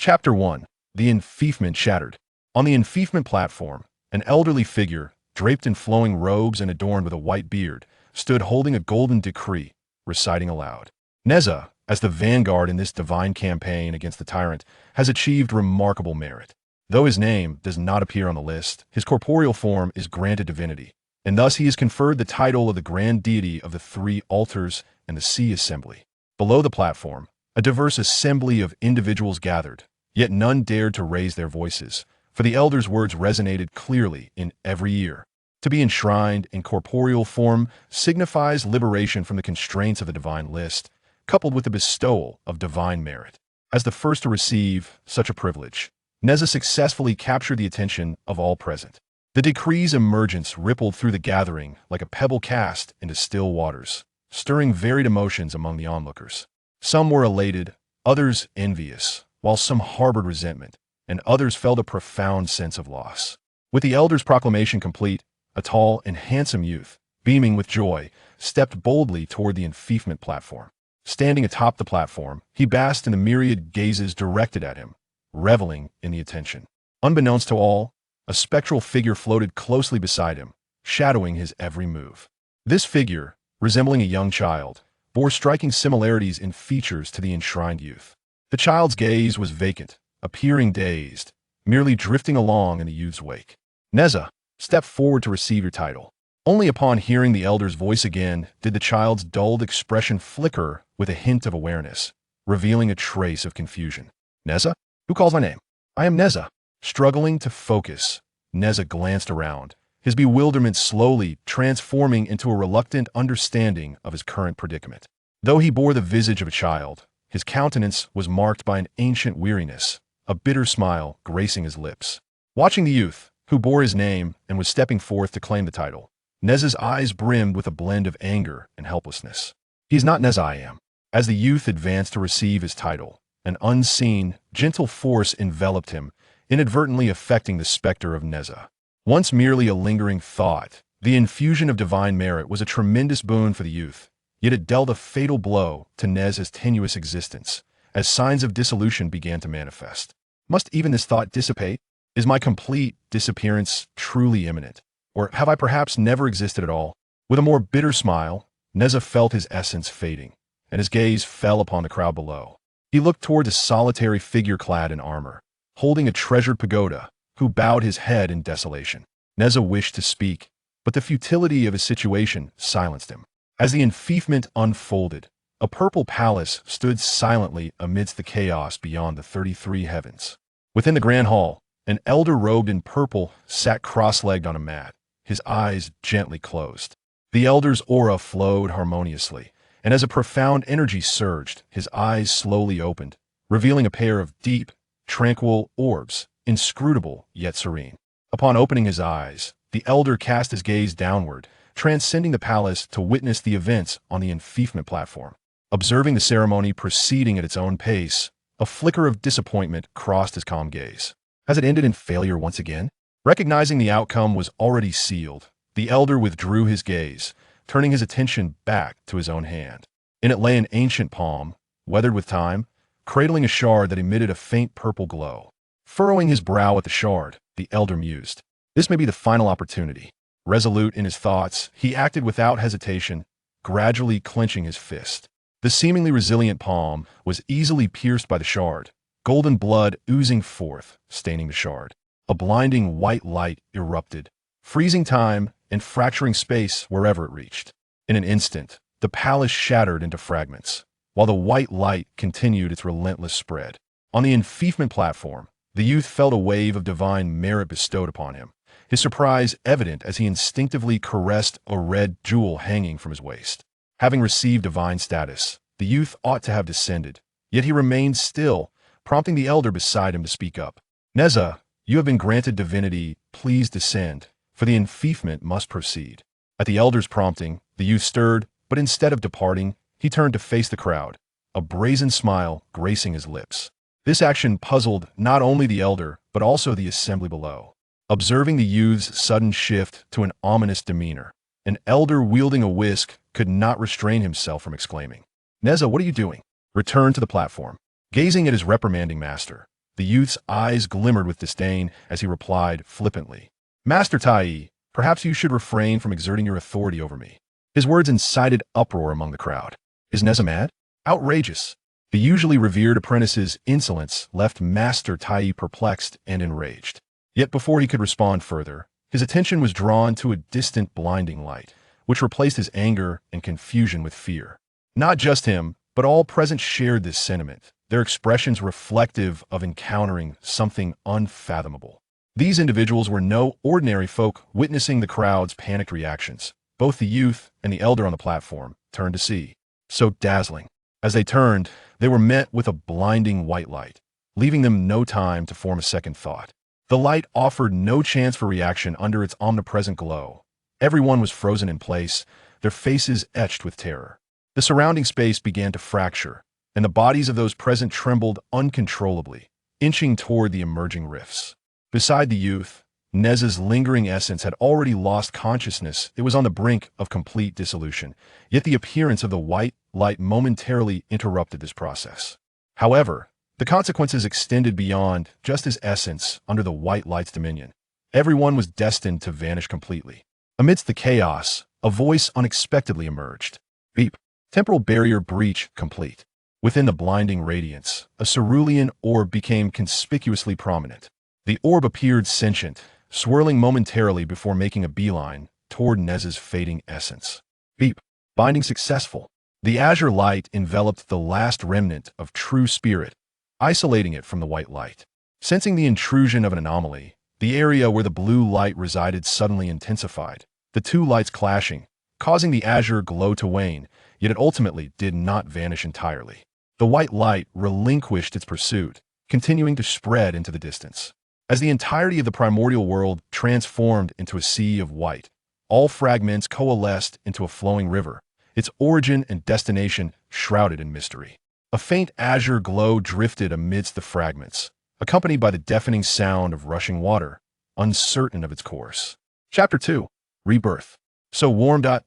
Chapter 1. The Enfeoffment Shattered. On the enfeoffment platform, an elderly figure, draped in flowing robes and adorned with a white beard, stood holding a golden decree, reciting aloud. Nezha, as the vanguard in this divine campaign against the tyrant, has achieved remarkable merit. Though his name does not appear on the list, his corporeal form is granted divinity, and thus he is conferred the title of the Grand Deity of the Three Altars and the Sea Assembly. Below the platform, a diverse assembly of individuals gathered, yet none dared to raise their voices, for the elder's words resonated clearly in every ear. To be enshrined in corporeal form signifies liberation from the constraints of the divine list, coupled with the bestowal of divine merit. As the first to receive such a privilege, Nezha successfully captured the attention of all present. The decree's emergence rippled through the gathering like a pebble cast into still waters, stirring varied emotions among the onlookers. Some were elated, others envious, while some harbored resentment, and others felt a profound sense of loss. With the elder's proclamation complete, a tall and handsome youth, beaming with joy, stepped boldly toward the enfeoffment platform. Standing atop the platform, he basked in the myriad gazes directed at him, reveling in the attention. Unbeknownst to all, a spectral figure floated closely beside him, shadowing his every move. This figure, resembling a young child, bore striking similarities in features to the enshrined youth. The child's gaze was vacant, appearing dazed, merely drifting along in the youth's wake. Nezha, step forward to receive your title. Only upon hearing the elder's voice again did the child's dulled expression flicker with a hint of awareness, revealing a trace of confusion. Nezha? Who calls my name? I am Nezha. Struggling to focus, Nezha glanced around, his bewilderment slowly transforming into a reluctant understanding of his current predicament. Though he bore the visage of a child, his countenance was marked by an ancient weariness, a bitter smile gracing his lips. Watching the youth, who bore his name and was stepping forth to claim the title, Nezha's eyes brimmed with a blend of anger and helplessness. He is not Nezha, I am. As the youth advanced to receive his title, an unseen, gentle force enveloped him, inadvertently affecting the specter of Nezha. Once merely a lingering thought, the infusion of divine merit was a tremendous boon for the youth, yet it dealt a fatal blow to Nezha's tenuous existence, as signs of dissolution began to manifest. Must even this thought dissipate? Is my complete disappearance truly imminent? Or have I perhaps never existed at all? With a more bitter smile, Nezha felt his essence fading, and his gaze fell upon the crowd below. He looked toward a solitary figure clad in armor, holding a treasured pagoda, who bowed his head in desolation. Nezha wished to speak, but the futility of his situation silenced him. As the enfeoffment unfolded, a purple palace stood silently amidst the chaos beyond the 33 heavens. Within the grand hall, an elder robed in purple sat cross-legged on a mat, his eyes gently closed. The elder's aura flowed harmoniously, and as a profound energy surged, his eyes slowly opened, revealing a pair of deep, tranquil orbs, inscrutable yet serene. Upon opening his eyes, the elder cast his gaze downward, transcending the palace to witness the events on the enfeoffment platform. Observing the ceremony proceeding at its own pace, a flicker of disappointment crossed his calm gaze. Has it ended in failure once again? Recognizing the outcome was already sealed, the elder withdrew his gaze, turning his attention back to his own hand. In it lay an ancient palm, weathered with time, cradling a shard that emitted a faint purple glow. Furrowing his brow at the shard, the elder mused. This may be the final opportunity. Resolute in his thoughts, he acted without hesitation, gradually clenching his fist. The seemingly resilient palm was easily pierced by the shard, golden blood oozing forth, staining the shard. A blinding white light erupted, freezing time and fracturing space wherever it reached. In an instant, the palace shattered into fragments, while the white light continued its relentless spread. On the enfeoffment platform, the youth felt a wave of divine merit bestowed upon him, his surprise evident as he instinctively caressed a red jewel hanging from his waist. Having received divine status, the youth ought to have descended, yet he remained still, prompting the elder beside him to speak up. Nezha, you have been granted divinity, please descend, for the enfeoffment must proceed. At the elder's prompting, the youth stirred, but instead of departing, he turned to face the crowd, a brazen smile gracing his lips. This action puzzled not only the elder, but also the assembly below. Observing the youth's sudden shift to an ominous demeanor, an elder wielding a whisk could not restrain himself from exclaiming, Nezha, what are you doing? Return to the platform. Gazing at his reprimanding master, The youth's eyes glimmered with disdain as he replied flippantly, "Master Tai, perhaps you should refrain from exerting your authority over me." His words incited uproar among the crowd. Is Nezha mad? Outrageous. The usually revered apprentice's insolence left Master Tai perplexed and enraged. Yet before he could respond further, his attention was drawn to a distant blinding light, which replaced his anger and confusion with fear. Not just him, but all present shared this sentiment, their expressions reflective of encountering something unfathomable. These individuals were no ordinary folk witnessing the crowd's panicked reactions. Both the youth and the elder on the platform turned to see. So dazzling. As they turned, they were met with a blinding white light, leaving them no time to form a second thought. The light offered no chance for reaction under its omnipresent glow. Everyone was frozen in place, their faces etched with terror. The surrounding space began to fracture, and the bodies of those present trembled uncontrollably, inching toward the emerging rifts. Beside the youth, Nezha's lingering essence had already lost consciousness. It was on the brink of complete dissolution, yet the appearance of the white light momentarily interrupted this process. However, the consequences extended beyond just his essence under the white light's dominion. Everyone was destined to vanish completely. Amidst the chaos, a voice unexpectedly emerged. Beep. Temporal barrier breach complete. Within the blinding radiance, a cerulean orb became conspicuously prominent. The orb appeared sentient, swirling momentarily before making a beeline toward Nezha's fading essence. Beep. Binding successful. The azure light enveloped the last remnant of true spirit, isolating it from the white light. Sensing the intrusion of an anomaly, the area where the blue light resided suddenly intensified, the two lights clashing, causing the azure glow to wane, yet it ultimately did not vanish entirely. The white light relinquished its pursuit, continuing to spread into the distance. As the entirety of the primordial world transformed into a sea of white, all fragments coalesced into a flowing river, its origin and destination shrouded in mystery. A faint azure glow drifted amidst the fragments, accompanied by the deafening sound of rushing water, uncertain of its course. Chapter 2. Rebirth. So warm.it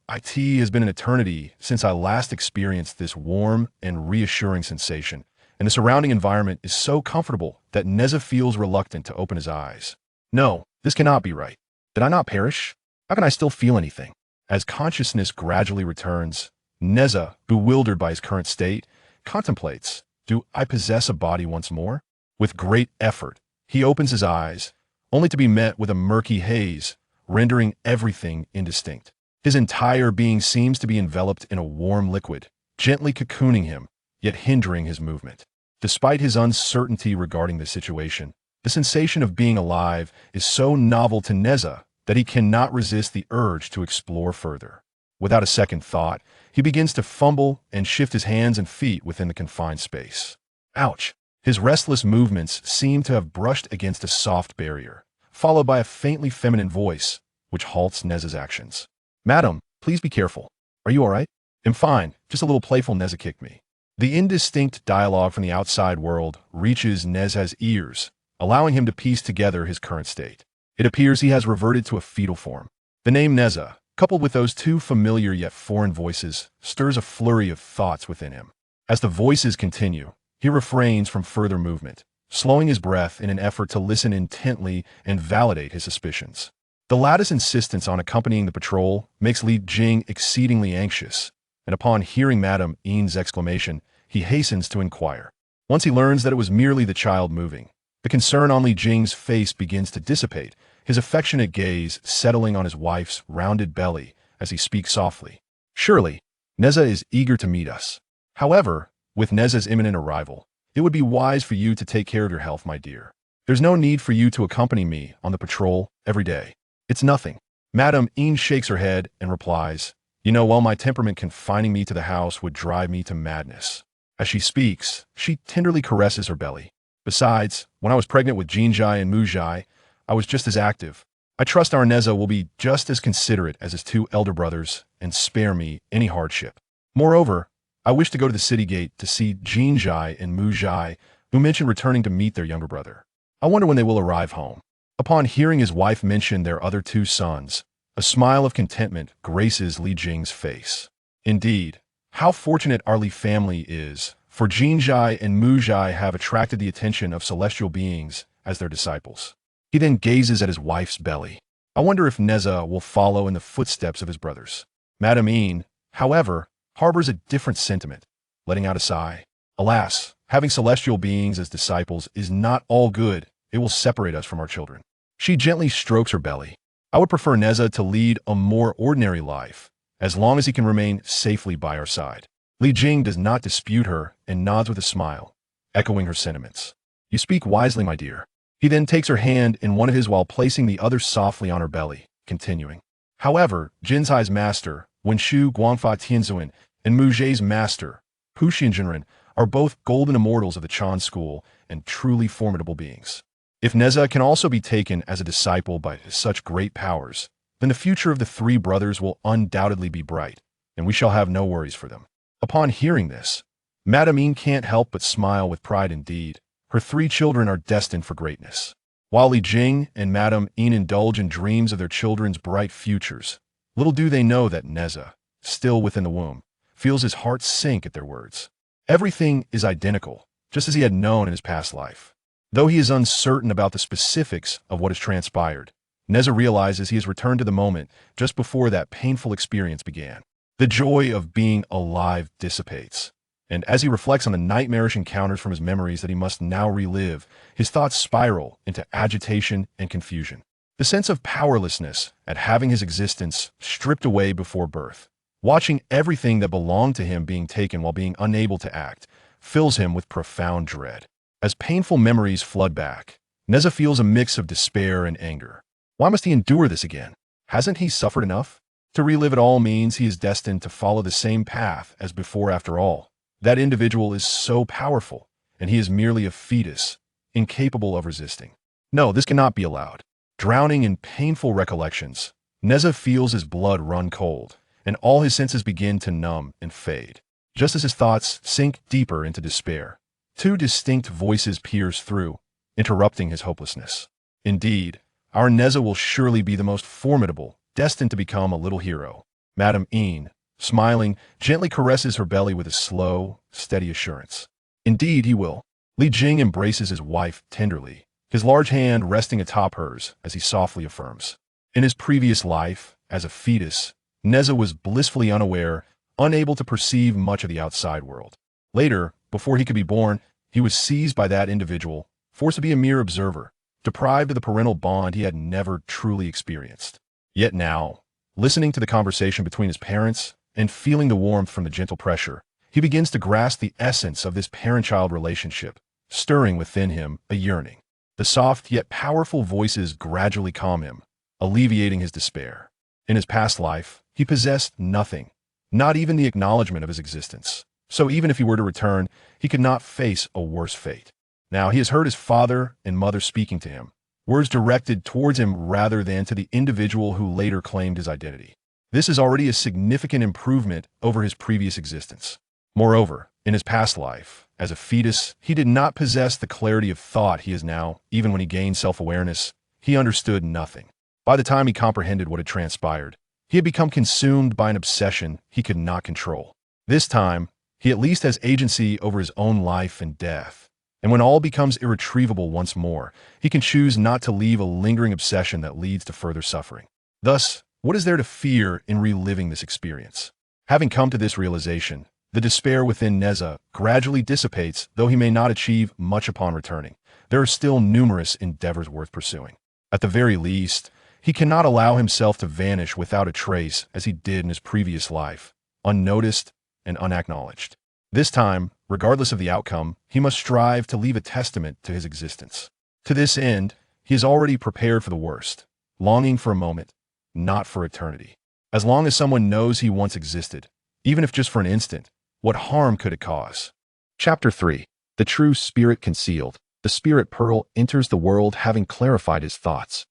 has been an eternity since I last experienced this warm and reassuring sensation, and the surrounding environment is so comfortable that Nezha feels reluctant to open his eyes. No, this cannot be right. Did I not perish? How can I still feel anything? As consciousness gradually returns, Nezha, bewildered by his current state, contemplates, do I possess a body once more? With great effort, he opens his eyes, only to be met with a murky haze, rendering everything indistinct. His entire being seems to be enveloped in a warm liquid, gently cocooning him, yet hindering his movement. Despite his uncertainty regarding the situation, the sensation of being alive is so novel to Nezha that he cannot resist the urge to explore further. Without a second thought, he begins to fumble and shift his hands and feet within the confined space. Ouch! His restless movements seem to have brushed against a soft barrier, followed by a faintly feminine voice, which halts Nezha's actions. Madam, please be careful. Are you all right? I'm fine, just a little playful. Nezha kicked me. The indistinct dialogue from the outside world reaches Nezha's ears, allowing him to piece together his current state. It appears he has reverted to a fetal form. The name Nezha, coupled with those two familiar yet foreign voices, stirs a flurry of thoughts within him. As the voices continue, he refrains from further movement, slowing his breath in an effort to listen intently and validate his suspicions. The latter's insistence on accompanying the patrol makes Li Jing exceedingly anxious, and upon hearing Madame Yin's exclamation, he hastens to inquire. Once he learns that it was merely the child moving, the concern on Li Jing's face begins to dissipate, his affectionate gaze settling on his wife's rounded belly as he speaks softly. Surely, Nezha is eager to meet us. However, with Nezha's imminent arrival, it would be wise for you to take care of your health, my dear. There's no need for you to accompany me on the patrol every day. It's nothing. Madame Yin shakes her head and replies, you know, while my temperament confining me to the house would drive me to madness. As she speaks, she tenderly caresses her belly. Besides, when I was pregnant with Jinjai and Mujai, I was just as active. I trust our Nezha will be just as considerate as his two elder brothers and spare me any hardship. Moreover, I wish to go to the city gate to see Jinjai and Mujai, who mentioned returning to meet their younger brother. I wonder when they will arrive home. Upon hearing his wife mention their other two sons, a smile of contentment graces Li Jing's face. Indeed, how fortunate our Li family is, for Jinzhai and Muzhai have attracted the attention of celestial beings as their disciples. He then gazes at his wife's belly. I wonder if Nezha will follow in the footsteps of his brothers. Madame Yin, however, harbors a different sentiment, letting out a sigh. Alas, having celestial beings as disciples is not all good. It will separate us from our children. She gently strokes her belly. I would prefer Nezha to lead a more ordinary life, as long as he can remain safely by our side. Li Jing does not dispute her and nods with a smile, echoing her sentiments. You speak wisely, my dear. He then takes her hand in one of his while placing the other softly on her belly, continuing. However, Jinzai's master, Wenshu Guangfa Tianzuan, and Mu Zhe's master, Hu Xinjinren, are both golden immortals of the Chan school and truly formidable beings. If Nezha can also be taken as a disciple by such great powers, then the future of the three brothers will undoubtedly be bright, and we shall have no worries for them. Upon hearing this, Madame Yin can't help but smile with pride indeed. Her three children are destined for greatness. While Li Jing and Madame Yin indulge in dreams of their children's bright futures, little do they know that Nezha, still within the womb, feels his heart sink at their words. Everything is identical, just as he had known in his past life. Though he is uncertain about the specifics of what has transpired, Nezha realizes he has returned to the moment just before that painful experience began. The joy of being alive dissipates, and as he reflects on the nightmarish encounters from his memories that he must now relive, his thoughts spiral into agitation and confusion. The sense of powerlessness at having his existence stripped away before birth, watching everything that belonged to him being taken while being unable to act, fills him with profound dread. As painful memories flood back, Nezha feels a mix of despair and anger. Why must he endure this again? Hasn't he suffered enough? To relive it all means he is destined to follow the same path as before after all. That individual is so powerful, and he is merely a fetus, incapable of resisting. No, this cannot be allowed. Drowning in painful recollections, Nezha feels his blood run cold, and all his senses begin to numb and fade. Just as his thoughts sink deeper into despair, two distinct voices pierce through, interrupting his hopelessness. Indeed, our Nezha will surely be the most formidable, destined to become a little hero. Madame Yin, smiling, gently caresses her belly with a slow, steady assurance. Indeed, he will. Li Jing embraces his wife tenderly, his large hand resting atop hers as he softly affirms. In his previous life, as a fetus, Nezha was blissfully unaware, unable to perceive much of the outside world. Later, before he could be born, he was seized by that individual, forced to be a mere observer, deprived of the parental bond he had never truly experienced. Yet now, listening to the conversation between his parents and feeling the warmth from the gentle pressure, he begins to grasp the essence of this parent-child relationship, stirring within him a yearning. The soft yet powerful voices gradually calm him, alleviating his despair. In his past life, he possessed nothing, not even the acknowledgement of his existence. So even if he were to return, he could not face a worse fate. Now he has heard his father and mother speaking to him, words directed towards him rather than to the individual who later claimed his identity. This is already a significant improvement over his previous existence. Moreover, in his past life, as a fetus, he did not possess the clarity of thought he has now. Even when he gained self-awareness, he understood nothing. By the time he comprehended what had transpired, he had become consumed by an obsession he could not control. This time, he at least has agency over his own life and death. And when all becomes irretrievable once more, he can choose not to leave a lingering obsession that leads to further suffering. Thus, what is there to fear in reliving this experience? Having come to this realization, the despair within Nezha gradually dissipates, though he may not achieve much upon returning. There are still numerous endeavors worth pursuing. At the very least, he cannot allow himself to vanish without a trace as he did in his previous life, unnoticed and unacknowledged. This time, regardless of the outcome, he must strive to leave a testament to his existence. To this end, he is already prepared for the worst, longing for a moment, not for eternity. As long as someone knows he once existed, even if just for an instant, what harm could it cause? Chapter 3. The True Spirit Concealed. The Spirit Pearl enters the world having clarified his thoughts.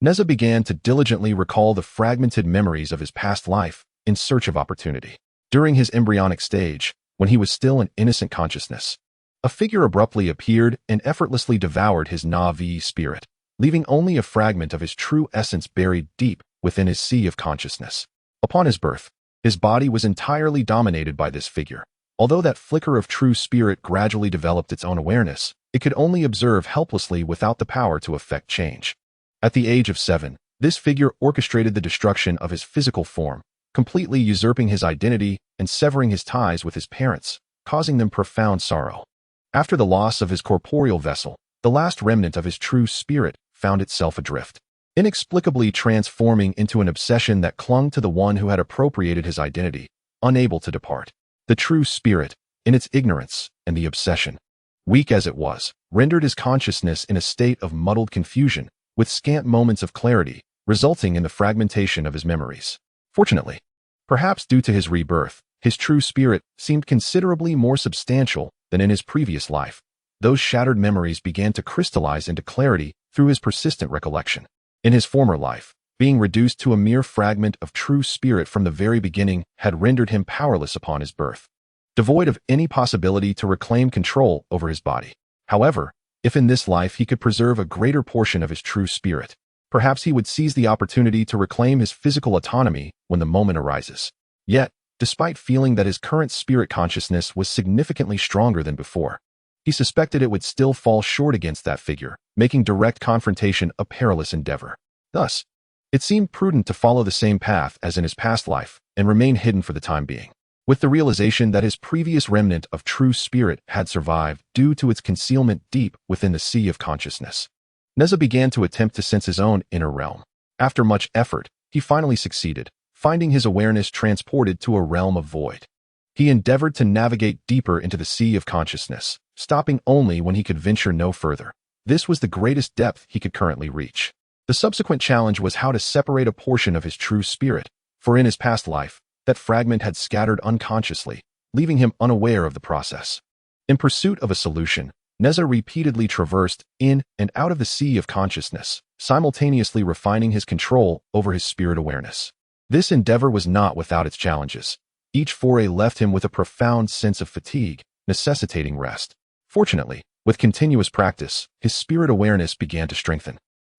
Nezha began to diligently recall the fragmented memories of his past life in search of opportunity. During his embryonic stage, when he was still an innocent consciousness, a figure abruptly appeared and effortlessly devoured his Na'vi spirit, leaving only a fragment of his true essence buried deep within his sea of consciousness. Upon his birth, his body was entirely dominated by this figure, Although that flicker of true spirit gradually developed its own awareness, it could only observe helplessly without the power to effect change. At the age of 7, this figure orchestrated the destruction of his physical form, completely usurping his identity and severing his ties with his parents, causing them profound sorrow. After the loss of his corporeal vessel, the last remnant of his true spirit found itself adrift, inexplicably transforming into an obsession that clung to the one who had appropriated his identity, unable to depart. The true spirit, in its ignorance and the obsession, weak as it was, rendered his consciousness in a state of muddled confusion, with scant moments of clarity, resulting in the fragmentation of his memories. Fortunately, perhaps due to his rebirth, his true spirit seemed considerably more substantial than in his previous life. Those shattered memories began to crystallize into clarity through his persistent recollection. In his former life, being reduced to a mere fragment of true spirit from the very beginning had rendered him powerless upon his birth, devoid of any possibility to reclaim control over his body. However, if in this life he could preserve a greater portion of his true spirit, perhaps he would seize the opportunity to reclaim his physical autonomy when the moment arises. Yet, despite feeling that his current spirit consciousness was significantly stronger than before, he suspected it would still fall short against that figure, making direct confrontation a perilous endeavor. Thus, it seemed prudent to follow the same path as in his past life and remain hidden for the time being. With the realization that his previous remnant of true spirit had survived due to its concealment deep within the sea of consciousness, Nezha began to attempt to sense his own inner realm. After much effort, he finally succeeded, finding his awareness transported to a realm of void. He endeavored to navigate deeper into the sea of consciousness, stopping only when he could venture no further. This was the greatest depth he could currently reach. The subsequent challenge was how to separate a portion of his true spirit, for in his past life, that fragment had scattered unconsciously, leaving him unaware of the process. In pursuit of a solution, Nezha repeatedly traversed in and out of the sea of consciousness, simultaneously refining his control over his spirit awareness. This endeavor was not without its challenges. Each foray left him with a profound sense of fatigue, necessitating rest. Fortunately, with continuous practice, his spirit awareness began to strengthen,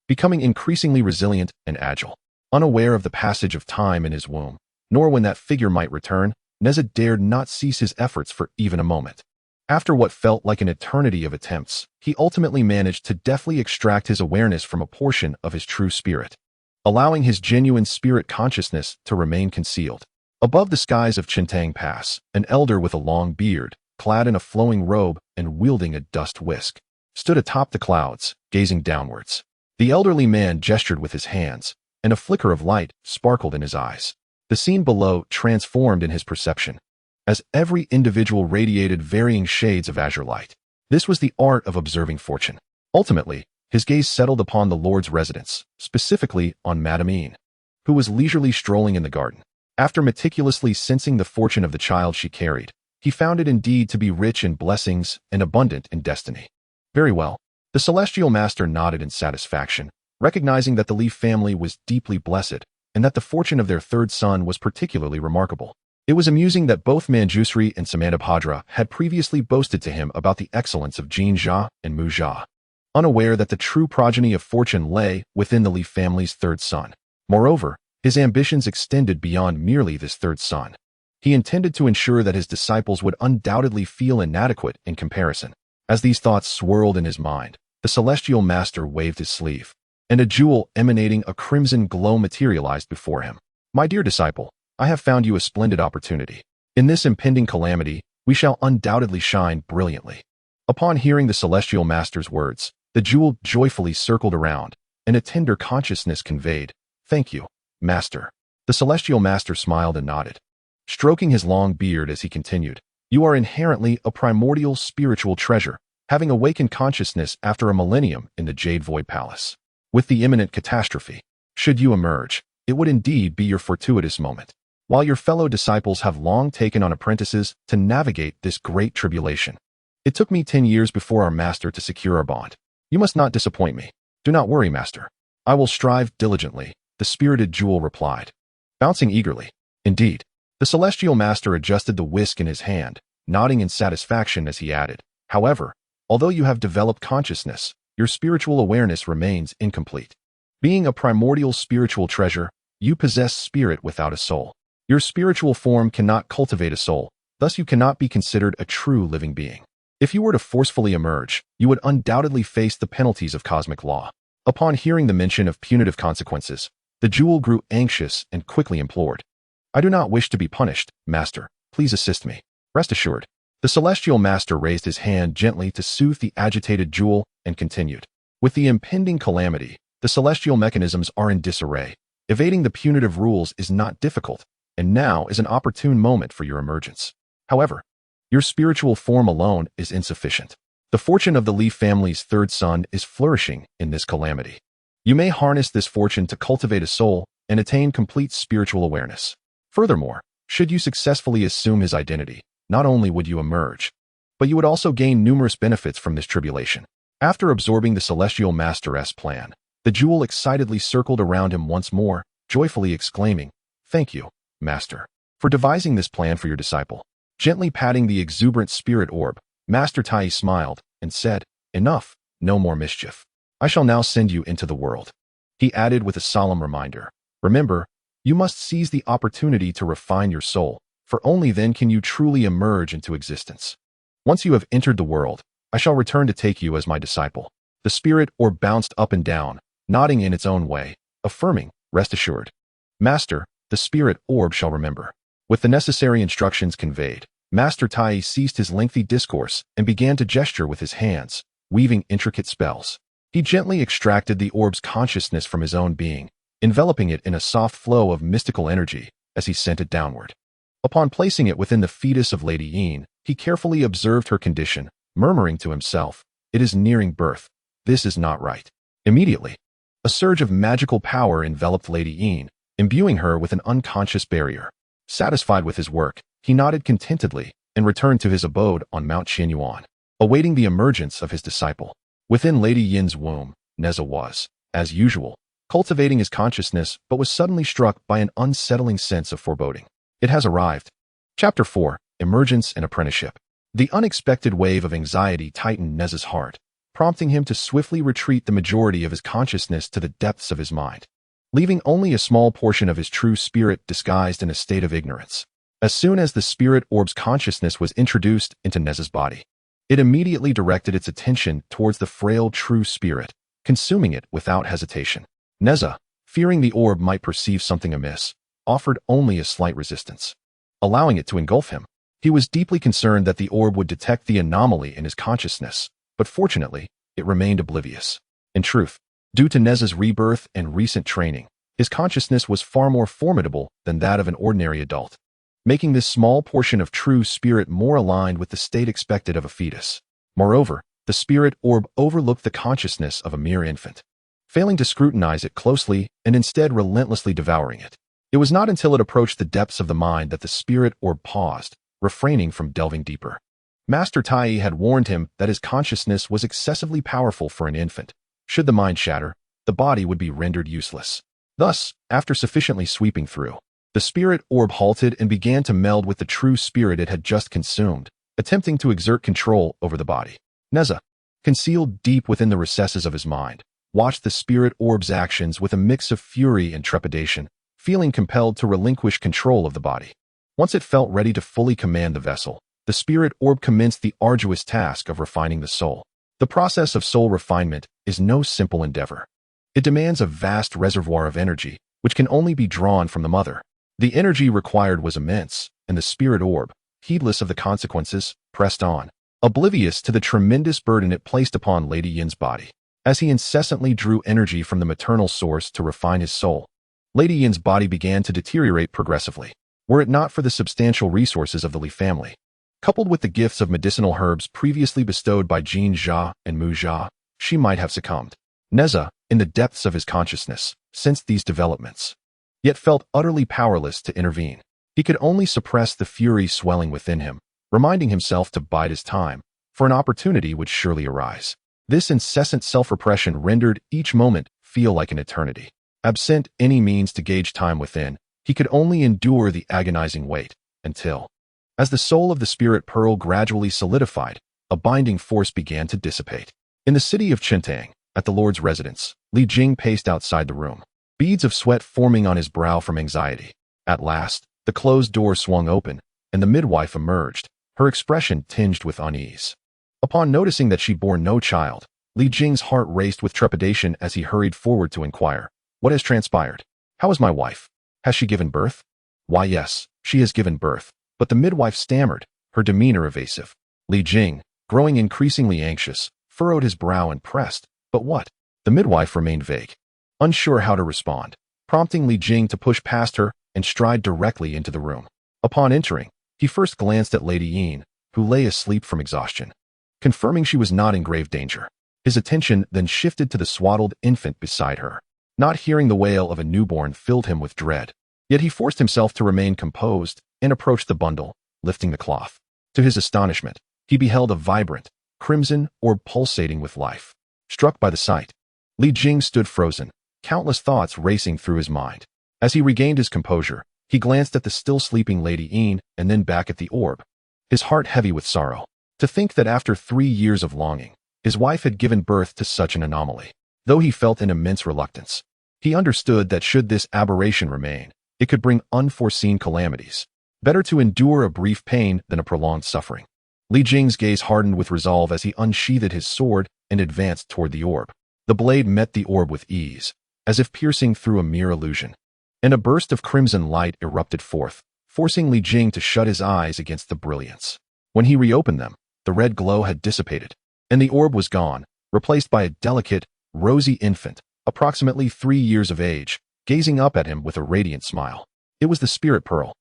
becoming increasingly resilient and agile. Unaware of the passage of time in his womb, nor when that figure might return, Nezha dared not cease his efforts for even a moment. After what felt like an eternity of attempts, he ultimately managed to deftly extract his awareness from a portion of his true spirit, allowing his genuine spirit consciousness to remain concealed. Above the skies of Chintang Pass, an elder with a long beard, clad in a flowing robe and wielding a dust whisk, stood atop the clouds, gazing downwards. The elderly man gestured with his hands, and a flicker of light sparkled in his eyes. The scene below transformed in his perception, as every individual radiated varying shades of azure light. This was the art of observing fortune. Ultimately, his gaze settled upon the Lord's residence, specifically on Madame Yin, who was leisurely strolling in the garden. After meticulously sensing the fortune of the child she carried, he found it indeed to be rich in blessings and abundant in destiny. Very well. The celestial master nodded in satisfaction, recognizing that the Li family was deeply blessed and that the fortune of their third son was particularly remarkable. It was amusing that both Manjusri and Samantabhadra had previously boasted to him about the excellence of Jian Jia and Mu Jia, unaware that the true progeny of fortune lay within the Li family's third son. Moreover, his ambitions extended beyond merely this third son. He intended to ensure that his disciples would undoubtedly feel inadequate in comparison. As these thoughts swirled in his mind, the celestial master waved his sleeve, and a jewel emanating a crimson glow materialized before him. My dear disciple, I have found you a splendid opportunity. In this impending calamity, we shall undoubtedly shine brilliantly. Upon hearing the celestial master's words, the jewel joyfully circled around, and a tender consciousness conveyed, "Thank you, Master." The celestial master smiled and nodded, stroking his long beard as he continued, "You are inherently a primordial spiritual treasure, having awakened consciousness after a millennium in the Jade Void Palace. With the imminent catastrophe, should you emerge, it would indeed be your fortuitous moment. While your fellow disciples have long taken on apprentices to navigate this great tribulation, it took me 10 years before our master to secure our bond. You must not disappoint me. Do not worry, master. I will strive diligently," the spirited jewel replied, bouncing eagerly. Indeed, the celestial master adjusted the whisk in his hand, nodding in satisfaction as he added, "However, although you have developed consciousness, your spiritual awareness remains incomplete. Being a primordial spiritual treasure, you possess spirit without a soul. Your spiritual form cannot cultivate a soul, Thus you cannot be considered a true living being. If you were to forcefully emerge, you would undoubtedly face the penalties of cosmic law. Upon hearing the mention of punitive consequences, the jewel grew anxious and quickly implored. I do not wish to be punished, Master. Please assist me. Rest assured. The celestial master raised his hand gently to soothe the agitated jewel and continued. With the impending calamity, the celestial mechanisms are in disarray. Evading the punitive rules is not difficult, and now is an opportune moment for your emergence. However, your spiritual form alone is insufficient. The fortune of the Li family's third son is flourishing in this calamity. You may harness this fortune to cultivate a soul and attain complete spiritual awareness. Furthermore, should you successfully assume his identity, not only would you emerge, but you would also gain numerous benefits from this tribulation. After absorbing the celestial master's plan, the jewel excitedly circled around him once more, joyfully exclaiming, "Thank you, Master, for devising this plan for your disciple." Gently patting the exuberant spirit orb, Master Tai smiled and said, "Enough, no more mischief. I shall now send you into the world." He added with a solemn reminder, "Remember, you must seize the opportunity to refine your soul, for only then can you truly emerge into existence. Once you have entered the world, I shall return to take you as my disciple." The spirit orb bounced up and down, nodding in its own way, affirming, "Rest assured. Master, the spirit orb shall remember." With the necessary instructions conveyed, Master Tai ceased his lengthy discourse and began to gesture with his hands, weaving intricate spells. He gently extracted the orb's consciousness from his own being, enveloping it in a soft flow of mystical energy as he sent it downward. Upon placing it within the fetus of Lady Yin, he carefully observed her condition, murmuring to himself, "It is nearing birth. This is not right." Immediately, a surge of magical power enveloped Lady Yin, imbuing her with an unconscious barrier. Satisfied with his work, he nodded contentedly and returned to his abode on Mount Qianyuan, awaiting the emergence of his disciple. Within Lady Yin's womb, Nezha was, as usual, cultivating his consciousness but was suddenly struck by an unsettling sense of foreboding. It has arrived. Chapter 4, Emergence and Apprenticeship. The unexpected wave of anxiety tightened Nezha's heart, prompting him to swiftly retreat the majority of his consciousness to the depths of his mind, leaving only a small portion of his true spirit disguised in a state of ignorance. As soon as the spirit orb's consciousness was introduced into Nezha's body, it immediately directed its attention towards the frail true spirit, consuming it without hesitation. Nezha, fearing the orb might perceive something amiss, offered only a slight resistance, allowing it to engulf him. He was deeply concerned that the orb would detect the anomaly in his consciousness, but fortunately, it remained oblivious. In truth, due to Nezha's rebirth and recent training, his consciousness was far more formidable than that of an ordinary adult, making this small portion of true spirit more aligned with the state expected of a fetus. Moreover, the spirit orb overlooked the consciousness of a mere infant, failing to scrutinize it closely and instead relentlessly devouring it. It was not until it approached the depths of the mind that the spirit orb paused, refraining from delving deeper. Master Tai had warned him that his consciousness was excessively powerful for an infant. Should the mind shatter, the body would be rendered useless. Thus, after sufficiently sweeping through, the spirit orb halted and began to meld with the true spirit it had just consumed, attempting to exert control over the body. Nezha, concealed deep within the recesses of his mind, watched the spirit orb's actions with a mix of fury and trepidation, feeling compelled to relinquish control of the body. Once it felt ready to fully command the vessel, the spirit orb commenced the arduous task of refining the soul. The process of soul refinement is no simple endeavor. It demands a vast reservoir of energy, which can only be drawn from the mother. The energy required was immense, and the spirit orb, heedless of the consequences, pressed on, oblivious to the tremendous burden it placed upon Lady Yin's body. As he incessantly drew energy from the maternal source to refine his soul, Lady Yin's body began to deteriorate progressively. Were it not for the substantial resources of the Li family, coupled with the gifts of medicinal herbs previously bestowed by Jian Jia and Mu Jia, she might have succumbed. Nezha, in the depths of his consciousness, sensed these developments, yet felt utterly powerless to intervene. He could only suppress the fury swelling within him, reminding himself to bide his time, for an opportunity would surely arise. This incessant self-repression rendered each moment feel like an eternity. Absent any means to gauge time within, he could only endure the agonizing wait, until, as the soul of the spirit pearl gradually solidified, a binding force began to dissipate. In the city of Chintang, at the Lord's residence, Li Jing paced outside the room, beads of sweat forming on his brow from anxiety. At last, the closed door swung open, and the midwife emerged, her expression tinged with unease. Upon noticing that she bore no child, Li Jing's heart raced with trepidation as he hurried forward to inquire, "What has transpired? How is my wife? Has she given birth?" "Why, yes, she has given birth," but the midwife stammered, her demeanor evasive. Li Jing, growing increasingly anxious, furrowed his brow and pressed, "But what?" The midwife remained vague, unsure how to respond, prompting Li Jing to push past her and stride directly into the room. Upon entering, he first glanced at Lady Yin, who lay asleep from exhaustion. Confirming she was not in grave danger, his attention then shifted to the swaddled infant beside her. Not hearing the wail of a newborn filled him with dread, yet he forced himself to remain composed and approached the bundle, lifting the cloth. To his astonishment, he beheld a vibrant, crimson orb pulsating with life. Struck by the sight, Li Jing stood frozen, countless thoughts racing through his mind. As he regained his composure, he glanced at the still sleeping Lady Yin and then back at the orb, his heart heavy with sorrow. To think that after 3 years of longing, his wife had given birth to such an anomaly. Though he felt an immense reluctance, he understood that should this aberration remain, it could bring unforeseen calamities. Better to endure a brief pain than a prolonged suffering. Li Jing's gaze hardened with resolve as he unsheathed his sword and advanced toward the orb. The blade met the orb with ease, as if piercing through a mere illusion, and a burst of crimson light erupted forth, forcing Li Jing to shut his eyes against the brilliance. When he reopened them, the red glow had dissipated, and the orb was gone, replaced by a delicate, rosy infant, approximately 3 years of age, gazing up at him with a radiant smile. It was the spirit pearl.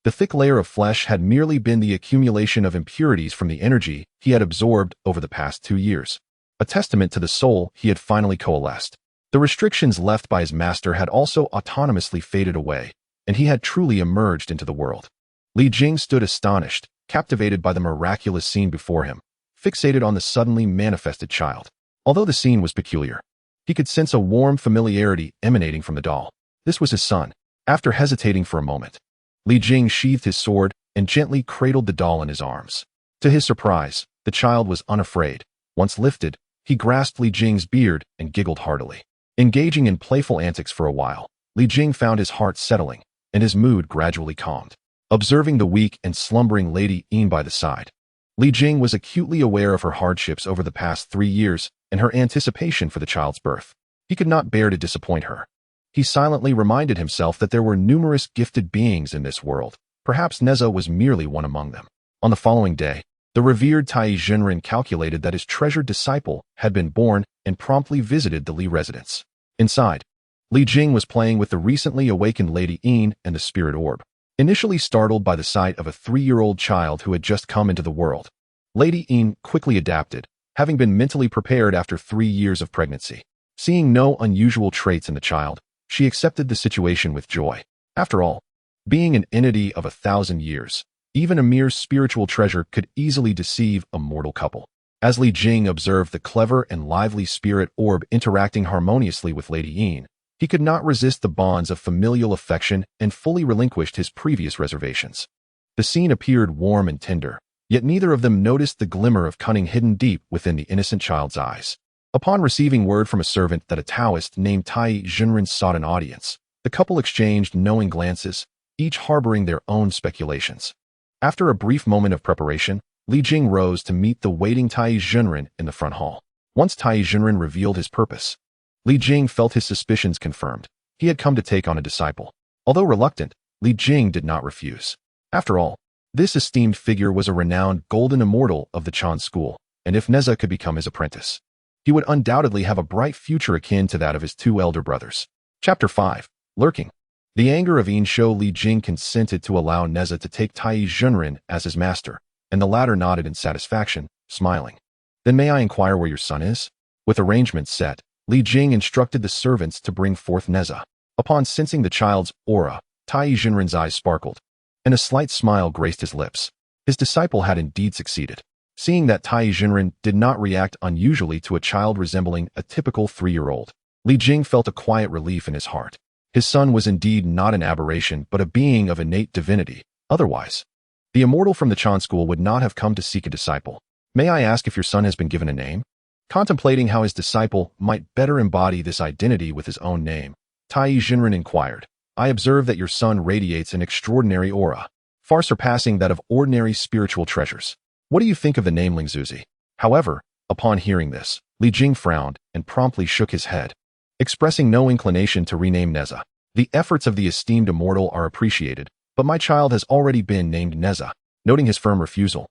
The thick layer of flesh had merely been the accumulation of impurities from the energy he had absorbed over the past 2 years, a testament to the soul he had finally coalesced. The restrictions left by his master had also autonomously faded away, and he had truly emerged into the world. Li Jing stood astonished, captivated by the miraculous scene before him, fixated on the suddenly manifested child. Although the scene was peculiar, he could sense a warm familiarity emanating from the doll. This was his son. After hesitating for a moment, Li Jing sheathed his sword and gently cradled the doll in his arms. To his surprise, the child was unafraid. Once lifted, he grasped Li Jing's beard and giggled heartily. Engaging in playful antics for a while, Li Jing found his heart settling, and his mood gradually calmed. Observing the weak and slumbering Lady Yin by the side, Li Jing was acutely aware of her hardships over the past 3 years and her anticipation for the child's birth. He could not bear to disappoint her. He silently reminded himself that there were numerous gifted beings in this world. Perhaps Nezha was merely one among them. On the following day, the revered Tai Zhenren calculated that his treasured disciple had been born and promptly visited the Li residence. Inside, Li Jing was playing with the recently awakened Lady Yin and the spirit orb. Initially startled by the sight of a 3-year-old child who had just come into the world, Lady Yin quickly adapted, having been mentally prepared after 3 years of pregnancy. Seeing no unusual traits in the child, she accepted the situation with joy. After all, being an entity of 1,000 years, even a mere spiritual treasure could easily deceive a mortal couple. As Li Jing observed the clever and lively spirit orb interacting harmoniously with Lady Yin, he could not resist the bonds of familial affection and fully relinquished his previous reservations. The scene appeared warm and tender, yet neither of them noticed the glimmer of cunning hidden deep within the innocent child's eyes. Upon receiving word from a servant that a Taoist named Tai Zhenren sought an audience, the couple exchanged knowing glances, each harboring their own speculations. After a brief moment of preparation, Li Jing rose to meet the waiting Tai Zhenren in the front hall. Once Tai Zhenren revealed his purpose, Li Jing felt his suspicions confirmed. He had come to take on a disciple. Although reluctant, Li Jing did not refuse. After all, this esteemed figure was a renowned golden immortal of the Chan school, and if Nezha could become his apprentice, he would undoubtedly have a bright future akin to that of his 2 elder brothers. Chapter 5. Lurking. The anger of Yin showed Li Jing consented to allow Nezha to take Tai Zhenren as his master, and the latter nodded in satisfaction, smiling. "Then may I inquire where your son is?" With arrangements set, Li Jing instructed the servants to bring forth Nezha. Upon sensing the child's aura, Tai Zhenren's eyes sparkled, and a slight smile graced his lips. His disciple had indeed succeeded. Seeing that Tai Zhenren did not react unusually to a child resembling a typical 3-year-old, Li Jing felt a quiet relief in his heart. His son was indeed not an aberration but a being of innate divinity. Otherwise, the immortal from the Chan school would not have come to seek a disciple. "May I ask if your son has been given a name?" Contemplating how his disciple might better embody this identity with his own name, Tai Zhenren inquired, "I observe that your son radiates an extraordinary aura. far surpassing that of ordinary spiritual treasures. What do you think of the name Lingzuzi? However, upon hearing this, Li Jing frowned and promptly shook his head, expressing no inclination to rename Nezha. The efforts of the esteemed immortal are appreciated, but my child has already been named Nezha. Noting his firm refusal,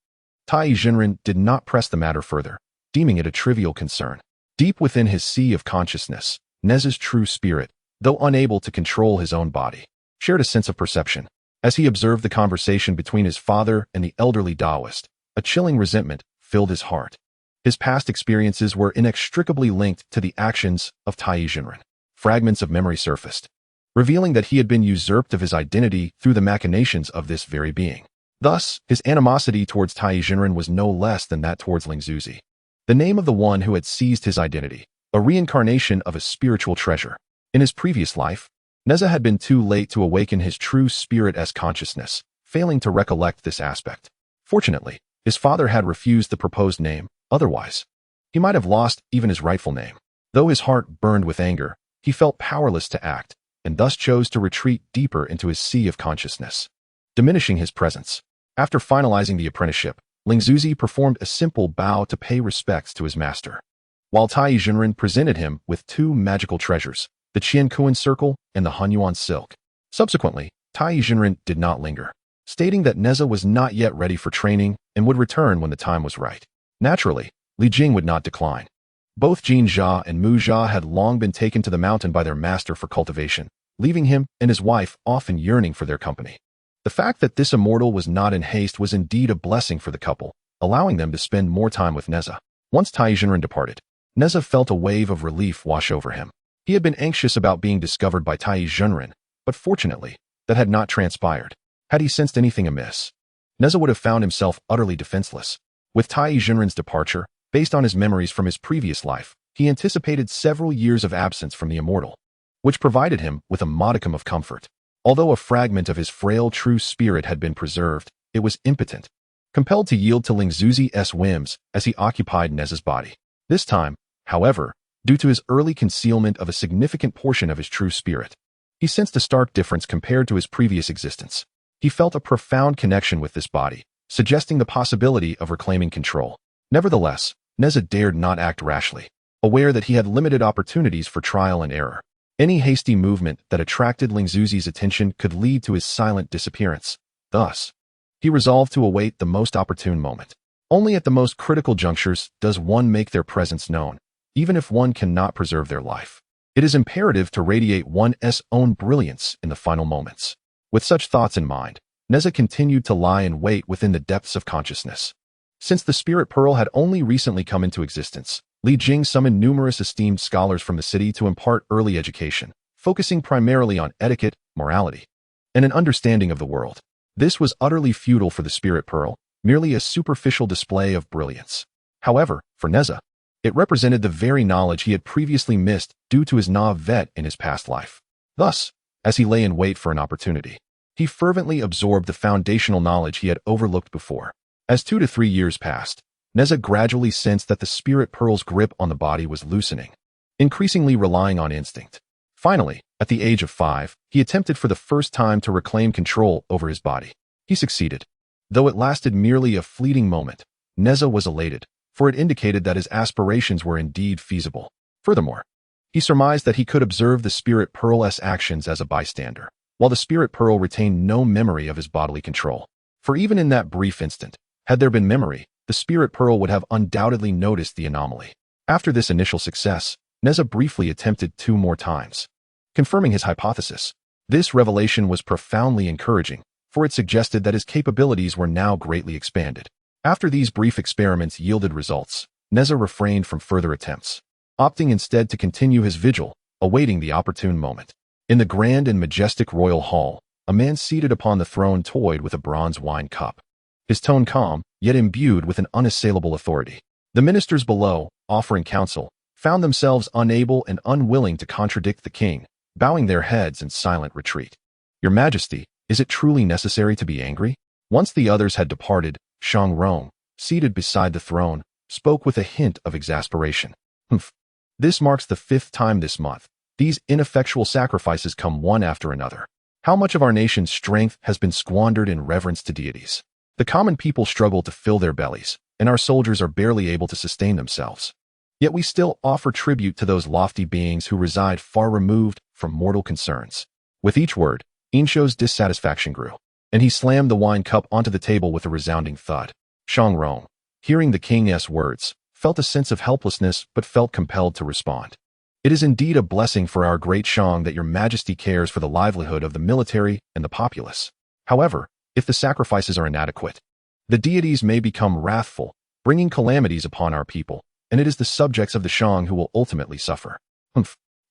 Tai Jinren did not press the matter further, deeming it a trivial concern. Deep within his sea of consciousness, Nezha's true spirit, though unable to control his own body, shared a sense of perception. As he observed the conversation between his father and the elderly Taoist, a chilling resentment filled his heart. His past experiences were inextricably linked to the actions of Tai Jinren. Fragments of memory surfaced, revealing that he had been usurped of his identity through the machinations of this very being. Thus, his animosity towards Tai Jinren was no less than that towards Lingzuzi, the name of the one who had seized his identity, a reincarnation of a spiritual treasure. In his previous life, Nezha had been too late to awaken his true spirit as consciousness, failing to recollect this aspect. Fortunately, his father had refused the proposed name, otherwise, he might have lost even his rightful name. Though his heart burned with anger, he felt powerless to act, and thus chose to retreat deeper into his sea of consciousness, diminishing his presence. After finalizing the apprenticeship, Lingzuzi performed a simple bow to pay respects to his master, while Tai Jinren presented him with two magical treasures, the Qiankuan Circle and the Hunyuan Silk. Subsequently, Tai Jinren did not linger, stating that Nezha was not yet ready for training and would return when the time was right. Naturally, Li Jing would not decline. Both Jin Jia and Mu Jia had long been taken to the mountain by their master for cultivation, leaving him and his wife often yearning for their company. The fact that this immortal was not in haste was indeed a blessing for the couple, allowing them to spend more time with Nezha. Once Tai Jinren departed, Nezha felt a wave of relief wash over him. He had been anxious about being discovered by Tai Jinren, but fortunately, that had not transpired. Had he sensed anything amiss, Nezha would have found himself utterly defenseless. With Tai Jinren's departure, based on his memories from his previous life, he anticipated several years of absence from the immortal, which provided him with a modicum of comfort. Although a fragment of his frail true spirit had been preserved, it was impotent, compelled to yield to Lingzuzi's whims as he occupied Nezha's body. This time, however, due to his early concealment of a significant portion of his true spirit, he sensed a stark difference compared to his previous existence. He felt a profound connection with this body, suggesting the possibility of reclaiming control. Nevertheless, Nezha dared not act rashly, aware that he had limited opportunities for trial and error. Any hasty movement that attracted Lingzuzi's attention could lead to his silent disappearance. Thus, he resolved to await the most opportune moment. Only at the most critical junctures does one make their presence known, even if one cannot preserve their life. It is imperative to radiate one's own brilliance in the final moments. With such thoughts in mind, Nezha continued to lie in wait within the depths of consciousness. Since the Spirit Pearl had only recently come into existence, Li Jing summoned numerous esteemed scholars from the city to impart early education, focusing primarily on etiquette, morality, and an understanding of the world. This was utterly futile for the Spirit Pearl, merely a superficial display of brilliance. However, for Nezha, it represented the very knowledge he had previously missed due to his navet in his past life. Thus, as he lay in wait for an opportunity, he fervently absorbed the foundational knowledge he had overlooked before. As 2 to 3 years passed, Nezha gradually sensed that the Spirit Pearl's grip on the body was loosening, increasingly relying on instinct. Finally, at the age of 5, he attempted for the first time to reclaim control over his body. He succeeded. Though it lasted merely a fleeting moment, Nezha was elated, for it indicated that his aspirations were indeed feasible. Furthermore, he surmised that he could observe the Spirit Pearl's actions as a bystander, while the Spirit Pearl retained no memory of his bodily control. For even in that brief instant, had there been memory, the Spirit Pearl would have undoubtedly noticed the anomaly. After this initial success, Nezha briefly attempted 2 more times, confirming his hypothesis. This revelation was profoundly encouraging, for it suggested that his capabilities were now greatly expanded. After these brief experiments yielded results, Nezha refrained from further attempts, opting instead to continue his vigil, awaiting the opportune moment. In the grand and majestic royal hall, a man seated upon the throne toyed with a bronze wine cup, his tone calm, yet imbued with an unassailable authority. The ministers below, offering counsel, found themselves unable and unwilling to contradict the king, bowing their heads in silent retreat. "Your Majesty, is it truly necessary to be angry?" Once the others had departed, Shang Rong, seated beside the throne, spoke with a hint of exasperation. "Humph. This marks the 5th time this month. These ineffectual sacrifices come one after another. How much of our nation's strength has been squandered in reverence to deities? The common people struggle to fill their bellies, and our soldiers are barely able to sustain themselves. Yet we still offer tribute to those lofty beings who reside far removed from mortal concerns. With each word, Insho's dissatisfaction grew, and he slammed the wine cup onto the table with a resounding thud. Shang Rong, hearing the king's words, felt a sense of helplessness but felt compelled to respond. It is indeed a blessing for our great Shang that your majesty cares for the livelihood of the military and the populace. However, if the sacrifices are inadequate, the deities may become wrathful, bringing calamities upon our people, and it is the subjects of the Shang who will ultimately suffer.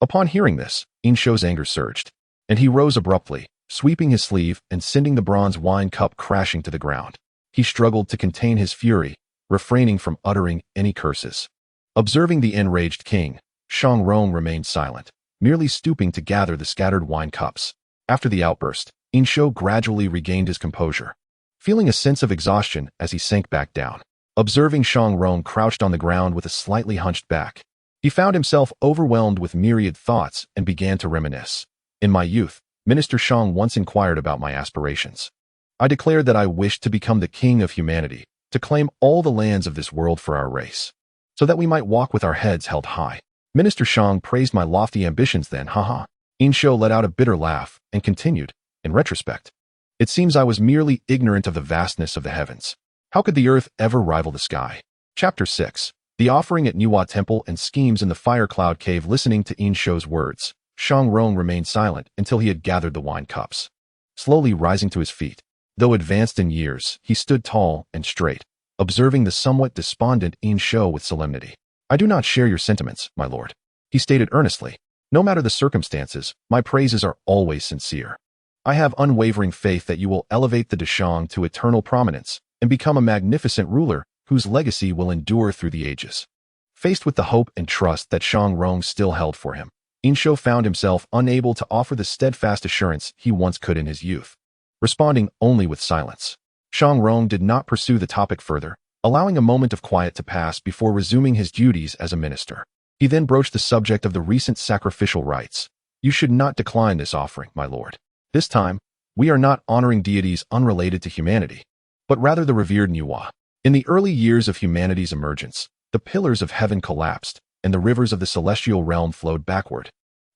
Upon hearing this, Insho's anger surged, and he rose abruptly, sweeping his sleeve and sending the bronze wine cup crashing to the ground. He struggled to contain his fury, refraining from uttering any curses. Observing the enraged king, Shang Rong remained silent, merely stooping to gather the scattered wine cups. After the outburst, Insho gradually regained his composure, feeling a sense of exhaustion as he sank back down. Observing Shang Rong crouched on the ground with a slightly hunched back, he found himself overwhelmed with myriad thoughts and began to reminisce. In my youth, Minister Shang once inquired about my aspirations. I declared that I wished to become the king of humanity, to claim all the lands of this world for our race, so that we might walk with our heads held high. Minister Shang praised my lofty ambitions then, haha. Insho let out a bitter laugh and continued, in retrospect, it seems I was merely ignorant of the vastness of the heavens. How could the earth ever rival the sky? Chapter 6. The offering at Niwa Temple and schemes in the fire cloud cave. Listening to Insho's words, Shang Rong remained silent until he had gathered the wine cups. Slowly rising to his feet, though advanced in years, he stood tall and straight, observing the somewhat despondent Insho with solemnity. I do not share your sentiments, my lord, he stated earnestly. No matter the circumstances, my praises are always sincere. I have unwavering faith that you will elevate the Deshang to eternal prominence and become a magnificent ruler whose legacy will endure through the ages. Faced with the hope and trust that Shang Rong still held for him, Insho found himself unable to offer the steadfast assurance he once could in his youth, responding only with silence. Shang Rong did not pursue the topic further, allowing a moment of quiet to pass before resuming his duties as a minister. He then broached the subject of the recent sacrificial rites. You should not decline this offering, my lord. This time, we are not honoring deities unrelated to humanity, but rather the revered Niwa. In the early years of humanity's emergence, the pillars of heaven collapsed, and the rivers of the celestial realm flowed backward,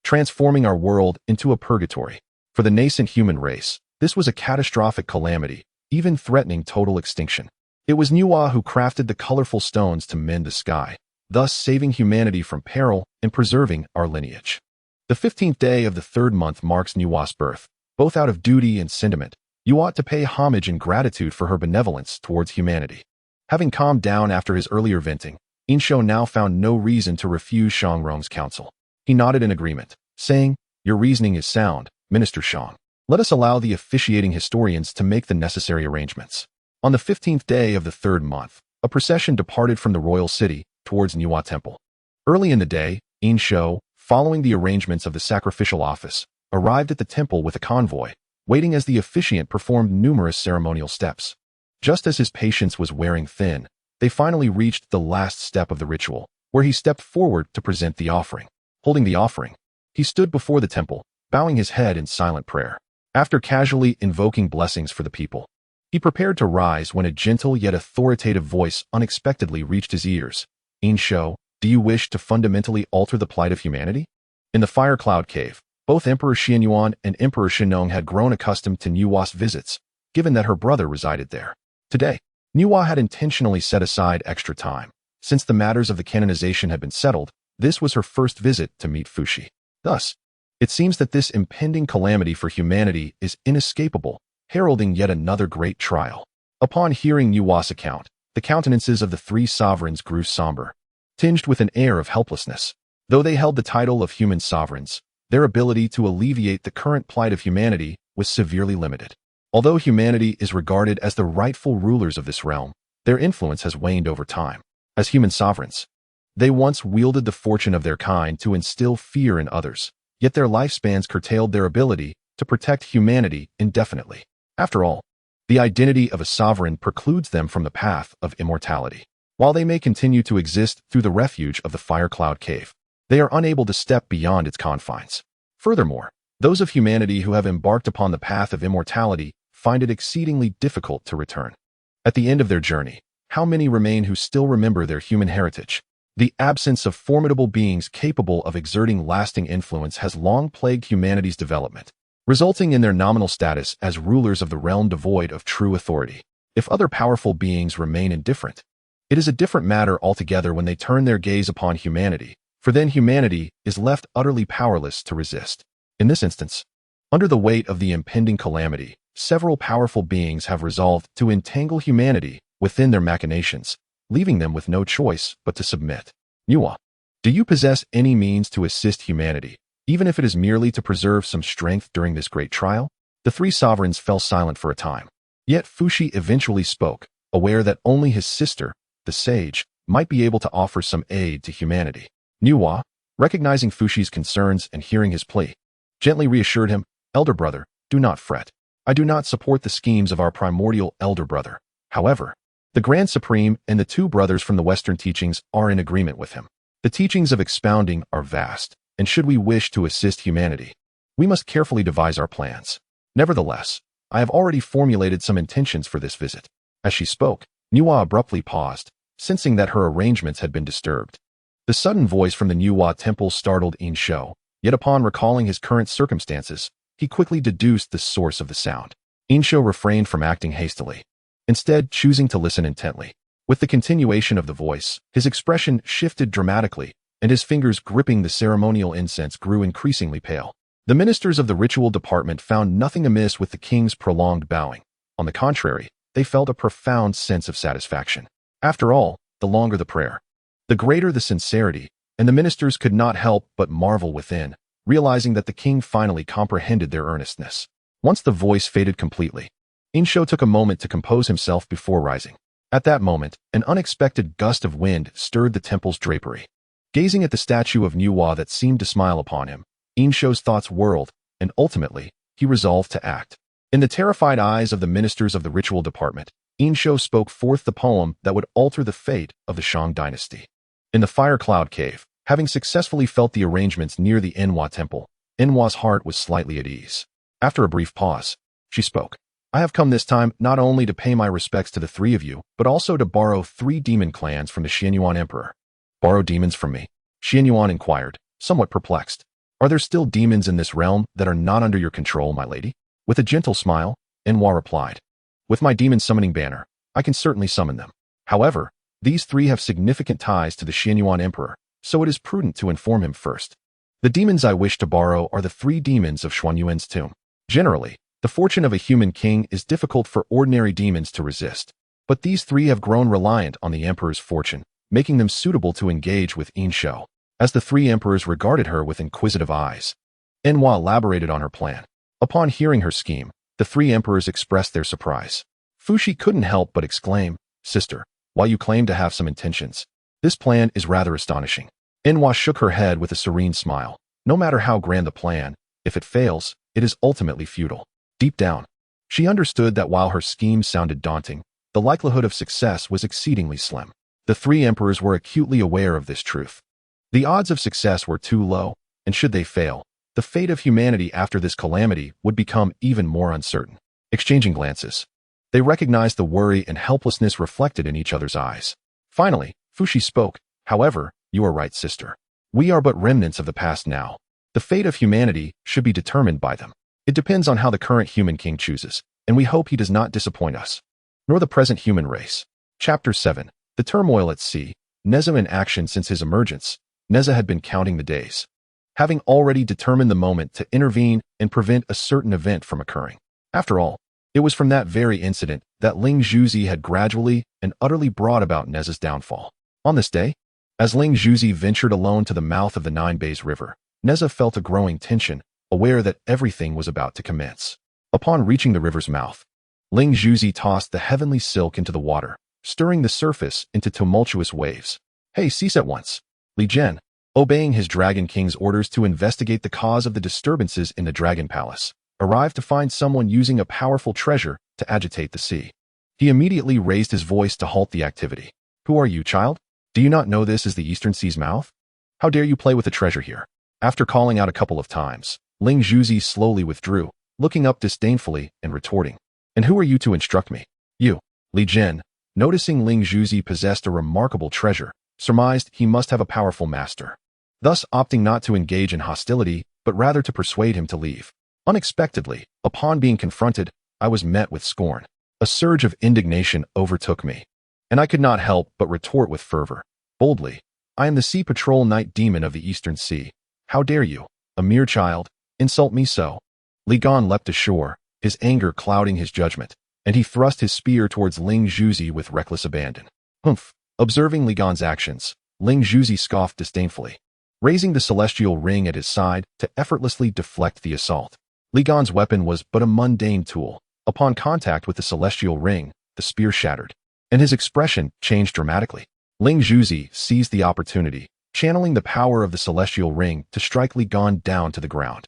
transforming our world into a purgatory. For the nascent human race, this was a catastrophic calamity, even threatening total extinction. It was Niwa who crafted the colorful stones to mend the sky, thus saving humanity from peril and preserving our lineage. The 15th day of the third month marks Niwa's birth. Both out of duty and sentiment, you ought to pay homage and gratitude for her benevolence towards humanity. Having calmed down after his earlier venting, Insho now found no reason to refuse Shang Rong's counsel. He nodded in agreement, saying, your reasoning is sound, Minister Shang. Let us allow the officiating historians to make the necessary arrangements. On the 15th day of the third month, a procession departed from the royal city towards Niwa Temple. Early in the day, Insho, following the arrangements of the sacrificial office, arrived at the temple with a convoy, waiting as the officiant performed numerous ceremonial steps. Just as his patience was wearing thin, they finally reached the last step of the ritual, where he stepped forward to present the offering. Holding the offering, he stood before the temple, bowing his head in silent prayer. After casually invoking blessings for the people, he prepared to rise when a gentle yet authoritative voice unexpectedly reached his ears. Insho, do you wish to fundamentally alter the plight of humanity? In the fire cloud cave, both Emperor Xianyuan and Emperor Shenong had grown accustomed to Niwa's visits, given that her brother resided there. Today, Niwa had intentionally set aside extra time. Since the matters of the canonization had been settled, this was her first visit to meet Fuxi. Thus, it seems that this impending calamity for humanity is inescapable, heralding yet another great trial. Upon hearing Niwa's account, the countenances of the three sovereigns grew somber, tinged with an air of helplessness. Though they held the title of human sovereigns, their ability to alleviate the current plight of humanity was severely limited. Although humanity is regarded as the rightful rulers of this realm, their influence has waned over time. As human sovereigns, they once wielded the fortune of their kind to instill fear in others, yet their lifespans curtailed their ability to protect humanity indefinitely. After all, the identity of a sovereign precludes them from the path of immortality. While they may continue to exist through the refuge of the Fire Cloud Cave, they are unable to step beyond its confines. Furthermore, Those of humanity who have embarked upon the path of immortality find it exceedingly difficult to return. At the end of their journey, how many remain who still remember their human heritage? The absence of formidable beings capable of exerting lasting influence has long plagued humanity's development, resulting in their nominal status as rulers of the realm devoid of true authority. If other powerful beings remain indifferent, it is a different matter altogether when they turn their gaze upon humanity, for then humanity is left utterly powerless to resist. In this instance, under the weight of the impending calamity, several powerful beings have resolved to entangle humanity within their machinations, leaving them with no choice but to submit. Nuwa, do you possess any means to assist humanity, even if it is merely to preserve some strength during this great trial? The three sovereigns fell silent for a time. Yet Fushi eventually spoke, aware that only his sister, the sage, might be able to offer some aid to humanity. Nuwa, recognizing Fushi's concerns and hearing his plea, gently reassured him, "Elder brother, do not fret. I do not support the schemes of our primordial elder brother. However, the Grand Supreme and the two brothers from the Western teachings are in agreement with him. The teachings of expounding are vast, and should we wish to assist humanity, we must carefully devise our plans. Nevertheless, I have already formulated some intentions for this visit." As she spoke, Nuwa abruptly paused, sensing that her arrangements had been disturbed. The sudden voice from the Nuwa temple startled Insho, yet upon recalling his current circumstances, he quickly deduced the source of the sound. Insho refrained from acting hastily, instead choosing to listen intently. With the continuation of the voice, his expression shifted dramatically, and his fingers gripping the ceremonial incense grew increasingly pale. The ministers of the ritual department found nothing amiss with the king's prolonged bowing. On the contrary, they felt a profound sense of satisfaction. After all, the longer the prayer, the greater the sincerity, and the ministers could not help but marvel within, realizing that the king finally comprehended their earnestness. Once the voice faded completely, Insho took a moment to compose himself before rising. At that moment, an unexpected gust of wind stirred the temple's drapery. Gazing at the statue of Nuwa that seemed to smile upon him, Insho's thoughts whirled, and ultimately, he resolved to act. In the terrified eyes of the ministers of the ritual department, Insho spoke forth the poem that would alter the fate of the Shang dynasty. In the Fire Cloud Cave, having successfully felt the arrangements near the Enwa temple, Enwa's heart was slightly at ease. After a brief pause, she spoke. "I have come this time not only to pay my respects to the three of you, but also to borrow 3 demon clans from the Xianyuan emperor." "Borrow demons from me?" Xianyuan inquired, somewhat perplexed. "Are there still demons in this realm that are not under your control, my lady?" With a gentle smile, Enwa replied, "With my demon summoning banner, I can certainly summon them. However, these 3 have significant ties to the Xianyuan emperor, so it is prudent to inform him first. The demons I wish to borrow are the 3 demons of Xuanyuan's tomb. Generally, the fortune of a human king is difficult for ordinary demons to resist, but these 3 have grown reliant on the emperor's fortune, making them suitable to engage with Insho." As the 3 emperors regarded her with inquisitive eyes, Enwa elaborated on her plan. Upon hearing her scheme, the 3 emperors expressed their surprise. Fushi couldn't help but exclaim, "Sister, while you claim to have some intentions, this plan is rather astonishing." Enwa shook her head with a serene smile. No matter how grand the plan, if it fails, it is ultimately futile. Deep down, she understood that while her scheme sounded daunting, the likelihood of success was exceedingly slim. The 3 emperors were acutely aware of this truth. The odds of success were too low, and should they fail, the fate of humanity after this calamity would become even more uncertain. Exchanging glances, they recognized the worry and helplessness reflected in each other's eyes. Finally, Fushi spoke, "However, you are right, sister. We are but remnants of the past now. The fate of humanity should be determined by them. It depends on how the current human king chooses, and we hope he does not disappoint us, nor the present human race." Chapter 7. The turmoil at sea. Nezha in action. Since his emergence, Nezha had been counting the days, having already determined the moment to intervene and prevent a certain event from occurring. After all, it was from that very incident that Ling Zhuzi had gradually and utterly brought about Nezha's downfall. On this day, as Ling Zhuzi ventured alone to the mouth of the Nine Bays River, Nezha felt a growing tension, aware that everything was about to commence. Upon reaching the river's mouth, Ling Zhuzi tossed the heavenly silk into the water, stirring the surface into tumultuous waves. "Hey, cease at once." Li Jian, obeying his Dragon King's orders to investigate the cause of the disturbances in the Dragon Palace, arrived to find someone using a powerful treasure to agitate the sea. He immediately raised his voice to halt the activity. "Who are you, child? Do you not know this is the Eastern Sea's mouth? How dare you play with the treasure here?" After calling out a couple of times, Ling Zhuzi slowly withdrew, looking up disdainfully and retorting. And who are you to instruct me? You. Li Jian, noticing Ling Zhuzi possessed a remarkable treasure, surmised he must have a powerful master. Thus opting not to engage in hostility, but rather to persuade him to leave. Unexpectedly, upon being confronted, I was met with scorn. A surge of indignation overtook me, and I could not help but retort with fervor. Boldly, I am the Sea Patrol Night Demon of the Eastern Sea. How dare you, a mere child, insult me so? Li Gan leapt ashore, his anger clouding his judgment, and he thrust his spear towards Ling Zhuzi with reckless abandon. Humph! Observing Li Gan's actions, Ling Zhuzi scoffed disdainfully, raising the celestial ring at his side to effortlessly deflect the assault. Li Gan's weapon was but a mundane tool. Upon contact with the celestial ring, the spear shattered, and his expression changed dramatically. Ling Zhuzi seized the opportunity, channeling the power of the celestial ring to strike Li Gan down to the ground.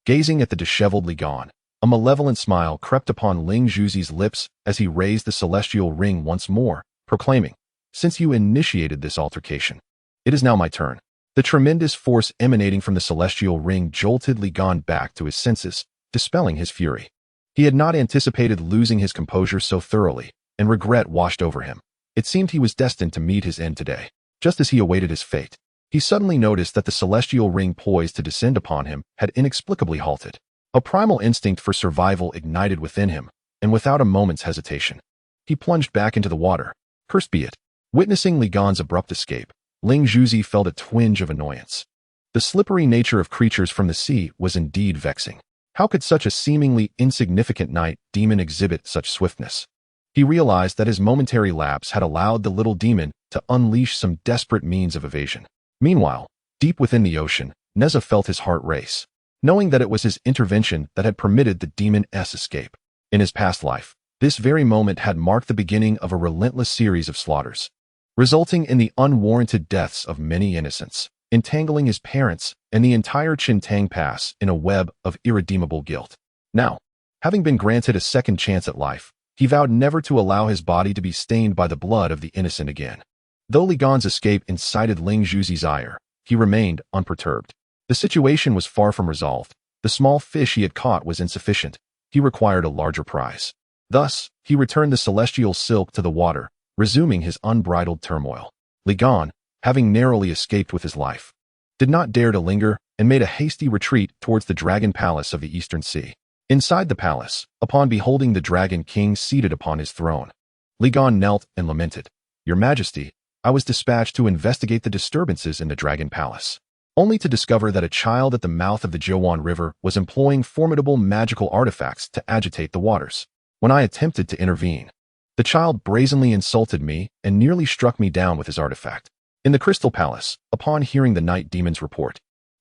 Gazing at the disheveled Li Gan, a malevolent smile crept upon Ling Zhuzi's lips as he raised the celestial ring once more, proclaiming, "Since you initiated this altercation, it is now my turn." The tremendous force emanating from the celestial ring jolted Li Gan back to his senses, dispelling his fury. He had not anticipated losing his composure so thoroughly, and regret washed over him. It seemed he was destined to meet his end today. Just as he awaited his fate, he suddenly noticed that the celestial ring poised to descend upon him had inexplicably halted. A primal instinct for survival ignited within him, and without a moment's hesitation, he plunged back into the water. Cursed be it! Witnessing Li Gan's abrupt escape, Ling Zhuzi felt a twinge of annoyance. The slippery nature of creatures from the sea was indeed vexing. How could such a seemingly insignificant night demon exhibit such swiftness? He realized that his momentary lapse had allowed the little demon to unleash some desperate means of evasion. Meanwhile, deep within the ocean, Nezha felt his heart race, knowing that it was his intervention that had permitted the demon's escape. In his past life, this very moment had marked the beginning of a relentless series of slaughters, resulting in the unwarranted deaths of many innocents, entangling his parents and the entire Qintang Pass in a web of irredeemable guilt. Now, having been granted a second chance at life, he vowed never to allow his body to be stained by the blood of the innocent again. Though Li Gan's escape incited Ling Zhuzi's ire, he remained unperturbed. The situation was far from resolved. The small fish he had caught was insufficient. He required a larger prize. Thus, he returned the celestial silk to the water, resuming his unbridled turmoil. Li Gan, having narrowly escaped with his life, did not dare to linger and made a hasty retreat towards the Dragon Palace of the Eastern Sea. Inside the palace, upon beholding the Dragon King seated upon his throne, Li Gan knelt and lamented, "Your Majesty, I was dispatched to investigate the disturbances in the Dragon Palace, only to discover that a child at the mouth of the Jian River was employing formidable magical artifacts to agitate the waters. When I attempted to intervene, the child brazenly insulted me and nearly struck me down with his artifact." In the Crystal Palace, upon hearing the Night Demon's report,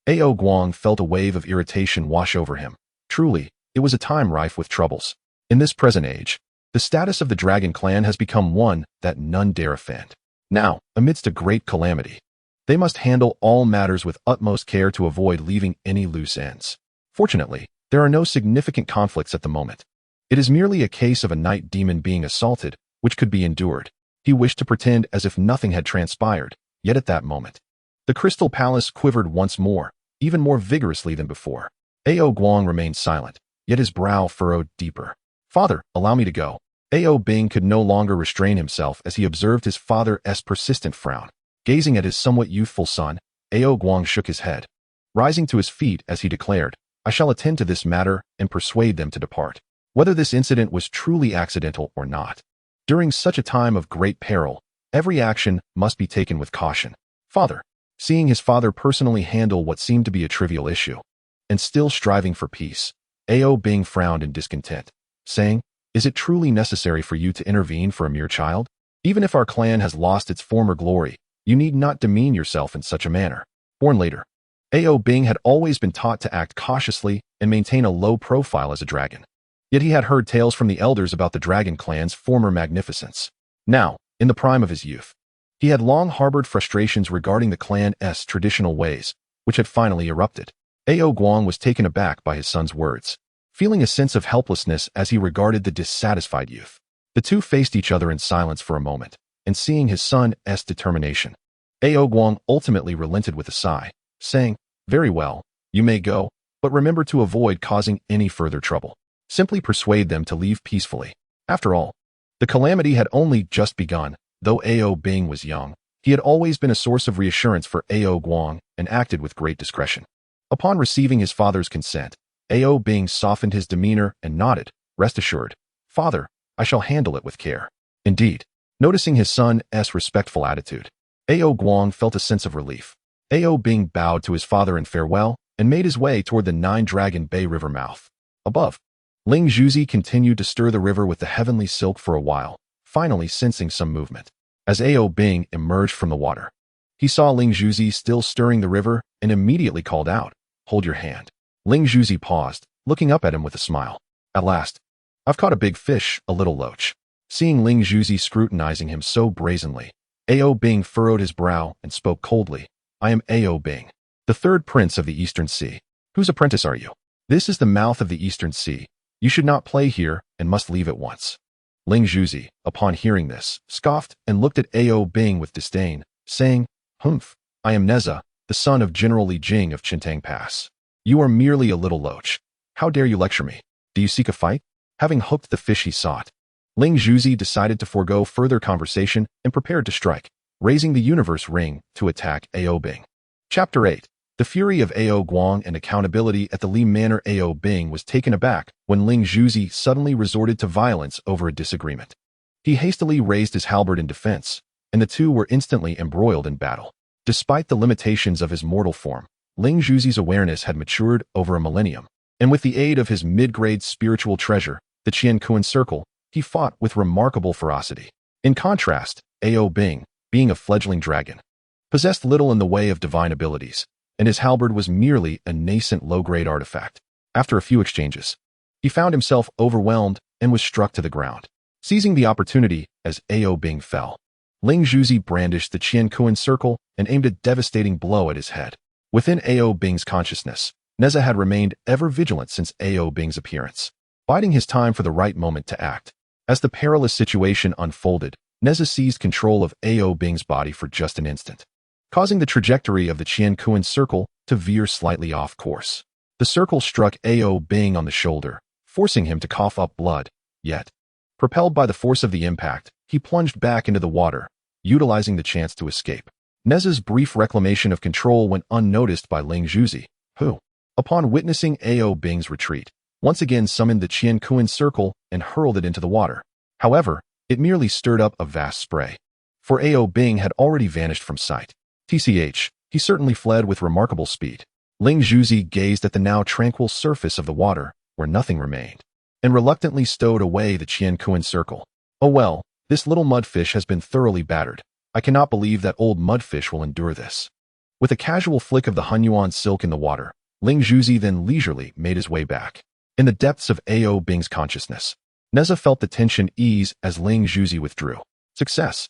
Ao Guang felt a wave of irritation wash over him. Truly, it was a time rife with troubles. In this present age, the status of the Dragon Clan has become one that none dare offend. Now, amidst a great calamity, they must handle all matters with utmost care to avoid leaving any loose ends. Fortunately, there are no significant conflicts at the moment. It is merely a case of a Night Demon being assaulted, which could be endured. He wished to pretend as if nothing had transpired, yet at that moment, the Crystal Palace quivered once more, even more vigorously than before. Ao Guang remained silent, yet his brow furrowed deeper. "Father, allow me to go." Ao Bing could no longer restrain himself as he observed his father's persistent frown. Gazing at his somewhat youthful son, Ao Guang shook his head, rising to his feet as he declared, "I shall attend to this matter and persuade them to depart, whether this incident was truly accidental or not. During such a time of great peril, every action must be taken with caution." Father, seeing his father personally handle what seemed to be a trivial issue, and still striving for peace, Ao Bing frowned in discontent, saying, "Is it truly necessary for you to intervene for a mere child? Even if our clan has lost its former glory, you need not demean yourself in such a manner." Born later, Ao Bing had always been taught to act cautiously and maintain a low profile as a dragon. Yet he had heard tales from the elders about the Dragon Clan's former magnificence. Now, in the prime of his youth, he had long harbored frustrations regarding the clan's traditional ways, which had finally erupted. Ao Guang was taken aback by his son's words, feeling a sense of helplessness as he regarded the dissatisfied youth. The two faced each other in silence for a moment, and seeing his son's determination, Ao Guang ultimately relented with a sigh, saying, "Very well, you may go. but remember to avoid causing any further trouble. Simply persuade them to leave peacefully. After all, the calamity had only just begun. Though Ao Bing was young, he had always been a source of reassurance for Ao Guang and acted with great discretion. Upon receiving his father's consent, Ao Bing softened his demeanor and nodded, "Rest assured, father, I shall handle it with care." Indeed, noticing his son's respectful attitude, Ao Guang felt a sense of relief. Ao Bing bowed to his father in farewell and made his way toward the Nine-Dragon Bay River mouth. Above, Ling Zhuzi continued to stir the river with the heavenly silk for a while, finally sensing some movement. As Ao Bing emerged from the water, he saw Ling Zhuzi still stirring the river and immediately called out, "Hold your hand." Ling Zhuzi paused, looking up at him with a smile. "At last, I've caught a big fish, a little loach." Seeing Ling Zhuzi scrutinizing him so brazenly, Ao Bing furrowed his brow and spoke coldly, "I am Ao Bing, the third prince of the Eastern Sea. Whose apprentice are you? This is the mouth of the Eastern Sea. You should not play here and must leave at once." Ling Zhuzi, upon hearing this, scoffed and looked at Ao Bing with disdain, saying, "Humph, I am Nezha, the son of General Li Jing of Qintang Pass. You are merely a little loach. How dare you lecture me? Do you seek a fight?" Having hooked the fish he sought, Ling Zhuzi decided to forego further conversation and prepared to strike, raising the universe ring to attack Ao Bing. Chapter 8. The fury of Ao Guang and accountability at the Li Manor. Ao Bing was taken aback when Ling Zhuzi suddenly resorted to violence over a disagreement. He hastily raised his halberd in defense, and the two were instantly embroiled in battle. Despite the limitations of his mortal form, Ling Zhuzi's awareness had matured over a millennium, and with the aid of his mid-grade spiritual treasure, the Qian Circle, he fought with remarkable ferocity. In contrast, Ao Bing, being a fledgling dragon, possessed little in the way of divine abilities, and his halberd was merely a nascent low-grade artifact. After a few exchanges, he found himself overwhelmed and was struck to the ground. Seizing the opportunity as Ao Bing fell, Ling Zhuzi brandished the Qian Circle and aimed a devastating blow at his head. Within Ao Bing's consciousness, Nezha had remained ever vigilant since Ao Bing's appearance, biding his time for the right moment to act. As the perilous situation unfolded, Nezha seized control of Ao Bing's body for just an instant, causing the trajectory of the Qian Circle to veer slightly off course. The circle struck Ao Bing on the shoulder, forcing him to cough up blood. Yet, propelled by the force of the impact, he plunged back into the water, utilizing the chance to escape. Nezha's brief reclamation of control went unnoticed by Ling Zhuzi, who, upon witnessing Ao Bing's retreat, once again summoned the Qian Circle and hurled it into the water. However, it merely stirred up a vast spray, for Ao Bing had already vanished from sight. TCH, he certainly fled with remarkable speed. Ling Zhuzi gazed at the now tranquil surface of the water, where nothing remained, and reluctantly stowed away the Qian Circle. "Oh well, this little mudfish has been thoroughly battered. I cannot believe that old mudfish will endure this." With a casual flick of the Hunyuan silk in the water, Ling Zhuzi then leisurely made his way back. In the depths of Ao Bing's consciousness, Nezha felt the tension ease as Ling Zhuzi withdrew. Success.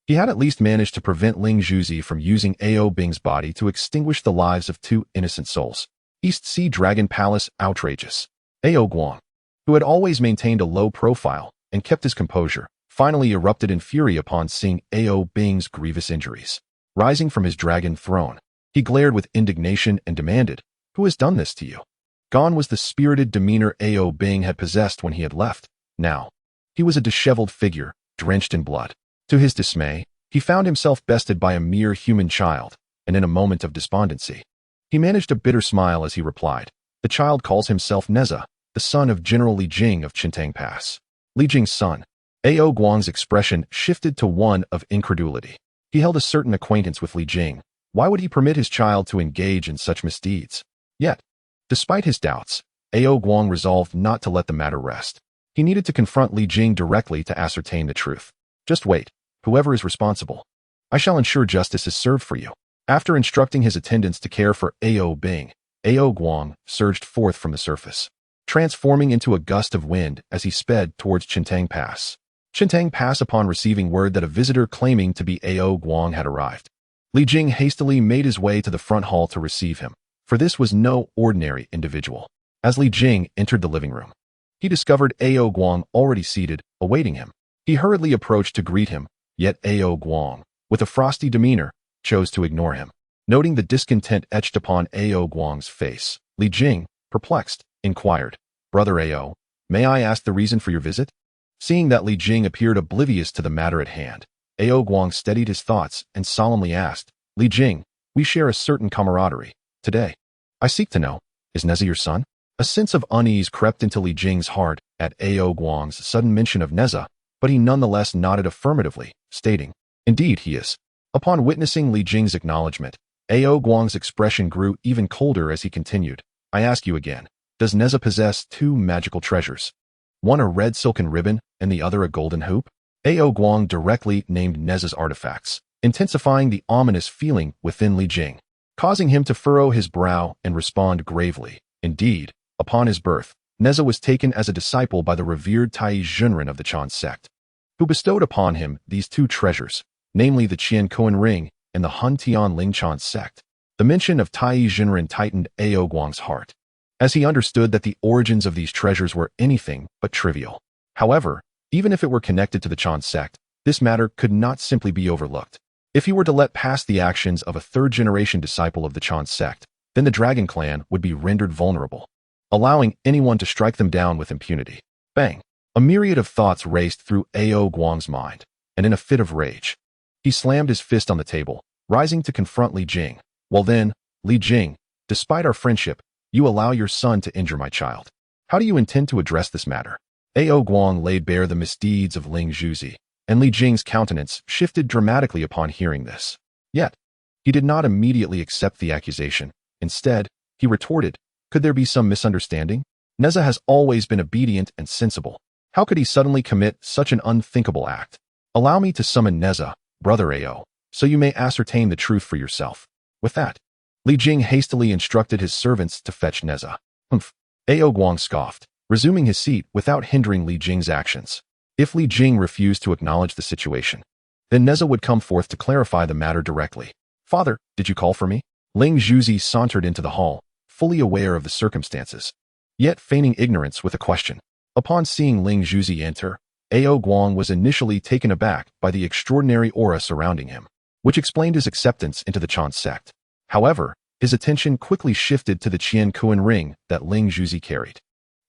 He had at least managed to prevent Ling Zhuzi from using Ao Bing's body to extinguish the lives of two innocent souls. East Sea Dragon Palace. Outrageous. Ao Guang, who had always maintained a low profile and kept his composure, finally erupted in fury upon seeing Ao Bing's grievous injuries. Rising from his dragon throne, he glared with indignation and demanded, "Who has done this to you?" Gone was the spirited demeanor Ao Bing had possessed when he had left. Now, he was a disheveled figure, drenched in blood. To his dismay, he found himself bested by a mere human child, and in a moment of despondency, he managed a bitter smile as he replied, "The child calls himself Nezha, the son of General Li Jing of Qintang Pass." Li Jing's son. Ao Guang's expression shifted to one of incredulity. He held a certain acquaintance with Li Jing. Why would he permit his child to engage in such misdeeds? Yet, despite his doubts, Ao Guang resolved not to let the matter rest. He needed to confront Li Jing directly to ascertain the truth. "Just wait, whoever is responsible. I shall ensure justice is served for you." After instructing his attendants to care for Ao Bing, Ao Guang surged forth from the surface, transforming into a gust of wind as he sped towards Qintang Pass. Qintang Pass. Upon receiving word that a visitor claiming to be Ao Guang had arrived, Li Jing hastily made his way to the front hall to receive him, for this was no ordinary individual. As Li Jing entered the living room, he discovered Ao Guang already seated, awaiting him. He hurriedly approached to greet him, yet Ao Guang, with a frosty demeanor, chose to ignore him. Noting the discontent etched upon Ao Guang's face, Li Jing, perplexed, inquired, "Brother Ao, may I ask the reason for your visit?" Seeing that Li Jing appeared oblivious to the matter at hand, Ao Guang steadied his thoughts and solemnly asked, "Li Jing, we share a certain camaraderie. Today, I seek to know, is Nezha your son?" A sense of unease crept into Li Jing's heart at Ao Guang's sudden mention of Nezha, but he nonetheless nodded affirmatively, stating, "Indeed he is." Upon witnessing Li Jing's acknowledgement, Ao Guang's expression grew even colder as he continued, "I ask you again, does Nezha possess two magical treasures? One a red silken ribbon and the other a golden hoop?" Ao Guang directly named Nezha's artifacts, intensifying the ominous feeling within Li Jing, causing him to furrow his brow and respond gravely, "Indeed, upon his birth, Nezha was taken as a disciple by the revered Tai Zhenren of the Chan sect, who bestowed upon him these two treasures, namely the Qian Koan ring and the Han Tian Ling Chan sect." The mention of Tai Zhenren tightened Ao Guang's heart, as he understood that the origins of these treasures were anything but trivial. However, even if it were connected to the Chan sect, this matter could not simply be overlooked. If he were to let pass the actions of a third-generation disciple of the Chan sect, then the Dragon Clan would be rendered vulnerable, allowing anyone to strike them down with impunity. Bang! A myriad of thoughts raced through Ao Guang's mind, and in a fit of rage, he slammed his fist on the table, rising to confront Li Jing. "Well then, Li Jing, despite our friendship, you allow your son to injure my child. How do you intend to address this matter?" Ao Guang laid bare the misdeeds of Ling Zhuzi, and Li Jing's countenance shifted dramatically upon hearing this. Yet, he did not immediately accept the accusation. Instead, he retorted, "Could there be some misunderstanding? Nezha has always been obedient and sensible. How could he suddenly commit such an unthinkable act? Allow me to summon Nezha, Brother Ao, so you may ascertain the truth for yourself." With that, Li Jing hastily instructed his servants to fetch Nezha. "Humph." Ao Guang scoffed, resuming his seat without hindering Li Jing's actions. If Li Jing refused to acknowledge the situation, then Nezha would come forth to clarify the matter directly. "Father, did you call for me?" Ling Zhuzi sauntered into the hall, fully aware of the circumstances, yet feigning ignorance with a question. Upon seeing Ling Zhuzi enter, Ao Guang was initially taken aback by the extraordinary aura surrounding him, which explained his acceptance into the Chan sect. However, his attention quickly shifted to the Qian Koan ring that Ling Zhuzi carried.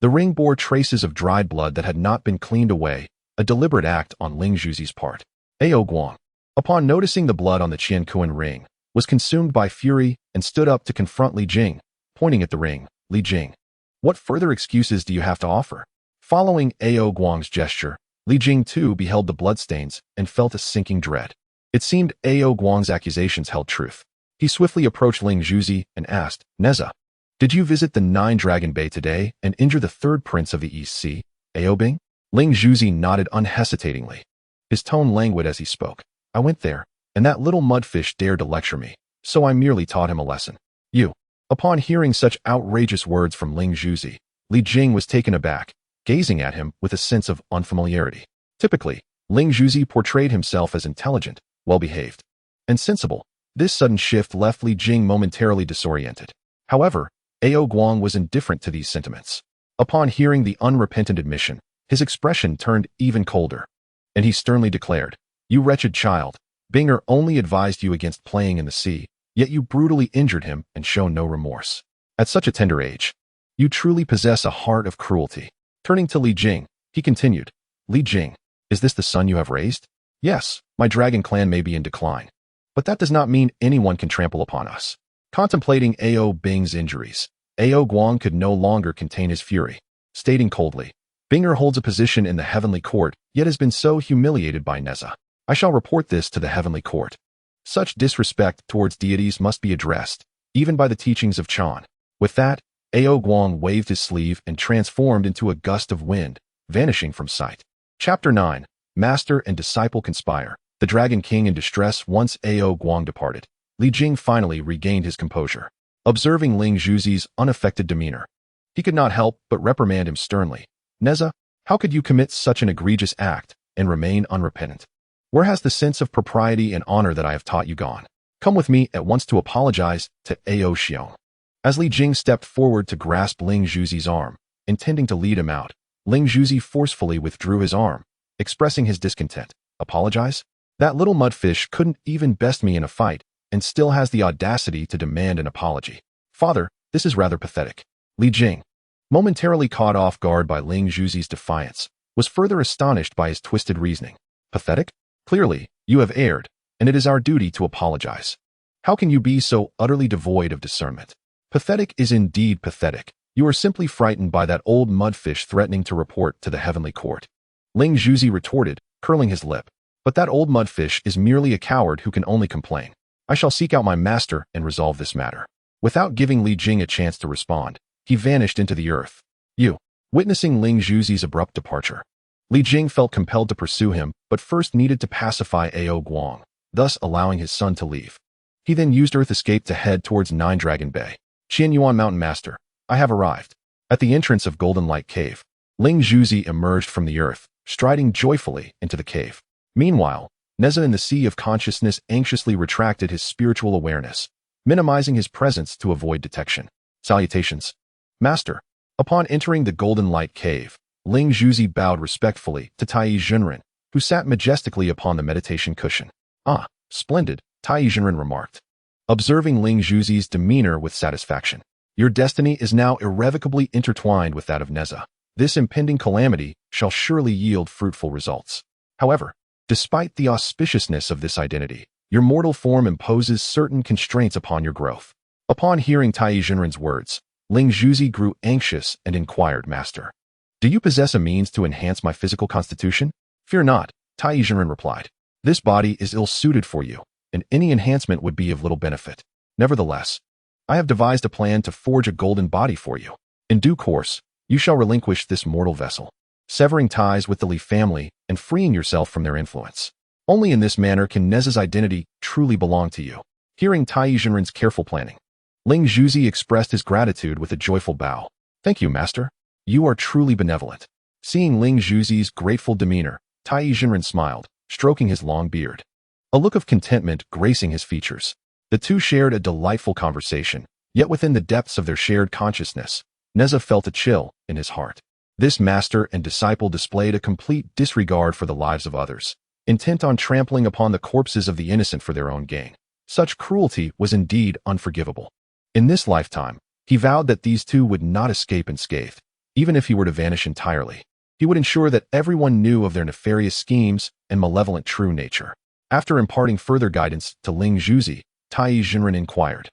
The ring bore traces of dried blood that had not been cleaned away, a deliberate act on Ling Zhuzi's part. Ao Guang, upon noticing the blood on the Qian Koan ring, was consumed by fury and stood up to confront Li Jing, pointing at the ring. "Li Jing, what further excuses do you have to offer?" Following Ao Guang's gesture, Li Jing too beheld the bloodstains and felt a sinking dread. It seemed Ao Guang's accusations held truth. He swiftly approached Ling Zhuzi and asked, "Nezha, did you visit the Nine Dragon Bay today and injure the third prince of the East Sea, Ao Bing?" Ling Zhuzi nodded unhesitatingly, his tone languid as he spoke. "I went there, and that little mudfish dared to lecture me, so I merely taught him a lesson." "You." Upon hearing such outrageous words from Ling Zhuzi, Li Jing was taken aback, gazing at him with a sense of unfamiliarity. Typically, Ling Zhuzi portrayed himself as intelligent, well-behaved, and sensible. This sudden shift left Li Jing momentarily disoriented. However, Ao Guang was indifferent to these sentiments. Upon hearing the unrepentant admission, his expression turned even colder, and he sternly declared, "You wretched child, Binger only advised you against playing in the sea, yet you brutally injured him and show no remorse. At such a tender age, you truly possess a heart of cruelty." Turning to Li Jing, he continued, "Li Jing, is this the son you have raised? Yes, my Dragon Clan may be in decline, but that does not mean anyone can trample upon us." Contemplating Ao Bing's injuries, Ao Guang could no longer contain his fury, stating coldly, "Binger holds a position in the Heavenly Court, yet has been so humiliated by Nezha. I shall report this to the Heavenly Court." Such disrespect towards deities must be addressed, even by the teachings of Chan. With that, Ao Guang waved his sleeve and transformed into a gust of wind, vanishing from sight. Chapter 9. Master and Disciple Conspire. The Dragon King in distress. Once Ao Guang departed, Li Jing finally regained his composure. Observing Ling Zhuzi's unaffected demeanor, he could not help but reprimand him sternly. "Nezha, how could you commit such an egregious act and remain unrepentant? Where has the sense of propriety and honor that I have taught you gone? Come with me at once to apologize to Ao Xiong." As Li Jing stepped forward to grasp Ling Zhuzi's arm, intending to lead him out, Ling Zhuzi forcefully withdrew his arm, expressing his discontent. "Apologize? That little mudfish couldn't even best me in a fight, and still has the audacity to demand an apology. Father, this is rather pathetic." Li Jing, momentarily caught off guard by Ling Zhuzi's defiance, was further astonished by his twisted reasoning. Pathetic? Clearly, you have erred, and it is our duty to apologize. How can you be so utterly devoid of discernment? Pathetic is indeed pathetic. You are simply frightened by that old mudfish threatening to report to the heavenly court. Ling Zhuzi retorted, curling his lip. But that old mudfish is merely a coward who can only complain. I shall seek out my master and resolve this matter. Without giving Li Jing a chance to respond, he vanished into the earth. Witnessing Ling Zhuzi's abrupt departure, Li Jing felt compelled to pursue him, but first needed to pacify Ao Guang, thus allowing his son to leave. He then used Earth Escape to head towards Nine Dragon Bay. Qian Yuan Mountain Master, I have arrived. At the entrance of Golden Light Cave, Ling Zhuzi emerged from the earth, striding joyfully into the cave. Meanwhile, Nezha in the Sea of Consciousness anxiously retracted his spiritual awareness, minimizing his presence to avoid detection. Salutations, Master. Upon entering the Golden Light Cave, Ling Zhuzi bowed respectfully to Tai Zhenren, who sat majestically upon the meditation cushion. Ah, splendid, Tai Zhenren remarked, observing Ling Zhuzi's demeanor with satisfaction. Your destiny is now irrevocably intertwined with that of Nezha. This impending calamity shall surely yield fruitful results. However, despite the auspiciousness of this identity, your mortal form imposes certain constraints upon your growth. Upon hearing Tai Zhenren's words, Ling Zhuzi grew anxious and inquired, Master, do you possess a means to enhance my physical constitution? Fear not, Tai Zhenren replied. This body is ill-suited for you, and any enhancement would be of little benefit. Nevertheless, I have devised a plan to forge a golden body for you. In due course, you shall relinquish this mortal vessel, severing ties with the Li family and freeing yourself from their influence. Only in this manner can Nezha's identity truly belong to you. Hearing Tai Zhenren's careful planning, Ling Zhuzi expressed his gratitude with a joyful bow. Thank you, Master. You are truly benevolent. Seeing Ling Zhuzi's grateful demeanor, Tai Zhenren smiled, stroking his long beard, a look of contentment gracing his features. The two shared a delightful conversation, yet within the depths of their shared consciousness, Nezha felt a chill in his heart. This master and disciple displayed a complete disregard for the lives of others, intent on trampling upon the corpses of the innocent for their own gain. Such cruelty was indeed unforgivable. In this lifetime, he vowed that these two would not escape unscathed. Even if he were to vanish entirely, he would ensure that everyone knew of their nefarious schemes and malevolent true nature. After imparting further guidance to Ling Zhuzi, Tai Zhenren inquired,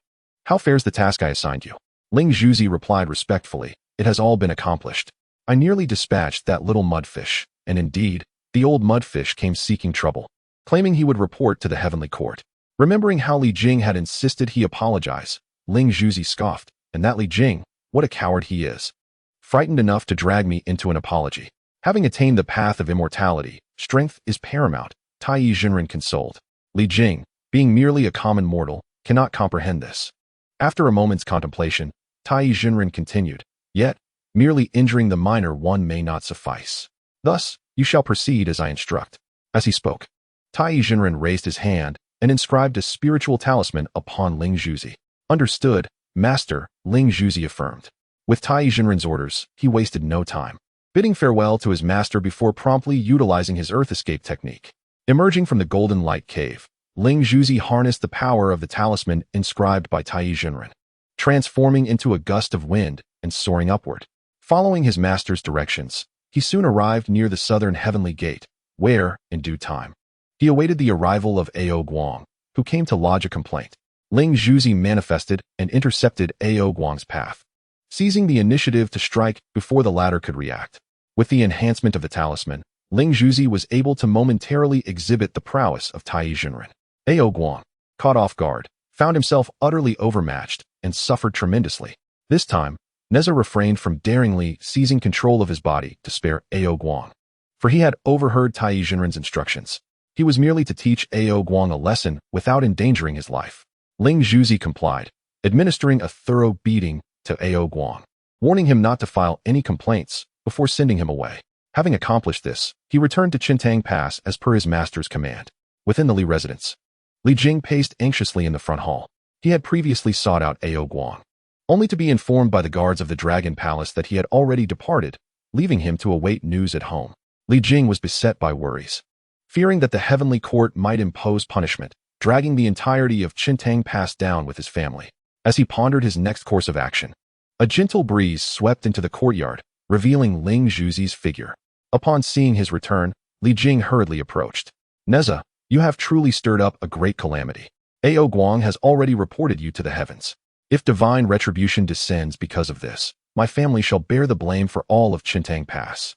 how fares the task I assigned you? Ling Zhuzi replied respectfully, it has all been accomplished. I nearly dispatched that little mudfish, and indeed, the old mudfish came seeking trouble, claiming he would report to the heavenly court. Remembering how Li Jing had insisted he apologize, Ling Zhuzi scoffed, and that Li Jing, what a coward he is. Frightened enough to drag me into an apology. Having attained the path of immortality, strength is paramount, Tai Zhenren consoled. Li Jing, being merely a common mortal, cannot comprehend this. After a moment's contemplation, Tai Zhenren continued, yet, merely injuring the minor one may not suffice. Thus, you shall proceed as I instruct. As he spoke, Tai Zhenren raised his hand and inscribed a spiritual talisman upon Ling Zhuzi. Understood, Master, Ling Zhuzi affirmed. With Tai Zhenren's orders, he wasted no time, bidding farewell to his master before promptly utilizing his Earth Escape technique. Emerging from the Golden Light Cave, Ling Zhuzi harnessed the power of the talisman inscribed by Tai Zhenren, transforming into a gust of wind and soaring upward. Following his master's directions, he soon arrived near the southern heavenly gate, where, in due time, he awaited the arrival of Ao Guang, who came to lodge a complaint. Ling Zhuzi manifested and intercepted Ao Guang's path, seizing the initiative to strike before the latter could react. With the enhancement of the talisman, Ling Zhuzi was able to momentarily exhibit the prowess of Tai Zhenren. Ao Guang, caught off guard, found himself utterly overmatched and suffered tremendously. This time, Nezha refrained from daringly seizing control of his body to spare Ao Guang, for he had overheard Tai Zhenren's instructions. He was merely to teach Ao Guang a lesson without endangering his life. Ling Zhuzi complied, administering a thorough beating to Ao Guang, warning him not to file any complaints before sending him away. Having accomplished this, he returned to Qintang Pass as per his master's command. Within the Li residence, Li Jing paced anxiously in the front hall. He had previously sought out Ao Guang, only to be informed by the guards of the Dragon Palace that he had already departed, leaving him to await news at home. Li Jing was beset by worries, fearing that the heavenly court might impose punishment, dragging the entirety of Qintang Pass down with his family. As he pondered his next course of action, A gentle breeze swept into the courtyard, revealing Ling Zhuzi's figure. Upon seeing his return, Li Jing hurriedly approached. Nezha, you have truly stirred up a great calamity. Ao Guang has already reported you to the heavens. If divine retribution descends because of this, my family shall bear the blame for all of Qintang Pass.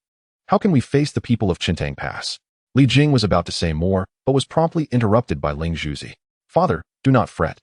How can we face the people of Qintang Pass? Li Jing was about to say more, but was promptly interrupted by Ling Zhuzi. Father, do not fret.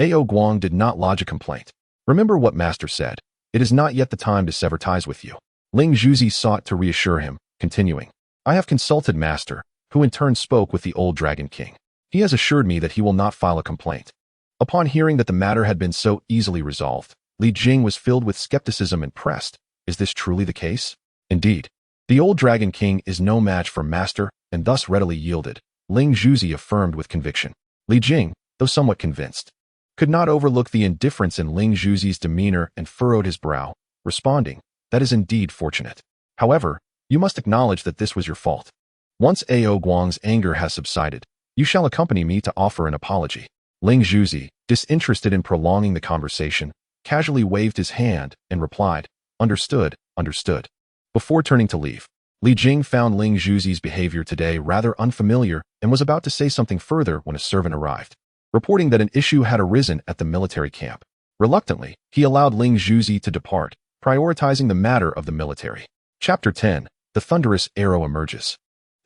Ao Guang did not lodge a complaint. Remember what Master said. It is not yet the time to sever ties with you. Ling Zhuzi sought to reassure him, continuing. I have consulted Master, who in turn spoke with the old Dragon King. He has assured me that he will not file a complaint. Upon hearing that the matter had been so easily resolved, Li Jing was filled with skepticism and pressed. Is this truly the case? Indeed. The old Dragon King is no match for Master, and thus readily yielded. Ling Zhuzi affirmed with conviction. Li Jing, though somewhat convinced, could not overlook the indifference in Ling Zhuzi's demeanor and furrowed his brow, responding, that is indeed fortunate. However, you must acknowledge that this was your fault. Once Ao Guang's anger has subsided, you shall accompany me to offer an apology. Ling Zhuzi, disinterested in prolonging the conversation, casually waved his hand and replied, understood, understood. Before turning to leave, Li Jing found Ling Zhuzi's behavior today rather unfamiliar and was about to say something further when a servant arrived, reporting that an issue had arisen at the military camp. Reluctantly, he allowed Ling Zhuzi to depart, prioritizing the matter of the military. Chapter 10. The Thunderous Arrow Emerges.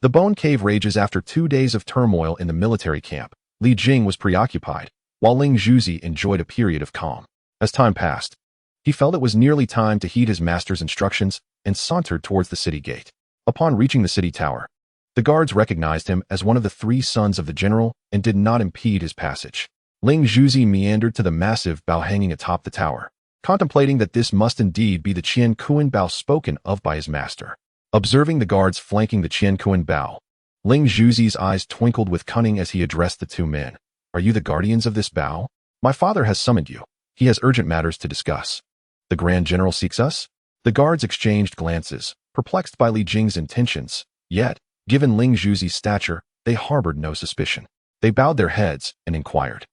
The Bone Cave rages after 2 days of turmoil in the military camp. Li Jing was preoccupied, while Ling Zhuzi enjoyed a period of calm. As time passed, he felt it was nearly time to heed his master's instructions and sauntered towards the city gate. Upon reaching the city tower, the guards recognized him as one of the 3 sons of the general and did not impede his passage. Ling Zhuzi meandered to the massive bow hanging atop the tower, contemplating that this must indeed be the Chen Gongbao spoken of by his master. Observing the guards flanking the Chen Gongbao, Ling Zhuzi's eyes twinkled with cunning as he addressed the 2 men. Are you the guardians of this bow? My father has summoned you. He has urgent matters to discuss. The Grand General seeks us? The guards exchanged glances, perplexed by Li Jing's intentions, yet, given Ling Zhuzi's stature, they harbored no suspicion. They bowed their heads and inquired.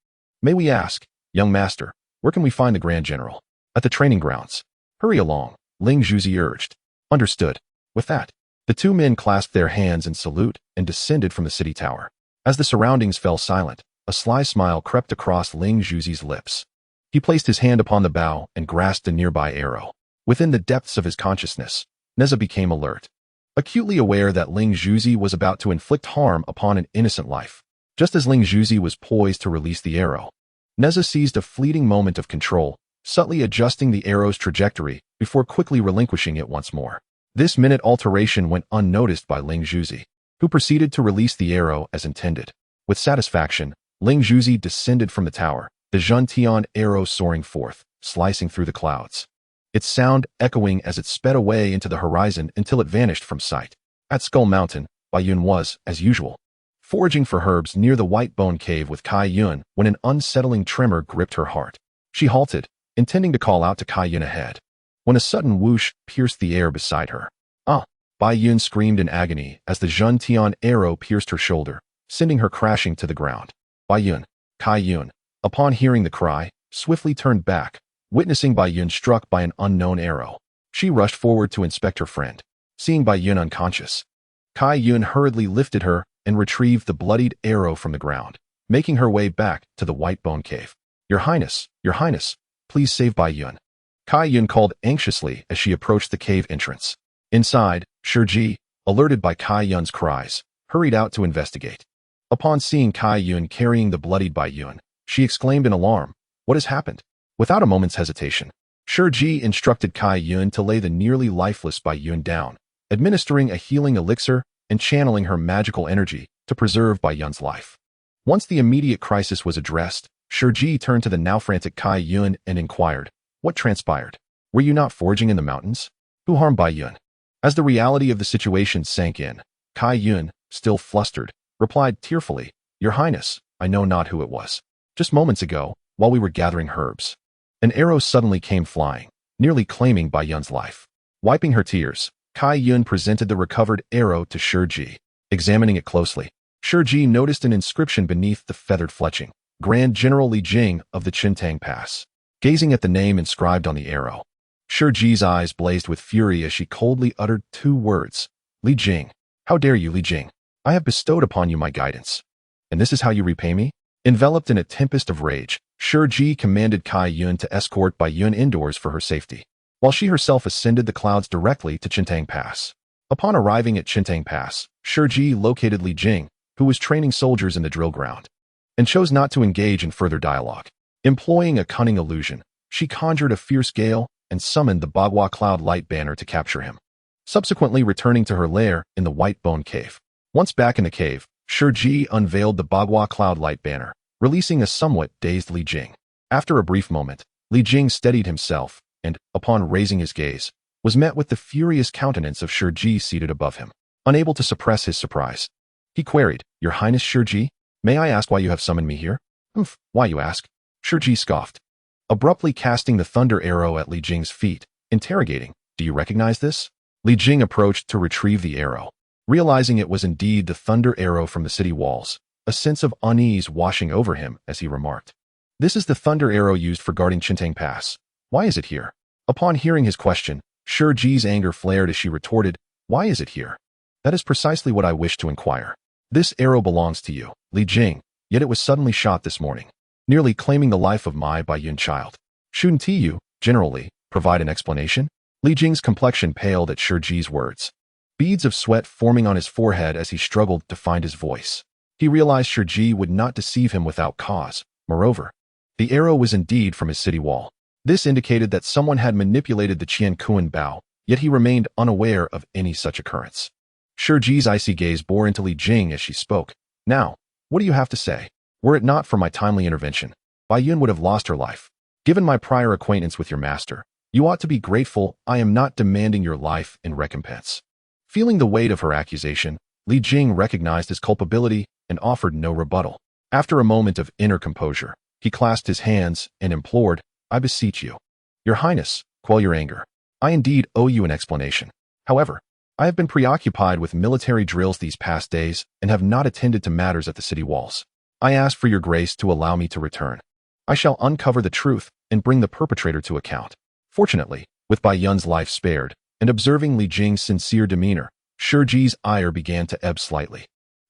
May we ask, young master, where can we find the Grand General? At the training grounds. Hurry along, Ling Zhuzi urged. Understood. With that, the 2 men clasped their hands in salute and descended from the city tower. As the surroundings fell silent, a sly smile crept across Ling Zhuzi's lips. He placed his hand upon the bow and grasped a nearby arrow. Within the depths of his consciousness, Nezha became alert, acutely aware that Ling Zhuzi was about to inflict harm upon an innocent life. Just as Ling Zhuzi was poised to release the arrow, Nezha seized a fleeting moment of control, subtly adjusting the arrow's trajectory before quickly relinquishing it once more. This minute alteration went unnoticed by Ling Zhuzi, who proceeded to release the arrow as intended. With satisfaction, Ling Zhuzi descended from the tower, the Zhenzi arrow soaring forth, slicing through the clouds. Its sound echoing as it sped away into the horizon until it vanished from sight. At Skull Mountain, Bai Yun was, as usual, foraging for herbs near the White Bone Cave with Kai Yun when an unsettling tremor gripped her heart. She halted, intending to call out to Kai Yun ahead, when a sudden whoosh pierced the air beside her. Ah! Bai Yun screamed in agony as the Zhenzi arrow pierced her shoulder, sending her crashing to the ground. Bai Yun, Kai Yun, upon hearing the cry, swiftly turned back, witnessing Bai Yun struck by an unknown arrow. She rushed forward to inspect her friend. Seeing Bai Yun unconscious, Kai Yun hurriedly lifted her and retrieved the bloodied arrow from the ground, making her way back to the White Bone Cave. Your Highness, please save Bai Yun. Kai Yun called anxiously as she approached the cave entrance. Inside, Zhenzi, alerted by Kai Yun's cries, hurried out to investigate. Upon seeing Kai Yun carrying the bloodied Bai Yun, she exclaimed in alarm, "What has happened?" Without a moment's hesitation, Zhenzi instructed Kai Yun to lay the nearly lifeless Bai Yun down, administering a healing elixir and channeling her magical energy to preserve Bai Yun's life. Once the immediate crisis was addressed, Zhenzi turned to the now frantic Kai Yun and inquired, "What transpired? Were you not foraging in the mountains? Who harmed Bai Yun?" As the reality of the situation sank in, Kai Yun, still flustered, replied tearfully, "Your Highness, I know not who it was. Just moments ago, while we were gathering herbs, an arrow suddenly came flying, nearly claiming Bai Yun's life." Wiping her tears, Kai Yun presented the recovered arrow to Zhenzi. Examining it closely, Zhenzi noticed an inscription beneath the feathered fletching, "Grand General Li Jing of the Qintang Pass." Gazing at the name inscribed on the arrow, Ji's eyes blazed with fury as she coldly uttered 2 words. Li Jing. How dare you, Li Jing? I have bestowed upon you my guidance. And this is how you repay me? Enveloped in a tempest of rage, Ji commanded Kai Yun to escort Bai Yun indoors for her safety, while she herself ascended the clouds directly to Qintang Pass. Upon arriving at Qintang Pass, Ji located Li Jing, who was training soldiers in the drill ground, and chose not to engage in further dialogue. Employing a cunning illusion, she conjured a fierce gale and summoned the Bagua Cloud Light Banner to capture him, subsequently returning to her lair in the White Bone Cave. Once back in the cave, Ji unveiled the Bagua Cloud Light Banner, releasing a somewhat dazed Li Jing. After a brief moment, Li Jing steadied himself and, upon raising his gaze, was met with the furious countenance of Ji seated above him. Unable to suppress his surprise, he queried, Your Highness Ji, may I ask why you have summoned me here? Why you ask? Ji scoffed, abruptly casting the thunder arrow at Li Jing's feet, interrogating, Do you recognize this? Li Jing approached to retrieve the arrow. Realizing it was indeed the thunder arrow from the city walls, a sense of unease washing over him as he remarked, This is the thunder arrow used for guarding Qintang Pass. Why is it here? Upon hearing his question, Ji's anger flared as she retorted, Why is it here? That is precisely what I wish to inquire. This arrow belongs to you, Li Jing, yet it was suddenly shot this morning, nearly claiming the life of my Bai Yun child. Shouldn't you, generally, provide an explanation? Li Jing's complexion paled at Ji's words, beads of sweat forming on his forehead as he struggled to find his voice. He realized Ji would not deceive him without cause. Moreover, the arrow was indeed from his city wall. This indicated that someone had manipulated the Chen Gongbao, yet he remained unaware of any such occurrence. Ji's icy gaze bore into Li Jing as she spoke. Now, what do you have to say? Were it not for my timely intervention, Bai Yun would have lost her life. Given my prior acquaintance with your master, you ought to be grateful I am not demanding your life in recompense. Feeling the weight of her accusation, Li Jing recognized his culpability and offered no rebuttal. After a moment of inner composure, he clasped his hands and implored, I beseech you. Your Highness, quell your anger. I indeed owe you an explanation. However, I have been preoccupied with military drills these past days and have not attended to matters at the city walls. I ask for your grace to allow me to return. I shall uncover the truth and bring the perpetrator to account. Fortunately, with Bai Yun's life spared, and observing Li Jing's sincere demeanor, Ji's ire began to ebb slightly.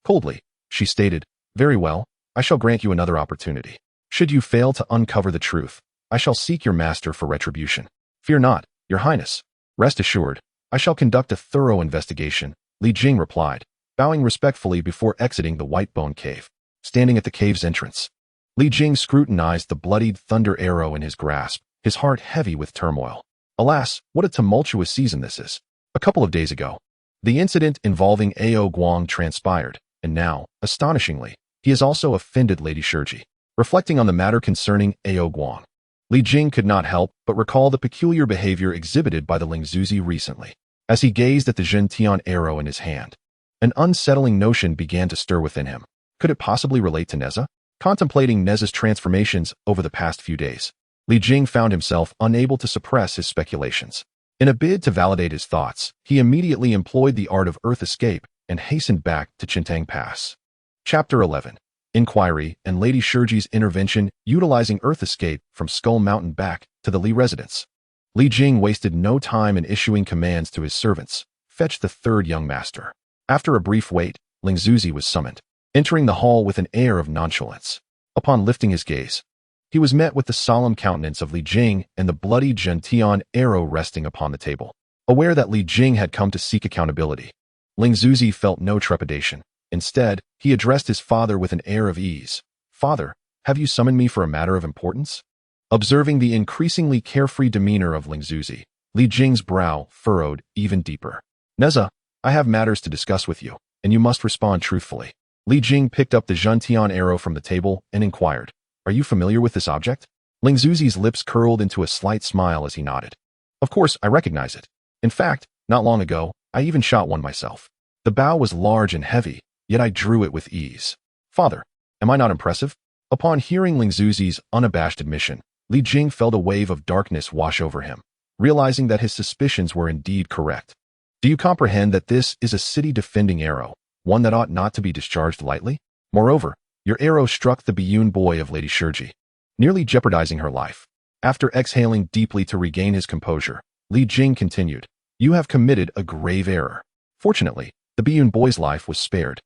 Coldly, she stated, Very well, I shall grant you another opportunity. Should you fail to uncover the truth, I shall seek your master for retribution. Fear not, your Highness. Rest assured, I shall conduct a thorough investigation, Li Jing replied, bowing respectfully before exiting the White Bone Cave. Standing at the cave's entrance, Li Jing scrutinized the bloodied thunder arrow in his grasp, his heart heavy with turmoil. Alas, what a tumultuous season this is. A couple of days ago, the incident involving Ao Guang transpired, and now, astonishingly, he has also offended Lady Ji. Reflecting on the matter concerning Ao Guang, Li Jing could not help but recall the peculiar behavior exhibited by the Lingzuzi recently. As he gazed at the Zhentian arrow in his hand, an unsettling notion began to stir within him. Could it possibly relate to Nezha? Contemplating Nezha's transformations over the past few days, Li Jing found himself unable to suppress his speculations. In a bid to validate his thoughts, he immediately employed the art of earth escape and hastened back to Qintang Pass. Chapter 11. Inquiry and Lady Ji's intervention utilizing earth escape from Skull Mountain back to the Li residence. Li Jing wasted no time in issuing commands to his servants. Fetch the third young master. After a brief wait, Lingzuzi was summoned, entering the hall with an air of nonchalance. Upon lifting his gaze, he was met with the solemn countenance of Li Jing and the bloody Zhentian arrow resting upon the table. Aware that Li Jing had come to seek accountability, Lingzuzi felt no trepidation. Instead, he addressed his father with an air of ease. Father, have you summoned me for a matter of importance? Observing the increasingly carefree demeanor of Lingzuzi, Li Jing's brow furrowed even deeper. Nezha, I have matters to discuss with you, and you must respond truthfully. Li Jing picked up the Zhentian arrow from the table and inquired, Are you familiar with this object? Lingzuzi's lips curled into a slight smile as he nodded. Of course, I recognize it. In fact, not long ago, I even shot one myself. The bow was large and heavy, yet I drew it with ease. Father, am I not impressive? Upon hearing Lingzuzi's unabashed admission, Li Jing felt a wave of darkness wash over him, realizing that his suspicions were indeed correct. Do you comprehend that this is a city-defending arrow, one that ought not to be discharged lightly? Moreover, your arrow struck the Biyun boy of Lady Ji, nearly jeopardizing her life. After exhaling deeply to regain his composure, Li Jing continued, "You have committed a grave error. Fortunately, the Biyun boy's life was spared.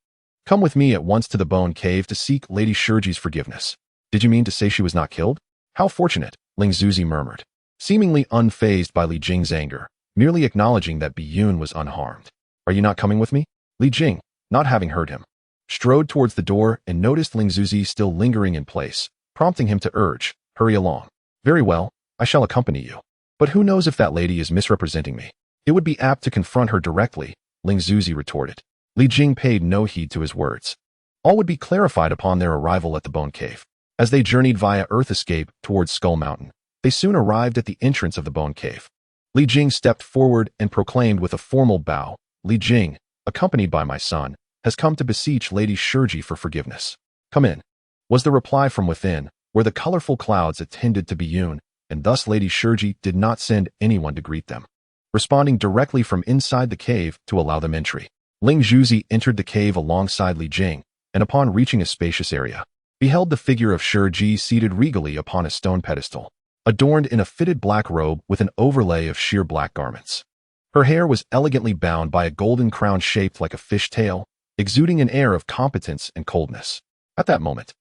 Come with me at once to the Bone Cave to seek Lady Shiji's forgiveness." "Did you mean to say she was not killed?" "How fortunate," Ling Zuzi murmured, seemingly unfazed by Li Jing's anger, merely acknowledging that Biyun was unharmed. "Are you not coming with me?" Li Jing, not having heard him, strode towards the door and noticed Ling Zuzi still lingering in place, prompting him to urge, "Hurry along." "Very well, I shall accompany you. But who knows if that lady is misrepresenting me? It would be apt to confront her directly," Ling Zuzi retorted. Li Jing paid no heed to his words. All would be clarified upon their arrival at the Bone Cave. As they journeyed via Earth Escape towards Skull Mountain, they soon arrived at the entrance of the Bone Cave. Li Jing stepped forward and proclaimed with a formal bow, "Li Jing, accompanied by my son, has come to beseech Lady Shiji for forgiveness." "Come in," was the reply from within, where the colorful clouds attended to Biyun, and thus Lady Shiji did not send anyone to greet them, responding directly from inside the cave to allow them entry. Ling Zuzi entered the cave alongside Li Jing, and upon reaching a spacious area, beheld the figure of Shiji seated regally upon a stone pedestal, adorned in a fitted black robe with an overlay of sheer black garments. Her hair was elegantly bound by a golden crown shaped like a fish tail, exuding an air of competence and coldness. At that moment,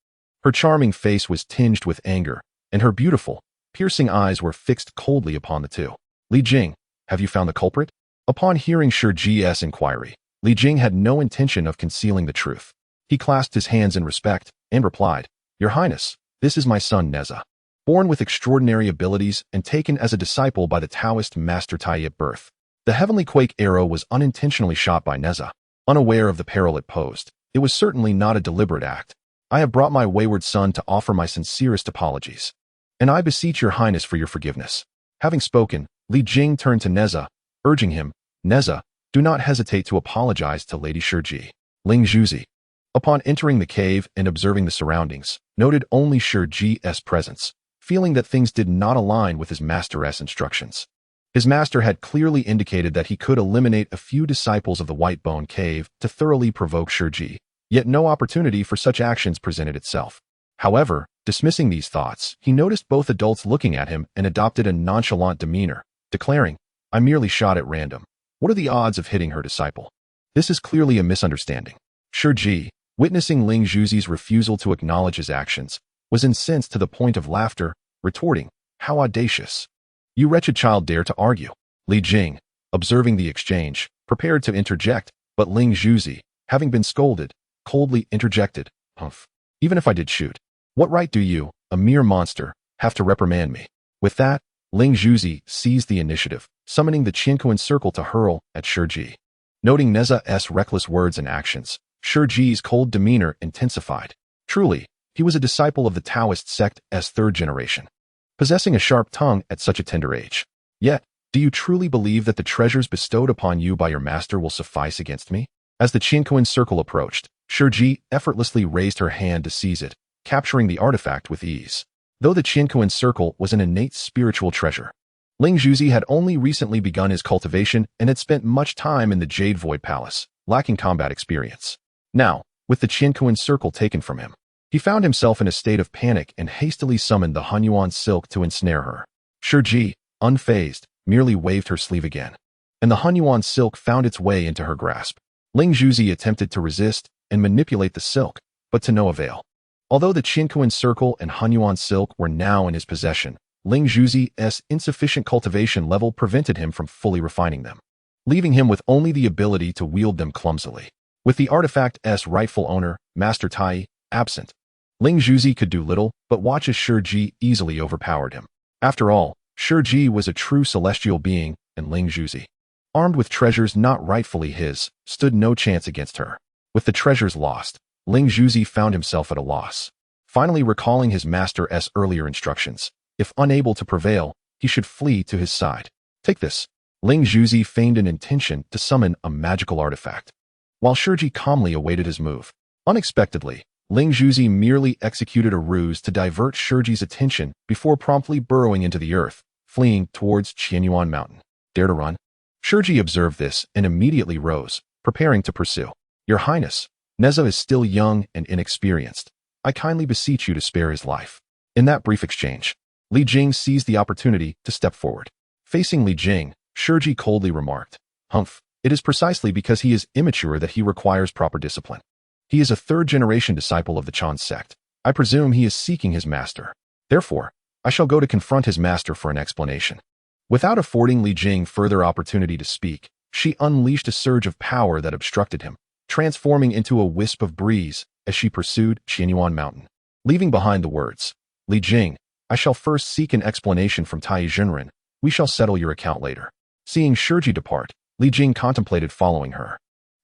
her charming face was tinged with anger, and her beautiful, piercing eyes were fixed coldly upon the two. "Li Jing, have you found the culprit?" Upon hearing Shiji's inquiry, Li Jing had no intention of concealing the truth. He clasped his hands in respect and replied, "Your Highness, this is my son Nezha. Born with extraordinary abilities and taken as a disciple by the Taoist Master Tai at birth. The heavenly quake arrow was unintentionally shot by Nezha. Unaware of the peril it posed, it was certainly not a deliberate act. I have brought my wayward son to offer my sincerest apologies, and I beseech your Highness for your forgiveness." Having spoken, Li Jing turned to Nezha, urging him, "Nezha, do not hesitate to apologize to Lady Shiji." Ling Zuzi, upon entering the cave and observing the surroundings, noted only Shiji's presence, feeling that things did not align with his master's instructions. His master had clearly indicated that he could eliminate a few disciples of the White Bone Cave to thoroughly provoke Shiji, yet no opportunity for such actions presented itself. However, dismissing these thoughts, he noticed both adults looking at him and adopted a nonchalant demeanor, declaring, "I merely shot at random. What are the odds of hitting her disciple? This is clearly a misunderstanding." Shiji, witnessing Ling Zuzi's refusal to acknowledge his actions, was incensed to the point of laughter, retorting, "How audacious! You wretched child dare to argue." Li Jing, observing the exchange, prepared to interject, but Ling Zuzi, having been scolded, coldly interjected, "Humph. Even if I did shoot, what right do you, a mere monster, have to reprimand me?" With that, Ling Zuzi seized the initiative, summoning the Qiankuan circle to hurl at Shiji. Noting Nezha's reckless words and actions, Shiji's cold demeanor intensified. Truly, he was a disciple of the Taoist sect's third generation, possessing a sharp tongue at such a tender age. "Yet, do you truly believe that the treasures bestowed upon you by your master will suffice against me?" As the Qiankuan circle approached, Shiji effortlessly raised her hand to seize it, capturing the artifact with ease. Though the Qiankuan circle was an innate spiritual treasure, Ling Zuzi had only recently begun his cultivation and had spent much time in the Jade Void Palace, lacking combat experience. Now, with the Qiankuan circle taken from him, he found himself in a state of panic and hastily summoned the Hunyuan silk to ensnare her. Shiji, unfazed, merely waved her sleeve again, and the Hunyuan silk found its way into her grasp. Ling Zuzi attempted to resist and manipulate the silk, but to no avail. Although the Qiankuan circle and Hunyuan silk were now in his possession, Ling Zuzi's insufficient cultivation level prevented him from fully refining them, leaving him with only the ability to wield them clumsily. With the artifact's rightful owner, Master Tai, absent, Ling Zuzi could do little but watch as Shiji easily overpowered him. After all, Shiji was a true celestial being, and Ling Zuzi, armed with treasures not rightfully his, stood no chance against her. With the treasures lost, Ling Zuzi found himself at a loss. Finally recalling his master's earlier instructions, if unable to prevail, he should flee to his side. "Take this." Ling Zuzi feigned an intention to summon a magical artifact, while Shiji calmly awaited his move. Unexpectedly, Ling Zuzi merely executed a ruse to divert Shiji's attention before promptly burrowing into the earth, fleeing towards Qianyuan Mountain. "Dare to run?" Shiji observed this and immediately rose, preparing to pursue. "Your Highness, Nezha is still young and inexperienced. I kindly beseech you to spare his life." In that brief exchange, Li Jing seized the opportunity to step forward. Facing Li Jing, Zhenzi coldly remarked, "Humph, it is precisely because he is immature that he requires proper discipline. He is a third-generation disciple of the Chan sect. I presume he is seeking his master. Therefore, I shall go to confront his master for an explanation." Without affording Li Jing further opportunity to speak, she unleashed a surge of power that obstructed him, transforming into a wisp of breeze as she pursued Qianyuan Mountain. Leaving behind the words, "Li Jing, I shall first seek an explanation from Tai Zhenren. We shall settle your account later." Seeing Zhenzi depart, Li Jing contemplated following her.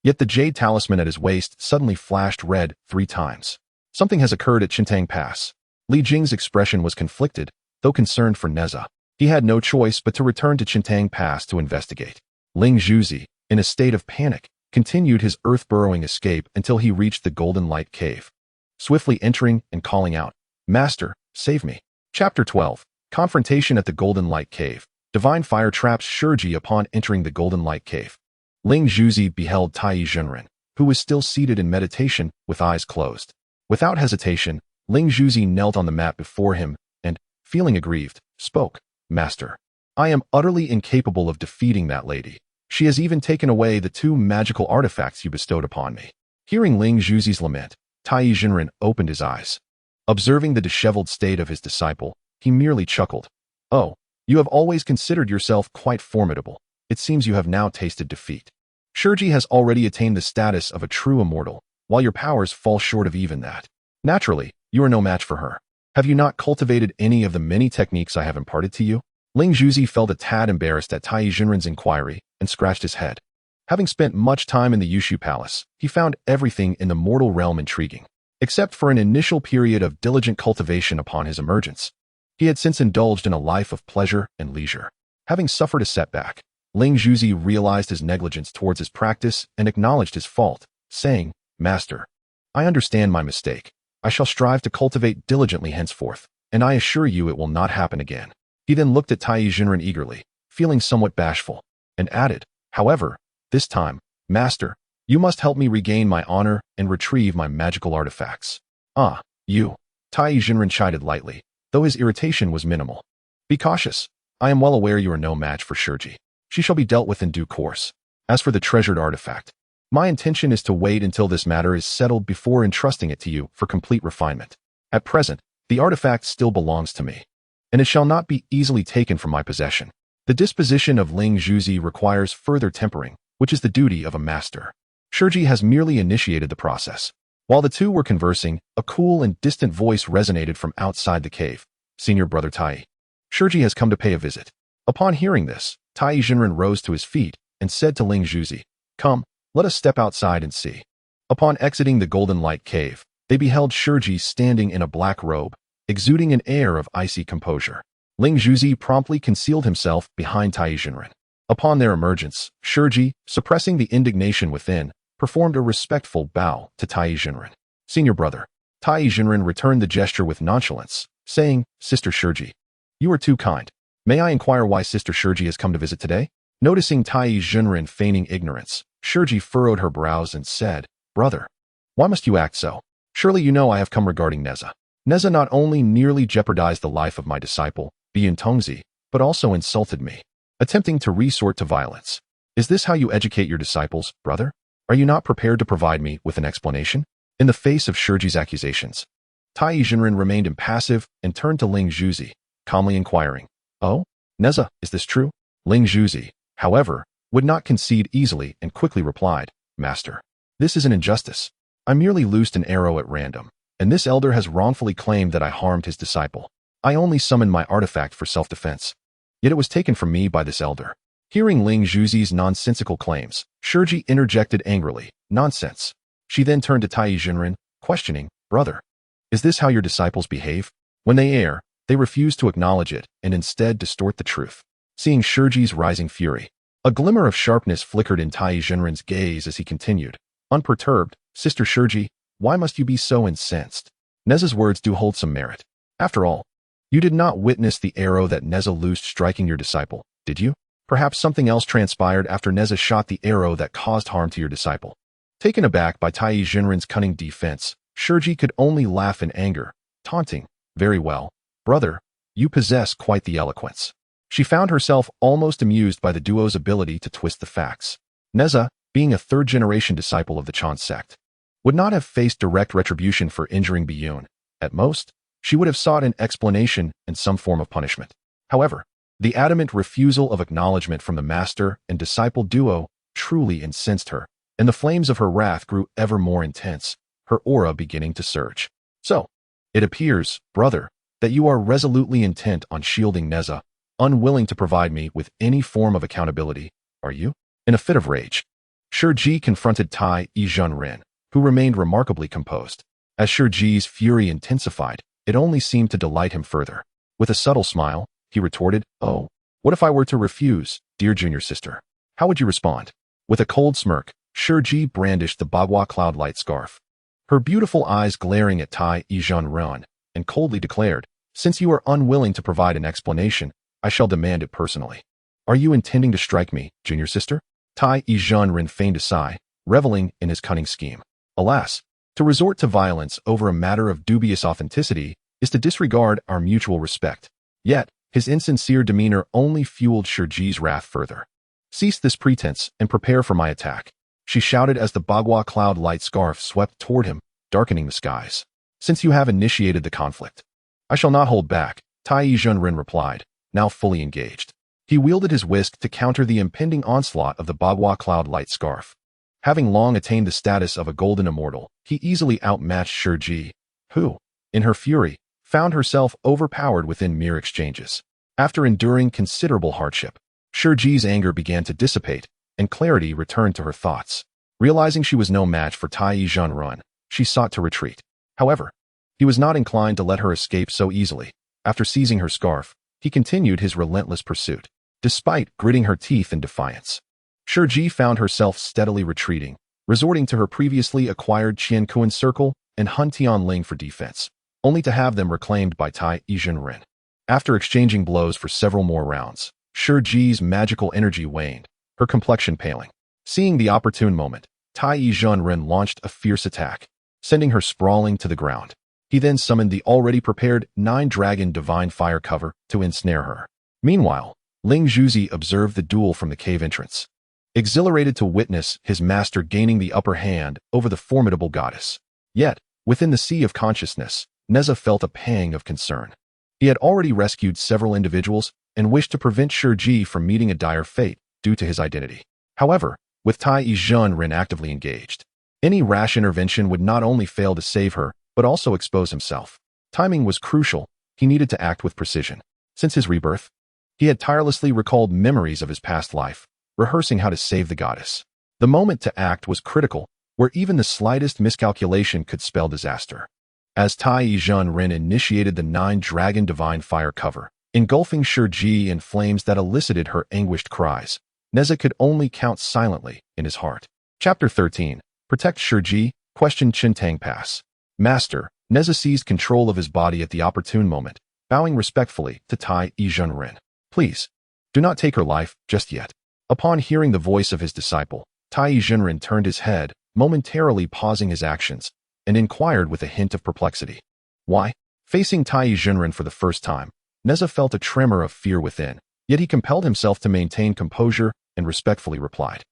Yet the jade talisman at his waist suddenly flashed red 3 times. Something has occurred at Qintang Pass. Li Jing's expression was conflicted, though concerned for Nezha. He had no choice but to return to Qintang Pass to investigate. Ling Zhuzi, in a state of panic, continued his earth-burrowing escape until he reached the Golden Light Cave. Swiftly entering and calling out, "Master, save me." Chapter 12. Confrontation at the Golden Light Cave. Divine fire traps Zhenzi upon entering the Golden Light Cave. Ling Zhuzi beheld Tai Zhenren, who was still seated in meditation with eyes closed. Without hesitation, Ling Zhuzi knelt on the mat before him and, feeling aggrieved, spoke, "Master, I am utterly incapable of defeating that lady. She has even taken away the 2 magical artifacts you bestowed upon me." Hearing Ling Zhuzi's lament, Tai Zhenren opened his eyes. Observing the disheveled state of his disciple, he merely chuckled. "Oh, you have always considered yourself quite formidable. It seems you have now tasted defeat. Zhenzi has already attained the status of a true immortal, while your powers fall short of even that. Naturally, you are no match for her. Have you not cultivated any of the many techniques I have imparted to you?" Ling Zhuzi felt a tad embarrassed at Tai Zhenren's inquiry and scratched his head. Having spent much time in the Yushu Palace, he found everything in the mortal realm intriguing, except for an initial period of diligent cultivation upon his emergence. He had since indulged in a life of pleasure and leisure. Having suffered a setback, Ling Zhuzi realized his negligence towards his practice and acknowledged his fault, saying, "Master, I understand my mistake. I shall strive to cultivate diligently henceforth, and I assure you it will not happen again." He then looked at Tai Zhenren eagerly, feeling somewhat bashful, and added, "However, this time, Master, you must help me regain my honor and retrieve my magical artifacts." "Ah, you." Tai Zhenren chided lightly, though his irritation was minimal. "Be cautious. I am well aware you are no match for Zhenzi. She shall be dealt with in due course. As for the treasured artifact, my intention is to wait until this matter is settled before entrusting it to you for complete refinement. At present, the artifact still belongs to me, and it shall not be easily taken from my possession. The disposition of Ling Zhuzi requires further tempering, which is the duty of a master. Zhenzi has merely initiated the process." While the two were conversing, a cool and distant voice resonated from outside the cave. "Senior brother Tai, Zhenzi has come to pay a visit." Upon hearing this, Tai Zhenren rose to his feet and said to Ling Zhuzi, "Come, let us step outside and see." Upon exiting the Golden Light Cave, they beheld Zhenzi standing in a black robe, exuding an air of icy composure. Ling Zhuzi promptly concealed himself behind Tai Zhenren. Upon their emergence, Zhenzi, suppressing the indignation within, performed a respectful bow to Tai Zhenren. "Senior brother." Tai Zhenren returned the gesture with nonchalance, saying, "Sister Zhenzi, you are too kind. May I inquire why Sister Zhenzi has come to visit today?" Noticing Tai Zhenren feigning ignorance, Zhenzi furrowed her brows and said, "Brother, why must you act so? Surely you know I have come regarding Nezha. Nezha not only nearly jeopardized the life of my disciple, Bian Tongzi, but also insulted me, attempting to resort to violence. Is this how you educate your disciples, brother? Are you not prepared to provide me with an explanation?" In the face of Zhenzi's accusations, Tai Zhenren remained impassive and turned to Ling Zhuzi, calmly inquiring, "Oh, Nezha, is this true?" Ling Zhuzi, however, would not concede easily and quickly replied, "Master, this is an injustice. I merely loosed an arrow at random, and this elder has wrongfully claimed that I harmed his disciple. I only summoned my artifact for self-defense. Yet it was taken from me by this elder." Hearing Ling Zhuzi's nonsensical claims, Zhenzi interjected angrily, "Nonsense." She then turned to Tai Zhenren, questioning, "Brother, is this how your disciples behave? When they err, they refuse to acknowledge it and instead distort the truth." Seeing Zhenzi's rising fury, a glimmer of sharpness flickered in Tai Zhenren's gaze as he continued, unperturbed, "Sister Zhenzi, why must you be so incensed? Nezha's words do hold some merit. After all, you did not witness the arrow that Nezha loosed striking your disciple, did you? Perhaps something else transpired after Nezha shot the arrow that caused harm to your disciple." Taken aback by Tai Zhenren's cunning defense, Zhenzi could only laugh in anger, taunting, "Very well, brother, You possess quite the eloquence. She found herself almost amused by the duo's ability to twist the facts. Nezha, being a third-generation disciple of the Chan sect, would not have faced direct retribution for injuring Biyun. At most, she would have sought an explanation and some form of punishment. However, the adamant refusal of acknowledgement from the master and disciple duo truly incensed her, and the flames of her wrath grew ever more intense, her aura beginning to surge. So, it appears, brother, that you are resolutely intent on shielding Nezha, unwilling to provide me with any form of accountability, are you? In a fit of rage, Zhenzi confronted Tai Yizhenren, who remained remarkably composed. As Zhenzi's fury intensified, it only seemed to delight him further. With a subtle smile, he retorted, "Oh, what if I were to refuse, dear junior sister? How would you respond?" With a cold smirk, Zhenzi brandished the Bagua cloud light scarf, her beautiful eyes glaring at Tai Yizhenren, and coldly declared, "Since you are unwilling to provide an explanation, I shall demand it personally." "Are you intending to strike me, junior sister?" Tai Yizhenren feigned a sigh, reveling in his cunning scheme. Alas, to resort to violence over a matter of dubious authenticity is to disregard our mutual respect. Yet, his insincere demeanor only fueled Zhenzi's wrath further. "Cease this pretense and prepare for my attack," she shouted as the Bagua cloud light scarf swept toward him, darkening the skies. "Since you have initiated the conflict, I shall not hold back," Tai Yizhenren replied, now fully engaged. He wielded his whisk to counter the impending onslaught of the Bagua cloud light scarf. Having long attained the status of a golden immortal, he easily outmatched Zhenzi, who, in her fury, found herself overpowered within mere exchanges. After enduring considerable hardship, Zhenzi's anger began to dissipate, and clarity returned to her thoughts. Realizing she was no match for Tai Yizhenren, she sought to retreat. However, he was not inclined to let her escape so easily. After seizing her scarf, he continued his relentless pursuit, despite gritting her teeth in defiance. Zhenzi found herself steadily retreating, resorting to her previously acquired Qianquan circle and Hun Tianling for defense, only to have them reclaimed by Tai Yizhenren. After exchanging blows for several more rounds, Zhenzi's magical energy waned, her complexion paling. Seeing the opportune moment, Tai Yizhenren launched a fierce attack, sending her sprawling to the ground. He then summoned the already prepared 9-dragon divine fire cover to ensnare her. Meanwhile, Ling Zhuzi observed the duel from the cave entrance, exhilarated to witness his master gaining the upper hand over the formidable goddess. Yet, within the sea of consciousness, Nezha felt a pang of concern. He had already rescued several individuals and wished to prevent Zhenzi from meeting a dire fate due to his identity. However, with Tai Yizhenren actively engaged, any rash intervention would not only fail to save her, but also expose himself. Timing was crucial. He needed to act with precision. Since his rebirth, he had tirelessly recalled memories of his past life, rehearsing how to save the goddess. The moment to act was critical, where even the slightest miscalculation could spell disaster. As Tai Yizhenren initiated the 9-dragon divine fire cover, engulfing Zhenzi in flames that elicited her anguished cries, Nezha could only count silently in his heart. Chapter 13. Protect Zhenzi, questioned Qintang Pass. Master, Nezha seized control of his body at the opportune moment, bowing respectfully to Tai Yizhenren. "Please, do not take her life just yet." Upon hearing the voice of his disciple, Tai Yizhenren turned his head, momentarily pausing his actions, and inquired with a hint of perplexity. "Why?" Facing Tai Yizhenren for the first time, Nezha felt a tremor of fear within, yet he compelled himself to maintain composure and respectfully replied.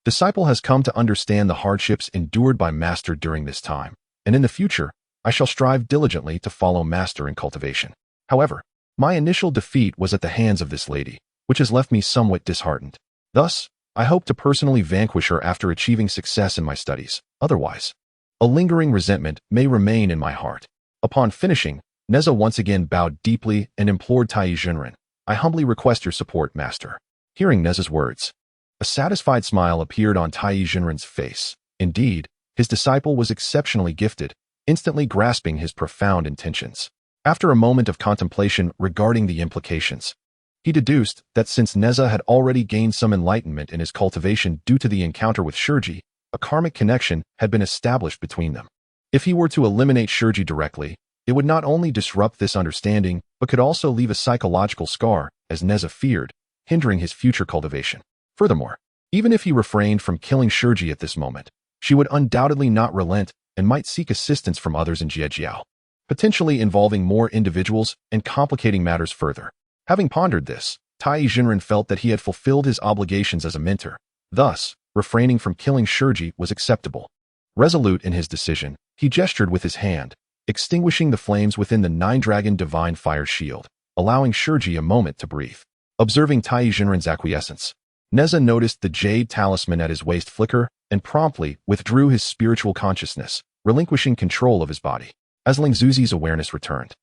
"Disciple has come to understand the hardships endured by Master during this time, and in the future, I shall strive diligently to follow Master in cultivation. However, my initial defeat was at the hands of this lady, which has left me somewhat disheartened. Thus, I hope to personally vanquish her after achieving success in my studies. Otherwise, a lingering resentment may remain in my heart." Upon finishing, Nezha once again bowed deeply and implored Tai Yizhenren, "I humbly request your support, Master." Hearing Nezha's words, a satisfied smile appeared on Tai Yizhenren's face. Indeed, his disciple was exceptionally gifted, instantly grasping his profound intentions. After a moment of contemplation regarding the implications, he deduced that since Nezha had already gained some enlightenment in his cultivation due to the encounter with Zhenzi, a karmic connection had been established between them. If he were to eliminate Zhenzi directly, it would not only disrupt this understanding, but could also leave a psychological scar, as Nezha feared, hindering his future cultivation. Furthermore, even if he refrained from killing Zhenzi at this moment, she would undoubtedly not relent and might seek assistance from others in Jiejiao. potentially involving more individuals and complicating matters further. Having pondered this, Tai Jinren felt that he had fulfilled his obligations as a mentor. Thus, refraining from killing Shiji was acceptable. Resolute in his decision, he gestured with his hand, extinguishing the flames within the nine-dragon divine fire shield, allowing Shiji a moment to breathe. Observing Tai Jinren's acquiescence, Nezha noticed the jade talisman at his waist flicker and promptly withdrew his spiritual consciousness, relinquishing control of his body. As Lingzuzi's awareness returned,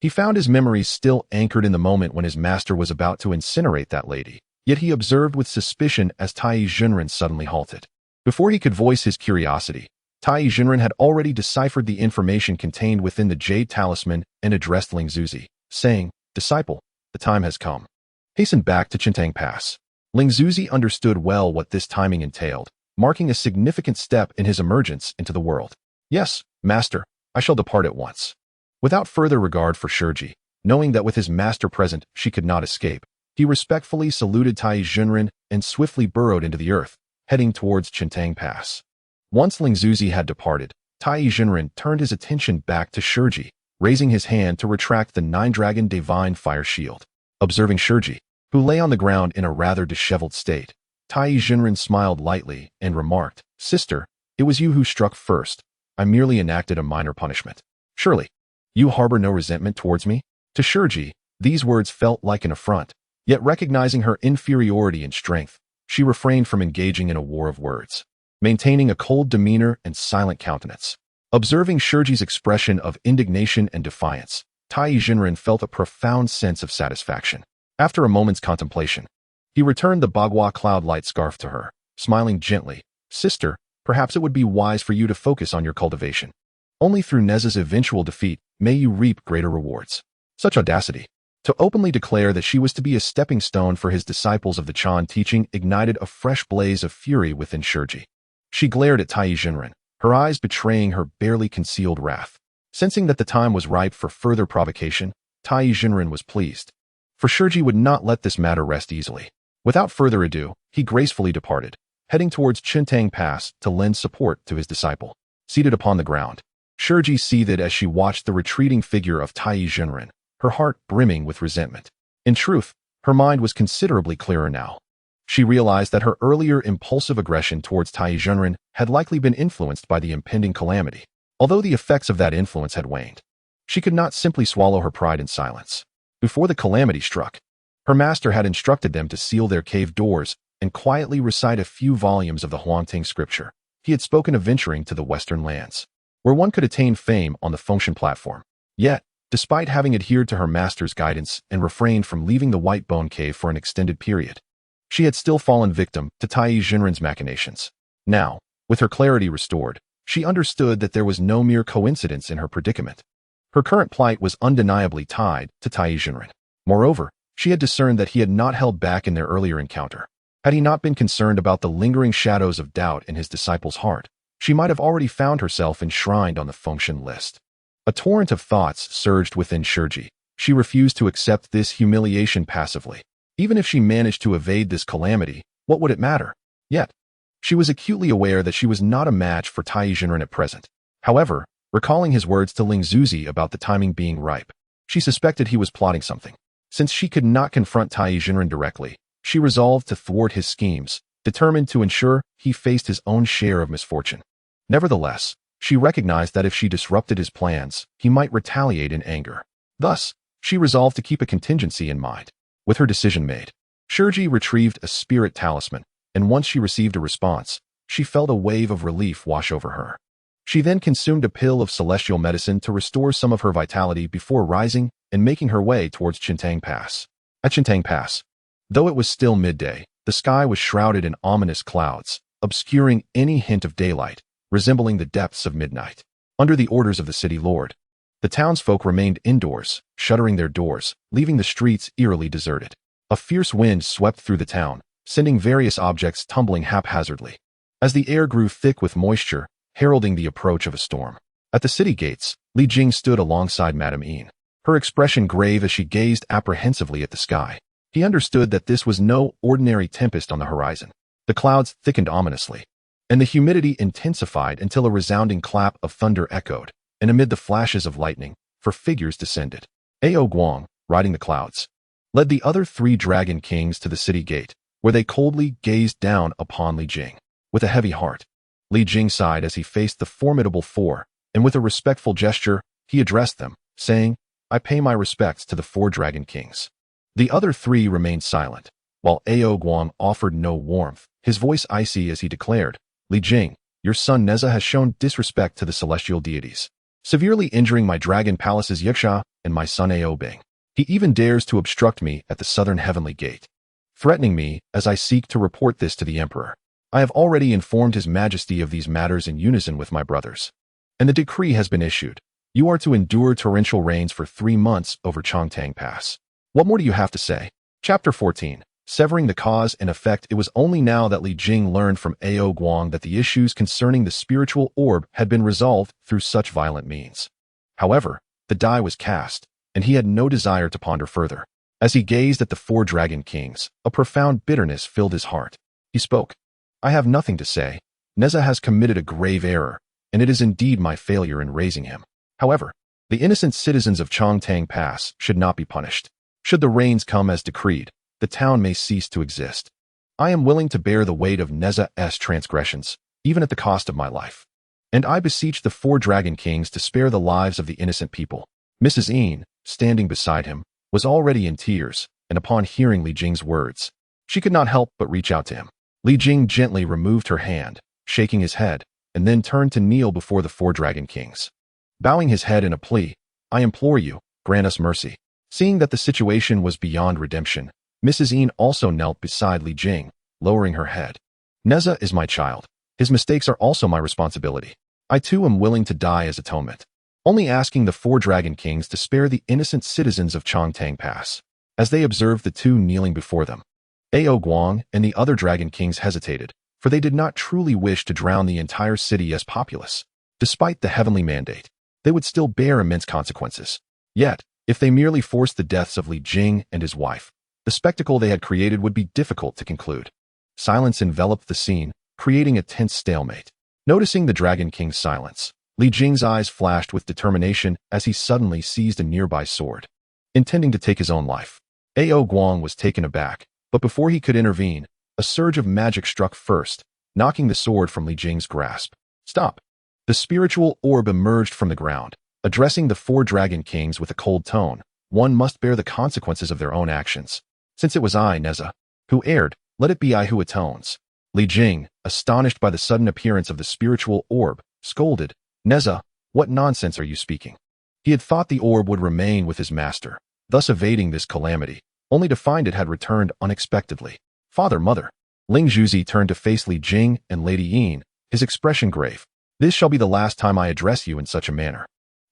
he found his memories still anchored in the moment when his master was about to incinerate that lady, yet he observed with suspicion as Tai Jinren suddenly halted. Before he could voice his curiosity, Tai Jinren had already deciphered the information contained within the jade talisman and addressed Lingzuzi, saying, "Disciple, the time has come. Hasten back to Chintang Pass." Lingzuzi understood well what this timing entailed, marking a significant step in his emergence into the world. "Yes, master, I shall depart at once." Without further regard for Shiji, knowing that with his master present she could not escape, he respectfully saluted Tai Jinren and swiftly burrowed into the earth, heading towards Chintang Pass. Once Lingzuzi had departed, Tai Jinren turned his attention back to Shiji, raising his hand to retract the nine-dragon divine fire shield. Observing Shiji, who lay on the ground in a rather disheveled state, Tai Jinren smiled lightly and remarked, "Sister, it was you who struck first. I merely enacted a minor punishment. Surely, you harbor no resentment towards me?" To Shiji, these words felt like an affront, yet recognizing her inferiority in strength, she refrained from engaging in a war of words, maintaining a cold demeanor and silent countenance. Observing Shiji's expression of indignation and defiance, Tai Jinren felt a profound sense of satisfaction. After a moment's contemplation, he returned the Bagua cloud light scarf to her, smiling gently. "Sister, perhaps it would be wise for you to focus on your cultivation. Only through Nezha's eventual defeat may you reap greater rewards." Such audacity! To openly declare that she was to be a stepping stone for his disciples of the Chan teaching ignited a fresh blaze of fury within Shiji. She glared at Tai Jinren, her eyes betraying her barely concealed wrath. Sensing that the time was ripe for further provocation, Tai Jinren was pleased. For Shiji would not let this matter rest easily. Without further ado, he gracefully departed, heading towards Chintang Pass to lend support to his disciple. Seated upon the ground, Shiji seethed as she watched the retreating figure of Tai Jinren, her heart brimming with resentment. In truth, her mind was considerably clearer now. She realized that her earlier impulsive aggression towards Tai Jinren had likely been influenced by the impending calamity. Although the effects of that influence had waned, she could not simply swallow her pride in silence. Before the calamity struck, her master had instructed them to seal their cave doors and quietly recite a few volumes of the Huangting scripture. He had spoken of venturing to the western lands, where one could attain fame on the Fengshan platform. Yet, despite having adhered to her master's guidance and refrained from leaving the White Bone Cave for an extended period, she had still fallen victim to Tai Jinren's machinations. Now, with her clarity restored, she understood that there was no mere coincidence in her predicament. Her current plight was undeniably tied to Tai Jinren. Moreover, she had discerned that he had not held back in their earlier encounter. Had he not been concerned about the lingering shadows of doubt in his disciple's heart, she might have already found herself enshrined on the Fengshan list. A torrent of thoughts surged within Shiji. She refused to accept this humiliation passively. Even if she managed to evade this calamity, what would it matter? Yet, she was acutely aware that she was not a match for Tai Jinren at present. However, recalling his words to Lingzuzi about the timing being ripe, she suspected he was plotting something. Since she could not confront Tai Jinren directly, she resolved to thwart his schemes, determined to ensure he faced his own share of misfortune. Nevertheless, she recognized that if she disrupted his plans, he might retaliate in anger. Thus, she resolved to keep a contingency in mind. With her decision made, Shiji retrieved a spirit talisman, and once she received a response, she felt a wave of relief wash over her. She then consumed a pill of celestial medicine to restore some of her vitality before rising and making her way towards Chintang Pass. At Chintang Pass, though it was still midday, the sky was shrouded in ominous clouds, obscuring any hint of daylight, resembling the depths of midnight. Under the orders of the city lord, the townsfolk remained indoors, shuttering their doors, leaving the streets eerily deserted. A fierce wind swept through the town, sending various objects tumbling haphazardly. As the air grew thick with moisture, heralding the approach of a storm. At the city gates, Li Jing stood alongside Madame Yin, her expression grave as she gazed apprehensively at the sky. He understood that this was no ordinary tempest on the horizon. The clouds thickened ominously, and the humidity intensified until a resounding clap of thunder echoed, and amid the flashes of lightning, for figures descended. Ao Guang, riding the clouds, led the other 3 dragon kings to the city gate, where they coldly gazed down upon Li Jing. With a heavy heart, Li Jing sighed as he faced the formidable 4, and with a respectful gesture, he addressed them, saying, "I pay my respects to the 4 dragon kings." The other 3 remained silent, while Ao Guang offered no warmth, his voice icy as he declared, "Li Jing, your son Nezha has shown disrespect to the celestial deities, severely injuring my dragon palace's Yiksha and my son Ao Bing. He even dares to obstruct me at the southern heavenly gate, threatening me as I seek to report this to the emperor. I have already informed his majesty of these matters in unison with my brothers, and the decree has been issued. You are to endure torrential rains for 3 months over Chongtang Pass. What more do you have to say?" Chapter 14. Severing the cause and effect. It was only now that Li Jing learned from Ao Guang that the issues concerning the spiritual orb had been resolved through such violent means. However, the die was cast, and he had no desire to ponder further. As he gazed at the 4 dragon kings, a profound bitterness filled his heart. He spoke, "I have nothing to say. Nezha has committed a grave error, and it is indeed my failure in raising him. However, the innocent citizens of Chongtang Pass should not be punished. Should the rains come as decreed, the town may cease to exist. I am willing to bear the weight of Nezha's transgressions, even at the cost of my life. And I beseech the 4 dragon kings to spare the lives of the innocent people." Mrs. Yin, standing beside him, was already in tears, and upon hearing Li Jing's words, she could not help but reach out to him. Li Jing gently removed her hand, shaking his head, and then turned to kneel before the 4 dragon kings. Bowing his head in a plea, "I implore you, grant us mercy." Seeing that the situation was beyond redemption, Mrs. Yin also knelt beside Li Jing, lowering her head. "Nezha is my child. His mistakes are also my responsibility. I too am willing to die as atonement. Only asking the 4 dragon kings to spare the innocent citizens of Chongtang Pass." As they observed the 2 kneeling before them, Ao Guang and the other dragon kings hesitated, for they did not truly wish to drown the entire city as populace. Despite the heavenly mandate, they would still bear immense consequences. Yet, if they merely forced the deaths of Li Jing and his wife, the spectacle they had created would be difficult to conclude. Silence enveloped the scene, creating a tense stalemate. Noticing the Dragon King's silence, Li Jing's eyes flashed with determination as he suddenly seized a nearby sword, intending to take his own life. Ao Guang was taken aback, but before he could intervene, a surge of magic struck first, knocking the sword from Li Jing's grasp. "Stop!" The spiritual orb emerged from the ground, addressing the 4 Dragon Kings with a cold tone. "One must bear the consequences of their own actions. Since it was I, Nezha, who erred, let it be I who atones." Li Jing, astonished by the sudden appearance of the spiritual orb, scolded, "Nezha, what nonsense are you speaking?" He had thought the orb would remain with his master, thus evading this calamity, only to find it had returned unexpectedly. "Father, mother." Ling Zhuzi turned to face Li Jing and Lady Yin, his expression grave. "This shall be the last time I address you in such a manner.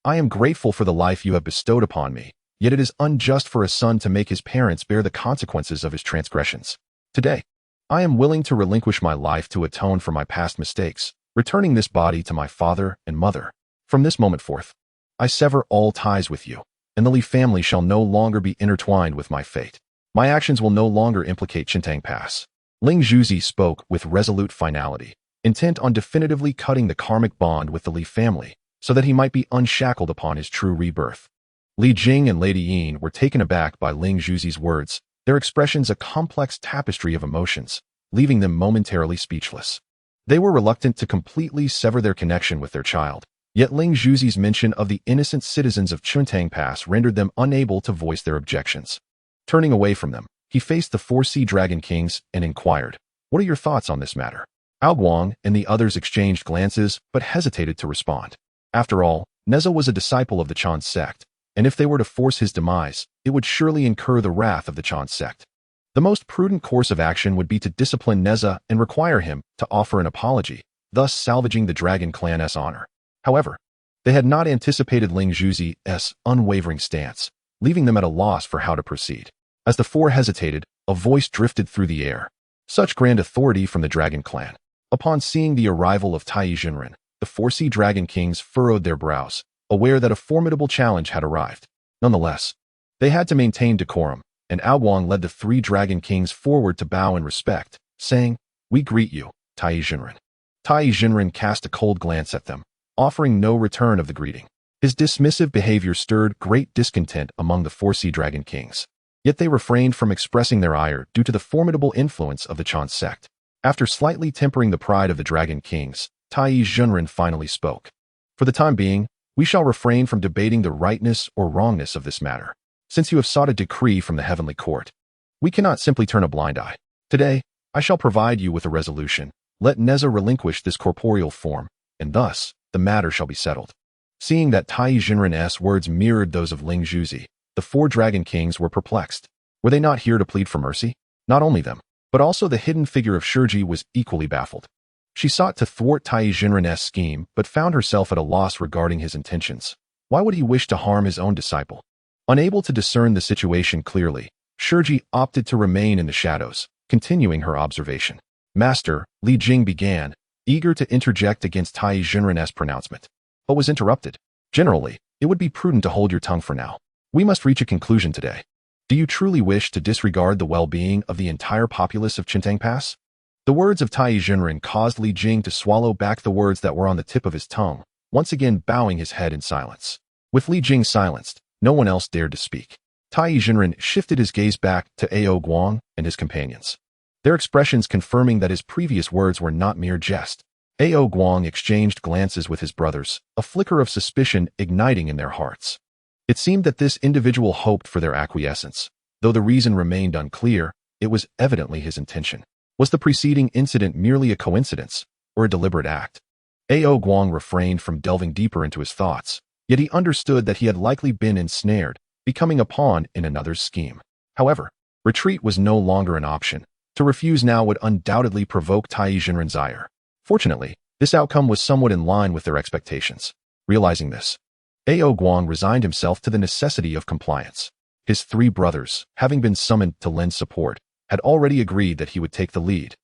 I am grateful for the life you have bestowed upon me, yet it is unjust for a son to make his parents bear the consequences of his transgressions. Today, I am willing to relinquish my life to atone for my past mistakes, returning this body to my father and mother. From this moment forth, I sever all ties with you, and the Li family shall no longer be intertwined with my fate. My actions will no longer implicate Chongtang Pass." Ling Zhuzi spoke with resolute finality, intent on definitively cutting the karmic bond with the Li family, so that he might be unshackled upon his true rebirth. Li Jing and Lady Yin were taken aback by Ling Zhuzi's words, their expressions a complex tapestry of emotions, leaving them momentarily speechless. They were reluctant to completely sever their connection with their child, yet Ling Zhuzi's mention of the innocent citizens of Chongtang Pass rendered them unable to voice their objections. Turning away from them, he faced the 4 Sea Dragon Kings and inquired, "What are your thoughts on this matter?" Ao Guang and the others exchanged glances but hesitated to respond. After all, Nezha was a disciple of the Chan sect, and if they were to force his demise, it would surely incur the wrath of the Chan sect. The most prudent course of action would be to discipline Nezha and require him to offer an apology, thus salvaging the Dragon Clan's honor. However, they had not anticipated Ling Zhuzi's unwavering stance, leaving them at a loss for how to proceed. As the 4 hesitated, a voice drifted through the air. Such grand authority from the Dragon Clan. Upon seeing the arrival of Tai Jinren, the 4 Sea Dragon Kings furrowed their brows, aware that a formidable challenge had arrived. Nonetheless, they had to maintain decorum, and Ao Guang led the 3 Dragon Kings forward to bow in respect, saying, "We greet you, Tai Jinren." Tai Jinren cast a cold glance at them, offering no return of the greeting. His dismissive behavior stirred great discontent among the Foresee Dragon Kings. Yet they refrained from expressing their ire due to the formidable influence of the Chan sect. After slightly tempering the pride of the Dragon Kings, Tai Zhenren finally spoke. For the time being, we shall refrain from debating the rightness or wrongness of this matter. Since you have sought a decree from the heavenly court, we cannot simply turn a blind eye. Today, I shall provide you with a resolution. Let Nezha relinquish this corporeal form, and thus, the matter shall be settled. Seeing that Tai Zhenren's words mirrored those of Ling Zhuzi, the 4 Dragon Kings were perplexed. Were they not here to plead for mercy? Not only them, but also the hidden figure of Shiji was equally baffled. She sought to thwart Tai Zhenren's scheme, but found herself at a loss regarding his intentions. Why would he wish to harm his own disciple? Unable to discern the situation clearly, Shiji opted to remain in the shadows, continuing her observation. Master, Li Jing began, eager to interject against Tai Zhenren's pronouncement, but was interrupted. Generally, it would be prudent to hold your tongue for now. We must reach a conclusion today. Do you truly wish to disregard the well-being of the entire populace of Qintang Pass? The words of Tai Zhenren caused Li Jing to swallow back the words that were on the tip of his tongue, once again bowing his head in silence. With Li Jing silenced, no one else dared to speak. Tai Zhenren shifted his gaze back to Ao Guang and his companions, their expressions confirming that his previous words were not mere jest. Ao Guang exchanged glances with his brothers, a flicker of suspicion igniting in their hearts. It seemed that this individual hoped for their acquiescence. Though the reason remained unclear, it was evidently his intention. Was the preceding incident merely a coincidence, or a deliberate act? Ao Guang refrained from delving deeper into his thoughts, yet he understood that he had likely been ensnared, becoming a pawn in another's scheme. However, retreat was no longer an option. To refuse now would undoubtedly provoke Tai Zhenren's ire. Fortunately, this outcome was somewhat in line with their expectations. Realizing this, Ao Guang resigned himself to the necessity of compliance. His 3 brothers, having been summoned to lend support, had already agreed that he would take the lead.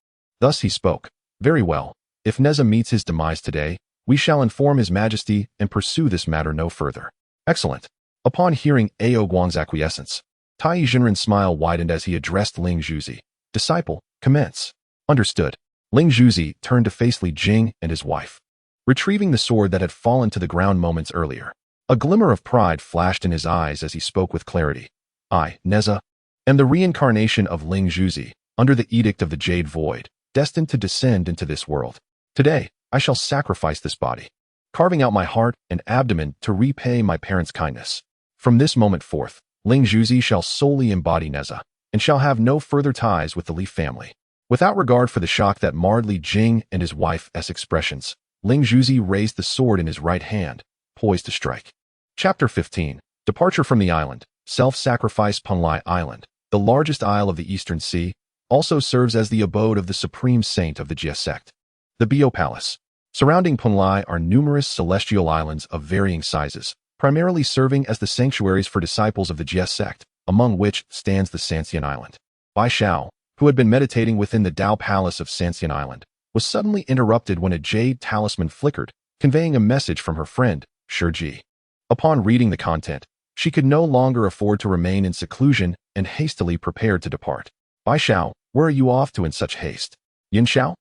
Thus he spoke. Very well, if Nezha meets his demise today, we shall inform His Majesty and pursue this matter no further. Excellent. Upon hearing Ao Guang's acquiescence, Tai Zhenren's smile widened as he addressed Ling Zhuzi. Disciple, commence. Understood. Ling Zhuzi turned to face Li Jing and his wife, retrieving the sword that had fallen to the ground moments earlier. A glimmer of pride flashed in his eyes as he spoke with clarity. I, Nezha, am the reincarnation of Ling Zhuzi, under the edict of the Jade Void, destined to descend into this world. Today, I shall sacrifice this body, carving out my heart and abdomen to repay my parents' kindness. From this moment forth, Ling Zhuzi shall solely embody Nezha, and shall have no further ties with the Li family. Without regard for the shock that marred Li Jing and his wife's expressions, Ling Zhuzi raised the sword in his right hand, poised to strike. Chapter 15. Departure from the island. Self-sacrifice. Punlai Island, the largest isle of the Eastern Sea, also serves as the abode of the supreme saint of the Jie sect, the Bio Palace. Surrounding Punlai are numerous celestial islands of varying sizes, primarily serving as the sanctuaries for disciples of the Jie sect, among which stands the Sanxian Island. Bai Xiao, who had been meditating within the Dao Palace of Sanxian Island, was suddenly interrupted when a jade talisman flickered, conveying a message from her friend, Shiji. Upon reading the content, she could no longer afford to remain in seclusion and hastily prepared to depart. Bai Xiao, where are you off to in such haste? Yin Xiao,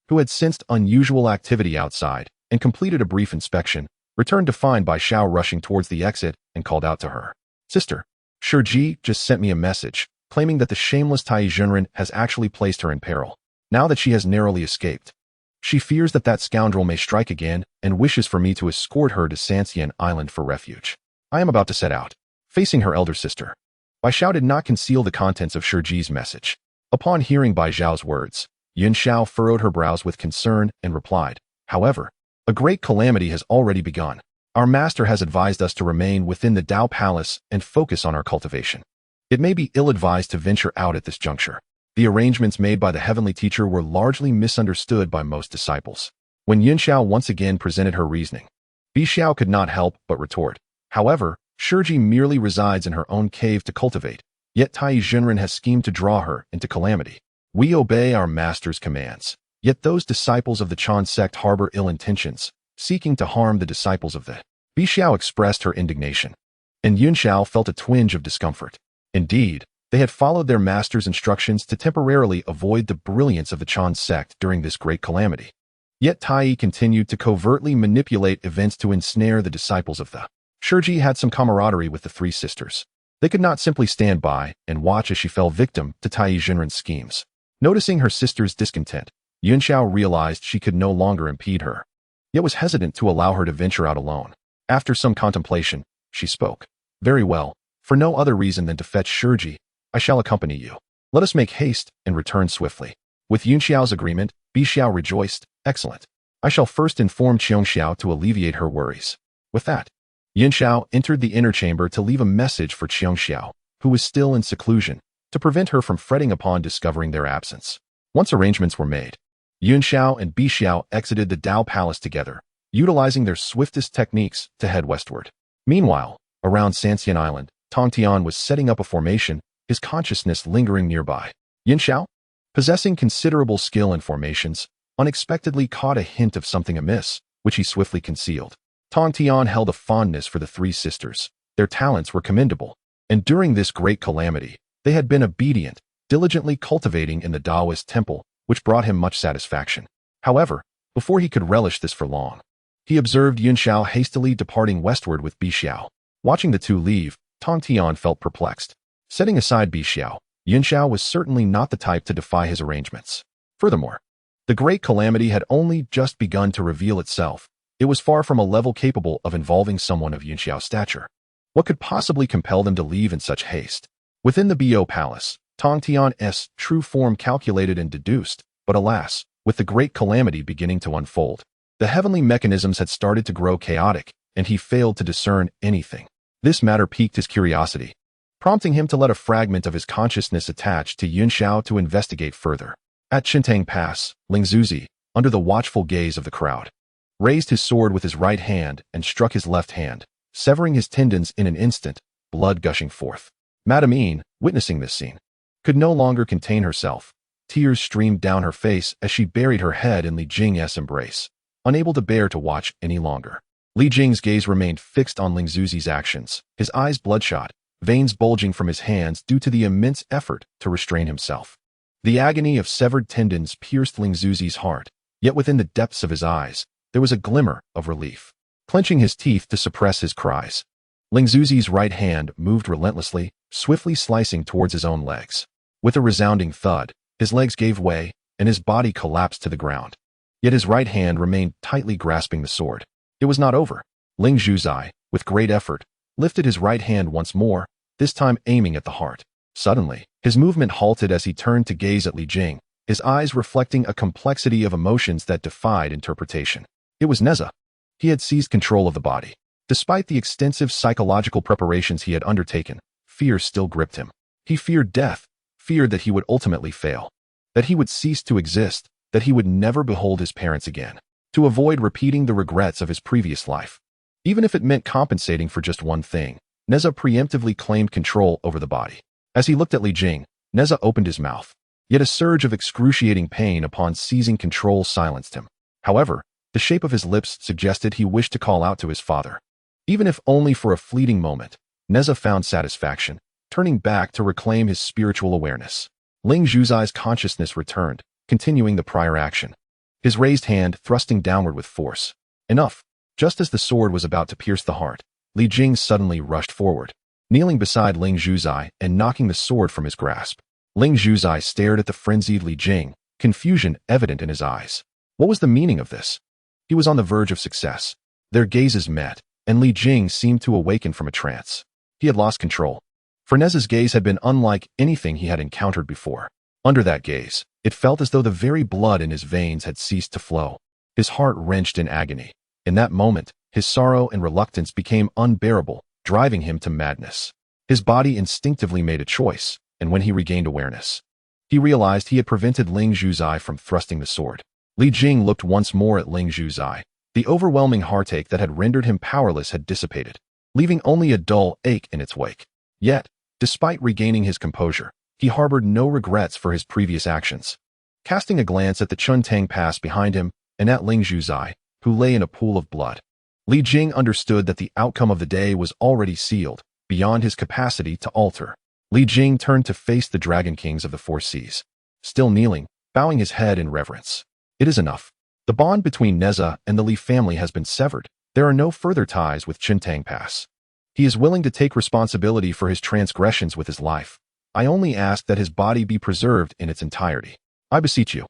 who had sensed unusual activity outside and completed a brief inspection, returned to find Bai Xiao rushing towards the exit and called out to her. Sister, Shiji just sent me a message, claiming that the shameless Tai Zhenren has actually placed her in peril, now that she has narrowly escaped. She fears that that scoundrel may strike again and wishes for me to escort her to Sanxian Island for refuge. I am about to set out. Facing her elder sister, Bai Xiao did not conceal the contents of Shiji's message. Upon hearing Bai Xiao's words, Yin Xiao furrowed her brows with concern and replied, however, a great calamity has already begun. Our master has advised us to remain within the Dao Palace and focus on our cultivation. It may be ill-advised to venture out at this juncture. The arrangements made by the heavenly teacher were largely misunderstood by most disciples. When Yin Xiao once again presented her reasoning, Bi Xiao could not help but retort. However, Shiji merely resides in her own cave to cultivate, yet Tai Zhenren has schemed to draw her into calamity. We obey our master's commands, yet those disciples of the Chan sect harbor ill intentions, seeking to harm the disciples of the. Bi Xiao expressed her indignation, and Yin Xiao felt a twinge of discomfort. Indeed, they had followed their master's instructions to temporarily avoid the brilliance of the Chan sect during this great calamity. Yet Tai continued to covertly manipulate events to ensnare the disciples of the. Zhenzi had some camaraderie with the three sisters. They could not simply stand by and watch as she fell victim to Tai Jinren's schemes. Noticing her sister's discontent, Yunxiao realized she could no longer impede her, yet was hesitant to allow her to venture out alone. After some contemplation, she spoke. Very well, for no other reason than to fetch Zhenzi, I shall accompany you. Let us make haste and return swiftly. With Yunxiao's agreement, Bixiao rejoiced. Excellent. I shall first inform Qiongxiao to alleviate her worries. With that, Yunxiao entered the inner chamber to leave a message for Qiongxiao, who was still in seclusion, to prevent her from fretting upon discovering their absence. Once arrangements were made, Yunxiao and Bixiao exited the Dao Palace together, utilizing their swiftest techniques to head westward. Meanwhile, around Sanxian Island, Tong Tian was setting up a formation, his consciousness lingering nearby. Yunxiao, possessing considerable skill in formations, unexpectedly caught a hint of something amiss, which he swiftly concealed. Tong Tian held a fondness for the three sisters. Their talents were commendable, and during this great calamity, they had been obedient, diligently cultivating in the Taoist temple, which brought him much satisfaction. However, before he could relish this for long, he observed Yunxiao hastily departing westward with Bixiao. Watching the two leave, Tong Tian felt perplexed. Setting aside Bixiao, Yunxiao was certainly not the type to defy his arrangements. Furthermore, the great calamity had only just begun to reveal itself. It was far from a level capable of involving someone of Yunxiao's stature. What could possibly compel them to leave in such haste? Within the Bo Palace, Tong Tian's true form calculated and deduced, but alas, with the great calamity beginning to unfold, the heavenly mechanisms had started to grow chaotic, and he failed to discern anything. This matter piqued his curiosity, prompting him to let a fragment of his consciousness attach to Yunxiao to investigate further. At Qintang Pass, Lingzuzi, under the watchful gaze of the crowd, raised his sword with his right hand and struck his left hand, severing his tendons in an instant, blood gushing forth. Madame Yin, witnessing this scene, could no longer contain herself. Tears streamed down her face as she buried her head in Li Jing's embrace, unable to bear to watch any longer. Li Jing's gaze remained fixed on Lingzuzi's actions, his eyes bloodshot, veins bulging from his hands due to the immense effort to restrain himself. The agony of severed tendons pierced Lingzuzi's heart, yet within the depths of his eyes, there was a glimmer of relief. Clenching his teeth to suppress his cries, Lingzuzi's right hand moved relentlessly, swiftly slicing towards his own legs. With a resounding thud, his legs gave way, and his body collapsed to the ground. Yet his right hand remained tightly grasping the sword. It was not over. Lingzuzi, with great effort, lifted his right hand once more, this time aiming at the heart. Suddenly, his movement halted as he turned to gaze at Li Jing, his eyes reflecting a complexity of emotions that defied interpretation. It was Nezha. He had seized control of the body. Despite the extensive psychological preparations he had undertaken, fear still gripped him. He feared death, feared that he would ultimately fail, that he would cease to exist, that he would never behold his parents again, to avoid repeating the regrets of his previous life. Even if it meant compensating for just one thing, Nezha preemptively claimed control over the body. As he looked at Li Jing, Nezha opened his mouth, yet a surge of excruciating pain upon seizing control silenced him. However, the shape of his lips suggested he wished to call out to his father. Even if only for a fleeting moment, Nezha found satisfaction, turning back to reclaim his spiritual awareness. Lingzuzi's consciousness returned, continuing the prior action, his raised hand thrusting downward with force. Enough. Just as the sword was about to pierce the heart, Li Jing suddenly rushed forward, kneeling beside Lingzuzi and knocking the sword from his grasp. Lingzuzi stared at the frenzied Li Jing, confusion evident in his eyes. What was the meaning of this? He was on the verge of success. Their gazes met, and Li Jing seemed to awaken from a trance. He had lost control. For Nezha's gaze had been unlike anything he had encountered before. Under that gaze, it felt as though the very blood in his veins had ceased to flow. His heart wrenched in agony. In that moment, his sorrow and reluctance became unbearable, driving him to madness. His body instinctively made a choice, and when he regained awareness, he realized he had prevented Lingzuzi from thrusting the sword. Li Jing looked once more at Lingzuzi. The overwhelming heartache that had rendered him powerless had dissipated, leaving only a dull ache in its wake. Yet, despite regaining his composure, he harbored no regrets for his previous actions. Casting a glance at the Qintang Pass behind him and at Lingzuzi, who lay in a pool of blood, Li Jing understood that the outcome of the day was already sealed, beyond his capacity to alter. Li Jing turned to face the Dragon Kings of the Foresees, still kneeling, bowing his head in reverence. It is enough. The bond between Nezha and the Li family has been severed. There are no further ties with Qintang Pass. He is willing to take responsibility for his transgressions with his life. I only ask that his body be preserved in its entirety. I beseech you,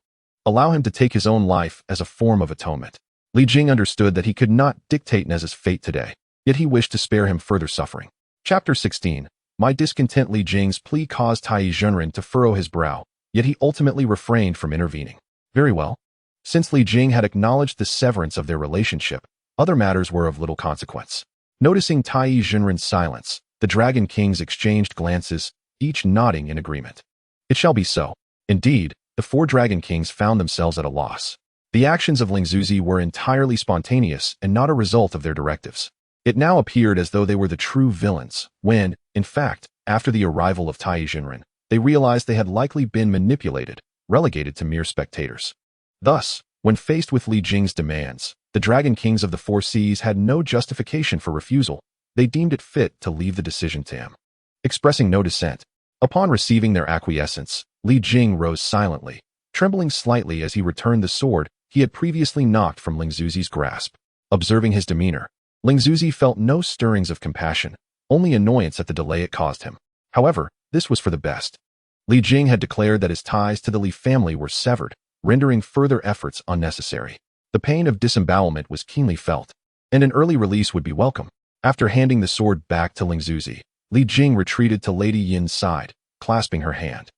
allow him to take his own life as a form of atonement. Li Jing understood that he could not dictate Nezha's fate today, yet he wished to spare him further suffering. Chapter 16. My discontent. Li Jing's plea caused Tai Zhenren to furrow his brow, yet he ultimately refrained from intervening. Very well. Since Li Jing had acknowledged the severance of their relationship, other matters were of little consequence. Noticing Tai Zhenren's silence, the Dragon Kings exchanged glances, each nodding in agreement. It shall be so. Indeed, the 4 Dragon Kings found themselves at a loss. The actions of Zhenzi were entirely spontaneous and not a result of their directives. It now appeared as though they were the true villains, when, in fact, after the arrival of Tai Zhenren, they realized they had likely been manipulated, relegated to mere spectators. Thus, when faced with Li Jing's demands, the Dragon Kings of the Foresees had no justification for refusal. They deemed it fit to leave the decision to him. Expressing no dissent, upon receiving their acquiescence, Li Jing rose silently, trembling slightly as he returned the sword he had previously knocked from Zhenzi's grasp. Observing his demeanor, Zhenzi felt no stirrings of compassion, only annoyance at the delay it caused him. However, this was for the best. Li Jing had declared that his ties to the Li family were severed, rendering further efforts unnecessary. The pain of disembowelment was keenly felt, and an early release would be welcome. After handing the sword back to Zhenzi, Li Jing retreated to Lady Yin's side, clasping her hand.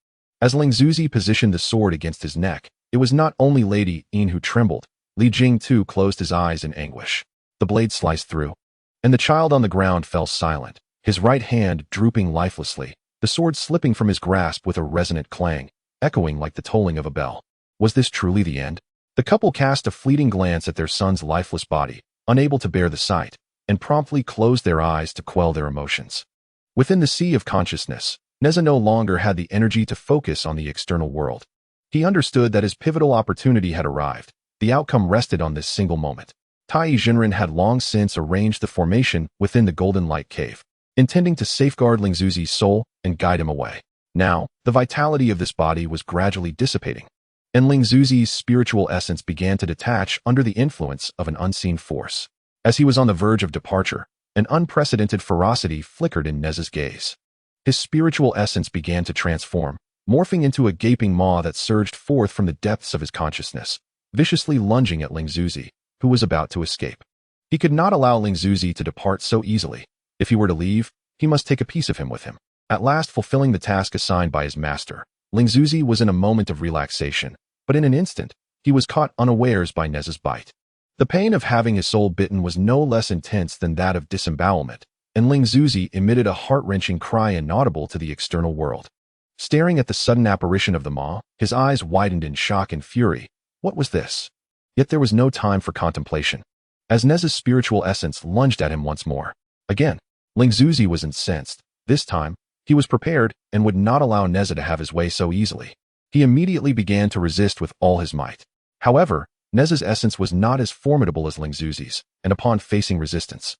As Zhenzi positioned the sword against his neck, it was not only Lady Yin who trembled. Li Jing too closed his eyes in anguish. The blade sliced through, and the child on the ground fell silent, his right hand drooping lifelessly, the sword slipping from his grasp with a resonant clang, echoing like the tolling of a bell. Was this truly the end? The couple cast a fleeting glance at their son's lifeless body, unable to bear the sight, and promptly closed their eyes to quell their emotions. Within the sea of consciousness, Nezha no longer had the energy to focus on the external world. He understood that his pivotal opportunity had arrived. The outcome rested on this single moment. Tai Zhenren had long since arranged the formation within the Golden Light Cave, intending to safeguard Zhenzi's soul and guide him away. Now, the vitality of this body was gradually dissipating, and Zhenzi's spiritual essence began to detach under the influence of an unseen force. As he was on the verge of departure, an unprecedented ferocity flickered in Nezha's gaze. His spiritual essence began to transform, morphing into a gaping maw that surged forth from the depths of his consciousness, viciously lunging at Zhenzi, who was about to escape. He could not allow Zhenzi to depart so easily. If he were to leave, he must take a piece of him with him. At last fulfilling the task assigned by his master, Zhenzi was in a moment of relaxation, but in an instant, he was caught unawares by Nezha's bite. The pain of having his soul bitten was no less intense than that of disembowelment, and Zhenzi emitted a heart-wrenching cry inaudible to the external world. Staring at the sudden apparition of the maw, his eyes widened in shock and fury. What was this? Yet there was no time for contemplation, as Nezha's spiritual essence lunged at him once more. Again, Zhenzi was incensed. This time, he was prepared and would not allow Nezha to have his way so easily. He immediately began to resist with all his might. However, Nezha's essence was not as formidable as Zhenzi's, and upon facing resistance,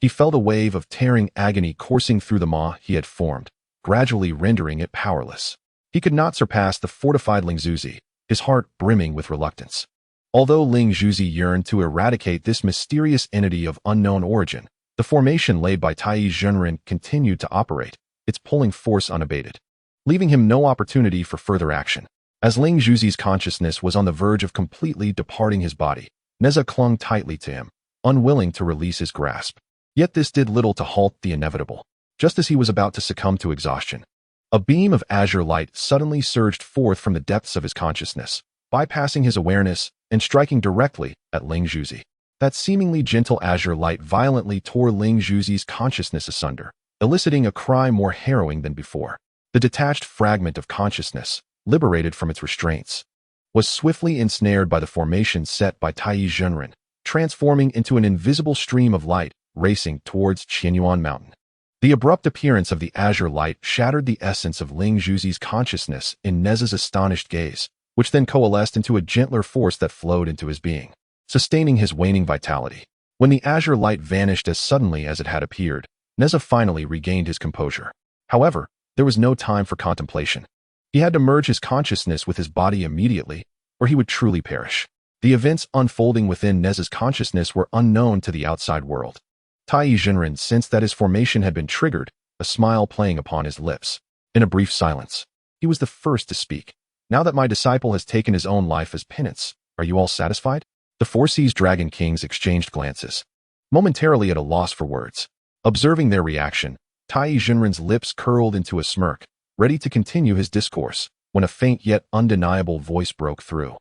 he felt a wave of tearing agony coursing through the maw he had formed, gradually rendering it powerless. He could not surpass the fortified Zhenzi, his heart brimming with reluctance. Although Zhenzi yearned to eradicate this mysterious entity of unknown origin, the formation laid by Tai Zhenren continued to operate, its pulling force unabated, leaving him no opportunity for further action. As Zhenzi's consciousness was on the verge of completely departing his body, Nezha clung tightly to him, unwilling to release his grasp. Yet this did little to halt the inevitable. Just as he was about to succumb to exhaustion, a beam of azure light suddenly surged forth from the depths of his consciousness, bypassing his awareness and striking directly at Zhenzi. That seemingly gentle azure light violently tore Zhenzi's consciousness asunder, eliciting a cry more harrowing than before. The detached fragment of consciousness, liberated from its restraints, was swiftly ensnared by the formation set by Tai Zhenren, transforming into an invisible stream of light racing towards Qianyuan Mountain. The abrupt appearance of the azure light shattered the essence of Zhenzi's consciousness in Nezha's astonished gaze, which then coalesced into a gentler force that flowed into his being, sustaining his waning vitality. When the azure light vanished as suddenly as it had appeared, Nezha finally regained his composure. However, there was no time for contemplation. He had to merge his consciousness with his body immediately, or he would truly perish. The events unfolding within Nezha's consciousness were unknown to the outside world. Tai Jinren sensed that his formation had been triggered, a smile playing upon his lips. In a brief silence, he was the first to speak. Now that my disciple has taken his own life as penance, are you all satisfied? The Foresees Dragon Kings exchanged glances, momentarily at a loss for words. Observing their reaction, Tai Jinren's lips curled into a smirk, ready to continue his discourse, when a faint yet undeniable voice broke through.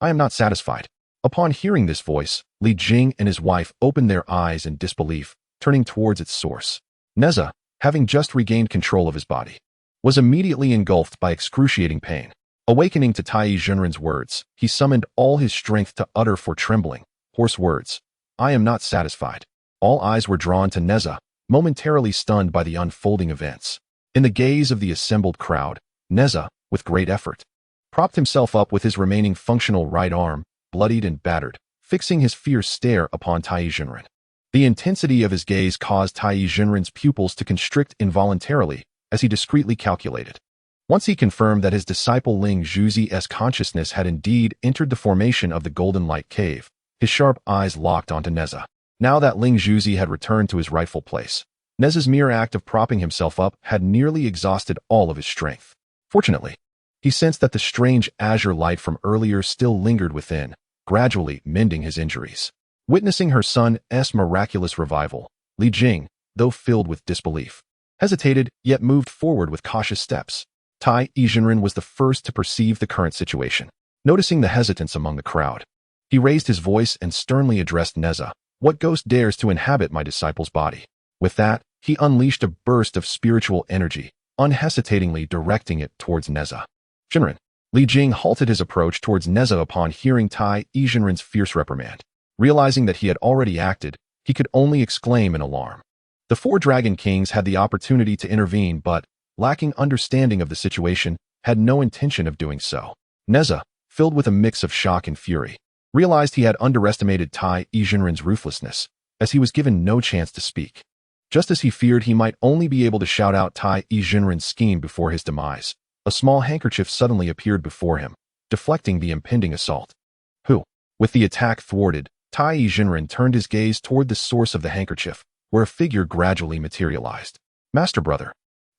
I am not satisfied. Upon hearing this voice, Li Jing and his wife opened their eyes in disbelief, turning towards its source. Nezha, having just regained control of his body, was immediately engulfed by excruciating pain. Awakening to Tai Jinren's words, he summoned all his strength to utter for trembling, hoarse words. I am not satisfied. All eyes were drawn to Nezha, momentarily stunned by the unfolding events. In the gaze of the assembled crowd, Nezha, with great effort, propped himself up with his remaining functional right arm, bloodied and battered, fixing his fierce stare upon Tai Jinren. The intensity of his gaze caused Tai Jinren's pupils to constrict involuntarily as he discreetly calculated. Once he confirmed that his disciple Ling Zhuzi's consciousness had indeed entered the formation of the Golden Light Cave, his sharp eyes locked onto Nezha. Now that Ling Zhuzi had returned to his rightful place, Nezha's mere act of propping himself up had nearly exhausted all of his strength. Fortunately, he sensed that the strange azure light from earlier still lingered within, gradually mending his injuries. Witnessing her son's miraculous revival, Li Jing, though filled with disbelief, hesitated yet moved forward with cautious steps. Tai Jinren was the first to perceive the current situation. Noticing the hesitance among the crowd, he raised his voice and sternly addressed Nezha. What ghost dares to inhabit my disciple's body? With that, he unleashed a burst of spiritual energy, unhesitatingly directing it towards Nezha. Jinren. Li Jing halted his approach towards Nezha upon hearing Tai Jinren's fierce reprimand. Realizing that he had already acted, he could only exclaim in alarm. The four Dragon Kings had the opportunity to intervene but, lacking understanding of the situation, had no intention of doing so. Nezha, filled with a mix of shock and fury, realized he had underestimated Tai Jinren's ruthlessness, as he was given no chance to speak. Just as he feared he might only be able to shout out Tai Jinren's scheme before his demise, a small handkerchief suddenly appeared before him, deflecting the impending assault. With the attack thwarted, Tai Jinren turned his gaze toward the source of the handkerchief, where a figure gradually materialized. Master Brother,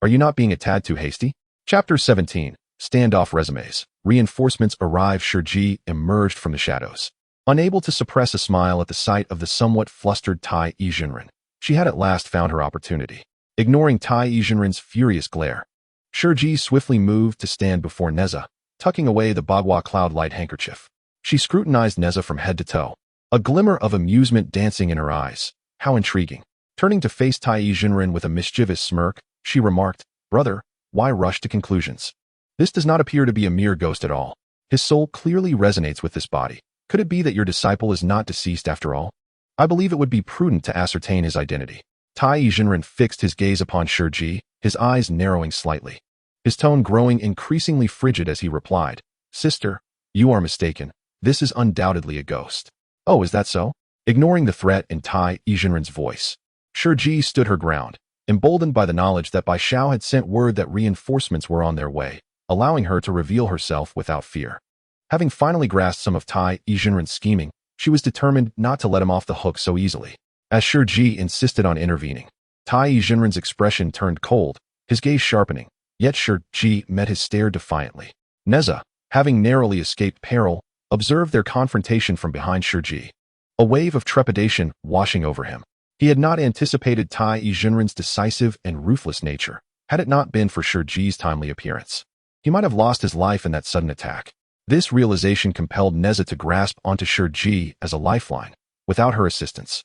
are you not being a tad too hasty? Chapter 17, Standoff Resumes. Reinforcements arrived. Zhenzi emerged from the shadows. Unable to suppress a smile at the sight of the somewhat flustered Tai Jinren, she had at last found her opportunity. Ignoring Tai Jinren's furious glare, Zhenzi swiftly moved to stand before Nezha, tucking away the bagua cloud-light handkerchief. She scrutinized Nezha from head to toe, a glimmer of amusement dancing in her eyes. How intriguing. Turning to face Tai Jinren with a mischievous smirk, she remarked, Brother, why rush to conclusions? This does not appear to be a mere ghost at all. His soul clearly resonates with this body. Could it be that your disciple is not deceased after all? I believe it would be prudent to ascertain his identity. Tai Jinren fixed his gaze upon Zhenzi, his eyes narrowing slightly. His tone growing increasingly frigid as he replied, Sister, you are mistaken. This is undoubtedly a ghost. Oh, is that so? Ignoring the threat in Tai Jinren's voice, Zhenzi stood her ground, emboldened by the knowledge that Bai Xiao had sent word that reinforcements were on their way, allowing her to reveal herself without fear. Having finally grasped some of Tai Jinren's scheming, she was determined not to let him off the hook so easily. As Zhenzi insisted on intervening, Tai Jinren's expression turned cold, his gaze sharpening, yet Zhenzi met his stare defiantly. Nezha, having narrowly escaped peril, observed their confrontation from behind Zhenzi, a wave of trepidation washing over him. He had not anticipated Tai Jinren's decisive and ruthless nature, had it not been for Zhenzi's timely appearance. He might have lost his life in that sudden attack. This realization compelled Nezha to grasp onto Zhenzi as a lifeline. Without her assistance,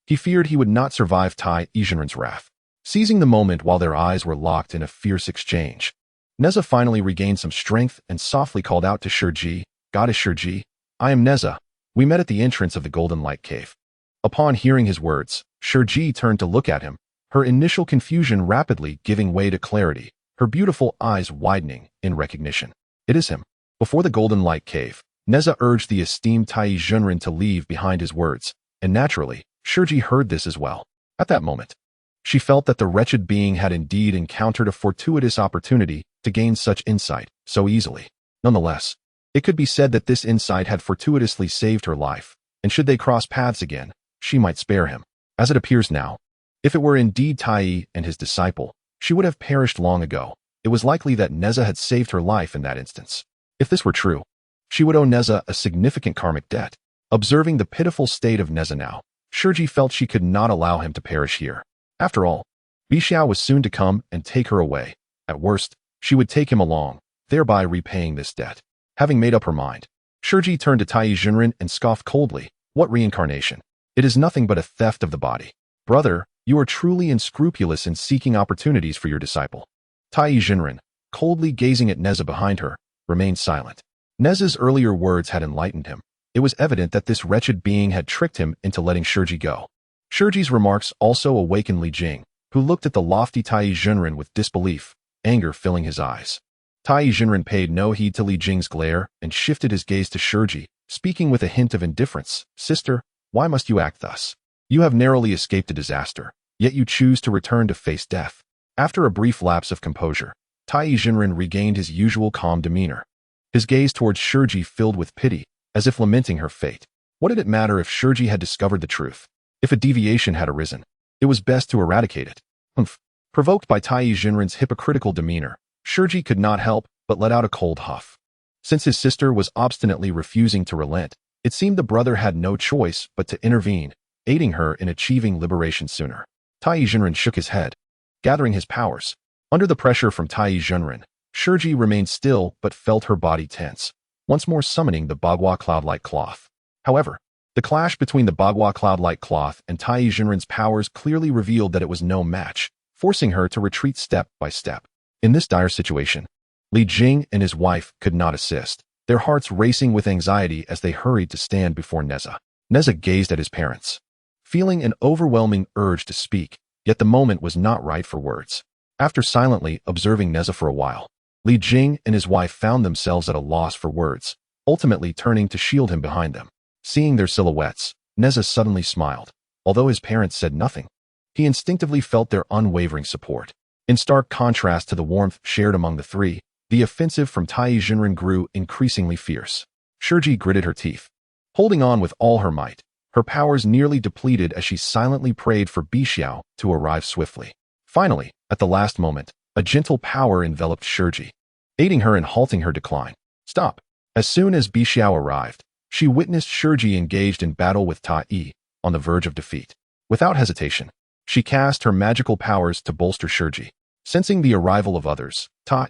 he feared he would not survive Tai Jinren's wrath. Seizing the moment while their eyes were locked in a fierce exchange, Nezha finally regained some strength and softly called out to Zhenzi, Goddess Zhenzi, I am Nezha. We met at the entrance of the Golden Light Cave. Upon hearing his words, Zhenzi turned to look at him, her initial confusion rapidly giving way to clarity, her beautiful eyes widening in recognition. It is him. Before the Golden Light Cave, Nezha urged the esteemed Tai Jinren to leave behind his words, and naturally, Zhenzi heard this as well. At that moment, she felt that the wretched being had indeed encountered a fortuitous opportunity to gain such insight so easily. Nonetheless, It could be said that this insight had fortuitously saved her life, and should they cross paths again, she might spare him. As it appears now, if it were indeed Tai and his disciple, she would have perished long ago. It was likely that Nezha had saved her life in that instance. If this were true, she would owe Nezha a significant karmic debt. Observing the pitiful state of Nezha now, Zhenzi felt she could not allow him to perish here. After all, Bixiao was soon to come and take her away. At worst, she would take him along, thereby repaying this debt. Having made up her mind, Zhenzi turned to Tai Junren and scoffed coldly. What reincarnation? It is nothing but a theft of the body. Brother, you are truly unscrupulous in seeking opportunities for your disciple. Tai Junren, coldly gazing at Nezha behind her, remained silent. Nezha's earlier words had enlightened him. It was evident that this wretched being had tricked him into letting Zhenzi go. Zhenzi's remarks also awakened Li Jing, who looked at the lofty Tai Junren with disbelief, anger filling his eyes. Tai Junren paid no heed to Li Jing's glare and shifted his gaze to Zhenzi, speaking with a hint of indifference. Sister, why must you act thus? You have narrowly escaped a disaster, yet you choose to return to face death. After a brief lapse of composure, Tai Junren regained his usual calm demeanor. His gaze towards Zhenzi filled with pity, as if lamenting her fate. What did it matter if Zhenzi had discovered the truth? If a deviation had arisen, it was best to eradicate it. Provoked by Tai Junren's hypocritical demeanor, Zhenzi could not help but let out a cold huff. Since his sister was obstinately refusing to relent, it seemed the brother had no choice but to intervene, aiding her in achieving liberation sooner. Tai Junren shook his head, gathering his powers. Under the pressure from Tai Junren, Zhenzi remained still but felt her body tense, once more summoning the Bagua cloud-like cloth. However, the clash between the Bagua cloud-like cloth and Tai Junren's powers clearly revealed that it was no match, forcing her to retreat step by step. In this dire situation, Li Jing and his wife could not assist, their hearts racing with anxiety as they hurried to stand before Nezha. Nezha gazed at his parents, feeling an overwhelming urge to speak, yet the moment was not right for words. After silently observing Nezha for a while, Li Jing and his wife found themselves at a loss for words, ultimately turning to shield him behind them. Seeing their silhouettes, Nezha suddenly smiled. Although his parents said nothing, he instinctively felt their unwavering support. In stark contrast to the warmth shared among the three, the offensive from Tai Junren grew increasingly fierce. Zhenzi gritted her teeth, holding on with all her might, her powers nearly depleted as she silently prayed for Bixiao to arrive swiftly. Finally, at the last moment, a gentle power enveloped Zhenzi, aiding her in halting her decline. Stop! As soon as Bixiao arrived, she witnessed Zhenzi engaged in battle with Tai, on the verge of defeat. Without hesitation, she cast her magical powers to bolster Zhenzi. Sensing the arrival of others, Tai,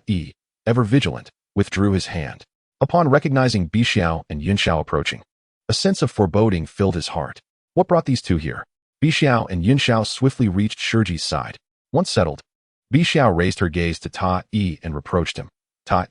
ever vigilant, withdrew his hand. Upon recognizing Bixiao and Yunxiao approaching, a sense of foreboding filled his heart. What brought these two here? Bixiao and Yunxiao swiftly reached Zhenzi's side. Once settled, Bixiao raised her gaze to Tai and reproached him. Tai,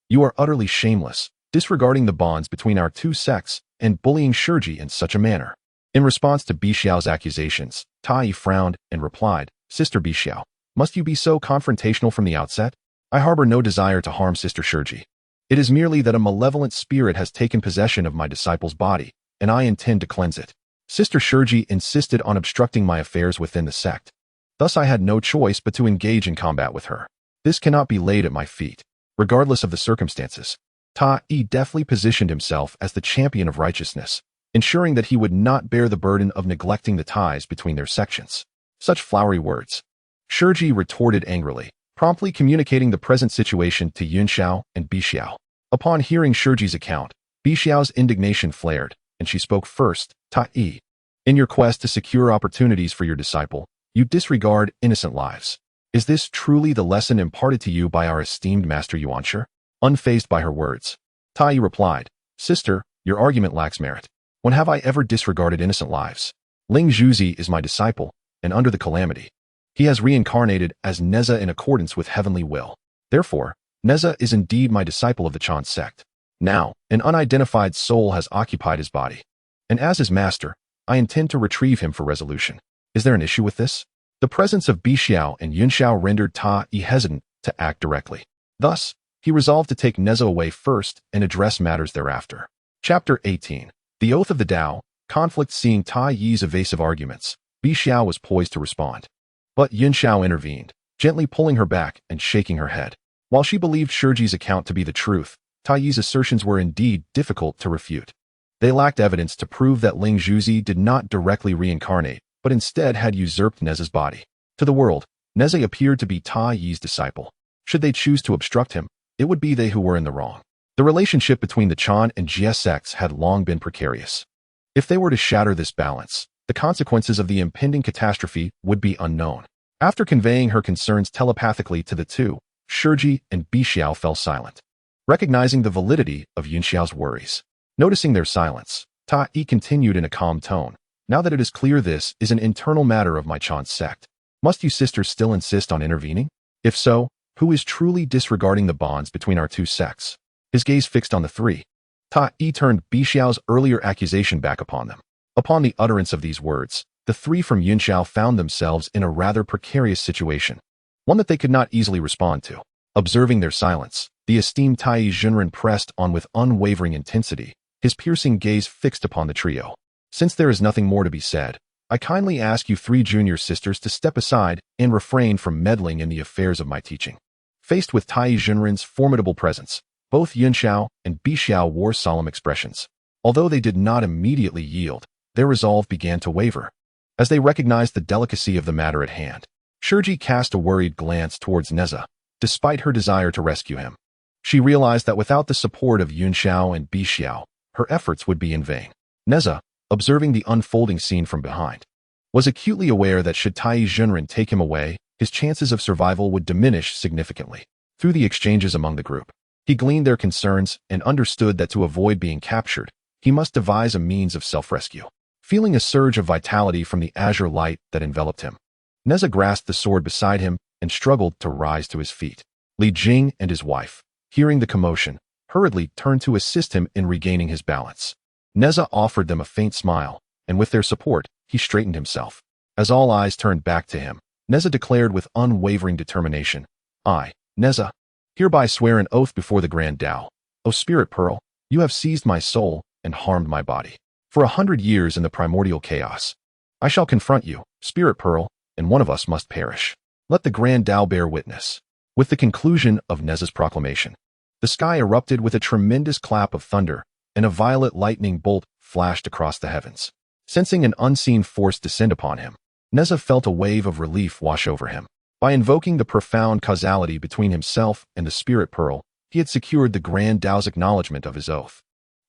you are utterly shameless, disregarding the bonds between our two sects and bullying Zhenzi in such a manner. In response to Bixiao's accusations, Tai frowned and replied, Sister Bixiao, must you be so confrontational from the outset? I harbor no desire to harm Sister Zhenzi. It is merely that a malevolent spirit has taken possession of my disciple's body, and I intend to cleanse it. Sister Zhenzi insisted on obstructing my affairs within the sect. Thus I had no choice but to engage in combat with her. This cannot be laid at my feet, regardless of the circumstances. Tai deftly positioned himself as the champion of righteousness, ensuring that he would not bear the burden of neglecting the ties between their sections. Such flowery words. Zhenzi retorted angrily, promptly communicating the present situation to Yunxiao and Bixiao. Upon hearing Zhenzi's account, Bixiao's indignation flared, and she spoke first. Tai, in your quest to secure opportunities for your disciple, you disregard innocent lives. Is this truly the lesson imparted to you by our esteemed master Yuanshi? Unfazed by her words, Tai replied, Sister, your argument lacks merit. When have I ever disregarded innocent lives? Ling Zhuzi is my disciple, and under the calamity, he has reincarnated as Nezha in accordance with heavenly will. Therefore, Nezha is indeed my disciple of the Chan sect. Now, an unidentified soul has occupied his body, and as his master, I intend to retrieve him for resolution. Is there an issue with this? The presence of Bixiao and Yunxiao rendered Tai hesitant to act directly. Thus, he resolved to take Nezha away first and address matters thereafter. Chapter 18. The Oath of the Tao. Conflict. Seeing Tai Yi's evasive arguments, Bixiao was poised to respond. But Yunxiao intervened, gently pulling her back and shaking her head. While she believed Zhenzi's account to be the truth, Taiyi's assertions were indeed difficult to refute. They lacked evidence to prove that Ling Zhuzi did not directly reincarnate, but instead had usurped Nezha's body. To the world, Nezha appeared to be Taiyi's disciple. Should they choose to obstruct him, it would be they who were in the wrong. The relationship between the Chan and Jie sects had long been precarious. If they were to shatter this balance, the consequences of the impending catastrophe would be unknown. After conveying her concerns telepathically to the two, Shiji and Bixiao fell silent. Recognizing the validity of Yunxiao's worries. Noticing their silence, Taiyi continued in a calm tone. Now that it is clear this is an internal matter of my Chan sect, must you sisters still insist on intervening? If so, who is truly disregarding the bonds between our two sects? His gaze fixed on the three. Taiyi turned Bixiao's earlier accusation back upon them. Upon the utterance of these words, the three from Yunxiao found themselves in a rather precarious situation, one that they could not easily respond to. Observing their silence, the esteemed Taiyi Zhenren pressed on with unwavering intensity, his piercing gaze fixed upon the trio. Since there is nothing more to be said, I kindly ask you three junior sisters to step aside and refrain from meddling in the affairs of my teaching. Faced with Taiyi Zhenren's formidable presence, both Yunxiao and Bixiao wore solemn expressions. Although they did not immediately yield, their resolve began to waver. As they recognized the delicacy of the matter at hand, Shiji cast a worried glance towards Nezha, despite her desire to rescue him. She realized that without the support of Yunxiao and Bixiao, her efforts would be in vain. Nezha, observing the unfolding scene from behind, was acutely aware that should Taiyi Zhenren take him away, his chances of survival would diminish significantly. Through the exchanges among the group, he gleaned their concerns and understood that to avoid being captured, he must devise a means of self-rescue. Feeling a surge of vitality from the azure light that enveloped him, Nezha grasped the sword beside him and struggled to rise to his feet. Li Jing and his wife, hearing the commotion, hurriedly turned to assist him in regaining his balance. Nezha offered them a faint smile, and with their support, he straightened himself. As all eyes turned back to him, Nezha declared with unwavering determination, I, Nezha, hereby swear an oath before the Grand Tao. O Spirit Pearl, you have seized my soul and harmed my body. For 100 years in the primordial chaos, I shall confront you, Spirit Pearl, and one of us must perish. Let the Grand Tao bear witness. With the conclusion of Nezha's proclamation, the sky erupted with a tremendous clap of thunder, and a violet lightning bolt flashed across the heavens. Sensing an unseen force descend upon him, Nezha felt a wave of relief wash over him. By invoking the profound causality between himself and the Spirit Pearl, he had secured the Grand Tao's acknowledgement of his oath.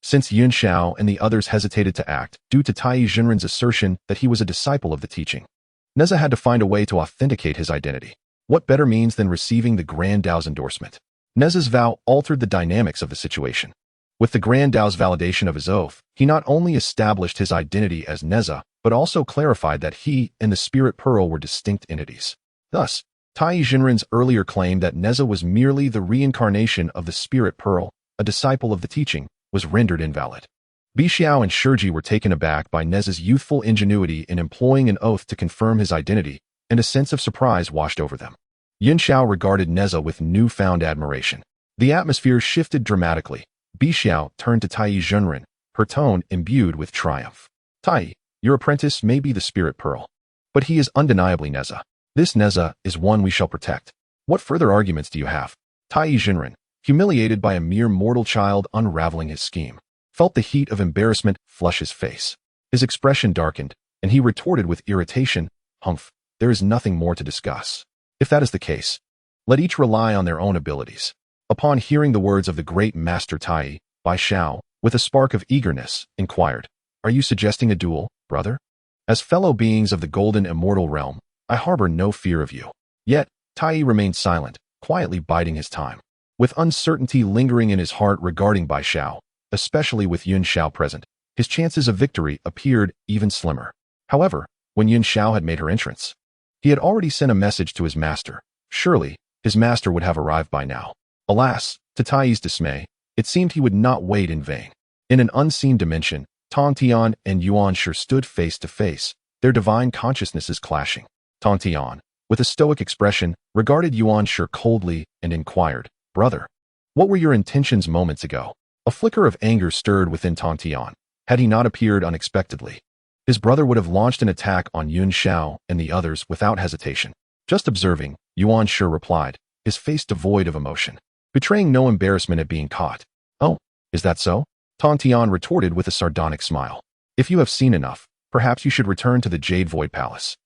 Since Yunxiao and the others hesitated to act due to Taiyi Zhenren's assertion that he was a disciple of the teaching, Nezha had to find a way to authenticate his identity. What better means than receiving the Grand Tao's endorsement? Nezha's vow altered the dynamics of the situation. With the Grand Tao's validation of his oath, he not only established his identity as Nezha, but also clarified that he and the Spirit Pearl were distinct entities. Thus, Taiyi Zhenren's earlier claim that Nezha was merely the reincarnation of the Spirit Pearl, a disciple of the teaching, was rendered invalid. Bixiao and Shiji were taken aback by Nezha's youthful ingenuity in employing an oath to confirm his identity, and a sense of surprise washed over them. Yunxiao regarded Nezha with newfound admiration. The atmosphere shifted dramatically. Bixiao turned to Taiyi Zhenren, her tone imbued with triumph. Taiyi, your apprentice may be the Spirit Pearl, but he is undeniably Nezha. This Nezha is one we shall protect. What further arguments do you have? Taiyi Zhenren, humiliated by a mere mortal child unraveling his scheme, felt the heat of embarrassment flush his face. His expression darkened, and he retorted with irritation, Humph, there is nothing more to discuss. If that is the case, let each rely on their own abilities. Upon hearing the words of the great Master Taiyi, Bixiao, with a spark of eagerness, inquired, Are you suggesting a duel, brother? As fellow beings of the golden immortal realm, I harbor no fear of you. Yet, Taiyi remained silent, quietly biding his time. With uncertainty lingering in his heart regarding Bixiao, especially with Yunxiao present, his chances of victory appeared even slimmer. However, when Yunxiao had made her entrance, he had already sent a message to his master. Surely, his master would have arrived by now. Alas, to Taiyi's dismay, it seemed he would not wait in vain. In an unseen dimension, Tongtian and Yuanshi stood face to face, their divine consciousnesses clashing. Tongtian, with a stoic expression, regarded Yuanshi coldly and inquired, Brother, what were your intentions moments ago? A flicker of anger stirred within Tongtian. Had he not appeared unexpectedly, his brother would have launched an attack on Yunxiao and the others without hesitation. Just observing, Yuanshi replied, his face devoid of emotion, betraying no embarrassment at being caught. Oh, is that so? Tong Tian retorted with a sardonic smile. If you have seen enough, perhaps you should return to the Jade Void Palace.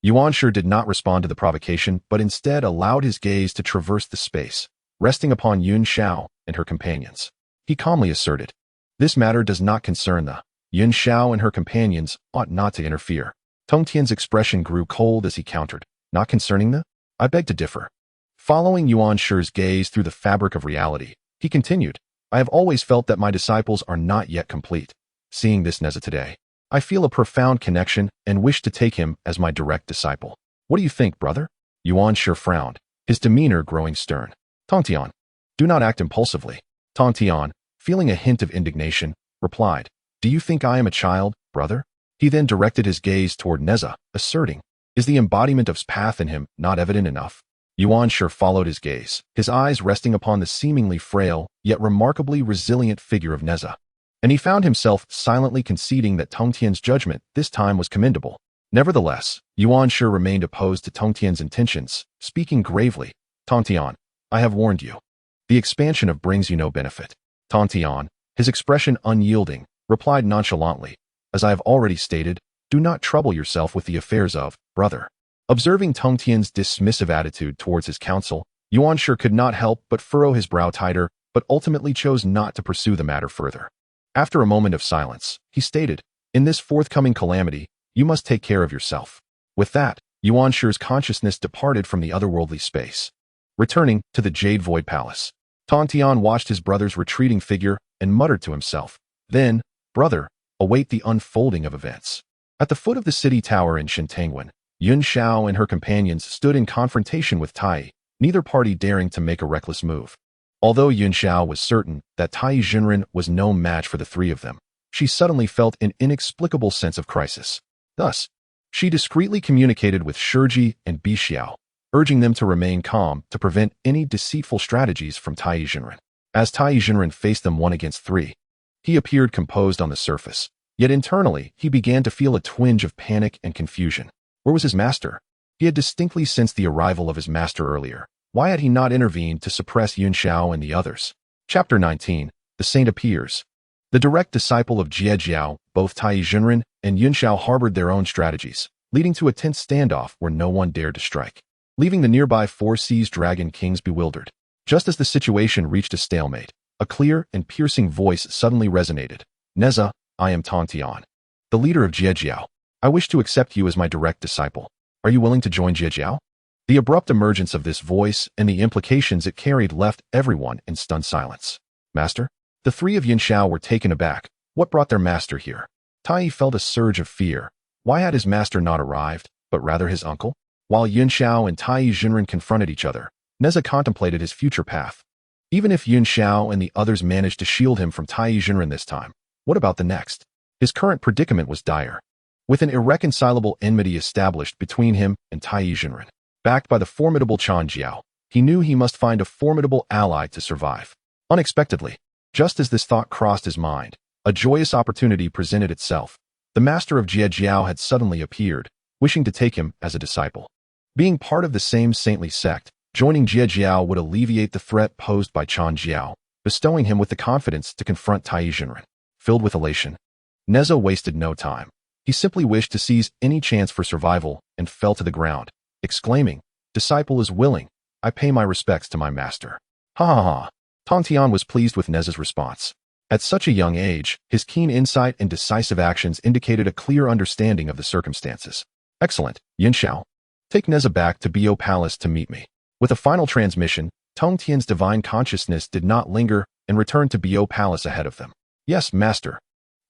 Yuanshi did not respond to the provocation, but instead allowed his gaze to traverse the space, resting upon Yun Xiao and her companions. He calmly asserted, "This matter does not concern the Yun Xiao and her companions ought not to interfere." Tong Tian's expression grew cold as he countered, "Not concerning the? I beg to differ." Following Yuanshi's gaze through the fabric of reality, he continued, "I have always felt that my disciples are not yet complete. Seeing this Nezha today, I feel a profound connection and wish to take him as my direct disciple. What do you think, brother?" Yuanshi frowned, his demeanor growing stern. "Tong Tian, do not act impulsively." Tong Tian, feeling a hint of indignation, replied, "Do you think I am a child, brother?" He then directed his gaze toward Nezha, asserting, "Is the embodiment of path in him not evident enough?" Yuanshi followed his gaze, his eyes resting upon the seemingly frail, yet remarkably resilient figure of Nezha. And he found himself silently conceding that Tong Tian's judgment this time was commendable. Nevertheless, Yuanshi remained opposed to Tong Tian's intentions, speaking gravely, "Tong Tian, I have warned you. The expansion of brings you no benefit." Tong Tian, his expression unyielding, replied nonchalantly, "As I have already stated, do not trouble yourself with the affairs of, brother." Observing Tong Tian's dismissive attitude towards his counsel, Yuanshi could not help but furrow his brow tighter, but ultimately chose not to pursue the matter further. After a moment of silence, he stated, "In this forthcoming calamity, you must take care of yourself." With that, Yuanshi's consciousness departed from the otherworldly space. Returning to the Jade Void Palace, Tong Tian watched his brother's retreating figure and muttered to himself, "Then, brother, await the unfolding of events." At the foot of the city tower in Shintangwen, Yun Xiao and her companions stood in confrontation with Tai, neither party daring to make a reckless move. Although Yun Xiao was certain that Tai Jinren was no match for the three of them, she suddenly felt an inexplicable sense of crisis. Thus, she discreetly communicated with Shiji and Bixiao, urging them to remain calm to prevent any deceitful strategies from Tai Jinren. As Tai Jinren faced them 1 against 3, he appeared composed on the surface, yet internally he began to feel a twinge of panic and confusion. Where was his master? He had distinctly sensed the arrival of his master earlier. Why had he not intervened to suppress Yun Xiao and the others? Chapter 19, The Saint Appears. The direct disciple of Jie Jiao, both Tai Jinren and Yun Xiao harbored their own strategies, leading to a tense standoff where no one dared to strike, leaving the nearby Foresees dragon kings bewildered. Just as the situation reached a stalemate, a clear and piercing voice suddenly resonated. "Nezha, I am Tong Tian, the leader of Jie Jiao. I wish to accept you as my direct disciple. Are you willing to join Jie Jiao?" The abrupt emergence of this voice and the implications it carried left everyone in stunned silence. "Master?" The three of Yun Xiao were taken aback. What brought their master here? Tai felt a surge of fear. Why had his master not arrived, but rather his uncle? While Yun Xiao and Tai Jinren confronted each other, Nezha contemplated his future path. Even if Yun Xiao and the others managed to shield him from Tai Jinren this time, what about the next? His current predicament was dire, with an irreconcilable enmity established between him and Tai Jinren. Backed by the formidable Chan Jiao, he knew he must find a formidable ally to survive. Unexpectedly, just as this thought crossed his mind, a joyous opportunity presented itself. The master of Jie Jiao had suddenly appeared, wishing to take him as a disciple. Being part of the same saintly sect, joining Jie Jiao would alleviate the threat posed by Chan Jiao, bestowing him with the confidence to confront Tai Jinren. Filled with elation, Nezha wasted no time. He simply wished to seize any chance for survival and fell to the ground, exclaiming, "Disciple is willing. I pay my respects to my master." Ha ha ha. Tong Tian was pleased with Nezha's response. At such a young age, his keen insight and decisive actions indicated a clear understanding of the circumstances. "Excellent, Yun Xiao. Take Nezha back to Bo Palace to meet me." With a final transmission, Tong Tian's divine consciousness did not linger and returned to Bo Palace ahead of them. "Yes, master."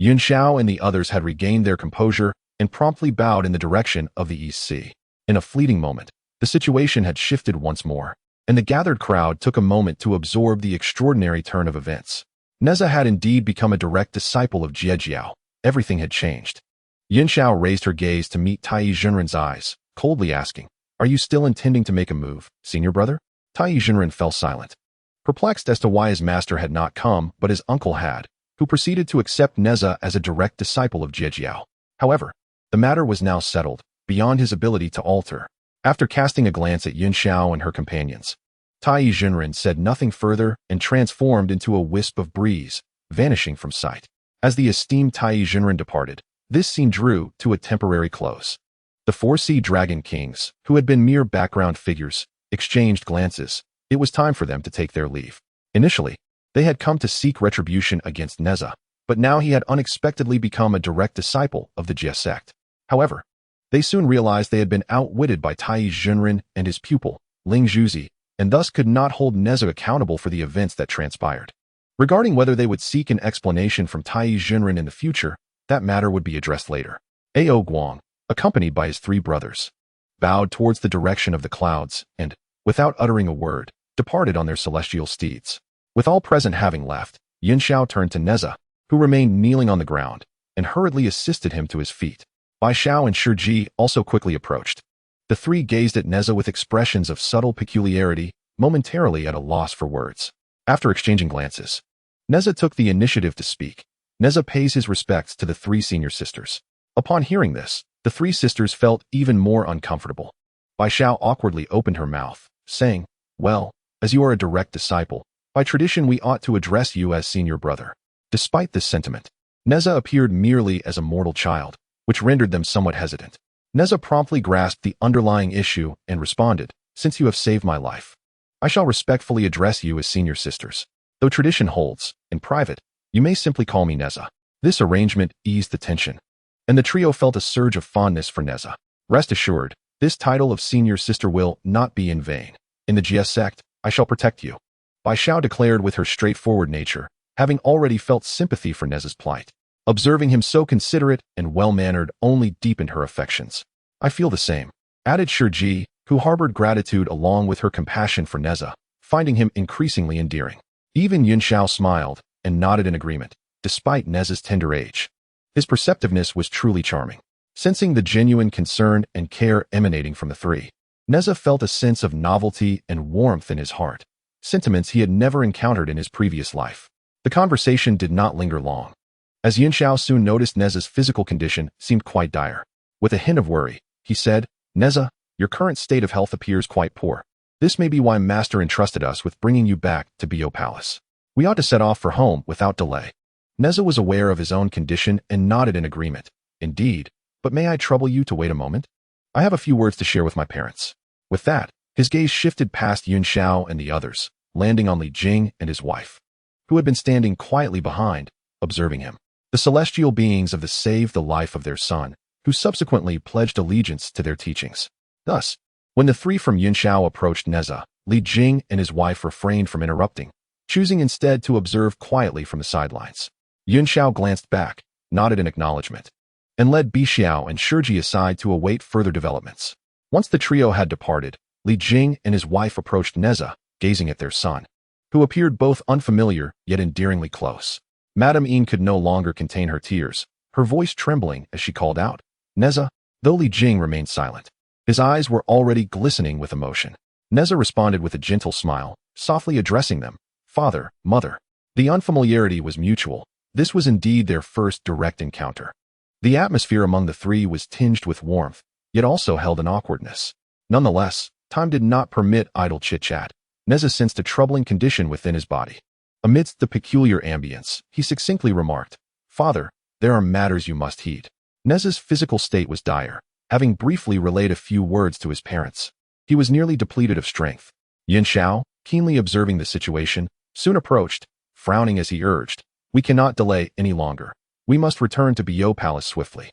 Yun Xiao and the others had regained their composure and promptly bowed in the direction of the East Sea. In a fleeting moment, the situation had shifted once more, and the gathered crowd took a moment to absorb the extraordinary turn of events. Nezha had indeed become a direct disciple of Jie Jiao. Everything had changed. Yun Xiao raised her gaze to meet Tai Jinren's eyes, coldly asking, "Are you still intending to make a move, senior brother?" Tai Jinren fell silent, perplexed as to why his master had not come but his uncle had, who proceeded to accept Nezha as a direct disciple of Jie Jiao. However, the matter was now settled, beyond his ability to alter. After casting a glance at Yun Xiao and her companions, Tai Jinren said nothing further and transformed into a wisp of breeze, vanishing from sight. As the esteemed Tai Jinren departed, this scene drew to a temporary close. The Foresee Dragon Kings, who had been mere background figures, exchanged glances. It was time for them to take their leave. Initially, they had come to seek retribution against Nezha, but now he had unexpectedly become a direct disciple of the Jie sect. However, they soon realized they had been outwitted by Tai Jinren and his pupil, Ling Zhuzi, and thus could not hold Nezha accountable for the events that transpired. Regarding whether they would seek an explanation from Tai Jinren in the future, that matter would be addressed later. Ao Guang, accompanied by his 3 brothers, bowed towards the direction of the clouds and, without uttering a word, departed on their celestial steeds. With all present having left, Yin Xiao turned to Nezha, who remained kneeling on the ground, and hurriedly assisted him to his feet. Bai Xiao and Shi Ji also quickly approached. The 3 gazed at Nezha with expressions of subtle peculiarity, momentarily at a loss for words. After exchanging glances, Nezha took the initiative to speak. Nezha pays his respects to the 3 senior sisters. Upon hearing this, the 3 sisters felt even more uncomfortable. Bai Xiao awkwardly opened her mouth, saying, "Well, as you are a direct disciple, by tradition we ought to address you as senior brother." Despite this sentiment, Nezha appeared merely as a mortal child, which rendered them somewhat hesitant. Nezha promptly grasped the underlying issue and responded, "Since you have saved my life, I shall respectfully address you as senior sisters. Though tradition holds, in private, you may simply call me Nezha." This arrangement eased the tension, and the trio felt a surge of fondness for Nezha. Rest assured, this title of senior sister will not be in vain. In the Jie sect, I shall protect you, Bai Xiao declared with her straightforward nature, having already felt sympathy for Nezha's plight. Observing him so considerate and well-mannered only deepened her affections. "I feel the same," added Shi Ji, who harbored gratitude along with her compassion for Nezha, finding him increasingly endearing. Even Yin Xiao smiled and nodded in agreement, despite Nezha's tender age. His perceptiveness was truly charming. Sensing the genuine concern and care emanating from the 3, Nezha felt a sense of novelty and warmth in his heart, sentiments he had never encountered in his previous life. The conversation did not linger long, as Yin Xiao soon noticed Nezha's physical condition seemed quite dire. With a hint of worry, he said, "Nezha, your current state of health appears quite poor. This may be why Master entrusted us with bringing you back to Bio Palace. We ought to set off for home without delay." Nezha was aware of his own condition and nodded in agreement. "Indeed, but may I trouble you to wait a moment? I have a few words to share with my parents." With that, his gaze shifted past Yin Xiao and the others, landing on Li Jing and his wife, who had been standing quietly behind, observing him. The celestial beings of the saved the life of their son, who subsequently pledged allegiance to their teachings. Thus, when the 3 from Yin Xiao approached Nezha, Li Jing and his wife refrained from interrupting, choosing instead to observe quietly from the sidelines. Yin Xiao glanced back, nodded in acknowledgement, and led Bi Xiao and Shi Ji aside to await further developments. Once the trio had departed, Li Jing and his wife approached Nezha, gazing at their son, who appeared both unfamiliar yet endearingly close. Madame Yin could no longer contain her tears, her voice trembling as she called out, "Nezha," though Li Jing remained silent. His eyes were already glistening with emotion. Nezha responded with a gentle smile, softly addressing them, "Father, mother." The unfamiliarity was mutual. This was indeed their first direct encounter. The atmosphere among the 3 was tinged with warmth, yet also held an awkwardness. Nonetheless, time did not permit idle chit-chat. Nezha sensed a troubling condition within his body. Amidst the peculiar ambience, he succinctly remarked, "Father, there are matters you must heed." Nezha's physical state was dire. Having briefly relayed a few words to his parents, he was nearly depleted of strength. Yin Xiao, keenly observing the situation, soon approached, frowning as he urged, "We cannot delay any longer. We must return to Bio Palace swiftly."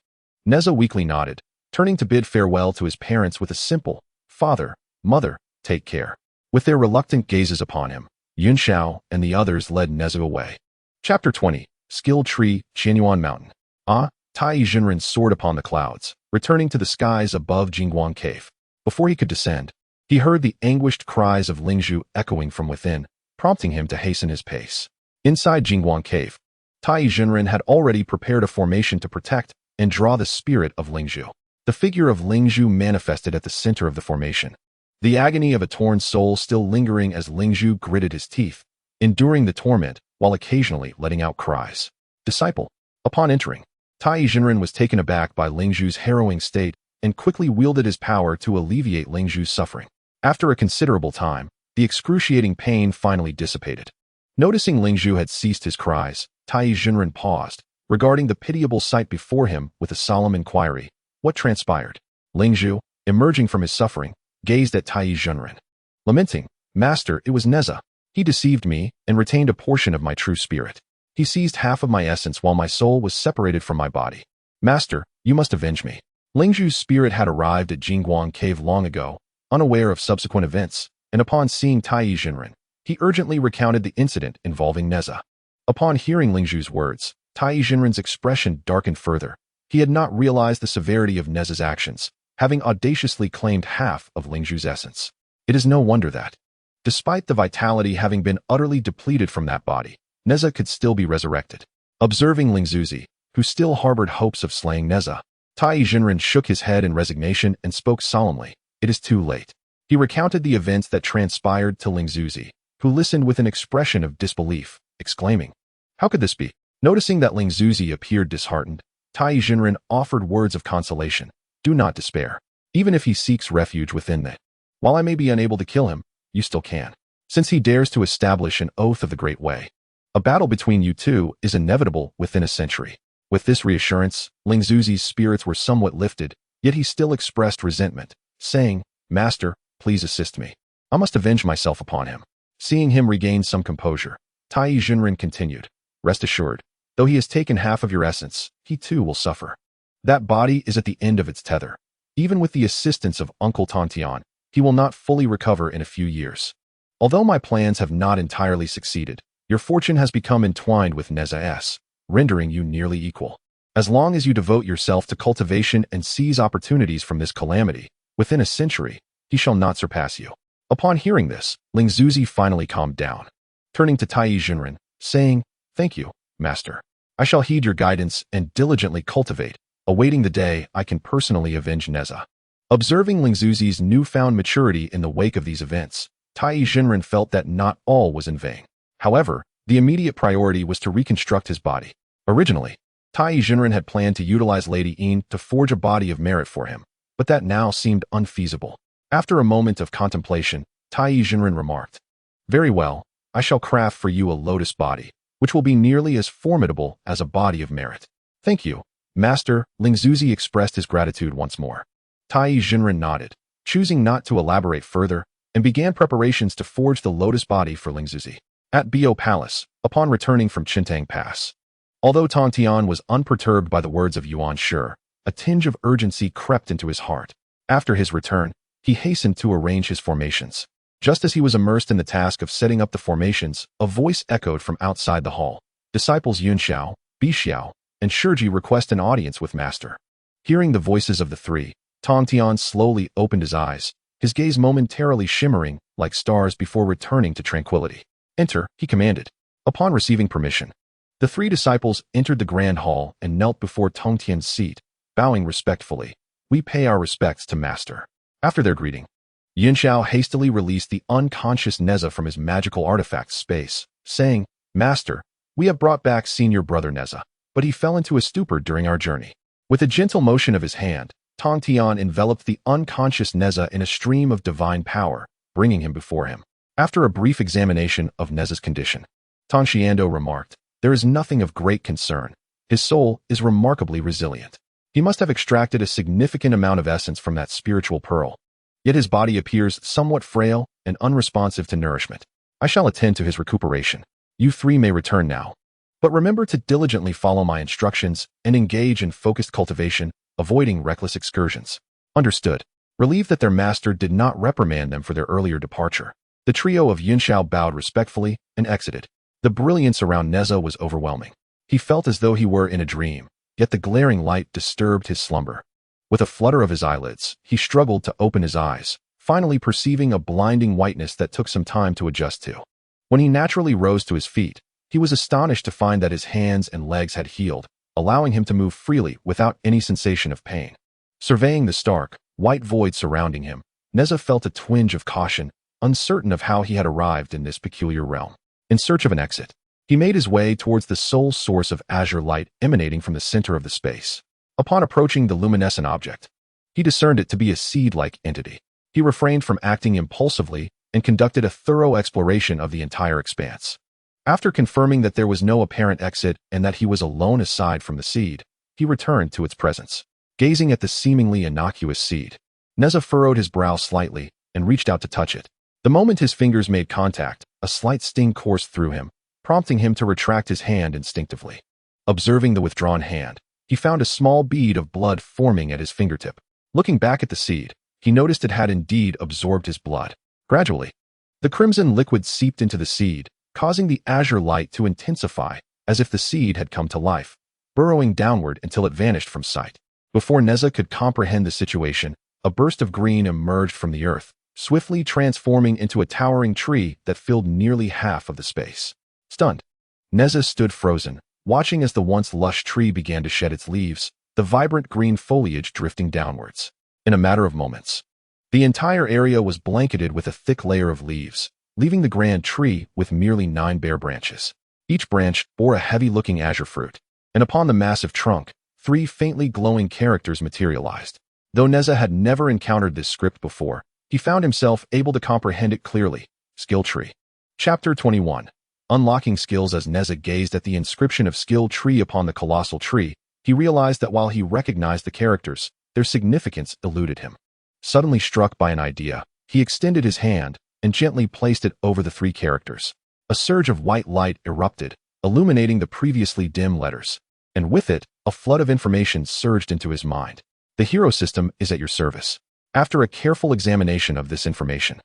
Nezha weakly nodded, turning to bid farewell to his parents with a simple, "Father, mother, take care." With their reluctant gazes upon him, Yin Xiao and the others led Nezha away. Chapter 20, Skill Tree, Qianyuan Mountain. Tai Jinren soared upon the clouds, returning to the skies above Jingguang Cave. Before he could descend, he heard the anguished cries of Lingzhu echoing from within, prompting him to hasten his pace. Inside Jingguang Cave, Tai Jinren had already prepared a formation to protect and draw the spirit of Lingzhu. The figure of Lingzhu manifested at the center of the formation, the agony of a torn soul still lingering as Lingzhu gritted his teeth, enduring the torment while occasionally letting out cries. "Disciple." Upon entering, Tai Jinren was taken aback by Lingzhu's harrowing state and quickly wielded his power to alleviate Lingzhu's suffering. After a considerable time, the excruciating pain finally dissipated. Noticing Lingzhu had ceased his cries, Tai Junren paused, regarding the pitiable sight before him with a solemn inquiry. What transpired? Lingzhu, emerging from his suffering, gazed at Tai Junren. Lamenting, Master, it was Nezha. He deceived me and retained a portion of my true spirit. He seized half of my essence while my soul was separated from my body. Master, you must avenge me. Lingzhu's spirit had arrived at Jingguang Cave long ago, unaware of subsequent events, and upon seeing Tai Junren, he urgently recounted the incident involving Nezha. Upon hearing Lingzhu's words, Tai Junren's expression darkened further. He had not realized the severity of Nezha's actions, having audaciously claimed half of Lingzhu's essence. It is no wonder that, despite the vitality having been utterly depleted from that body, Nezha could still be resurrected. Observing Lingzhuzi, who still harbored hopes of slaying Nezha, Tai Junren shook his head in resignation and spoke solemnly. It is too late. He recounted the events that transpired to Lingzhuzi, who listened with an expression of disbelief, exclaiming, "How could this be?" Noticing that Lingzhuzi appeared disheartened, Tai Junren offered words of consolation. Do not despair. Even if he seeks refuge within that, while I may be unable to kill him, you still can, since he dares to establish an oath of the Great Way. A battle between you two is inevitable within a century. With this reassurance, Lingzhuzi's spirits were somewhat lifted, yet he still expressed resentment, saying, Master, please assist me. I must avenge myself upon him. Seeing him regain some composure, Tai Junren continued, Rest assured, though he has taken half of your essence, he too will suffer. That body is at the end of its tether. Even with the assistance of Uncle Tontian, he will not fully recover in a few years. Although my plans have not entirely succeeded, your fortune has become entwined with Nezha's, rendering you nearly equal. As long as you devote yourself to cultivation and seize opportunities from this calamity, within a century, he shall not surpass you. Upon hearing this, Lingzhuzi finally calmed down, turning to Tai Junren, saying, Thank you, Master. I shall heed your guidance and diligently cultivate, awaiting the day I can personally avenge Nezha. Observing Lingzhuzi's newfound maturity in the wake of these events, Tai Junren felt that not all was in vain. However, the immediate priority was to reconstruct his body. Originally, Tai Junren had planned to utilize Lady Yin to forge a body of merit for him, but that now seemed unfeasible. After a moment of contemplation, Tai Junren remarked, Very well, I shall craft for you a lotus body, which will be nearly as formidable as a body of merit. Thank you, Master. Lingzhuzi expressed his gratitude once more. Tai Junren nodded, choosing not to elaborate further, and began preparations to forge the lotus body for Lingzhuzi. At Bo Palace, upon returning from Qintang Pass. Although Tontian was unperturbed by the words of Yuanshi, a tinge of urgency crept into his heart. After his return, he hastened to arrange his formations. Just as he was immersed in the task of setting up the formations, a voice echoed from outside the hall. Disciples Yunxiao, Bixiao, and Shiji request an audience with Master. Hearing the voices of the three, Tontian slowly opened his eyes, his gaze momentarily shimmering like stars before returning to tranquility. Enter, he commanded. Upon receiving permission, the three disciples entered the grand hall and knelt before Tongtian's seat, bowing respectfully. We pay our respects to Master. After their greeting, Yunxiao hastily released the unconscious Nezha from his magical artifact space, saying, Master, we have brought back senior brother Nezha, but he fell into a stupor during our journey. With a gentle motion of his hand, Tongtian enveloped the unconscious Nezha in a stream of divine power, bringing him before him. After a brief examination of Nezha's condition, Tongxiando remarked, There is nothing of great concern. His soul is remarkably resilient. He must have extracted a significant amount of essence from that spiritual pearl. Yet his body appears somewhat frail and unresponsive to nourishment. I shall attend to his recuperation. You three may return now. But remember to diligently follow my instructions and engage in focused cultivation, avoiding reckless excursions. Understood. Relieved that their master did not reprimand them for their earlier departure, the trio of Yunxiao bowed respectfully and exited. The brilliance around Nezha was overwhelming. He felt as though he were in a dream, yet the glaring light disturbed his slumber. With a flutter of his eyelids, he struggled to open his eyes, finally perceiving a blinding whiteness that took some time to adjust to. When he naturally rose to his feet, he was astonished to find that his hands and legs had healed, allowing him to move freely without any sensation of pain. Surveying the stark, white void surrounding him, Nezha felt a twinge of caution, uncertain of how he had arrived in this peculiar realm. In search of an exit, he made his way towards the sole source of azure light emanating from the center of the space. Upon approaching the luminescent object, he discerned it to be a seed-like entity. He refrained from acting impulsively and conducted a thorough exploration of the entire expanse. After confirming that there was no apparent exit and that he was alone aside from the seed, he returned to its presence. Gazing at the seemingly innocuous seed, Nezha furrowed his brow slightly and reached out to touch it. The moment his fingers made contact, a slight sting coursed through him, prompting him to retract his hand instinctively. Observing the withdrawn hand, he found a small bead of blood forming at his fingertip. Looking back at the seed, he noticed it had indeed absorbed his blood. Gradually, the crimson liquid seeped into the seed, causing the azure light to intensify, as if the seed had come to life, burrowing downward until it vanished from sight. Before Nezha could comprehend the situation, a burst of green emerged from the earth, swiftly transforming into a towering tree that filled nearly half of the space. Stunned, Nezha stood frozen, watching as the once lush tree began to shed its leaves, the vibrant green foliage drifting downwards. In a matter of moments, the entire area was blanketed with a thick layer of leaves, leaving the grand tree with merely 9 bare branches. Each branch bore a heavy-looking azure fruit, and upon the massive trunk, 3 faintly glowing characters materialized. Though Nezha had never encountered this script before, he found himself able to comprehend it clearly. Skill Tree. Chapter 21. Unlocking skills. As Nezha gazed at the inscription of Skill Tree upon the colossal tree, he realized that while he recognized the characters, their significance eluded him. Suddenly struck by an idea, he extended his hand and gently placed it over the 3 characters. A surge of white light erupted, illuminating the previously dim letters, and with it, a flood of information surged into his mind. The hero system is at your service. After a careful examination of this information,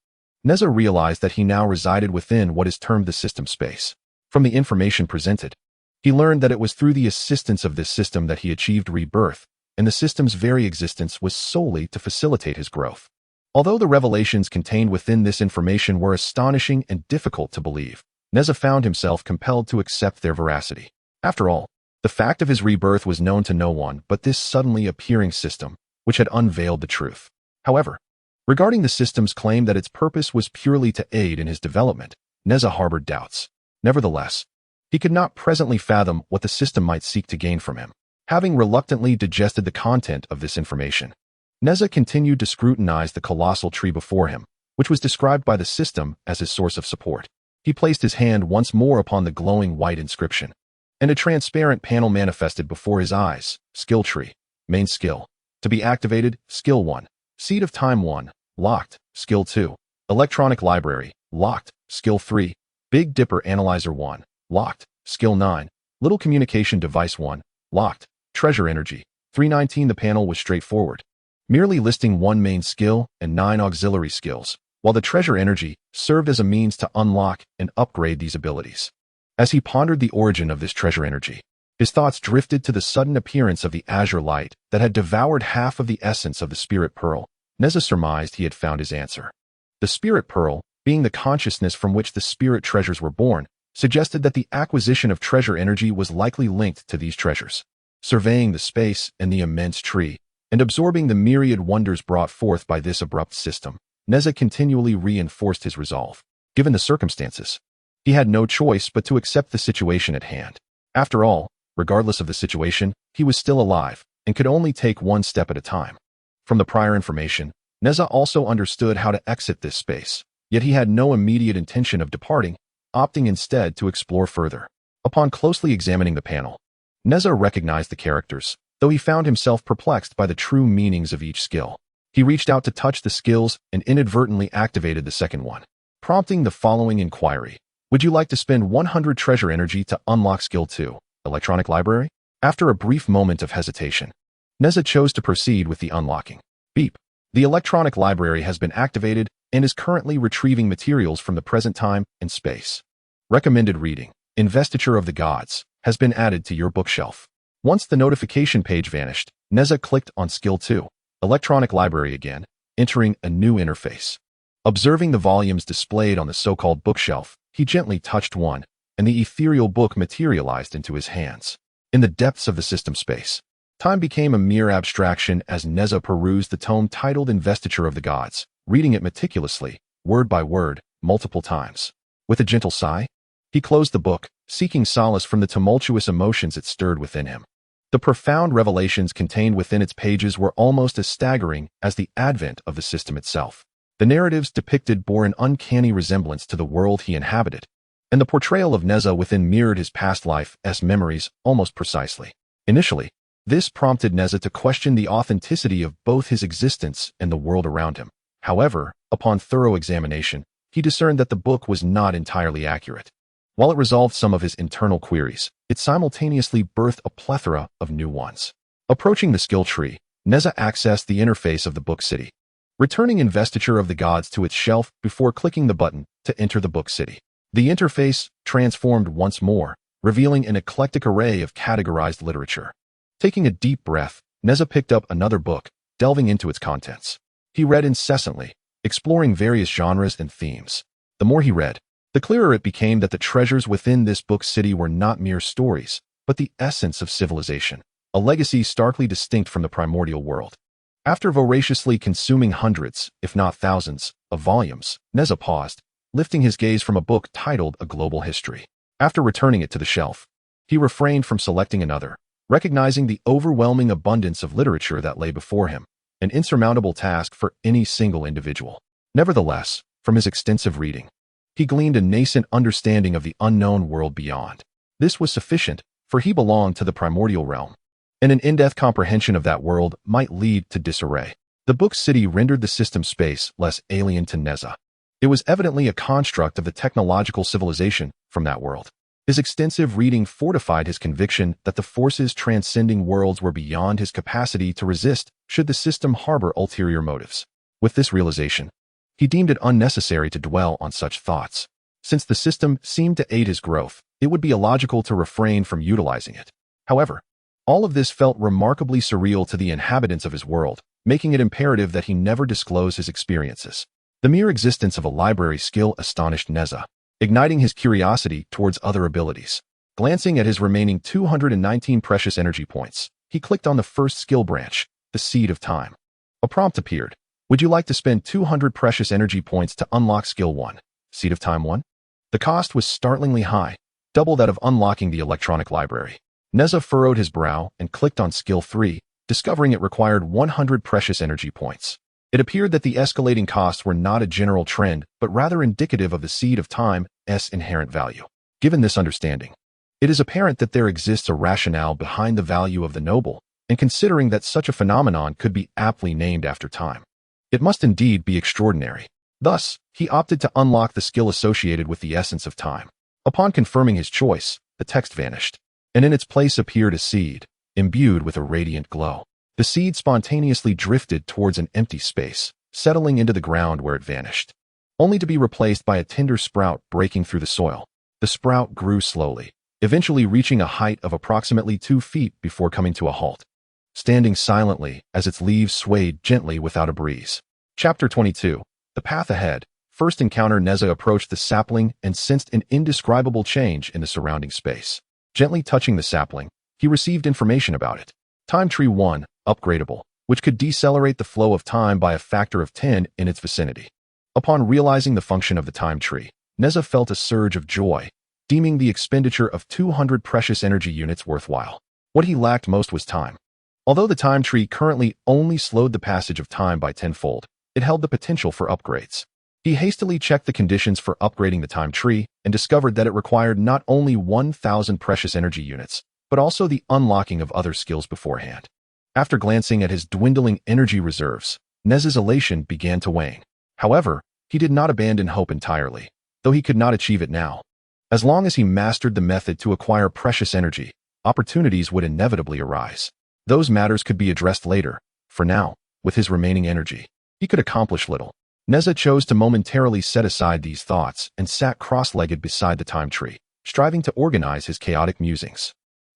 Nezha realized that he now resided within what is termed the system space. From the information presented, he learned that it was through the assistance of this system that he achieved rebirth, and the system's very existence was solely to facilitate his growth. Although the revelations contained within this information were astonishing and difficult to believe, Nezha found himself compelled to accept their veracity. After all, the fact of his rebirth was known to no one but this suddenly appearing system, which had unveiled the truth. However, regarding the system's claim that its purpose was purely to aid in his development, Nezha harbored doubts. Nevertheless, he could not presently fathom what the system might seek to gain from him. Having reluctantly digested the content of this information, Nezha continued to scrutinize the colossal tree before him, which was described by the system as his source of support. He placed his hand once more upon the glowing white inscription, and a transparent panel manifested before his eyes. Skill Tree. Main Skill. To be activated, Skill 1. Seed of Time 1. Locked. Skill 2. Electronic Library. Locked. Skill 3. Big Dipper Analyzer 1. Locked. Skill 9. Little Communication Device 1. Locked. Treasure Energy. 319. The panel was straightforward, merely listing 1 main skill and 9 auxiliary skills, while the treasure energy served as a means to unlock and upgrade these abilities. As he pondered the origin of this treasure energy, his thoughts drifted to the sudden appearance of the azure light that had devoured half of the essence of the spirit pearl. Nezha surmised he had found his answer. The spirit pearl, being the consciousness from which the spirit treasures were born, suggested that the acquisition of treasure energy was likely linked to these treasures. Surveying the space and the immense tree, and absorbing the myriad wonders brought forth by this abrupt system, Nezha continually reinforced his resolve. Given the circumstances, he had no choice but to accept the situation at hand. After all, regardless of the situation, he was still alive, and could only take 1 step at a time. From the prior information, Nezha also understood how to exit this space, yet he had no immediate intention of departing, opting instead to explore further. Upon closely examining the panel, Nezha recognized the characters, though he found himself perplexed by the true meanings of each skill. He reached out to touch the skills and inadvertently activated the second one, prompting the following inquiry. Would you like to spend 100 treasure energy to unlock Skill 2, Electronic Library? After a brief moment of hesitation, Nezha chose to proceed with the unlocking. Beep. The Electronic Library has been activated and is currently retrieving materials from the present time and space. Recommended reading, Investiture of the Gods, has been added to your bookshelf. Once the notification page vanished, Nezha clicked on Skill 2, Electronic Library again, entering a new interface. Observing the volumes displayed on the so-called bookshelf, he gently touched one, and the ethereal book materialized into his hands. In the depths of the system space, time became a mere abstraction as Nezha perused the tome titled Investiture of the Gods, reading it meticulously, word by word, multiple times. With a gentle sigh, he closed the book, seeking solace from the tumultuous emotions it stirred within him. The profound revelations contained within its pages were almost as staggering as the advent of the system itself. The narratives depicted bore an uncanny resemblance to the world he inhabited, and the portrayal of Nezha within mirrored his past life's memories almost precisely. Initially, this prompted Nezha to question the authenticity of both his existence and the world around him. However, upon thorough examination, he discerned that the book was not entirely accurate. While it resolved some of his internal queries, it simultaneously birthed a plethora of new ones. Approaching the skill tree, Nezha accessed the interface of the book city, returning Investiture of the Gods to its shelf before clicking the button to enter the book city. The interface transformed once more, revealing an eclectic array of categorized literature. Taking a deep breath, Nezha picked up another book, delving into its contents. He read incessantly, exploring various genres and themes. The more he read, the clearer it became that the treasures within this book city were not mere stories, but the essence of civilization, a legacy starkly distinct from the primordial world. After voraciously consuming hundreds, if not thousands, of volumes, Nezha paused, lifting his gaze from a book titled A Global History. After returning it to the shelf, he refrained from selecting another, recognizing the overwhelming abundance of literature that lay before him, an insurmountable task for any single individual. Nevertheless, from his extensive reading, he gleaned a nascent understanding of the unknown world beyond. This was sufficient, for he belonged to the primordial realm, and an in-depth comprehension of that world might lead to disarray. The book city rendered the system space less alien to Nezha. It was evidently a construct of the technological civilization from that world. His extensive reading fortified his conviction that the forces transcending worlds were beyond his capacity to resist should the system harbor ulterior motives. With this realization, he deemed it unnecessary to dwell on such thoughts. Since the system seemed to aid his growth, it would be illogical to refrain from utilizing it. However, all of this felt remarkably surreal to the inhabitants of his world, making it imperative that he never disclose his experiences. The mere existence of a library skill astonished Nezha, igniting his curiosity towards other abilities. Glancing at his remaining 219 precious energy points, he clicked on the first skill branch, the Seed of Time. A prompt appeared. Would you like to spend 200 precious energy points to unlock Skill 1, Seed of Time 1? The cost was startlingly high, double that of unlocking the electronic library. Nezha furrowed his brow and clicked on Skill 3, discovering it required 100 precious energy points. It appeared that the escalating costs were not a general trend, but rather indicative of the Seed of Time's inherent value. Given this understanding, it is apparent that there exists a rationale behind the value of the noble, and considering that such a phenomenon could be aptly named after time, it must indeed be extraordinary. Thus, he opted to unlock the skill associated with the essence of time. Upon confirming his choice, the text vanished, and in its place appeared a seed, imbued with a radiant glow. The seed spontaneously drifted towards an empty space, settling into the ground where it vanished, only to be replaced by a tender sprout breaking through the soil. The sprout grew slowly, eventually reaching a height of approximately 2 feet before coming to a halt, standing silently as its leaves swayed gently without a breeze. Chapter 22. The Path Ahead. First encounter. Nezha approached the sapling and sensed an indescribable change in the surrounding space. Gently touching the sapling, he received information about it. Time Tree 1, upgradable, which could decelerate the flow of time by a factor of 10 in its vicinity. Upon realizing the function of the time tree, Nezha felt a surge of joy, deeming the expenditure of 200 precious energy units worthwhile. What he lacked most was time. Although the time tree currently only slowed the passage of time by tenfold, it held the potential for upgrades. He hastily checked the conditions for upgrading the time tree and discovered that it required not only 1,000 precious energy units, but also the unlocking of other skills beforehand. After glancing at his dwindling energy reserves, Nezha's elation began to wane. However, he did not abandon hope entirely, though he could not achieve it now. As long as he mastered the method to acquire precious energy, opportunities would inevitably arise. Those matters could be addressed later. For now, with his remaining energy, he could accomplish little. Nezha chose to momentarily set aside these thoughts and sat cross-legged beside the time tree, striving to organize his chaotic musings.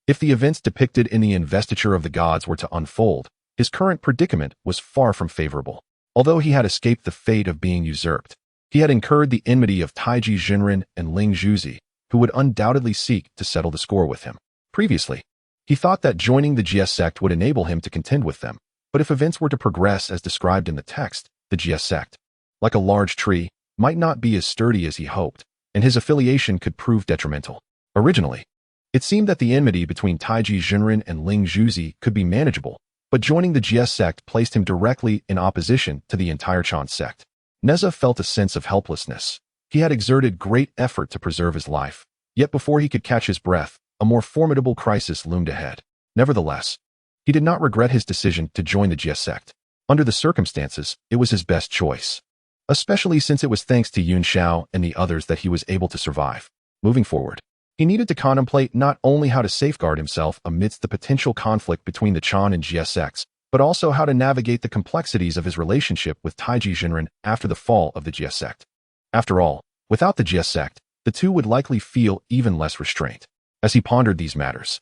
If the events depicted in the Investiture of the Gods were to unfold, his current predicament was far from favorable. Although he had escaped the fate of being usurped, he had incurred the enmity of Taiji Jinren and Ling Zhuzi, who would undoubtedly seek to settle the score with him. Previously, he thought that joining the Jie sect would enable him to contend with them, but if events were to progress as described in the text, the Jie sect, like a large tree, might not be as sturdy as he hoped, and his affiliation could prove detrimental. Originally, it seemed that the enmity between Taiji Jinren and Ling Zhuzi could be manageable, but joining the Jie sect placed him directly in opposition to the entire Chan sect. Nezha felt a sense of helplessness. He had exerted great effort to preserve his life, yet before he could catch his breath, a more formidable crisis loomed ahead. Nevertheless, he did not regret his decision to join the Jie sect. Under the circumstances, it was his best choice, especially since it was thanks to Yuanshi and the others that he was able to survive. Moving forward, he needed to contemplate not only how to safeguard himself amidst the potential conflict between the Chan and Jie sects, but also how to navigate the complexities of his relationship with Taiji Jinren after the fall of the Jie sect. After all, without the Jie sect, the two would likely feel even less restraint. As he pondered these matters,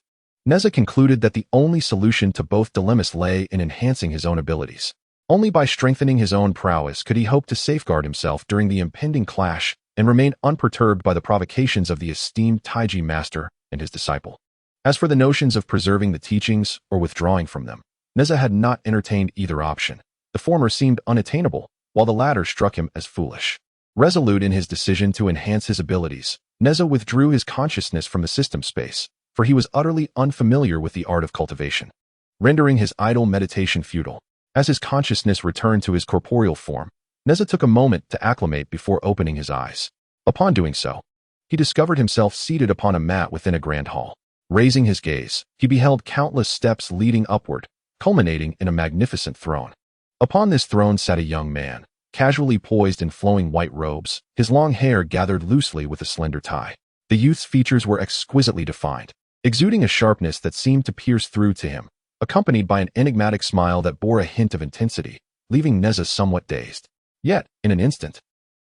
Nezha concluded that the only solution to both dilemmas lay in enhancing his own abilities. Only by strengthening his own prowess could he hope to safeguard himself during the impending clash and remain unperturbed by the provocations of the esteemed Taiji master and his disciple. As for the notions of preserving the teachings or withdrawing from them, Nezha had not entertained either option. The former seemed unattainable, while the latter struck him as foolish. Resolute in his decision to enhance his abilities, Nezha withdrew his consciousness from the system space, for he was utterly unfamiliar with the art of cultivation, rendering his idle meditation futile. As his consciousness returned to his corporeal form, Nezha took a moment to acclimate before opening his eyes. Upon doing so, he discovered himself seated upon a mat within a grand hall. Raising his gaze, he beheld countless steps leading upward, culminating in a magnificent throne. Upon this throne sat a young man, casually poised in flowing white robes, his long hair gathered loosely with a slender tie. The youth's features were exquisitely defined, exuding a sharpness that seemed to pierce through to him, accompanied by an enigmatic smile that bore a hint of intensity, leaving Nezha somewhat dazed. Yet, in an instant,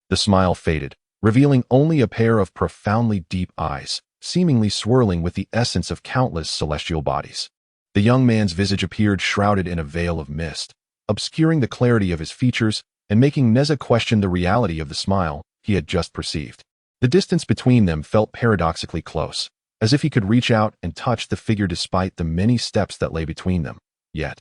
the smile faded, revealing only a pair of profoundly deep eyes, seemingly swirling with the essence of countless celestial bodies. The young man's visage appeared shrouded in a veil of mist, obscuring the clarity of his features and making Nezha question the reality of the smile he had just perceived. The distance between them felt paradoxically close, as if he could reach out and touch the figure despite the many steps that lay between them. Yet,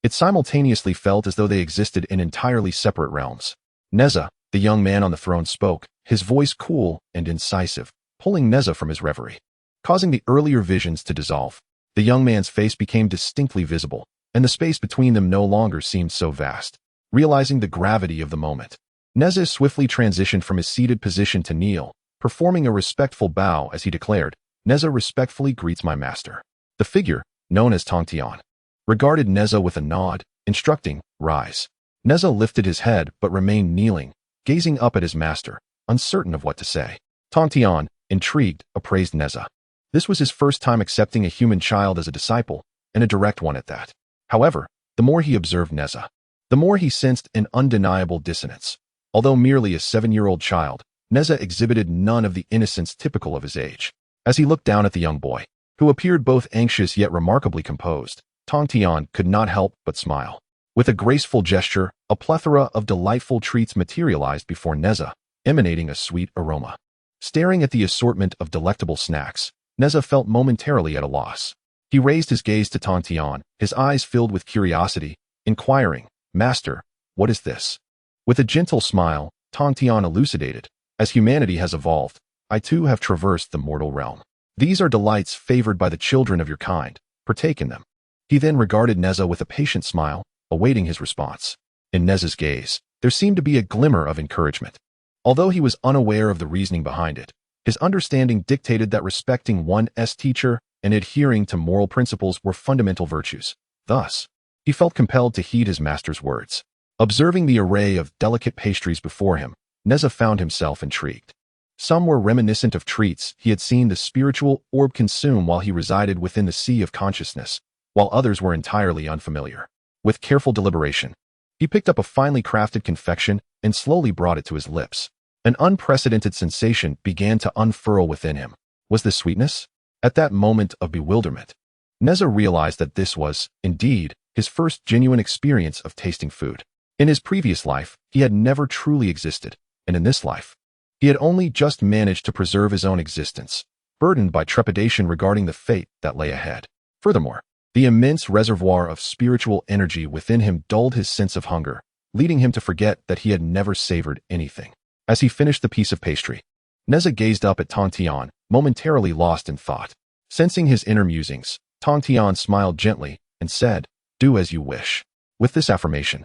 it simultaneously felt as though they existed in entirely separate realms. Nezha, the young man on the throne, spoke, his voice cool and incisive, pulling Nezha from his reverie. Causing the earlier visions to dissolve, the young man's face became distinctly visible, and the space between them no longer seemed so vast. Realizing the gravity of the moment, Nezha swiftly transitioned from his seated position to kneel, performing a respectful bow as he declared, "Nezha respectfully greets my master." The figure, known as Tongtian, regarded Nezha with a nod, instructing, "Rise." Nezha lifted his head but remained kneeling, gazing up at his master, uncertain of what to say. Tongtian, intrigued, appraised Nezha. This was his first time accepting a human child as a disciple, and a direct one at that. However, the more he observed Nezha, the more he sensed an undeniable dissonance. Although merely a 7-year-old child, Nezha exhibited none of the innocence typical of his age. As he looked down at the young boy, who appeared both anxious yet remarkably composed, Tongtian could not help but smile. With a graceful gesture, a plethora of delightful treats materialized before Nezha, emanating a sweet aroma. Staring at the assortment of delectable snacks, Nezha felt momentarily at a loss. He raised his gaze to Tongtian, his eyes filled with curiosity, inquiring, "Master, what is this?" With a gentle smile, Tongtian elucidated, "As humanity has evolved, I too have traversed the mortal realm. These are delights favored by the children of your kind. Partake in them." He then regarded Nezha with a patient smile, awaiting his response. In Nezha's gaze, there seemed to be a glimmer of encouragement. Although he was unaware of the reasoning behind it, his understanding dictated that respecting one's teacher and adhering to moral principles were fundamental virtues. Thus, he felt compelled to heed his master's words. Observing the array of delicate pastries before him, Nezha found himself intrigued. Some were reminiscent of treats he had seen the spiritual orb consume while he resided within the sea of consciousness, while others were entirely unfamiliar. With careful deliberation, he picked up a finely crafted confection and slowly brought it to his lips. An unprecedented sensation began to unfurl within him. Was this sweetness? At that moment of bewilderment, Nezha realized that this was, indeed, his first genuine experience of tasting food. In his previous life, he had never truly existed, and in this life, he had only just managed to preserve his own existence, burdened by trepidation regarding the fate that lay ahead. Furthermore, the immense reservoir of spiritual energy within him dulled his sense of hunger, leading him to forget that he had never savored anything. As he finished the piece of pastry, Nezha gazed up at Tongtian, momentarily lost in thought. Sensing his inner musings, Tongtian smiled gently and said, "Do as you wish." With this affirmation,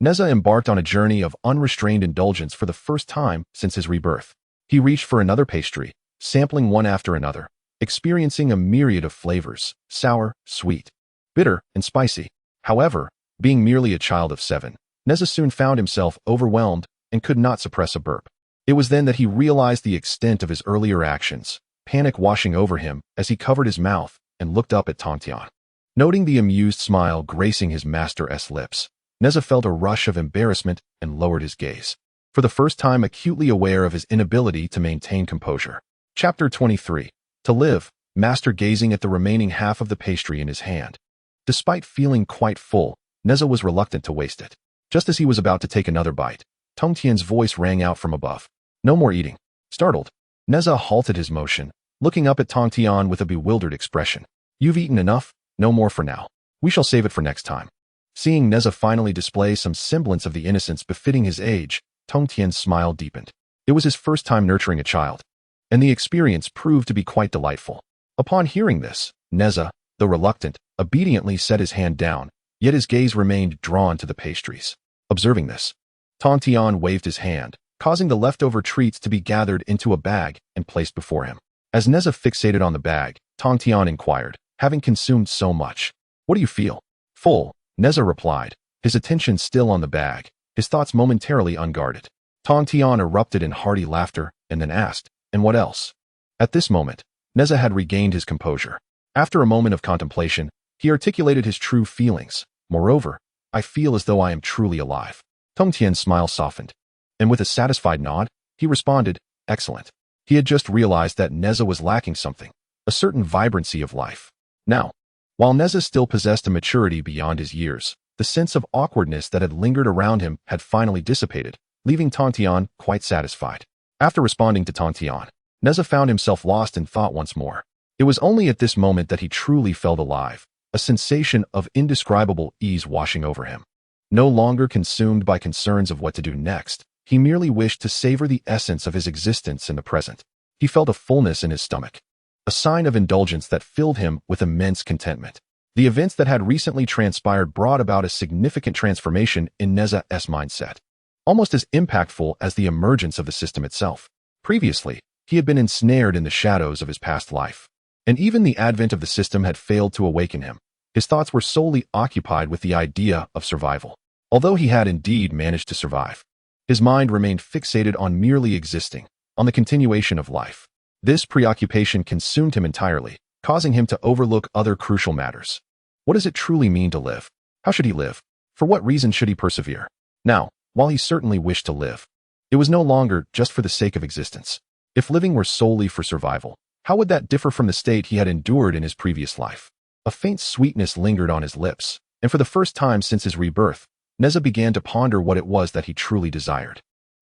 Nezha embarked on a journey of unrestrained indulgence for the first time since his rebirth. He reached for another pastry, sampling one after another, experiencing a myriad of flavors, sour, sweet, bitter, and spicy. However, being merely a child of 7, Nezha soon found himself overwhelmed and could not suppress a burp. It was then that he realized the extent of his earlier actions, panic washing over him as he covered his mouth and looked up at Tian. Noting the amused smile gracing his master's lips, Nezha felt a rush of embarrassment and lowered his gaze, for the first time acutely aware of his inability to maintain composure. Chapter 23. To live, Master gazing at the remaining half of the pastry in his hand. Despite feeling quite full, Nezha was reluctant to waste it. Just as he was about to take another bite, Tian's voice rang out from above. No more eating. Startled, Nezha halted his motion, looking up at Tian with a bewildered expression. You've eaten enough, no more for now. We shall save it for next time. Seeing Nezha finally display some semblance of the innocence befitting his age, Tian's smile deepened. It was his first time nurturing a child, and the experience proved to be quite delightful. Upon hearing this, Nezha, though reluctant, obediently set his hand down, yet his gaze remained drawn to the pastries. Observing this, Tian waved his hand, causing the leftover treats to be gathered into a bag and placed before him. As Nezha fixated on the bag, Tian inquired, having consumed so much. What do you feel? Full, Nezha replied, his attention still on the bag, his thoughts momentarily unguarded. Tian erupted in hearty laughter and then asked, and what else? At this moment, Nezha had regained his composure. After a moment of contemplation, he articulated his true feelings. Moreover, I feel as though I am truly alive. Tian's smile softened, and with a satisfied nod, he responded, excellent. He had just realized that Nezha was lacking something, a certain vibrancy of life. Now, while Nezha still possessed a maturity beyond his years, the sense of awkwardness that had lingered around him had finally dissipated, leaving Tian quite satisfied. After responding to Tian, Nezha found himself lost in thought once more. It was only at this moment that he truly felt alive, a sensation of indescribable ease washing over him. No longer consumed by concerns of what to do next, he merely wished to savor the essence of his existence in the present. He felt a fullness in his stomach, a sign of indulgence that filled him with immense contentment. The events that had recently transpired brought about a significant transformation in Nezha's mindset, almost as impactful as the emergence of the system itself. Previously, he had been ensnared in the shadows of his past life, and even the advent of the system had failed to awaken him. His thoughts were solely occupied with the idea of survival. Although he had indeed managed to survive, his mind remained fixated on merely existing, on the continuation of life. This preoccupation consumed him entirely, causing him to overlook other crucial matters. What does it truly mean to live? How should he live? For what reason should he persevere? Now, while he certainly wished to live, it was no longer just for the sake of existence. If living were solely for survival, how would that differ from the state he had endured in his previous life? A faint sweetness lingered on his lips, and for the first time since his rebirth, Nezha began to ponder what it was that he truly desired.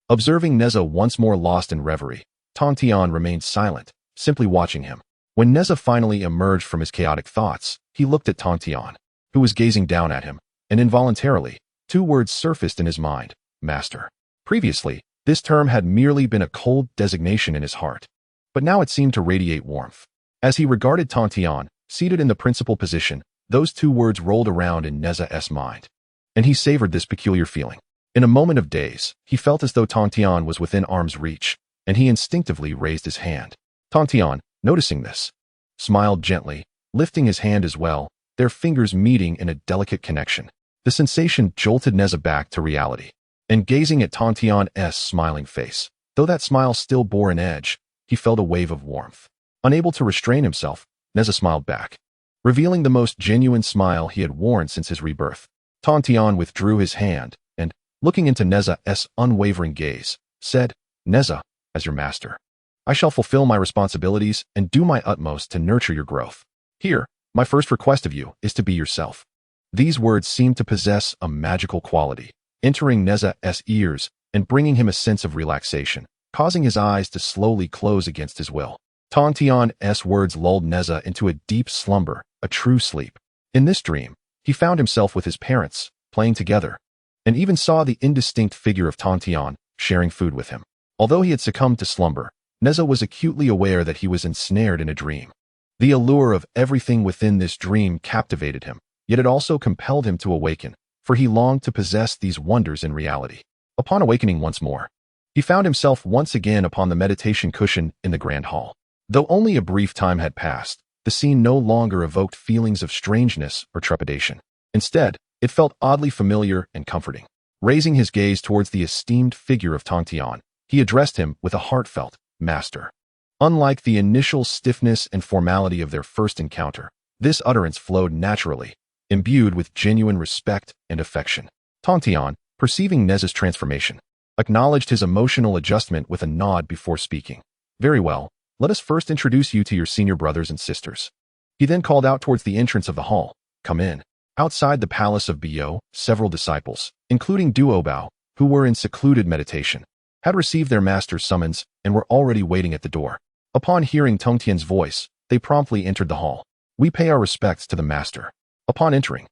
Observing Nezha once more lost in reverie, Tian remained silent, simply watching him. When Nezha finally emerged from his chaotic thoughts, he looked at Tian, who was gazing down at him, and involuntarily, 2 words surfaced in his mind, master. Previously, this term had merely been a cold designation in his heart, but now it seemed to radiate warmth. As he regarded Tian, seated in the principal position, those 2 words rolled around in Nezha's mind, and he savored this peculiar feeling. In a moment of daze, he felt as though Tian was within arm's reach, and he instinctively raised his hand. Tian, noticing this, smiled gently, lifting his hand as well, their fingers meeting in a delicate connection. The sensation jolted Nezha back to reality, and gazing at Tian's smiling face, though that smile still bore an edge, he felt a wave of warmth. Unable to restrain himself, Nezha smiled back, revealing the most genuine smile he had worn since his rebirth. Tian withdrew his hand, and, looking into Nezha's unwavering gaze, said, Nezha, as your master, I shall fulfill my responsibilities and do my utmost to nurture your growth. Here, my first request of you is to be yourself. These words seemed to possess a magical quality, entering Nezha's ears and bringing him a sense of relaxation, causing his eyes to slowly close against his will. Tian's words lulled Nezha into a deep slumber, a true sleep. In this dream, he found himself with his parents, playing together, and even saw the indistinct figure of Tian sharing food with him. Although he had succumbed to slumber, Nezha was acutely aware that he was ensnared in a dream. The allure of everything within this dream captivated him, yet it also compelled him to awaken, for he longed to possess these wonders in reality. Upon awakening once more, he found himself once again upon the meditation cushion in the grand hall. Though only a brief time had passed, the scene no longer evoked feelings of strangeness or trepidation. Instead, it felt oddly familiar and comforting. Raising his gaze towards the esteemed figure of Tong Tian, he addressed him with a heartfelt, "Master." Unlike the initial stiffness and formality of their first encounter, this utterance flowed naturally, imbued with genuine respect and affection. Tong Tian, perceiving Nezha's transformation, acknowledged his emotional adjustment with a nod before speaking. "Very well, let us first introduce you to your senior brothers and sisters." He then called out towards the entrance of the hall, "Come in." Outside the palace of Bio, several disciples, including Duobao, who were in secluded meditation, had received their master's summons and were already waiting at the door. Upon hearing Tong Tian's voice, they promptly entered the hall. "We pay our respects to the master." Upon entering,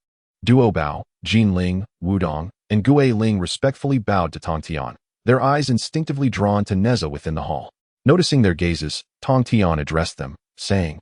Duobao, Jin Ling, Wudong, and Gue Ling respectfully bowed to Tong Tian, their eyes instinctively drawn to Nezha within the hall. Noticing their gazes, Tong Tian addressed them, saying,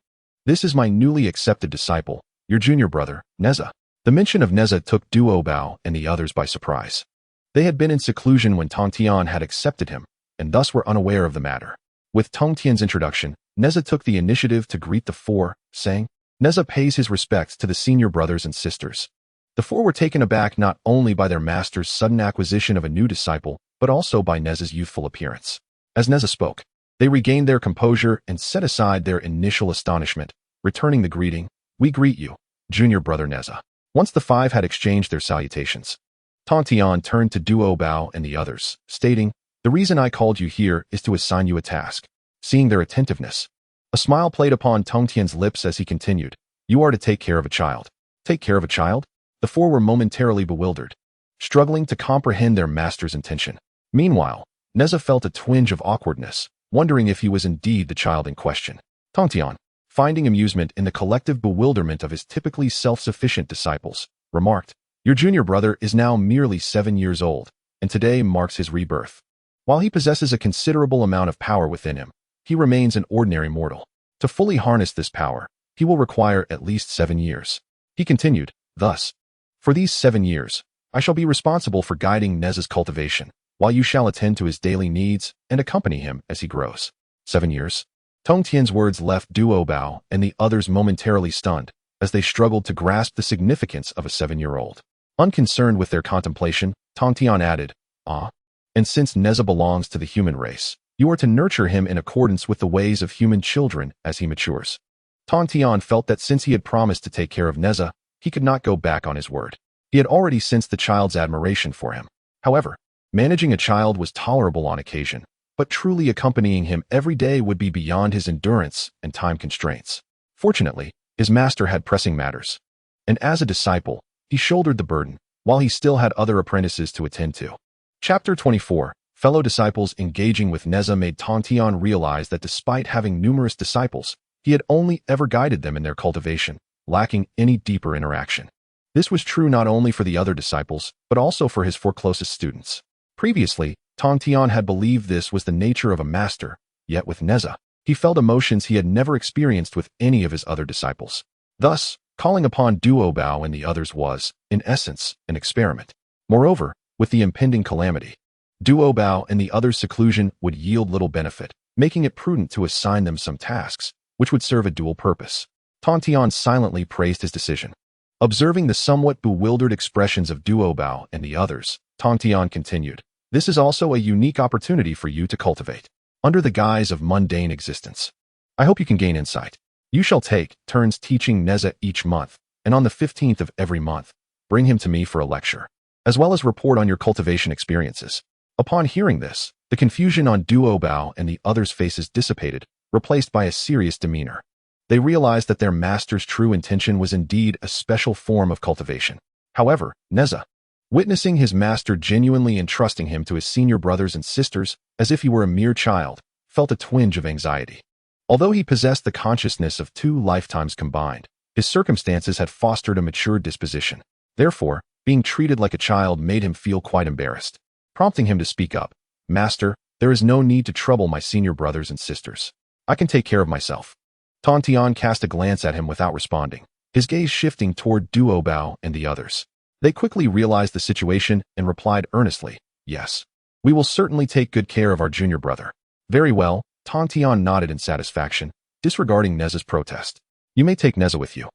"This is my newly accepted disciple, your junior brother, Nezha." The mention of Nezha took Duobao and the others by surprise. They had been in seclusion when Tong Tian had accepted him, and thus were unaware of the matter. With Tong Tian's introduction, Nezha took the initiative to greet the four, saying, "Nezha pays his respects to the senior brothers and sisters." The four were taken aback not only by their master's sudden acquisition of a new disciple, but also by Nezha's youthful appearance. As Nezha spoke, they regained their composure and set aside their initial astonishment, returning the greeting, "We greet you, junior brother Nezha." Once the five had exchanged their salutations, Tong Tian turned to Duobao and the others, stating, "The reason I called you here is to assign you a task." Seeing their attentiveness, a smile played upon Tong Tian's lips as he continued, "You are to take care of a child." "Take care of a child?" The four were momentarily bewildered, struggling to comprehend their master's intention. Meanwhile, Nezha felt a twinge of awkwardness, wondering if he was indeed the child in question. Tong Tian, finding amusement in the collective bewilderment of his typically self-sufficient disciples, remarked, "Your junior brother is now merely 7 years old, and today marks his rebirth. While he possesses a considerable amount of power within him, he remains an ordinary mortal. To fully harness this power, he will require at least 7 years." He continued, "Thus, for these 7 years, I shall be responsible for guiding Nezha's cultivation, while you shall attend to his daily needs and accompany him as he grows." 7 years? Tong Tian's words left Duobao and the others momentarily stunned, as they struggled to grasp the significance of a 7-year-old. Unconcerned with their contemplation, Tong Tian added, "Ah, and since Nezha belongs to the human race, you are to nurture him in accordance with the ways of human children as he matures." Tong Tian felt that since he had promised to take care of Nezha, he could not go back on his word. He had already sensed the child's admiration for him. However, managing a child was tolerable on occasion, but truly accompanying him every day would be beyond his endurance and time constraints. Fortunately, his master had pressing matters, and as a disciple, he shouldered the burden, while he still had other apprentices to attend to. Chapter 24, Fellow disciples engaging with Nezha made Tong Tian realize that despite having numerous disciples, he had only ever guided them in their cultivation, lacking any deeper interaction. This was true not only for the other disciples, but also for his 4 closest students. Previously, Tong Tian had believed this was the nature of a master, yet with Nezha, he felt emotions he had never experienced with any of his other disciples. Thus, calling upon Duobao and the others was, in essence, an experiment. Moreover, with the impending calamity, Duobao and the others' seclusion would yield little benefit, making it prudent to assign them some tasks, which would serve a dual purpose. Tong Tian silently praised his decision. Observing the somewhat bewildered expressions of Duobao and the others, Tong Tian continued, "This is also a unique opportunity for you to cultivate, under the guise of mundane existence. I hope you can gain insight. You shall take turns teaching Nezha each month, and on the 15th of every month, bring him to me for a lecture, as well as report on your cultivation experiences." Upon hearing this, the confusion on Duobao and the others' faces dissipated, replaced by a serious demeanor. They realized that their master's true intention was indeed a special form of cultivation. However, Nezha, witnessing his master genuinely entrusting him to his senior brothers and sisters as if he were a mere child, felt a twinge of anxiety. Although he possessed the consciousness of 2 lifetimes combined, his circumstances had fostered a mature disposition. Therefore, being treated like a child made him feel quite embarrassed, prompting him to speak up. "Master, there is no need to trouble my senior brothers and sisters. I can take care of myself." Tong Tian cast a glance at him without responding, his gaze shifting toward Duobao and the others. They quickly realized the situation and replied earnestly, "Yes. We will certainly take good care of our junior brother." "Very well," Tong Tian nodded in satisfaction, disregarding Nezha's protest. "You may take Nezha with you.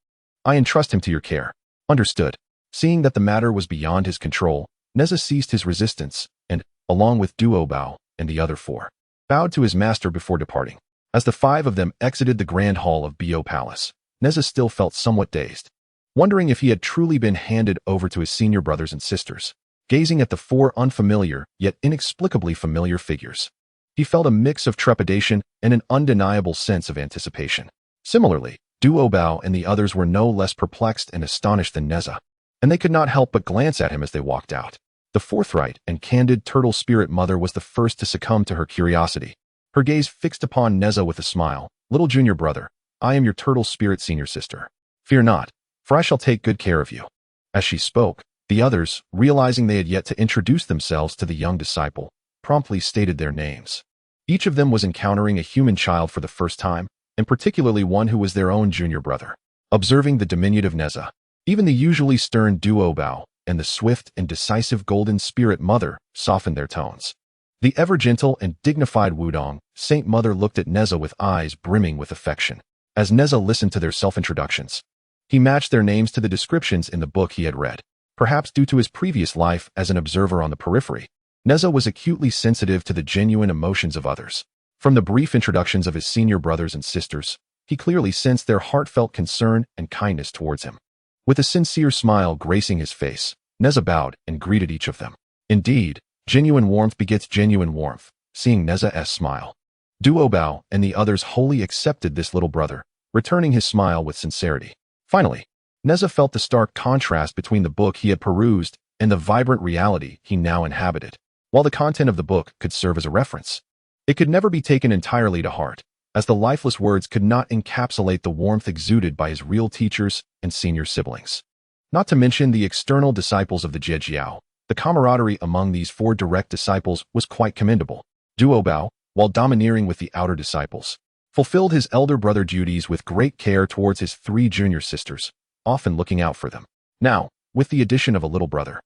I entrust him to your care." "Understood." Seeing that the matter was beyond his control, Nezha ceased his resistance and, along with Duo Bao and the other four, bowed to his master before departing. As the five of them exited the grand hall of Bo Palace, Nezha still felt somewhat dazed, wondering if he had truly been handed over to his senior brothers and sisters. Gazing at the four unfamiliar yet inexplicably familiar figures, he felt a mix of trepidation and an undeniable sense of anticipation. Similarly, Duo Bao and the others were no less perplexed and astonished than Nezha, and they could not help but glance at him as they walked out. The forthright and candid turtle spirit mother was the first to succumb to her curiosity. Her gaze fixed upon Nezha with a smile. "Little junior brother, I am your turtle spirit senior sister. Fear not, for I shall take good care of you." As she spoke, the others, realizing they had yet to introduce themselves to the young disciple, promptly stated their names. Each of them was encountering a human child for the first time, and particularly one who was their own junior brother. Observing the diminutive Nezha, even the usually stern Duo Bao and the swift and decisive golden spirit mother softened their tones. The ever-gentle and dignified Wudong, Saint Mother, looked at Nezha with eyes brimming with affection. As Nezha listened to their self-introductions, he matched their names to the descriptions in the book he had read. Perhaps due to his previous life as an observer on the periphery, Nezha was acutely sensitive to the genuine emotions of others. From the brief introductions of his senior brothers and sisters, he clearly sensed their heartfelt concern and kindness towards him. With a sincere smile gracing his face, Nezha bowed and greeted each of them. Indeed, genuine warmth begets genuine warmth. Seeing Nezha's smile, Duo Bao and the others wholly accepted this little brother, returning his smile with sincerity. Finally, Nezha felt the stark contrast between the book he had perused and the vibrant reality he now inhabited. While the content of the book could serve as a reference, it could never be taken entirely to heart, as the lifeless words could not encapsulate the warmth exuded by his real teachers and senior siblings. Not to mention the external disciples of the Zhejiao, the camaraderie among these four direct disciples was quite commendable. Duo Bao, while domineering with the outer disciples, fulfilled his elder brother duties with great care towards his three junior sisters, often looking out for them. Now, with the addition of a little brother,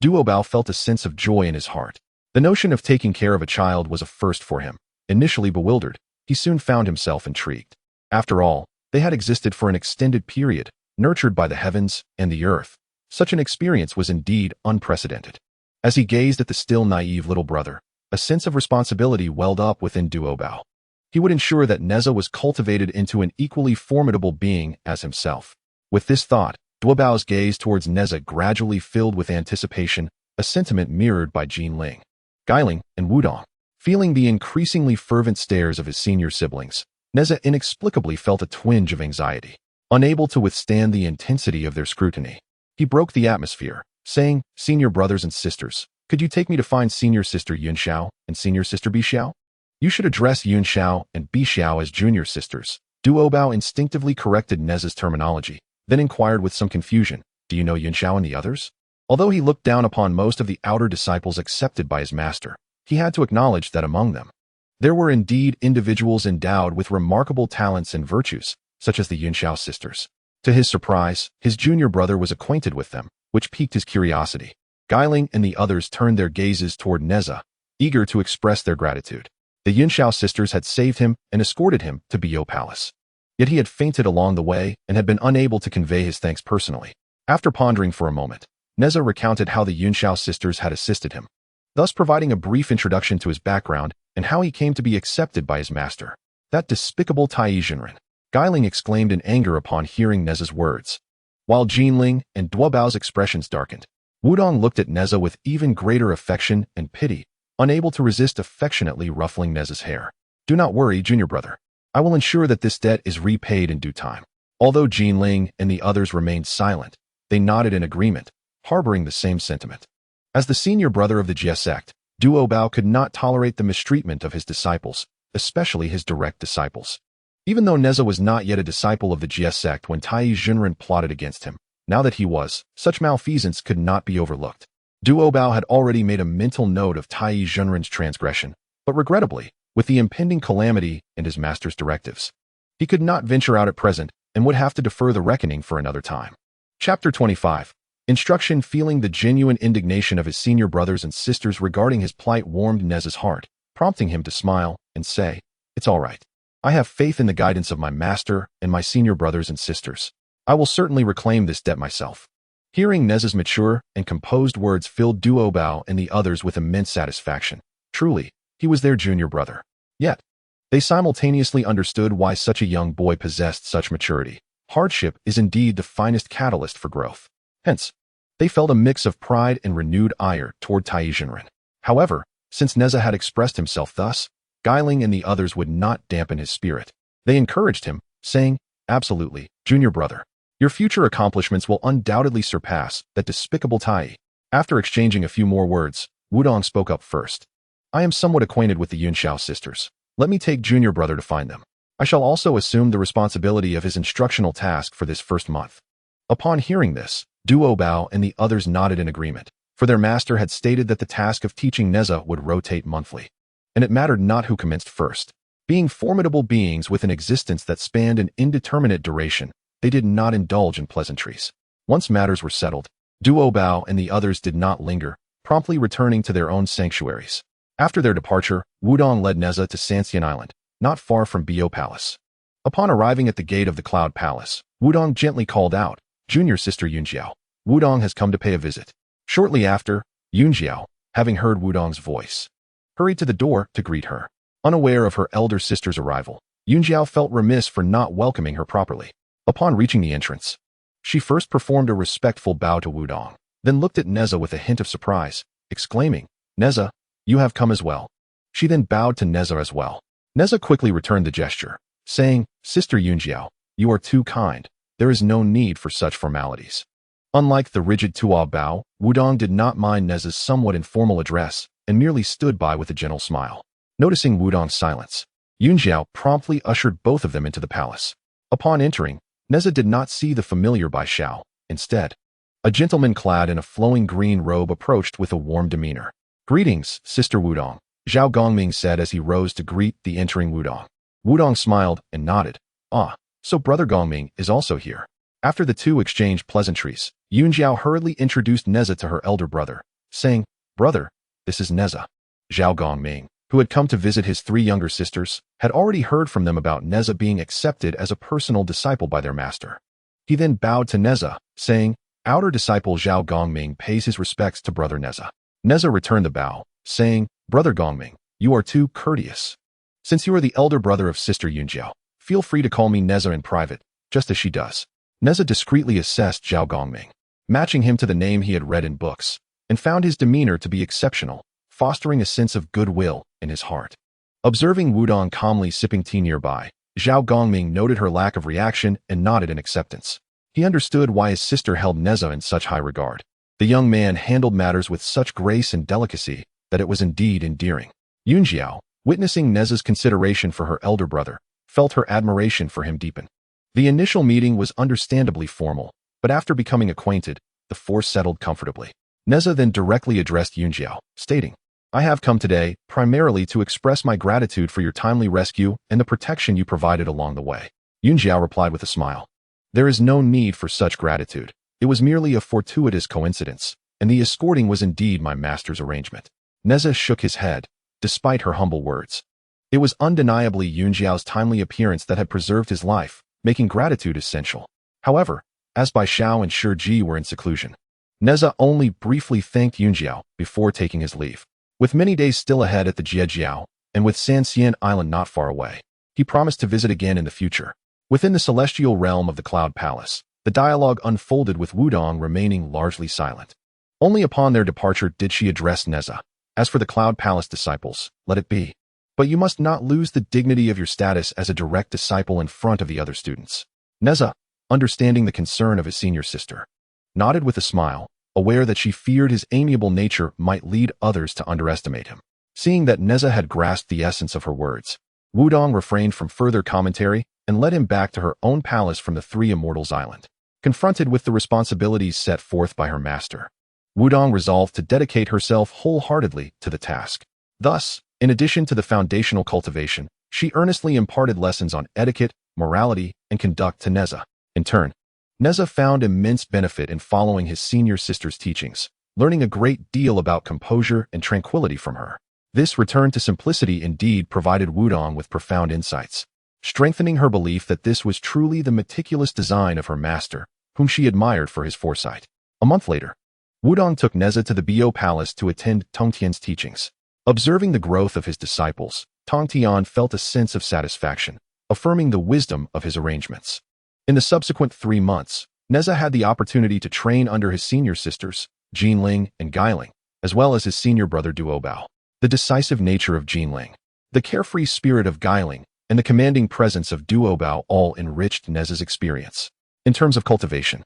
Duo Bao felt a sense of joy in his heart. The notion of taking care of a child was a first for him. Initially bewildered, he soon found himself intrigued. After all, they had existed for an extended period, nurtured by the heavens and the earth. Such an experience was indeed unprecedented. As he gazed at the still naive little brother, a sense of responsibility welled up within Duo Bao. He would ensure that Nezha was cultivated into an equally formidable being as himself. With this thought, Duo Bao's gaze towards Nezha gradually filled with anticipation, a sentiment mirrored by Jian, Guiling, and Wudong. Feeling the increasingly fervent stares of his senior siblings, Nezha inexplicably felt a twinge of anxiety. Unable to withstand the intensity of their scrutiny, he broke the atmosphere, saying, "Senior brothers and sisters, could you take me to find senior sister Yunxiao and senior sister Bixiao?" "You should address Yunxiao and Bixiao as junior sisters." Duo Bao instinctively corrected Nezha's terminology, then inquired with some confusion, "Do you know Yunxiao and the others?" Although he looked down upon most of the outer disciples accepted by his master, he had to acknowledge that among them, there were indeed individuals endowed with remarkable talents and virtues, such as the Yunxiao sisters. To his surprise, his junior brother was acquainted with them, which piqued his curiosity. Guiling and the others turned their gazes toward Nezha, eager to express their gratitude. The Yunxiao sisters had saved him and escorted him to Bo Palace. Yet he had fainted along the way and had been unable to convey his thanks personally. After pondering for a moment, Nezha recounted how the Yunxiao sisters had assisted him, thus providing a brief introduction to his background and how he came to be accepted by his master. That despicable Tai Zhenren! Guiling exclaimed in anger upon hearing Nezha's words. While Jian and Duo Bao's expressions darkened, Wudong looked at Nezha with even greater affection and pity, unable to resist affectionately ruffling Nezha's hair. "Do not worry, junior brother. I will ensure that this debt is repaid in due time." Although Jian and the others remained silent, they nodded in agreement, harboring the same sentiment. As the senior brother of the Jie sect, Duo Bao could not tolerate the mistreatment of his disciples, especially his direct disciples. Even though Nezha was not yet a disciple of the Jie sect when Tai Zhenren plotted against him, now that he was, such malfeasance could not be overlooked. Duo Bao had already made a mental note of Tai Zhenren's transgression, but regrettably, with the impending calamity and his master's directives, he could not venture out at present and would have to defer the reckoning for another time. Chapter 25. Instruction, feeling the genuine indignation of his senior brothers and sisters regarding his plight, warmed Nezha's heart, prompting him to smile and say, "It's all right. I have faith in the guidance of my master and my senior brothers and sisters. I will certainly reclaim this debt myself." Hearing Nezha's mature and composed words filled Duo Bao and the others with immense satisfaction. Truly, he was their junior brother. Yet, they simultaneously understood why such a young boy possessed such maturity. Hardship is indeed the finest catalyst for growth. Hence, they felt a mix of pride and renewed ire toward Tai Jinren. However, since Nezha had expressed himself thus, Guiling and the others would not dampen his spirit. They encouraged him, saying, "Absolutely, junior brother. Your future accomplishments will undoubtedly surpass that despicable Tai." After exchanging a few more words, Wudong spoke up first. "I am somewhat acquainted with the Yunxiao sisters. Let me take junior brother to find them. I shall also assume the responsibility of his instructional task for this first month." Upon hearing this, Duo Bao and the others nodded in agreement, for their master had stated that the task of teaching Nezha would rotate monthly, and it mattered not who commenced first. Being formidable beings with an existence that spanned an indeterminate duration, they did not indulge in pleasantries. Once matters were settled, Duo Bao and the others did not linger, promptly returning to their own sanctuaries. After their departure, Wudong led Nezha to Sanxian Island, not far from Bio Palace. Upon arriving at the gate of the Cloud Palace, Wudong gently called out, "Junior sister Yunxiao, Wudong has come to pay a visit." Shortly after, Yunxiao, having heard Wudong's voice, hurried to the door to greet her. Unaware of her elder sister's arrival, Yunxiao felt remiss for not welcoming her properly. Upon reaching the entrance, she first performed a respectful bow to Wudong, then looked at Nezha with a hint of surprise, exclaiming, "Nezha, you have come as well." She then bowed to Nezha as well. Nezha quickly returned the gesture, saying, "Sister Yunxiao, you are too kind. There is no need for such formalities." Unlike the rigid Tuo Bao, Wudong did not mind Nezha's somewhat informal address and merely stood by with a gentle smile. Noticing Wudong's silence, Yunxiao promptly ushered both of them into the palace. Upon entering, Nezha did not see the familiar Bai Shao. Instead, a gentleman clad in a flowing green robe approached with a warm demeanor. "Greetings, Sister Wudong," Zhao Gongming said as he rose to greet the entering Wudong. Wudong smiled and nodded. "Ah, so Brother Gongming is also here." After the two exchanged pleasantries, Yunxiao hurriedly introduced Nezha to her elder brother, saying, "Brother, this is Nezha." Zhao Gongming, who had come to visit his three younger sisters, had already heard from them about Nezha being accepted as a personal disciple by their master. He then bowed to Nezha, saying, "Outer disciple Zhao Gongming pays his respects to Brother Nezha." Nezha returned the bow, saying, "Brother Gongming, you are too courteous. Since you are the elder brother of Sister Yunxiao, feel free to call me Nezha in private, just as she does." Nezha discreetly assessed Zhao Gongming, matching him to the name he had read in books, and found his demeanor to be exceptional, fostering a sense of goodwill in his heart. Observing Wudong calmly sipping tea nearby, Zhao Gongming noted her lack of reaction and nodded in acceptance. He understood why his sister held Nezha in such high regard. The young man handled matters with such grace and delicacy that it was indeed endearing. Yunxiao, witnessing Nezha's consideration for her elder brother, felt her admiration for him deepen. The initial meeting was understandably formal, but after becoming acquainted, the four settled comfortably. Nezha then directly addressed Yunxiao, stating, "I have come today primarily to express my gratitude for your timely rescue and the protection you provided along the way." Yunxiao replied with a smile, "There is no need for such gratitude. It was merely a fortuitous coincidence, and the escorting was indeed my master's arrangement." Nezha shook his head, despite her humble words. It was undeniably Yunxiao's timely appearance that had preserved his life, making gratitude essential. However, as Bai Shao and Shi Ji were in seclusion, Nezha only briefly thanked Yunxiao before taking his leave. With many days still ahead at the Jiejiao, and with Sanxian Island not far away, he promised to visit again in the future. Within the celestial realm of the Cloud Palace, the dialogue unfolded with Wudong remaining largely silent. Only upon their departure did she address Nezha. "As for the Cloud Palace disciples, let it be. But you must not lose the dignity of your status as a direct disciple in front of the other students." Nezha, understanding the concern of his senior sister, nodded with a smile, aware that she feared his amiable nature might lead others to underestimate him. Seeing that Nezha had grasped the essence of her words, Wudong refrained from further commentary and led him back to her own palace from the Three Immortals Island. Confronted with the responsibilities set forth by her master, Wudong resolved to dedicate herself wholeheartedly to the task. Thus, in addition to the foundational cultivation, she earnestly imparted lessons on etiquette, morality, and conduct to Nezha. In turn, Nezha found immense benefit in following his senior sister's teachings, learning a great deal about composure and tranquility from her. This return to simplicity indeed provided Wudong with profound insights, strengthening her belief that this was truly the meticulous design of her master, whom she admired for his foresight. A month later, Wudong took Nezha to the Bo Palace to attend Tongtian's teachings. Observing the growth of his disciples, Tongtian felt a sense of satisfaction, affirming the wisdom of his arrangements. In the subsequent 3 months, Nezha had the opportunity to train under his senior sisters, Jinling and Guiling, as well as his senior brother Duobao. The decisive nature of Jinling, the carefree spirit of Guiling, and the commanding presence of Duobao all enriched Nezha's experience. In terms of cultivation,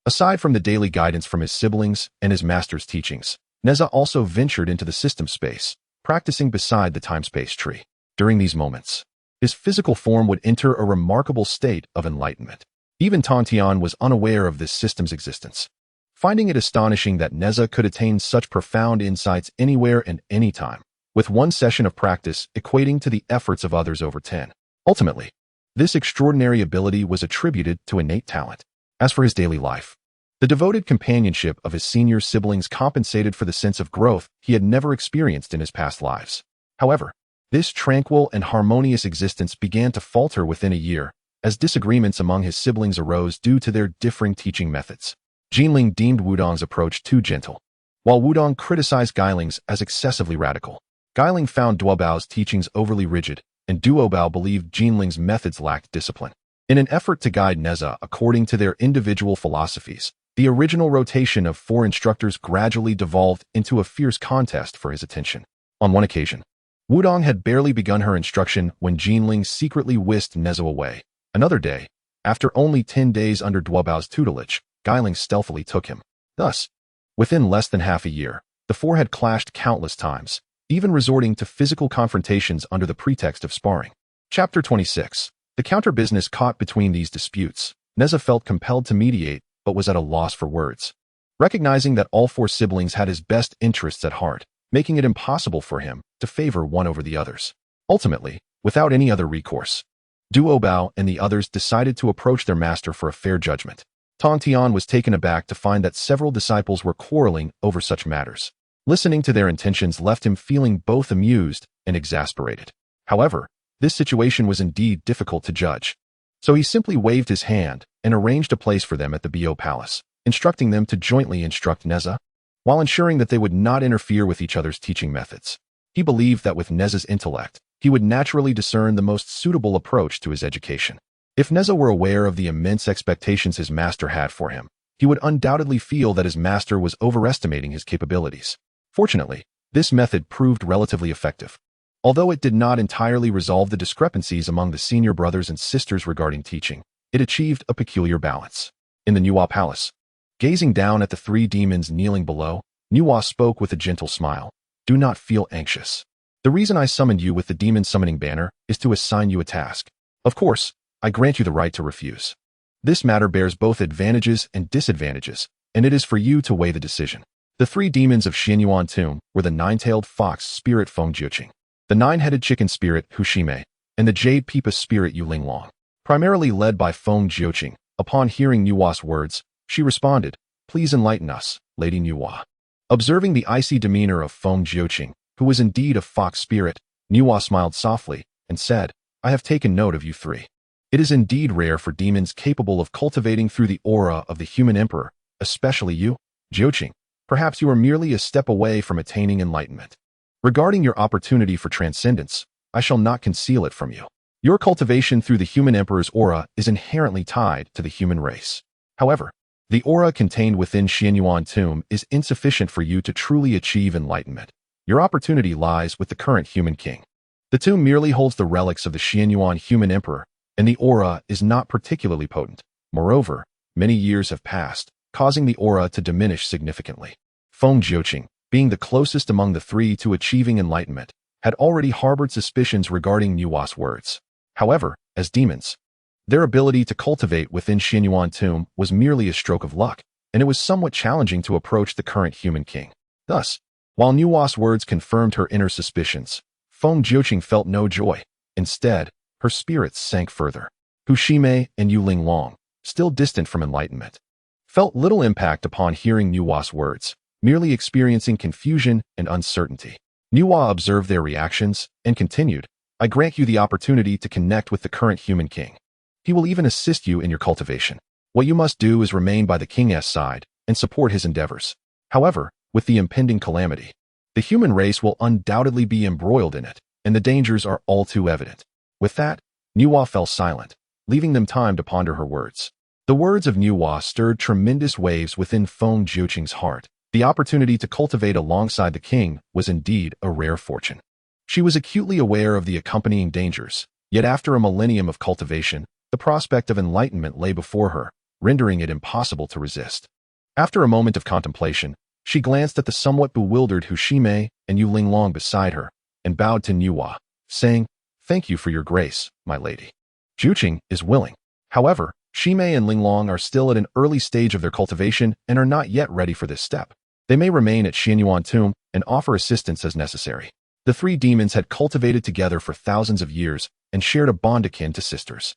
aside from the daily guidance from his siblings and his master's teachings, Nezha also ventured into the system space, practicing beside the time-space tree. During these moments, his physical form would enter a remarkable state of enlightenment. Even Tongtian was unaware of this system's existence, finding it astonishing that Nezha could attain such profound insights anywhere and anytime, with one session of practice equating to the efforts of others over 10. Ultimately, this extraordinary ability was attributed to innate talent. As for his daily life, the devoted companionship of his senior siblings compensated for the sense of growth he had never experienced in his past lives. However, this tranquil and harmonious existence began to falter within a year, as disagreements among his siblings arose due to their differing teaching methods. Jinling deemed Wudong's approach too gentle, while Wudong criticized Guiling's as excessively radical. Guiling found Duobao's teachings overly rigid, and Duobao believed Jinling's methods lacked discipline. In an effort to guide Nezha according to their individual philosophies, the original rotation of 4 instructors gradually devolved into a fierce contest for his attention. On one occasion, Wudong had barely begun her instruction when Jinling secretly whisked Nezha away. Another day, after only 10 days under Duobao's tutelage, Guiling stealthily took him. Thus, within less than half a year, the 4 had clashed countless times, even resorting to physical confrontations under the pretext of sparring. Chapter 26. The counter-business caught between these disputes. Nezha felt compelled to mediate, but was at a loss for words. Recognizing that all 4 siblings had his best interests at heart, making it impossible for him to favor one over the others. Ultimately, without any other recourse, Duobao and the others decided to approach their master for a fair judgment. Tongtian was taken aback to find that several disciples were quarreling over such matters. Listening to their intentions left him feeling both amused and exasperated. However, this situation was indeed difficult to judge. So he simply waved his hand and arranged a place for them at the Bo Palace, instructing them to jointly instruct Nezha, while ensuring that they would not interfere with each other's teaching methods. He believed that with Nezha's intellect, he would naturally discern the most suitable approach to his education. If Nezha were aware of the immense expectations his master had for him, he would undoubtedly feel that his master was overestimating his capabilities. Fortunately, this method proved relatively effective. Although it did not entirely resolve the discrepancies among the senior brothers and sisters regarding teaching, it achieved a peculiar balance. In the Nuwa Palace, gazing down at the 3 demons kneeling below, Nuwa spoke with a gentle smile. Do not feel anxious. The reason I summoned you with the demon summoning banner is to assign you a task. Of course, I grant you the right to refuse. This matter bears both advantages and disadvantages, and it is for you to weigh the decision. The 3 demons of Xianyuan tomb were the 9-tailed fox spirit Feng Jiuqing, the 9-headed chicken spirit Hu Shimei, and the jade pipa spirit Yu Linglong. Primarily led by Feng Jiuqing, upon hearing Nuwa's words, she responded, Please enlighten us, Lady Nuwa. Observing the icy demeanor of Feng Jiuqing, who was indeed a fox spirit, Nuwa smiled softly and said, I have taken note of you 3. It is indeed rare for demons capable of cultivating through the aura of the human emperor, especially you, Jiuqing. Perhaps you are merely a step away from attaining enlightenment. Regarding your opportunity for transcendence, I shall not conceal it from you. Your cultivation through the human emperor's aura is inherently tied to the human race. However, the aura contained within Xianyuan tomb is insufficient for you to truly achieve enlightenment. Your opportunity lies with the current human king. The tomb merely holds the relics of the Xianyuan human emperor, and the aura is not particularly potent. Moreover, many years have passed, causing the aura to diminish significantly. Feng Jiuqing, being the closest among the 3 to achieving enlightenment, had already harbored suspicions regarding Nuwa's words. However, as demons, their ability to cultivate within Xianyuan tomb was merely a stroke of luck, and it was somewhat challenging to approach the current human king. Thus, while Nuwa's words confirmed her inner suspicions, Feng Jiuqing felt no joy. Instead, her spirits sank further. Hu Shimei and Yu Linglong, still distant from enlightenment, felt little impact upon hearing Nuwa's words, merely experiencing confusion and uncertainty. Nuwa observed their reactions and continued, I grant you the opportunity to connect with the current human king. He will even assist you in your cultivation. What you must do is remain by the king's side and support his endeavors. However, with the impending calamity, the human race will undoubtedly be embroiled in it, and the dangers are all too evident. With that, Nuwa fell silent, leaving them time to ponder her words. The words of Nuwa stirred tremendous waves within Feng Jiuqing's heart. The opportunity to cultivate alongside the king was indeed a rare fortune. She was acutely aware of the accompanying dangers, yet after a millennium of cultivation, the prospect of enlightenment lay before her, rendering it impossible to resist. After a moment of contemplation, she glanced at the somewhat bewildered Hu Shimei and Yu Linglong beside her, and bowed to Nuwa, saying, Thank you for your grace, my lady. Jiuqing is willing. However, Shimei and Linglong are still at an early stage of their cultivation and are not yet ready for this step. They may remain at Xianyuan Tomb and offer assistance as necessary. The three demons had cultivated together for thousands of years and shared a bond akin to sisters.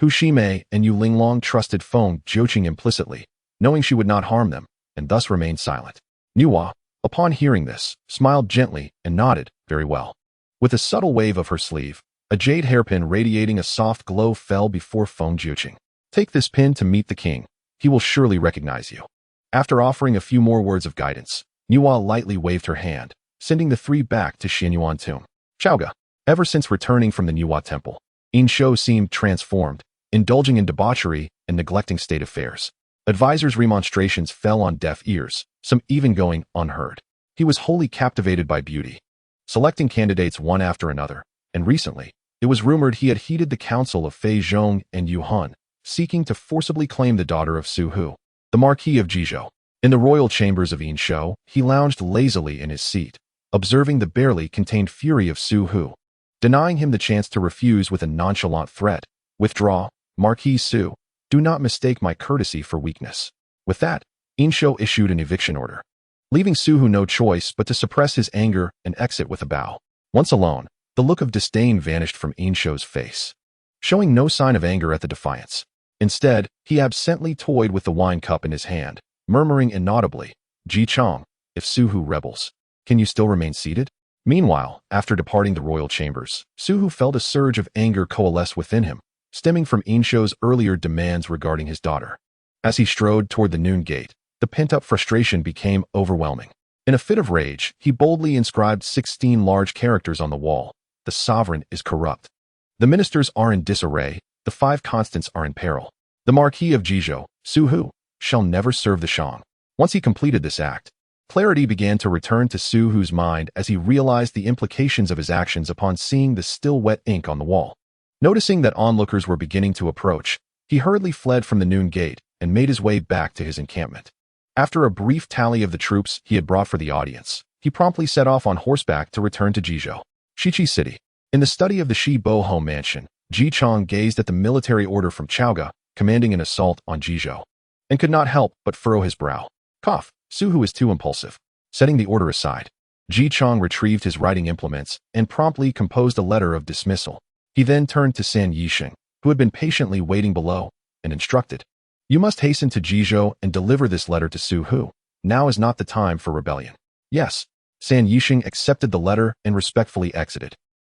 Hu Shimei and Yu Linglong trusted Feng Jiuqing implicitly, knowing she would not harm them, and thus remained silent. Nuwa, upon hearing this, smiled gently and nodded, very well. With a subtle wave of her sleeve, a jade hairpin radiating a soft glow fell before Feng Jiuqing. Take this pin to meet the king. He will surely recognize you. After offering a few more words of guidance, Nuwa lightly waved her hand, sending the three back to Xianyuan Tomb. Chaoga. Ever since returning from the Nuwa temple, Inshou seemed transformed, indulging in debauchery and neglecting state affairs. Advisors' remonstrations fell on deaf ears, some even going unheard. He was wholly captivated by beauty, selecting candidates one after another, and recently, it was rumored he had heeded the counsel of Fei Zhong and Yu Han, seeking to forcibly claim the daughter of Su Hu, the Marquis of Jizhou. In the royal chambers of Inshou, he lounged lazily in his seat, observing the barely contained fury of Su Hu, denying him the chance to refuse with a nonchalant threat. Withdraw, Marquis Su. Do not mistake my courtesy for weakness. With that, Inshou issued an eviction order, leaving Su Hu no choice but to suppress his anger and exit with a bow. Once alone, the look of disdain vanished from Inshou's face, showing no sign of anger at the defiance. Instead, he absently toyed with the wine cup in his hand, murmuring inaudibly, Ji Chong, if Su Hu rebels, can you still remain seated? Meanwhile, after departing the royal chambers, Su Hu felt a surge of anger coalesce within him, stemming from Inshou's earlier demands regarding his daughter. As he strode toward the noon gate, the pent-up frustration became overwhelming. In a fit of rage, he boldly inscribed 16 large characters on the wall. The sovereign is corrupt. The ministers are in disarray. The 5 constants are in peril. The Marquis of Jizhou, Su Hu, shall never serve the Shang. Once he completed this act, clarity began to return to Su Hu's mind as he realized the implications of his actions upon seeing the still wet ink on the wall. Noticing that onlookers were beginning to approach, he hurriedly fled from the noon gate and made his way back to his encampment. After a brief tally of the troops he had brought for the audience, he promptly set off on horseback to return to Jizhou, Shiqi City. In the study of the Shi Boho mansion, Ji Chong gazed at the military order from Chaoga, commanding an assault on Jizhou, and could not help but furrow his brow. Cough, Su Hu is too impulsive. Setting the order aside, Ji Chong retrieved his writing implements and promptly composed a letter of dismissal. He then turned to San Yixing, who had been patiently waiting below, and instructed, You must hasten to Jizhou and deliver this letter to Su Hu. Now is not the time for rebellion. Yes. San Yixing accepted the letter and respectfully exited.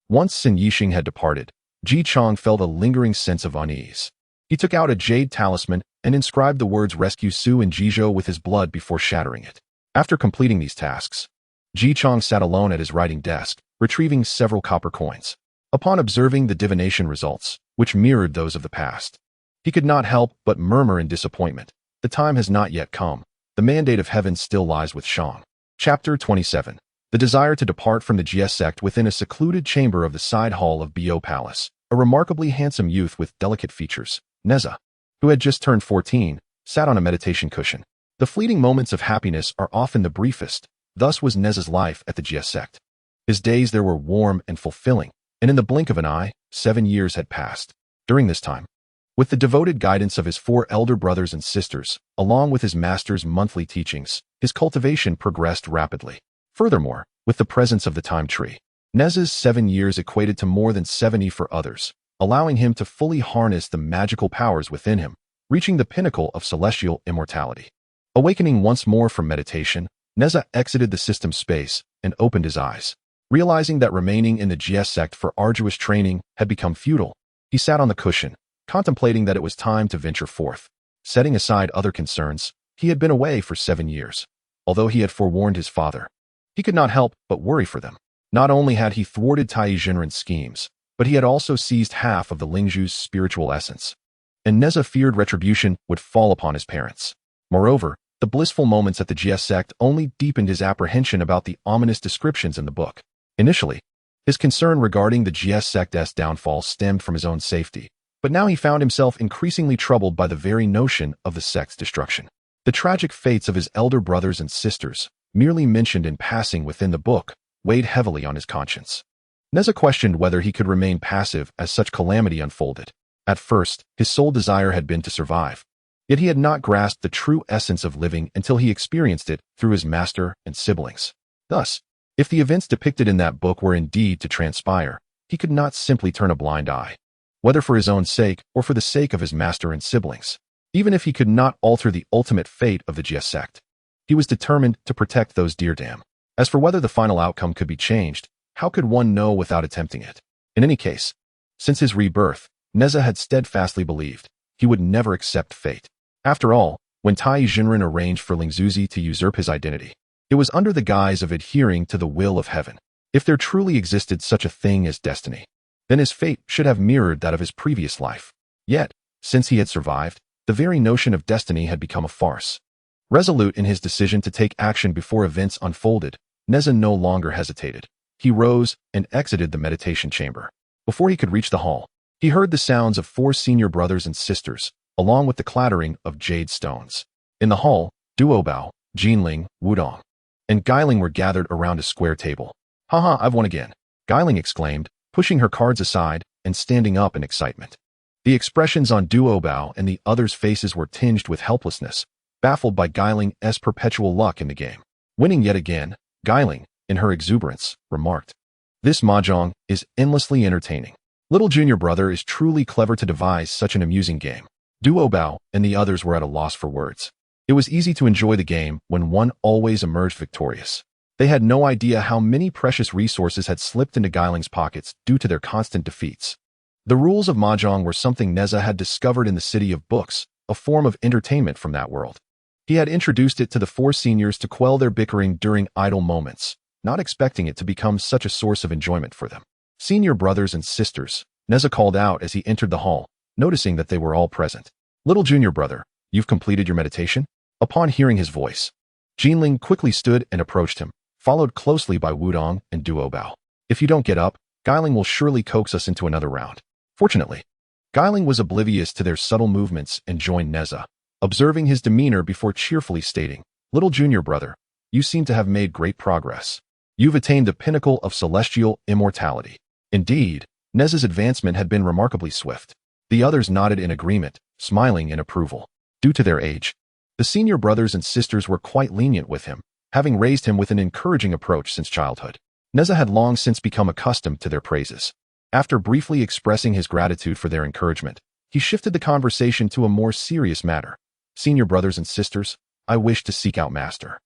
Once San Yixing had departed, Ji Chong felt a lingering sense of unease. He took out a jade talisman and inscribed the words Rescue Su in Jizhou with his blood before shattering it. After completing these tasks, Ji Chong sat alone at his writing desk, retrieving several copper coins. Upon observing the divination results, which mirrored those of the past, he could not help but murmur in disappointment. The time has not yet come. The mandate of heaven still lies with Shang. Chapter 27. The desire to depart from the Jie sect within a secluded chamber of the side hall of Bo Palace. A remarkably handsome youth with delicate features, Nezha, who had just turned 14, sat on a meditation cushion. The fleeting moments of happiness are often the briefest. Thus was Nezha's life at the Jie sect. His days there were warm and fulfilling, and in the blink of an eye, 7 years had passed. During this time, with the devoted guidance of his 4 elder brothers and sisters, along with his master's monthly teachings, his cultivation progressed rapidly. Furthermore, with the presence of the time tree, Nezha's 7 years equated to more than 70 for others, allowing him to fully harness the magical powers within him, reaching the pinnacle of celestial immortality. Awakening once more from meditation, Nezha exited the system space and opened his eyes. Realizing that remaining in the Jie sect for arduous training had become futile, he sat on the cushion, contemplating that it was time to venture forth. Setting aside other concerns, he had been away for 7 years. Although he had forewarned his father, he could not help but worry for them. Not only had he thwarted Tai Jinren's schemes, but he had also seized half of the Lingzhu's spiritual essence. And Nezha feared retribution would fall upon his parents. Moreover, the blissful moments at the Jie sect only deepened his apprehension about the ominous descriptions in the book. Initially, his concern regarding the Jie sect's downfall stemmed from his own safety, but now he found himself increasingly troubled by the very notion of the sect's destruction. The tragic fates of his elder brothers and sisters, merely mentioned in passing within the book, weighed heavily on his conscience. Nezha questioned whether he could remain passive as such calamity unfolded. At first, his sole desire had been to survive. Yet he had not grasped the true essence of living until he experienced it through his master and siblings. Thus, if the events depicted in that book were indeed to transpire, he could not simply turn a blind eye, whether for his own sake or for the sake of his master and siblings. Even if he could not alter the ultimate fate of the Jie sect, he was determined to protect those dear to him. As for whether the final outcome could be changed, how could one know without attempting it? In any case, since his rebirth, Nezha had steadfastly believed he would never accept fate. After all, when Tai Jinren arranged for Lingzhuzi to usurp his identity, it was under the guise of adhering to the will of heaven. If there truly existed such a thing as destiny, then his fate should have mirrored that of his previous life. Yet, since he had survived, the very notion of destiny had become a farce. Resolute in his decision to take action before events unfolded, Nezha no longer hesitated. He rose and exited the meditation chamber. Before he could reach the hall, he heard the sounds of 4 senior brothers and sisters, along with the clattering of jade stones. In the hall, Duobao, Jinling, Wudong, and Guiling were gathered around a square table. "Haha, I've won again," Guiling exclaimed, pushing her cards aside and standing up in excitement. The expressions on Duobao and the others' faces were tinged with helplessness, baffled by Guiling's perpetual luck in the game. Winning yet again, Guiling, in her exuberance, remarked, "This mahjong is endlessly entertaining. Little junior brother is truly clever to devise such an amusing game." Duobao and the others were at a loss for words. It was easy to enjoy the game when one always emerged victorious. They had no idea how many precious resources had slipped into Guiling's pockets due to their constant defeats. The rules of mahjong were something Nezha had discovered in the City of Books, a form of entertainment from that world. He had introduced it to the 4 seniors to quell their bickering during idle moments, not expecting it to become such a source of enjoyment for them. "Senior brothers and sisters," Nezha called out as he entered the hall, noticing that they were all present. "Little junior brother, you've completed your meditation?" Upon hearing his voice, Jinling quickly stood and approached him, followed closely by Wudong and Duobao. "If you don't get up, Guiling will surely coax us into another round." Fortunately, Guiling was oblivious to their subtle movements and joined Nezha, observing his demeanor before cheerfully stating, "Little junior brother, you seem to have made great progress. You've attained the pinnacle of celestial immortality." Indeed, Nezha's advancement had been remarkably swift. The others nodded in agreement, smiling in approval. Due to their age, the senior brothers and sisters were quite lenient with him, having raised him with an encouraging approach since childhood. Nezha had long since become accustomed to their praises. After briefly expressing his gratitude for their encouragement, he shifted the conversation to a more serious matter. "Senior brothers and sisters, I wish to seek out Master."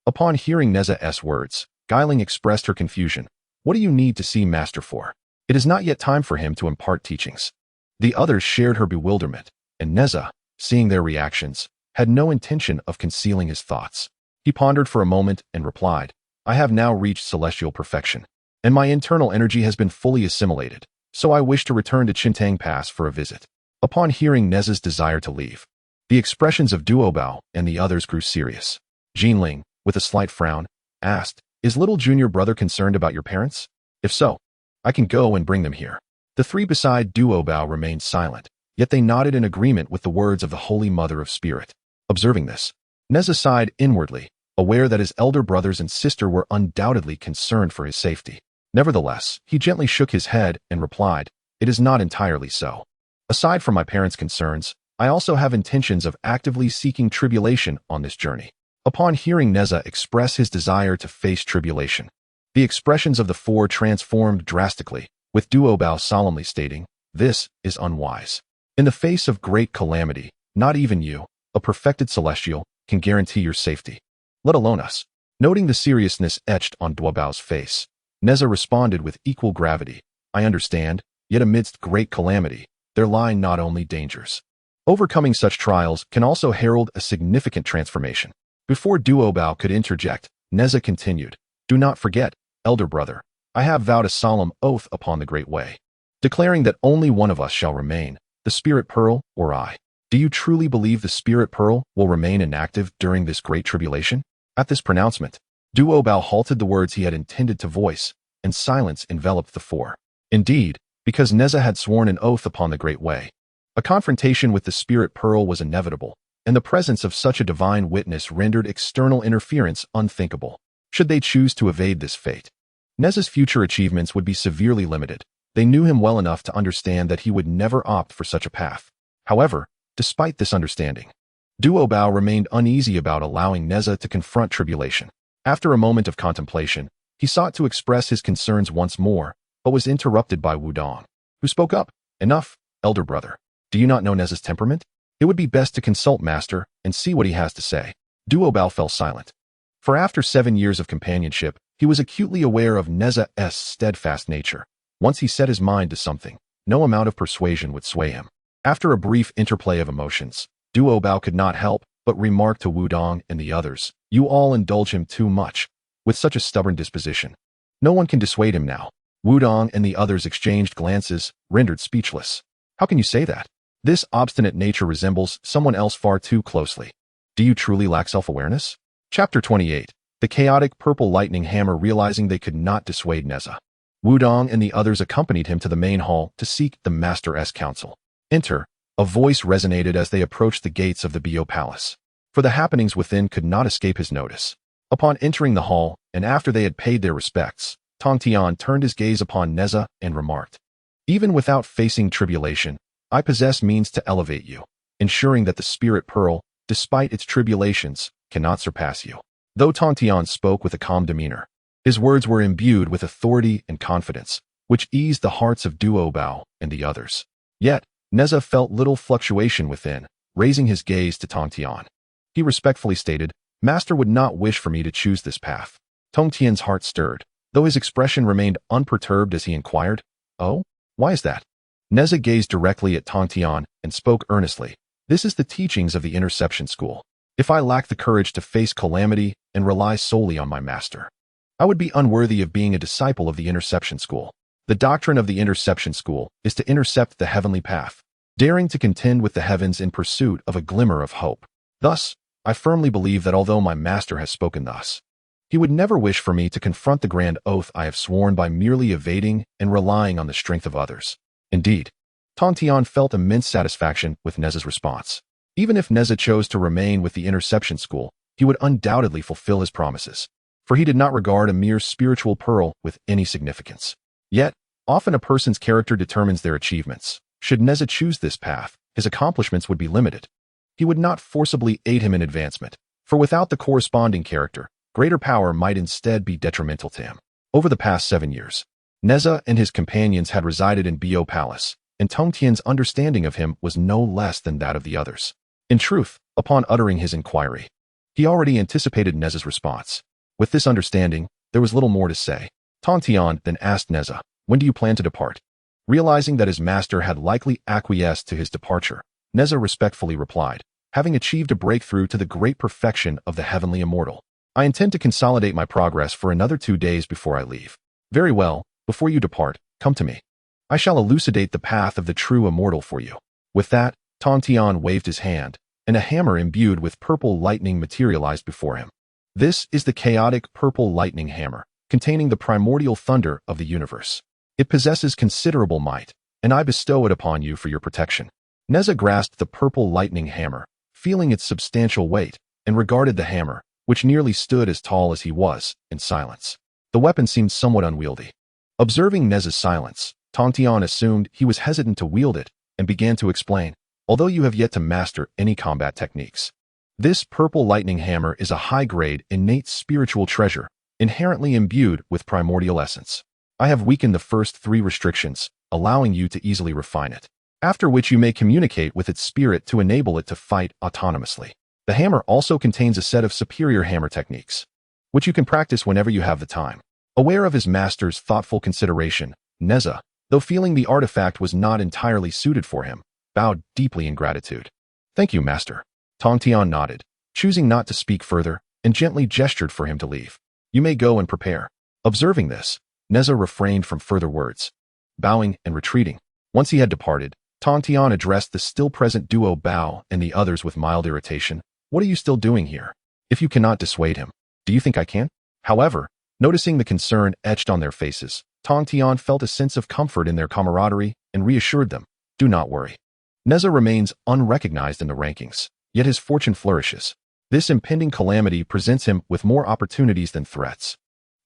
Upon hearing Nezha's words, Guiling expressed her confusion. "What do you need to see Master for? It is not yet time for him to impart teachings." The others shared her bewilderment, and Nezha, seeing their reactions, had no intention of concealing his thoughts. He pondered for a moment and replied, "I have now reached celestial perfection, and my internal energy has been fully assimilated, so I wish to return to Qintang Pass for a visit." Upon hearing Nezha's desire to leave, the expressions of Duobao and the others grew serious. Jinling, with a slight frown, asked, "Is little junior brother concerned about your parents? If so, I can go and bring them here." The 3 beside Duobao remained silent, yet they nodded in agreement with the words of the Holy Mother of Spirit. Observing this, Nezha sighed inwardly, aware that his elder brothers and sister were undoubtedly concerned for his safety. Nevertheless, he gently shook his head and replied, "It is not entirely so. Aside from my parents' concerns, I also have intentions of actively seeking tribulation on this journey." Upon hearing Nezha express his desire to face tribulation, the expressions of the 4 transformed drastically, with Duobao solemnly stating, "This is unwise." In the face of great calamity, Not even you, a perfected celestial, can guarantee your safety. Let alone us. Noting the seriousness etched on Duobao's face, Nezha responded with equal gravity. I understand, yet amidst great calamity, there lie not only dangers. Overcoming such trials can also herald a significant transformation. Before Duobao could interject, Nezha continued, Do not forget, elder brother, I have vowed a solemn oath upon the great way, declaring that only one of us shall remain, the spirit pearl or I. Do you truly believe the spirit pearl will remain inactive during this great tribulation? At this pronouncement, Duobao halted the words he had intended to voice, and silence enveloped the four. Indeed, because Nezha had sworn an oath upon the great way, a confrontation with the spirit pearl was inevitable, and the presence of such a divine witness rendered external interference unthinkable. Should they choose to evade this fate, Nezha's future achievements would be severely limited. They knew him well enough to understand that he would never opt for such a path. However, despite this understanding, Duobao remained uneasy about allowing Nezha to confront tribulation. After a moment of contemplation, he sought to express his concerns once more, but was interrupted by Wudong, who spoke up. Enough, elder brother. Do you not know Nezha's temperament? It would be best to consult Master and see what he has to say. Duobao fell silent. For after 7 years of companionship, he was acutely aware of Nezha's steadfast nature. Once he set his mind to something, no amount of persuasion would sway him. After a brief interplay of emotions, Duobao could not help but remark to Wudong and the others, You all indulge him too much. With such a stubborn disposition, no one can dissuade him now. Wudong and the others exchanged glances, rendered speechless. How can you say that? This obstinate nature resembles someone else far too closely. Do you truly lack self-awareness? Chapter 28. The chaotic purple lightning hammer. Realizing they could not dissuade Nezha, Wudong and the others accompanied him to the main hall to seek the Master's counsel. Enter. A voice resonated as they approached the gates of the Bio Palace. For the happenings within could not escape his notice. Upon entering the hall, and after they had paid their respects, Tongtian turned his gaze upon Nezha and remarked, Even without facing tribulation, I possess means to elevate you, ensuring that the spirit pearl, despite its tribulations, cannot surpass you. Though Tongtian spoke with a calm demeanor, his words were imbued with authority and confidence, which eased the hearts of Duobao and the others. Yet, Nezha felt little fluctuation within, raising his gaze to Tongtian. He respectfully stated, Master would not wish for me to choose this path. Tongtian's heart stirred, though his expression remained unperturbed as he inquired, Oh, why is that? Nezha gazed directly at Tongtian and spoke earnestly, This is the teachings of the Interception School. If I lack the courage to face calamity and rely solely on my master, I would be unworthy of being a disciple of the Interception School. The doctrine of the Interception School is to intercept the heavenly path, daring to contend with the heavens in pursuit of a glimmer of hope. Thus, I firmly believe that although my master has spoken thus, he would never wish for me to confront the grand oath I have sworn by merely evading and relying on the strength of others. Indeed, Tongtian felt immense satisfaction with Nezha's response. Even if Nezha chose to remain with the Interception School, he would undoubtedly fulfill his promises, for he did not regard a mere spiritual pearl with any significance. Yet, often a person's character determines their achievements. Should Nezha choose this path, his accomplishments would be limited. He would not forcibly aid him in advancement, for without the corresponding character, greater power might instead be detrimental to him. Over the past 7 years, Nezha and his companions had resided in Bio Palace, and Tongtian's understanding of him was no less than that of the others. In truth, upon uttering his inquiry, he already anticipated Nezha's response. With this understanding, there was little more to say. Tongtian then asked Nezha, When do you plan to depart? Realizing that his master had likely acquiesced to his departure, Nezha respectfully replied, Having achieved a breakthrough to the great perfection of the heavenly immortal, I intend to consolidate my progress for another 2 days before I leave. Very well, before you depart, come to me. I shall elucidate the path of the true immortal for you. With that, Tongtian waved his hand, and a hammer imbued with purple lightning materialized before him. This is the chaotic purple lightning hammer, containing the primordial thunder of the universe. It possesses considerable might, and I bestow it upon you for your protection. Nezha grasped the purple lightning hammer, feeling its substantial weight, and regarded the hammer, which nearly stood as tall as he was, in silence. The weapon seemed somewhat unwieldy. Observing Nezha's silence, Tongtian assumed he was hesitant to wield it, and began to explain, Although you have yet to master any combat techniques, this purple lightning hammer is a high-grade, innate spiritual treasure, inherently imbued with primordial essence. I have weakened the first 3 restrictions, allowing you to easily refine it. after which you may communicate with its spirit to enable it to fight autonomously. The hammer also contains a set of superior hammer techniques, which you can practice whenever you have the time. Aware of his master's thoughtful consideration, Nezha, though feeling the artifact was not entirely suited for him, bowed deeply in gratitude. "Thank you, master." Tong Tian nodded, choosing not to speak further, and gently gestured for him to leave. "You may go and prepare." Observing this, Nezha refrained from further words, bowing and retreating. Once he had departed, Tong Tian addressed the still-present duo Bao and the others with mild irritation. "What are you still doing here? If you cannot dissuade him, do you think I can?" However, noticing the concern etched on their faces, Tong Tian felt a sense of comfort in their camaraderie and reassured them, "Do not worry. Nezha remains unrecognized in the rankings, yet his fortune flourishes. This impending calamity presents him with more opportunities than threats.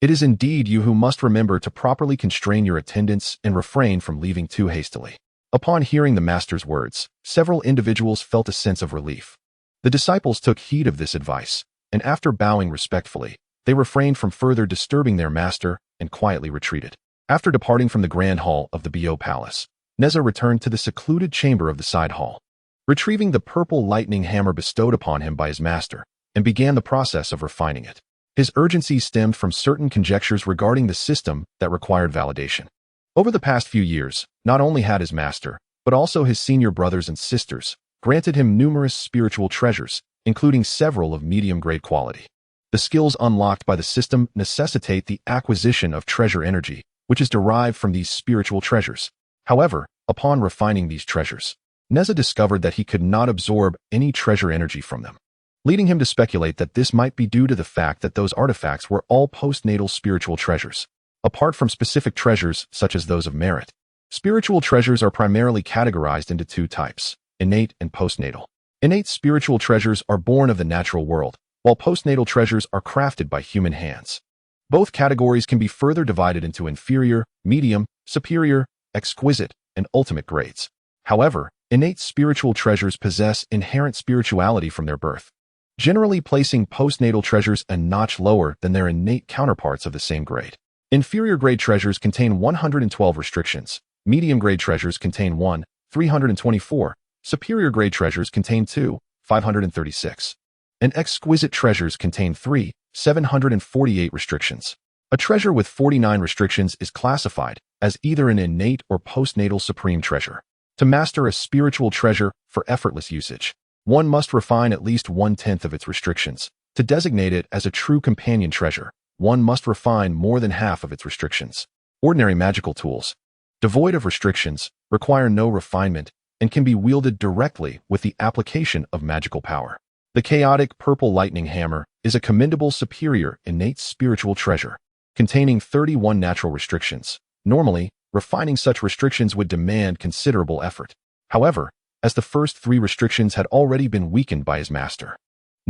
It is indeed you who must remember to properly constrain your attendance and refrain from leaving too hastily." Upon hearing the master's words, several individuals felt a sense of relief. The disciples took heed of this advice, and after bowing respectfully, they refrained from further disturbing their master and quietly retreated. After departing from the grand hall of the Bo Palace, Nezha returned to the secluded chamber of the side hall, retrieving the purple lightning hammer bestowed upon him by his master, and began the process of refining it. His urgency stemmed from certain conjectures regarding the system that required validation. Over the past few years, not only had his master, but also his senior brothers and sisters, granted him numerous spiritual treasures, including several of medium-grade quality. The skills unlocked by the system necessitate the acquisition of treasure energy, which is derived from these spiritual treasures. However, upon refining these treasures, Nezha discovered that he could not absorb any treasure energy from them, leading him to speculate that this might be due to the fact that those artifacts were all postnatal spiritual treasures. Apart from specific treasures such as those of merit, spiritual treasures are primarily categorized into two types: innate and postnatal. Innate spiritual treasures are born of the natural world, while postnatal treasures are crafted by human hands. Both categories can be further divided into inferior, medium, superior, exquisite, and ultimate grades. However, innate spiritual treasures possess inherent spirituality from their birth, generally placing postnatal treasures a notch lower than their innate counterparts of the same grade. Inferior grade treasures contain 112 restrictions, medium grade treasures contain 1, 324, superior grade treasures contain 2, 536, and exquisite treasures contain 3, 748 restrictions. A treasure with 49 restrictions is classified as either an innate or postnatal supreme treasure. To master a spiritual treasure for effortless usage, one must refine at least 1/10 of its restrictions. To designate it as a true companion treasure, one must refine more than half of its restrictions. Ordinary magical tools, devoid of restrictions, require no refinement and can be wielded directly with the application of magical power. The chaotic purple lightning hammer is a commendable superior innate spiritual treasure, containing 31 natural restrictions. Normally, refining such restrictions would demand considerable effort. However, as the first 3 restrictions had already been weakened by his master,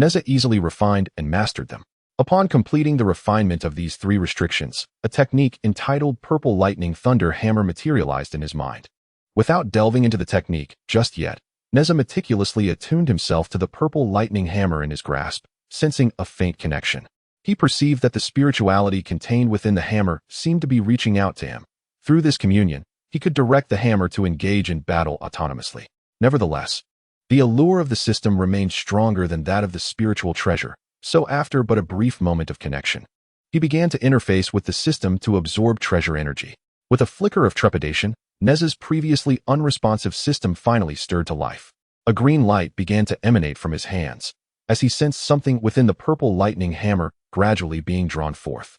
Nezha easily refined and mastered them. Upon completing the refinement of these 3 restrictions, a technique entitled Purple Lightning Thunder Hammer materialized in his mind. Without delving into the technique just yet, Nezha meticulously attuned himself to the purple lightning hammer in his grasp, sensing a faint connection. He perceived that the spirituality contained within the hammer seemed to be reaching out to him. Through this communion, he could direct the hammer to engage in battle autonomously. Nevertheless, the allure of the system remained stronger than that of the spiritual treasure, so after but a brief moment of connection, he began to interface with the system to absorb treasure energy. With a flicker of trepidation, Nezha's previously unresponsive system finally stirred to life. A green light began to emanate from his hands, as he sensed something within the purple lightning hammer gradually being drawn forth.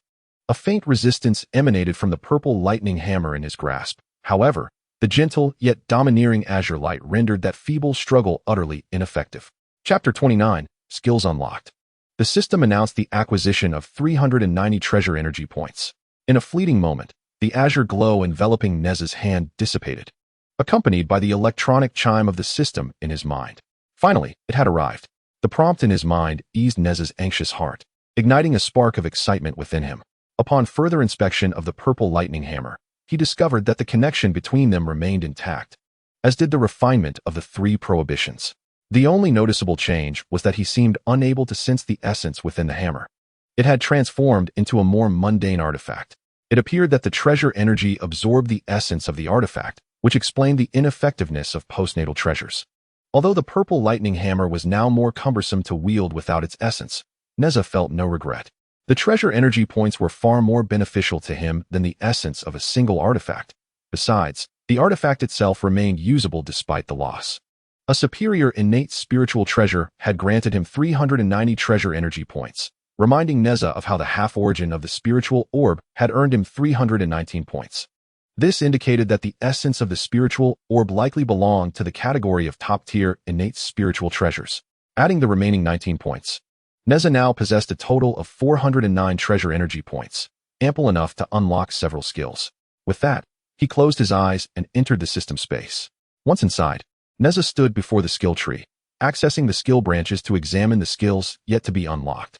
A faint resistance emanated from the purple lightning hammer in his grasp. However, the gentle yet domineering azure light rendered that feeble struggle utterly ineffective. Chapter 29, Skills Unlocked. The system announced the acquisition of 390 treasure energy points. In a fleeting moment, the azure glow enveloping Nezha's hand dissipated, accompanied by the electronic chime of the system in his mind. Finally, it had arrived. The prompt in his mind eased Nezha's anxious heart, igniting a spark of excitement within him. Upon further inspection of the purple lightning hammer, he discovered that the connection between them remained intact, as did the refinement of the 3 prohibitions. The only noticeable change was that he seemed unable to sense the essence within the hammer. It had transformed into a more mundane artifact. It appeared that the treasure energy absorbed the essence of the artifact, which explained the ineffectiveness of postnatal treasures. Although the purple lightning hammer was now more cumbersome to wield without its essence, Nezha felt no regret. The treasure energy points were far more beneficial to him than the essence of a single artifact. Besides, the artifact itself remained usable despite the loss. A superior innate spiritual treasure had granted him 390 treasure energy points, reminding Nezha of how the half-origin of the spiritual orb had earned him 319 points. This indicated that the essence of the spiritual orb likely belonged to the category of top-tier innate spiritual treasures. Adding the remaining 19 points, Nezha now possessed a total of 409 treasure energy points, ample enough to unlock several skills. With that, he closed his eyes and entered the system space. Once inside, Nezha stood before the skill tree, accessing the skill branches to examine the skills yet to be unlocked.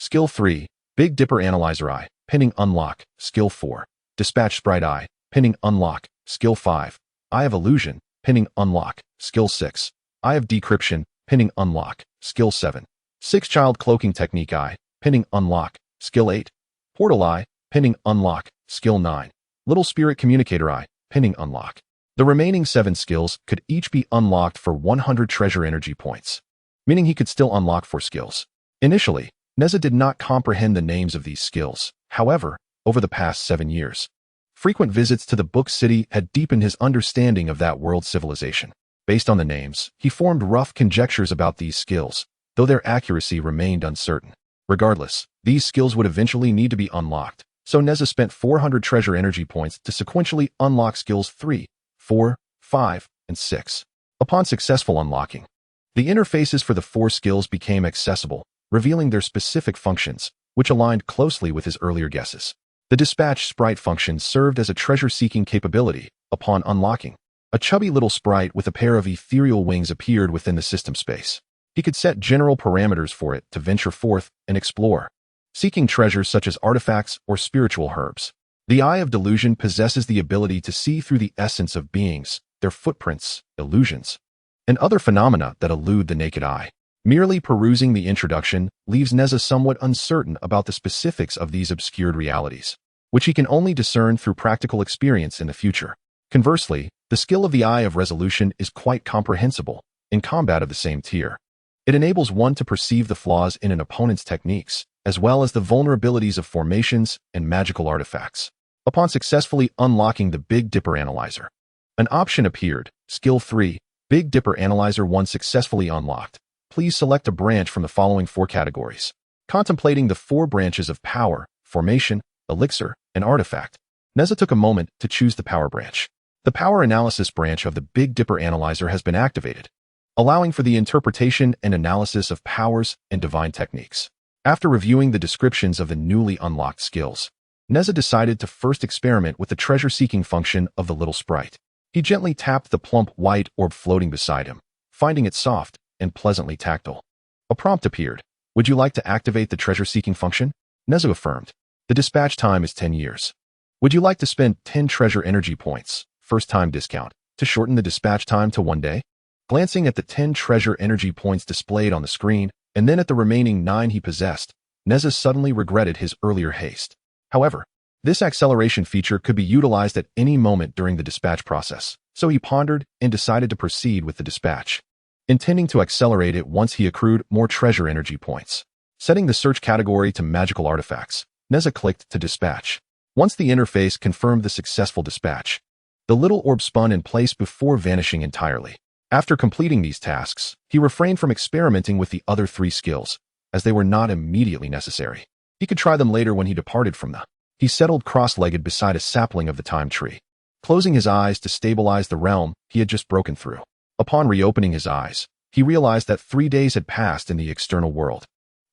Skill 3, Big Dipper Analyzer Eye, pinning unlock. Skill 4, Dispatch Sprite Eye, pinning unlock. Skill 5, Eye of Illusion, pinning unlock. Skill 6, Eye of Decryption, pinning unlock. Skill 7, 6 Child Cloaking Technique Eye, pinning unlock. Skill 8, Portal Eye, pinning unlock. Skill 9, Little Spirit Communicator Eye, pinning unlock. The remaining 7 skills could each be unlocked for 100 treasure energy points, meaning he could still unlock 4 skills. Initially, Nezha did not comprehend the names of these skills. However, over the past 7 years, frequent visits to the Book City had deepened his understanding of that world's civilization. Based on the names, he formed rough conjectures about these skills, though their accuracy remained uncertain. Regardless, these skills would eventually need to be unlocked, so Nezha spent 400 treasure energy points to sequentially unlock skills 3, 4, 5, and 6. Upon successful unlocking, the interfaces for the 4 skills became accessible, revealing their specific functions, which aligned closely with his earlier guesses. The Dispatch Sprite function served as a treasure-seeking capability. Upon unlocking, a chubby little sprite with a pair of ethereal wings appeared within the system space. He could set general parameters for it to venture forth and explore, seeking treasures such as artifacts or spiritual herbs. The Eye of Delusion possesses the ability to see through the essence of beings, their footprints, illusions, and other phenomena that elude the naked eye. Merely perusing the introduction leaves Nezha somewhat uncertain about the specifics of these obscured realities, which he can only discern through practical experience in the future. Conversely, the skill of the Eye of Resolution is quite comprehensible in combat of the same tier. It enables one to perceive the flaws in an opponent's techniques, as well as the vulnerabilities of formations and magical artifacts. Upon successfully unlocking the Big Dipper Analyzer, an option appeared. Skill 3, Big Dipper Analyzer 1 successfully unlocked. Please select a branch from the following 4 categories. Contemplating the 4 branches of power, formation, elixir, and artifact, Nezha took a moment to choose the power branch. The power analysis branch of the Big Dipper Analyzer has been activated, allowing for the interpretation and analysis of powers and divine techniques. After reviewing the descriptions of the newly unlocked skills, Nezha decided to first experiment with the treasure-seeking function of the little sprite. He gently tapped the plump white orb floating beside him, finding it soft and pleasantly tactile. A prompt appeared. Would you like to activate the treasure-seeking function? Nezha affirmed. The dispatch time is 10 years. Would you like to spend 10 treasure energy points, first-time discount, to shorten the dispatch time to 1 day? Glancing at the 10 treasure energy points displayed on the screen, and then at the remaining 9 he possessed, Nezha suddenly regretted his earlier haste. However, this acceleration feature could be utilized at any moment during the dispatch process, so he pondered and decided to proceed with the dispatch, intending to accelerate it once he accrued more treasure energy points. Setting the search category to magical artifacts, Nezha clicked to dispatch. Once the interface confirmed the successful dispatch, the little orb spun in place before vanishing entirely. After completing these tasks, he refrained from experimenting with the other 3 skills, as they were not immediately necessary. He could try them later when he departed from them. He settled cross-legged beside a sapling of the time tree, closing his eyes to stabilize the realm he had just broken through. Upon reopening his eyes, he realized that 3 days had passed in the external world.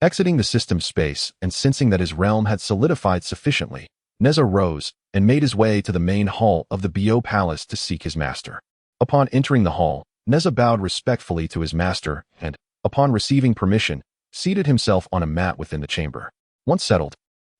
Exiting the system space and sensing that his realm had solidified sufficiently, Nezha rose and made his way to the main hall of the Bo Palace to seek his master. Upon entering the hall, Nezha bowed respectfully to his master and, upon receiving permission, seated himself on a mat within the chamber. Once settled,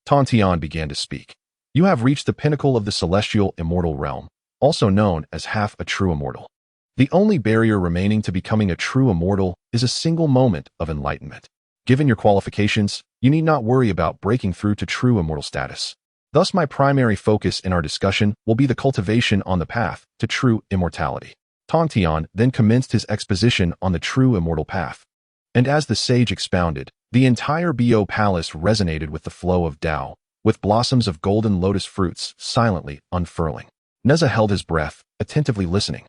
Tian began to speak. You have reached the pinnacle of the celestial immortal realm, also known as half a true immortal. The only barrier remaining to becoming a true immortal is a single moment of enlightenment. Given your qualifications, you need not worry about breaking through to true immortal status. Thus, my primary focus in our discussion will be the cultivation on the path to true immortality. Tong Tian then commenced his exposition on the true immortal path. And as the sage expounded, the entire Bo palace resonated with the flow of Tao, with blossoms of golden lotus fruits silently unfurling. Nezha held his breath, attentively listening,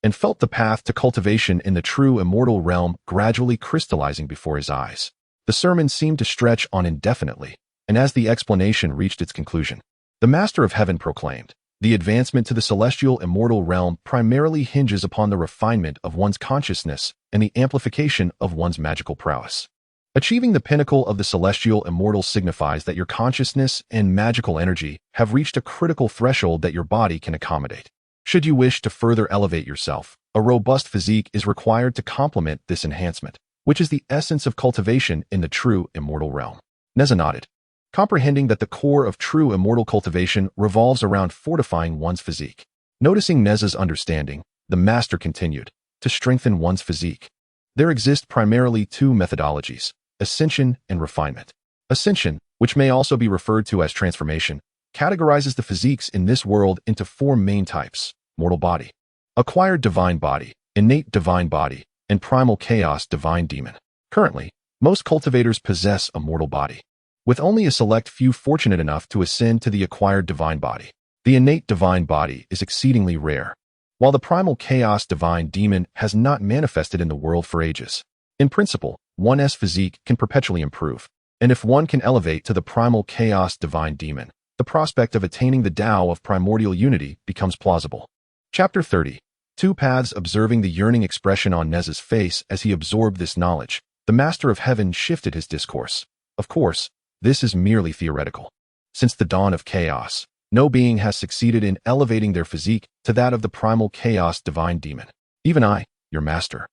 and felt the path to cultivation in the true immortal realm gradually crystallizing before his eyes. The sermon seemed to stretch on indefinitely, and as the explanation reached its conclusion, the Master of Heaven proclaimed, the advancement to the celestial immortal realm primarily hinges upon the refinement of one's consciousness and the amplification of one's magical prowess. Achieving the pinnacle of the celestial immortal signifies that your consciousness and magical energy have reached a critical threshold that your body can accommodate. Should you wish to further elevate yourself, a robust physique is required to complement this enhancement, which is the essence of cultivation in the true immortal realm. Nezha nodded, comprehending that the core of true immortal cultivation revolves around fortifying one's physique. Noticing Nezha's understanding, the master continued, to strengthen one's physique. There exist primarily two methodologies: ascension and refinement. Ascension, which may also be referred to as transformation, categorizes the physiques in this world into four main types: mortal body, acquired divine body, innate divine body, and primal chaos divine demon. Currently, most cultivators possess a mortal body, with only a select few fortunate enough to ascend to the acquired divine body. The innate divine body is exceedingly rare, while the primal chaos divine demon has not manifested in the world for ages. In principle, one's physique can perpetually improve, and if one can elevate to the primal chaos divine demon, the prospect of attaining the Tao of primordial unity becomes plausible. Chapter 30. Two paths. Observing the yearning expression on Nezha's face as he absorbed this knowledge, the Master of Heaven shifted his discourse. Of course, this is merely theoretical. Since the dawn of chaos, no being has succeeded in elevating their physique to that of the primal chaos divine demon. Even I, your master,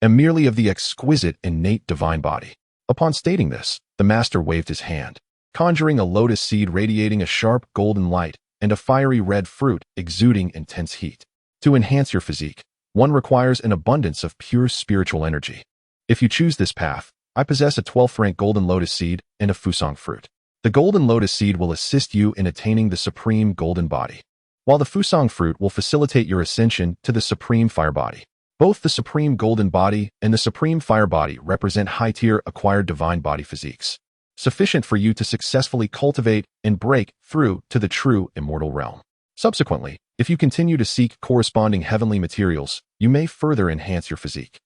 am merely of the exquisite innate divine body. Upon stating this, the master waved his hand, conjuring a lotus seed radiating a sharp golden light and a fiery red fruit exuding intense heat. To enhance your physique, one requires an abundance of pure spiritual energy. If you choose this path, I possess a 12th rank golden lotus seed and a fusang fruit. The golden lotus seed will assist you in attaining the supreme golden body, while the fusang fruit will facilitate your ascension to the supreme fire body. Both the supreme golden body and the supreme fire body represent high-tier acquired divine body physiques, sufficient for you to successfully cultivate and break through to the true immortal realm. Subsequently, if you continue to seek corresponding heavenly materials, you may further enhance your physique.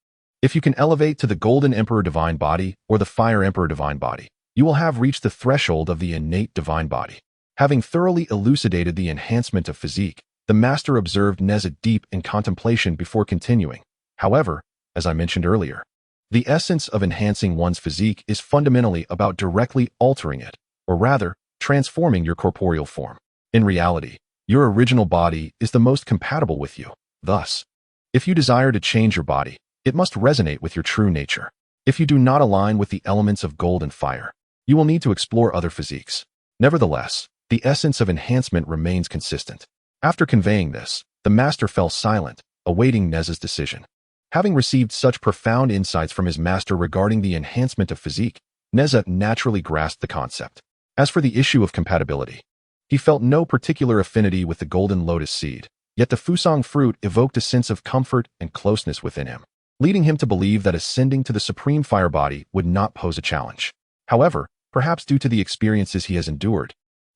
If you can elevate to the Golden Emperor Divine Body or the Fire Emperor Divine Body, you will have reached the threshold of the innate divine body. Having thoroughly elucidated the enhancement of physique, the master observed Nezha deep in contemplation before continuing. However, as I mentioned earlier, the essence of enhancing one's physique is fundamentally about directly altering it, or rather, transforming your corporeal form. In reality, your original body is the most compatible with you. Thus, if you desire to change your body, it must resonate with your true nature. If you do not align with the elements of gold and fire, you will need to explore other physiques. Nevertheless, the essence of enhancement remains consistent. After conveying this, the master fell silent, awaiting Nezha's decision. Having received such profound insights from his master regarding the enhancement of physique, Nezha naturally grasped the concept. As for the issue of compatibility, he felt no particular affinity with the golden lotus seed, yet the fusang fruit evoked a sense of comfort and closeness within him, leading him to believe that ascending to the supreme fire body would not pose a challenge. However, perhaps due to the experiences he has endured,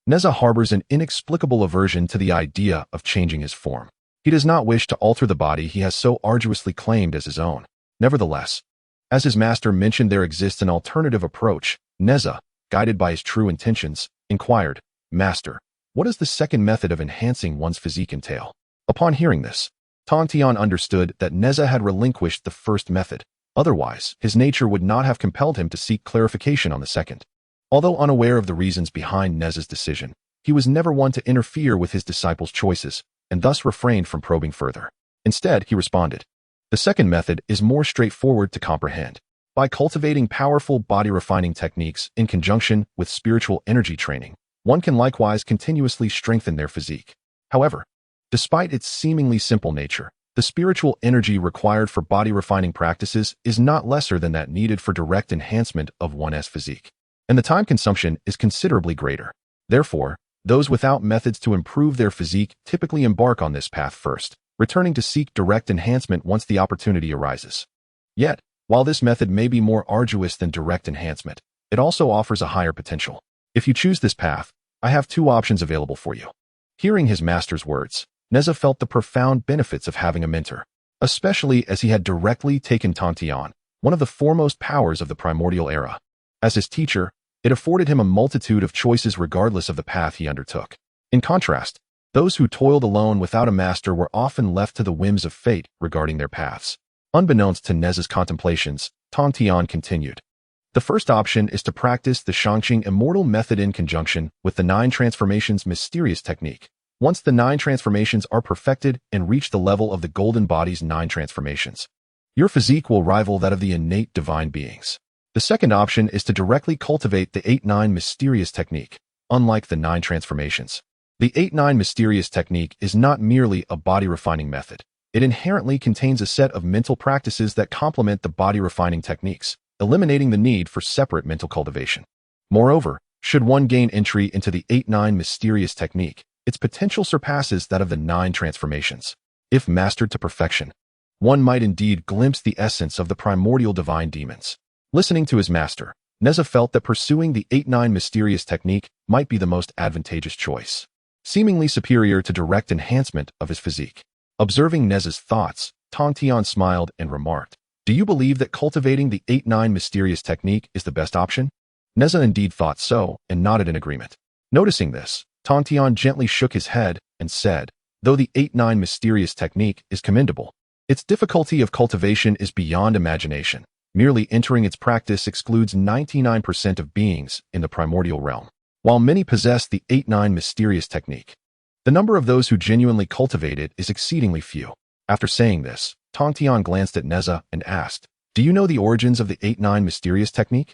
Nezha harbors an inexplicable aversion to the idea of changing his form. He does not wish to alter the body he has so arduously claimed as his own. Nevertheless, as his master mentioned there exists an alternative approach, Nezha, guided by his true intentions, inquired, "Master, what does the second method of enhancing one's physique entail?" Upon hearing this, Tong Tian understood that Nezha had relinquished the first method. Otherwise, his nature would not have compelled him to seek clarification on the second. Although unaware of the reasons behind Nezha's decision, he was never one to interfere with his disciples' choices, and thus refrained from probing further. Instead, he responded, "The second method is more straightforward to comprehend. By cultivating powerful body-refining techniques in conjunction with spiritual energy training, one can likewise continuously strengthen their physique. However, despite its seemingly simple nature, the spiritual energy required for body-refining practices is not lesser than that needed for direct enhancement of one's physique, and the time consumption is considerably greater. Therefore, Those without methods to improve their physique typically embark on this path first, returning to seek direct enhancement once the opportunity arises. Yet, while this method may be more arduous than direct enhancement, it also offers a higher potential. If you choose this path, I have two options available for you. Hearing his master's words, Nezha felt the profound benefits of having a mentor, especially as he had directly taken Chan and Jie, one of the foremost powers of the Primordial Era. As his teacher, it afforded him a multitude of choices regardless of the path he undertook. In contrast, those who toiled alone without a master were often left to the whims of fate regarding their paths. Unbeknownst to Nezha's contemplations, Chan and Jie continued. The first option is to practice the Shangqing Immortal Method in conjunction with the 9 Transformations Mysterious Technique. Once the 9 transformations are perfected and reach the level of the Golden Body's 9 transformations, your physique will rival that of the innate divine beings. The second option is to directly cultivate the 8-9 Mysterious Technique. Unlike the 9 transformations, the 8-9 Mysterious Technique is not merely a body-refining method. It inherently contains a set of mental practices that complement the body-refining techniques, eliminating the need for separate mental cultivation. Moreover, should one gain entry into the 8-9 Mysterious Technique, its potential surpasses that of the 9 transformations. If mastered to perfection, one might indeed glimpse the essence of the primordial divine demons. Listening to his master, Nezha felt that pursuing the 8-9 Mysterious Technique might be the most advantageous choice, seemingly superior to direct enhancement of his physique. Observing Nezha's thoughts, Chan and Jie smiled and remarked, "Do you believe that cultivating the 8-9 Mysterious Technique is the best option?" Nezha indeed thought so and nodded in agreement. Noticing this, Chan and Jie gently shook his head and said, "Though the 8-9 Mysterious Technique is commendable, its difficulty of cultivation is beyond imagination. Merely entering its practice excludes 99% of beings in the primordial realm. While many possess the 8-9 Mysterious Technique, the number of those who genuinely cultivate it is exceedingly few." After saying this, Chan and Jie glanced at Nezha and asked, "Do you know the origins of the 8-9 Mysterious Technique?"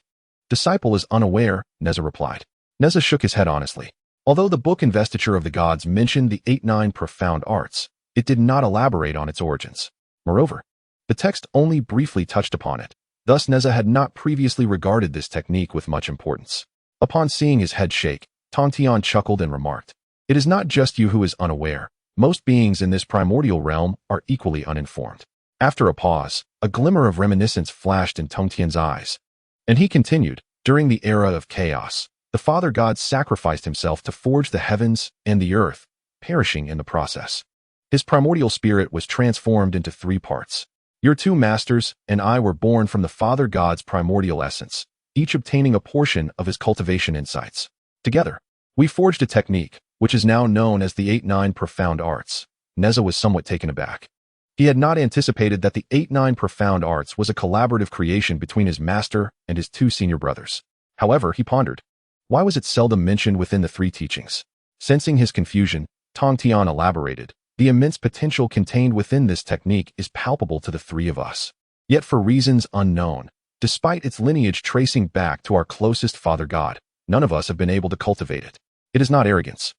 "Disciple is unaware," Nezha replied. Nezha shook his head honestly. Although the book Investiture of the Gods mentioned the 8-9 profound arts, it did not elaborate on its origins. Moreover, the text only briefly touched upon it. Thus Nezha had not previously regarded this technique with much importance. Upon seeing his head shake, Chan and Jie chuckled and remarked, "It is not just you who is unaware. Most beings in this primordial realm are equally uninformed." After a pause, a glimmer of reminiscence flashed in Chan and Jie's eyes, and he continued, "During the era of chaos, the Father God sacrificed himself to forge the heavens and the earth, perishing in the process. His primordial spirit was transformed into 3 parts. Your 2 masters and I were born from the Father God's primordial essence, each obtaining a portion of his cultivation insights. Together, we forged a technique, which is now known as the 8-9 profound arts." Nezha was somewhat taken aback. He had not anticipated that the 8-9 profound arts was a collaborative creation between his master and his 2 senior brothers. However, he pondered, why was it seldom mentioned within the 3 teachings? Sensing his confusion, Chan and Jie elaborated, "The immense potential contained within this technique is palpable to the 3 of us. Yet for reasons unknown, despite its lineage tracing back to our closest Father God, none of us have been able to cultivate it. It is not arrogance.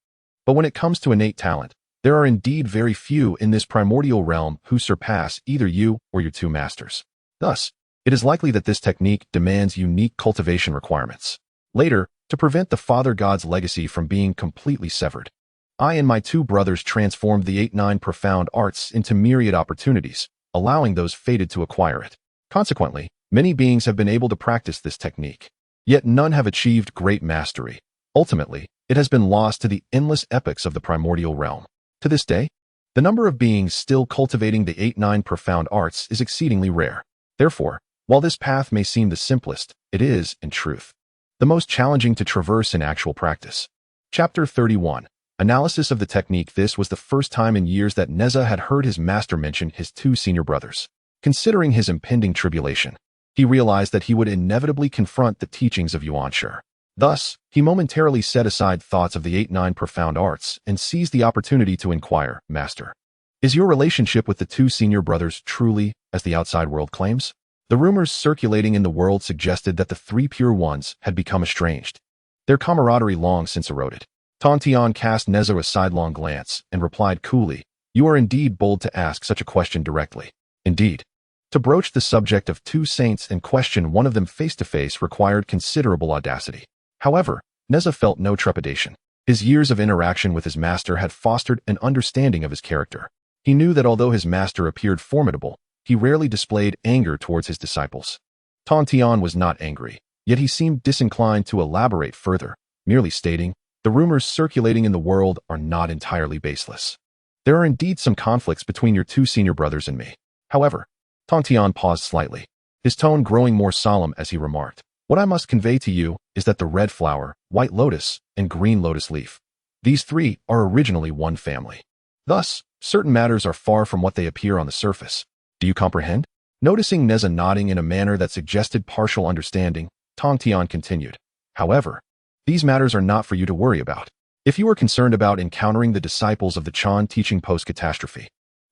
But when it comes to innate talent, there are indeed very few in this primordial realm who surpass either you or your 2 masters. Thus, it is likely that this technique demands unique cultivation requirements. Later, to prevent the Father God's legacy from being completely severed, I and my 2 brothers transformed the 8-9 profound arts into myriad opportunities, allowing those fated to acquire it. Consequently, many beings have been able to practice this technique, yet none have achieved great mastery. Ultimately, it has been lost to the endless epochs of the primordial realm. To this day, the number of beings still cultivating the 8-9 profound arts is exceedingly rare. Therefore, while this path may seem the simplest, it is, in truth, the most challenging to traverse in actual practice." Chapter 31. Analysis of the technique. This was the first time in years that Nezha had heard his master mention his 2 senior brothers. Considering his impending tribulation, he realized that he would inevitably confront the teachings of Yuanshi. Thus, he momentarily set aside thoughts of the 8-9 profound arts and seized the opportunity to inquire, "Master, is your relationship with the 2 senior brothers truly as the outside world claims?" The rumors circulating in the world suggested that the 3 pure ones had become estranged, their camaraderie long since eroded. Chan and Jie cast Nezha a sidelong glance and replied coolly, "You are indeed bold to ask such a question directly. Indeed, to broach the subject of 2 saints and question one of them face-to-face required considerable audacity." However, Nezha felt no trepidation. His years of interaction with his master had fostered an understanding of his character. He knew that although his master appeared formidable, he rarely displayed anger towards his disciples. Tan Tian was not angry, yet he seemed disinclined to elaborate further, merely stating, "The rumors circulating in the world are not entirely baseless. There are indeed some conflicts between your two senior brothers and me." However, Tan Tian paused slightly, his tone growing more solemn as he remarked, "What I must convey to you is that the red flower, white lotus, and green lotus leaf, these three are originally one family. Thus, certain matters are far from what they appear on the surface. Do you comprehend?" Noticing Nezha nodding in a manner that suggested partial understanding, Tan Tian continued, "However, these matters are not for you to worry about. If you are concerned about encountering the disciples of the Chan teaching post-catastrophe,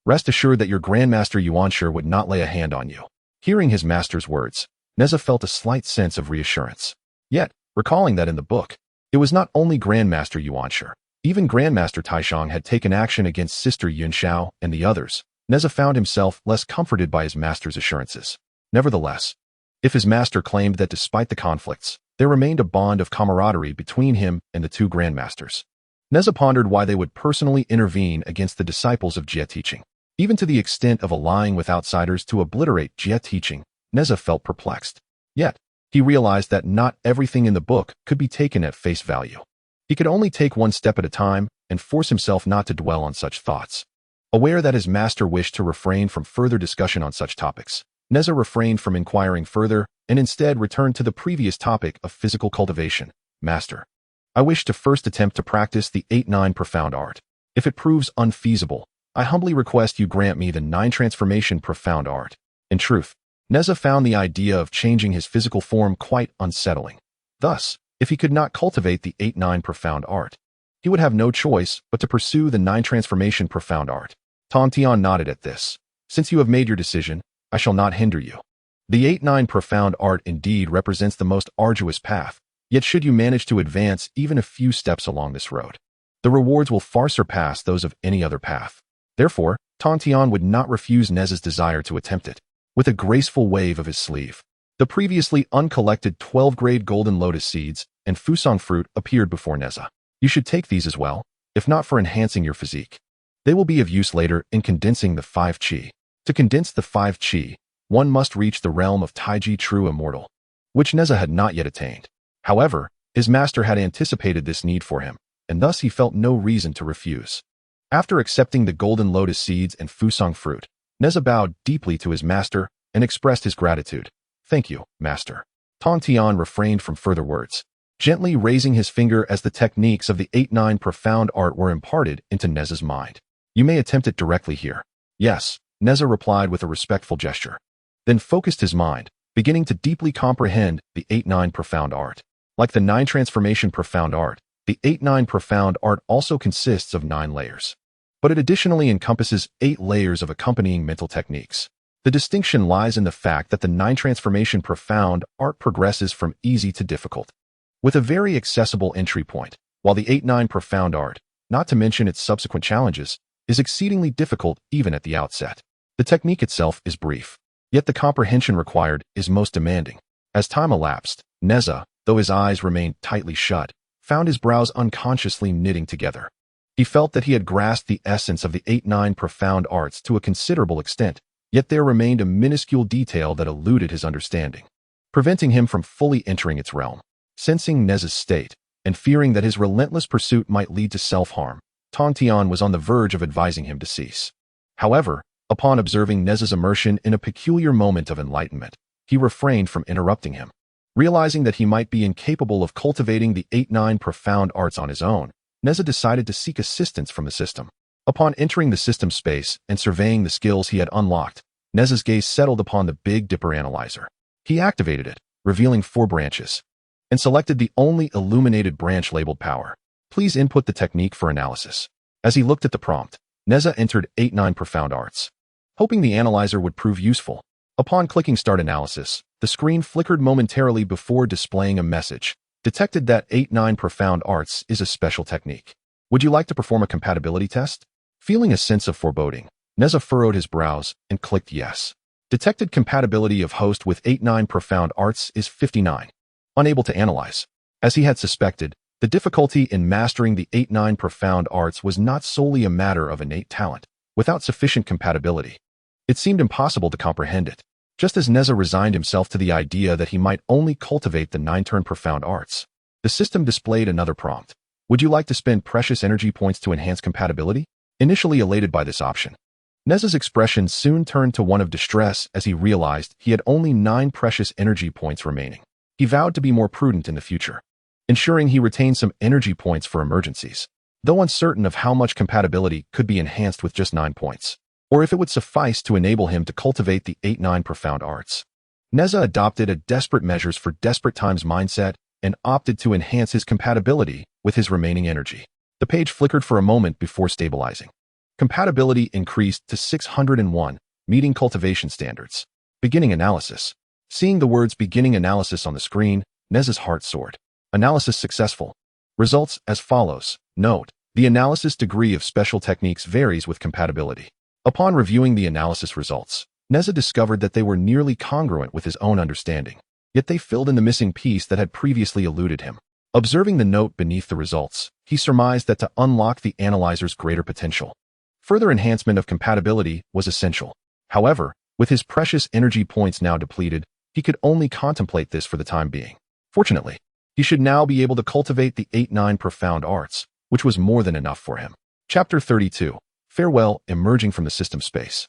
rest assured that your Grandmaster Yuanshi would not lay a hand on you." Hearing his master's words, Nezha felt a slight sense of reassurance. Yet, recalling that in the book, it was not only Grandmaster Yuanshi, even Grandmaster Taishang had taken action against Sister Yunxiao and the others, Nezha found himself less comforted by his master's assurances. Nevertheless, if his master claimed that despite the conflicts, there remained a bond of camaraderie between him and the two grandmasters, Nezha pondered why they would personally intervene against the disciples of Jie teaching. Even to the extent of allying with outsiders to obliterate Jie teaching, Nezha felt perplexed. Yet, he realized that not everything in the book could be taken at face value. He could only take one step at a time and force himself not to dwell on such thoughts. Aware that his master wished to refrain from further discussion on such topics, Nezha refrained from inquiring further and instead returned to the previous topic of physical cultivation. "Master, I wish to first attempt to practice the 8-9 profound art. If it proves unfeasible, I humbly request you grant me the 9 transformation profound art." In truth, Nezha found the idea of changing his physical form quite unsettling. Thus, if he could not cultivate the 8-9 profound art, he would have no choice but to pursue the 9 transformation profound art. Tan Tian nodded at this. "Since you have made your decision, I shall not hinder you. The 8-9 profound art indeed represents the most arduous path, yet should you manage to advance even a few steps along this road, the rewards will far surpass those of any other path." Therefore, Tan Tian would not refuse Nezha's desire to attempt it. With a graceful wave of his sleeve, the previously uncollected 12-grade golden lotus seeds and fusang fruit appeared before Nezha. "You should take these as well, if not for enhancing your physique. They will be of use later in condensing the 5 qi. To condense the 5 qi, one must reach the realm of Taiji True Immortal, which Nezha had not yet attained. However, his master had anticipated this need for him, and thus he felt no reason to refuse. After accepting the golden lotus seeds and fusang fruit, Nezha bowed deeply to his master and expressed his gratitude. "Thank you, master." Tan Tian refrained from further words, gently raising his finger as the techniques of the 8-9 profound art were imparted into Nezha's mind. "You may attempt it directly here." "Yes," Nezha replied with a respectful gesture, then focused his mind, beginning to deeply comprehend the 8-9 profound art. Like the 9 transformation profound art, the 8-9 profound art also consists of 9 layers. But it additionally encompasses 8 layers of accompanying mental techniques. The distinction lies in the fact that the 9 transformation profound art progresses from easy to difficult, with a very accessible entry point, while the 8-9 profound art, not to mention its subsequent challenges, is exceedingly difficult even at the outset. The technique itself is brief, yet the comprehension required is most demanding. As time elapsed, Nezha, though his eyes remained tightly shut, found his brows unconsciously knitting together. He felt that he had grasped the essence of the 8-9 profound arts to a considerable extent, yet there remained a minuscule detail that eluded his understanding, preventing him from fully entering its realm. Sensing Nezha's state, and fearing that his relentless pursuit might lead to self-harm, Tan Tian was on the verge of advising him to cease. However, upon observing Nezha's immersion in a peculiar moment of enlightenment, he refrained from interrupting him. Realizing that he might be incapable of cultivating the 8-9 profound arts on his own, Nezha decided to seek assistance from the system. Upon entering the system space and surveying the skills he had unlocked, Nezha's gaze settled upon the Big Dipper analyzer. He activated it, revealing 4 branches, and selected the only illuminated branch labeled Power. "Please input the technique for analysis." As he looked at the prompt, Nezha entered 8-9 profound arts, hoping the analyzer would prove useful. Upon clicking Start Analysis, the screen flickered momentarily before displaying a message. Detected that 8-9 profound arts is a special technique. Would you like to perform a compatibility test? Feeling a sense of foreboding, Nezha furrowed his brows and clicked yes. Detected compatibility of host with 8-9 profound arts is 59. Unable to analyze. As he had suspected, The difficulty in mastering the 8-9 profound arts was not solely a matter of innate talent, without sufficient compatibility. It seemed impossible to comprehend it. Just as Nezha resigned himself to the idea that he might only cultivate the 9-turn profound arts, the system displayed another prompt. Would you like to spend precious energy points to enhance compatibility? Initially elated by this option, Nezha's expression soon turned to one of distress as he realized he had only 9 precious energy points remaining. He vowed to be more prudent in the future, ensuring he retained some energy points for emergencies, though uncertain of how much compatibility could be enhanced with just 9 points, or if it would suffice to enable him to cultivate the 8-9 profound arts. Nezha adopted a desperate measures for desperate times mindset and opted to enhance his compatibility with his remaining energy. The page flickered for a moment before stabilizing. Compatibility increased to 601, meeting cultivation standards. Beginning analysis. Seeing the words beginning analysis on the screen, Nezha's heart soared. Analysis successful. Results as follows. Note: the analysis degree of special techniques varies with compatibility. Upon reviewing the analysis results, Nezha discovered that they were nearly congruent with his own understanding, yet they filled in the missing piece that had previously eluded him. Observing the note beneath the results, he surmised that to unlock the analyzer's greater potential, further enhancement of compatibility was essential. However, with his precious energy points now depleted, he could only contemplate this for the time being. Fortunately, he should now be able to cultivate the 8-9 profound arts, which was more than enough for him. Chapter 32. Farewell. Emerging from the system space,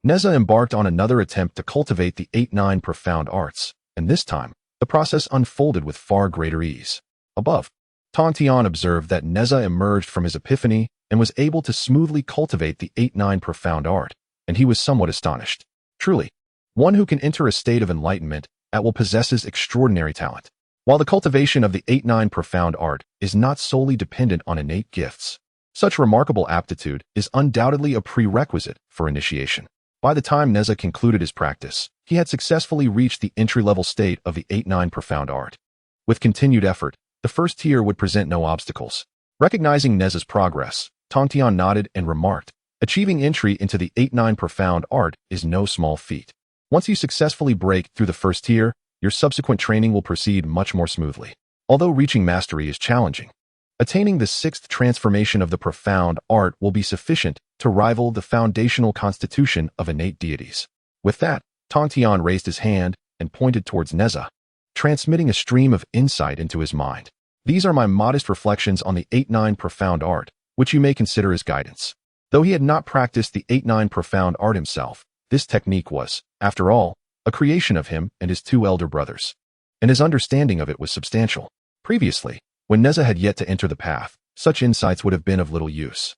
Nezha embarked on another attempt to cultivate the 8-9 profound arts, and this time, the process unfolded with far greater ease. Above, Jian observed that Nezha emerged from his epiphany and was able to smoothly cultivate the 8-9 profound art, and he was somewhat astonished. Truly, one who can enter a state of enlightenment at will possesses extraordinary talent. While the cultivation of the 8-9 profound art is not solely dependent on innate gifts, such remarkable aptitude is undoubtedly a prerequisite for initiation. By the time Nezha concluded his practice, he had successfully reached the entry-level state of the 8-9 profound art. With continued effort, the first tier would present no obstacles. Recognizing Nezha's progress, Jian nodded and remarked, achieving entry into the 8-9 profound art is no small feat. Once you successfully break through the first tier, your subsequent training will proceed much more smoothly. Although reaching mastery is challenging, attaining the 6th transformation of the profound art will be sufficient to rival the foundational constitution of innate deities. With that, Jian raised his hand and pointed towards Nezha, transmitting a stream of insight into his mind. These are my modest reflections on the 8-9 profound art, which you may consider as guidance. Though he had not practiced the 8-9 profound art himself, this technique was, after all, a creation of him and his 2 elder brothers, and his understanding of it was substantial. Previously, when Nezha had yet to enter the path, such insights would have been of little use.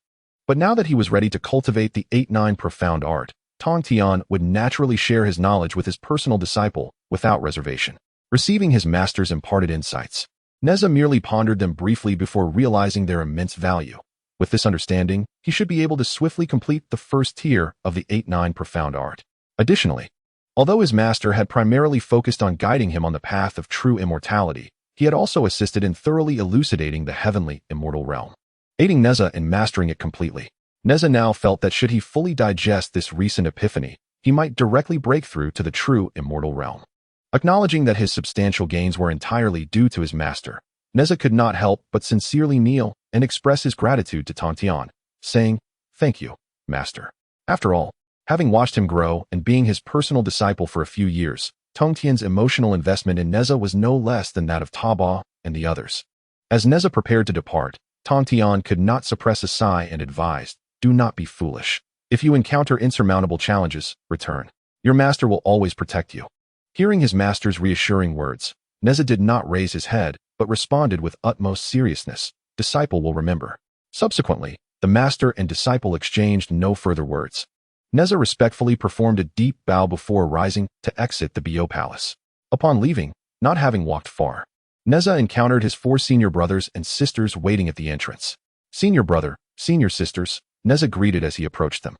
But now that he was ready to cultivate the 8-9 profound art, Jian would naturally share his knowledge with his personal disciple without reservation. Receiving his master's imparted insights, Nezha merely pondered them briefly before realizing their immense value. With this understanding, he should be able to swiftly complete the first tier of the 8-9 profound art. Additionally, although his master had primarily focused on guiding him on the path of true immortality, he had also assisted in thoroughly elucidating the heavenly immortal realm, aiding Nezha in mastering it completely. Nezha now felt that should he fully digest this recent epiphany, he might directly break through to the true immortal realm. Acknowledging that his substantial gains were entirely due to his master, Nezha could not help but sincerely kneel and express his gratitude to Jian, saying, "Thank you, master." After all, having watched him grow and being his personal disciple for a few years, Jian's emotional investment in Nezha was no less than that of Taba and the others. As Nezha prepared to depart, Jian could not suppress a sigh and advised, "Do not be foolish. If you encounter insurmountable challenges, return. Your master will always protect you." Hearing his master's reassuring words, Nezha did not raise his head, but responded with utmost seriousness, "Disciple will remember." Subsequently, the master and disciple exchanged no further words. Nezha respectfully performed a deep bow before rising to exit the Bio Palace. Upon leaving, not having walked far, Nezha encountered his 4 senior brothers and sisters waiting at the entrance. "Senior brother, senior sisters," Nezha greeted as he approached them.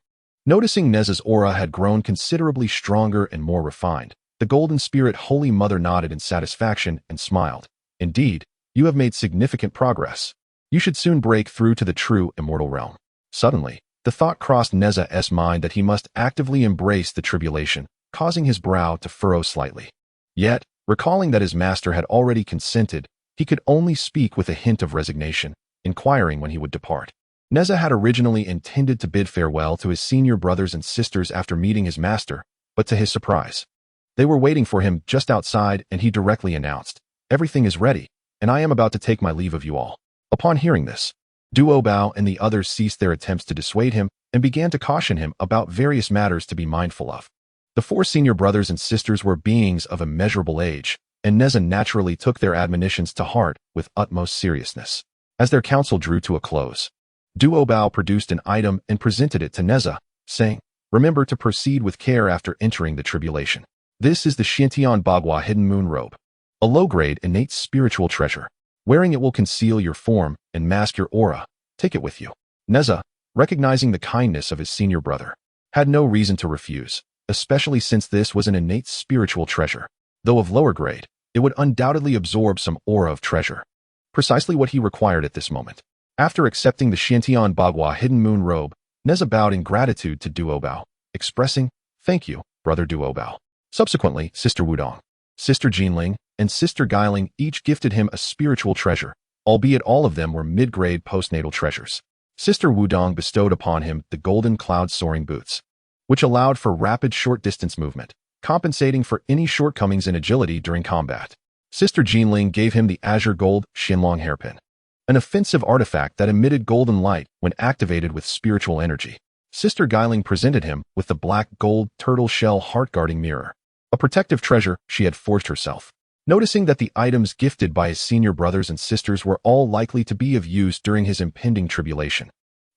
Noticing Nezha's aura had grown considerably stronger and more refined, the Golden Spirit Holy Mother nodded in satisfaction and smiled. "Indeed, you have made significant progress. You should soon break through to the true immortal realm." Suddenly, the thought crossed Nezha's mind that he must actively embrace the tribulation, causing his brow to furrow slightly. Yet, recalling that his master had already consented, He could only speak with a hint of resignation, inquiring when he would depart. Nezha had originally intended to bid farewell to his senior brothers and sisters after meeting his master, but to his surprise, they were waiting for him just outside, and he directly announced, "Everything is ready, and I am about to take my leave of you all." Upon hearing this, Duobao and the others ceased their attempts to dissuade him and began to caution him about various matters to be mindful of. The four senior brothers and sisters were beings of immeasurable age, and Nezha naturally took their admonitions to heart with utmost seriousness. As their council drew to a close, Duobao produced an item and presented it to Nezha, saying, "Remember to proceed with care after entering the tribulation. This is the Xiantian Bagua Hidden Moon Robe, a low-grade innate spiritual treasure. Wearing it will conceal your form and mask your aura. Take it with you." Nezha, recognizing the kindness of his senior brother, had no reason to refuse, especially since this was an innate spiritual treasure. Though of lower grade, it would undoubtedly absorb some aura of treasure, precisely what he required at this moment. After accepting the Xiantian Bagua Hidden Moon Robe, Nezha bowed in gratitude to Duobao, expressing, "Thank you, brother Duobao." Subsequently, Sister Wudong, Sister Jinling, and Sister Guiling each gifted him a spiritual treasure, albeit all of them were mid-grade postnatal treasures. Sister Wudong bestowed upon him the golden cloud soaring boots, which allowed for rapid short-distance movement, compensating for any shortcomings in agility during combat. Sister Jinling gave him the azure gold Shenlong hairpin, an offensive artifact that emitted golden light when activated with spiritual energy. Sister Guiling presented him with the black gold turtle shell heart-guarding mirror, a protective treasure she had forged herself. Noticing that the items gifted by his senior brothers and sisters were all likely to be of use during his impending tribulation,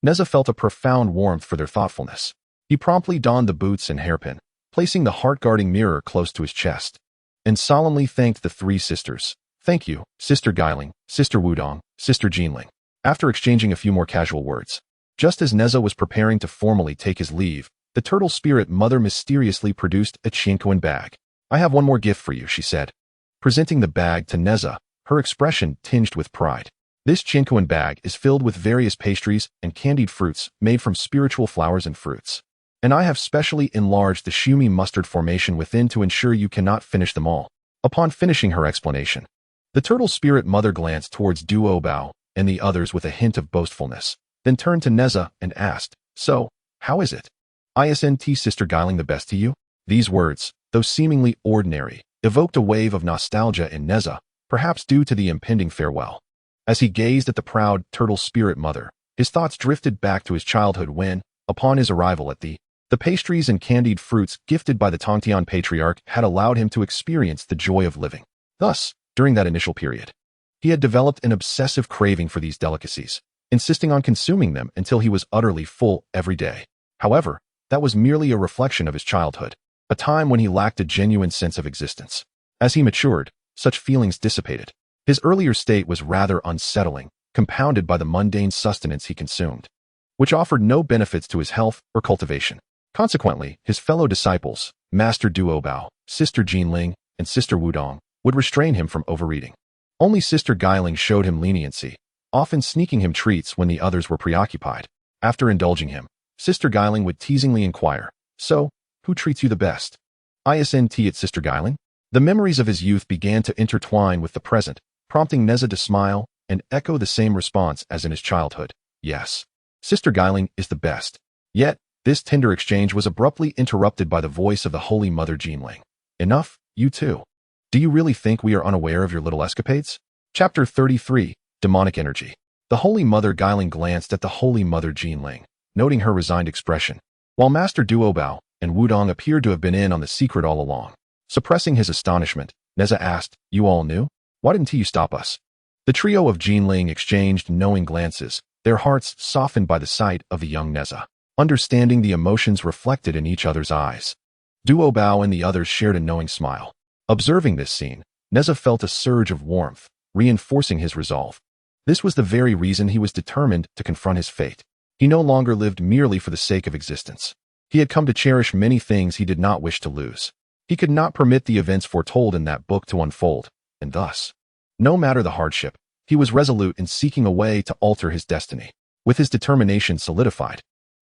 Nezha felt a profound warmth for their thoughtfulness. He promptly donned the boots and hairpin, placing the heart-guarding mirror close to his chest, and solemnly thanked the three sisters. "Thank you, Sister Guiling, Sister Wudong, Sister Jinling." After exchanging a few more casual words, just as Nezha was preparing to formally take his leave, the turtle spirit mother mysteriously produced a Chinkoan bag. "I have one more gift for you," she said, presenting the bag to Nezha, her expression tinged with pride. This Chinkoan bag is filled with various pastries and candied fruits made from spiritual flowers and fruits, and I have specially enlarged the Shumi mustard formation within to ensure you cannot finish them all. Upon finishing her explanation, the turtle spirit mother glanced towards Duobao and the others with a hint of boastfulness, then turned to Nezha and asked, "So, how is it? Isn't Sister Guiling the best to you?" These words, though seemingly ordinary, evoked a wave of nostalgia in Nezha, perhaps due to the impending farewell. As he gazed at the proud turtle spirit mother, his thoughts drifted back to his childhood when, upon his arrival at the pastries and candied fruits gifted by the Tongtian patriarch had allowed him to experience the joy of living. Thus, during that initial period, he had developed an obsessive craving for these delicacies, insisting on consuming them until he was utterly full every day. However, that was merely a reflection of his childhood, a time when he lacked a genuine sense of existence. As he matured, such feelings dissipated. His earlier state was rather unsettling, compounded by the mundane sustenance he consumed, which offered no benefits to his health or cultivation. Consequently, his fellow disciples, Master Duobao, Sister Jinling, and Sister Wudong, would restrain him from overeating. Only Sister Guiling showed him leniency, often sneaking him treats when the others were preoccupied. After indulging him, Sister Guiling would teasingly inquire, "So, who treats you the best? Isn't it Sister Guiling?" The memories of his youth began to intertwine with the present, prompting Nezha to smile and echo the same response as in his childhood. "Yes, Sister Guiling is the best." Yet, this tender exchange was abruptly interrupted by the voice of the Holy Mother Jinling. "Enough, you two. Do you really think we are unaware of your little escapades?" Chapter 33, Demonic Energy. The Holy Mother Guiling glanced at the Holy Mother Jinling, noting her resigned expression, while Master Duobao and Wudong appeared to have been in on the secret all along. Suppressing his astonishment, Nezha asked, "You all knew? Why didn't you stop us?" The trio of Jinling exchanged knowing glances, their hearts softened by the sight of the young Nezha, understanding the emotions reflected in each other's eyes. Duobao and the others shared a knowing smile. Observing this scene, Nezha felt a surge of warmth, reinforcing his resolve. This was the very reason he was determined to confront his fate. He no longer lived merely for the sake of existence. He had come to cherish many things he did not wish to lose. He could not permit the events foretold in that book to unfold, and thus, no matter the hardship, he was resolute in seeking a way to alter his destiny. With his determination solidified,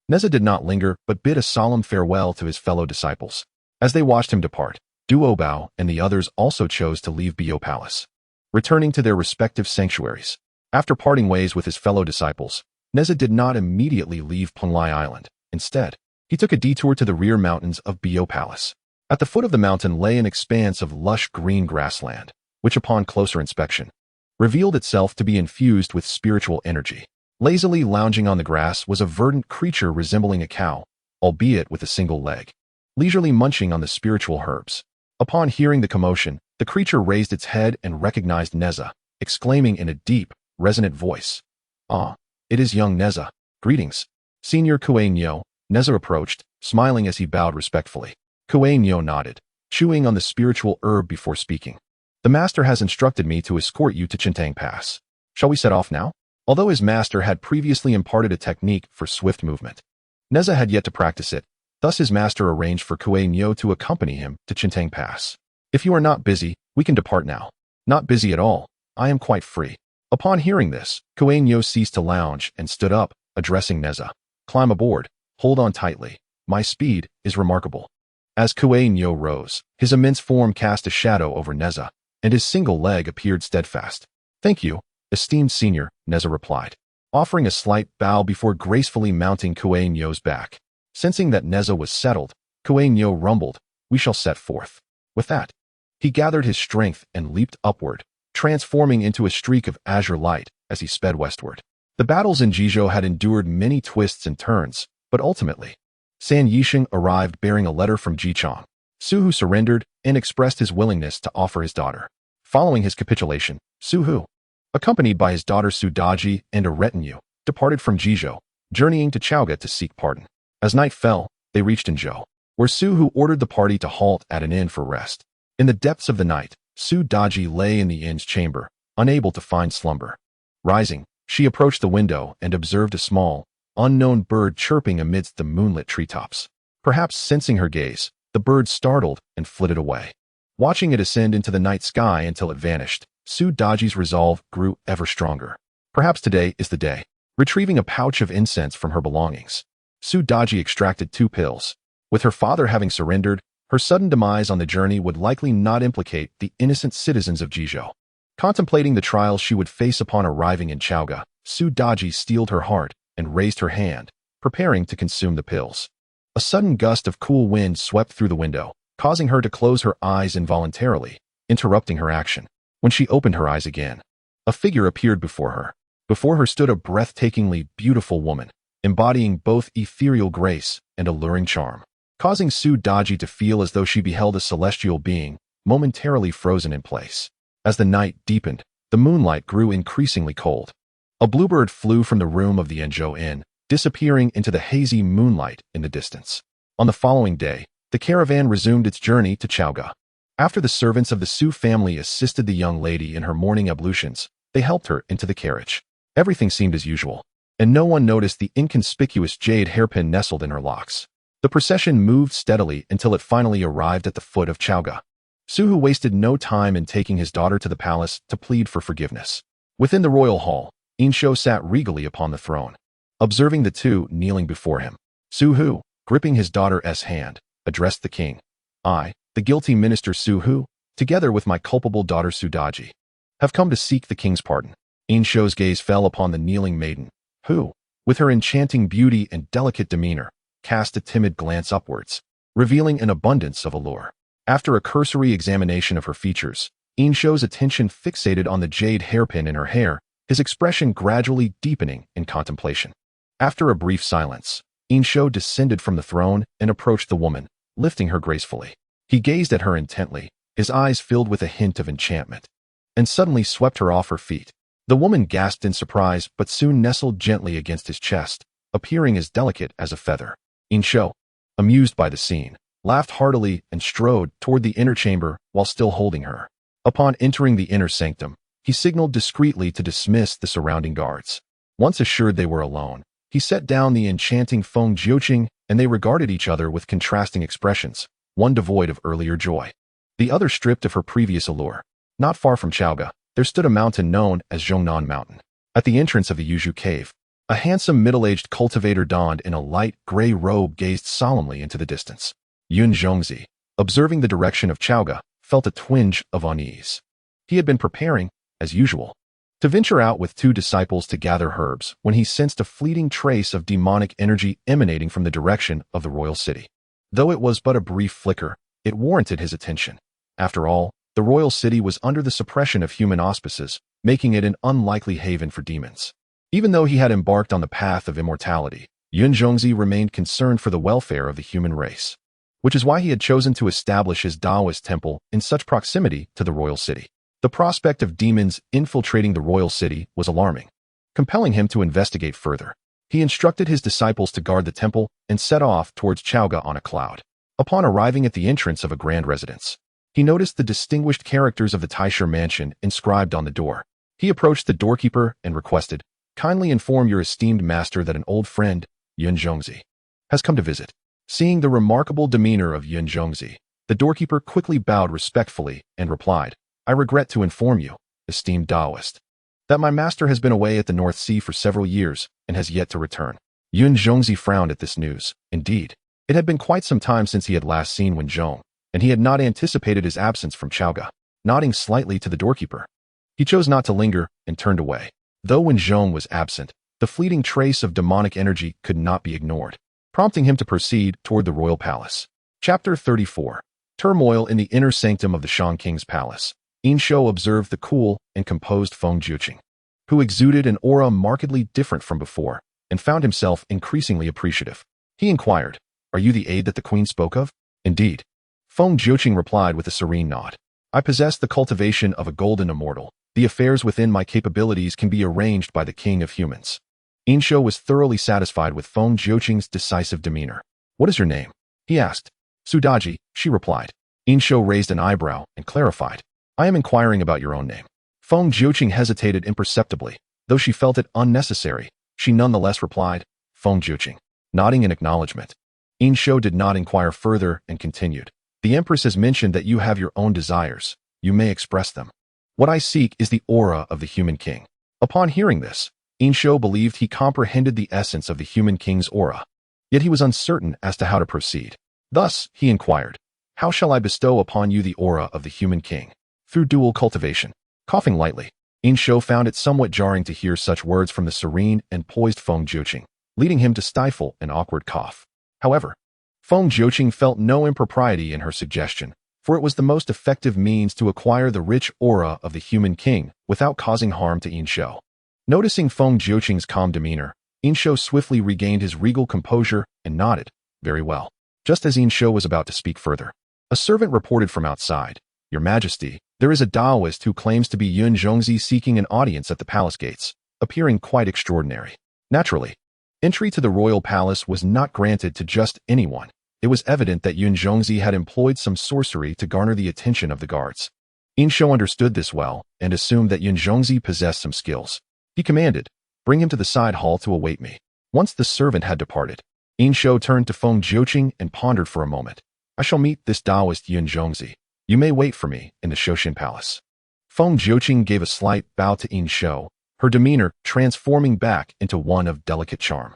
Nezha did not linger but bid a solemn farewell to his fellow disciples. As they watched him depart, Duobao and the others also chose to leave Bio Palace. returning to their respective sanctuaries. After parting ways with his fellow disciples, Nezha did not immediately leave Penglai Island. Instead, he took a detour to the rear mountains of Bio Palace. At the foot of the mountain lay an expanse of lush green grassland, which upon closer inspection, revealed itself to be infused with spiritual energy. Lazily lounging on the grass was a verdant creature resembling a cow, albeit with a single leg, leisurely munching on the spiritual herbs. Upon hearing the commotion, the creature raised its head and recognized Nezha, exclaiming in a deep, resonant voice, "Ah, it is young Nezha. Greetings, Senior Kuei Nyo." Nezha approached, smiling as he bowed respectfully. Kuei Nyo nodded, chewing on the spiritual herb before speaking. "The master has instructed me to escort you to Chintang Pass. Shall we set off now?" Although his master had previously imparted a technique for swift movement, Nezha had yet to practice it. Thus his master arranged for Kuei Nyo to accompany him to Chintang Pass. "If you are not busy, we can depart now." "Not busy at all. I am quite free." Upon hearing this, Kuei Nyo ceased to lounge and stood up, addressing Nezha. "Climb aboard. Hold on tightly. My speed is remarkable." As Kuei Nyo rose, his immense form cast a shadow over Nezha, and his single leg appeared steadfast. "Thank you, esteemed senior," Nezha replied, offering a slight bow before gracefully mounting Kuei Nyo's back. Sensing that Nezha was settled, Kuei Nyo rumbled, "We shall set forth." With that, he gathered his strength and leaped upward, transforming into a streak of azure light as he sped westward. The battles in Jizhou had endured many twists and turns, but ultimately, San Yisheng arrived bearing a letter from Jichang. Su Hu surrendered and expressed his willingness to offer his daughter. Following his capitulation, Su Hu, accompanied by his daughter Su Daji and a retinue, departed from Jizhou, journeying to Chaoga to seek pardon. As night fell, they reached Inzhou, where Su Hu ordered the party to halt at an inn for rest. In the depths of the night, Su Daji lay in the inn's chamber, unable to find slumber. Rising, she approached the window and observed a small, unknown bird chirping amidst the moonlit treetops. Perhaps sensing her gaze, the bird startled and flitted away. Watching it ascend into the night sky until it vanished, Su Daji's resolve grew ever stronger. Perhaps today is the day. Retrieving a pouch of incense from her belongings, Su Daji extracted 2 pills. With her father having surrendered, her sudden demise on the journey would likely not implicate the innocent citizens of Jizhou. Contemplating the trials she would face upon arriving in Chaoga, Su Daji steeled her heart and raised her hand, preparing to consume the pills. A sudden gust of cool wind swept through the window, causing her to close her eyes involuntarily, interrupting her action. When she opened her eyes again, a figure appeared before her. Before her stood a breathtakingly beautiful woman, embodying both ethereal grace and alluring charm, causing Su Daji to feel as though she beheld a celestial being, momentarily frozen in place. As the night deepened, the moonlight grew increasingly cold. A bluebird flew from the room of the Inzhou Inn, disappearing into the hazy moonlight in the distance. On the following day, the caravan resumed its journey to Chaoga. After the servants of the Su family assisted the young lady in her morning ablutions, they helped her into the carriage. Everything seemed as usual, and no one noticed the inconspicuous jade hairpin nestled in her locks. The procession moved steadily until it finally arrived at the foot of Chaoga. Su Hu wasted no time in taking his daughter to the palace to plead for forgiveness. Within the royal hall, Inshou sat regally upon the throne. Observing the two kneeling before him, Su Hu, gripping his daughter's hand, addressed the king. "I, the guilty minister Su Hu, together with my culpable daughter Su Daji, have come to seek the king's pardon." Inshou's gaze fell upon the kneeling maiden, who, with her enchanting beauty and delicate demeanor, cast a timid glance upwards, revealing an abundance of allure. After a cursory examination of her features, Inshou's attention fixated on the jade hairpin in her hair, his expression gradually deepening in contemplation. After a brief silence, Inshou descended from the throne and approached the woman, lifting her gracefully. He gazed at her intently, his eyes filled with a hint of enchantment, and suddenly swept her off her feet. The woman gasped in surprise but soon nestled gently against his chest, appearing as delicate as a feather. Inshou, amused by the scene, laughed heartily and strode toward the inner chamber while still holding her. Upon entering the inner sanctum, he signaled discreetly to dismiss the surrounding guards. Once assured they were alone, he set down the enchanting Feng Jiuqing, and they regarded each other with contrasting expressions, one devoid of earlier joy, the other stripped of her previous allure. Not far from Chaoga, there stood a mountain known as Zhongnan Mountain. At the entrance of the Yuzhu Cave, a handsome middle-aged cultivator donned in a light gray robe gazed solemnly into the distance. Yun Zhongzi, observing the direction of Chaoga, felt a twinge of unease. He had been preparing, as usual, to venture out with 2 disciples to gather herbs when he sensed a fleeting trace of demonic energy emanating from the direction of the royal city. Though it was but a brief flicker, it warranted his attention. After all, the royal city was under the suppression of human auspices, making it an unlikely haven for demons. Even though he had embarked on the path of immortality, Zhenzi remained concerned for the welfare of the human race, which is why he had chosen to establish his Taoist temple in such proximity to the royal city. The prospect of demons infiltrating the royal city was alarming, compelling him to investigate further. He instructed his disciples to guard the temple and set off towards Chaoga on a cloud. Upon arriving at the entrance of a grand residence, he noticed the distinguished characters of the Taisher mansion inscribed on the door. He approached the doorkeeper and requested, "Kindly inform your esteemed master that an old friend, Zhenzi, has come to visit." Seeing the remarkable demeanor of Zhenzi, the doorkeeper quickly bowed respectfully and replied, "I regret to inform you, esteemed Taoist, that my master has been away at the North Sea for several years and has yet to return." Zhenzi frowned at this news. Indeed, it had been quite some time since he had last seen Zhong, and he had not anticipated his absence from Chaoga. Nodding slightly to the doorkeeper, he chose not to linger and turned away. Though Zhong was absent, the fleeting trace of demonic energy could not be ignored, prompting him to proceed toward the royal palace. Chapter 34. Turmoil in the inner sanctum of the Shan King's palace. Shou observed the cool and composed Feng Jiuqing, who exuded an aura markedly different from before, and found himself increasingly appreciative. He inquired, "Are you the aide that the queen spoke of?" "Indeed." Feng Jiuqing replied with a serene nod. "I possess the cultivation of a golden immortal. The affairs within my capabilities can be arranged by the king of humans." Shou was thoroughly satisfied with Feng Jiuqing's decisive demeanor. "What is your name?" he asked. "Sudaji," she replied. Shou raised an eyebrow and clarified, "I am inquiring about your own name." Feng Jiuqing hesitated imperceptibly. Though she felt it unnecessary, she nonetheless replied, "Feng Jiuqing." Nodding in acknowledgement, Shou did not inquire further and continued, "The Empress has mentioned that you have your own desires. You may express them. What I seek is the aura of the human king." Upon hearing this, Shou believed he comprehended the essence of the human king's aura, yet he was uncertain as to how to proceed. Thus, he inquired, "How shall I bestow upon you the aura of the human king?" "Through dual cultivation." Coughing lightly, Shou found it somewhat jarring to hear such words from the serene and poised Feng Jiuqing, leading him to stifle an awkward cough. However, Feng Jiuqing felt no impropriety in her suggestion, for it was the most effective means to acquire the rich aura of the human king without causing harm to Shou. Noticing Feng Jiuqing's calm demeanor, Shou swiftly regained his regal composure and nodded, "Very well." Just as Shou was about to speak further, a servant reported from outside, "Your Majesty, there is a Taoist who claims to be Zhenzi seeking an audience at the palace gates, appearing quite extraordinary." Naturally, entry to the royal palace was not granted to just anyone. It was evident that Zhenzi had employed some sorcery to garner the attention of the guards. Shou understood this well and assumed that Zhenzi possessed some skills. He commanded, "Bring him to the side hall to await me." Once the servant had departed, Shou turned to Feng Jiuqing and pondered for a moment. "I shall meet this Taoist Zhenzi. You may wait for me in the Shoshin Palace." Feng Jiuqing gave a slight bow to Shou, her demeanor transforming back into one of delicate charm.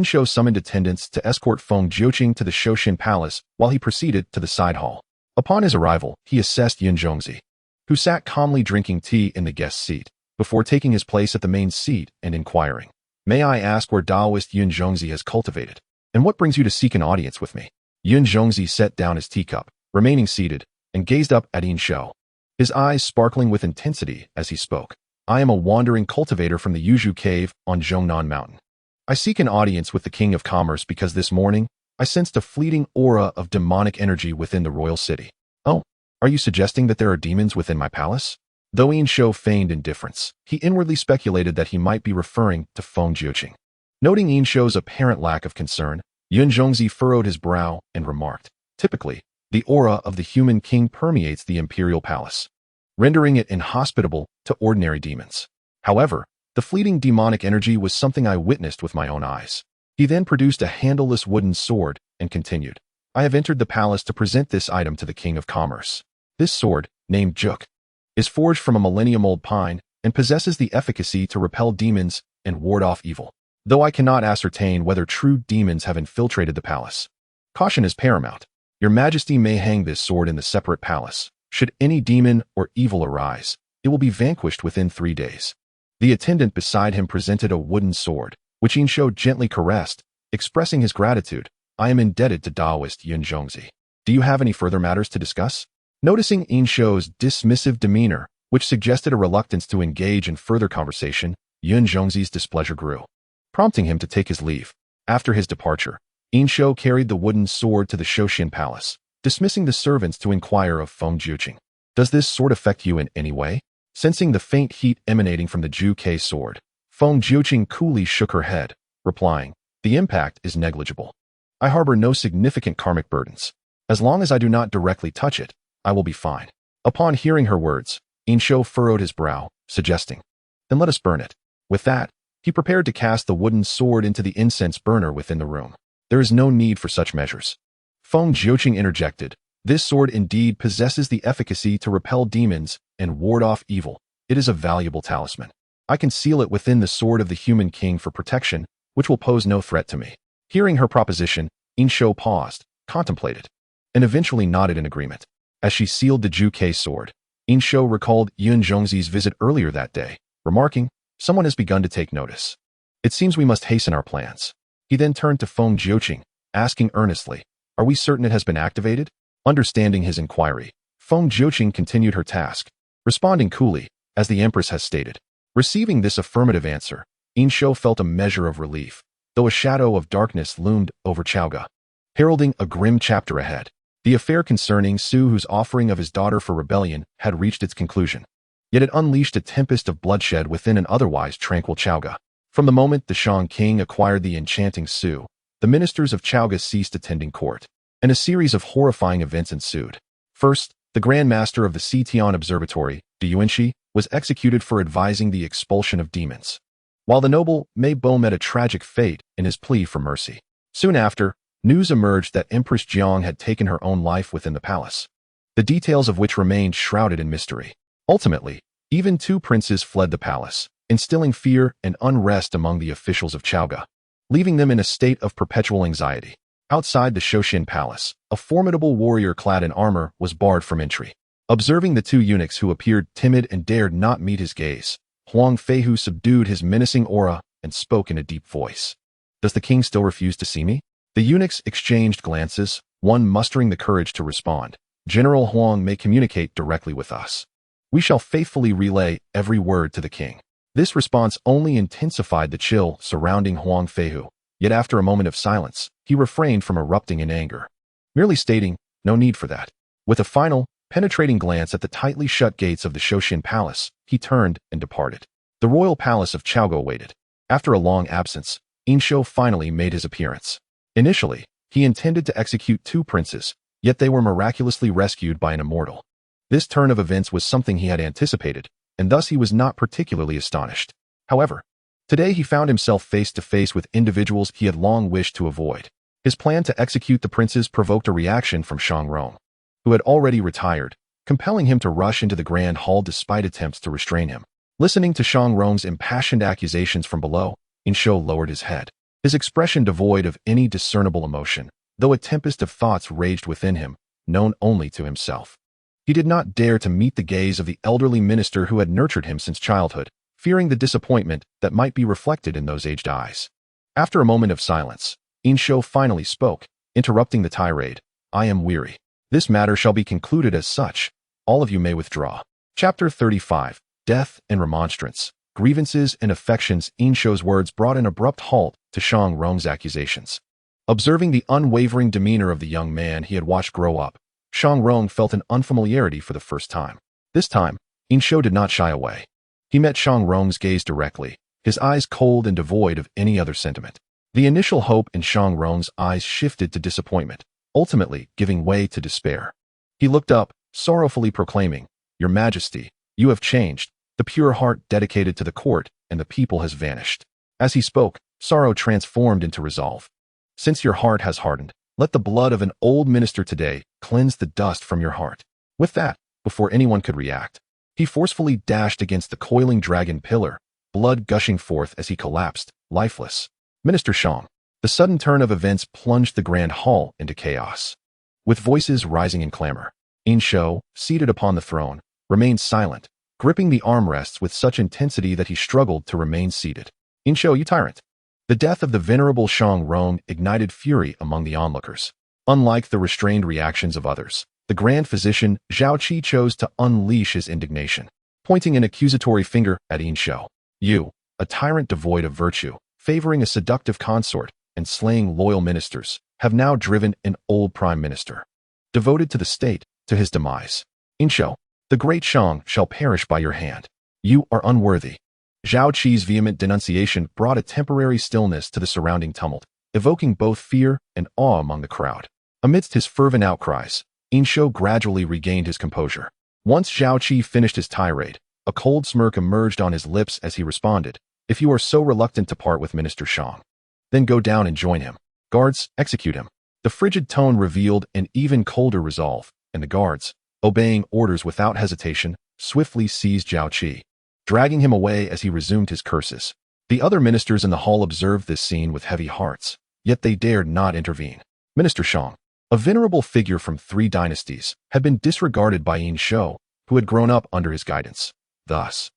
Shou summoned attendants to escort Feng Jiuqing to the Shoshin Palace while he proceeded to the side hall. Upon his arrival, he assessed Zhenzi, who sat calmly drinking tea in the guest seat, before taking his place at the main seat and inquiring, "May I ask where Taoist Zhenzi has cultivated? And what brings you to seek an audience with me?" Zhenzi set down his teacup, remaining seated, and gazed up at Shou, his eyes sparkling with intensity as he spoke. "I am a wandering cultivator from the Yuzhu cave on Zhongnan Mountain. I seek an audience with the King of Commerce because this morning, I sensed a fleeting aura of demonic energy within the royal city." "Oh, are you suggesting that there are demons within my palace?" Though Shou feigned indifference, he inwardly speculated that he might be referring to Feng Jiuqing. Noting Shou's apparent lack of concern, Zhenzi furrowed his brow and remarked, "Typically, the aura of the human king permeates the imperial palace, rendering it inhospitable to ordinary demons. However, the fleeting demonic energy was something I witnessed with my own eyes." He then produced a handleless wooden sword and continued, "I have entered the palace to present this item to the King of Commerce. This sword, named Juk, is forged from a millennium-old pine and possesses the efficacy to repel demons and ward off evil. Though I cannot ascertain whether true demons have infiltrated the palace, caution is paramount. Your Majesty may hang this sword in the separate palace, should any demon or evil arise. It will be vanquished within 3 days. The attendant beside him presented a wooden sword, which Yinsho gently caressed, expressing his gratitude. I am indebted to Taoist Yun Zhongzi. Do you have any further matters to discuss? Noticing Yinsho's dismissive demeanor, which suggested a reluctance to engage in further conversation, Yun Zhongzi's displeasure grew, prompting him to take his leave. After his departure, Yinsho carried the wooden sword to the Shoshin Palace, dismissing the servants to inquire of Feng Jiuqing. Does this sword affect you in any way? Sensing the faint heat emanating from the Ju Ke sword, Feng Jiuqing coolly shook her head, replying, the impact is negligible. I harbor no significant karmic burdens. As long as I do not directly touch it, I will be fine. Upon hearing her words, Yinsho furrowed his brow, suggesting, then let us burn it. With that, he prepared to cast the wooden sword into the incense burner within the room. There is no need for such measures. Feng Jiuqing interjected, this sword indeed possesses the efficacy to repel demons and ward off evil. It is a valuable talisman. I can seal it within the sword of the human king for protection, which will pose no threat to me. Hearing her proposition, Yinsho paused, contemplated, and eventually nodded in agreement. As she sealed the Ju Ke sword, Yinsho recalled Yun Zhongzi's visit earlier that day, remarking, someone has begun to take notice. It seems we must hasten our plans. He then turned to Feng Jiuqing, asking earnestly, are we certain it has been activated? Understanding his inquiry, Feng Jiuqing continued her task, responding coolly, as the Empress has stated. Receiving this affirmative answer, Yinsho felt a measure of relief, though a shadow of darkness loomed over Chaoga, heralding a grim chapter ahead. The affair concerning Su Hu's offering of his daughter for rebellion had reached its conclusion. Yet it unleashed a tempest of bloodshed within an otherwise tranquil Chaoga. From the moment the Shang king acquired the enchanting Su, the ministers of Chaoga ceased attending court, and a series of horrifying events ensued. First, the Grand Master of the Xitian Observatory, Yuanshi, was executed for advising the expulsion of demons, while the noble Mei Bo met a tragic fate in his plea for mercy. Soon after, news emerged that Empress Jiang had taken her own life within the palace, the details of which remained shrouded in mystery. Ultimately, even 2 princes fled the palace, instilling fear and unrest among the officials of Chaoga, leaving them in a state of perpetual anxiety. Outside the Shoshin Palace, a formidable warrior clad in armor was barred from entry. Observing the 2 eunuchs who appeared timid and dared not meet his gaze, Huang Feihu subdued his menacing aura and spoke in a deep voice. Does the king still refuse to see me? The eunuchs exchanged glances, one mustering the courage to respond. General Huang may communicate directly with us. We shall faithfully relay every word to the king. This response only intensified the chill surrounding Huang Feihu. Yet after a moment of silence, he refrained from erupting in anger, merely stating, no need for that. With a final, penetrating glance at the tightly shut gates of the Shoshin Palace, he turned and departed. The royal palace of Chaoga waited. After a long absence, Yinsho finally made his appearance. Initially, he intended to execute 2 princes, yet they were miraculously rescued by an immortal. This turn of events was something he had anticipated, and thus he was not particularly astonished. However, today he found himself face to face with individuals he had long wished to avoid. His plan to execute the princes provoked a reaction from Shang Rong, who had already retired, compelling him to rush into the grand hall despite attempts to restrain him. Listening to Shang Rong's impassioned accusations from below, Yinsho lowered his head, his expression devoid of any discernible emotion, though a tempest of thoughts raged within him, known only to himself. He did not dare to meet the gaze of the elderly minister who had nurtured him since childhood, fearing the disappointment that might be reflected in those aged eyes. After a moment of silence, Yinsho finally spoke, interrupting the tirade. I am weary. This matter shall be concluded as such. All of you may withdraw. Chapter 35. Death and Remonstrance. Grievances and Affections. Yinsho's words brought an abrupt halt to Shang Rong's accusations. Observing the unwavering demeanor of the young man he had watched grow up, Shang Rong felt an unfamiliarity for the first time. This time, Yinsho did not shy away. He met Shang Rong's gaze directly, his eyes cold and devoid of any other sentiment. The initial hope in Shang Rong's eyes shifted to disappointment, ultimately giving way to despair. He looked up, sorrowfully proclaiming, Your Majesty, you have changed. The pure heart dedicated to the court and the people has vanished. As he spoke, sorrow transformed into resolve. Since your heart has hardened, let the blood of an old minister today cleanse the dust from your heart. With that, before anyone could react, he forcefully dashed against the coiling dragon pillar, blood gushing forth as he collapsed, lifeless. Minister Shang. The sudden turn of events plunged the grand hall into chaos. With voices rising in clamor, Yinsho, seated upon the throne, remained silent, gripping the armrests with such intensity that he struggled to remain seated. "Inshou, you tyrant!" The death of the venerable Shang Rong ignited fury among the onlookers. Unlike the restrained reactions of others, the Grand Physician Zhao Qi chose to unleash his indignation, pointing an accusatory finger at Inshou. "You, a tyrant devoid of virtue, favoring a seductive consort, and slaying loyal ministers, have now driven an old prime minister, devoted to the state, to his demise. Inshou, the great Shang shall perish by your hand. You are unworthy." Zhao Qi's vehement denunciation brought a temporary stillness to the surrounding tumult, evoking both fear and awe among the crowd. Amidst his fervent outcries, Inshou gradually regained his composure. Once Zhao Qi finished his tirade, a cold smirk emerged on his lips as he responded, "If you are so reluctant to part with Minister Shang, then go down and join him. Guards, execute him." The frigid tone revealed an even colder resolve, and the guards, obeying orders without hesitation, swiftly seized Zhao Qi, dragging him away as he resumed his curses. The other ministers in the hall observed this scene with heavy hearts, yet they dared not intervene. Minister Shang, a venerable figure from 3 dynasties, had been disregarded by Inshou, who had grown up under his guidance. Thus,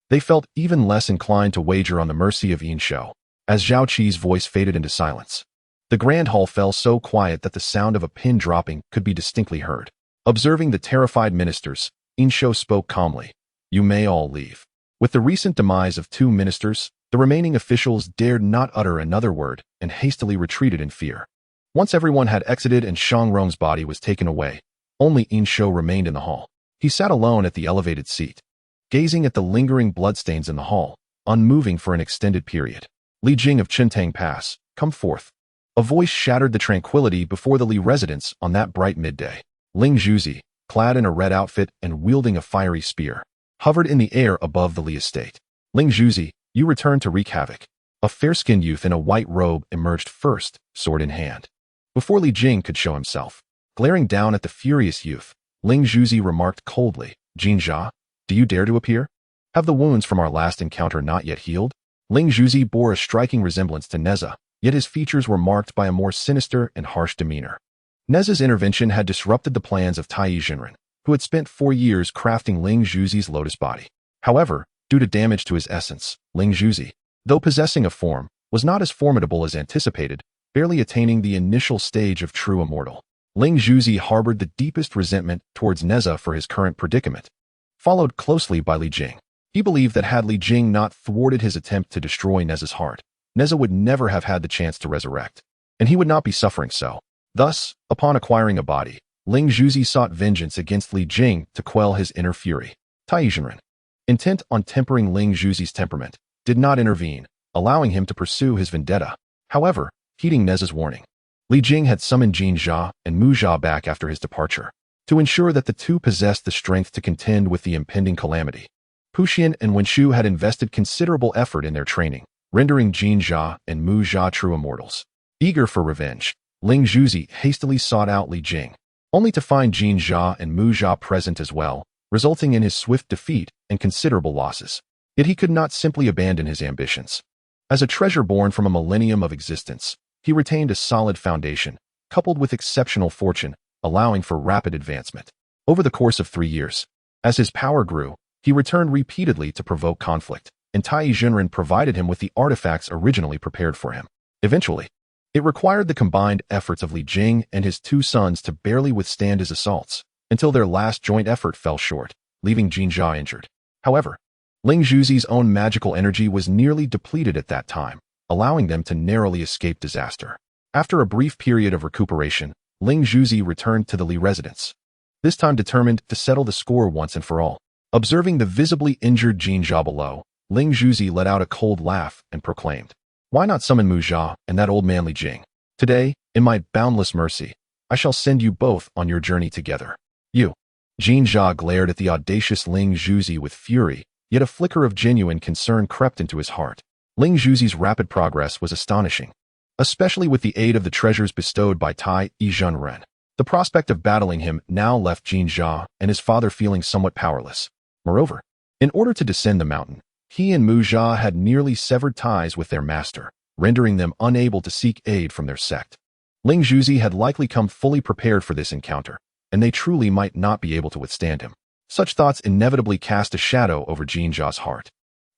they felt even less inclined to wager on the mercy of Inshou. As Zhao Qi's voice faded into silence, the grand hall fell so quiet that the sound of a pin dropping could be distinctly heard. Observing the terrified ministers, Inshou spoke calmly, "You may all leave." With the recent demise of 2 ministers, the remaining officials dared not utter another word and hastily retreated in fear. Once everyone had exited and Shang Rong's body was taken away, only Inshou remained in the hall. He sat alone at the elevated seat, gazing at the lingering bloodstains in the hall, unmoving for an extended period. "Li Jing of Qintang Pass, come forth." A voice shattered the tranquility before the Li residence on that bright midday. Ling Zhuzi, clad in a red outfit and wielding a fiery spear, hovered in the air above the Li estate. "Ling Zhuzi, you return to wreak havoc." A fair-skinned youth in a white robe emerged first, sword in hand. Before Li Jing could show himself, glaring down at the furious youth, Ling Zhuzi remarked coldly, "Jin Jia, do you dare to appear? Have the wounds from our last encounter not yet healed?" Ling Zhuzi bore a striking resemblance to Nezha, yet his features were marked by a more sinister and harsh demeanor. Nezha's intervention had disrupted the plans of Tai Jinren, who had spent 4 years crafting Ling Zhuzi's lotus body. However, due to damage to his essence, Ling Zhuzi, though possessing a form, was not as formidable as anticipated, barely attaining the initial stage of true immortal. Ling Zhuzi harbored the deepest resentment towards Nezha for his current predicament, followed closely by Li Jing. He believed that had Li Jing not thwarted his attempt to destroy Nezha's heart, Nezha would never have had the chance to resurrect, and he would not be suffering so. Thus, upon acquiring a body, Ling Zhuzi sought vengeance against Li Jing to quell his inner fury. Tai Jinren, intent on tempering Ling Zhuzi's temperament, did not intervene, allowing him to pursue his vendetta. However, heeding Nezha's warning, Li Jing had summoned Jin Jia and Mu Jia back after his departure, to ensure that the two possessed the strength to contend with the impending calamity. Puxian and Wenshu had invested considerable effort in their training, rendering Jin Jia and Mu Jia true immortals. Eager for revenge, Ling Zhuzi hastily sought out Li Jing, only to find Jin Jia and Mu Jia present as well, resulting in his swift defeat and considerable losses. Yet he could not simply abandon his ambitions. As a treasure born from a millennium of existence, he retained a solid foundation, coupled with exceptional fortune, allowing for rapid advancement. Over the course of 3 years, as his power grew, he returned repeatedly to provoke conflict, and Tai Jinren provided him with the artifacts originally prepared for him. Eventually, it required the combined efforts of Li Jing and his 2 sons to barely withstand his assaults, until their last joint effort fell short, leaving Jin Jia injured. However, Ling Zhuzi's own magical energy was nearly depleted at that time, allowing them to narrowly escape disaster. After a brief period of recuperation, Ling Zhuzi returned to the Li residence, this time determined to settle the score once and for all. Observing the visibly injured Jin Jia below, Ling Zhuzi let out a cold laugh and proclaimed, "Why not summon Mu Jia and that old man Li Jing? Today, in my boundless mercy, I shall send you both on your journey together." "You." Jin Jia glared at the audacious Ling Zhuzi with fury, yet a flicker of genuine concern crept into his heart. Ling Zhuzi's rapid progress was astonishing, especially with the aid of the treasures bestowed by Tai Jinren. The prospect of battling him now left Jin Jia and his father feeling somewhat powerless. Moreover, in order to descend the mountain, he and Mu Jia had nearly severed ties with their master, rendering them unable to seek aid from their sect. Ling Zhuzi had likely come fully prepared for this encounter, and they truly might not be able to withstand him. Such thoughts inevitably cast a shadow over Jian Jia's heart.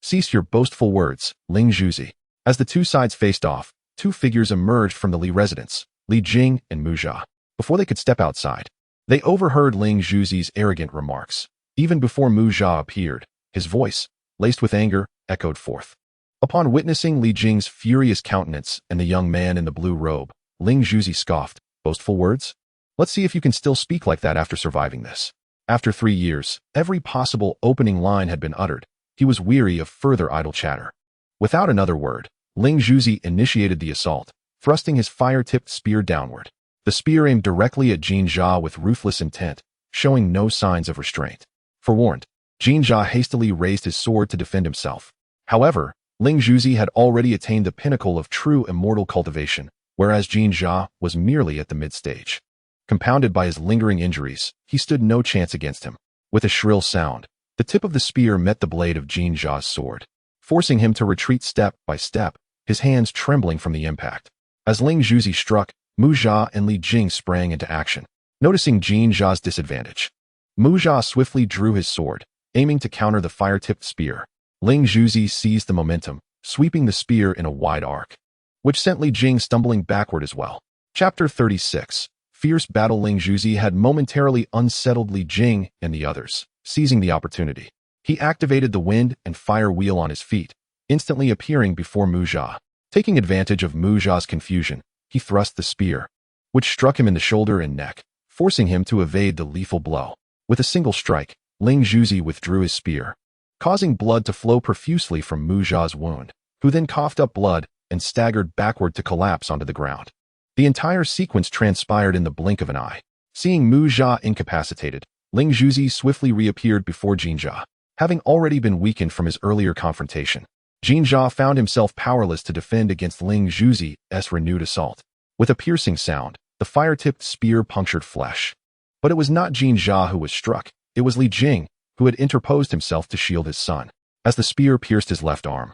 Cease your boastful words, Ling Zhuzi. As the two sides faced off, two figures emerged from the Li residence, Li Jing and Mu Jia. Before they could step outside, they overheard Ling Zhuzi's arrogant remarks. Even before Mu Jia appeared, his voice, laced with anger, echoed forth. Upon witnessing Li Jing's furious countenance and the young man in the blue robe, Ling Zhuzi scoffed. Boastful words? Let's see if you can still speak like that after surviving this. After 3 years, every possible opening line had been uttered. He was weary of further idle chatter. Without another word, Ling Zhuzi initiated the assault, thrusting his fire-tipped spear downward. The spear aimed directly at Jian Jia with ruthless intent, showing no signs of restraint. Forewarned, Jian Jia hastily raised his sword to defend himself. However, Ling Zhuzi had already attained the pinnacle of true immortal cultivation, whereas Jian Jia was merely at the mid-stage. Compounded by his lingering injuries, he stood no chance against him. With a shrill sound, the tip of the spear met the blade of Jian Jia's sword, forcing him to retreat step by step, his hands trembling from the impact. As Ling Zhuzi struck, Mu Jia and Li Jing sprang into action. Noticing Jian Jia's disadvantage, Mu Jia swiftly drew his sword, aiming to counter the fire-tipped spear. Ling Zhuzi seized the momentum, sweeping the spear in a wide arc, which sent Li Jing stumbling backward as well. Chapter 36. Fierce battle. Ling Zhuzi had momentarily unsettled Li Jing and the others. Seizing the opportunity, he activated the wind and fire wheel on his feet, instantly appearing before Mu Jia. Taking advantage of Mu Jia's confusion, he thrust the spear, which struck him in the shoulder and neck, forcing him to evade the lethal blow. With a single strike, Ling Zhuzi withdrew his spear, causing blood to flow profusely from Mu Jia's wound, who then coughed up blood and staggered backward to collapse onto the ground. The entire sequence transpired in the blink of an eye. Seeing Mu Jia incapacitated, Ling Zhuzi swiftly reappeared before Jian Jia. Having already been weakened from his earlier confrontation, Jian Jia found himself powerless to defend against Ling Zhuzi's renewed assault. With a piercing sound, the fire-tipped spear punctured flesh. But it was not Jian Jia who was struck, it was Li Jing, who had interposed himself to shield his son. As the spear pierced his left arm,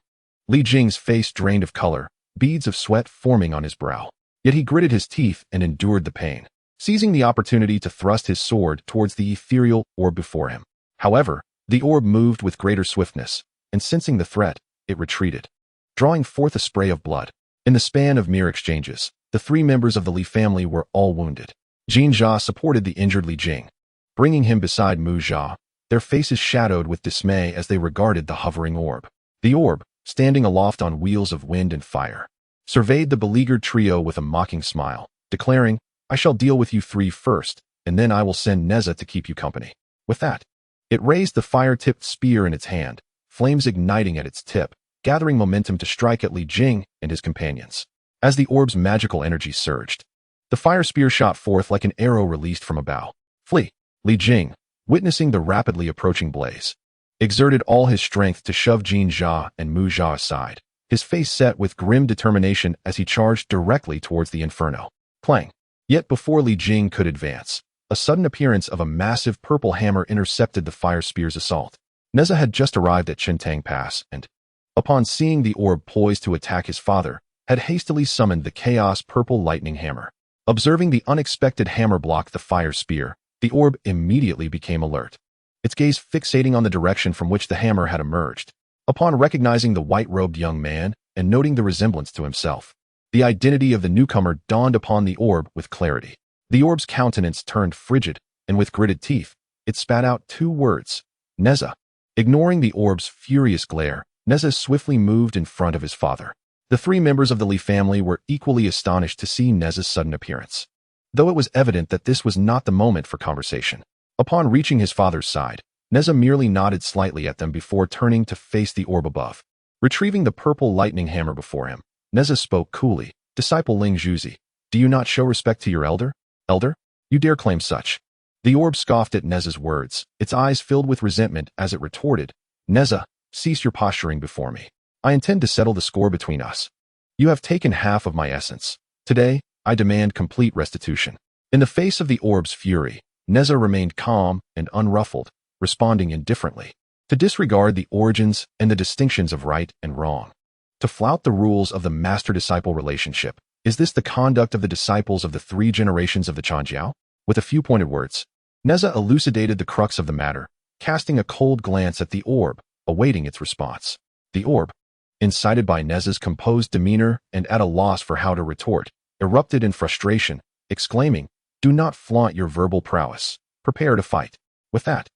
Li Jing's face drained of color, beads of sweat forming on his brow. Yet he gritted his teeth and endured the pain, seizing the opportunity to thrust his sword towards the ethereal orb before him. However, the orb moved with greater swiftness, and sensing the threat, it retreated, drawing forth a spray of blood. In the span of mere exchanges, the 3 members of the Li family were all wounded. Jian Jia supported the injured Li Jing, bringing him beside Mu Jia, their faces shadowed with dismay as they regarded the hovering orb. The orb, standing aloft on wheels of wind and fire, surveyed the beleaguered trio with a mocking smile, declaring, "I shall deal with you 3 first, and then I will send Nezha to keep you company." With that, it raised the fire-tipped spear in its hand, flames igniting at its tip, gathering momentum to strike at Li Jing and his companions. As the orb's magical energy surged, the fire spear shot forth like an arrow released from a bow. Flee! Li Jing, witnessing the rapidly approaching blaze, exerted all his strength to shove Jian Jia and Mu Jia aside, his face set with grim determination as he charged directly towards the inferno. Clang! Yet before Li Jing could advance, a sudden appearance of a massive purple hammer intercepted the fire spear's assault. Nezha had just arrived at Chintang Pass and, upon seeing the orb poised to attack his father, had hastily summoned the chaos purple lightning hammer. Observing the unexpected hammer block the fire spear, the orb immediately became alert, its gaze fixating on the direction from which the hammer had emerged. Upon recognizing the white-robed young man and noting the resemblance to himself, the identity of the newcomer dawned upon the orb with clarity. The orb's countenance turned frigid, and with gritted teeth, it spat out 2 words, Nezha. Ignoring the orb's furious glare, Nezha swiftly moved in front of his father. The 3 members of the Li family were equally astonished to see Nezha's sudden appearance, though it was evident that this was not the moment for conversation. Upon reaching his father's side, Nezha merely nodded slightly at them before turning to face the orb above. Retrieving the purple lightning hammer before him, Nezha spoke coolly, "Disciple Ling Zhuzi, do you not show respect to your elder? Elder? You dare claim such?" The orb scoffed at Nezha's words, its eyes filled with resentment as it retorted, "Nezha, cease your posturing before me. I intend to settle the score between us. You have taken half of my essence. Today, I demand complete restitution." In the face of the orb's fury, Nezha remained calm and unruffled, responding indifferently. To disregard the origins and the distinctions of right and wrong. To flout the rules of the master-disciple relationship. Is this the conduct of the disciples of the 3 generations of the Chanjiao? With a few pointed words, Nezha elucidated the crux of the matter, casting a cold glance at the orb, awaiting its response. The orb, incited by Nezha's composed demeanor and at a loss for how to retort, erupted in frustration, exclaiming, "Do not flaunt your verbal prowess. Prepare to fight." With that,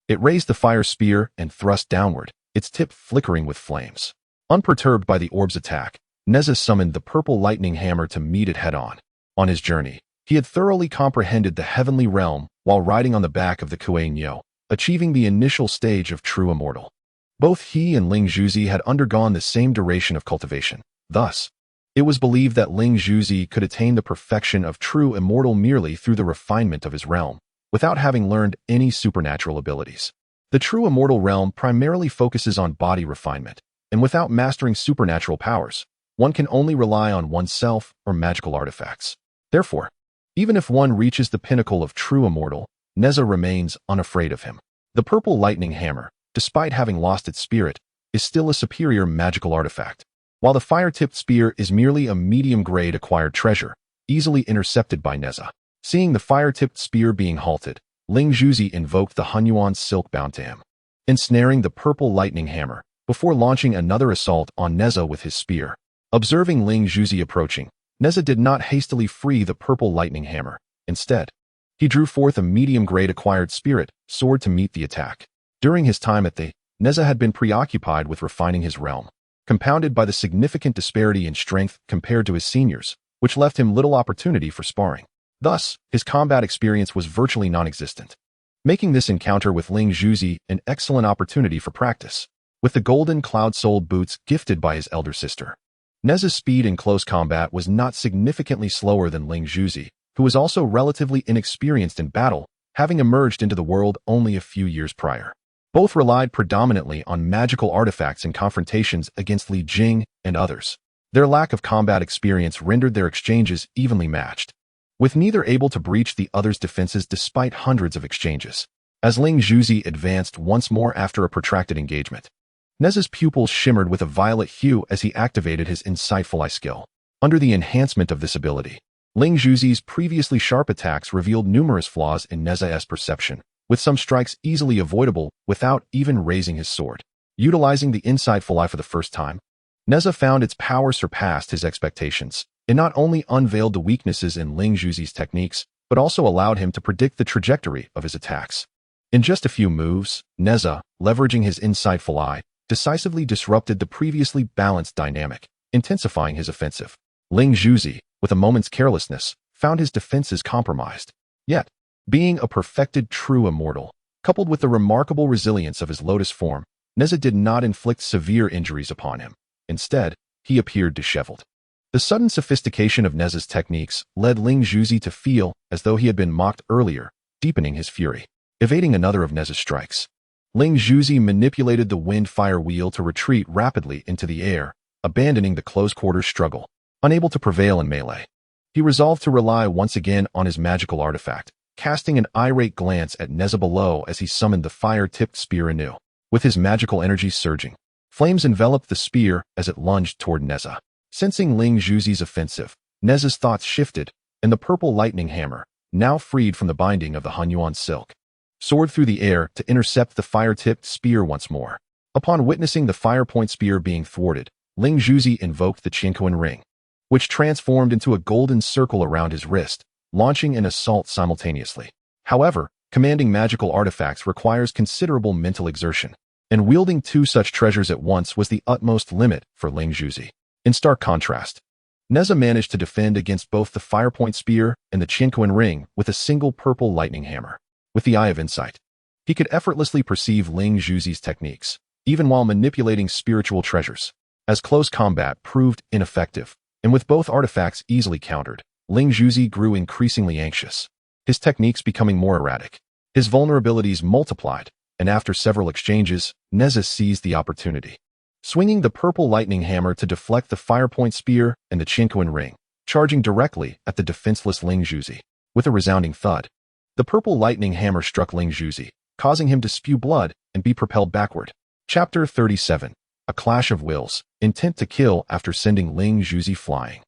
it raised the fire spear and thrust downward, its tip flickering with flames. Unperturbed by the orb's attack, Nezha summoned the purple lightning hammer to meet it head-on. On his journey, he had thoroughly comprehended the heavenly realm while riding on the back of the Kuei-Nyo, achieving the initial stage of true immortal. Both he and Ling Zhuzi had undergone the same duration of cultivation. Thus, it was believed that Ling Zhuzi could attain the perfection of true immortal merely through the refinement of his realm, without having learned any supernatural abilities. The true immortal realm primarily focuses on body refinement, and without mastering supernatural powers, one can only rely on oneself or magical artifacts. Therefore, even if one reaches the pinnacle of true immortal, Nezha remains unafraid of him. The purple lightning hammer, despite having lost its spirit, is still a superior magical artifact, while the fire-tipped spear is merely a medium-grade acquired treasure, easily intercepted by Nezha. Seeing the fire-tipped spear being halted, Ling Zhuzi invoked the Hunyuan silk bound to him, ensnaring the purple lightning hammer, before launching another assault on Nezha with his spear. Observing Ling Zhuzi approaching, Nezha did not hastily free the purple lightning hammer. Instead, he drew forth a medium-grade acquired spirit sword to meet the attack. During his time at the, Nezha had been preoccupied with refining his realm, compounded by the significant disparity in strength compared to his seniors, which left him little opportunity for sparring. Thus, his combat experience was virtually non-existent, making this encounter with Ling Zhuzi an excellent opportunity for practice. With the golden cloud-soled boots gifted by his elder sister, Nezha's speed in close combat was not significantly slower than Ling Zhuzi, who was also relatively inexperienced in battle, having emerged into the world only a few years prior. Both relied predominantly on magical artifacts in confrontations against Li Jing and others. Their lack of combat experience rendered their exchanges evenly matched, with neither able to breach the other's defenses despite hundreds of exchanges. As Ling Zhuzi advanced once more after a protracted engagement, Nezha's pupils shimmered with a violet hue as he activated his insightful eye skill. Under the enhancement of this ability, Ling Zhuzi's previously sharp attacks revealed numerous flaws in Nezha's perception, with some strikes easily avoidable without even raising his sword. Utilizing the insightful eye for the first time, Nezha found its power surpassed his expectations. It not only unveiled the weaknesses in Ling Zhuzi's techniques, but also allowed him to predict the trajectory of his attacks. In just a few moves, Nezha, leveraging his insightful eye, decisively disrupted the previously balanced dynamic, intensifying his offensive. Ling Zhuzi, with a moment's carelessness, found his defenses compromised. Yet, being a perfected true immortal, coupled with the remarkable resilience of his lotus form, Nezha did not inflict severe injuries upon him. Instead, he appeared disheveled. The sudden sophistication of Nezha's techniques led Ling Zhuzi to feel as though he had been mocked earlier, deepening his fury. Evading another of Nezha's strikes, Ling Zhuzi manipulated the wind-fire wheel to retreat rapidly into the air, abandoning the close-quarters struggle. Unable to prevail in melee, he resolved to rely once again on his magical artifact, casting an irate glance at Nezha below as he summoned the fire-tipped spear anew. With his magical energy surging, flames enveloped the spear as it lunged toward Nezha. Sensing Ling Zhuzi's offensive, Nezha's thoughts shifted, and the purple lightning hammer, now freed from the binding of the Hunyuan silk, soared through the air to intercept the fire-tipped spear once more. Upon witnessing the fire-point spear being thwarted, Ling Zhuzi invoked the Qianquan ring, which transformed into a golden circle around his wrist, launching an assault simultaneously. However, commanding magical artifacts requires considerable mental exertion, and wielding two such treasures at once was the utmost limit for Ling Zhuzi. In stark contrast, Nezha managed to defend against both the fire-point spear and the Qianquan ring with a single purple lightning hammer. With the eye of insight, he could effortlessly perceive Ling Zhuzi's techniques, even while manipulating spiritual treasures. As close combat proved ineffective, and with both artifacts easily countered, Ling Zhuzi grew increasingly anxious, his techniques becoming more erratic. His vulnerabilities multiplied, and after several exchanges, Nezha seized the opportunity, swinging the purple lightning hammer to deflect the fire-point spear and the Qianquan ring, charging directly at the defenseless Ling Zhuzi. With a resounding thud, the purple lightning hammer struck Ling Zhuzi, causing him to spew blood and be propelled backward. Chapter 37. A Clash of Wills, intent to kill after sending Ling Zhuzi flying.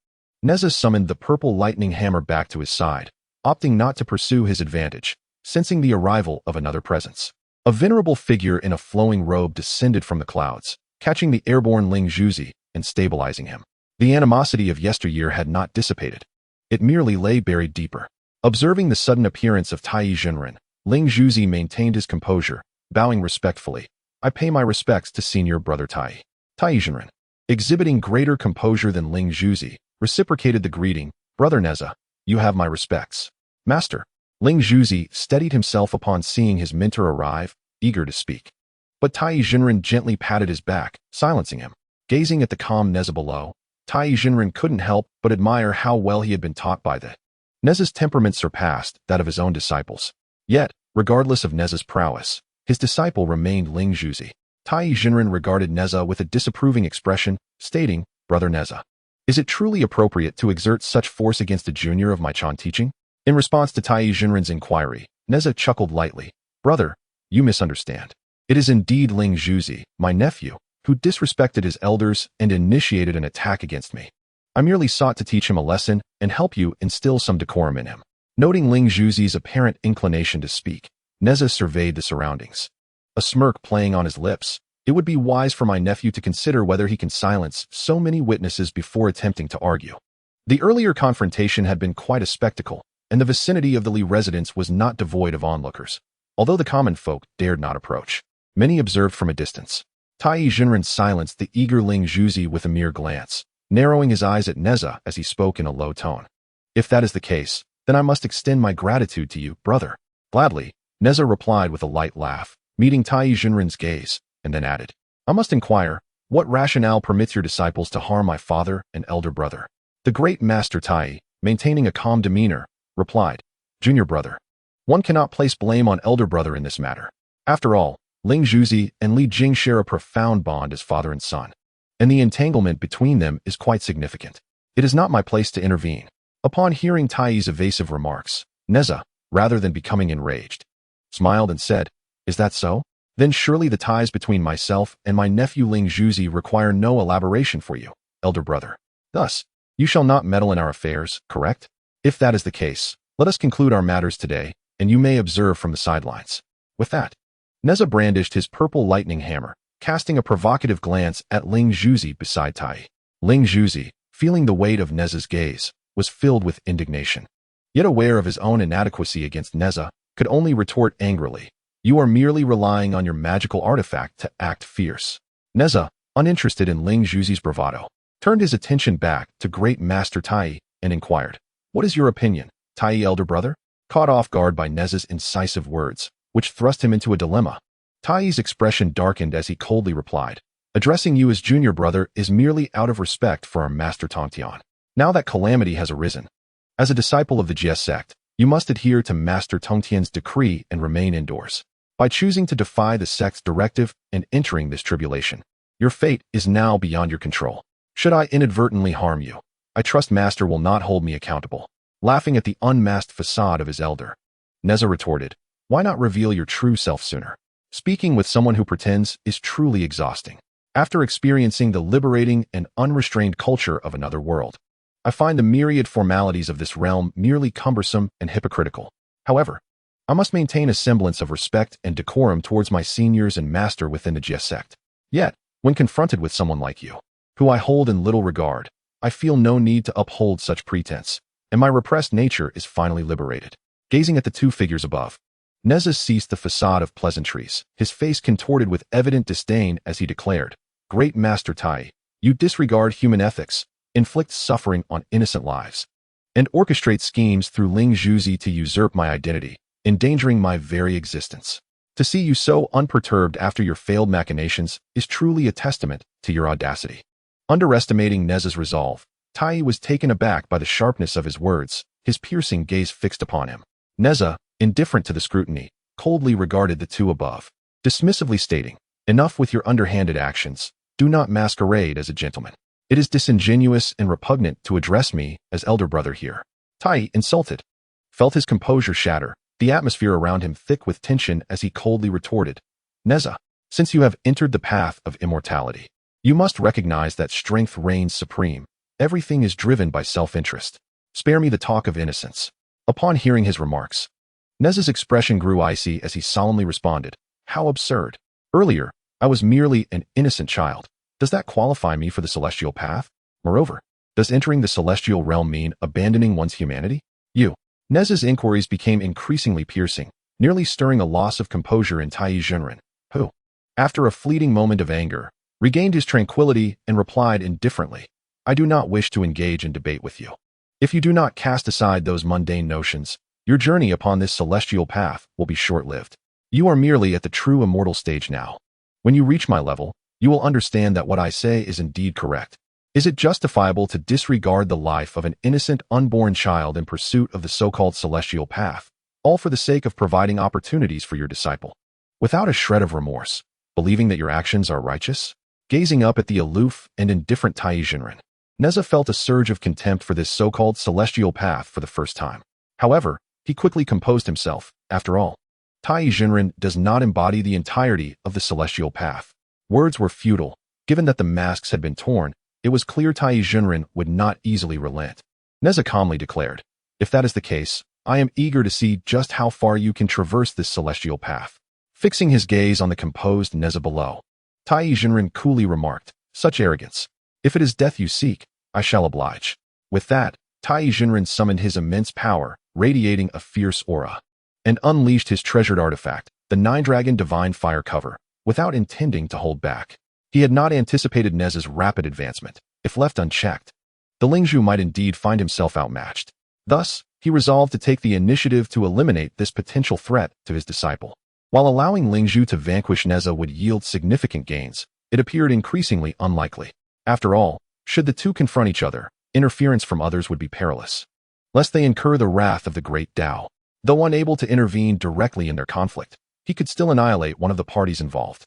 Nezha summoned the purple lightning hammer back to his side, opting not to pursue his advantage, sensing the arrival of another presence. A venerable figure in a flowing robe descended from the clouds, catching the airborne Ling Zhuzi and stabilizing him. The animosity of yesteryear had not dissipated. It merely lay buried deeper. Observing the sudden appearance of Tai Jinren, Ling Zhuzi maintained his composure, bowing respectfully. I pay my respects to senior brother Tai. Tai Jinren, exhibiting greater composure than Ling Zhuzi, reciprocated the greeting. Brother Nezha, you have my respects. Master. Ling Zhuzi steadied himself upon seeing his mentor arrive, eager to speak. But Tai Jinren gently patted his back, silencing him. Gazing at the calm Nezha below, Tai Jinren couldn't help but admire how well he had been taught by the Nezha's temperament surpassed that of his own disciples. Yet, regardless of Nezha's prowess, his disciple remained Ling Zhuzi. Tai Jinren regarded Nezha with a disapproving expression, stating, Brother Nezha, is it truly appropriate to exert such force against a junior of my Chan teaching? In response to Tai Jinren's inquiry, Nezha chuckled lightly. Brother, you misunderstand. It is indeed Ling Zhuzi, my nephew, who disrespected his elders and initiated an attack against me. I merely sought to teach him a lesson and help you instill some decorum in him. Noting Ling Zhuzi's apparent inclination to speak, Nezha surveyed the surroundings. A smirk playing on his lips, it would be wise for my nephew to consider whether he can silence so many witnesses before attempting to argue. The earlier confrontation had been quite a spectacle, and the vicinity of the Li residence was not devoid of onlookers. Although the common folk dared not approach, many observed from a distance. Tai Jinren silenced the eager Ling Zhuzi with a mere glance, narrowing his eyes at Nezha as he spoke in a low tone. If that is the case, then I must extend my gratitude to you, brother. Gladly, Nezha replied with a light laugh, meeting Tai Jinren's gaze, and then added, I must inquire, what rationale permits your disciples to harm my father and elder brother? The great master Tai, maintaining a calm demeanor, replied, Junior brother, one cannot place blame on elder brother in this matter. After all, Ling Zhuzi and Li Jing share a profound bond as father and son, and the entanglement between them is quite significant. It is not my place to intervene. Upon hearing Tai's evasive remarks, Nezha, rather than becoming enraged, smiled and said, Is that so? Then surely the ties between myself and my nephew Ling Zhuzi require no elaboration for you, elder brother. Thus, you shall not meddle in our affairs, correct? If that is the case, let us conclude our matters today, and you may observe from the sidelines. With that, Nezha brandished his purple lightning hammer, casting a provocative glance at Ling Zhuzi beside Tai. Ling Zhuzi, feeling the weight of Nezha's gaze, was filled with indignation. Yet aware of his own inadequacy against Nezha, could only retort angrily, You are merely relying on your magical artifact to act fierce. Nezha, uninterested in Ling Zhuzi's bravado, turned his attention back to Great Master Tai and inquired, What is your opinion, Tai elder brother? Caught off guard by Nezha's incisive words, which thrust him into a dilemma, Tai's expression darkened as he coldly replied, Addressing you as junior brother is merely out of respect for our master Tongtian. Now that calamity has arisen, as a disciple of the Jie sect, you must adhere to Master Tongtian's decree and remain indoors. By choosing to defy the sect's directive and entering this tribulation, your fate is now beyond your control. Should I inadvertently harm you, I trust Master will not hold me accountable. Laughing at the unmasked facade of his elder, Nezha retorted, Why not reveal your true self sooner? Speaking with someone who pretends is truly exhausting. After experiencing the liberating and unrestrained culture of another world, I find the myriad formalities of this realm merely cumbersome and hypocritical. However, I must maintain a semblance of respect and decorum towards my seniors and master within the Jie sect. Yet, when confronted with someone like you, who I hold in little regard, I feel no need to uphold such pretense, and my repressed nature is finally liberated. Gazing at the two figures above, Nezha ceased the facade of pleasantries, his face contorted with evident disdain as he declared, Great Master Tai, you disregard human ethics, inflict suffering on innocent lives, and orchestrate schemes through Ling Zhuzi to usurp my identity, endangering my very existence. To see you so unperturbed after your failed machinations is truly a testament to your audacity. Underestimating Nezha's resolve, Tai was taken aback by the sharpness of his words, his piercing gaze fixed upon him. Nezha, indifferent to the scrutiny, coldly regarded the two above, dismissively stating, Enough with your underhanded actions, do not masquerade as a gentleman. It is disingenuous and repugnant to address me as elder brother here. Tai, insulted, felt his composure shatter, the atmosphere around him thick with tension as he coldly retorted, Nezha, since you have entered the path of immortality, you must recognize that strength reigns supreme. Everything is driven by self-interest. Spare me the talk of innocence. Upon hearing his remarks, Nezha's expression grew icy as he solemnly responded, How absurd. Earlier, I was merely an innocent child. Does that qualify me for the celestial path? Moreover, does entering the celestial realm mean abandoning one's humanity? Nezha's inquiries became increasingly piercing, nearly stirring a loss of composure in Tai Junren, who, after a fleeting moment of anger, regained his tranquility and replied indifferently, I do not wish to engage in debate with you. If you do not cast aside those mundane notions, your journey upon this celestial path will be short-lived. You are merely at the true immortal stage now. When you reach my level, you will understand that what I say is indeed correct. Is it justifiable to disregard the life of an innocent, unborn child in pursuit of the so-called celestial path, all for the sake of providing opportunities for your disciple? Without a shred of remorse, believing that your actions are righteous? Gazing up at the aloof and indifferent Tai Junren, Nezha felt a surge of contempt for this so-called celestial path for the first time. However, he quickly composed himself. After all, Tai Junren does not embody the entirety of the celestial path. Words were futile. Given that the masks had been torn, it was clear Tai Junren would not easily relent. Nezha calmly declared, if that is the case, I am eager to see just how far you can traverse this celestial path. Fixing his gaze on the composed Nezha below, Tai Junren coolly remarked, such arrogance. If it is death you seek, I shall oblige. With that, Tai Junren summoned his immense power, radiating a fierce aura, and unleashed his treasured artifact, the Nine-Dragon Divine Fire Cover, without intending to hold back. He had not anticipated Nezha's rapid advancement. If left unchecked, the Lingzhu might indeed find himself outmatched. Thus, he resolved to take the initiative to eliminate this potential threat to his disciple. While allowing Lingzhu to vanquish Nezha would yield significant gains, it appeared increasingly unlikely. After all, should the two confront each other, interference from others would be perilous, lest they incur the wrath of the great Tao. Though unable to intervene directly in their conflict, he could still annihilate one of the parties involved.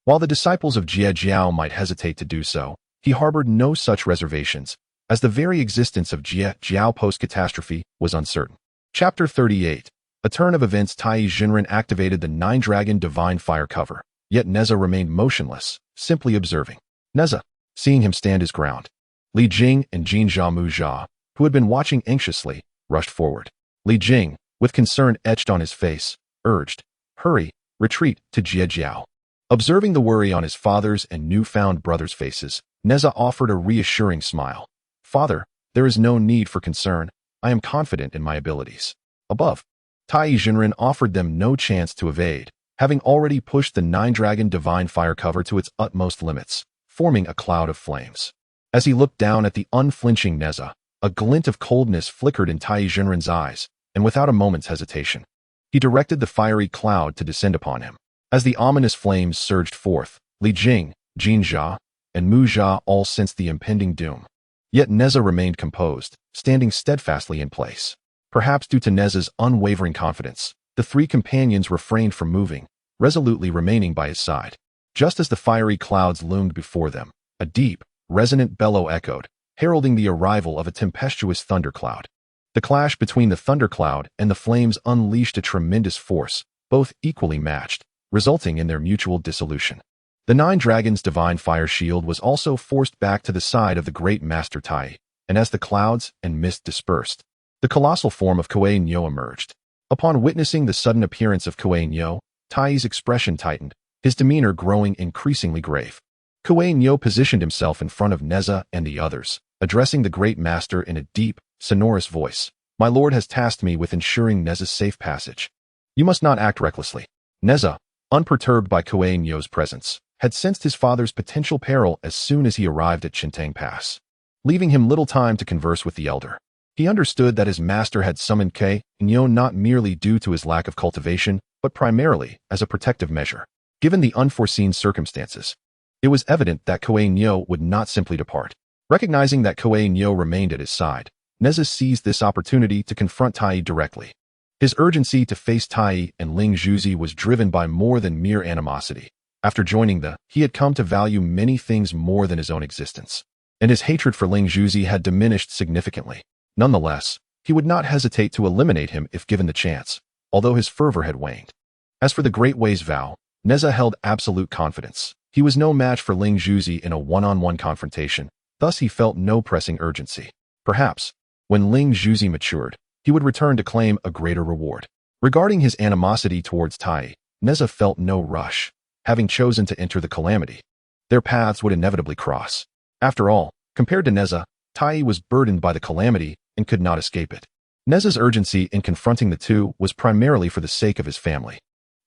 While the disciples of Jie Jiao might hesitate to do so, he harbored no such reservations, as the very existence of Jie Jiao post-catastrophe was uncertain. Chapter 38. A turn of events. Tai Junren activated the Nine-Dragon Divine Fire Cover, yet Nezha remained motionless, simply observing. Nezha, seeing him stand his ground, Li Jing and Jin Mu, who had been watching anxiously, rushed forward. Li Jing, with concern etched on his face, urged, hurry, retreat to Jie Jiao. Observing the worry on his father's and newfound brother's faces, Nezha offered a reassuring smile. Father, there is no need for concern. I am confident in my abilities. Above, Tai Junren offered them no chance to evade, having already pushed the Nine-Dragon Divine Fire Cover to its utmost limits, forming a cloud of flames. As he looked down at the unflinching Nezha, a glint of coldness flickered in Tai Junren's eyes, and without a moment's hesitation, he directed the fiery cloud to descend upon him. As the ominous flames surged forth, Li Jing, Jin Jia, and Mu Jia all sensed the impending doom. Yet Nezha remained composed, standing steadfastly in place. Perhaps due to Nezha's unwavering confidence, the three companions refrained from moving, resolutely remaining by his side. Just as the fiery clouds loomed before them, a deep, resonant bellow echoed, heralding the arrival of a tempestuous thundercloud. The clash between the thundercloud and the flames unleashed a tremendous force, both equally matched, resulting in their mutual dissolution. The Nine Dragons' divine fire shield was also forced back to the side of the great Master Tai, and as the clouds and mist dispersed, the colossal form of Kuei Nyo emerged. Upon witnessing the sudden appearance of Kuei Nyo, Tai's expression tightened, his demeanor growing increasingly grave. Kuei Nyo positioned himself in front of Nezha and the others, addressing the great master in a deep, sonorous voice. My lord has tasked me with ensuring Nezha's safe passage. You must not act recklessly. Nezha, unperturbed by Kuei Nyo's presence, had sensed his father's potential peril as soon as he arrived at Chintang Pass, leaving him little time to converse with the elder. He understood that his master had summoned Kuei Nyo not merely due to his lack of cultivation, but primarily as a protective measure. Given the unforeseen circumstances, it was evident that Kuei Nyo would not simply depart. Recognizing that Kuei Nyo remained at his side, Nezha seized this opportunity to confront Tai directly. His urgency to face Tai and Ling Zhuzi was driven by more than mere animosity. After joining he had come to value many things more than his own existence, and his hatred for Ling Zhuzi had diminished significantly. Nonetheless, he would not hesitate to eliminate him if given the chance, although his fervor had waned. As for the Great Wei's vow, Nezha held absolute confidence. He was no match for Ling Zhuzi in a one-on-one confrontation, thus he felt no pressing urgency. Perhaps, when Ling Zhuzi matured, he would return to claim a greater reward. Regarding his animosity towards Tai, Nezha felt no rush. Having chosen to enter the calamity, their paths would inevitably cross. After all, compared to Nezha, Tai was burdened by the calamity and could not escape it. Nezha's urgency in confronting the two was primarily for the sake of his family.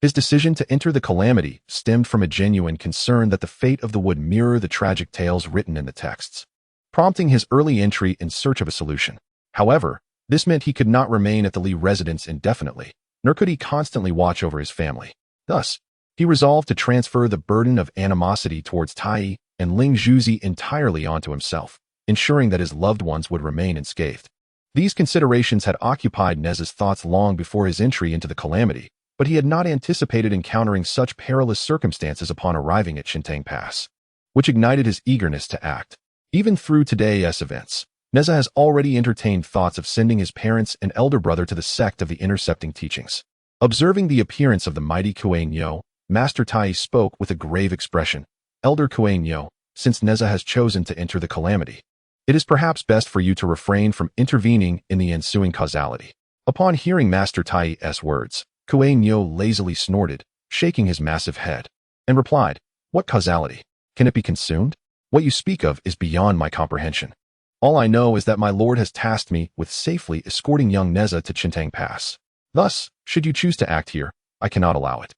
His decision to enter the calamity stemmed from a genuine concern that the fate of the would mirror the tragic tales written in the texts, prompting his early entry in search of a solution. However, this meant he could not remain at the Li residence indefinitely, nor could he constantly watch over his family. Thus, he resolved to transfer the burden of animosity towards Tai and Ling Zhuzi entirely onto himself, ensuring that his loved ones would remain unscathed. These considerations had occupied Nezha's thoughts long before his entry into the calamity, but he had not anticipated encountering such perilous circumstances upon arriving at Shintang Pass, which ignited his eagerness to act. Even through today's events, Nezha has already entertained thoughts of sending his parents and elder brother to the sect of the intercepting teachings. Observing the appearance of the mighty Kuei Nyo, Master Tai spoke with a grave expression. Elder Kuei Nyo, since Nezha has chosen to enter the calamity, it is perhaps best for you to refrain from intervening in the ensuing causality. Upon hearing Master Tai's words, Kuei Nyo lazily snorted, shaking his massive head, and replied, "What causality? Can it be consumed? What you speak of is beyond my comprehension. All I know is that my lord has tasked me with safely escorting young Nezha to Shintang Pass. Thus, should you choose to act here, I cannot allow it."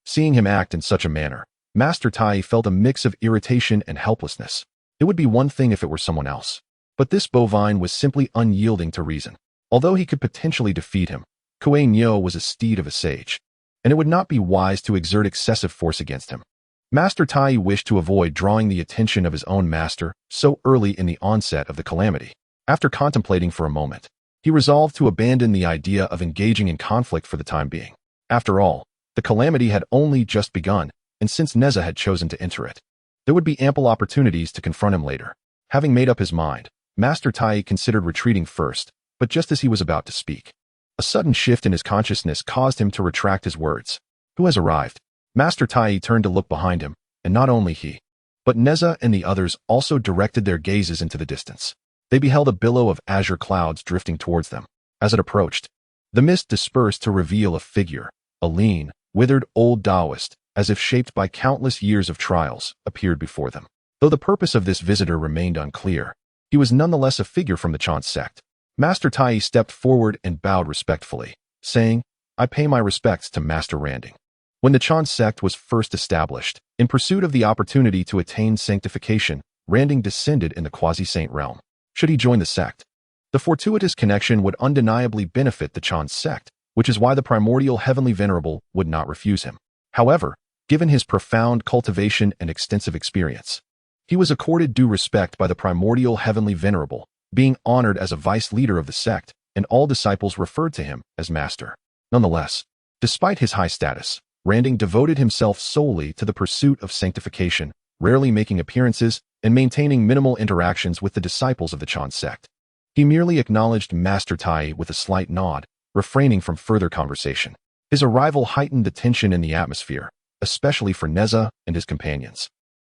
Seeing him act in such a manner, Master Tai felt a mix of irritation and helplessness. It would be one thing if it were someone else, but this bovine was simply unyielding to reason. Although he could potentially defeat him, Kuei Nyo was a steed of a sage, and it would not be wise to exert excessive force against him. Master Tai wished to avoid drawing the attention of his own master so early in the onset of the calamity. After contemplating for a moment, he resolved to abandon the idea of engaging in conflict for the time being. After all, the calamity had only just begun, and since Nezha had chosen to enter it, there would be ample opportunities to confront him later. Having made up his mind, Master Tai considered retreating first, but just as he was about to speak, a sudden shift in his consciousness caused him to retract his words. "Who has arrived?" Master Tai turned to look behind him, and not only he, but Nezha and the others also directed their gazes into the distance. They beheld a billow of azure clouds drifting towards them. As it approached, the mist dispersed to reveal a figure, a lean, withered old Taoist, as if shaped by countless years of trials, appeared before them. Though the purpose of this visitor remained unclear, he was nonetheless a figure from the Chan sect. Master Tai stepped forward and bowed respectfully, saying, "I pay my respects to Master Randing." When the Chan sect was first established, in pursuit of the opportunity to attain sanctification, Randing descended in the quasi-saint realm. Should he join the sect, the fortuitous connection would undeniably benefit the Chan sect, which is why the Primordial Heavenly Venerable would not refuse him. However, given his profound cultivation and extensive experience, he was accorded due respect by the Primordial Heavenly Venerable, being honored as a vice leader of the sect, and all disciples referred to him as master. Nonetheless, despite his high status, Randing devoted himself solely to the pursuit of sanctification, rarely making appearances and maintaining minimal interactions with the disciples of the Chan sect. He merely acknowledged Master Tai with a slight nod, refraining from further conversation. His arrival heightened the tension in the atmosphere, especially for Nezha and his companions,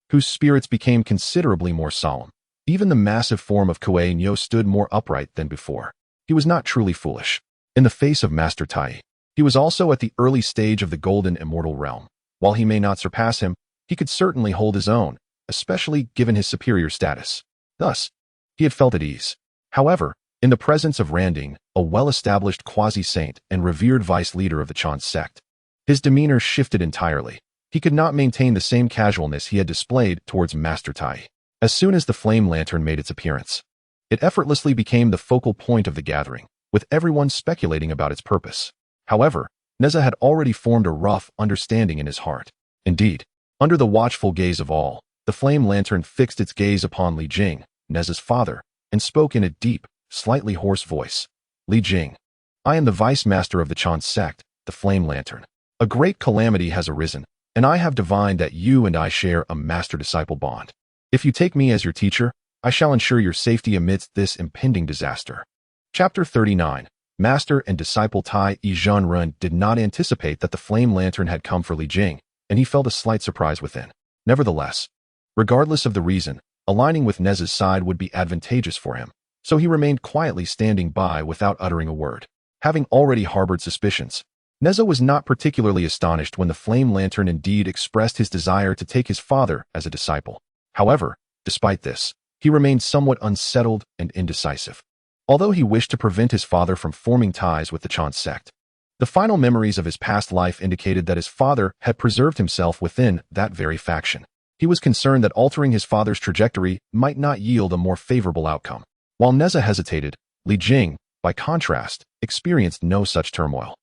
whose spirits became considerably more solemn. Even the massive form of Kuei Nyo stood more upright than before. He was not truly foolish. In the face of Master Tai, he was also at the early stage of the golden immortal realm. While he may not surpass him, he could certainly hold his own, especially given his superior status. Thus, he had felt at ease. However, in the presence of Randing, a well-established quasi-saint and revered vice leader of the Chan sect, his demeanor shifted entirely. He could not maintain the same casualness he had displayed towards Master Tai. As soon as the flame lantern made its appearance, it effortlessly became the focal point of the gathering, with everyone speculating about its purpose. However, Nezha had already formed a rough understanding in his heart. Indeed, under the watchful gaze of all, the flame lantern fixed its gaze upon Li Jing, Nezha's father, and spoke in a deep, slightly hoarse voice. "Li Jing, I am the vice master of the Chan sect, the flame lantern. A great calamity has arisen, and I have divined that you and I share a master-disciple bond. If you take me as your teacher, I shall ensure your safety amidst this impending disaster." Chapter 39. Master and disciple Tai Zhenren did not anticipate that the flame lantern had come for Li Jing, and he felt a slight surprise within. Nevertheless, regardless of the reason, aligning with Nezha's side would be advantageous for him, so he remained quietly standing by without uttering a word. Having already harbored suspicions, Nezha was not particularly astonished when the flame lantern indeed expressed his desire to take his father as a disciple. However, despite this, he remained somewhat unsettled and indecisive. Although he wished to prevent his father from forming ties with the Chan sect, the final memories of his past life indicated that his father had preserved himself within that very faction. He was concerned that altering his father's trajectory might not yield a more favorable outcome. While Nezha hesitated, Li Jing, by contrast, experienced no such turmoil.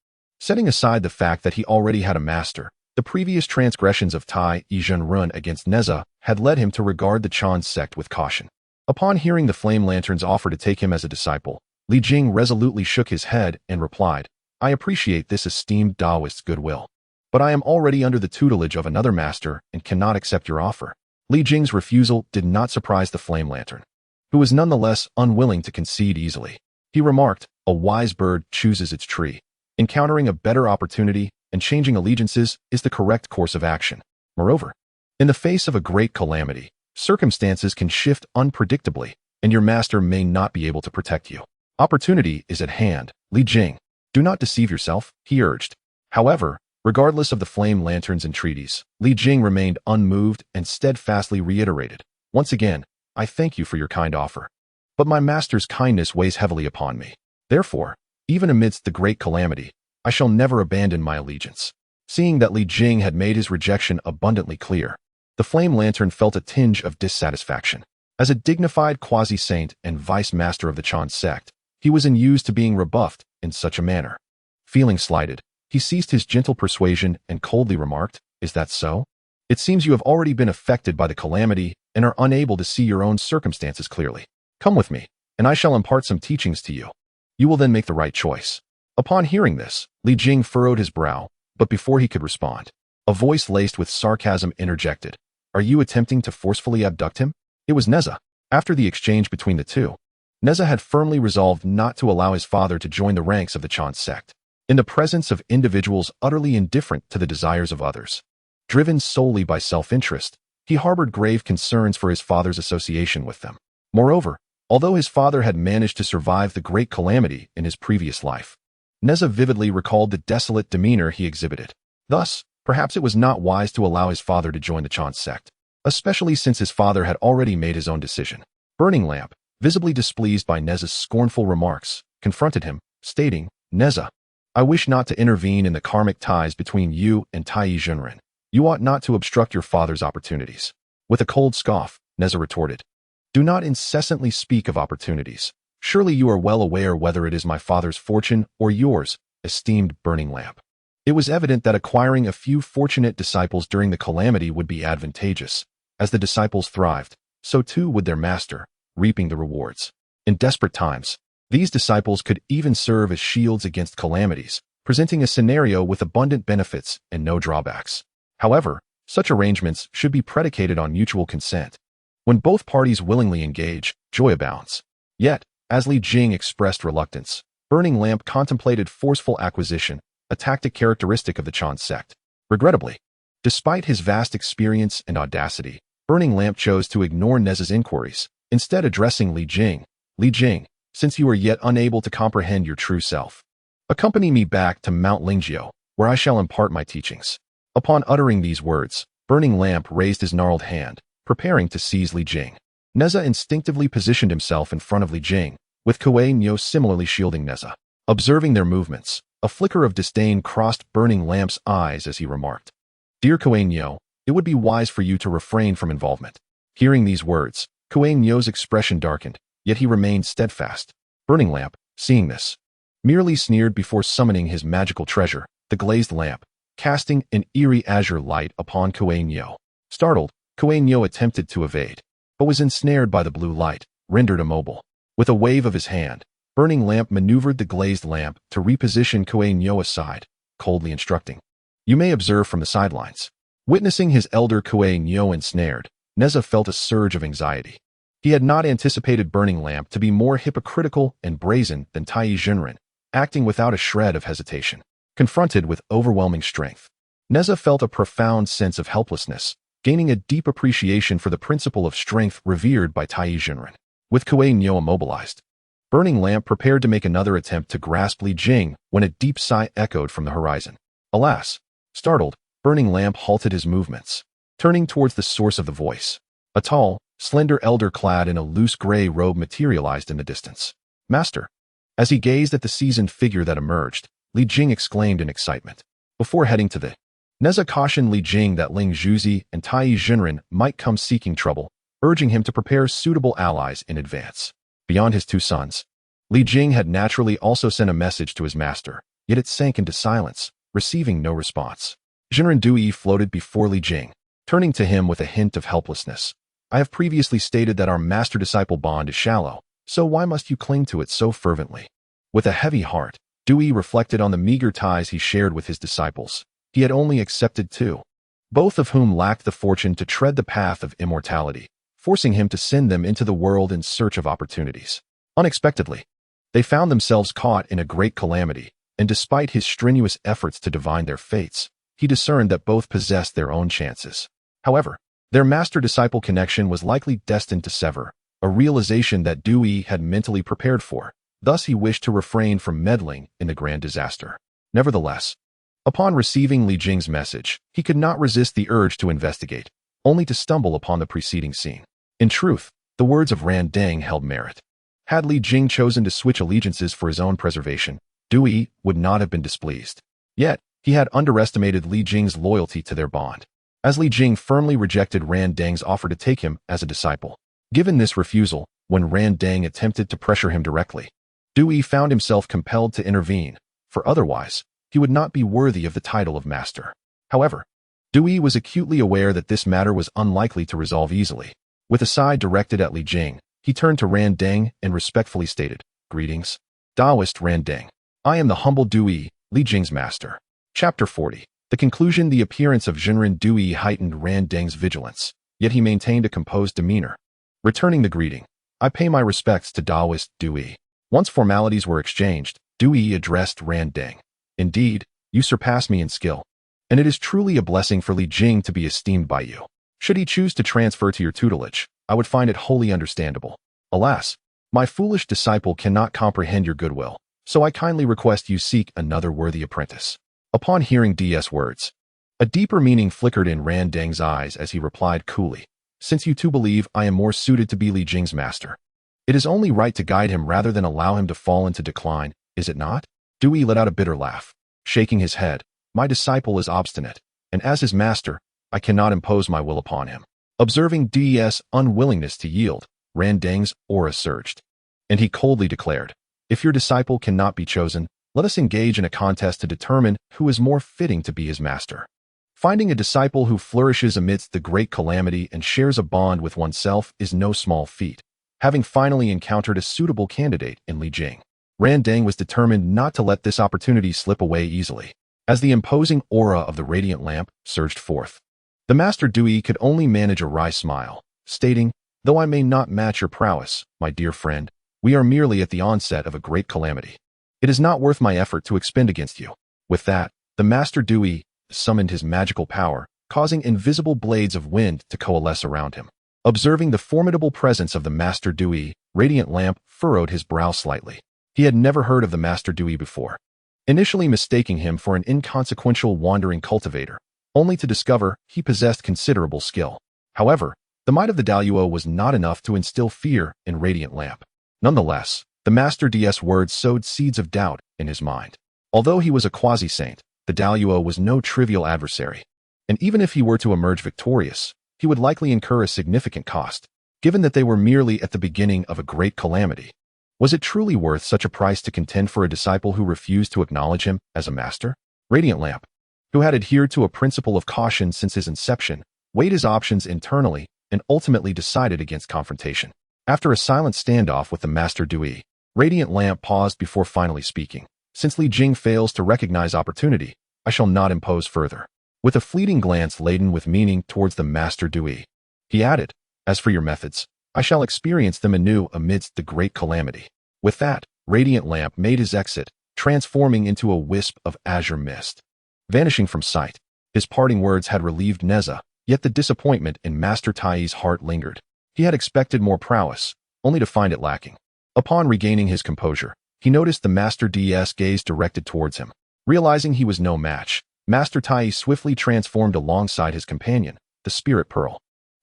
Setting aside the fact that he already had a master, the previous transgressions of Tai Yizhenrun against Nezha had led him to regard the Chan sect with caution. Upon hearing the Flame Lantern's offer to take him as a disciple, Li Jing resolutely shook his head and replied, "I appreciate this esteemed Taoist's goodwill, but I am already under the tutelage of another master and cannot accept your offer." Li Jing's refusal did not surprise the Flame Lantern, who was nonetheless unwilling to concede easily. He remarked, "A wise bird chooses its tree. Encountering a better opportunity and changing allegiances is the correct course of action. Moreover, in the face of a great calamity, circumstances can shift unpredictably, and your master may not be able to protect you. Opportunity is at hand, Li Jing. Do not deceive yourself," he urged. However, regardless of the Flame Lantern's entreaties, Li Jing remained unmoved and steadfastly reiterated, "Once again, I thank you for your kind offer. But my master's kindness weighs heavily upon me. Therefore, even amidst the great calamity, I shall never abandon my allegiance." Seeing that Li Jing had made his rejection abundantly clear, the Flame Lantern felt a tinge of dissatisfaction. As a dignified quasi-saint and vice-master of the Chan sect, he was unused to being rebuffed in such a manner. Feeling slighted, he ceased his gentle persuasion and coldly remarked, "Is that so? It seems you have already been affected by the calamity and are unable to see your own circumstances clearly. Come with me, and I shall impart some teachings to you. You will then make the right choice." Upon hearing this, Li Jing furrowed his brow, but before he could respond, a voice laced with sarcasm interjected, "Are you attempting to forcefully abduct him?" It was Nezha. After the exchange between the two, Nezha had firmly resolved not to allow his father to join the ranks of the Chan sect. In the presence of individuals utterly indifferent to the desires of others, driven solely by self-interest, he harbored grave concerns for his father's association with them. Moreover, although his father had managed to survive the great calamity in his previous life, Nezha vividly recalled the desolate demeanor he exhibited. Thus, perhaps it was not wise to allow his father to join the Chan sect, especially since his father had already made his own decision. Burning Lamp, visibly displeased by Nezha's scornful remarks, confronted him, stating, "Nezha, I wish not to intervene in the karmic ties between you and Tai Yizhenrun. You ought not to obstruct your father's opportunities." With a cold scoff, Nezha retorted, "Do not incessantly speak of opportunities. Surely you are well aware whether it is my father's fortune or yours, esteemed Burning Lamp." It was evident that acquiring a few fortunate disciples during the calamity would be advantageous. As the disciples thrived, so too would their master, reaping the rewards. In desperate times, these disciples could even serve as shields against calamities, presenting a scenario with abundant benefits and no drawbacks. However, such arrangements should be predicated on mutual consent. When both parties willingly engage, joy abounds. Yet, as Li Jing expressed reluctance, Burning Lamp contemplated forceful acquisition, a tactic characteristic of the Chan sect. Regrettably, despite his vast experience and audacity, Burning Lamp chose to ignore Nezha's inquiries, instead addressing Li Jing. "Li Jing, since you are yet unable to comprehend your true self, accompany me back to Mount Lingjiao, where I shall impart my teachings." Upon uttering these words, Burning Lamp raised his gnarled hand, preparing to seize Li Jing. Nezha instinctively positioned himself in front of Li Jing, with Kuei Nyo similarly shielding Nezha. Observing their movements, a flicker of disdain crossed Burning Lamp's eyes as he remarked, "Dear Kuei Nyo, it would be wise for you to refrain from involvement." Hearing these words, Kuei Nyo's expression darkened, yet he remained steadfast. Burning Lamp, seeing this, merely sneered before summoning his magical treasure, the glazed lamp, casting an eerie azure light upon Kuei Nyo. Startled, Kuei Nyo attempted to evade, but was ensnared by the blue light, rendered immobile. With a wave of his hand, Burning Lamp maneuvered the glazed lamp to reposition Kuei Nyo aside, coldly instructing, "You may observe from the sidelines." Witnessing his elder Kuei Nyo ensnared, Nezha felt a surge of anxiety. He had not anticipated Burning Lamp to be more hypocritical and brazen than Tai Yizhenrun, acting without a shred of hesitation. Confronted with overwhelming strength, Nezha felt a profound sense of helplessness, gaining a deep appreciation for the principle of strength revered by Tai Yizhenrun. With Kuei Nyo immobilized, Burning Lamp prepared to make another attempt to grasp Li Jing when a deep sigh echoed from the horizon. Alas! Startled, Burning Lamp halted his movements, turning towards the source of the voice. A tall, slender elder clad in a loose gray robe materialized in the distance. Master! As he gazed at the seasoned figure that emerged, Li Jing exclaimed in excitement. Before heading to the Nezha cautioned Li Jing that Ling Zhuzi and Tai Jinren might come seeking trouble, urging him to prepare suitable allies in advance. Beyond his two sons, Li Jing had naturally also sent a message to his master, yet it sank into silence, receiving no response. Jinren Dui floated before Li Jing, turning to him with a hint of helplessness. I have previously stated that our master-disciple bond is shallow, so why must you cling to it so fervently? With a heavy heart, Dui reflected on the meager ties he shared with his disciples. He had only accepted two, both of whom lacked the fortune to tread the path of immortality, forcing him to send them into the world in search of opportunities. Unexpectedly, they found themselves caught in a great calamity, and despite his strenuous efforts to divine their fates, he discerned that both possessed their own chances. However, their master-disciple connection was likely destined to sever, a realization that Dui had mentally prepared for. Thus he wished to refrain from meddling in the grand disaster. Nevertheless, upon receiving Li Jing's message, he could not resist the urge to investigate, only to stumble upon the preceding scene. In truth, the words of Ran Deng held merit. Had Li Jing chosen to switch allegiances for his own preservation, Dui would not have been displeased. Yet, he had underestimated Li Jing's loyalty to their bond, as Li Jing firmly rejected Ran Deng's offer to take him as a disciple. Given this refusal, when Ran Deng attempted to pressure him directly, Dui found himself compelled to intervene, for otherwise, he would not be worthy of the title of master. However, Dui was acutely aware that this matter was unlikely to resolve easily. With a sigh directed at Li Jing, he turned to Ran Deng and respectfully stated, "Greetings, Taoist Ran Deng. I am the humble Dui, Li Jing's master." Chapter 40. The conclusion. The appearance of Jinren Dui heightened Ran Deng's vigilance, yet he maintained a composed demeanor. Returning the greeting, "I pay my respects to Taoist Dui." Once formalities were exchanged, Dui addressed Ran Deng. "Indeed, you surpass me in skill, and it is truly a blessing for Li Jing to be esteemed by you. Should he choose to transfer to your tutelage, I would find it wholly understandable. Alas, my foolish disciple cannot comprehend your goodwill, so I kindly request you seek another worthy apprentice." Upon hearing DS words, a deeper meaning flickered in Ran Deng's eyes as he replied coolly, "Since you two believe I am more suited to be Li Jing's master, it is only right to guide him rather than allow him to fall into decline, is it not?" Dui let out a bitter laugh, shaking his head. "My disciple is obstinate, and as his master, I cannot impose my will upon him." Observing DS' unwillingness to yield, Ran Deng's aura surged, and he coldly declared, "If your disciple cannot be chosen, let us engage in a contest to determine who is more fitting to be his master." Finding a disciple who flourishes amidst the great calamity and shares a bond with oneself is no small feat. Having finally encountered a suitable candidate in Li Jing, Ran Deng was determined not to let this opportunity slip away easily. As the imposing aura of the radiant lamp surged forth, the Master Dui could only manage a wry smile, stating, "Though I may not match your prowess, my dear friend, we are merely at the onset of a great calamity. It is not worth my effort to expend against you." With that, the Master Dui summoned his magical power, causing invisible blades of wind to coalesce around him. Observing the formidable presence of the Master Dui, Radiant Lamp furrowed his brow slightly. He had never heard of the Master Dui before, initially mistaking him for an inconsequential wandering cultivator, only to discover he possessed considerable skill. However, the might of the Daluo was not enough to instill fear in Radiant Lamp. Nonetheless, the Master DS words sowed seeds of doubt in his mind. Although he was a quasi-saint, the Daluo was no trivial adversary, and even if he were to emerge victorious, he would likely incur a significant cost, given that they were merely at the beginning of a great calamity. Was it truly worth such a price to contend for a disciple who refused to acknowledge him as a master? Radiant Lamp, who had adhered to a principle of caution since his inception, weighed his options internally and ultimately decided against confrontation. After a silent standoff with the Master Dui, Radiant Lamp paused before finally speaking. "Since Li Jing fails to recognize opportunity, I shall not impose further." With a fleeting glance laden with meaning towards the Master Dui, he added, "As for your methods, I shall experience them anew amidst the great calamity." With that, Radiant Lamp made his exit, transforming into a wisp of azure mist. Vanishing from sight, his parting words had relieved Nezha, yet the disappointment in Master Tai's heart lingered. He had expected more prowess, only to find it lacking. Upon regaining his composure, he noticed the Master D's gaze directed towards him. Realizing he was no match, Master Tai swiftly transformed alongside his companion, the Spirit Pearl,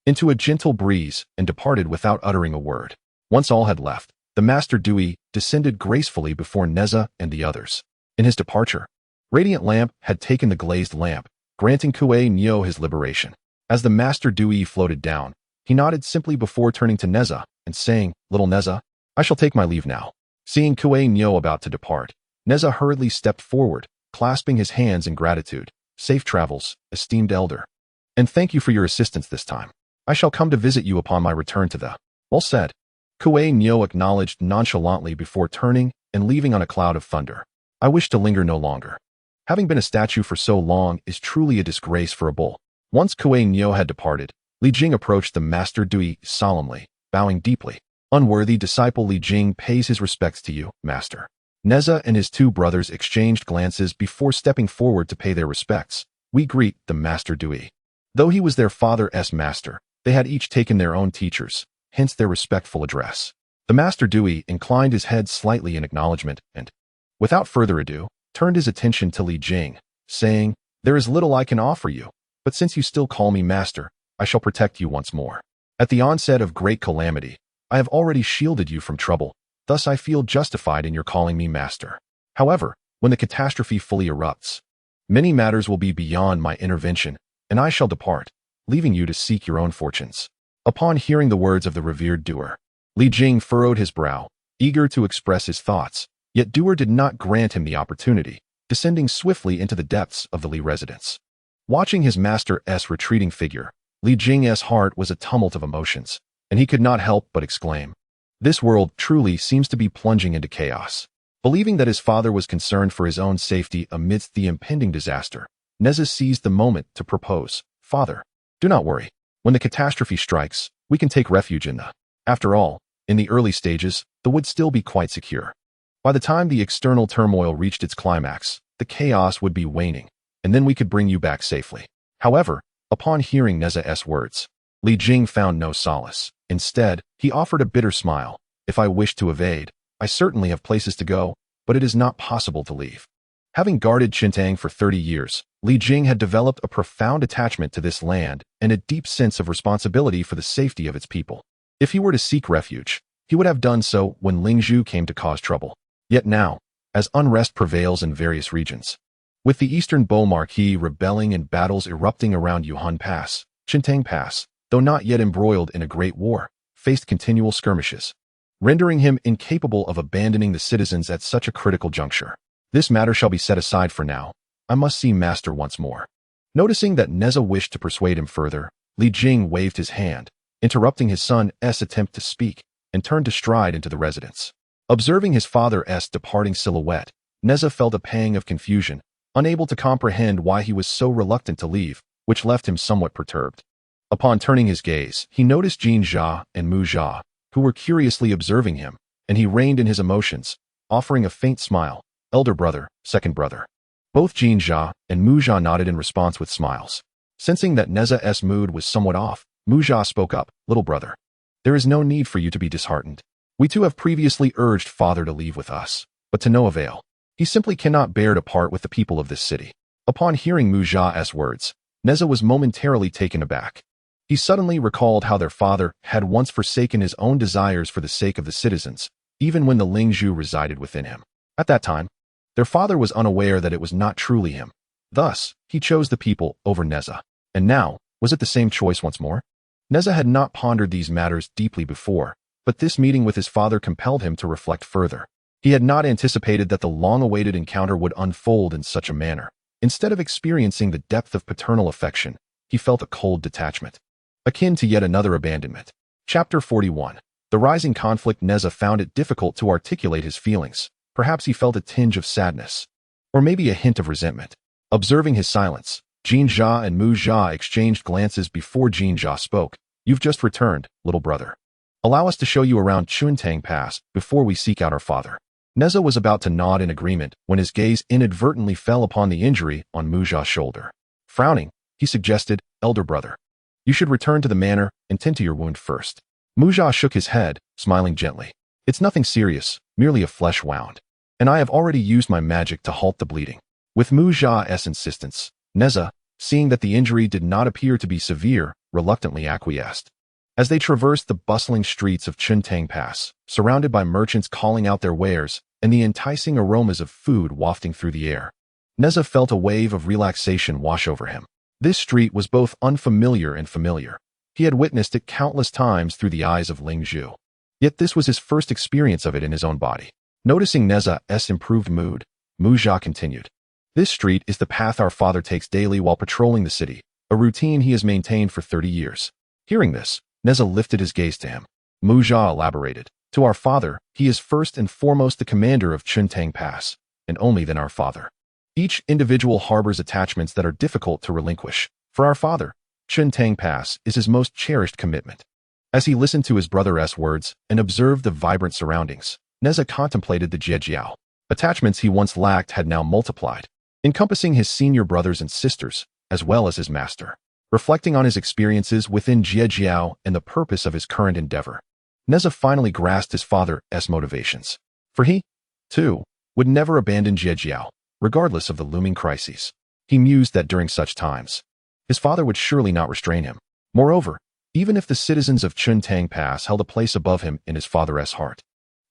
into a gentle breeze and departed without uttering a word. Once all had left, the Master Dui descended gracefully before Nezha and the others. In his departure, Radiant Lamp had taken the glazed lamp, granting Kuei Nyo his liberation. As the Master Dui floated down, he nodded simply before turning to Nezha and saying, "Little Nezha, I shall take my leave now." Seeing Kuei Nyo about to depart, Nezha hurriedly stepped forward, clasping his hands in gratitude. "Safe travels, esteemed elder. And thank you for your assistance this time. I shall come to visit you upon my return to the..." "Well said." Kuei Nyo acknowledged nonchalantly before turning and leaving on a cloud of thunder. "I wish to linger no longer. Having been a statue for so long is truly a disgrace for a bull." Once Kuei Nyo had departed, Li Jing approached the Master Dui solemnly, bowing deeply. "Unworthy disciple Li Jing pays his respects to you, Master." Nezha and his two brothers exchanged glances before stepping forward to pay their respects. "We greet the Master Dui." Though he was their father's master, they had each taken their own teachers, hence their respectful address. The Master Dui inclined his head slightly in acknowledgement and, without further ado, turned his attention to Li Jing, saying, "There is little I can offer you, but since you still call me Master, I shall protect you once more. At the onset of great calamity, I have already shielded you from trouble, thus I feel justified in your calling me Master. However, when the catastrophe fully erupts, many matters will be beyond my intervention, and I shall depart, leaving you to seek your own fortunes." Upon hearing the words of the revered doer, Li Jing furrowed his brow, eager to express his thoughts, yet doer did not grant him the opportunity, descending swiftly into the depths of the Li residence. Watching his master's retreating figure, Li Jing's heart was a tumult of emotions, and he could not help but exclaim, "This world truly seems to be plunging into chaos." Believing that his father was concerned for his own safety amidst the impending disaster, Nezha seized the moment to propose, "Father, do not worry. When the catastrophe strikes, we can take refuge in the..." After all, in the early stages, the would still be quite secure. By the time the external turmoil reached its climax, the chaos would be waning, and then we could bring you back safely. However, upon hearing Nezha's words, Li Jing found no solace. Instead, he offered a bitter smile. "If I wish to evade, I certainly have places to go, but it is not possible to leave." Having guarded Qintang for 30 years, Li Jing had developed a profound attachment to this land and a deep sense of responsibility for the safety of its people. If he were to seek refuge, he would have done so when Lingzhu came to cause trouble. Yet now, as unrest prevails in various regions, with the Eastern Bow Marquis rebelling and battles erupting around Yuhan Pass, Qintang Pass, though not yet embroiled in a great war, faced continual skirmishes, rendering him incapable of abandoning the citizens at such a critical juncture. "This matter shall be set aside for now. I must see Master once more." Noticing that Nezha wished to persuade him further, Li Jing waved his hand, interrupting his son's attempt to speak, and turned to stride into the residence. Observing his father's departing silhouette, Nezha felt a pang of confusion, unable to comprehend why he was so reluctant to leave, which left him somewhat perturbed. Upon turning his gaze, he noticed Jian Jia and Mu Jia, who were curiously observing him, and he reined in his emotions, offering a faint smile. "Elder brother, second brother." Both Jian Jia and Mu Jia nodded in response with smiles. Sensing that Nezha's mood was somewhat off, Mu Jia spoke up, "Little brother, there is no need for you to be disheartened. We too have previously urged father to leave with us, but to no avail. He simply cannot bear to part with the people of this city." Upon hearing Mu Jia's words, Nezha was momentarily taken aback. He suddenly recalled how their father had once forsaken his own desires for the sake of the citizens, even when the Lingzhu resided within him. At that time, their father was unaware that it was not truly him. Thus, he chose the people over Nezha. And now, was it the same choice once more? Nezha had not pondered these matters deeply before, but this meeting with his father compelled him to reflect further. He had not anticipated that the long-awaited encounter would unfold in such a manner. Instead of experiencing the depth of paternal affection, he felt a cold detachment, akin to yet another abandonment. Chapter 41. The rising conflict. Nezha found it difficult to articulate his feelings. Perhaps he felt a tinge of sadness, or maybe a hint of resentment. Observing his silence, Jian Jia and Mu Jia exchanged glances before Jian Jia spoke. "You've just returned, little brother. Allow us to show you around Qintang Pass before we seek out our father." Nezha was about to nod in agreement when his gaze inadvertently fell upon the injury on Mu Jia's shoulder. Frowning, he suggested, "Elder brother, you should return to the manor and tend to your wound first." Mu Jia shook his head, smiling gently. It's nothing serious, merely a flesh wound. And I have already used my magic to halt the bleeding. With Mu Jia's insistence, Nezha, seeing that the injury did not appear to be severe, reluctantly acquiesced. As they traversed the bustling streets of Chuntang Pass, surrounded by merchants calling out their wares and the enticing aromas of food wafting through the air, Nezha felt a wave of relaxation wash over him. This street was both unfamiliar and familiar. He had witnessed it countless times through the eyes of Ling Zhu. Yet this was his first experience of it in his own body. Noticing Nezha's improved mood, Mu Jia continued. This street is the path our father takes daily while patrolling the city, a routine he has maintained for 30 years. Hearing this, Nezha lifted his gaze to him. Mu Jia elaborated. To our father, he is first and foremost the commander of Chuntang Pass, and only then our father. Each individual harbors attachments that are difficult to relinquish. For our father, Chuntang Pass is his most cherished commitment. As he listened to his brother's words and observed the vibrant surroundings, Nezha contemplated the Jiejiao. Attachments he once lacked had now multiplied, encompassing his senior brothers and sisters, as well as his master. Reflecting on his experiences within Jiejiao and the purpose of his current endeavor, Nezha finally grasped his father's motivations. For he, too, would never abandon Jiejiao, regardless of the looming crises. He mused that during such times, his father would surely not restrain him. Moreover, even if the citizens of Chuntang Pass held a place above him in his father's heart,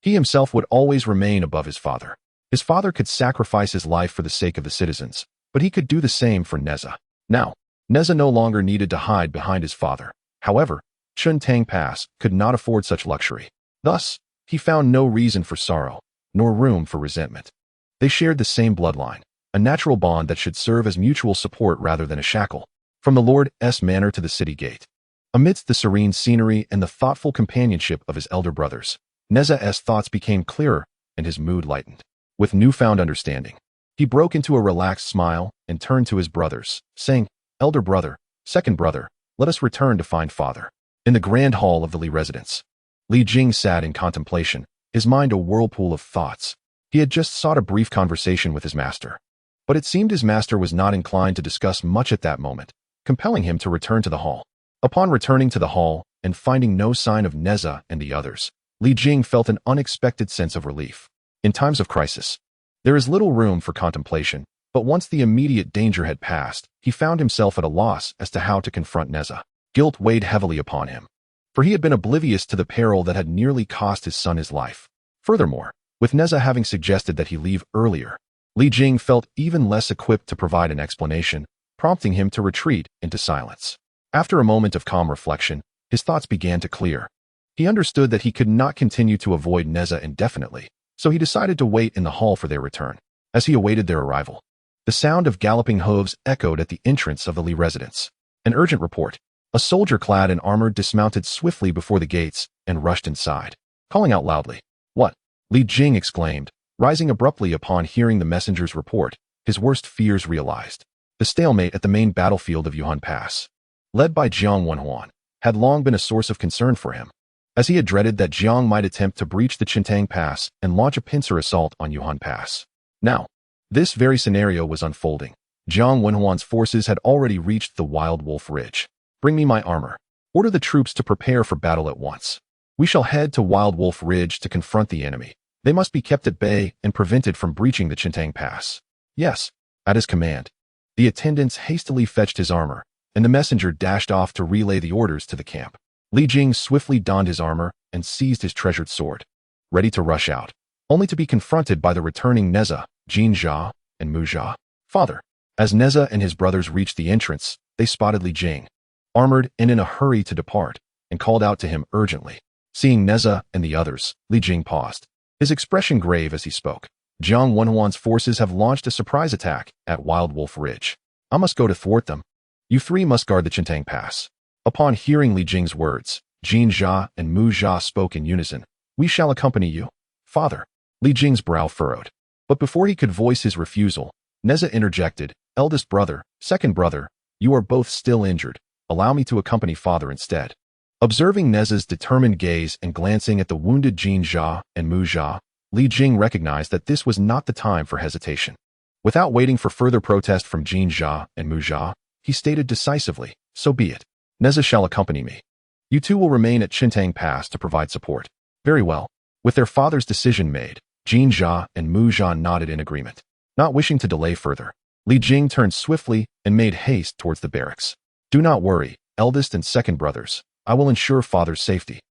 he himself would always remain above his father. His father could sacrifice his life for the sake of the citizens, but he could do the same for Nezha. Now, Nezha no longer needed to hide behind his father. However, Chuntang Pass could not afford such luxury. Thus, he found no reason for sorrow, nor room for resentment. They shared the same bloodline, a natural bond that should serve as mutual support rather than a shackle. From the Lord's manor to the city gate, amidst the serene scenery and the thoughtful companionship of his elder brothers, Nezha's thoughts became clearer and his mood lightened. With newfound understanding, he broke into a relaxed smile and turned to his brothers, saying, Elder brother, second brother, let us return to find father. In the grand hall of the Li residence, Li Jing sat in contemplation, his mind a whirlpool of thoughts. He had just sought a brief conversation with his master, but it seemed his master was not inclined to discuss much at that moment, compelling him to return to the hall. Upon returning to the hall and finding no sign of Nezha and the others, Li Jing felt an unexpected sense of relief. In times of crisis, there is little room for contemplation, but once the immediate danger had passed, he found himself at a loss as to how to confront Nezha. Guilt weighed heavily upon him, for he had been oblivious to the peril that had nearly cost his son his life. Furthermore, with Nezha having suggested that he leave earlier, Li Jing felt even less equipped to provide an explanation, prompting him to retreat into silence. After a moment of calm reflection, his thoughts began to clear. He understood that he could not continue to avoid Nezha indefinitely, so he decided to wait in the hall for their return. As he awaited their arrival, the sound of galloping hooves echoed at the entrance of the Li residence. An urgent report. A soldier clad in armor dismounted swiftly before the gates and rushed inside, calling out loudly. What? Li Jing exclaimed, rising abruptly upon hearing the messenger's report, his worst fears realized. The stalemate at the main battlefield of Yuan Pass, led by Jian Wenhuan, had long been a source of concern for him, as he had dreaded that Jiang might attempt to breach the Chuntang Pass and launch a pincer assault on Yuan Pass. Now, this very scenario was unfolding. Jiang Wenhuan's forces had already reached the Wild Wolf Ridge. Bring me my armor. Order the troops to prepare for battle at once. We shall head to Wild Wolf Ridge to confront the enemy. They must be kept at bay and prevented from breaching the Chuntang Pass. Yes, at his command. The attendants hastily fetched his armor, and the messenger dashed off to relay the orders to the camp. Li Jing swiftly donned his armor and seized his treasured sword, ready to rush out, only to be confronted by the returning Nezha, Jia, and Mu Jia. Father. As Nezha and his brothers reached the entrance, they spotted Li Jing, armored and in a hurry to depart, and called out to him urgently. Seeing Nezha and the others, Li Jing paused, his expression grave as he spoke. Jiang Wenhuan's forces have launched a surprise attack at Wild Wolf Ridge. I must go to thwart them. You three must guard the Chuntang Pass. Upon hearing Li Jing's words, Jia and Mu Jia spoke in unison. We shall accompany you, father. Li Jing's brow furrowed. But before he could voice his refusal, Nezha interjected, Eldest brother, second brother, you are both still injured. Allow me to accompany father instead. Observing Nezha's determined gaze and glancing at the wounded Jia and Mu Jia, Li Jing recognized that this was not the time for hesitation. Without waiting for further protest from Jia and Mu Jia, he stated decisively, so be it. Nezha shall accompany me. You two will remain at Chuntang Pass to provide support. Very well. With their father's decision made, Jin and Mu Zhan nodded in agreement. Not wishing to delay further, Li Jing turned swiftly and made haste towards the barracks. Do not worry, eldest and second brothers. I will ensure father's safety.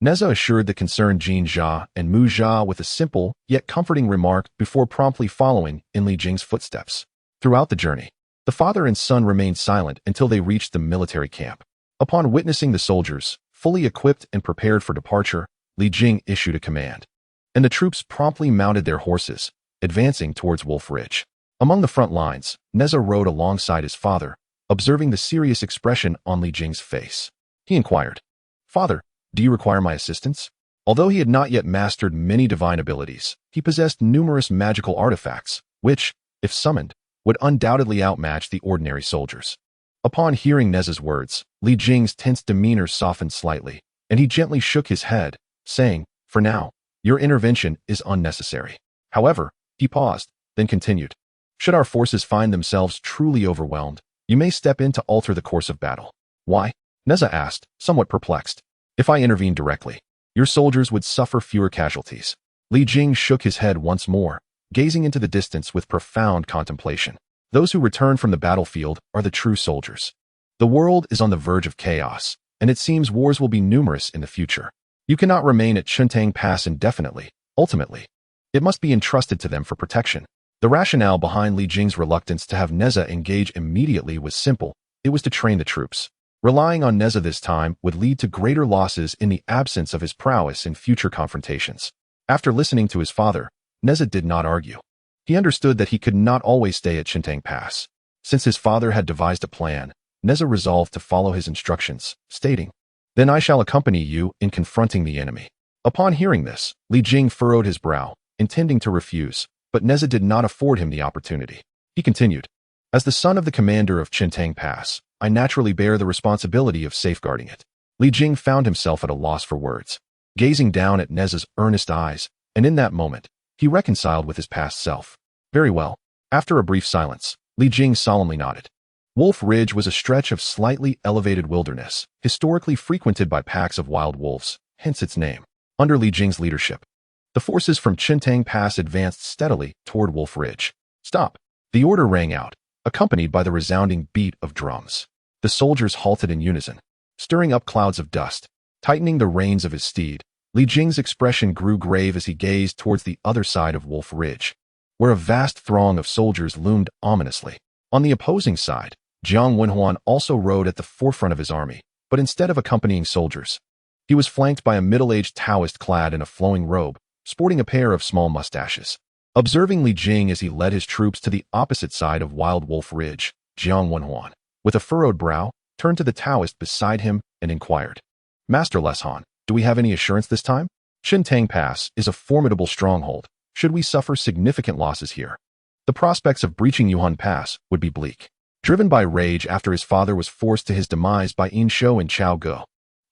Nezha assured the concerned Jin and Mu Zhan with a simple yet comforting remark before promptly following in Li Jing's footsteps. Throughout the journey, the father and son remained silent until they reached the military camp. Upon witnessing the soldiers, fully equipped and prepared for departure, Li Jing issued a command, and the troops promptly mounted their horses, advancing towards Wolf Ridge. Among the front lines, Nezha rode alongside his father, observing the serious expression on Li Jing's face. He inquired, "Father, do you require my assistance?" Although he had not yet mastered many divine abilities, he possessed numerous magical artifacts, which, if summoned, would undoubtedly outmatch the ordinary soldiers. Upon hearing Nezha's words, Li Jing's tense demeanor softened slightly, and he gently shook his head, saying, "For now, your intervention is unnecessary." However, he paused, then continued, "Should our forces find themselves truly overwhelmed, you may step in to alter the course of battle." "Why?" Nezha asked, somewhat perplexed. "If I intervened directly, your soldiers would suffer fewer casualties." Li Jing shook his head once more, gazing into the distance with profound contemplation. Those who return from the battlefield are the true soldiers. The world is on the verge of chaos, and it seems wars will be numerous in the future. You cannot remain at Chintang Pass indefinitely. Ultimately, it must be entrusted to them for protection. The rationale behind Li Jing's reluctance to have Nezha engage immediately was simple. It was to train the troops. Relying on Nezha this time would lead to greater losses in the absence of his prowess in future confrontations. After listening to his father, Nezha did not argue. He understood that he could not always stay at Chintang Pass. Since his father had devised a plan, Nezha resolved to follow his instructions, stating, "Then I shall accompany you in confronting the enemy." Upon hearing this, Li Jing furrowed his brow, intending to refuse, but Nezha did not afford him the opportunity. He continued, "As the son of the commander of Chintang Pass, I naturally bear the responsibility of safeguarding it." Li Jing found himself at a loss for words, gazing down at Nezha's earnest eyes, and in that moment, he reconciled with his past self. "Very well." After a brief silence, Li Jing solemnly nodded. Wolf Ridge was a stretch of slightly elevated wilderness, historically frequented by packs of wild wolves, hence its name. Under Li Jing's leadership, the forces from Chintang Pass advanced steadily toward Wolf Ridge. "Stop!" The order rang out, accompanied by the resounding beat of drums. The soldiers halted in unison, stirring up clouds of dust. Tightening the reins of his steed, Li Jing's expression grew grave as he gazed towards the other side of Wolf Ridge, where a vast throng of soldiers loomed ominously. On the opposing side, Jiang Wenhuan also rode at the forefront of his army, but instead of accompanying soldiers, he was flanked by a middle-aged Taoist clad in a flowing robe, sporting a pair of small mustaches. Observing Li Jing as he led his troops to the opposite side of Wild Wolf Ridge, Jiang Wenhuan, with a furrowed brow, turned to the Taoist beside him and inquired, "Master Leshan, do we have any assurance this time? Chintang Pass is a formidable stronghold. Should we suffer significant losses here, the prospects of breaching Yuan Pass would be bleak." Driven by rage after his father was forced to his demise by Yin Shou and Chao Guo,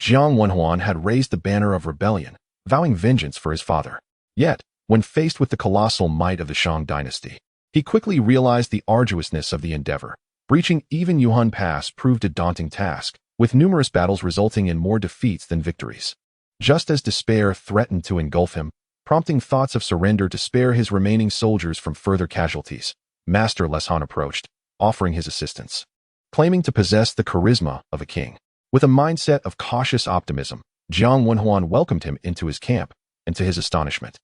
Jiang Wenhuan had raised the banner of rebellion, vowing vengeance for his father. Yet, when faced with the colossal might of the Shang dynasty, he quickly realized the arduousness of the endeavor. Breaching even Yuan Pass proved a daunting task, with numerous battles resulting in more defeats than victories. Just as despair threatened to engulf him, prompting thoughts of surrender to spare his remaining soldiers from further casualties, Master Leshan approached, offering his assistance. Claiming to possess the charisma of a king, with a mindset of cautious optimism, Jiang Wenhuan welcomed him into his camp, and to his astonishment,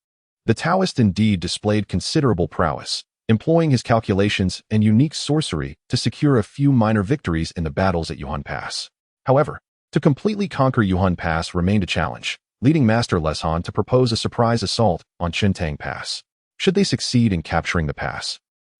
the Taoist indeed displayed considerable prowess, employing his calculations and unique sorcery to secure a few minor victories in the battles at Yuan Pass. However, to completely conquer Yuan Pass remained a challenge, leading Master Leshan to propose a surprise assault on Chintang Pass. Should they succeed in capturing the pass,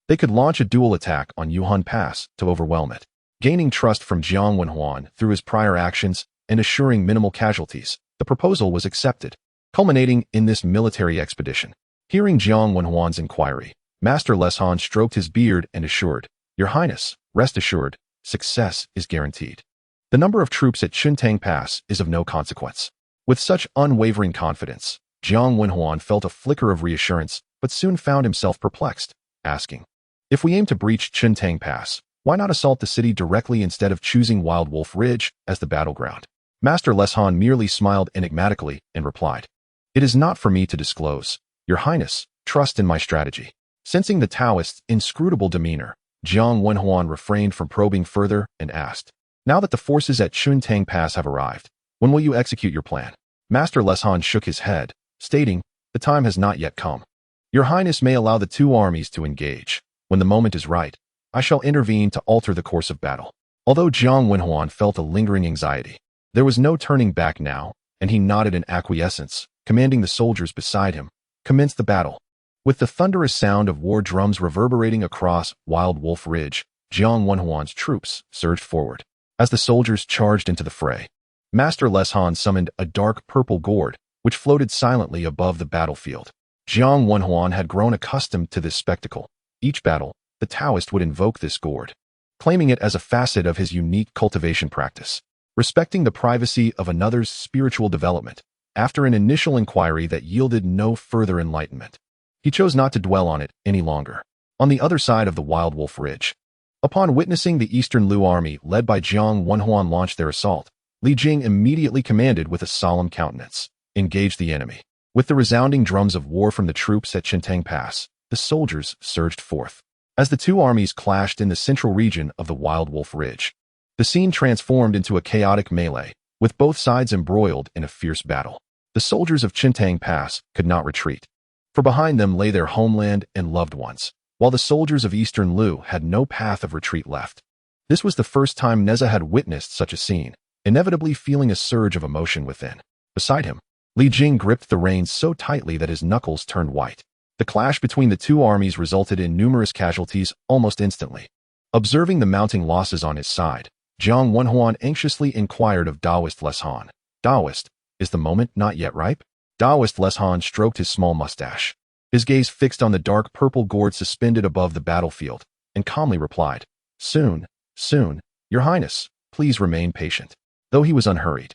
they could launch a dual attack on Yuan Pass to overwhelm it. Gaining trust from Jiang Wenhuan through his prior actions and assuring minimal casualties, the proposal was accepted, culminating in this military expedition. Hearing Jiang Wenhuan's inquiry, Master Leshan stroked his beard and assured, "Your Highness, rest assured, success is guaranteed. The number of troops at Chintang Pass is of no consequence." With such unwavering confidence, Jiang Wenhuan felt a flicker of reassurance, but soon found himself perplexed, asking, "If we aim to breach Chintang Pass, why not assault the city directly instead of choosing Wild Wolf Ridge as the battleground?" Master Leshan merely smiled enigmatically and replied, It is not for me to disclose. Your Highness, trust in my strategy. Sensing the Taoist's inscrutable demeanor, Jiang Wenhuan refrained from probing further and asked, now that the forces at Chuntang Pass have arrived, when will you execute your plan? Master Leshan shook his head, stating, the time has not yet come. Your Highness may allow the two armies to engage. When the moment is right, I shall intervene to alter the course of battle. Although Jiang Wenhuan felt a lingering anxiety, there was no turning back now, and he nodded in acquiescence, commanding the soldiers beside him, commence the battle. With the thunderous sound of war drums reverberating across Wild Wolf Ridge, Jiang Wenhuan's troops surged forward. As the soldiers charged into the fray, Master Leshan summoned a dark purple gourd, which floated silently above the battlefield. Jiang Wenhuan had grown accustomed to this spectacle. Each battle, the Taoist would invoke this gourd, claiming it as a facet of his unique cultivation practice. Respecting the privacy of another's spiritual development, after an initial inquiry that yielded no further enlightenment, he chose not to dwell on it any longer. On the other side of the Wild Wolf Ridge, upon witnessing the Eastern Lu army led by Jiang Wenhuan launch their assault, Li Jing immediately commanded with a solemn countenance, engage the enemy. With the resounding drums of war from the troops at Chuntang Pass, the soldiers surged forth. As the two armies clashed in the central region of the Wild Wolf Ridge, the scene transformed into a chaotic melee, with both sides embroiled in a fierce battle. The soldiers of Chuntang Pass could not retreat, for behind them lay their homeland and loved ones, while the soldiers of Eastern Lu had no path of retreat left. This was the first time Nezha had witnessed such a scene, inevitably feeling a surge of emotion within. Beside him, Li Jing gripped the reins so tightly that his knuckles turned white. The clash between the two armies resulted in numerous casualties almost instantly. Observing the mounting losses on his side, Jiang Wenhuan anxiously inquired of Taoist Leshan, Taoist, is the moment not yet ripe? Taoist Leshan stroked his small mustache, his gaze fixed on the dark purple gourd suspended above the battlefield, and calmly replied, soon, soon, Your Highness, please remain patient. Though he was unhurried,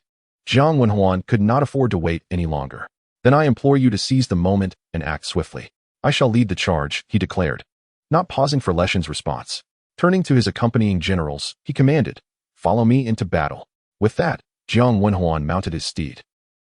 Jiang Wenhuan could not afford to wait any longer. Then I implore you to seize the moment and act swiftly. I shall lead the charge, he declared, not pausing for Leshan's response. Turning to his accompanying generals, he commanded, follow me into battle. With that, Jiang Wenhuan mounted his steed,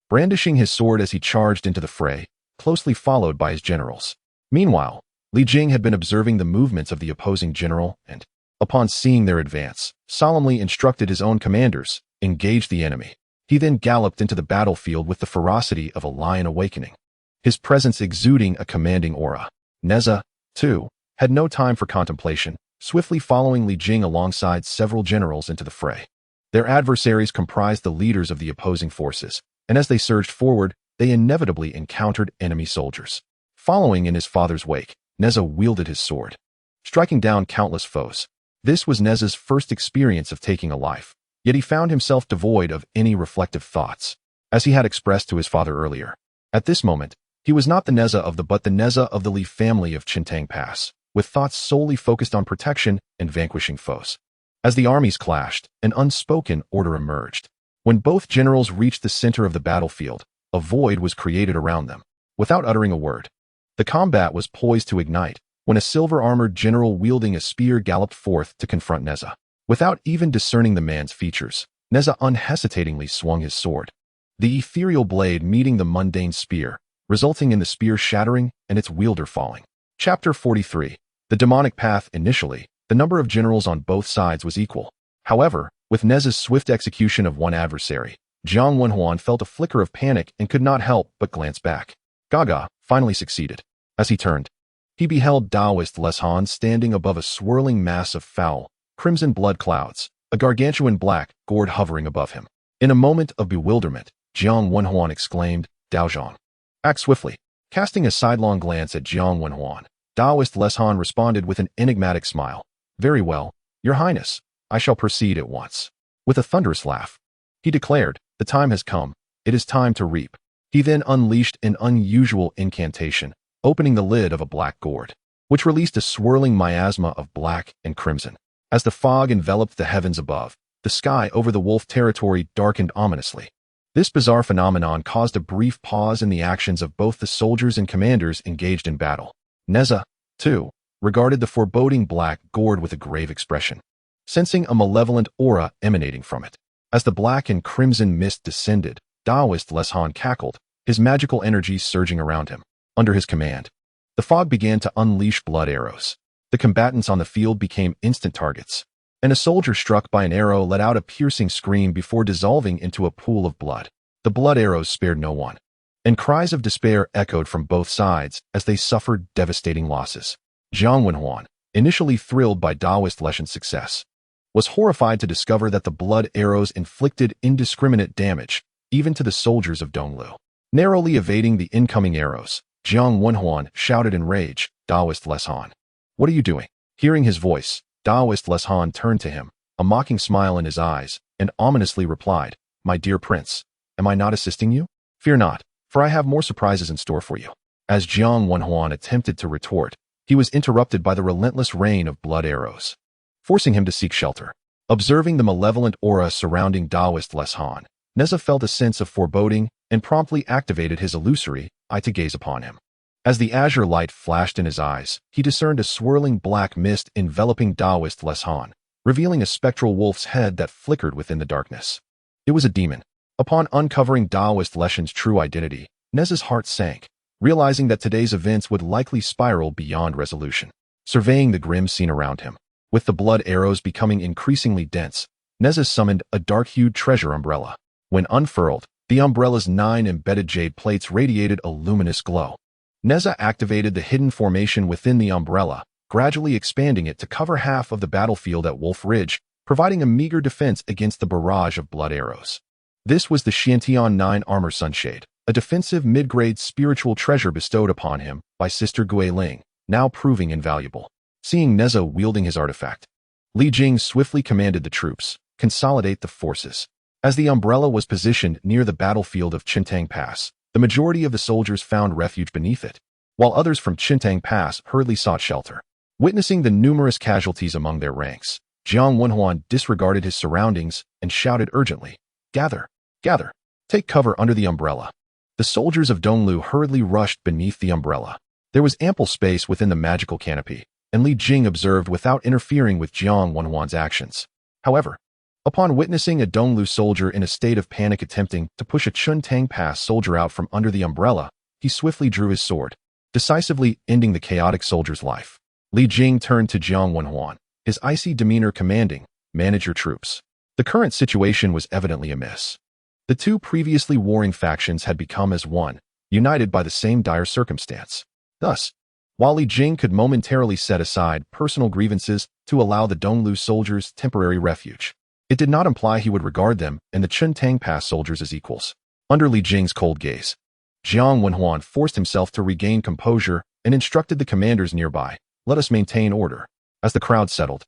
brandishing his sword as he charged into the fray, closely followed by his generals. Meanwhile, Li Jing had been observing the movements of the opposing general and, upon seeing their advance, solemnly instructed his own commanders, engage the enemy. He then galloped into the battlefield with the ferocity of a lion awakening, his presence exuding a commanding aura. Nezha, too, had no time for contemplation, swiftly following Li Jing alongside several generals into the fray. Their adversaries comprised the leaders of the opposing forces, and as they surged forward, they inevitably encountered enemy soldiers. Following in his father's wake, Nezha wielded his sword, striking down countless foes. This was Nezha's first experience of taking a life, yet he found himself devoid of any reflective thoughts, as he had expressed to his father earlier. At this moment, he was not the Nezha of the Nezha of the Li family of Chuntang Pass, with thoughts solely focused on protection and vanquishing foes. As the armies clashed, an unspoken order emerged. When both generals reached the center of the battlefield, a void was created around them. Without uttering a word, the combat was poised to ignite when a silver-armored general wielding a spear galloped forth to confront Nezha. Without even discerning the man's features, Nezha unhesitatingly swung his sword, the ethereal blade meeting the mundane spear, resulting in the spear shattering and its wielder falling. Chapter 43. The demonic path. Initially, the number of generals on both sides was equal. However, with Nezha's swift execution of one adversary, Jiang Wenhuan felt a flicker of panic and could not help but glance back. Gaga finally succeeded. As he turned, he beheld Taoist Leshan standing above a swirling mass of foul, crimson blood clouds, a gargantuan black gourd hovering above him. In a moment of bewilderment, Jiang Wenhuan exclaimed, Daozhong, act swiftly. Casting a sidelong glance at Jiang Wenhuan, Taoist Leshan responded with an enigmatic smile. Very well, Your Highness, I shall proceed at once. With a thunderous laugh, he declared, the time has come. It is time to reap. He then unleashed an unusual incantation, opening the lid of a black gourd, which released a swirling miasma of black and crimson. As the fog enveloped the heavens above, the sky over the wolf territory darkened ominously. This bizarre phenomenon caused a brief pause in the actions of both the soldiers and commanders engaged in battle. Nezha, too, regarded the foreboding black gourd with a grave expression, sensing a malevolent aura emanating from it. As the black and crimson mist descended, Taoist Leshan cackled, his magical energy surging around him. Under his command, the fog began to unleash blood arrows. The combatants on the field became instant targets, and a soldier struck by an arrow let out a piercing scream before dissolving into a pool of blood. The blood arrows spared no one, and cries of despair echoed from both sides as they suffered devastating losses. Jiang Wenhuan, initially thrilled by Daoist Leshen's success, was horrified to discover that the blood arrows inflicted indiscriminate damage, even to the soldiers of Donglu. Narrowly evading the incoming arrows, Jiang Wenhuan shouted in rage, "Daoist Leshan, what are you doing?" Hearing his voice, Daoist Leshan turned to him, a mocking smile in his eyes, and ominously replied, "My dear prince, am I not assisting you? Fear not, for I have more surprises in store for you." As Jiang Wenhuan attempted to retort, he was interrupted by the relentless rain of blood arrows, forcing him to seek shelter. Observing the malevolent aura surrounding Daoist Leshan, Nezha felt a sense of foreboding and promptly activated his illusory eye to gaze upon him. As the azure light flashed in his eyes, he discerned a swirling black mist enveloping Daoist Leshan, revealing a spectral wolf's head that flickered within the darkness. It was a demon. Upon uncovering Daoist Leshan's true identity, Nezha's heart sank, realizing that today's events would likely spiral beyond resolution. Surveying the grim scene around him, with the blood arrows becoming increasingly dense, Nezha summoned a dark-hued treasure umbrella. When unfurled, the umbrella's 9 embedded jade plates radiated a luminous glow. Nezha activated the hidden formation within the umbrella, gradually expanding it to cover half of the battlefield at Wolf Ridge, providing a meager defense against the barrage of blood arrows. This was the Xiantian 9 Armor Sunshade, a defensive mid-grade spiritual treasure bestowed upon him by Sister Guiling, now proving invaluable. Seeing Nezha wielding his artifact, Li Jing swiftly commanded the troops, "Consolidate the forces." As the umbrella was positioned near the battlefield of Qintang Pass, the majority of the soldiers found refuge beneath it, while others from Qintang Pass hurriedly sought shelter. Witnessing the numerous casualties among their ranks, Jiang Wenhuan disregarded his surroundings and shouted urgently, "Gather! Gather! Take cover under the umbrella." The soldiers of Donglu hurriedly rushed beneath the umbrella. There was ample space within the magical canopy, and Li Jing observed without interfering with Jiang Wenhuan's actions. However, upon witnessing a Donglu soldier in a state of panic attempting to push a Qintang Pass soldier out from under the umbrella, he swiftly drew his sword, decisively ending the chaotic soldier's life. Li Jing turned to Jiang Wenhuan, his icy demeanor commanding, "Manage your troops." The current situation was evidently amiss. The two previously warring factions had become as one, united by the same dire circumstance. Thus, while Li Jing could momentarily set aside personal grievances to allow the Donglu soldiers temporary refuge, it did not imply he would regard them and the Qintang Pass soldiers as equals. Under Li Jing's cold gaze, Jiang Wenhuan forced himself to regain composure and instructed the commanders nearby, "Let us maintain order." As the crowd settled,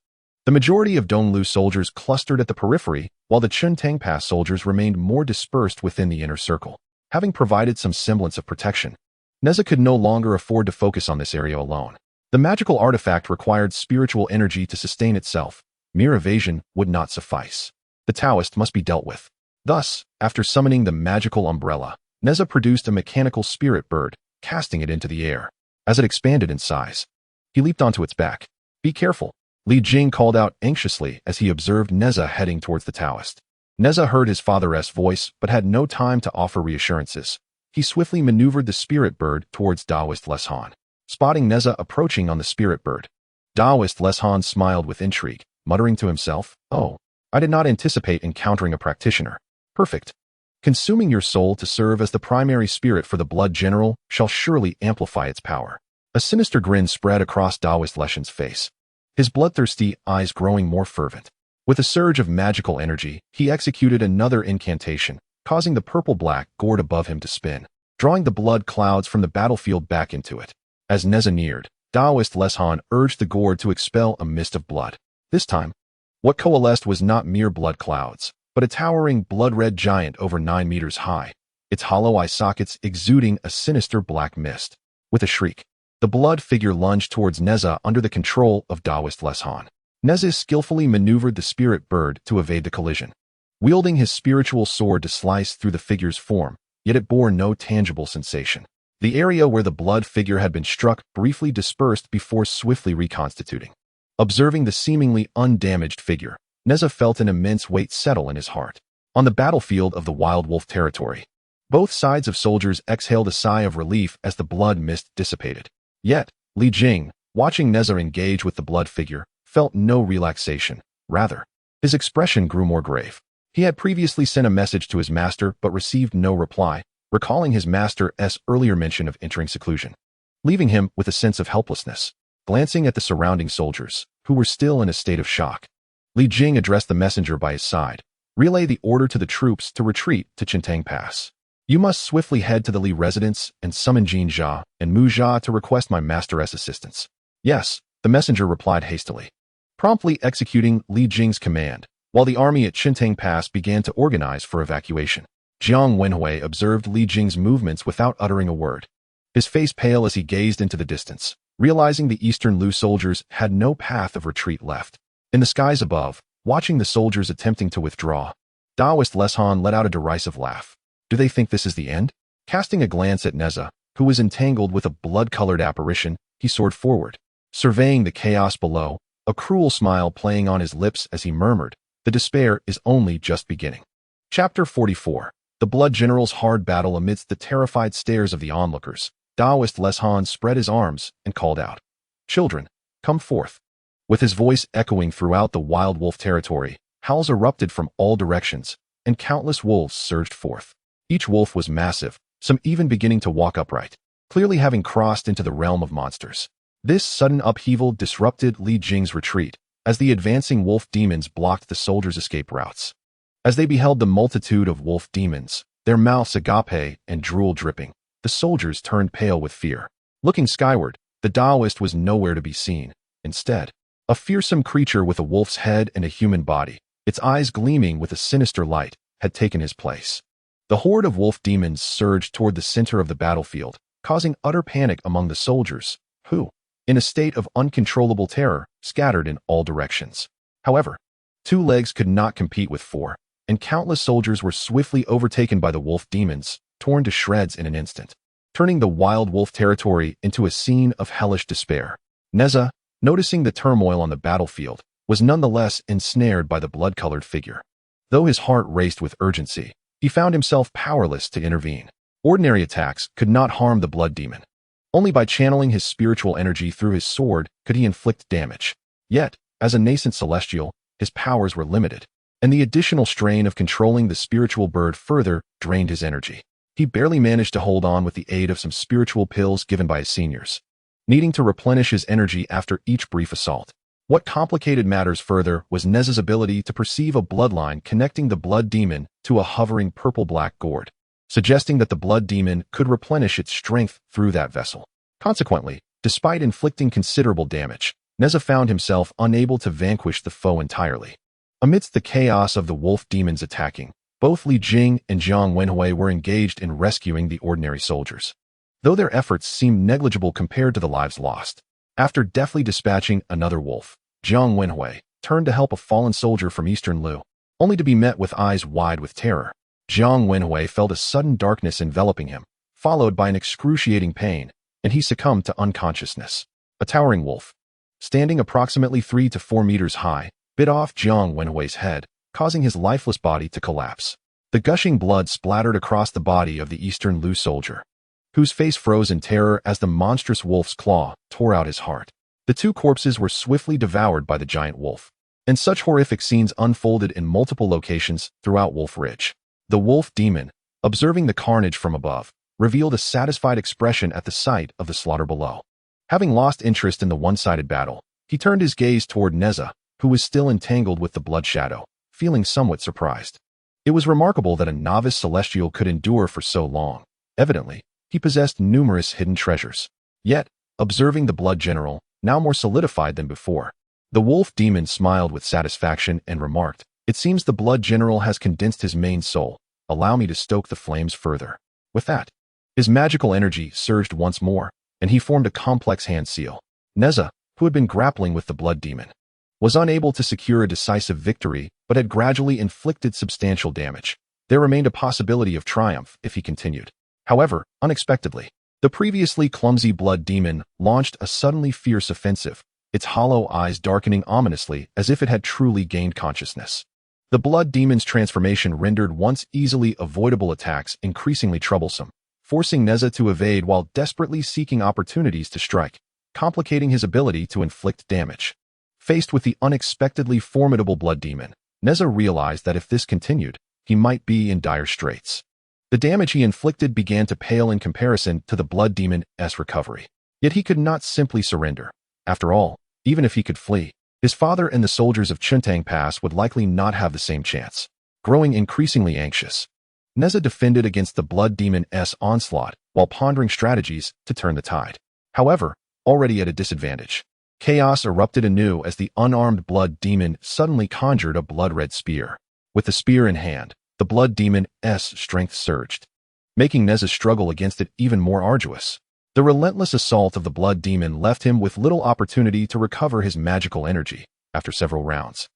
the majority of Donglu soldiers clustered at the periphery, while the Qintang Pass soldiers remained more dispersed within the inner circle. Having provided some semblance of protection, Nezha could no longer afford to focus on this area alone. The magical artifact required spiritual energy to sustain itself. Mere evasion would not suffice. The Taoist must be dealt with. Thus, after summoning the magical umbrella, Nezha produced a mechanical spirit bird, casting it into the air. As it expanded in size, he leaped onto its back. "Be careful," Li Jing called out anxiously as he observed Nezha heading towards the Taoist. Nezha heard his father's voice but had no time to offer reassurances. He swiftly maneuvered the spirit bird towards Daoist Leshan. Spotting Nezha approaching on the spirit bird, Daoist Leshan smiled with intrigue, muttering to himself, "Oh, I did not anticipate encountering a practitioner. Perfect. Consuming your soul to serve as the primary spirit for the blood general shall surely amplify its power." A sinister grin spread across Daoist Leshan's face, his bloodthirsty eyes growing more fervent. With a surge of magical energy, he executed another incantation, causing the purple-black gourd above him to spin, drawing the blood clouds from the battlefield back into it. As Nezha neared, Daoist Leshan urged the gourd to expel a mist of blood. This time, what coalesced was not mere blood clouds, but a towering blood-red giant over 9 meters high, its hollow eye sockets exuding a sinister black mist. With a shriek, the blood figure lunged towards Nezha under the control of Daoist Leshan. Nezha skillfully maneuvered the spirit bird to evade the collision, wielding his spiritual sword to slice through the figure's form, yet it bore no tangible sensation. The area where the blood figure had been struck briefly dispersed before swiftly reconstituting. Observing the seemingly undamaged figure, Nezha felt an immense weight settle in his heart. On the battlefield of the Wild Wolf territory, Both sides of soldiers exhaled a sigh of relief as the blood mist dissipated. Yet, Li Jing, watching Nezha engage with the blood figure, felt no relaxation. Rather, his expression grew more grave. He had previously sent a message to his master but received no reply, recalling his master's earlier mention of entering seclusion, leaving him with a sense of helplessness. Glancing at the surrounding soldiers, who were still in a state of shock, Li Jing addressed the messenger by his side. Relay the order to the troops to retreat to Chintang Pass. You must swiftly head to the Li residence and summon Jin Jia and Mu Jia to request my master's assistance. Yes, the messenger replied hastily, promptly executing Li Jing's command, while the army at Chintang Pass began to organize for evacuation. Jiang Wenhui observed Li Jing's movements without uttering a word, his face pale as he gazed into the distance, realizing the Eastern Lu soldiers had no path of retreat left. In the skies above, watching the soldiers attempting to withdraw, Daoist Leshan let out a derisive laugh. Do they think this is the end? Casting a glance at Nezha, who was entangled with a blood-colored apparition, he soared forward, surveying the chaos below, a cruel smile playing on his lips as he murmured, the despair is only just beginning. Chapter 44. The Blood General's hard battle amidst the terrified stares of the onlookers. Daoist Leshan spread his arms and called out, Children, come forth. With his voice echoing throughout the wild wolf territory, howls erupted from all directions, and countless wolves surged forth. Each wolf was massive, some even beginning to walk upright, clearly having crossed into the realm of monsters. This sudden upheaval disrupted Li Jing's retreat, as the advancing wolf demons blocked the soldiers' escape routes. As they beheld the multitude of wolf demons, their mouths agape and drool dripping, the soldiers turned pale with fear. Looking skyward, the Daoist was nowhere to be seen. Instead, a fearsome creature with a wolf's head and a human body, its eyes gleaming with a sinister light, had taken his place. The horde of wolf demons surged toward the center of the battlefield, causing utter panic among the soldiers, who, in a state of uncontrollable terror, scattered in all directions. However, 2 legs could not compete with 4, and countless soldiers were swiftly overtaken by the wolf demons, torn to shreds in an instant, turning the wild wolf territory into a scene of hellish despair. Nezha, noticing the turmoil on the battlefield, was nonetheless ensnared by the blood-colored figure. Though his heart raced with urgency, he found himself powerless to intervene. Ordinary attacks could not harm the blood demon. Only by channeling his spiritual energy through his sword could he inflict damage. Yet, as a nascent celestial, his powers were limited, and the additional strain of controlling the spiritual bird further drained his energy. He barely managed to hold on with the aid of some spiritual pills given by his seniors, needing to replenish his energy after each brief assault. What complicated matters further was Nezha's ability to perceive a bloodline connecting the blood demon to a hovering purple-black gourd, suggesting that the blood demon could replenish its strength through that vessel. Consequently, despite inflicting considerable damage, Nezha found himself unable to vanquish the foe entirely. Amidst the chaos of the wolf demons attacking, both Li Jing and Jiang Wenhui were engaged in rescuing the ordinary soldiers, though their efforts seemed negligible compared to the lives lost. After deftly dispatching another wolf, Jiang Wenhui turned to help a fallen soldier from Eastern Lu, only to be met with eyes wide with terror. Jiang Wenhui felt a sudden darkness enveloping him, followed by an excruciating pain, and he succumbed to unconsciousness. A towering wolf, standing approximately 3 to 4 meters high, bit off Jiang Wenhui's head, causing his lifeless body to collapse. The gushing blood splattered across the body of the Eastern Lu soldier, whose face froze in terror as the monstrous wolf's claw tore out his heart. The 2 corpses were swiftly devoured by the giant wolf, and such horrific scenes unfolded in multiple locations throughout Wolf Ridge. The wolf demon, observing the carnage from above, revealed a satisfied expression at the sight of the slaughter below. Having lost interest in the one-sided battle, he turned his gaze toward Nezha, who was still entangled with the blood shadow, feeling somewhat surprised. It was remarkable that a novice celestial could endure for so long. Evidently, he possessed numerous hidden treasures. Yet, observing the blood general, now more solidified than before, the wolf demon smiled with satisfaction and remarked, "It seems the blood general has condensed his main soul. Allow me to stoke the flames further." With that, his magical energy surged once more, and he formed a complex hand seal. Nezha, who had been grappling with the blood demon, was unable to secure a decisive victory, but had gradually inflicted substantial damage. There remained a possibility of triumph if he continued. However, unexpectedly, the previously clumsy blood demon launched a suddenly fierce offensive, its hollow eyes darkening ominously as if it had truly gained consciousness. The blood demon's transformation rendered once easily avoidable attacks increasingly troublesome, forcing Nezha to evade while desperately seeking opportunities to strike, complicating his ability to inflict damage. Faced with the unexpectedly formidable blood demon, Nezha realized that if this continued, he might be in dire straits. The damage he inflicted began to pale in comparison to the blood demon's recovery. Yet he could not simply surrender. After all, even if he could flee, his father and the soldiers of Chuntang Pass would likely not have the same chance. Growing increasingly anxious, Nezha defended against the blood demon's onslaught while pondering strategies to turn the tide. However, already at a disadvantage, chaos erupted anew as the unarmed blood demon suddenly conjured a blood-red spear. With the spear in hand, the blood demon's strength surged, making Nezha's struggle against it even more arduous. The relentless assault of the blood demon left him with little opportunity to recover his magical energy. After several rounds,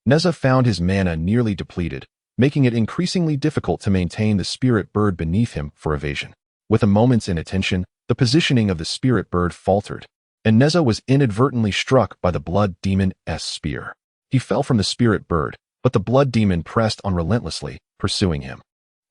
Nezha found his mana nearly depleted, making it increasingly difficult to maintain the spirit bird beneath him for evasion. With a moment's inattention, the positioning of the spirit bird faltered, and Nezha was inadvertently struck by the blood demon's spear. He fell from the spirit bird, but the blood demon pressed on relentlessly, pursuing him.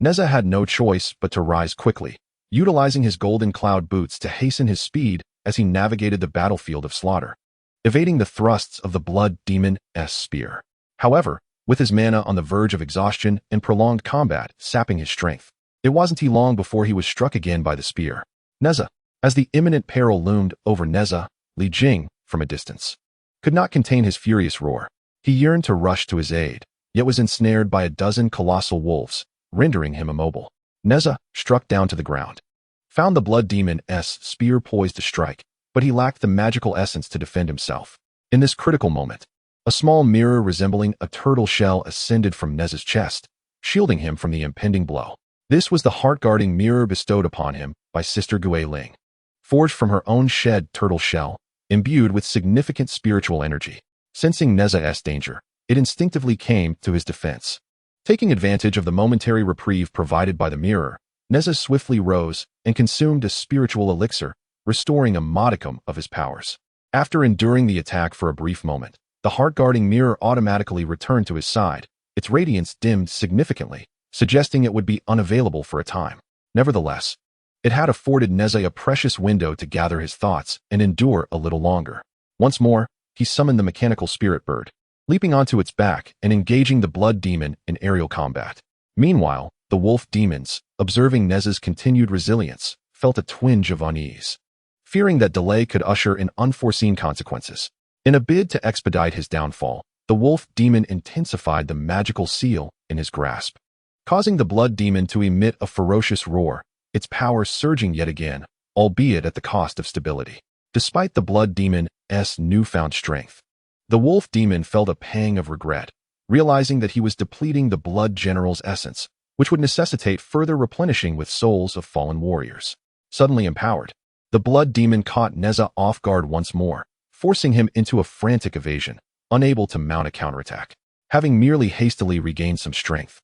Nezha had no choice but to rise quickly, utilizing his golden cloud boots to hasten his speed as he navigated the battlefield of slaughter, evading the thrusts of the blood demon's spear. However, with his mana on the verge of exhaustion and prolonged combat sapping his strength, it wasn't long before he was struck again by the spear. Nezha, as the imminent peril loomed over Nezha, Li Jing, from a distance, could not contain his furious roar. He yearned to rush to his aid, yet was ensnared by a dozen colossal wolves, rendering him immobile. Nezha, struck down to the ground, found the blood demon's spear poised to strike, but he lacked the magical essence to defend himself. In this critical moment, a small mirror resembling a turtle shell ascended from Nezha's chest, shielding him from the impending blow. This was the heart-guarding mirror bestowed upon him by Sister Gui Ling, forged from her own shed turtle shell, imbued with significant spiritual energy. Sensing Nezha's danger, it instinctively came to his defense. Taking advantage of the momentary reprieve provided by the mirror, Nezha swiftly rose and consumed a spiritual elixir, restoring a modicum of his powers. After enduring the attack for a brief moment, the heart-guarding mirror automatically returned to his side. Its radiance dimmed significantly, suggesting it would be unavailable for a time. Nevertheless, it had afforded Nezha a precious window to gather his thoughts and endure a little longer. Once more, he summoned the mechanical spirit bird, leaping onto its back and engaging the blood demon in aerial combat. Meanwhile, the wolf demons, observing Nezha's continued resilience, felt a twinge of unease, fearing that delay could usher in unforeseen consequences. In a bid to expedite his downfall, the wolf demon intensified the magical seal in his grasp, causing the blood demon to emit a ferocious roar, its power surging yet again, albeit at the cost of stability. Despite the blood demon's newfound strength, the wolf demon felt a pang of regret, realizing that he was depleting the blood general's essence, which would necessitate further replenishing with souls of fallen warriors. Suddenly empowered, the blood demon caught Nezha off guard once more, forcing him into a frantic evasion, unable to mount a counterattack. Having merely hastily regained some strength,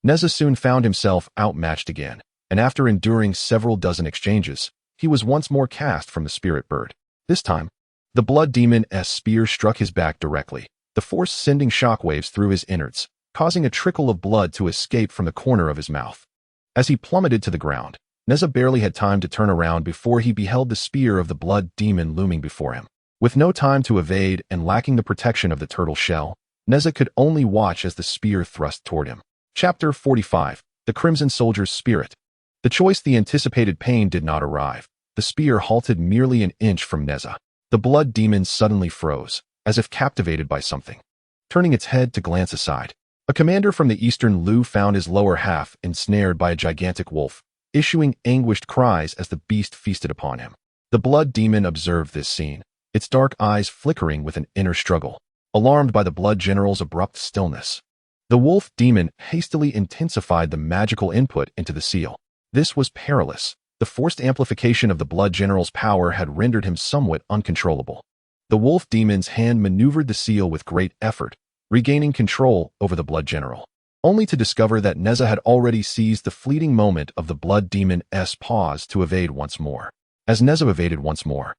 Nezha soon found himself outmatched again, and after enduring several dozen exchanges, he was once more cast from the spirit bird. This time, the blood demon's spear struck his back directly, the force sending shockwaves through his innards, causing a trickle of blood to escape from the corner of his mouth. As he plummeted to the ground, Nezha barely had time to turn around before he beheld the spear of the blood demon looming before him. With no time to evade and lacking the protection of the turtle shell, Nezha could only watch as the spear thrust toward him. Chapter 45. The Crimson Soldier's Spirit. The anticipated pain did not arrive. The spear halted merely an inch from Nezha. The blood demon suddenly froze, as if captivated by something, turning its head to glance aside. A commander from the eastern Lu found his lower half ensnared by a gigantic wolf, issuing anguished cries as the beast feasted upon him. The blood demon observed this scene, its dark eyes flickering with an inner struggle, alarmed by the blood general's abrupt stillness. The wolf demon hastily intensified the magical input into the seal. This was perilous. The forced amplification of the blood general's power had rendered him somewhat uncontrollable. The wolf demon's hand maneuvered the seal with great effort, regaining control over the blood general, only to discover that Nezha had already seized the fleeting moment of the blood demon's pause to evade once more. As Nezha evaded once more,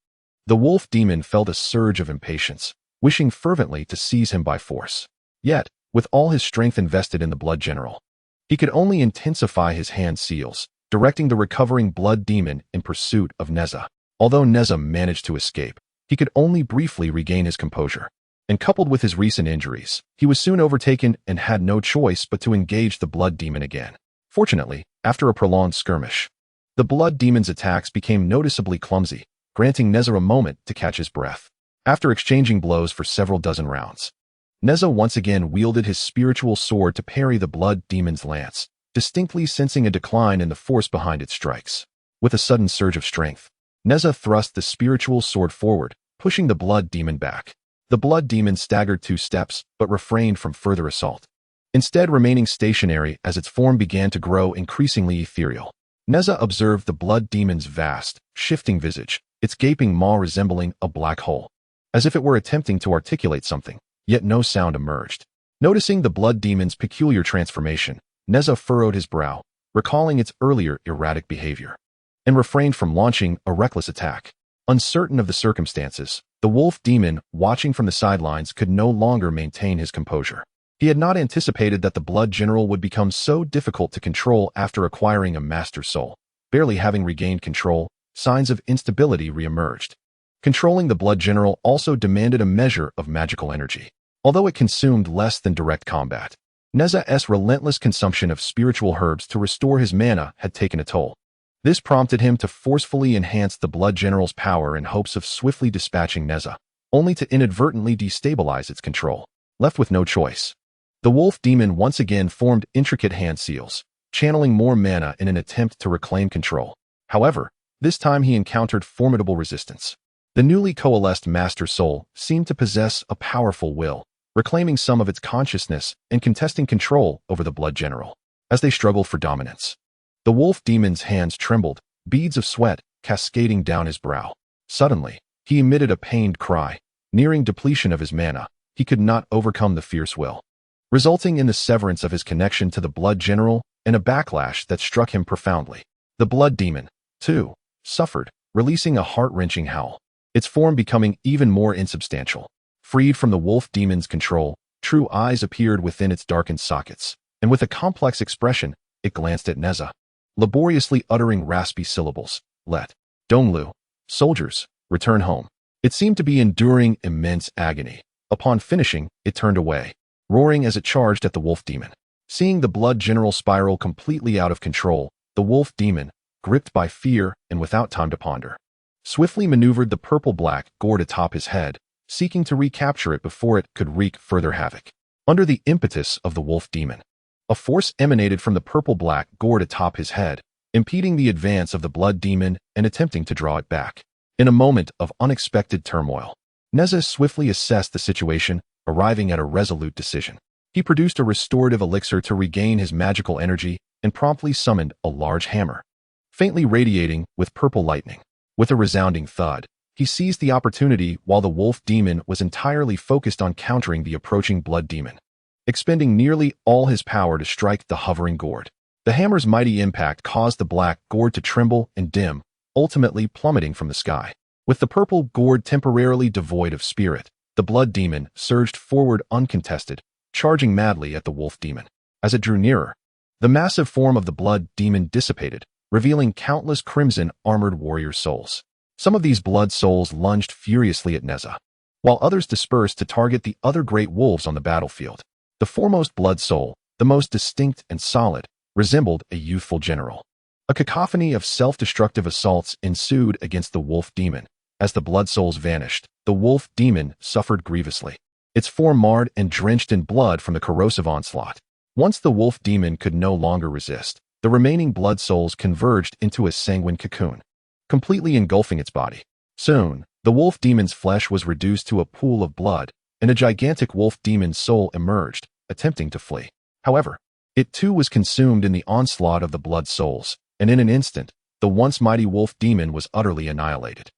the wolf demon felt a surge of impatience, wishing fervently to seize him by force. Yet, with all his strength invested in the blood general. He could only intensify his hand seals, directing the recovering blood demon in pursuit of Nezha. Although Nezha managed to escape, he could only briefly regain his composure. And coupled with his recent injuries, he was soon overtaken and had no choice but to engage the blood demon again. Fortunately, after a prolonged skirmish, the blood demon's attacks became noticeably clumsy, granting Nezha a moment to catch his breath. After exchanging blows for several dozen rounds, Nezha once again wielded his spiritual sword to parry the blood demon's lance, distinctly sensing a decline in the force behind its strikes. With a sudden surge of strength, Nezha thrust the spiritual sword forward, pushing the blood demon back. The blood demon staggered 2 steps, but refrained from further assault, instead remaining stationary as its form began to grow increasingly ethereal. Nezha observed the blood demon's vast, shifting visage, its gaping maw resembling a black hole, as if it were attempting to articulate something, yet no sound emerged. Noticing the blood demon's peculiar transformation, Nezha furrowed his brow, recalling its earlier erratic behavior, and refrained from launching a reckless attack. Uncertain of the circumstances, the wolf demon, watching from the sidelines, could no longer maintain his composure. He had not anticipated that the blood general would become so difficult to control after acquiring a master soul. Barely having regained control, signs of instability re-emerged. Controlling the blood general also demanded a measure of magical energy, although it consumed less than direct combat. Nezha's relentless consumption of spiritual herbs to restore his mana had taken a toll. This prompted him to forcefully enhance the blood general's power in hopes of swiftly dispatching Nezha, only to inadvertently destabilize its control. Left with no choice, the wolf demon once again formed intricate hand seals, channeling more mana in an attempt to reclaim control. However, this time he encountered formidable resistance. The newly coalesced master soul seemed to possess a powerful will, reclaiming some of its consciousness and contesting control over the blood general. As they struggled for dominance, the wolf demon's hands trembled, beads of sweat cascading down his brow. Suddenly, he emitted a pained cry. Nearing depletion of his mana, he could not overcome the fierce will, resulting in the severance of his connection to the blood general and a backlash that struck him profoundly. The blood demon, too, suffered, releasing a heart-wrenching howl, its form becoming even more insubstantial. Freed from the wolf demon's control, true eyes appeared within its darkened sockets, and with a complex expression, it glanced at Nezha, laboriously uttering raspy syllables. Let Donglu, soldiers, return home. It seemed to be enduring immense agony. Upon finishing, it turned away, roaring as it charged at the wolf demon. Seeing the blood general spiral completely out of control, the wolf demon, gripped by fear and without time to ponder, swiftly maneuvered the purple-black gourd atop his head, seeking to recapture it before it could wreak further havoc. Under the impetus of the wolf demon, a force emanated from the purple-black gourd atop his head, impeding the advance of the blood demon and attempting to draw it back. In a moment of unexpected turmoil, Nezha swiftly assessed the situation, arriving at a resolute decision. He produced a restorative elixir to regain his magical energy and promptly summoned a large hammer, faintly radiating with purple lightning. With a resounding thud, he seized the opportunity while the wolf demon was entirely focused on countering the approaching blood demon, expending nearly all his power to strike the hovering gourd. The hammer's mighty impact caused the black gourd to tremble and dim, ultimately plummeting from the sky. With the purple gourd temporarily devoid of spirit, the blood demon surged forward uncontested, charging madly at the wolf demon. As it drew nearer, the massive form of the blood demon dissipated, revealing countless crimson-armored warrior souls. Some of these blood souls lunged furiously at Nezha, while others dispersed to target the other great wolves on the battlefield. The foremost blood soul, the most distinct and solid, resembled a youthful general. A cacophony of self-destructive assaults ensued against the wolf demon. As the blood souls vanished, the wolf demon suffered grievously, its form marred and drenched in blood from the corrosive onslaught. Once the wolf demon could no longer resist, the remaining blood souls converged into a sanguine cocoon, completely engulfing its body. Soon, the wolf demon's flesh was reduced to a pool of blood, and a gigantic wolf demon soul emerged, attempting to flee. However, it too was consumed in the onslaught of the blood souls, and in an instant, the once mighty wolf demon was utterly annihilated.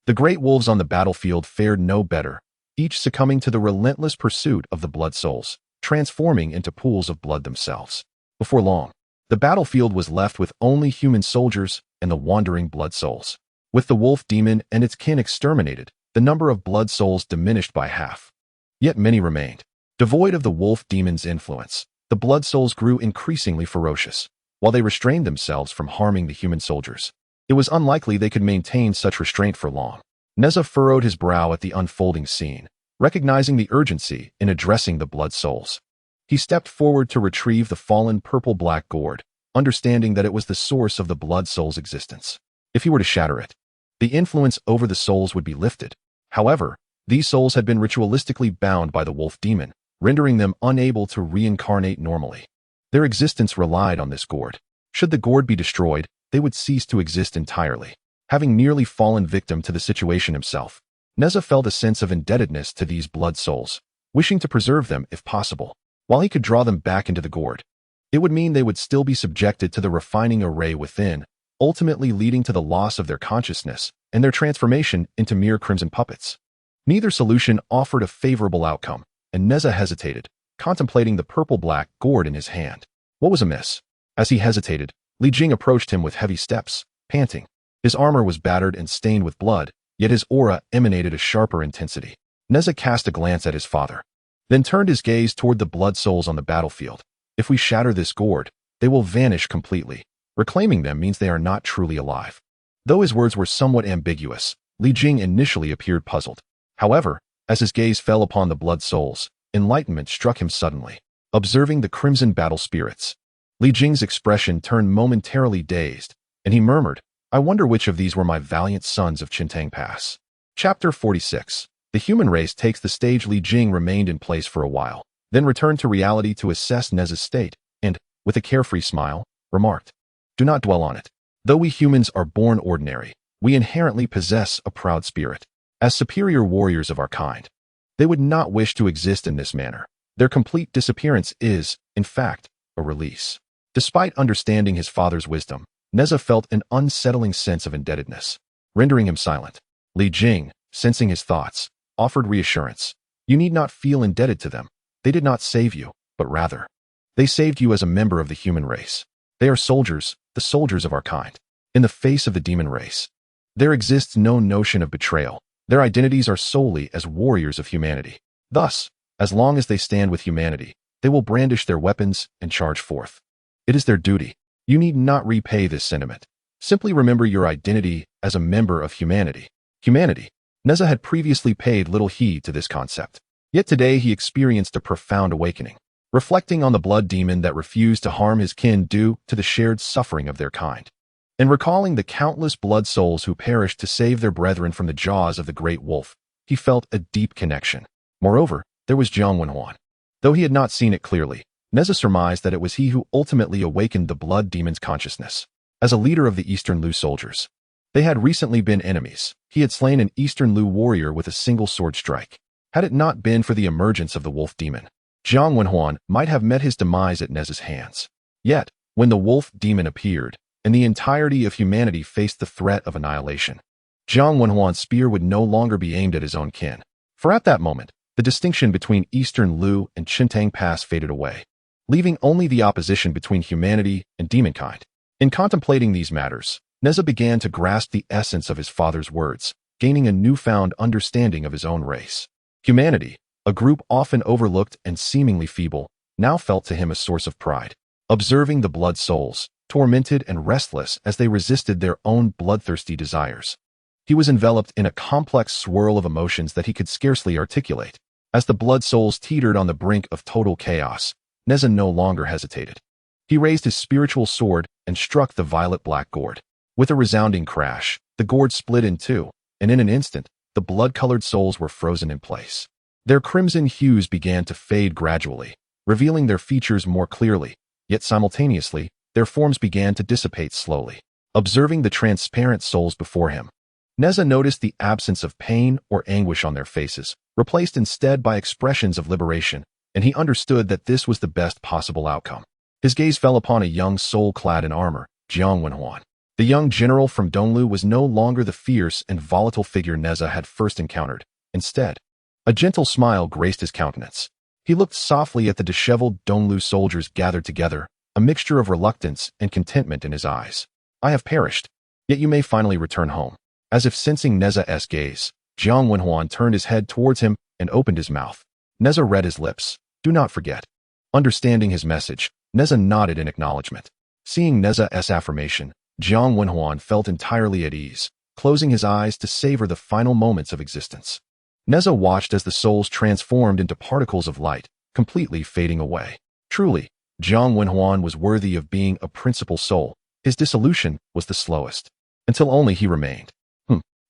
The great wolves on the battlefield fared no better, each succumbing to the relentless pursuit of the blood souls, transforming into pools of blood themselves. Before long, the battlefield was left with only human soldiers and the wandering blood souls. With the wolf demon and its kin exterminated, the number of blood souls diminished by half. Yet many remained, Devoid of the wolf demon's influence, the blood souls grew increasingly ferocious, while they restrained themselves from harming the human soldiers. It was unlikely they could maintain such restraint for long. Nezha furrowed his brow at the unfolding scene, recognizing the urgency in addressing the blood souls. He stepped forward to retrieve the fallen purple-black gourd, understanding that it was the source of the blood soul's existence. If he were to shatter it, the influence over the souls would be lifted. However, these souls had been ritualistically bound by the wolf demon, rendering them unable to reincarnate normally. Their existence relied on this gourd. Should the gourd be destroyed, they would cease to exist entirely. Having nearly fallen victim to the situation himself, Nezha felt a sense of indebtedness to these blood souls, wishing to preserve them if possible. While he could draw them back into the gourd, it would mean they would still be subjected to the refining array within, ultimately leading to the loss of their consciousness and their transformation into mere crimson puppets. Neither solution offered a favorable outcome, and Nezha hesitated, contemplating the purple-black gourd in his hand. What was amiss? As he hesitated, Li Jing approached him with heavy steps, panting. His armor was battered and stained with blood, yet his aura emanated a sharper intensity. Nezha cast a glance at his father, then turned his gaze toward the blood souls on the battlefield. If we shatter this gourd, they will vanish completely. Reclaiming them means they are not truly alive. Though his words were somewhat ambiguous, Li Jing initially appeared puzzled. However, as his gaze fell upon the blood souls, enlightenment struck him suddenly. Observing the crimson battle spirits, Li Jing's expression turned momentarily dazed, and he murmured, "I wonder which of these were my valiant sons of Qintang Pass." Chapter 46. The human race takes the stage. Li Jing remained in place for a while, then returned to reality to assess Nezha's state, and, with a carefree smile, remarked, "Do not dwell on it. Though we humans are born ordinary, we inherently possess a proud spirit. As superior warriors of our kind, they would not wish to exist in this manner. Their complete disappearance is, in fact, a release." Despite understanding his father's wisdom, Nezha felt an unsettling sense of indebtedness, rendering him silent. Li Jing, sensing his thoughts, offered reassurance. "You need not feel indebted to them. They did not save you, but rather, they saved you as a member of the human race. They are soldiers, the soldiers of our kind. In the face of the demon race, there exists no notion of betrayal. Their identities are solely as warriors of humanity. Thus, as long as they stand with humanity, they will brandish their weapons and charge forth. It is their duty. You need not repay this sentiment. Simply remember your identity as a member of humanity." Humanity. Nezha had previously paid little heed to this concept. Yet today he experienced a profound awakening, reflecting on the blood demon that refused to harm his kin due to the shared suffering of their kind, and recalling the countless blood souls who perished to save their brethren from the jaws of the great wolf. He felt a deep connection. Moreover, there was Jian Wenhuan. Though he had not seen it clearly, Nezha surmised that it was he who ultimately awakened the blood demon's consciousness. As a leader of the Eastern Lu soldiers, they had recently been enemies. He had slain an Eastern Lu warrior with a single sword strike. Had it not been for the emergence of the wolf demon, Jian Wenhuan might have met his demise at Nezha's hands. Yet, when the wolf demon appeared, and the entirety of humanity faced the threat of annihilation, Jian Wenhuan's spear would no longer be aimed at his own kin. For at that moment, the distinction between Eastern Lu and Qintang Pass faded away, leaving only the opposition between humanity and demonkind. In contemplating these matters, Nezha began to grasp the essence of his father's words, gaining a newfound understanding of his own race. Humanity, a group often overlooked and seemingly feeble, now felt to him a source of pride. Observing the blood souls, tormented and restless as they resisted their own bloodthirsty desires, he was enveloped in a complex swirl of emotions that he could scarcely articulate. As the blood souls teetered on the brink of total chaos, Nezha no longer hesitated. He raised his spiritual sword and struck the violet-black gourd. With a resounding crash, the gourd split in two, and in an instant, the blood-colored souls were frozen in place. Their crimson hues began to fade gradually, revealing their features more clearly, yet simultaneously, their forms began to dissipate slowly. Observing the transparent souls before him, Nezha noticed the absence of pain or anguish on their faces, replaced instead by expressions of liberation, and he understood that this was the best possible outcome. His gaze fell upon a young soul clad in armor, Jian Wenhuan. The young general from Donglu was no longer the fierce and volatile figure Nezha had first encountered. Instead, a gentle smile graced his countenance. He looked softly at the disheveled Donglu soldiers gathered together, a mixture of reluctance and contentment in his eyes. "I have perished, yet you may finally return home." As if sensing Nezha's gaze, Jian Wenhuan turned his head towards him and opened his mouth. Nezha read his lips, Do not forget. Understanding his message, Nezha nodded in acknowledgement. Seeing Nezha's affirmation, Jiang Wenhuan felt entirely at ease, closing his eyes to savor the final moments of existence. Nezha watched as the souls transformed into particles of light, completely fading away. Truly, Jiang Wenhuan was worthy of being a principal soul. His dissolution was the slowest, until only he remained.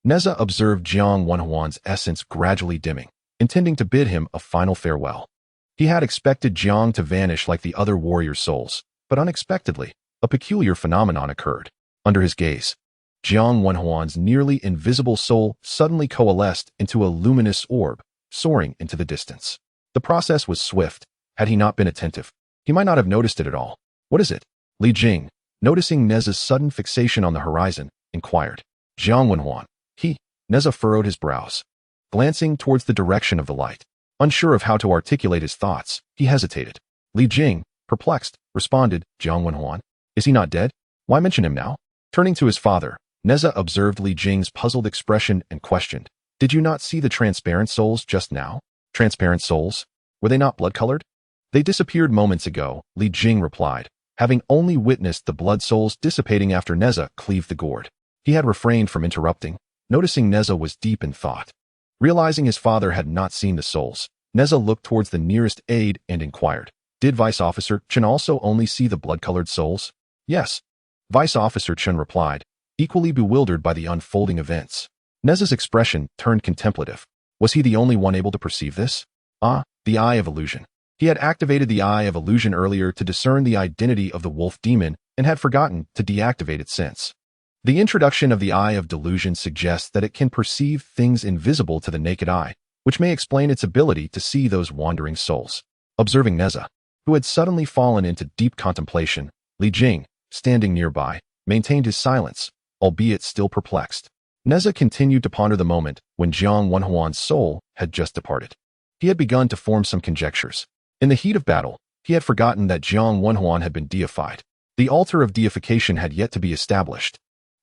Nezha observed Jiang Wenhuan's essence gradually dimming, intending to bid him a final farewell. He had expected Jiang to vanish like the other warrior souls, but unexpectedly, a peculiar phenomenon occurred. Under his gaze, Jiang Wenhuan's nearly invisible soul suddenly coalesced into a luminous orb, soaring into the distance. The process was swift. Had he not been attentive, he might not have noticed it at all. What is it? Li Jing, noticing Nezha's sudden fixation on the horizon, inquired. Jiang Wenhuan. Nezha furrowed his brows, glancing towards the direction of the light. Unsure of how to articulate his thoughts, he hesitated. Li Jing, perplexed, responded, Jiang Wenhuan. Is he not dead? Why mention him now? Turning to his father, Nezha observed Li Jing's puzzled expression and questioned. Did you not see the transparent souls just now? Transparent souls? Were they not blood-colored? They disappeared moments ago, Li Jing replied, having only witnessed the blood souls dissipating after Nezha cleaved the gourd. He had refrained from interrupting, noticing Nezha was deep in thought. Realizing his father had not seen the souls, Nezha looked towards the nearest aide and inquired, Did Vice Officer Chen also only see the blood-colored souls? Yes. Vice Officer Chen replied, equally bewildered by the unfolding events. Nezha's expression turned contemplative. Was he the only one able to perceive this? The Eye of Illusion. He had activated the Eye of Illusion earlier to discern the identity of the wolf demon and had forgotten to deactivate it since. The introduction of the Eye of Delusion suggests that it can perceive things invisible to the naked eye, which may explain its ability to see those wandering souls. Observing Nezha, who had suddenly fallen into deep contemplation, Li Jing, standing nearby, maintained his silence, albeit still perplexed. Nezha continued to ponder the moment when Jiang Wenhuan's soul had just departed. He had begun to form some conjectures. In the heat of battle, he had forgotten that Jiang Wenhuan had been deified. The altar of deification had yet to be established.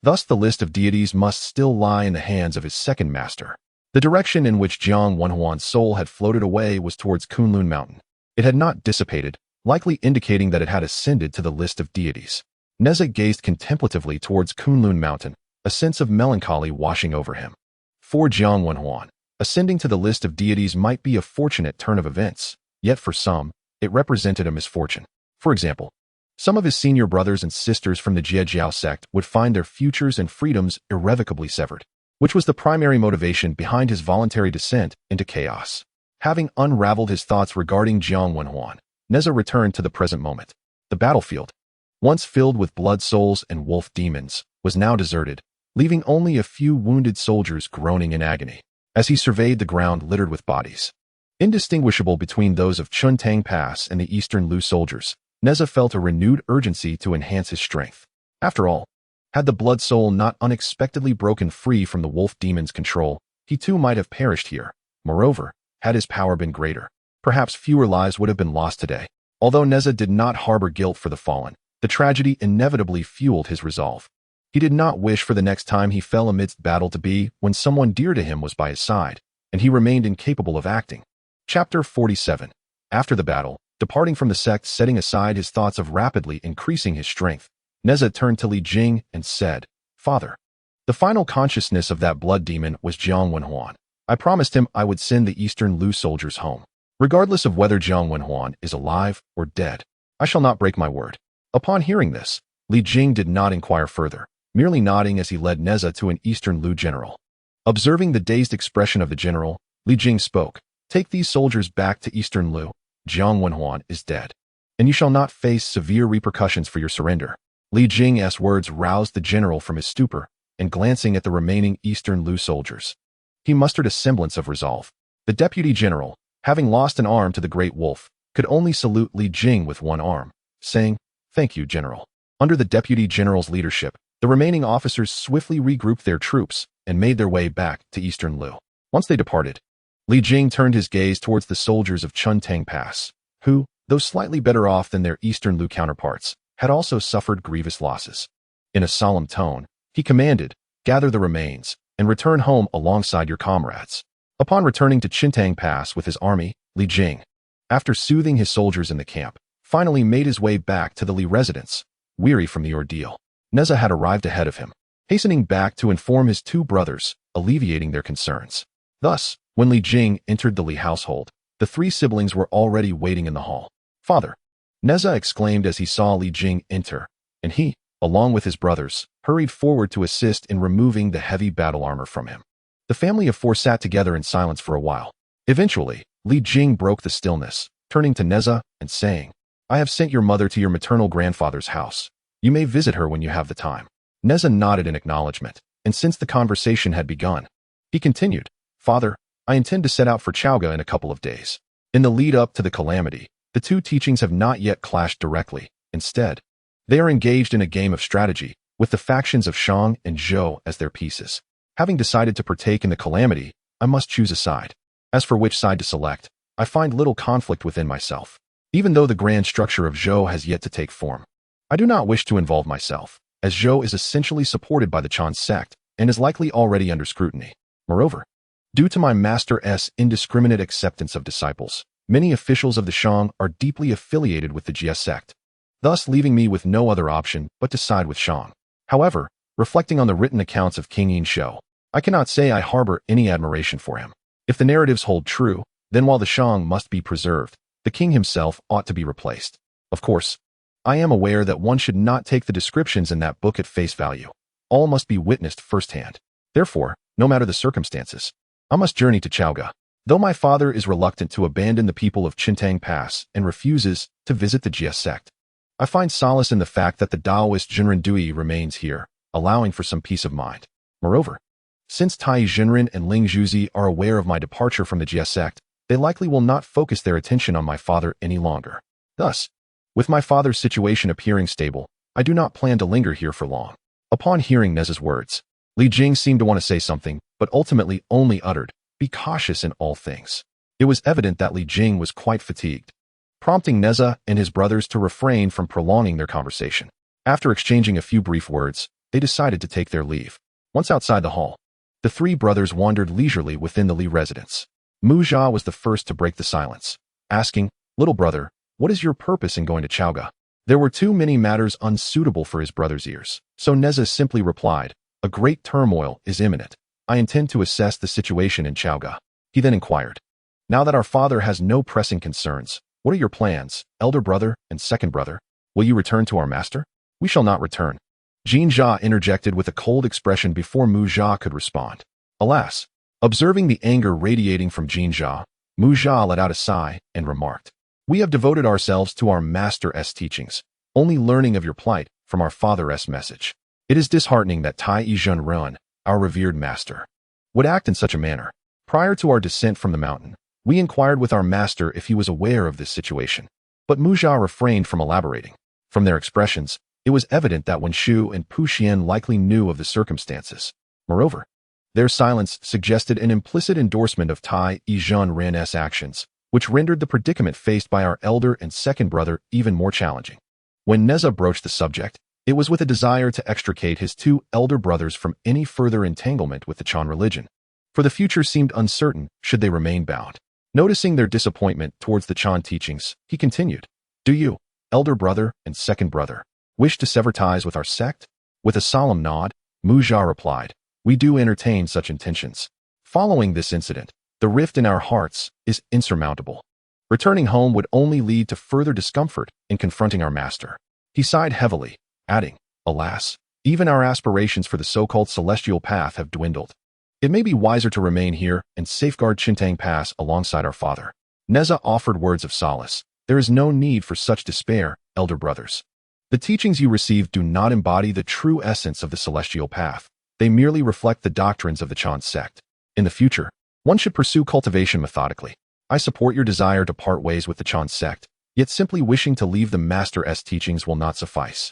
Thus the list of deities must still lie in the hands of his second master. The direction in which Jiang Wenhuan's soul had floated away was towards Kunlun Mountain. It had not dissipated, likely indicating that it had ascended to the list of deities. Nezha gazed contemplatively towards Kunlun Mountain, a sense of melancholy washing over him. For Jiang Wenhuan, ascending to the list of deities might be a fortunate turn of events, yet for some, it represented a misfortune. For example, some of his senior brothers and sisters from the Jie sect would find their futures and freedoms irrevocably severed, which was the primary motivation behind his voluntary descent into chaos. Having unraveled his thoughts regarding Jiang Wenhuan, Nezha returned to the present moment. The battlefield, once filled with blood souls and wolf demons, was now deserted, leaving only a few wounded soldiers groaning in agony. As he surveyed the ground littered with bodies, indistinguishable between those of Chuntang Pass and the Eastern Lu soldiers, Nezha felt a renewed urgency to enhance his strength. After all, had the blood soul not unexpectedly broken free from the wolf demon's control, he too might have perished here. Moreover, had his power been greater, perhaps fewer lives would have been lost today. Although Nezha did not harbor guilt for the fallen, the tragedy inevitably fueled his resolve. He did not wish for the next time he fell amidst battle to be when someone dear to him was by his side, and he remained incapable of acting. Chapter 47. After the battle, departing from the sect, setting aside his thoughts of rapidly increasing his strength, Nezha turned to Li Jing and said, Father, the final consciousness of that blood demon was Jiang Wenhuan. I promised him I would send the Eastern Lu soldiers home. Regardless of whether Jiang Wenhuan is alive or dead, I shall not break my word. Upon hearing this, Li Jing did not inquire further, merely nodding as he led Nezha to an Eastern Lu general. Observing the dazed expression of the general, Li Jing spoke, Take these soldiers back to Eastern Lu. Jiang Wenhuan is dead, and you shall not face severe repercussions for your surrender. Li Jing's words roused the general from his stupor, and glancing at the remaining Eastern Lu soldiers, he mustered a semblance of resolve. The deputy general, having lost an arm to the great wolf, could only salute Li Jing with one arm, saying, Thank you, General. Under the deputy general's leadership, the remaining officers swiftly regrouped their troops and made their way back to Eastern Lu. Once they departed, Li Jing turned his gaze towards the soldiers of Chuntang Pass, who, though slightly better off than their Eastern Lu counterparts, had also suffered grievous losses. In a solemn tone, he commanded, Gather the remains, and return home alongside your comrades. Upon returning to Chuntang Pass with his army, Li Jing, After soothing his soldiers in the camp, finally made his way back to the Li residence, weary from the ordeal. Nezha had arrived ahead of him, hastening back to inform his two brothers, alleviating their concerns. Thus, when Li Jing entered the Li household, the three siblings were already waiting in the hall. "Father!" Nezha exclaimed as he saw Li Jing enter, and he, along with his brothers, hurried forward to assist in removing the heavy battle armor from him. The family of four sat together in silence for a while. Eventually, Li Jing broke the stillness, turning to Nezha and saying, "I have sent your mother to your maternal grandfather's house. You may visit her when you have the time." Nezha nodded in acknowledgement, and since the conversation had begun, he continued, "Father, I intend to set out for Chaoga in a couple of days." In the lead-up to the calamity, the two teachings have not yet clashed directly. Instead, they are engaged in a game of strategy, with the factions of Shang and Zhou as their pieces. Having decided to partake in the calamity, I must choose a side. As for which side to select, I find little conflict within myself. Even though the grand structure of Zhou has yet to take form, I do not wish to involve myself, as Zhou is essentially supported by the Chan sect and is likely already under scrutiny. Moreover, due to my master's indiscriminate acceptance of disciples, many officials of the Shang are deeply affiliated with the Jie sect, thus leaving me with no other option but to side with Shang. However, reflecting on the written accounts of King Yin Shou, I cannot say I harbor any admiration for him. If the narratives hold true, then while the Shang must be preserved, the king himself ought to be replaced. Of course, I am aware that one should not take the descriptions in that book at face value. All must be witnessed firsthand. Therefore, no matter the circumstances, I must journey to Chaoga. Though my father is reluctant to abandon the people of Qintang Pass and refuses to visit the Jie sect, I find solace in the fact that the Taoist Zhenren Dui remains here, allowing for some peace of mind. Moreover, since Tai Zhenren and Ling Zhuzi are aware of my departure from the Jie sect, they likely will not focus their attention on my father any longer. Thus, with my father's situation appearing stable, I do not plan to linger here for long. Upon hearing Nezha's words, Li Jing seemed to want to say something, but ultimately only uttered, "Be cautious in all things." It was evident that Li Jing was quite fatigued, prompting Nezha and his brothers to refrain from prolonging their conversation. After exchanging a few brief words, they decided to take their leave. Once outside the hall, the three brothers wandered leisurely within the Li residence. Mu Jia was the first to break the silence, asking, "Little brother, what is your purpose in going to Chaoga?" There were too many matters unsuitable for his brother's ears, so Nezha simply replied, "A great turmoil is imminent. I intend to assess the situation in Chaoga." He then inquired, "Now that our father has no pressing concerns, what are your plans, elder brother and second brother? Will you return to our master?" "We shall not return." Jian Jia interjected with a cold expression before Mu Jia could respond. Alas, observing the anger radiating from Jian Jia, Mu Jia let out a sigh and remarked, "We have devoted ourselves to our master's teachings, only learning of your plight from our father's message. It is disheartening that Tai Zhenren, our revered master, would act in such a manner. Prior to our descent from the mountain, we inquired with our master if he was aware of this situation, but Mu Jia refrained from elaborating. From their expressions, it was evident that Wen Shu and Pu Xian likely knew of the circumstances. Moreover, their silence suggested an implicit endorsement of Tai Zhenren's actions, which rendered the predicament faced by our elder and second brother even more challenging. When Nezha broached the subject, it was with a desire to extricate his two elder brothers from any further entanglement with the Chan religion, for the future seemed uncertain should they remain bound. Noticing their disappointment towards the Chan teachings, he continued, "Do you, elder brother and second brother, wish to sever ties with our sect?" With a solemn nod, Mu Jia replied, "We do entertain such intentions. Following this incident, the rift in our hearts is insurmountable. Returning home would only lead to further discomfort in confronting our master." He sighed heavily, adding, "Alas, even our aspirations for the so-called celestial path have dwindled. It may be wiser to remain here and safeguard Qintang Pass alongside our father." Nezha offered words of solace. "There is no need for such despair, elder brothers. The teachings you receive do not embody the true essence of the celestial path. They merely reflect the doctrines of the Chan sect. In the future, one should pursue cultivation methodically. I support your desire to part ways with the Chan sect, yet simply wishing to leave the master's teachings will not suffice.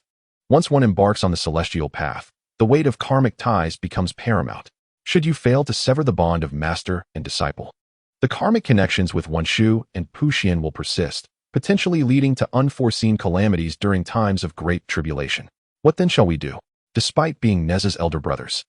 Once one embarks on the celestial path, the weight of karmic ties becomes paramount. Should you fail to sever the bond of master and disciple, the karmic connections with Wen Shu and Pu Xian will persist, potentially leading to unforeseen calamities during times of great tribulation. What then shall we do? Despite being Nezha's elder brothers,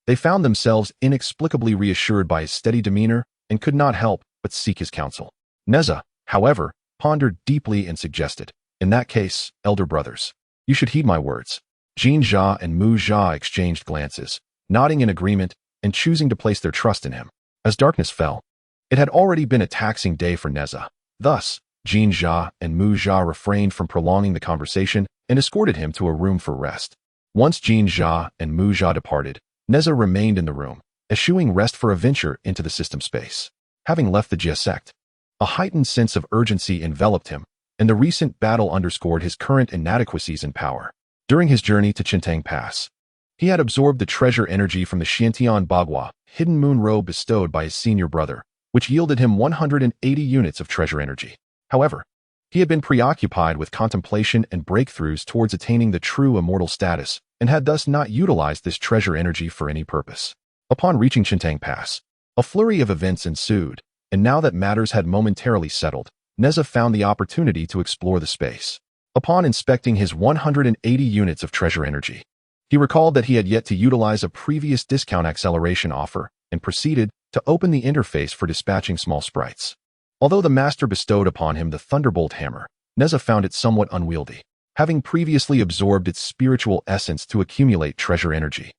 they found themselves inexplicably reassured by his steady demeanor and could not help but seek his counsel. Nezha, however, pondered deeply and suggested, "In that case, elder brothers, you should heed my words." Jian Jia and Mu Jia exchanged glances, nodding in agreement and choosing to place their trust in him. As darkness fell, it had already been a taxing day for Nezha. Thus, Jian Jia and Mu Jia refrained from prolonging the conversation and escorted him to a room for rest. Once Jian Jia and Mu Jia departed, Nezha remained in the room, eschewing rest for a venture into the system space. Having left the Jie sect, a heightened sense of urgency enveloped him, and the recent battle underscored his current inadequacies in power. During his journey to Chintang Pass, he had absorbed the treasure energy from the Xiantian Bagua, hidden moon robe bestowed by his senior brother, which yielded him 180 units of treasure energy. However, he had been preoccupied with contemplation and breakthroughs towards attaining the true immortal status, and had thus not utilized this treasure energy for any purpose. Upon reaching Chintang Pass, a flurry of events ensued, and now that matters had momentarily settled, Nezha found the opportunity to explore the space. Upon inspecting his 180 units of treasure energy, he recalled that he had yet to utilize a previous discount acceleration offer and proceeded to open the interface for dispatching small sprites. Although the master bestowed upon him the Thunderbolt Hammer, Nezha found it somewhat unwieldy, having previously absorbed its spiritual essence to accumulate treasure energy.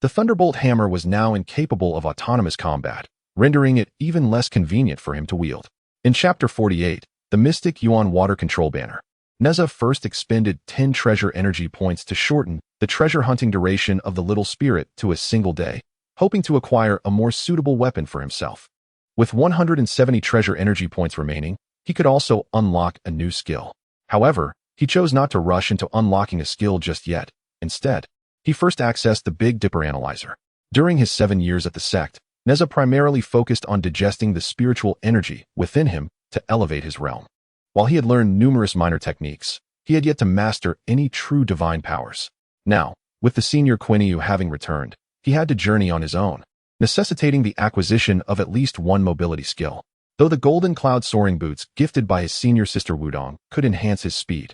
The Thunderbolt Hammer was now incapable of autonomous combat, rendering it even less convenient for him to wield. In Chapter 48, the Mystic Yuan Water Control Banner, Nezha first expended 10 treasure energy points to shorten the treasure hunting duration of the little spirit to a single day, hoping to acquire a more suitable weapon for himself. With 170 treasure energy points remaining, he could also unlock a new skill. However, he chose not to rush into unlocking a skill just yet. Instead, he first accessed the Big Dipper Analyzer. During his 7 years at the sect, Nezha primarily focused on digesting the spiritual energy within him to elevate his realm. While he had learned numerous minor techniques, he had yet to master any true divine powers. Now, with the senior Quinyu having returned, he had to journey on his own, necessitating the acquisition of at least one mobility skill. Though the golden cloud soaring boots gifted by his senior sister Wudong could enhance his speed,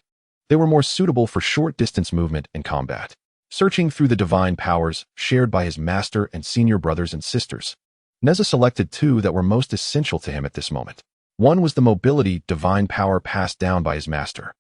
they were more suitable for short-distance movement and combat. Searching through the divine powers shared by his master and senior brothers and sisters, Nezha selected 2 that were most essential to him at this moment. One was the mobility divine power passed down by his master,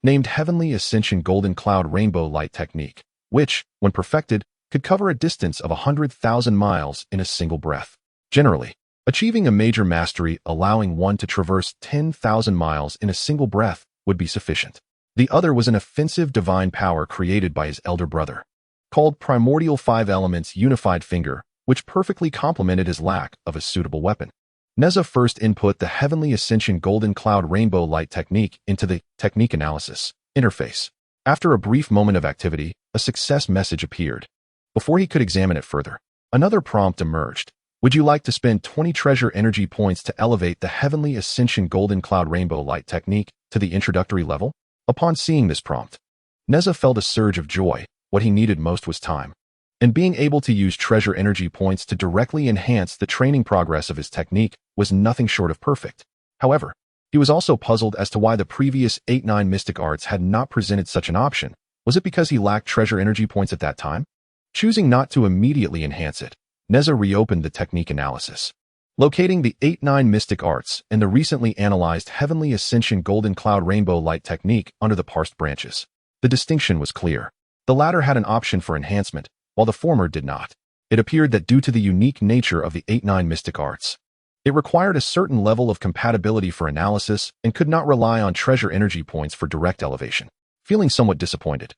named Heavenly Ascension Golden Cloud Rainbow Light Technique, which, when perfected, could cover a distance of 100,000 miles in a single breath. Generally, achieving a major mastery allowing one to traverse 10,000 miles in a single breath would be sufficient. The other was an offensive divine power created by his elder brother, called Primordial 5 Elements Unified Finger, which perfectly complemented his lack of a suitable weapon. Nezha first input the Heavenly Ascension Golden Cloud Rainbow Light Technique into the Technique Analysis interface. After a brief moment of activity, a success message appeared. Before he could examine it further, another prompt emerged. Would you like to spend 20 treasure energy points to elevate the Heavenly Ascension Golden Cloud Rainbow Light Technique to the introductory level? Upon seeing this prompt, Nezha felt a surge of joy. What he needed most was time, and being able to use treasure energy points to directly enhance the training progress of his technique was nothing short of perfect. However, he was also puzzled as to why the previous 8-9 mystic arts had not presented such an option. Was it because he lacked treasure energy points at that time? Choosing not to immediately enhance it, Nezha reopened the technique analysis. Locating the 8-9 mystic arts and the recently analyzed Heavenly Ascension Golden Cloud Rainbow Light Technique under the parsed branches, the distinction was clear. The latter had an option for enhancement, while the former did not. It appeared that due to the unique nature of the 8-9 mystic arts, it required a certain level of compatibility for analysis and could not rely on treasure energy points for direct elevation. Feeling somewhat disappointed,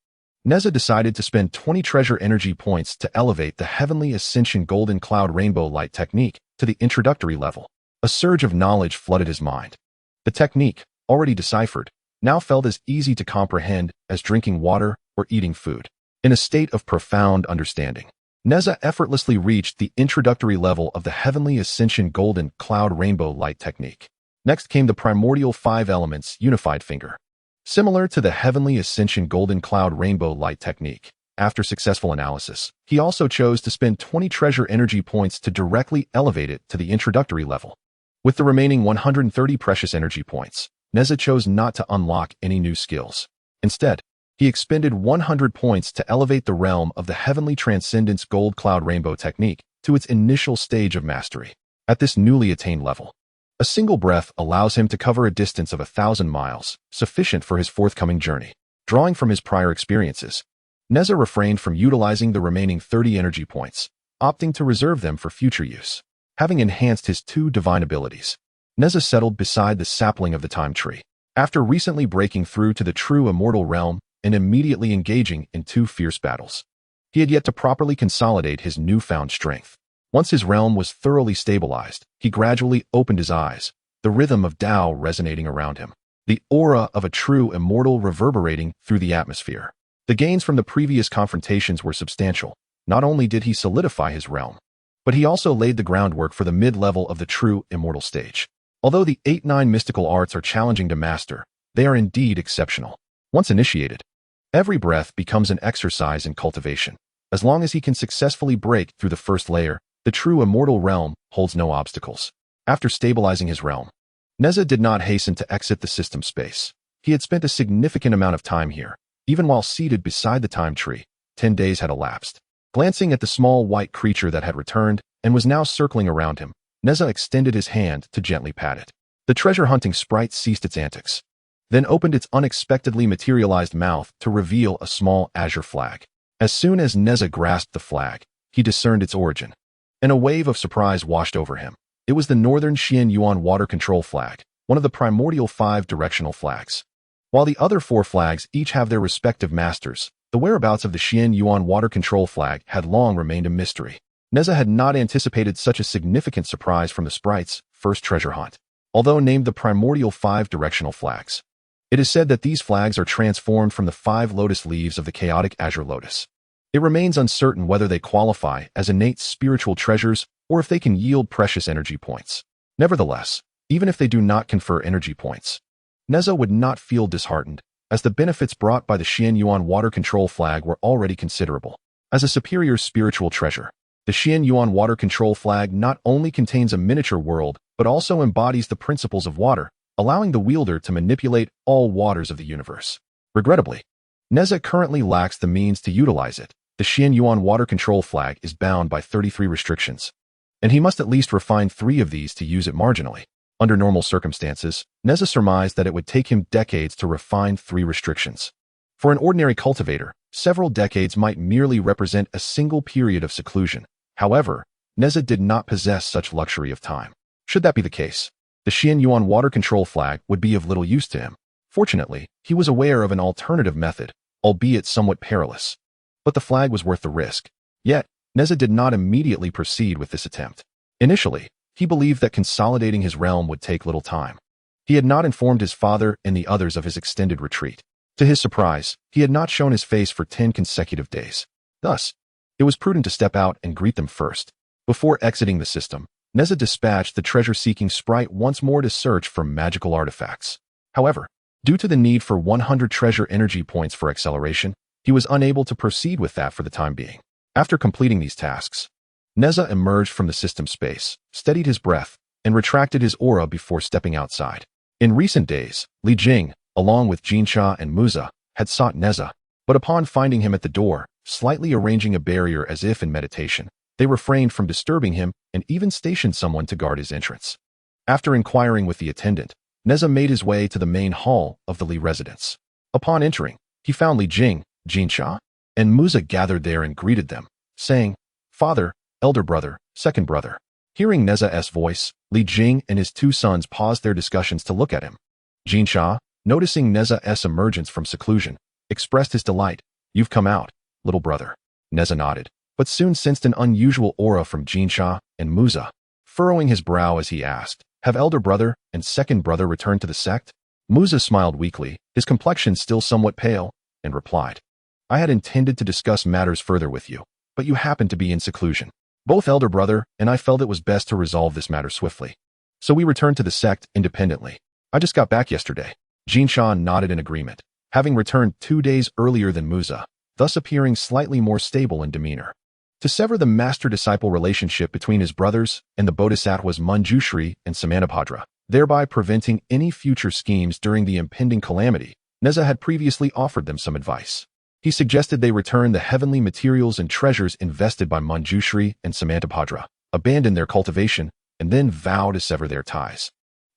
Nezha decided to spend 20 treasure energy points to elevate the Heavenly Ascension Golden Cloud Rainbow Light Technique to the introductory level. A surge of knowledge flooded his mind. The technique, already deciphered, now felt as easy to comprehend as drinking water or eating food. In a state of profound understanding, Nezha effortlessly reached the introductory level of the Heavenly Ascension Golden Cloud Rainbow Light Technique. Next came the Primordial 5 Elements Unified Finger. Similar to the Heavenly Ascension Golden Cloud Rainbow Light Technique, after successful analysis, he also chose to spend 20 treasure energy points to directly elevate it to the introductory level. With the remaining 130 precious energy points, Nezha chose not to unlock any new skills. Instead, he expended 100 points to elevate the realm of the Heavenly Transcendence Gold Cloud Rainbow Technique to its initial stage of mastery. At this newly attained level, A single breath allows him to cover a distance of 1,000 miles, sufficient for his forthcoming journey. Drawing from his prior experiences, Nezha refrained from utilizing the remaining 30 energy points, opting to reserve them for future use. Having enhanced his 2 divine abilities, Nezha settled beside the sapling of the time tree. After recently breaking through to the true immortal realm and immediately engaging in 2 fierce battles, he had yet to properly consolidate his newfound strength. Once his realm was thoroughly stabilized, he gradually opened his eyes, the rhythm of Tao resonating around him, the aura of a true immortal reverberating through the atmosphere. The gains from the previous confrontations were substantial. Not only did he solidify his realm, but he also laid the groundwork for the mid-level of the true immortal stage. Although the 8-9 mystical arts are challenging to master, they are indeed exceptional. Once initiated, every breath becomes an exercise in cultivation. As long as he can successfully break through the first layer, the true immortal realm holds no obstacles. After stabilizing his realm, Nezha did not hasten to exit the system space. He had spent a significant amount of time here. Even while seated beside the time tree, 10 days had elapsed. Glancing at the small white creature that had returned and was now circling around him, Nezha extended his hand to gently pat it. The treasure-hunting sprite ceased its antics, then opened its unexpectedly materialized mouth to reveal a small azure flag. As soon as Nezha grasped the flag, he discerned its origin, and a wave of surprise washed over him. It was the Northern Xian Yuan water control flag, one of the primordial 5 directional flags. While the other 4 flags each have their respective masters, the whereabouts of the Xian Yuan water control flag had long remained a mystery. Nezha had not anticipated such a significant surprise from the sprite's first treasure hunt. Although named the primordial 5 directional flags, it is said that these flags are transformed from the 5 lotus leaves of the chaotic azure lotus. It remains uncertain whether they qualify as innate spiritual treasures or if they can yield precious energy points. Nevertheless, even if they do not confer energy points, Nezha would not feel disheartened, as the benefits brought by the Xian Yuan water control flag were already considerable. As a superior spiritual treasure, the Xian Yuan water control flag not only contains a miniature world, but also embodies the principles of water, allowing the wielder to manipulate all waters of the universe. Regrettably, Nezha currently lacks the means to utilize it. The Xian Yuan water control flag is bound by 33 restrictions, and he must at least refine 3 of these to use it marginally. Under normal circumstances, Nezha surmised that it would take him decades to refine 3 restrictions. For an ordinary cultivator, several decades might merely represent a single period of seclusion. However, Nezha did not possess such luxury of time. Should that be the case, the Xian Yuan water control flag would be of little use to him. Fortunately, he was aware of an alternative method, albeit somewhat perilous. But the flag was worth the risk. Yet, Nezha did not immediately proceed with this attempt. Initially, he believed that consolidating his realm would take little time. He had not informed his father and the others of his extended retreat. To his surprise, he had not shown his face for 10 consecutive days. Thus, it was prudent to step out and greet them first. Before exiting the system, Nezha dispatched the treasure-seeking sprite once more to search for magical artifacts. However, due to the need for 100 treasure energy points for acceleration, he was unable to proceed with that for the time being. After completing these tasks, Nezha emerged from the system space, steadied his breath, and retracted his aura before stepping outside. In recent days, Li Jing, along with Jian and Muza, had sought Nezha, but upon finding him at the door, slightly arranging a barrier as if in meditation, they refrained from disturbing him and even stationed someone to guard his entrance. After inquiring with the attendant, Nezha made his way to the main hall of the Li residence. Upon entering, he found Li Jing, Jian, and Muza gathered there and greeted them, saying, "Father, elder brother, second brother." Hearing Nezha's voice, Li Jing and his 2 sons paused their discussions to look at him. Jian, noticing Nezha's emergence from seclusion, expressed his delight. "You've come out, little brother." Nezha nodded, but soon sensed an unusual aura from Jian and Muza. Furrowing his brow as he asked, "Have elder brother and second brother returned to the sect?" Muza smiled weakly, his complexion still somewhat pale, and replied, "I had intended to discuss matters further with you, but you happened to be in seclusion. Both elder brother and I felt it was best to resolve this matter swiftly. So we returned to the sect independently. I just got back yesterday." Jian nodded in agreement, having returned 2 days earlier than Muza, thus appearing slightly more stable in demeanor. To sever the master-disciple relationship between his brothers and the bodhisattvas Manjushri and Samantabhadra, thereby preventing any future schemes during the impending calamity, Nezha had previously offered them some advice. He suggested they return the heavenly materials and treasures invested by Manjushri and Samantabhadra, abandon their cultivation, and then vow to sever their ties.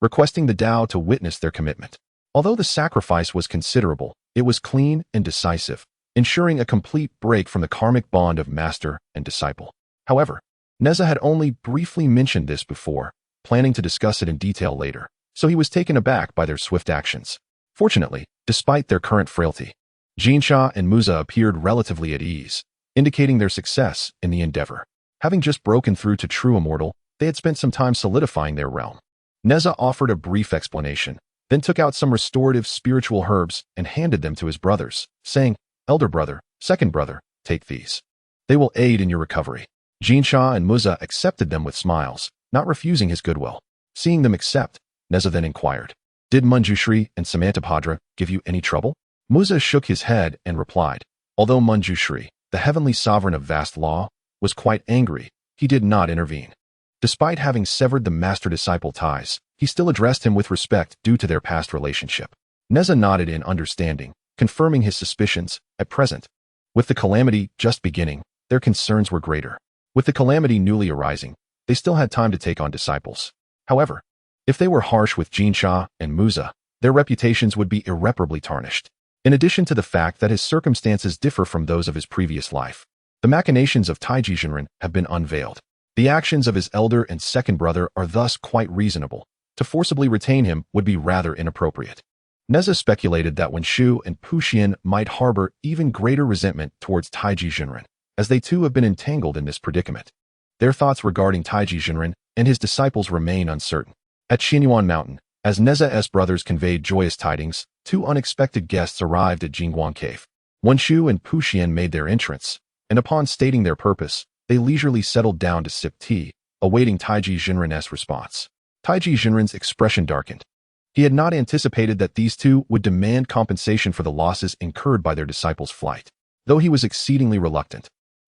requesting the Tao to witness their commitment. Although the sacrifice was considerable, it was clean and decisive, ensuring a complete break from the karmic bond of master and disciple. However, Nezha had only briefly mentioned this before, planning to discuss it in detail later, so he was taken aback by their swift actions. Fortunately, despite their current frailty, Jian and Muza appeared relatively at ease, indicating their success in the endeavor. Having just broken through to true immortal, they had spent some time solidifying their realm. Nezha offered a brief explanation, then took out some restorative spiritual herbs and handed them to his brothers, saying, "Elder brother, second brother, take these. They will aid in your recovery." Jian and Muza accepted them with smiles, not refusing his goodwill. Seeing them accept, Nezha then inquired, "Did Manjushri and Samantabhadra give you any trouble?" Muza shook his head and replied, "Although Manjushri, the heavenly sovereign of vast law, was quite angry, he did not intervene. Despite having severed the master-disciple ties, he still addressed him with respect due to their past relationship." Nezha nodded in understanding, confirming his suspicions. At present, with the calamity just beginning, their concerns were greater. With the calamity newly arising, they still had time to take on disciples. However, if they were harsh with Jian and Muza, their reputations would be irreparably tarnished. In addition to the fact that his circumstances differ from those of his previous life, the machinations of Taiji Zhenren have been unveiled. The actions of his elder and second brother are thus quite reasonable. To forcibly retain him would be rather inappropriate. Nezha speculated that Wen Shu and Pu Xian might harbor even greater resentment towards Taiji Zhenren, as they too have been entangled in this predicament. Their thoughts regarding Taiji Zhenren and his disciples remain uncertain. At Xinyuan Mountain, as Nezha's brothers conveyed joyous tidings, two unexpected guests arrived at Jingguang Cave. Wen Shu and Pu Xian made their entrance, and upon stating their purpose, they leisurely settled down to sip tea, awaiting Taiji Zhenren's response. Taiji Zhenren's expression darkened. He had not anticipated that these two would demand compensation for the losses incurred by their disciple's flight. Though he was exceedingly reluctant,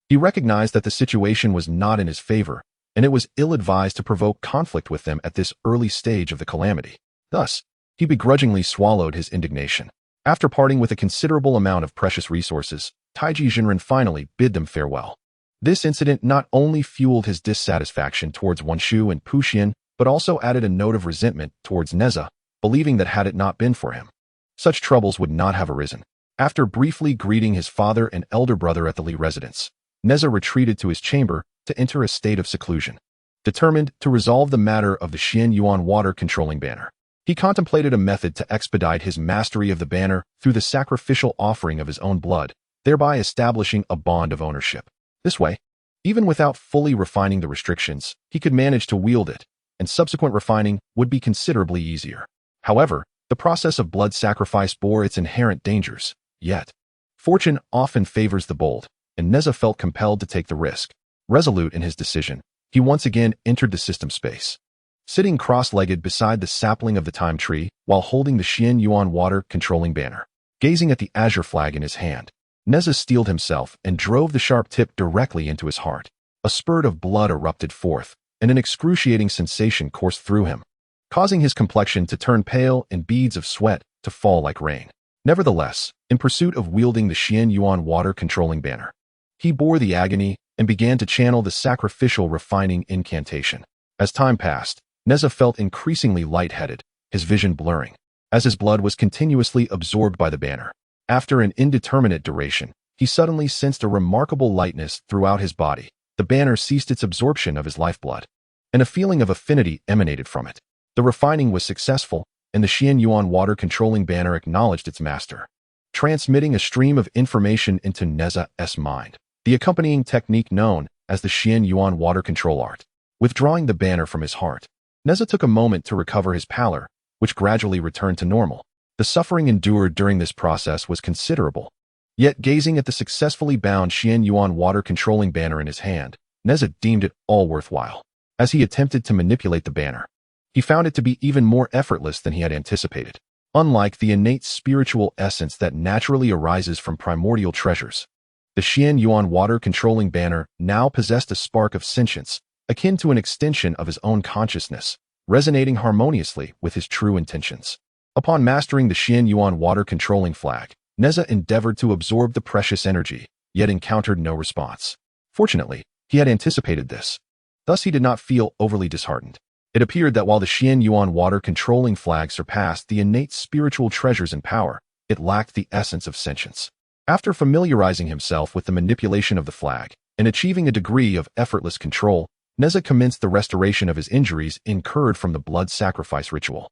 he recognized that the situation was not in his favor, and it was ill-advised to provoke conflict with them at this early stage of the calamity. Thus, he begrudgingly swallowed his indignation. After parting with a considerable amount of precious resources, Taiji Zhenren finally bid them farewell. This incident not only fueled his dissatisfaction towards Wen Shu and Pu Xian, but also added a note of resentment towards Nezha, believing that had it not been for him, such troubles would not have arisen. After briefly greeting his father and elder brother at the Li residence, Nezha retreated to his chamber to enter a state of seclusion. Determined to resolve the matter of the Xian Yuan water controlling banner, he contemplated a method to expedite his mastery of the banner through the sacrificial offering of his own blood, thereby establishing a bond of ownership. This way, even without fully refining the restrictions, he could manage to wield it, and subsequent refining would be considerably easier. However, the process of blood sacrifice bore its inherent dangers. Yet, fortune often favors the bold, and Nezha felt compelled to take the risk. Resolute in his decision, he once again entered the system space. Sitting cross-legged beside the sapling of the time tree while holding the Xian Yuan water controlling banner, gazing at the azure flag in his hand, Nezha steeled himself and drove the sharp tip directly into his heart. A spurt of blood erupted forth, and an excruciating sensation coursed through him, causing his complexion to turn pale and beads of sweat to fall like rain. Nevertheless, in pursuit of wielding the Xian Yuan water controlling banner, he bore the agony and began to channel the sacrificial refining incantation. As time passed, Nezha felt increasingly lightheaded, his vision blurring, as his blood was continuously absorbed by the banner. After an indeterminate duration, he suddenly sensed a remarkable lightness throughout his body. The banner ceased its absorption of his lifeblood, and a feeling of affinity emanated from it. The refining was successful, and the Xian Yuan water controlling banner acknowledged its master, transmitting a stream of information into Nezha's mind. The accompanying technique known as the Xian Yuan water control art. Withdrawing the banner from his heart, Nezha took a moment to recover his pallor, which gradually returned to normal. The suffering endured during this process was considerable. Yet gazing at the successfully bound Xian Yuan water controlling banner in his hand, Nezha deemed it all worthwhile. As he attempted to manipulate the banner, he found it to be even more effortless than he had anticipated. Unlike the innate spiritual essence that naturally arises from primordial treasures, the Xian Yuan water controlling banner now possessed a spark of sentience, akin to an extension of his own consciousness, resonating harmoniously with his true intentions. Upon mastering the Xian Yuan water controlling flag, Nezha endeavored to absorb the precious energy, yet encountered no response. Fortunately, he had anticipated this. Thus he did not feel overly disheartened. It appeared that while the Xian Yuan water controlling flag surpassed the innate spiritual treasures and power, it lacked the essence of sentience. After familiarizing himself with the manipulation of the flag and achieving a degree of effortless control, Nezha commenced the restoration of his injuries incurred from the blood sacrifice ritual.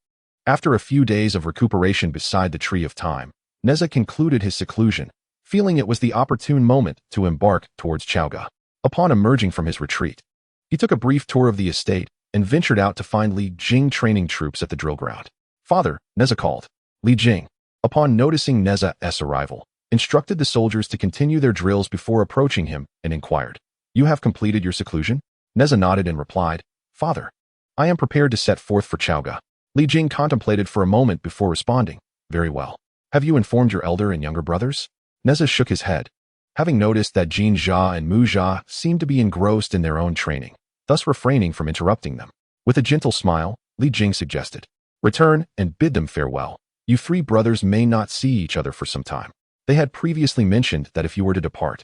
After a few days of recuperation beside the Tree of Time, Nezha concluded his seclusion, feeling it was the opportune moment to embark towards Chaoga. Upon emerging from his retreat, he took a brief tour of the estate and ventured out to find Li Jing training troops at the drill ground. "Father," Nezha called. Li Jing, upon noticing Nezha's arrival, instructed the soldiers to continue their drills before approaching him and inquired, "You have completed your seclusion?" Nezha nodded and replied, "Father, I am prepared to set forth for Chaoga." Li Jing contemplated for a moment before responding, "Very well. Have you informed your elder and younger brothers?" Nezha shook his head, having noticed that Jin Jia and Mu Jia seemed to be engrossed in their own training, thus refraining from interrupting them. With a gentle smile, Li Jing suggested, "Return and bid them farewell. You three brothers may not see each other for some time. They had previously mentioned that if you were to depart,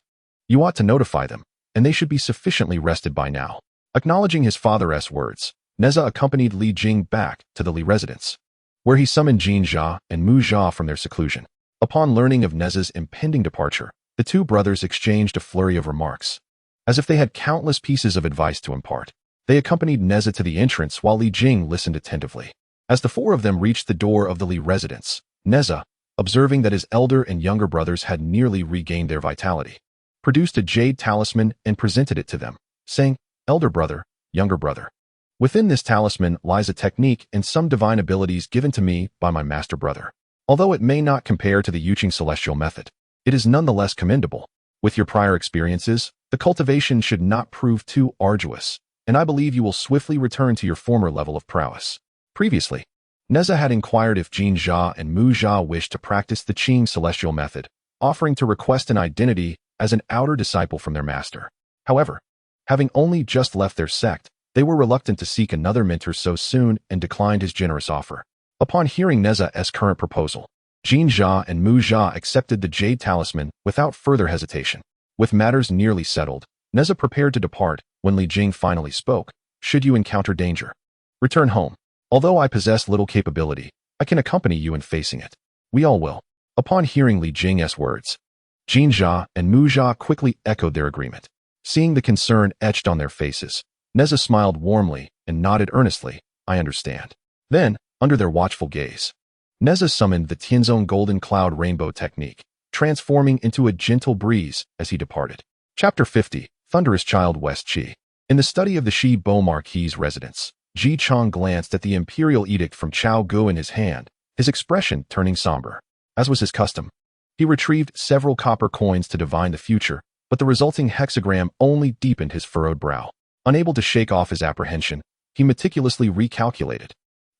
you ought to notify them, and they should be sufficiently rested by now." Acknowledging his father's words, Nezha accompanied Li Jing back to the Li residence, where he summoned Jin Jia and Mu Jia from their seclusion. Upon learning of Nezha's impending departure, the two brothers exchanged a flurry of remarks. As if they had countless pieces of advice to impart, they accompanied Nezha to the entrance while Li Jing listened attentively. As the four of them reached the door of the Li residence, Nezha, observing that his elder and younger brothers had nearly regained their vitality, produced a jade talisman and presented it to them, saying, "Elder brother, younger brother. Within this talisman lies a technique and some divine abilities given to me by my master brother. Although it may not compare to the Yuqing celestial method, it is nonetheless commendable. With your prior experiences, the cultivation should not prove too arduous, and I believe you will swiftly return to your former level of prowess." Previously, Nezha had inquired if Jin Jia and Mu Jia wished to practice the Qing celestial method, offering to request an identity as an outer disciple from their master. However, having only just left their sect, they were reluctant to seek another mentor so soon and declined his generous offer. Upon hearing Nezha's current proposal, Jin Jia and Mu Jia accepted the jade talisman without further hesitation. With matters nearly settled, Nezha prepared to depart when Li Jing finally spoke. "Should you encounter danger, return home. Although I possess little capability, I can accompany you in facing it. We all will." Upon hearing Li Jing's words, Jin Jia and Mu Jia quickly echoed their agreement. Seeing the concern etched on their faces, Nezha smiled warmly and nodded earnestly, "I understand." Then, under their watchful gaze, Nezha summoned the Tianzong Golden Cloud Rainbow technique, transforming into a gentle breeze as he departed. Chapter 50, Thunderous Child West Qi. In the study of the Shi Bo Marquis' residence, Ji Chang glanced at the imperial edict from Chao Gu in his hand, his expression turning somber. As was his custom, he retrieved several copper coins to divine the future, but the resulting hexagram only deepened his furrowed brow. Unable to shake off his apprehension, he meticulously recalculated.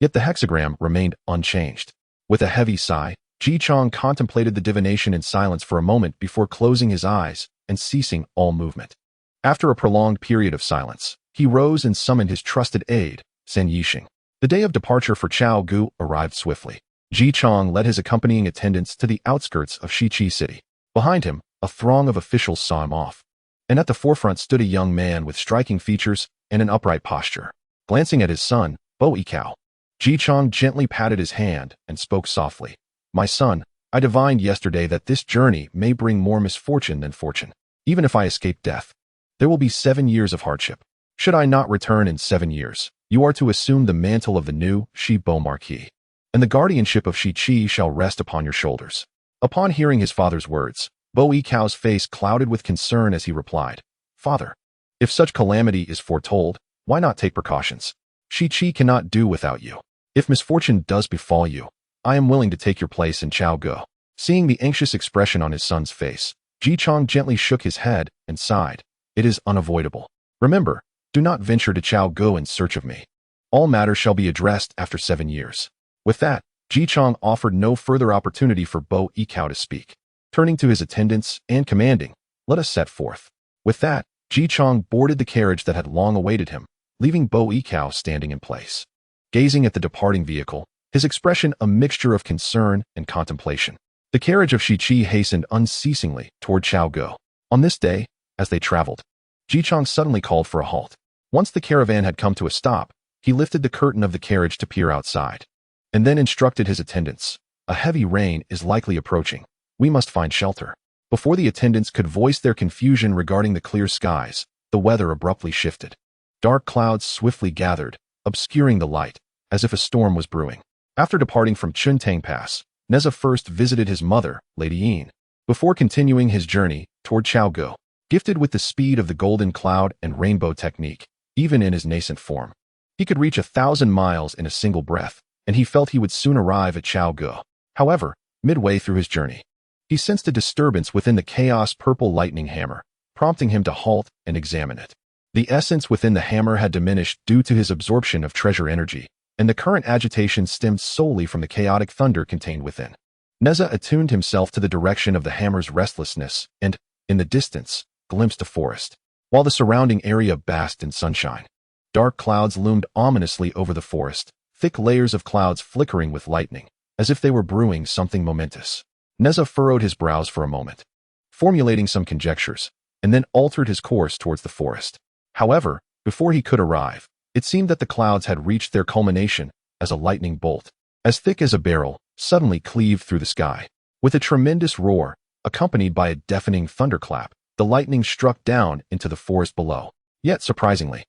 Yet the hexagram remained unchanged. With a heavy sigh, Ji Chang contemplated the divination in silence for a moment before closing his eyes and ceasing all movement. After a prolonged period of silence, he rose and summoned his trusted aide, Sen Yixing. The day of departure for Chao Gu arrived swiftly. Ji Chang led his accompanying attendants to the outskirts of Shiqi City. Behind him, a throng of officials saw him off, and at the forefront stood a young man with striking features and an upright posture. Glancing at his son, Bo Yikao, Ji Chang gently patted his hand and spoke softly. "My son, I divined yesterday that this journey may bring more misfortune than fortune. Even if I escape death, there will be 7 years of hardship. Should I not return in 7 years, you are to assume the mantle of the new Shi Bo Marquis, and the guardianship of Shi Qi shall rest upon your shoulders." Upon hearing his father's words, Bo Yikao's face clouded with concern as he replied, "Father, if such calamity is foretold, why not take precautions? Shi Qi cannot do without you. If misfortune does befall you, I am willing to take your place in Chao Gu." Seeing the anxious expression on his son's face, Ji Chang gently shook his head and sighed. "It is unavoidable. Remember, do not venture to Chao Gu in search of me. All matters shall be addressed after 7 years." With that, Ji Chang offered no further opportunity for Bo Yikao to speak. Turning to his attendants and commanding, "Let us set forth." With that, Ji Chang boarded the carriage that had long awaited him, leaving Bo Yikao standing in place. Gazing at the departing vehicle, his expression a mixture of concern and contemplation. The carriage of Shi Qi hastened unceasingly toward Chao Gu. On this day, as they traveled, Ji Chang suddenly called for a halt. Once the caravan had come to a stop, He lifted the curtain of the carriage to peer outside, and then instructed his attendants. A heavy rain is likely approaching. We must find shelter. Before the attendants could voice their confusion regarding the clear skies, the weather abruptly shifted. Dark clouds swiftly gathered, obscuring the light, as if a storm was brewing. After departing from Chuntang Pass, Nezha first visited his mother, Lady Yin, before continuing his journey toward Chaogo. Gifted with the speed of the golden cloud and rainbow technique, even in his nascent form, he could reach 1,000 miles in a single breath, and he felt he would soon arrive at Chaogo. However, midway through his journey, he sensed a disturbance within the chaos purple lightning hammer, prompting him to halt and examine it. The essence within the hammer had diminished due to his absorption of treasure energy, and the current agitation stemmed solely from the chaotic thunder contained within. Nezha attuned himself to the direction of the hammer's restlessness and, in the distance, glimpsed a forest. While the surrounding area basked in sunshine, dark clouds loomed ominously over the forest, thick layers of clouds flickering with lightning, as if they were brewing something momentous. Nezha furrowed his brows for a moment, formulating some conjectures, and then altered his course towards the forest. However, before he could arrive, it seemed that the clouds had reached their culmination as a lightning bolt, as thick as a barrel, suddenly cleaved through the sky. With a tremendous roar, accompanied by a deafening thunderclap, the lightning struck down into the forest below. Yet, surprisingly,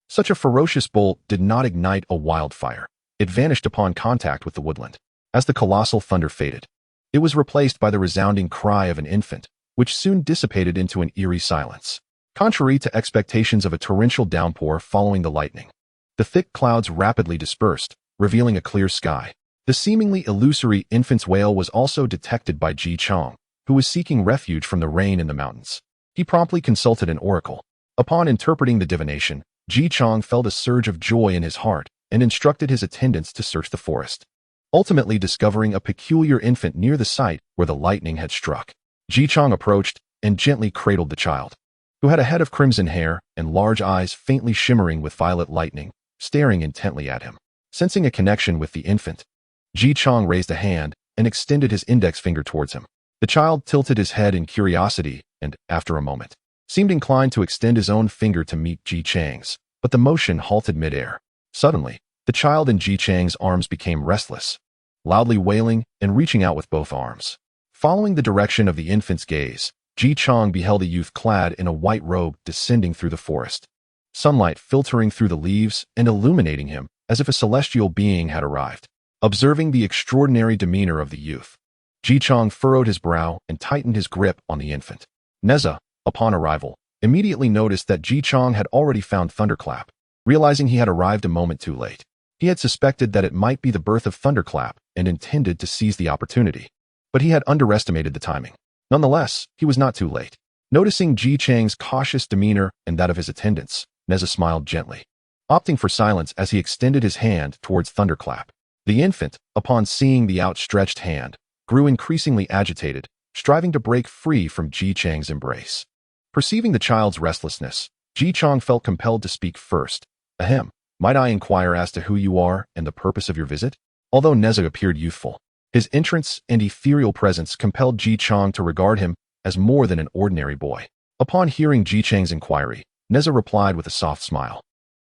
such a ferocious bolt did not ignite a wildfire. It vanished upon contact with the woodland. As the colossal thunder faded, it was replaced by the resounding cry of an infant, which soon dissipated into an eerie silence. Contrary to expectations of a torrential downpour following the lightning, the thick clouds rapidly dispersed, revealing a clear sky. The seemingly illusory infant's wail was also detected by Ji Chong, who was seeking refuge from the rain in the mountains. He promptly consulted an oracle. Upon interpreting the divination, Ji Chong felt a surge of joy in his heart and instructed his attendants to search the forest, ultimately discovering a peculiar infant near the site where the lightning had struck. Ji Chong approached and gently cradled the child, who had a head of crimson hair and large eyes faintly shimmering with violet lightning, staring intently at him. Sensing a connection with the infant, Ji Chong raised a hand and extended his index finger towards him. The child tilted his head in curiosity and, after a moment, seemed inclined to extend his own finger to meet Ji Chang's, but the motion halted midair. Suddenly, the child in Ji Chang's arms became restless, loudly wailing and reaching out with both arms. Following the direction of the infant's gaze, Ji Chong beheld a youth clad in a white robe descending through the forest, sunlight filtering through the leaves and illuminating him as if a celestial being had arrived. Observing the extraordinary demeanor of the youth, Ji Chong furrowed his brow and tightened his grip on the infant. Nezha, upon arrival, immediately noticed that Ji Chong had already found Thunderclap. Realizing he had arrived a moment too late, he had suspected that it might be the birth of Thunderclap and intended to seize the opportunity. But he had underestimated the timing. Nonetheless, he was not too late. Noticing Ji Chang's cautious demeanor and that of his attendants, Nezha smiled gently, opting for silence as he extended his hand towards Thunderclap. The infant, upon seeing the outstretched hand, grew increasingly agitated, striving to break free from Ji Chang's embrace. Perceiving the child's restlessness, Ji Chang felt compelled to speak first. Ahem, might I inquire as to who you are and the purpose of your visit? Although Nezha appeared youthful, his entrance and ethereal presence compelled Ji Chang to regard him as more than an ordinary boy. Upon hearing Ji Chang's inquiry, Nezha replied with a soft smile.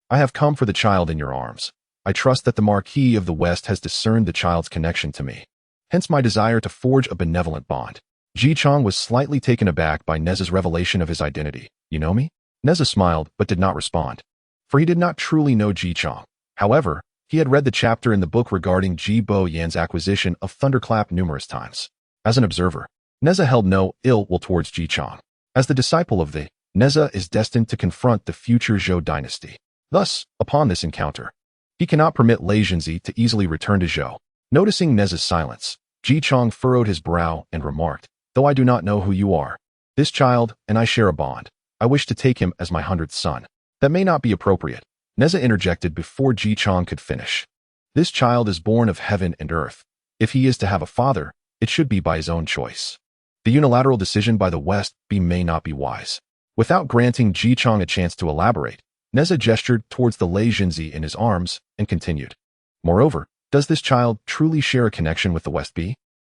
I have come for the child in your arms. I trust that the Marquis of the West has discerned the child's connection to me, hence my desire to forge a benevolent bond. Ji Chang was slightly taken aback by Nezha's revelation of his identity. You know me? Nezha smiled but did not respond, for he did not truly know Ji Chang. However, he had read the chapter in the book regarding Ji Bo Yan's acquisition of Thunderclap numerous times. As an observer, Nezha held no ill will towards Ji Chang. As the disciple of the, Nezha is destined to confront the future Zhou dynasty. Thus, upon this encounter, he cannot permit Lei Zhenzi to easily return to Zhou. Noticing Nezha's silence, Ji Chang furrowed his brow and remarked, though I do not know who you are, this child and I share a bond. I wish to take him as my 100th son. That may not be appropriate. Nezha interjected before Ji Chang could finish. This child is born of heaven and earth. If he is to have a father, it should be by his own choice. The unilateral decision by the West may not be wise. Without granting Ji Chang a chance to elaborate, Nezha gestured towards the Lei Zhenzi in his arms and continued. Moreover, does this child truly share a connection with the West?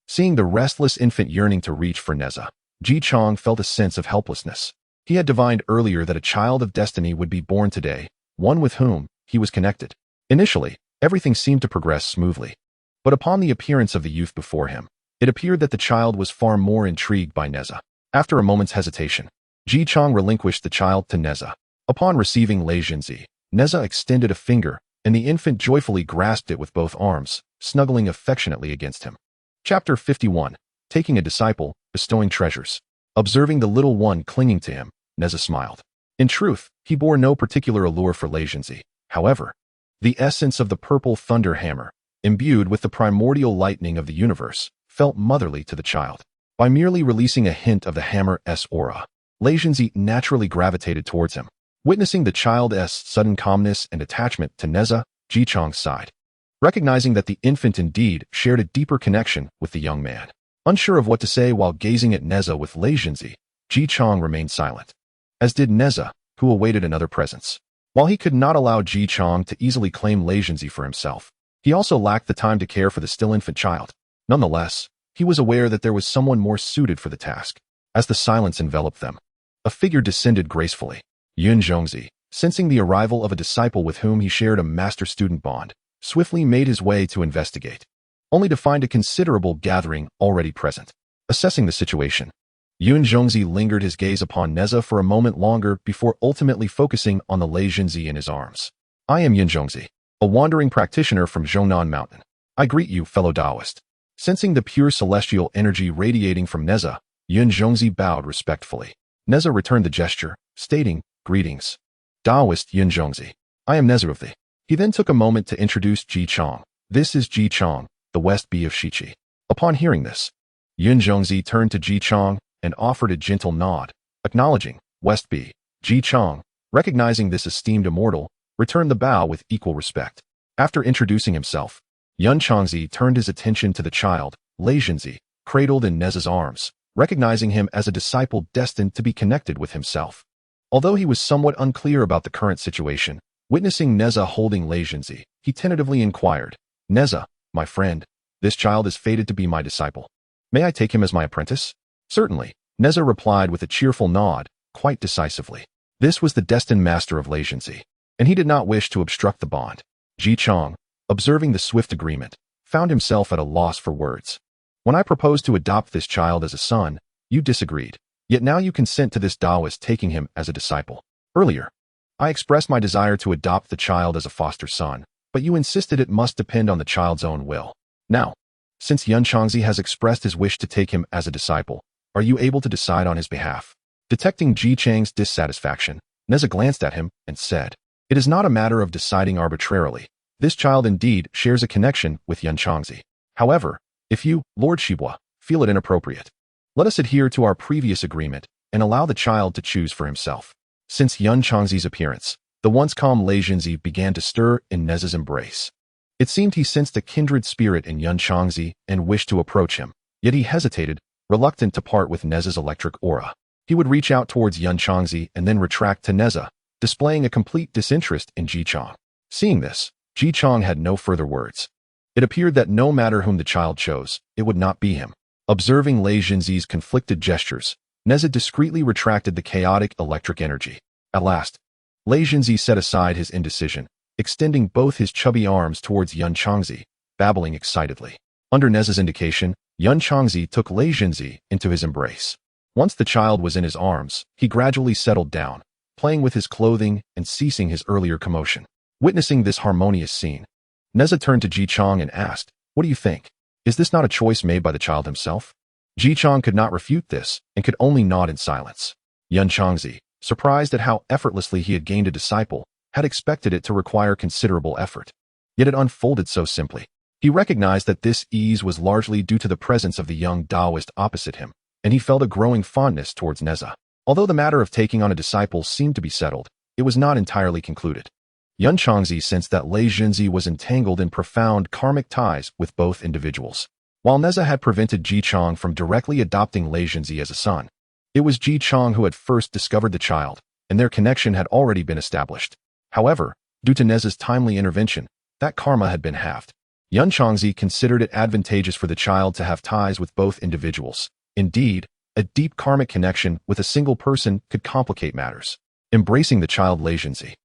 Seeing the restless infant yearning to reach for Nezha, Ji Chang felt a sense of helplessness. He had divined earlier that a child of destiny would be born today, one with whom he was connected. Initially, everything seemed to progress smoothly. But upon the appearance of the youth before him, it appeared that the child was far more intrigued by Nezha. After a moment's hesitation, Ji Chang relinquished the child to Nezha. Upon receiving Lei Zhenzi, Nezha extended a finger, and the infant joyfully grasped it with both arms, snuggling affectionately against him. Chapter 51. Taking a disciple, bestowing treasures. Observing the little one clinging to him, Nezha smiled. In truth, he bore no particular allure for Lei Zhenzi. However, the essence of the purple thunder hammer, imbued with the primordial lightning of the universe, felt motherly to the child. By merely releasing a hint of the hammer's aura, Lei Zhenzi naturally gravitated towards him. Witnessing the child's sudden calmness and attachment to Nezha, Ji Chang sighed, recognizing that the infant indeed shared a deeper connection with the young man. Unsure of what to say while gazing at Nezha with Lei Zhenzi, Ji Chang remained silent, as did Nezha, who awaited another presence. While he could not allow Ji Chang to easily claim Lei Zhenzi for himself, he also lacked the time to care for the still infant child. Nonetheless, he was aware that there was someone more suited for the task. As the silence enveloped them, a figure descended gracefully. Zhenzi, sensing the arrival of a disciple with whom he shared a master-student bond, swiftly made his way to investigate, only to find a considerable gathering already present. Assessing the situation, Zhenzi lingered his gaze upon Nezha for a moment longer before ultimately focusing on the Lei Zhenzi in his arms. I am Zhenzi, a wandering practitioner from Zhongnan Mountain. I greet you, fellow Taoist. Sensing the pure celestial energy radiating from Nezha, Zhenzi bowed respectfully. Nezha returned the gesture, stating, Greetings, Taoist Zhenzi. I am Nezha of the. He then took a moment to introduce Ji Chang. This is Ji Chang, the West Bee of Shiqi. Upon hearing this, Zhenzi turned to Ji Chang and offered a gentle nod, acknowledging West Bee. Ji Chang, recognizing this esteemed immortal, returned the bow with equal respect. After introducing himself, Zhenzi turned his attention to the child, Lei Zhenzi, cradled in Nezha's arms, recognizing him as a disciple destined to be connected with himself. Although he was somewhat unclear about the current situation, witnessing Nezha holding Lei Zhenzi, he tentatively inquired, Nezha, my friend, this child is fated to be my disciple. May I take him as my apprentice? Certainly, Nezha replied with a cheerful nod, quite decisively. This was the destined master of Lei Zhenzi, and he did not wish to obstruct the bond. Ji Chang, observing the swift agreement, found himself at a loss for words. When I proposed to adopt this child as a son, you disagreed. Yet now you consent to this Taoist taking him as a disciple. Earlier, I expressed my desire to adopt the child as a foster son, but you insisted it must depend on the child's own will. Now, since Zhenzi has expressed his wish to take him as a disciple, are you able to decide on his behalf? Detecting Ji Chang's dissatisfaction, Nezha glanced at him and said, It is not a matter of deciding arbitrarily. This child indeed shares a connection with Zhenzi. However, if you, Lord Shibua, feel it inappropriate, let us adhere to our previous agreement and allow the child to choose for himself. Since Zhenzi's appearance, the once calm Lei Zhenzi began to stir in Nezha's embrace. It seemed he sensed a kindred spirit in Zhenzi and wished to approach him, yet he hesitated, reluctant to part with Nezha's electric aura. He would reach out towards Zhenzi and then retract to Nezha, displaying a complete disinterest in Ji Chang. Seeing this, Ji Chang had no further words. It appeared that no matter whom the child chose, it would not be him. Observing Lei Zhenzi's conflicted gestures, Nezha discreetly retracted the chaotic electric energy. At last, Lei Zhenzi set aside his indecision, extending both his chubby arms towards Zhenzi, babbling excitedly. Under Nezha's indication, Zhenzi took Lei Zhenzi into his embrace. Once the child was in his arms, he gradually settled down, playing with his clothing and ceasing his earlier commotion. Witnessing this harmonious scene, Nezha turned to Ji Chang and asked, What do you think? Is this not a choice made by the child himself? Ji Chang could not refute this and could only nod in silence. Zhenzi, surprised at how effortlessly he had gained a disciple, had expected it to require considerable effort. Yet it unfolded so simply. He recognized that this ease was largely due to the presence of the young Taoist opposite him, and he felt a growing fondness towards Nezha. Although the matter of taking on a disciple seemed to be settled, it was not entirely concluded. Zhenzi sensed that Lei Zhenzi was entangled in profound karmic ties with both individuals. While Nezha had prevented Ji Chang from directly adopting Lei Zhenzi as a son, it was Ji Chang who had first discovered the child, and their connection had already been established. However, due to Nezha's timely intervention, that karma had been halved. Zhenzi considered it advantageous for the child to have ties with both individuals. Indeed, a deep karmic connection with a single person could complicate matters. Embracing the child Lei Zhenzi,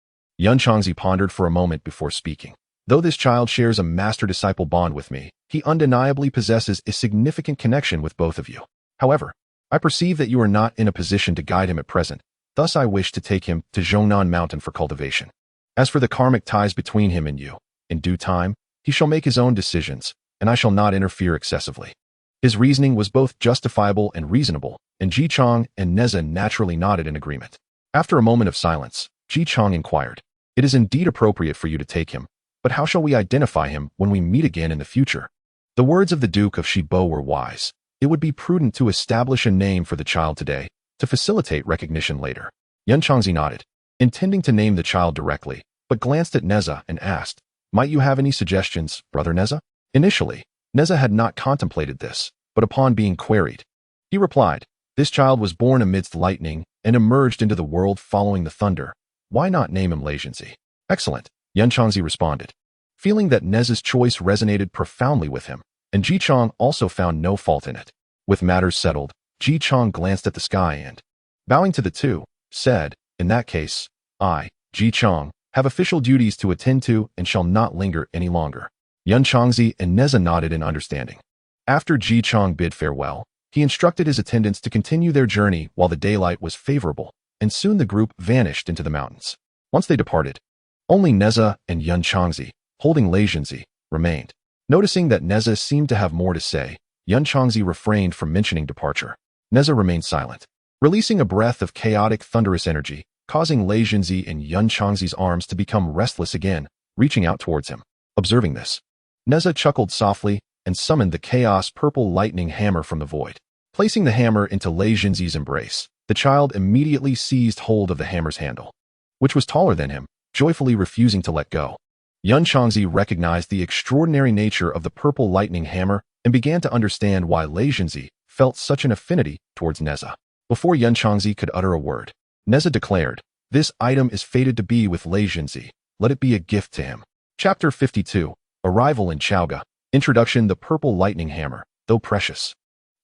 Zhenzi pondered for a moment before speaking. Though this child shares a master-disciple bond with me, he undeniably possesses a significant connection with both of you. However, I perceive that you are not in a position to guide him at present, thus I wish to take him to Zhongnan Mountain for cultivation. As for the karmic ties between him and you, in due time, he shall make his own decisions, and I shall not interfere excessively." His reasoning was both justifiable and reasonable, and Ji Chang and Nezha naturally nodded in agreement. After a moment of silence, Ji Chang inquired, "It is indeed appropriate for you to take him, but how shall we identify him when we meet again in the future?" The words of the Duke of Shibo were wise. It would be prudent to establish a name for the child today, to facilitate recognition later. Yuanshi nodded, intending to name the child directly, but glanced at Nezha and asked, "Might you have any suggestions, Brother Nezha?" Initially, Nezha had not contemplated this, but upon being queried, he replied, "This child was born amidst lightning and emerged into the world following the thunder. Why not name him Zhenzi?" "Excellent," Yuanshi responded, feeling that Nezha's choice resonated profoundly with him, and Ji Chang also found no fault in it. With matters settled, Ji Chang glanced at the sky and, bowing to the two, said, "In that case, I, Ji Chang, have official duties to attend to and shall not linger any longer." Yuanshi and Nezha nodded in understanding. After Ji Chang bid farewell, he instructed his attendants to continue their journey while the daylight was favorable, and soon the group vanished into the mountains. Once they departed, only Nezha and Yuanshi, holding Zhenzi, remained. Noticing that Nezha seemed to have more to say, Yuanshi refrained from mentioning departure. Nezha remained silent, releasing a breath of chaotic thunderous energy, causing Zhenzi and Yuanshi's arms to become restless again, reaching out towards him. Observing this, Nezha chuckled softly and summoned the chaos purple lightning hammer from the void. Placing the hammer into Zhenzi's embrace, the child immediately seized hold of the hammer's handle, which was taller than him, joyfully refusing to let go. Yuanshi recognized the extraordinary nature of the purple lightning hammer and began to understand why Zhenzi felt such an affinity towards Nezha. Before Yuanshi could utter a word, Nezha declared, "This item is fated to be with Zhenzi. Let it be a gift to him." Chapter 52, Arrival in Chaoga. Introduction. The purple lightning hammer, though precious,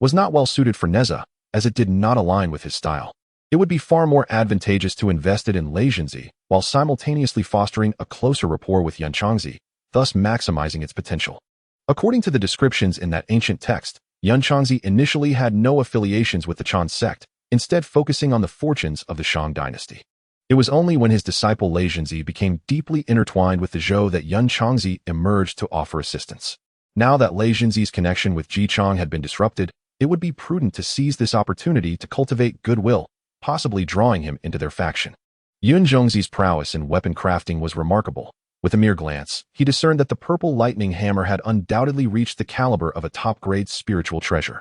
was not well suited for Nezha, as it did not align with his style. It would be far more advantageous to invest it in Zhenzi, while simultaneously fostering a closer rapport with Yuanshi, thus maximizing its potential. According to the descriptions in that ancient text, Yuanshi initially had no affiliations with the Chan sect, instead focusing on the fortunes of the Shang dynasty. It was only when his disciple Zhenzi became deeply intertwined with the Zhou that Yuanshi emerged to offer assistance. Now that Zhenzi's connection with Ji Chang had been disrupted, it would be prudent to seize this opportunity to cultivate goodwill, possibly drawing him into their faction. Yuanxi's prowess in weapon crafting was remarkable. With a mere glance, he discerned that the purple lightning hammer had undoubtedly reached the caliber of a top-grade spiritual treasure.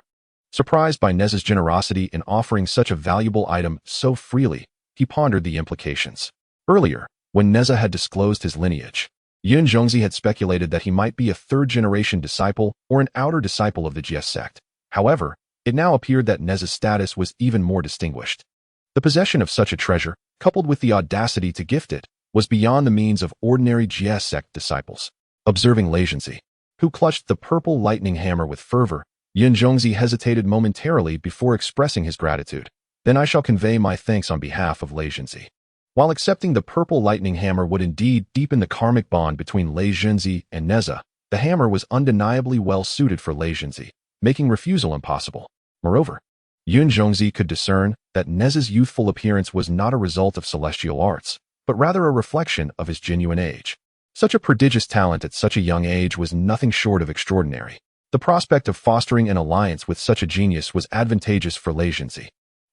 Surprised by Nezha's generosity in offering such a valuable item so freely, he pondered the implications. Earlier, when Nezha had disclosed his lineage, Yuanshi had speculated that he might be a third-generation disciple or an outer disciple of the Jie sect. However, it now appeared that Nezha's status was even more distinguished. The possession of such a treasure, coupled with the audacity to gift it, was beyond the means of ordinary Jie sect disciples. Observing Zhenzi, who clutched the purple lightning hammer with fervor, Yuanshi hesitated momentarily before expressing his gratitude. "Then I shall convey my thanks on behalf of Zhenzi." While accepting the purple lightning hammer would indeed deepen the karmic bond between Zhenzi and Nezha, the hammer was undeniably well suited for Zhenzi, making refusal impossible. Moreover, Yuanshi could discern that Nezha's youthful appearance was not a result of celestial arts, but rather a reflection of his genuine age. Such a prodigious talent at such a young age was nothing short of extraordinary. The prospect of fostering an alliance with such a genius was advantageous for Zhenzi.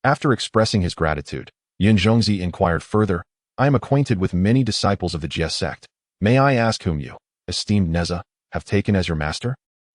After expressing his gratitude, Yuanshi inquired further, "I am acquainted with many disciples of the Jie sect. May I ask whom you, esteemed Nezha, have taken as your master?"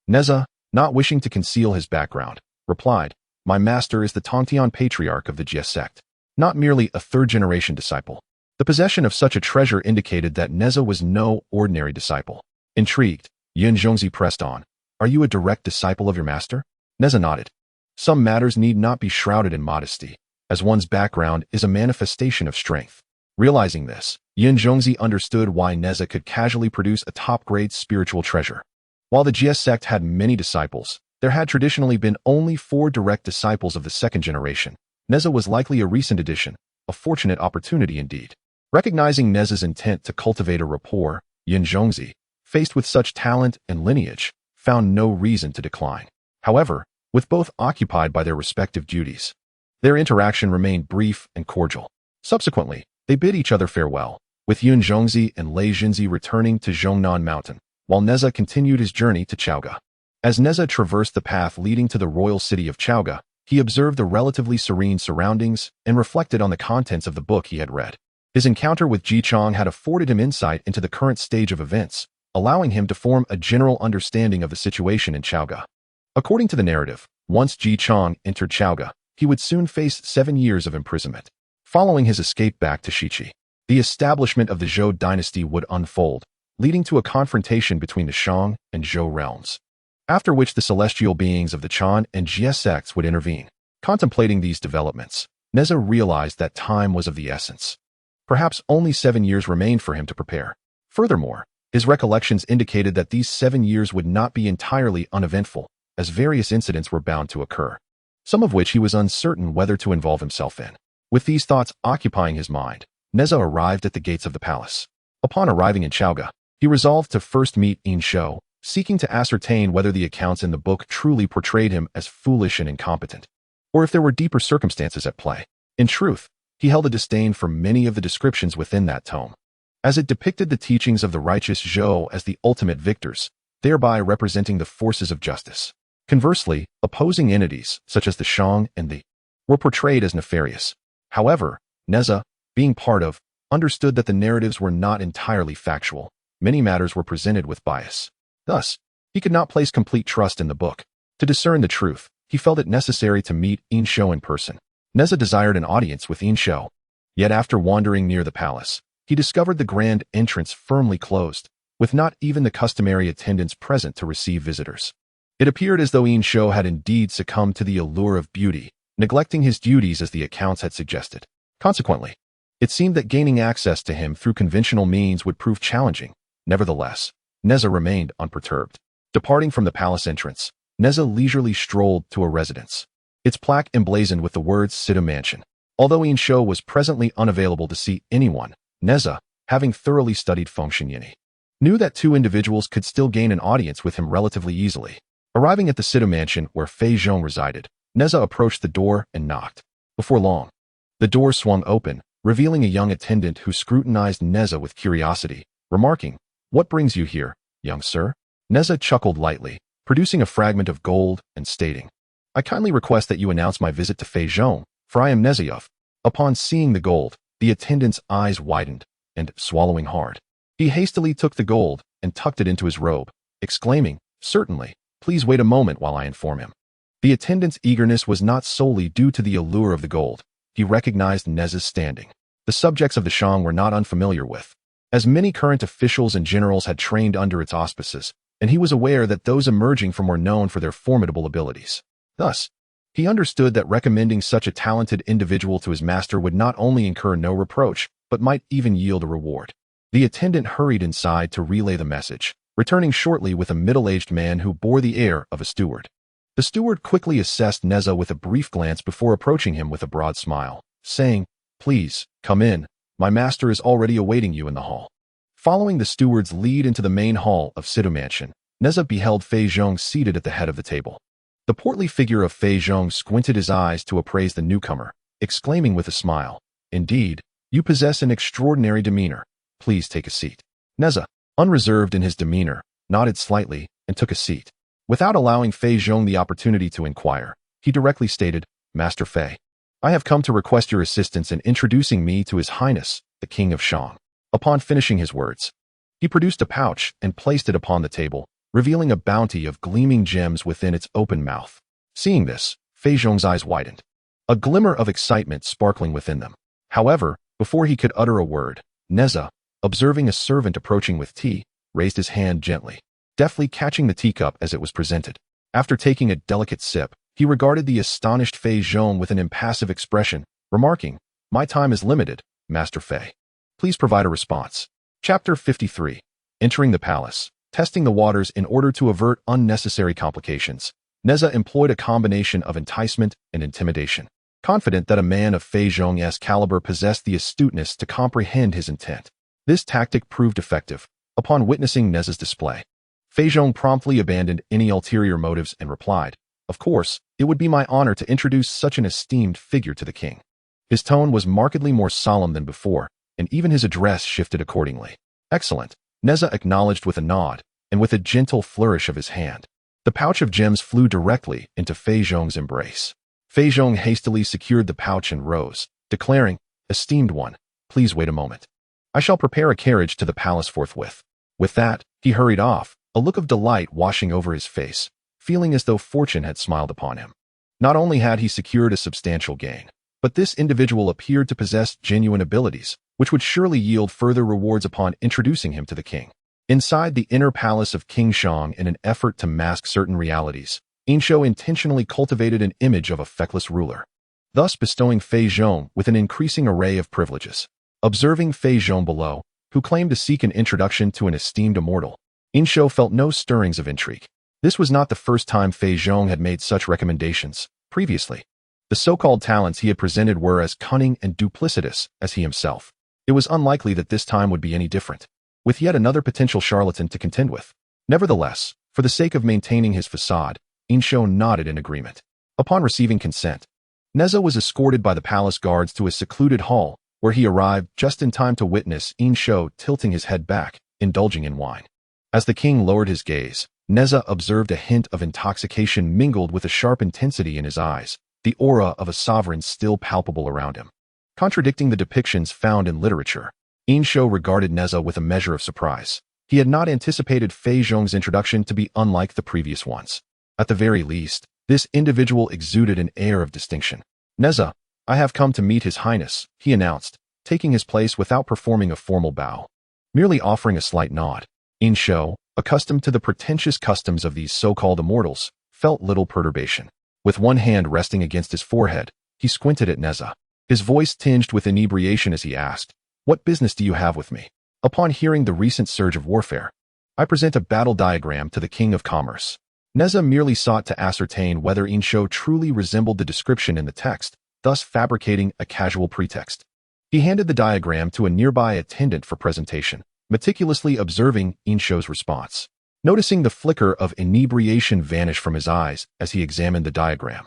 Nezha, not wishing to conceal his background, replied, "My master is the Tongtian patriarch of the Jie sect, not merely a third-generation disciple." The possession of such a treasure indicated that Nezha was no ordinary disciple. Intrigued, Yuanshi pressed on, "Are you a direct disciple of your master?" Nezha nodded. Some matters need not be shrouded in modesty, as one's background is a manifestation of strength. Realizing this, Yuanshi understood why Nezha could casually produce a top-grade spiritual treasure. While the Jie sect had many disciples, there had traditionally been only 4 direct disciples of the second generation. Nezha was likely a recent addition, a fortunate opportunity indeed. Recognizing Nezha's intent to cultivate a rapport, Yuanshi, faced with such talent and lineage, found no reason to decline. However, with both occupied by their respective duties, their interaction remained brief and cordial. Subsequently, they bid each other farewell, with Zhenzi and Zhenzi returning to Zhongnan Mountain, while Nezha continued his journey to Chaoga. As Nezha traversed the path leading to the royal city of Chaoga, he observed the relatively serene surroundings and reflected on the contents of the book he had read. His encounter with Ji Chong had afforded him insight into the current stage of events, allowing him to form a general understanding of the situation in Chaoga. According to the narrative, once Ji Chong entered Chaoga, he would soon face 7 years of imprisonment. Following his escape back to Shiqi, the establishment of the Zhou dynasty would unfold, leading to a confrontation between the Shang and Zhou realms, after which the celestial beings of the Chan and Jie sects would intervene. Contemplating these developments, Nezha realized that time was of the essence. Perhaps only 7 years remained for him to prepare. Furthermore, his recollections indicated that these 7 years would not be entirely uneventful, as various incidents were bound to occur, some of which he was uncertain whether to involve himself in. With these thoughts occupying his mind, Nezha arrived at the gates of the palace. Upon arriving in Chaoga, he resolved to first meet Yin Shou, seeking to ascertain whether the accounts in the book truly portrayed him as foolish and incompetent, or if there were deeper circumstances at play. In truth, he held a disdain for many of the descriptions within that tome, as it depicted the teachings of the righteous Zhou as the ultimate victors, thereby representing the forces of justice. Conversely, opposing entities, such as the Shang and the were portrayed as nefarious. However, Nezha, being part of, understood that the narratives were not entirely factual. Many matters were presented with bias. Thus, he could not place complete trust in the book. To discern the truth, he felt it necessary to meet Yin Shou in person. Nezha desired an audience with Yin Shou. Yet after wandering near the palace, he discovered the grand entrance firmly closed, with not even the customary attendants present to receive visitors. It appeared as though Yin Shou had indeed succumbed to the allure of beauty, neglecting his duties as the accounts had suggested. Consequently, it seemed that gaining access to him through conventional means would prove challenging. Nevertheless, Nezha remained unperturbed. Departing from the palace entrance, Nezha leisurely strolled to a residence, its plaque emblazoned with the words Siddha Mansion. Although Yin Shou was presently unavailable to see anyone, Nezha, having thoroughly studied Feng Shenyi, knew that 2 individuals could still gain an audience with him relatively easily. Arriving at the Siddha Mansion where Fei Zhong resided, Nezha approached the door and knocked. Before long, the door swung open, revealing a young attendant who scrutinized Nezha with curiosity, remarking, "What brings you here, young sir?" Nezha chuckled lightly, producing a fragment of gold and stating, "I kindly request that you announce my visit to Fei Zhong, for I am Nezha." Upon seeing the gold, the attendant's eyes widened, and, swallowing hard, he hastily took the gold and tucked it into his robe, exclaiming, "Certainly, please wait a moment while I inform him." The attendant's eagerness was not solely due to the allure of the gold. He recognized Nezha's standing. The subjects of the Shang were not unfamiliar with, as many current officials and generals had trained under its auspices, and he was aware that those emerging from were known for their formidable abilities. Thus, he understood that recommending such a talented individual to his master would not only incur no reproach, but might even yield a reward. The attendant hurried inside to relay the message, returning shortly with a middle-aged man who bore the air of a steward. The steward quickly assessed Nezha with a brief glance before approaching him with a broad smile, saying, "Please, come in. My master is already awaiting you in the hall." Following the steward's lead into the main hall of Siddha Mansion, Nezha beheld Fei Zhong seated at the head of the table. The portly figure of Fei Zhong squinted his eyes to appraise the newcomer, exclaiming with a smile, "Indeed, you possess an extraordinary demeanor. Please take a seat." Nezha, unreserved in his demeanor, nodded slightly and took a seat. Without allowing Fei Zhong the opportunity to inquire, he directly stated, "Master Fei, I have come to request your assistance in introducing me to His Highness, the King of Shang." Upon finishing his words, he produced a pouch and placed it upon the table, revealing a bounty of gleaming gems within its open mouth. Seeing this, Fei Zhong's eyes widened, a glimmer of excitement sparkling within them. However, before he could utter a word, Nezha, observing a servant approaching with tea, raised his hand gently, deftly catching the teacup as it was presented. After taking a delicate sip, he regarded the astonished Fei Zhong with an impassive expression, remarking, "My time is limited, Master Fei. Please provide a response." Chapter 53. Entering the palace, testing the waters in order to avert unnecessary complications, Nezha employed a combination of enticement and intimidation, confident that a man of Fei Zhong's caliber possessed the astuteness to comprehend his intent. This tactic proved effective, Upon witnessing Nezha's display, Fei Zhong promptly abandoned any ulterior motives and replied, "Of course, it would be my honor to introduce such an esteemed figure to the king." His tone was markedly more solemn than before, and even his address shifted accordingly. "Excellent," Nezha acknowledged with a nod, and with a gentle flourish of his hand. The pouch of gems flew directly into Fei Zhong's embrace. Fei Zhong hastily secured the pouch and rose, declaring, "Esteemed one, please wait a moment. I shall prepare a carriage to the palace forthwith." With that, he hurried off, a look of delight washing over his face, feeling as though fortune had smiled upon him. Not only had he secured a substantial gain, but this individual appeared to possess genuine abilities, which would surely yield further rewards upon introducing him to the king. Inside the inner palace of King Shang, in an effort to mask certain realities, Inshou intentionally cultivated an image of a feckless ruler, thus bestowing Fei Zhong with an increasing array of privileges. Observing Fei Zhong below, who claimed to seek an introduction to an esteemed immortal, Inshou felt no stirrings of intrigue. This was not the first time Fei Zhong had made such recommendations. Previously, the so-called talents he had presented were as cunning and duplicitous as he himself. It was unlikely that this time would be any different, with yet another potential charlatan to contend with. Nevertheless, for the sake of maintaining his facade, Inshou nodded in agreement. Upon receiving consent, Nezha was escorted by the palace guards to a secluded hall, where he arrived just in time to witness Inshou tilting his head back, indulging in wine. As the king lowered his gaze, Nezha observed a hint of intoxication mingled with a sharp intensity in his eyes, the aura of a sovereign still palpable around him. Contradicting the depictions found in literature, Inshou regarded Nezha with a measure of surprise. He had not anticipated Fei Zhong's introduction to be unlike the previous ones. At the very least, this individual exuded an air of distinction. "Nezha, I have come to meet His Highness," he announced, taking his place without performing a formal bow. Merely offering a slight nod, Inshou, accustomed to the pretentious customs of these so-called immortals, felt little perturbation. With one hand resting against his forehead, he squinted at Nezha, his voice tinged with inebriation as he asked, "What business do you have with me?" Upon hearing the recent surge of warfare, "I present a battle diagram to the King of Commerce." Nezha merely sought to ascertain whether Inshou truly resembled the description in the text, thus fabricating a casual pretext. He handed the diagram to a nearby attendant for presentation, meticulously observing Inshou's response. Noticing the flicker of inebriation vanish from his eyes as he examined the diagram,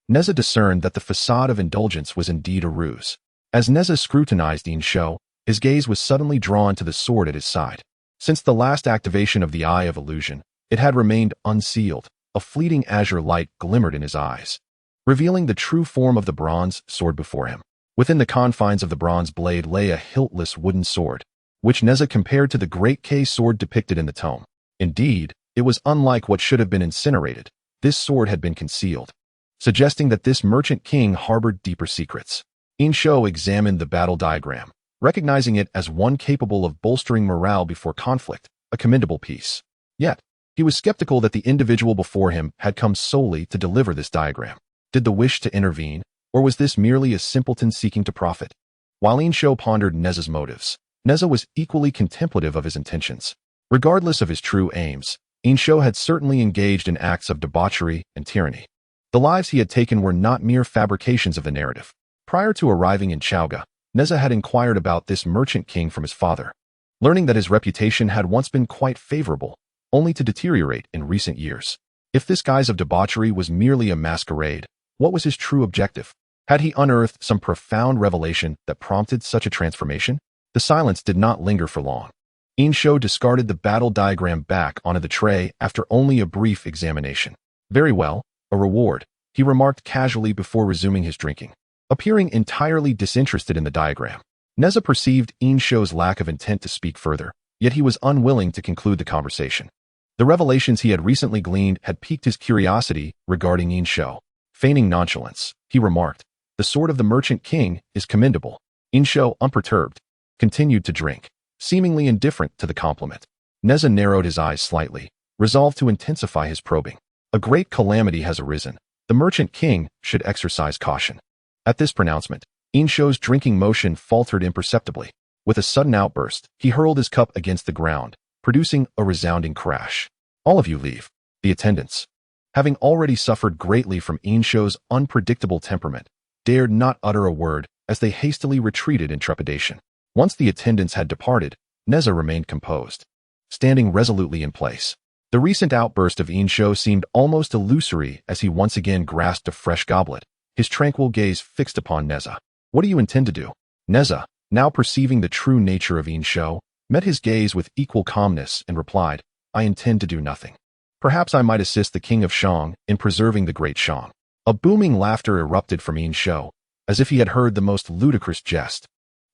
Nezha discerned that the facade of indulgence was indeed a ruse. As Nezha scrutinized Inshou, his gaze was suddenly drawn to the sword at his side. Since the last activation of the Eye of Illusion, it had remained unsealed. A fleeting azure light glimmered in his eyes, revealing the true form of the bronze sword before him. Within the confines of the bronze blade lay a hiltless wooden sword, which Nezha compared to the great K sword depicted in the tome. Indeed, it was unlike what should have been incinerated. This sword had been concealed, suggesting that this merchant king harbored deeper secrets. Inshou examined the battle diagram, recognizing it as one capable of bolstering morale before conflict, a commendable piece. Yet, he was skeptical that the individual before him had come solely to deliver this diagram. Did the wish to intervene, or was this merely a simpleton seeking to profit? While Inshou pondered Nezha's motives, Nezha was equally contemplative of his intentions. Regardless of his true aims, Inshou had certainly engaged in acts of debauchery and tyranny. The lives he had taken were not mere fabrications of the narrative. Prior to arriving in Chaoga, Nezha had inquired about this merchant king from his father, learning that his reputation had once been quite favorable, only to deteriorate in recent years. If this guise of debauchery was merely a masquerade, what was his true objective? Had he unearthed some profound revelation that prompted such a transformation? The silence did not linger for long. Inshou discarded the battle diagram back onto the tray after only a brief examination. "Very well, a reward," he remarked casually before resuming his drinking. Appearing entirely disinterested in the diagram, Nezha perceived Inshou's lack of intent to speak further, yet he was unwilling to conclude the conversation. The revelations he had recently gleaned had piqued his curiosity regarding Inshou. Feigning nonchalance, he remarked, "The sword of the merchant king is commendable." Inshou, unperturbed, continued to drink, seemingly indifferent to the compliment. Nezha narrowed his eyes slightly, resolved to intensify his probing. A great calamity has arisen. The merchant king should exercise caution. At this pronouncement, Inshou's drinking motion faltered imperceptibly. With a sudden outburst, he hurled his cup against the ground, producing a resounding crash. "All of you leave." The attendants, having already suffered greatly from Inshou's unpredictable temperament, dared not utter a word as they hastily retreated in trepidation. Once the attendants had departed, Nezha remained composed. standing resolutely in place. The recent outburst of Yinsho seemed almost illusory as he once again grasped a fresh goblet, his tranquil gaze fixed upon Nezha. What do you intend to do? Nezha, now perceiving the true nature of Yinsho, met his gaze with equal calmness and replied, I intend to do nothing. Perhaps I might assist the king of Shang in preserving the great Shang. A booming laughter erupted from Yinsho, as if he had heard the most ludicrous jest.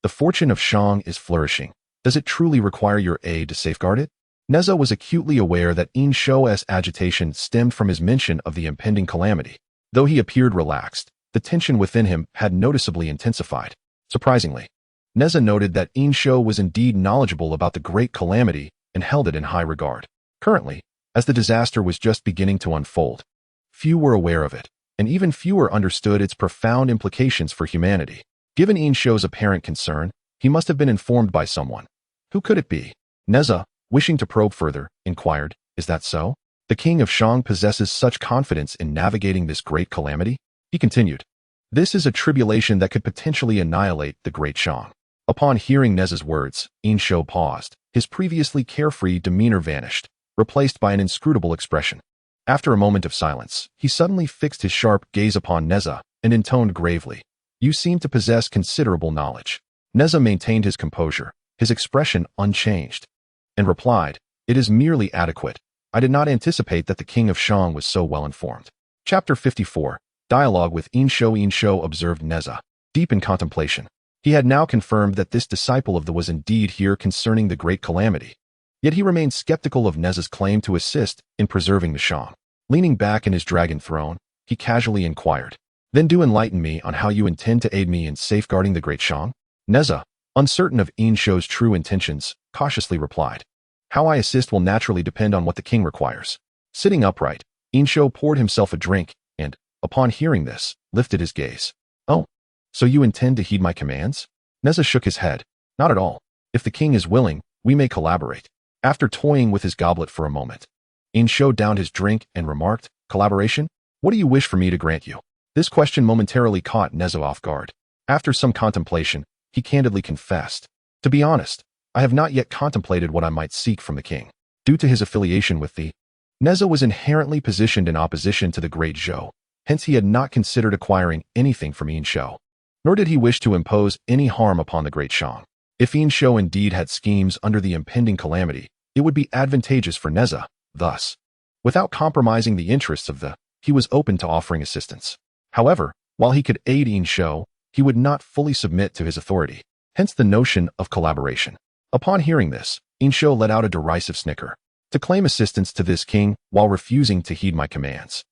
The fortune of Shang is flourishing. Does it truly require your aid to safeguard it? Nezha was acutely aware that Yinsho's agitation stemmed from his mention of the impending calamity. Though he appeared relaxed, the tension within him had noticeably intensified. Surprisingly, Nezha noted that Yinsho was indeed knowledgeable about the great calamity and held it in high regard. Currently, as the disaster was just beginning to unfold, few were aware of it, and even fewer understood its profound implications for humanity. Given Yinsho's apparent concern, he must have been informed by someone. Who could it be? Nezha, wishing to probe further, inquired, Is that so? The king of Shang possesses such confidence in navigating this great calamity? He continued, This is a tribulation that could potentially annihilate the great Shang. Upon hearing Nezha's words, Yinsho paused. His previously carefree demeanor vanished, replaced by an inscrutable expression. After a moment of silence, he suddenly fixed his sharp gaze upon Nezha and intoned gravely, You seem to possess considerable knowledge. Nezha maintained his composure, his expression unchanged, and replied, It is merely adequate. I did not anticipate that the king of Shang was so well informed. Chapter 54. Dialogue with Yinsho. Yinsho observed Nezha, deep in contemplation. He had now confirmed that this disciple of the was indeed here concerning the great calamity. Yet he remained skeptical of Nezha's claim to assist in preserving the Shang. Leaning back in his dragon throne, he casually inquired, Then do enlighten me on how you intend to aid me in safeguarding the great Shang? Nezha, uncertain of Yinsho's true intentions, cautiously replied, How I assist will naturally depend on what the king requires. Sitting upright, Yinsho poured himself a drink and, upon hearing this, lifted his gaze. Oh, so you intend to heed my commands? Nezha shook his head. Not at all. If the king is willing, we may collaborate. After toying with his goblet for a moment, Yinsho downed his drink and remarked, Collaboration? What do you wish for me to grant you? This question momentarily caught Nezha off guard. After some contemplation, he candidly confessed, To be honest, I have not yet contemplated what I might seek from the king. Due to his affiliation with the Nezha was inherently positioned in opposition to the great Zhou, hence he had not considered acquiring anything from Yinsho. Nor did he wish to impose any harm upon the great Shang. If Yinsho indeed had schemes under the impending calamity, it would be advantageous for Nezha. Thus, without compromising the interests of the, he was open to offering assistance. However, while he could aid Yinsho, he would not fully submit to his authority, hence the notion of collaboration. Upon hearing this, Yinsho let out a derisive snicker. To claim assistance to this king while refusing to heed my commands.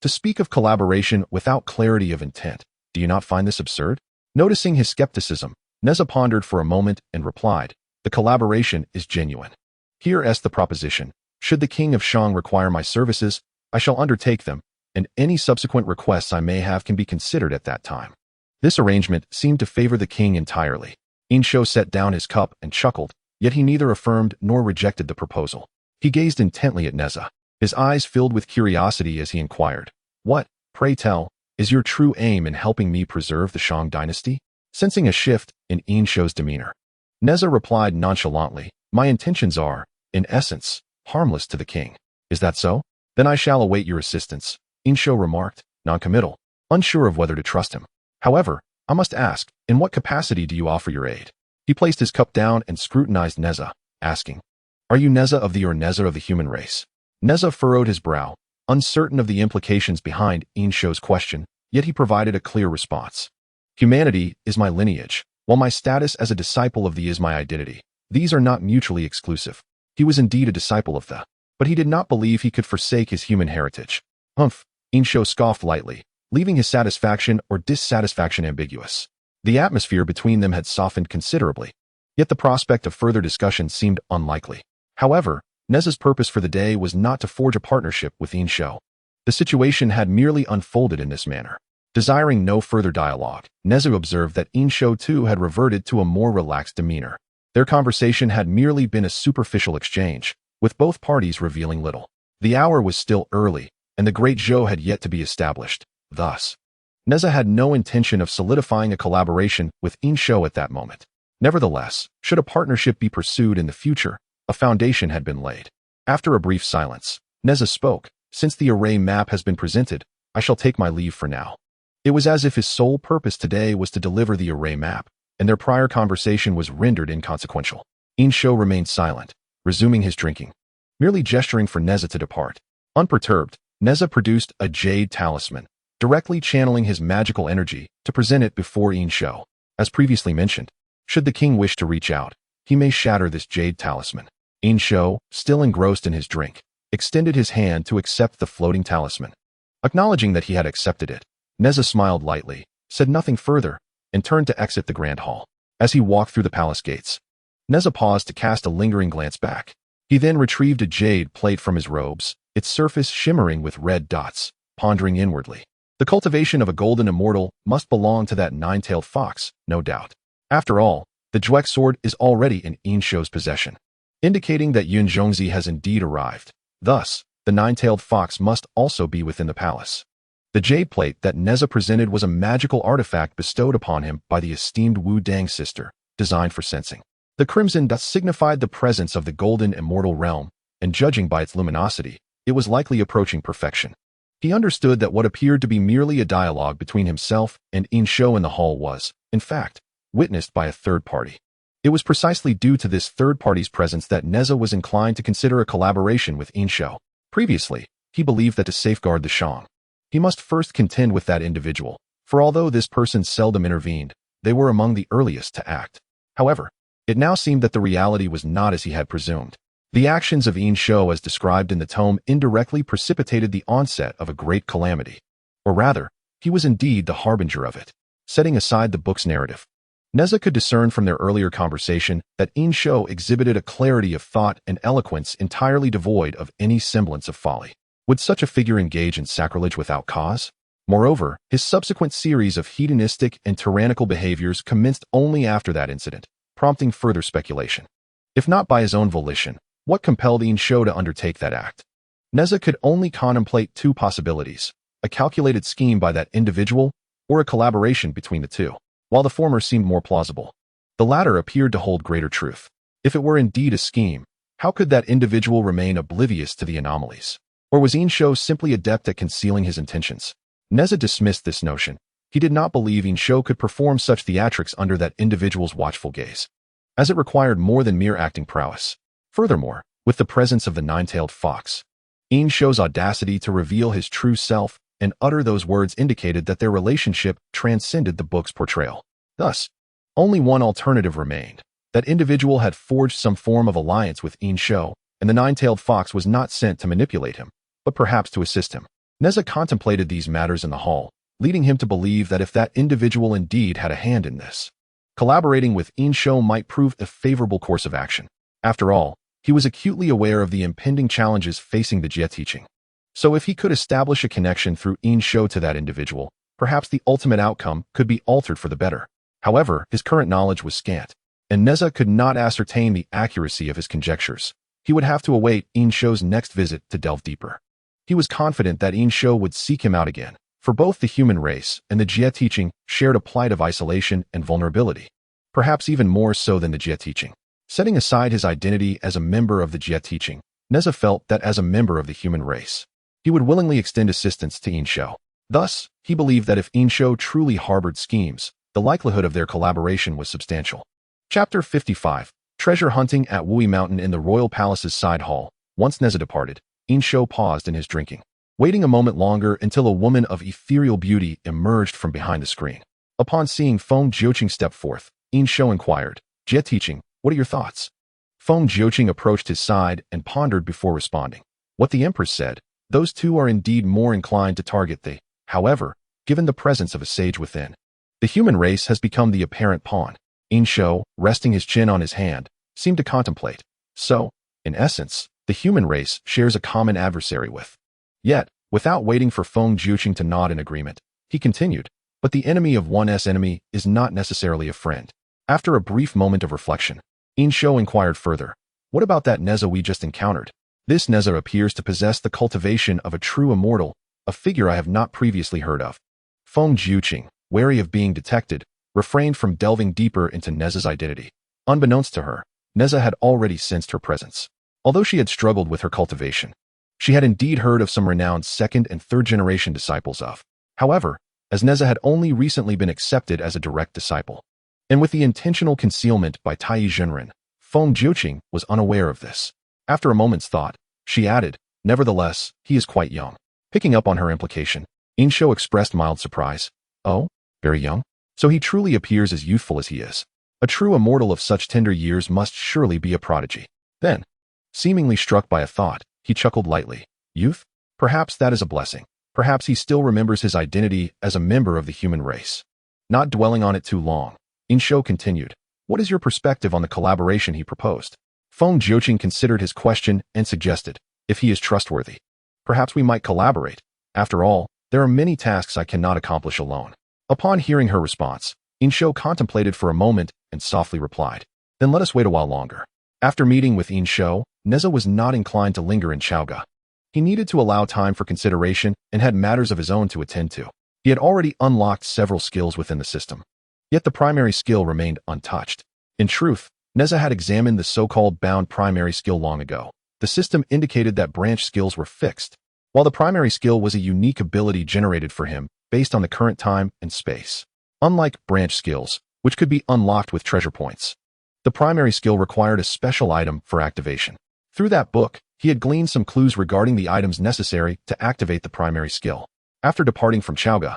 To speak of collaboration without clarity of intent, do you not find this absurd? Noticing his skepticism, Nezha pondered for a moment and replied, The collaboration is genuine. Here is the proposition. Should the king of Shang require my services, I shall undertake them, and any subsequent requests I may have can be considered at that time. This arrangement seemed to favor the king entirely. Yinsho set down his cup and chuckled, yet he neither affirmed nor rejected the proposal. He gazed intently at Nezha, his eyes filled with curiosity as he inquired, What, pray tell, is your true aim in helping me preserve the Shang dynasty? Sensing a shift in Yinsho's demeanor, Nezha replied nonchalantly, My intentions are, in essence, harmless to the king. Is that so? Then I shall await your assistance, Yinsho remarked, noncommittal, unsure of whether to trust him. However, I must ask, in what capacity do you offer your aid? He placed his cup down and scrutinized Nezha, asking, Are you Nezha of the or Nezha of the human race? Nezha furrowed his brow, uncertain of the implications behind Yinsho's question, yet he provided a clear response. Humanity is my lineage, while my status as a disciple of the is my identity. These are not mutually exclusive. He was indeed a disciple of the, but he did not believe he could forsake his human heritage. Humph, Yinsho scoffed lightly, leaving his satisfaction or dissatisfaction ambiguous. The atmosphere between them had softened considerably, yet the prospect of further discussion seemed unlikely. However, Nezha's purpose for the day was not to forge a partnership with Yinsho. The situation had merely unfolded in this manner. Desiring no further dialogue, Nezha observed that Yinsho too had reverted to a more relaxed demeanor. Their conversation had merely been a superficial exchange, with both parties revealing little. The hour was still early, and the great Zhou had yet to be established. Thus, Nezha had no intention of solidifying a collaboration with Yinsho at that moment. Nevertheless, should a partnership be pursued in the future, A foundation had been laid. After a brief silence, Nezha spoke. Since the array map has been presented, I shall take my leave for now. It was as if his sole purpose today was to deliver the array map, and their prior conversation was rendered inconsequential. Insho remained silent, resuming his drinking, merely gesturing for Nezha to depart. Unperturbed, Nezha produced a jade talisman, directly channeling his magical energy to present it before Insho. As previously mentioned, should the king wish to reach out, he may shatter this jade talisman. Insho, still engrossed in his drink, extended his hand to accept the floating talisman. Acknowledging that he had accepted it, Nezha smiled lightly, said nothing further, and turned to exit the grand hall. As he walked through the palace gates, Nezha paused to cast a lingering glance back. He then retrieved a jade plate from his robes, its surface shimmering with red dots, pondering inwardly. The cultivation of a golden immortal must belong to that nine-tailed fox, no doubt. After all, the Zhuek sword is already in Insho's possession, indicating that Zhenzi has indeed arrived. Thus, the nine-tailed fox must also be within the palace. The jade plate that Nezha presented was a magical artifact bestowed upon him by the esteemed Wu Dang sister, designed for sensing. The crimson dust signified the presence of the golden immortal realm, and judging by its luminosity, it was likely approaching perfection. He understood that what appeared to be merely a dialogue between himself and Insho in the hall was, in fact, witnessed by a third party. It was precisely due to this third party's presence that Nezha was inclined to consider a collaboration with Insho. Previously, he believed that to safeguard the Shang, he must first contend with that individual, for although this person seldom intervened, they were among the earliest to act. However, it now seemed that the reality was not as he had presumed. The actions of Insho as described in the tome indirectly precipitated the onset of a great calamity. Or rather, he was indeed the harbinger of it. Setting aside the book's narrative, Nezha could discern from their earlier conversation that Insho exhibited a clarity of thought and eloquence entirely devoid of any semblance of folly. Would such a figure engage in sacrilege without cause? Moreover, his subsequent series of hedonistic and tyrannical behaviors commenced only after that incident, prompting further speculation. If not by his own volition, what compelled Insho to undertake that act? Nezha could only contemplate two possibilities: a calculated scheme by that individual, or a collaboration between the two. While the former seemed more plausible, the latter appeared to hold greater truth. If it were indeed a scheme, how could that individual remain oblivious to the anomalies? Or was Insho simply adept at concealing his intentions? Nezha dismissed this notion. He did not believe Insho could perform such theatrics under that individual's watchful gaze, as it required more than mere acting prowess. Furthermore, with the presence of the nine-tailed fox, Insho's audacity to reveal his true self and utter those words indicated that their relationship transcended the book's portrayal. Thus, only one alternative remained. That individual had forged some form of alliance with Insho, and the nine-tailed fox was not sent to manipulate him, but perhaps to assist him. Nezha contemplated these matters in the hall, leading him to believe that if that individual indeed had a hand in this, collaborating with Insho might prove a favorable course of action. After all, he was acutely aware of the impending challenges facing the Jie teaching. So if he could establish a connection through Insho to that individual, perhaps the ultimate outcome could be altered for the better. However, his current knowledge was scant, and Nezha could not ascertain the accuracy of his conjectures. He would have to await Insho's next visit to delve deeper. He was confident that Insho would seek him out again, for both the human race and the Jie teaching shared a plight of isolation and vulnerability, perhaps even more so than the Jie teaching. Setting aside his identity as a member of the Jie teaching, Nezha felt that as a member of the human race, he would willingly extend assistance to Insho. Thus, he believed that if Insho truly harbored schemes, the likelihood of their collaboration was substantial. Chapter 55. Treasure hunting at Wui Mountain in the royal palace's side hall. Once Nezha departed, Insho paused in his drinking, waiting a moment longer until a woman of ethereal beauty emerged from behind the screen. Upon seeing Feng Jiuqing step forth, Insho inquired, "Jie teaching, what are your thoughts?" Feng Jiuqing approached his side and pondered before responding. What the Empress said, those two are indeed more inclined to target the. However, given the presence of a sage within, the human race has become the apparent pawn. Insho, resting his chin on his hand, seemed to contemplate. So, in essence, the human race shares a common adversary with. Yet, without waiting for Feng Jiuqing to nod in agreement, he continued, but the enemy of one's enemy is not necessarily a friend. After a brief moment of reflection, Insho inquired further, what about that Nezha we just encountered? This Nezha appears to possess the cultivation of a true immortal, a figure I have not previously heard of. Feng Jiuqing, wary of being detected, refrained from delving deeper into Nezha's identity. Unbeknownst to her, Nezha had already sensed her presence. Although she had struggled with her cultivation, she had indeed heard of some renowned second and third generation disciples of. However, as Nezha had only recently been accepted as a direct disciple, and with the intentional concealment by Tai Zhenren, Feng Jiuqing was unaware of this. After a moment's thought, she added, "Nevertheless, he is quite young." Picking up on her implication, Inshou expressed mild surprise. "Oh, very young? So he truly appears as youthful as he is. A true immortal of such tender years must surely be a prodigy." Then, seemingly struck by a thought, he chuckled lightly. "Youth? Perhaps that is a blessing. Perhaps he still remembers his identity as a member of the human race." Not dwelling on it too long, Inshou continued, "What is your perspective on the collaboration he proposed?" Feng Jiuqing considered his question and suggested, "If he is trustworthy, perhaps we might collaborate. After all, there are many tasks I cannot accomplish alone." Upon hearing her response, Inshou contemplated for a moment and softly replied, "Then let us wait a while longer." After meeting with Inshou, Nezha was not inclined to linger in Chaoga. He needed to allow time for consideration and had matters of his own to attend to. He had already unlocked several skills within the system, yet the primary skill remained untouched. In truth, Nezha had examined the so-called bound primary skill long ago. The system indicated that branch skills were fixed, while the primary skill was a unique ability generated for him based on the current time and space. Unlike branch skills, which could be unlocked with treasure points, the primary skill required a special item for activation. Through that book, he had gleaned some clues regarding the items necessary to activate the primary skill. After departing from Chaoga,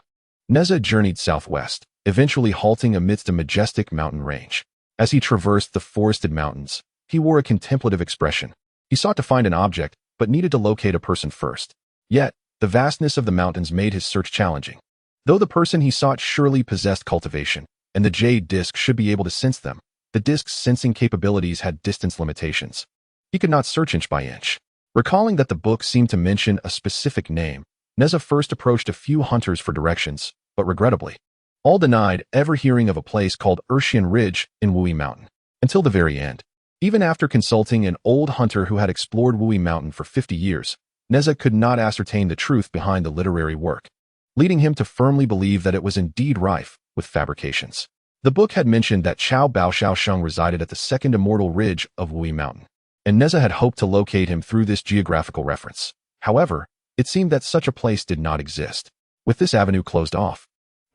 Nezha journeyed southwest, eventually halting amidst a majestic mountain range. As he traversed the forested mountains, he wore a contemplative expression. He sought to find an object, but needed to locate a person first. Yet, the vastness of the mountains made his search challenging. Though the person he sought surely possessed cultivation, and the jade disc should be able to sense them, the disc's sensing capabilities had distance limitations. He could not search inch by inch. Recalling that the book seemed to mention a specific name, Nezha first approached a few hunters for directions, but regrettably, all denied ever hearing of a place called Urshian Ridge in Wui Mountain. Until the very end. Even after consulting an old hunter who had explored Wui Mountain for 50 years, Nezha could not ascertain the truth behind the literary work, leading him to firmly believe that it was indeed rife with fabrications. The book had mentioned that Chao Bao Shaosheng resided at the second immortal ridge of Wui Mountain, and Nezha had hoped to locate him through this geographical reference. However, it seemed that such a place did not exist. With this avenue closed off,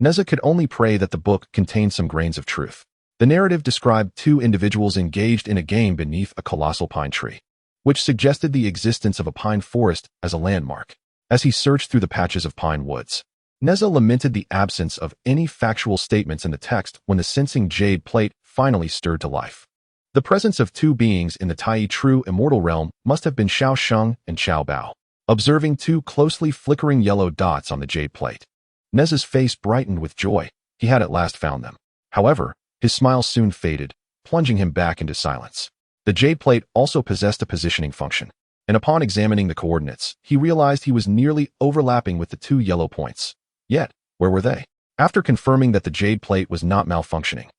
Nezha could only pray that the book contained some grains of truth. The narrative described two individuals engaged in a game beneath a colossal pine tree, which suggested the existence of a pine forest as a landmark. As he searched through the patches of pine woods, Nezha lamented the absence of any factual statements in the text when the sensing jade plate finally stirred to life. The presence of two beings in the Tai true immortal realm must have been Xiao Sheng and Xiao Bao. Observing two closely flickering yellow dots on the jade plate, Nezha's face brightened with joy. He had at last found them. However, his smile soon faded, plunging him back into silence. The jade plate also possessed a positioning function, and upon examining the coordinates, he realized he was nearly overlapping with the two yellow points. Yet, where were they? After confirming that the jade plate was not malfunctioning,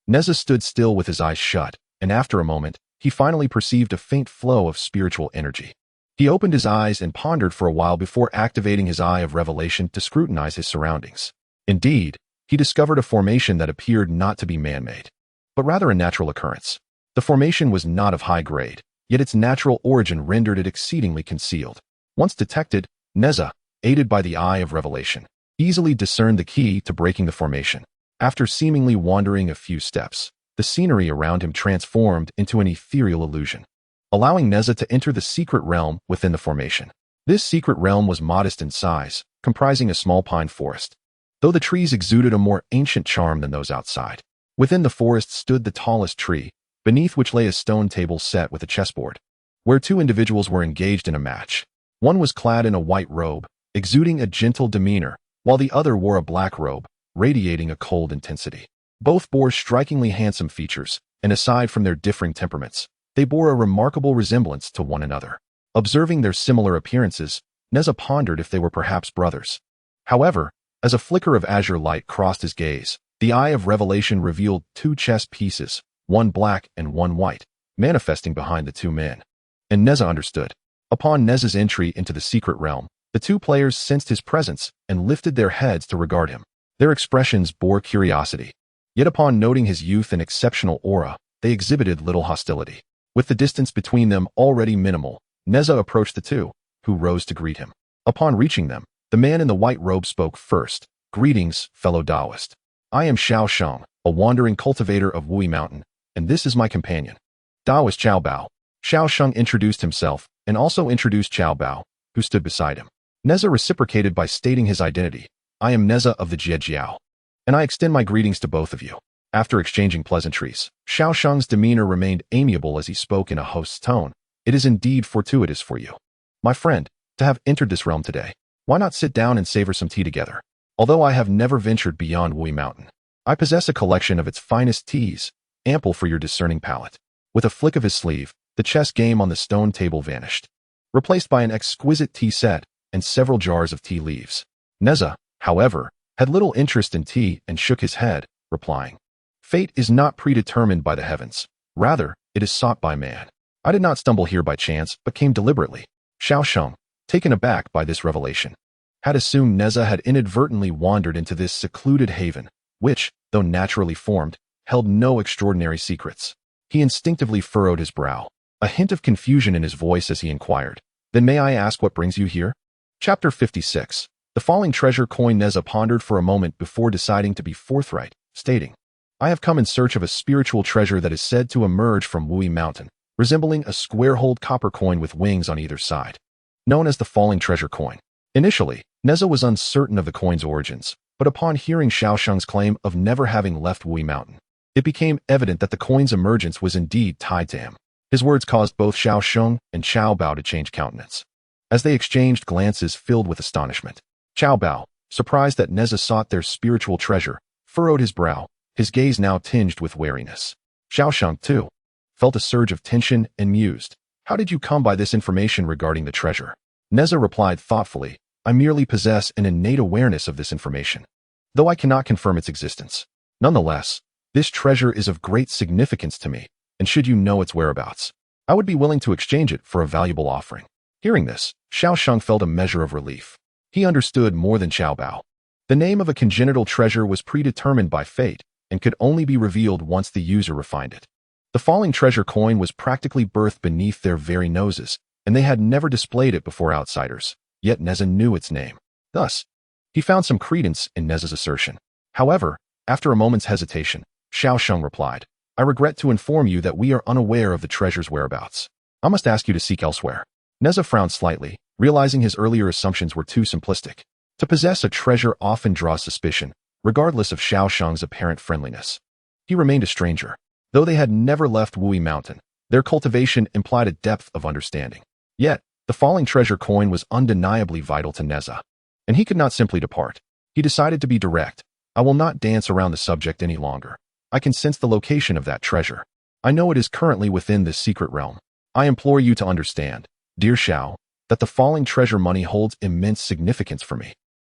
Nezha stood still with his eyes shut, and after a moment, he finally perceived a faint flow of spiritual energy. He opened his eyes and pondered for a while before activating his eye of revelation to scrutinize his surroundings. Indeed, he discovered a formation that appeared not to be man-made, but rather a natural occurrence. The formation was not of high grade, yet its natural origin rendered it exceedingly concealed. Once detected, Nezha, aided by the eye of revelation, easily discerned the key to breaking the formation. After seemingly wandering a few steps, the scenery around him transformed into an ethereal illusion, allowing Nezha to enter the secret realm within the formation. This secret realm was modest in size, comprising a small pine forest, though the trees exuded a more ancient charm than those outside. Within the forest stood the tallest tree, beneath which lay a stone table set with a chessboard, where two individuals were engaged in a match. One was clad in a white robe, exuding a gentle demeanor, while the other wore a black robe, radiating a cold intensity. Both bore strikingly handsome features, and aside from their differing temperaments, they bore a remarkable resemblance to one another. Observing their similar appearances, Nezha pondered if they were perhaps brothers. However, as a flicker of azure light crossed his gaze, the eye of revelation revealed two chess pieces, one black and one white, manifesting behind the two men. And Nezha understood. Upon Nezha's entry into the secret realm, the two players sensed his presence and lifted their heads to regard him. Their expressions bore curiosity. Yet upon noting his youth and exceptional aura, they exhibited little hostility. With the distance between them already minimal, Nezha approached the two, who rose to greet him. Upon reaching them, the man in the white robe spoke first. Greetings, fellow Taoist. I am Xiao Sheng, a wandering cultivator of Wui Mountain, and this is my companion, Taoist Qiao Bao. Xiao Sheng introduced himself and also introduced Qiao Bao, who stood beside him. Nezha reciprocated by stating his identity. I am Nezha of the Jie, and I extend my greetings to both of you. After exchanging pleasantries, Xiao Sheng's demeanor remained amiable as he spoke in a host's tone. It is indeed fortuitous for you, my friend, to have entered this realm today. Why not sit down and savor some tea together? Although I have never ventured beyond Wui Mountain, I possess a collection of its finest teas, ample for your discerning palate. With a flick of his sleeve, the chess game on the stone table vanished, replaced by an exquisite tea set and several jars of tea leaves. Nezha, however, had little interest in tea and shook his head, replying, Fate is not predetermined by the heavens. Rather, it is sought by man. I did not stumble here by chance, but came deliberately. Xiao Sheng, taken aback by this revelation, had assumed Nezha had inadvertently wandered into this secluded haven, which, though naturally formed, held no extraordinary secrets. He instinctively furrowed his brow, a hint of confusion in his voice as he inquired, Then may I ask what brings you here? Chapter 56. The falling treasure coin. Nezha pondered for a moment before deciding to be forthright, stating, I have come in search of a spiritual treasure that is said to emerge from Wui Mountain, resembling a square-hulled copper coin with wings on either side, known as the falling treasure coin. Initially, Nezha was uncertain of the coin's origins, but upon hearing Xiao Sheng's claim of never having left Wui Mountain, it became evident that the coin's emergence was indeed tied to him. His words caused both Xiao Sheng and Qiao Bao to change countenance, as they exchanged glances filled with astonishment. Qiao Bao, surprised that Nezha sought their spiritual treasure, furrowed his brow, his gaze now tinged with wariness. Xiao Sheng, too, felt a surge of tension and mused, How did you come by this information regarding the treasure? Nezha replied thoughtfully, I merely possess an innate awareness of this information, though I cannot confirm its existence. Nonetheless, this treasure is of great significance to me, and should you know its whereabouts, I would be willing to exchange it for a valuable offering. Hearing this, Xiao Sheng felt a measure of relief. He understood more than Qiao Bao. The name of a congenital treasure was predetermined by fate and could only be revealed once the user refined it. The falling treasure coin was practically birthed beneath their very noses, and they had never displayed it before outsiders, yet Nezha knew its name. Thus, he found some credence in Nezha's assertion. However, after a moment's hesitation, Xiao Sheng replied, I regret to inform you that we are unaware of the treasure's whereabouts. I must ask you to seek elsewhere. Nezha frowned slightly, realizing his earlier assumptions were too simplistic. To possess a treasure often draws suspicion, regardless of Xiao Sheng's apparent friendliness. He remained a stranger. Though they had never left Wui Mountain, their cultivation implied a depth of understanding. Yet, the falling treasure coin was undeniably vital to Nezha, and he could not simply depart. He decided to be direct. I will not dance around the subject any longer. I can sense the location of that treasure. I know it is currently within this secret realm. I implore you to understand, dear Xiao, that the falling treasure money holds immense significance for me.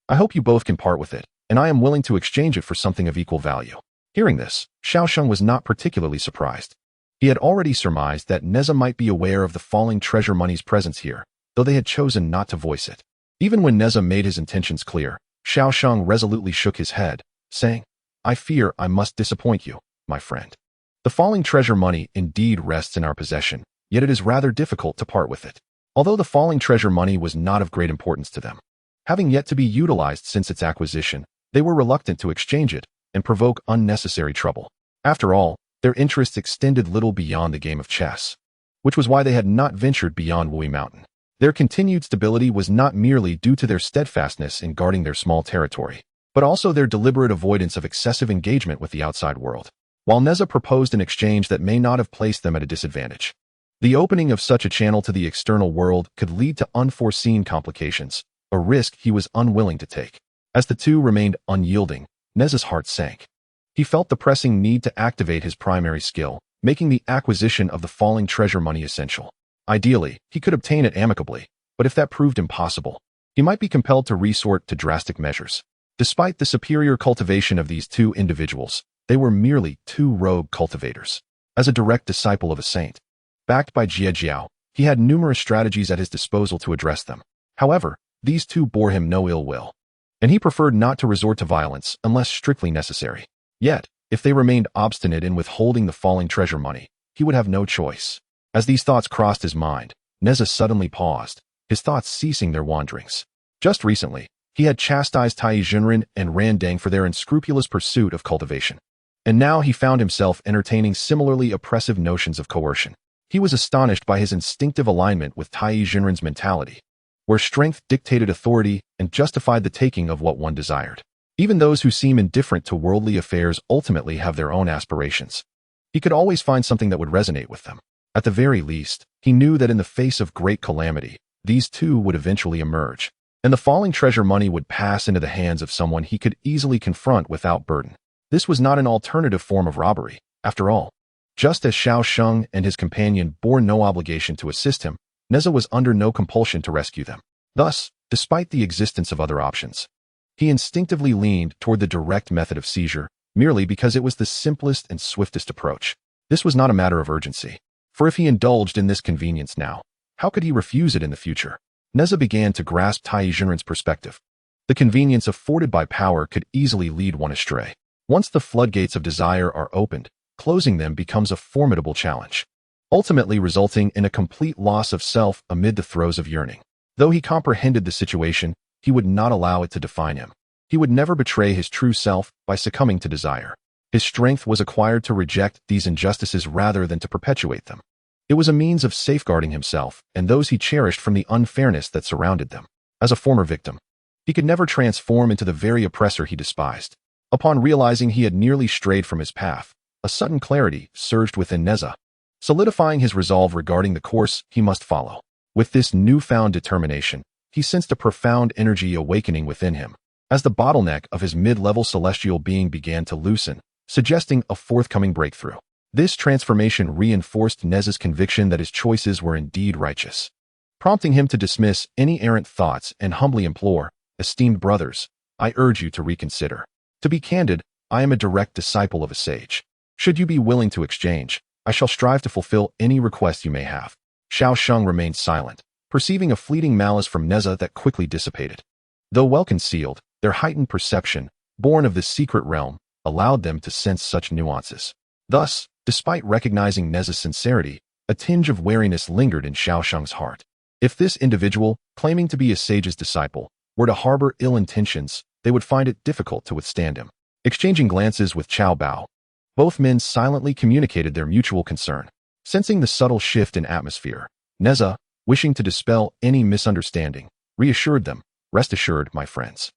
I hope you both can part with it, and I am willing to exchange it for something of equal value. Hearing this, Xiao Sheng was not particularly surprised. He had already surmised that Nezha might be aware of the falling treasure money's presence here, though they had chosen not to voice it. Even when Nezha made his intentions clear, Xiao Sheng resolutely shook his head, saying, I fear I must disappoint you, my friend. The falling treasure money indeed rests in our possession, yet it is rather difficult to part with it. Although the falling treasure money was not of great importance to them, having yet to be utilized since its acquisition, they were reluctant to exchange it and provoke unnecessary trouble. After all, their interests extended little beyond the game of chess, which was why they had not ventured beyond Wui Mountain. Their continued stability was not merely due to their steadfastness in guarding their small territory, but also their deliberate avoidance of excessive engagement with the outside world. While Nezha proposed an exchange that may not have placed them at a disadvantage, the opening of such a channel to the external world could lead to unforeseen complications, a risk he was unwilling to take. As the two remained unyielding, Nezha's heart sank. He felt the pressing need to activate his primary skill, making the acquisition of the falling treasure money essential. Ideally, he could obtain it amicably, but if that proved impossible, he might be compelled to resort to drastic measures. Despite the superior cultivation of these two individuals, they were merely two rogue cultivators. As a direct disciple of a saint, backed by Jie, he had numerous strategies at his disposal to address them. However, these two bore him no ill will, and he preferred not to resort to violence unless strictly necessary. Yet, If they remained obstinate in withholding the falling treasure money, he would have no choice. As these thoughts crossed his mind, Nezha suddenly paused, his thoughts ceasing their wanderings. Just recently, he had chastised Tai Junren and Randang for their unscrupulous pursuit of cultivation. And now he found himself entertaining similarly oppressive notions of coercion. He was astonished by his instinctive alignment with Tai Junren's mentality, where strength dictated authority and justified the taking of what one desired. Even those who seem indifferent to worldly affairs ultimately have their own aspirations. He could always find something that would resonate with them. At the very least, he knew that in the face of great calamity, these two would eventually emerge, and the falling treasure money would pass into the hands of someone he could easily confront without burden. This was not an alternative form of robbery, after all. Just as Xiao Sheng and his companion bore no obligation to assist him, Nezha was under no compulsion to rescue them. Thus, despite the existence of other options, he instinctively leaned toward the direct method of seizure, merely because it was the simplest and swiftest approach. This was not a matter of urgency, for if he indulged in this convenience now, how could he refuse it in the future? Nezha began to grasp Tai Junren's perspective. The convenience afforded by power could easily lead one astray. Once the floodgates of desire are opened, closing them becomes a formidable challenge, ultimately resulting in a complete loss of self amid the throes of yearning. Though he comprehended the situation, he would not allow it to define him. He would never betray his true self by succumbing to desire. His strength was acquired to reject these injustices rather than to perpetuate them. It was a means of safeguarding himself and those he cherished from the unfairness that surrounded them. As a former victim, he could never transform into the very oppressor he despised. Upon realizing he had nearly strayed from his path, a sudden clarity surged within Nezha, solidifying his resolve regarding the course he must follow. With this newfound determination, he sensed a profound energy awakening within him, as the bottleneck of his mid-level celestial being began to loosen, suggesting a forthcoming breakthrough. This transformation reinforced Nezha's conviction that his choices were indeed righteous, prompting him to dismiss any errant thoughts and humbly implore, "Esteemed brothers, I urge you to reconsider. To be candid, I am a direct disciple of a sage. Should you be willing to exchange, I shall strive to fulfill any request you may have." Xiao Sheng remained silent, perceiving a fleeting malice from Nezha that quickly dissipated. Though well concealed, their heightened perception, born of this secret realm, allowed them to sense such nuances. Thus, despite recognizing Nezha's sincerity, a tinge of wariness lingered in Xiao Sheng's heart. If this individual, claiming to be a sage's disciple, were to harbor ill intentions, they would find it difficult to withstand him. Exchanging glances with Qiao Bao, both men silently communicated their mutual concern. Sensing the subtle shift in atmosphere, Nezha, wishing to dispel any misunderstanding, reassured them, "Rest assured, my friends.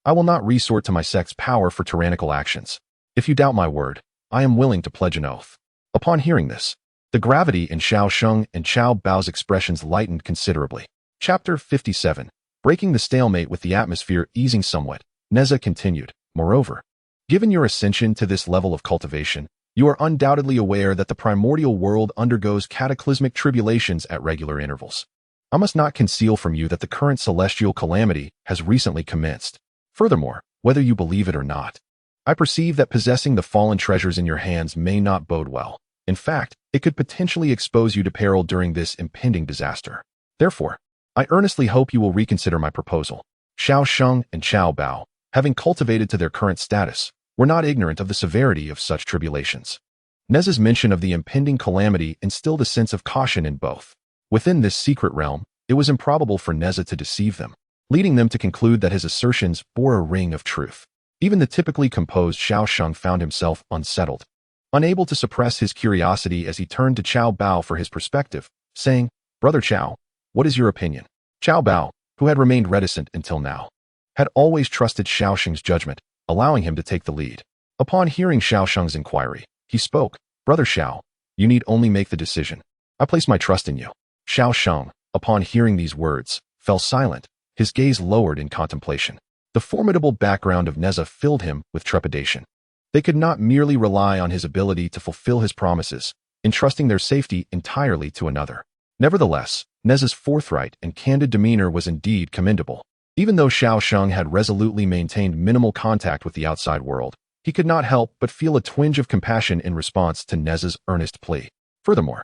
I will not resort to my sect's power for tyrannical actions. If you doubt my word, I am willing to pledge an oath." Upon hearing this, the gravity in Xiao Sheng and Qiao Bao's expressions lightened considerably. Chapter 57. Breaking the stalemate with the atmosphere easing somewhat, Nezha continued, "Moreover, given your ascension to this level of cultivation, you are undoubtedly aware that the primordial world undergoes cataclysmic tribulations at regular intervals. I must not conceal from you that the current celestial calamity has recently commenced. Furthermore, whether you believe it or not, I perceive that possessing the fallen treasures in your hands may not bode well. In fact, it could potentially expose you to peril during this impending disaster. Therefore, I earnestly hope you will reconsider my proposal." Xiao Sheng and Qiao Bao, having cultivated to their current status, were not ignorant of the severity of such tribulations. Nezha's mention of the impending calamity instilled a sense of caution in both. Within this secret realm, it was improbable for Nezha to deceive them, leading them to conclude that his assertions bore a ring of truth. Even the typically composed Xiao Sheng found himself unsettled, unable to suppress his curiosity as he turned to Qiao Bao for his perspective, saying, "Brother Qiao, what is your opinion?" Qiao Bao, who had remained reticent until now, had always trusted Xiao Sheng's judgment, allowing him to take the lead. Upon hearing Xiao Sheng's inquiry, he spoke, "Brother Xiao, you need only make the decision. I place my trust in you." Xiao Sheng, upon hearing these words, fell silent, his gaze lowered in contemplation. The formidable background of Nezha filled him with trepidation. They could not merely rely on his ability to fulfill his promises, entrusting their safety entirely to another. Nevertheless, Nezha's forthright and candid demeanor was indeed commendable. Even though Xiao Sheng had resolutely maintained minimal contact with the outside world, he could not help but feel a twinge of compassion in response to Nezha's earnest plea. Furthermore,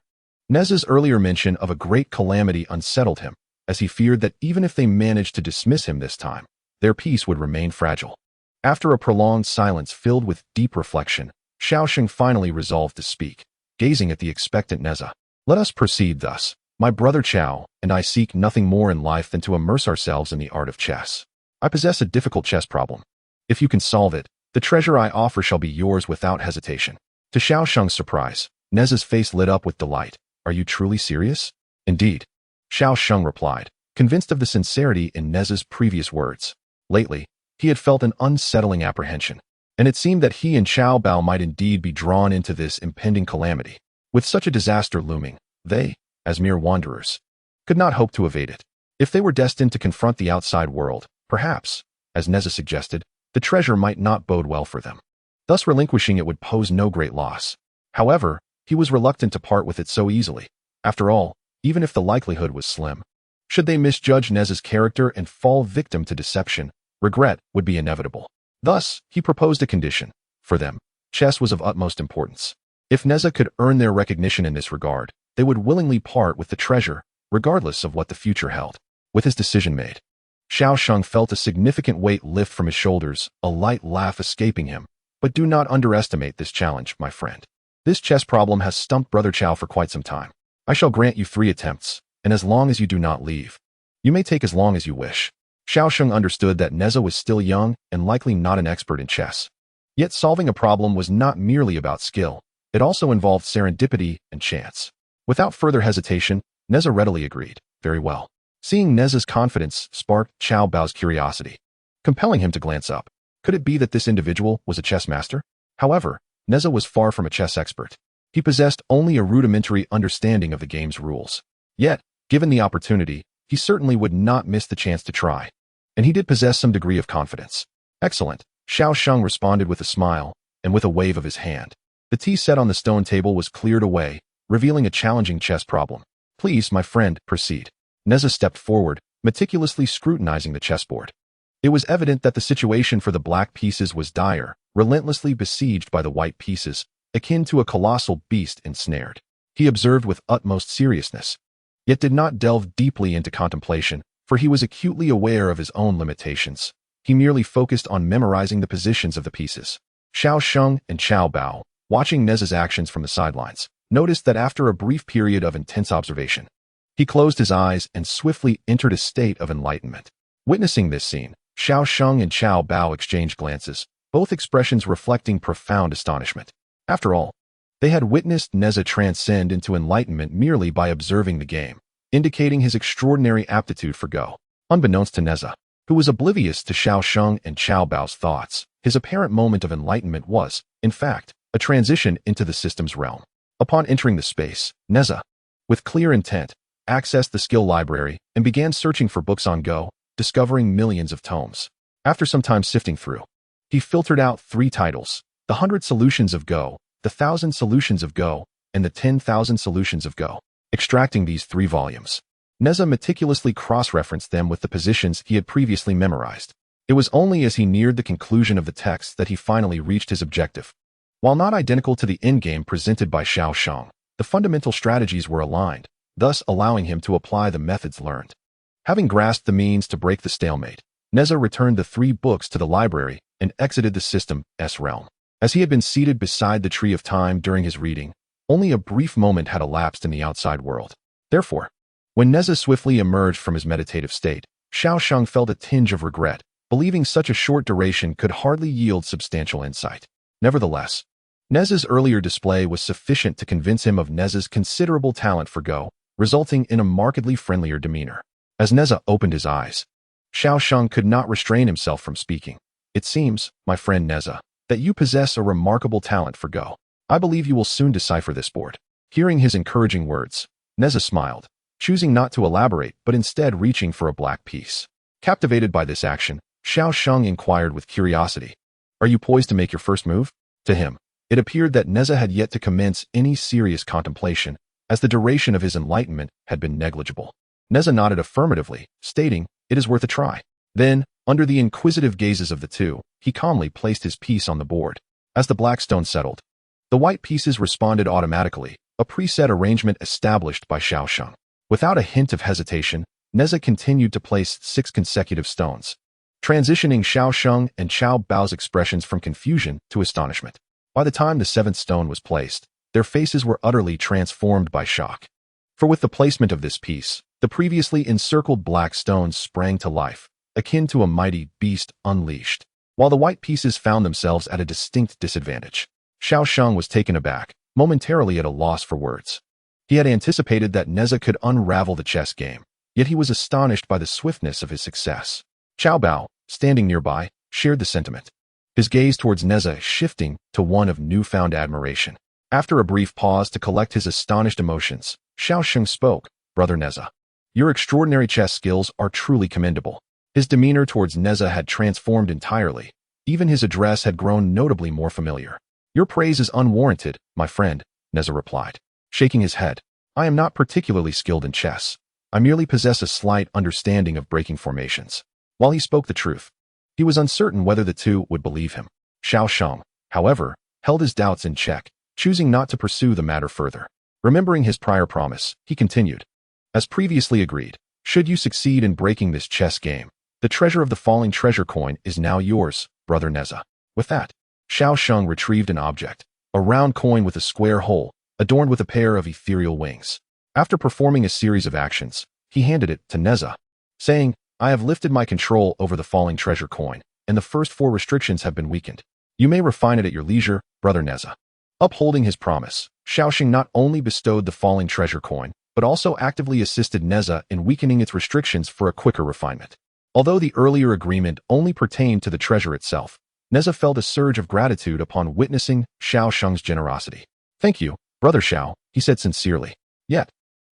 Nezha's earlier mention of a great calamity unsettled him, as he feared that even if they managed to dismiss him this time, their peace would remain fragile. After a prolonged silence filled with deep reflection, Xiaosheng finally resolved to speak, gazing at the expectant Nezha. Let us proceed thus. My brother Chao and I seek nothing more in life than to immerse ourselves in the art of chess. I possess a difficult chess problem. If you can solve it, the treasure I offer shall be yours without hesitation. To Xiaosheng's surprise, Nezha's face lit up with delight. Are you truly serious? Indeed. Xiaosheng replied, convinced of the sincerity in Nezha's previous words. Lately, he had felt an unsettling apprehension, and it seemed that he and Qiao Bao might indeed be drawn into this impending calamity. With such a disaster looming, they, as mere wanderers, could not hope to evade it. If they were destined to confront the outside world, perhaps, as Nezha suggested, the treasure might not bode well for them. Thus relinquishing it would pose no great loss. However, he was reluctant to part with it so easily. After all, even if the likelihood was slim, should they misjudge Nezha's character and fall victim to deception, regret would be inevitable. Thus, he proposed a condition. For them, chess was of utmost importance. If Nezha could earn their recognition in this regard, they would willingly part with the treasure, regardless of what the future held. With his decision made, Xiaosheng felt a significant weight lift from his shoulders, a light laugh escaping him. But do not underestimate this challenge, my friend. This chess problem has stumped Brother Chao for quite some time. I shall grant you 3 attempts, and as long as you do not leave. You may take as long as you wish. Xiaosheng understood that Nezha was still young and likely not an expert in chess. Yet solving a problem was not merely about skill. It also involved serendipity and chance. Without further hesitation, Nezha readily agreed. Very well. Seeing Nezha's confidence sparked Qiao Bao's curiosity, compelling him to glance up. Could it be that this individual was a chess master? However, Nezha was far from a chess expert. He possessed only a rudimentary understanding of the game's rules. Yet, given the opportunity, he certainly would not miss the chance to try. And he did possess some degree of confidence. Excellent, Xiaosheng responded with a smile, and with a wave of his hand. The tea set on the stone table was cleared away, revealing a challenging chess problem. Please, my friend, proceed. Nezha stepped forward, meticulously scrutinizing the chessboard. It was evident that the situation for the black pieces was dire, relentlessly besieged by the white pieces, akin to a colossal beast ensnared. He observed with utmost seriousness, yet did not delve deeply into contemplation, for he was acutely aware of his own limitations. He merely focused on memorizing the positions of the pieces. Xiaosheng and Qiao Bao, watching Nezha's actions from the sidelines, noticed that after a brief period of intense observation, he closed his eyes and swiftly entered a state of enlightenment. Witnessing this scene, Xiaosheng and Qiao Bao exchanged glances, both expressions reflecting profound astonishment. After all, they had witnessed Nezha transcend into enlightenment merely by observing the game, indicating his extraordinary aptitude for Go. Unbeknownst to Nezha, who was oblivious to Xiaosheng and Qiao Bao's thoughts, his apparent moment of enlightenment was, in fact, a transition into the system's realm. Upon entering the space, Nezha, with clear intent, accessed the skill library and began searching for books on Go, discovering millions of tomes. After some time sifting through, he filtered out 3 titles: The 100 Solutions of Go, The 1,000 Solutions of Go, and The 10,000 Solutions of Go. Extracting these 3 volumes, Nezha meticulously cross-referenced them with the positions he had previously memorized. It was only as he neared the conclusion of the text that he finally reached his objective. While not identical to the endgame presented by Xiaosheng, the fundamental strategies were aligned, thus allowing him to apply the methods learned. Having grasped the means to break the stalemate, Nezha returned the 3 books to the library and exited the system's realm. As he had been seated beside the Tree of Time during his reading, only a brief moment had elapsed in the outside world. Therefore, when Nezha swiftly emerged from his meditative state, Xiaosheng felt a tinge of regret, believing such a short duration could hardly yield substantial insight. Nevertheless, Nezha's earlier display was sufficient to convince him of Nezha's considerable talent for Go, resulting in a markedly friendlier demeanor. As Nezha opened his eyes, Xiaosheng could not restrain himself from speaking. It seems, my friend Nezha, that you possess a remarkable talent for Go. I believe you will soon decipher this board. Hearing his encouraging words, Nezha smiled, choosing not to elaborate but instead reaching for a black piece. Captivated by this action, Xiaosheng inquired with curiosity, "Are you poised to make your first move?" To him, it appeared that Nezha had yet to commence any serious contemplation, as the duration of his enlightenment had been negligible. Nezha nodded affirmatively, stating, "It is worth a try." Then, under the inquisitive gazes of the two, he calmly placed his piece on the board. As the black stone settled, the white pieces responded automatically, a preset arrangement established by Xiaosheng. Without a hint of hesitation, Nezha continued to place 6 consecutive stones, transitioning Xiaosheng and Qiao Bao's expressions from confusion to astonishment. By the time the seventh stone was placed, their faces were utterly transformed by shock. For with the placement of this piece, the previously encircled black stones sprang to life, akin to a mighty beast unleashed, while the white pieces found themselves at a distinct disadvantage. Xiao Sheng was taken aback, momentarily at a loss for words. He had anticipated that Nezha could unravel the chess game, yet he was astonished by the swiftness of his success. Qiao Bao, standing nearby, shared the sentiment, his gaze towards Nezha shifting to one of newfound admiration. After a brief pause to collect his astonished emotions, Xiao Sheng spoke, "Brother Nezha, your extraordinary chess skills are truly commendable." His demeanor towards Nezha had transformed entirely. Even his address had grown notably more familiar. "Your praise is unwarranted, my friend," Nezha replied, shaking his head. "I am not particularly skilled in chess. I merely possess a slight understanding of breaking formations." While he spoke the truth, he was uncertain whether the two would believe him. Xiao Sheng, however, held his doubts in check, choosing not to pursue the matter further. Remembering his prior promise, he continued, "As previously agreed, should you succeed in breaking this chess game, the treasure of the falling treasure coin is now yours, Brother Nezha." With that, Xiao Sheng retrieved an object, a round coin with a square hole, adorned with a pair of ethereal wings. After performing a series of actions, he handed it to Nezha, saying, "I have lifted my control over the falling treasure coin, and the first 4 restrictions have been weakened. You may refine it at your leisure, Brother Nezha." Upholding his promise, Xiao Sheng not only bestowed the falling treasure coin, but also actively assisted Nezha in weakening its restrictions for a quicker refinement. Although the earlier agreement only pertained to the treasure itself, Nezha felt a surge of gratitude upon witnessing Xiao Sheng's generosity. "Thank you, Brother Xiao," he said sincerely. Yet,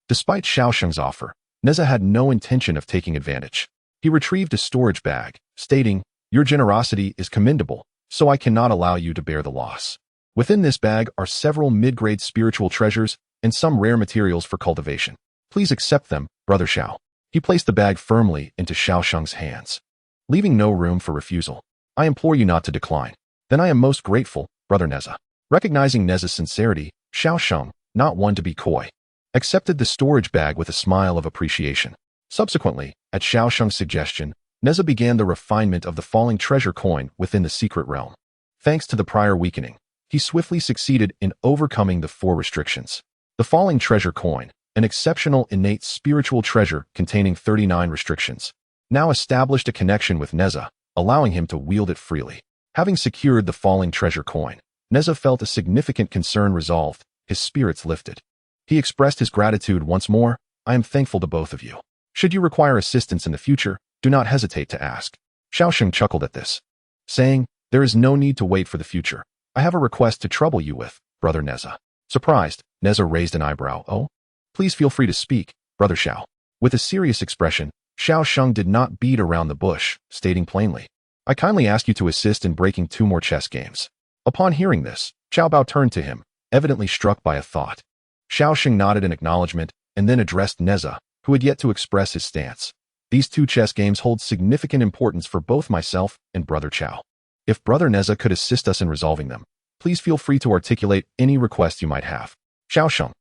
despite Xiao Sheng's offer, Nezha had no intention of taking advantage. He retrieved a storage bag, stating, "Your generosity is commendable, so I cannot allow you to bear the loss. Within this bag are several mid-grade spiritual treasures and some rare materials for cultivation. Please accept them, Brother Xiao." He placed the bag firmly into Xiao Sheng's hands, leaving no room for refusal. "I implore you not to decline." "Then I am most grateful, Brother Nezha." Recognizing Nezha's sincerity, Xiao Sheng, not one to be coy, accepted the storage bag with a smile of appreciation. Subsequently, at Xiao Sheng's suggestion, Nezha began the refinement of the falling treasure coin within the secret realm. Thanks to the prior weakening, he swiftly succeeded in overcoming the 4 restrictions. The falling treasure coin, an exceptional innate spiritual treasure containing 39 restrictions, now established a connection with Nezha, allowing him to wield it freely. Having secured the falling treasure coin, Nezha felt a significant concern resolved, his spirits lifted. He expressed his gratitude once more. "I am thankful to both of you. Should you require assistance in the future, do not hesitate to ask." Xiao Sheng chuckled at this, saying, "There is no need to wait for the future. I have a request to trouble you with, Brother Nezha." Surprised, Nezha raised an eyebrow. "Oh? Please feel free to speak, Brother Xiao." With a serious expression, Xiao Sheng did not beat around the bush, stating plainly, "I kindly ask you to assist in breaking 2 more chess games." Upon hearing this, Qiao Bao turned to him, evidently struck by a thought. Xiao Sheng nodded in acknowledgement and then addressed Nezha, who had yet to express his stance. "These 2 chess games hold significant importance for both myself and Brother Qiao. If Brother Nezha could assist us in resolving them, please feel free to articulate any request you might have." Xiao Sheng,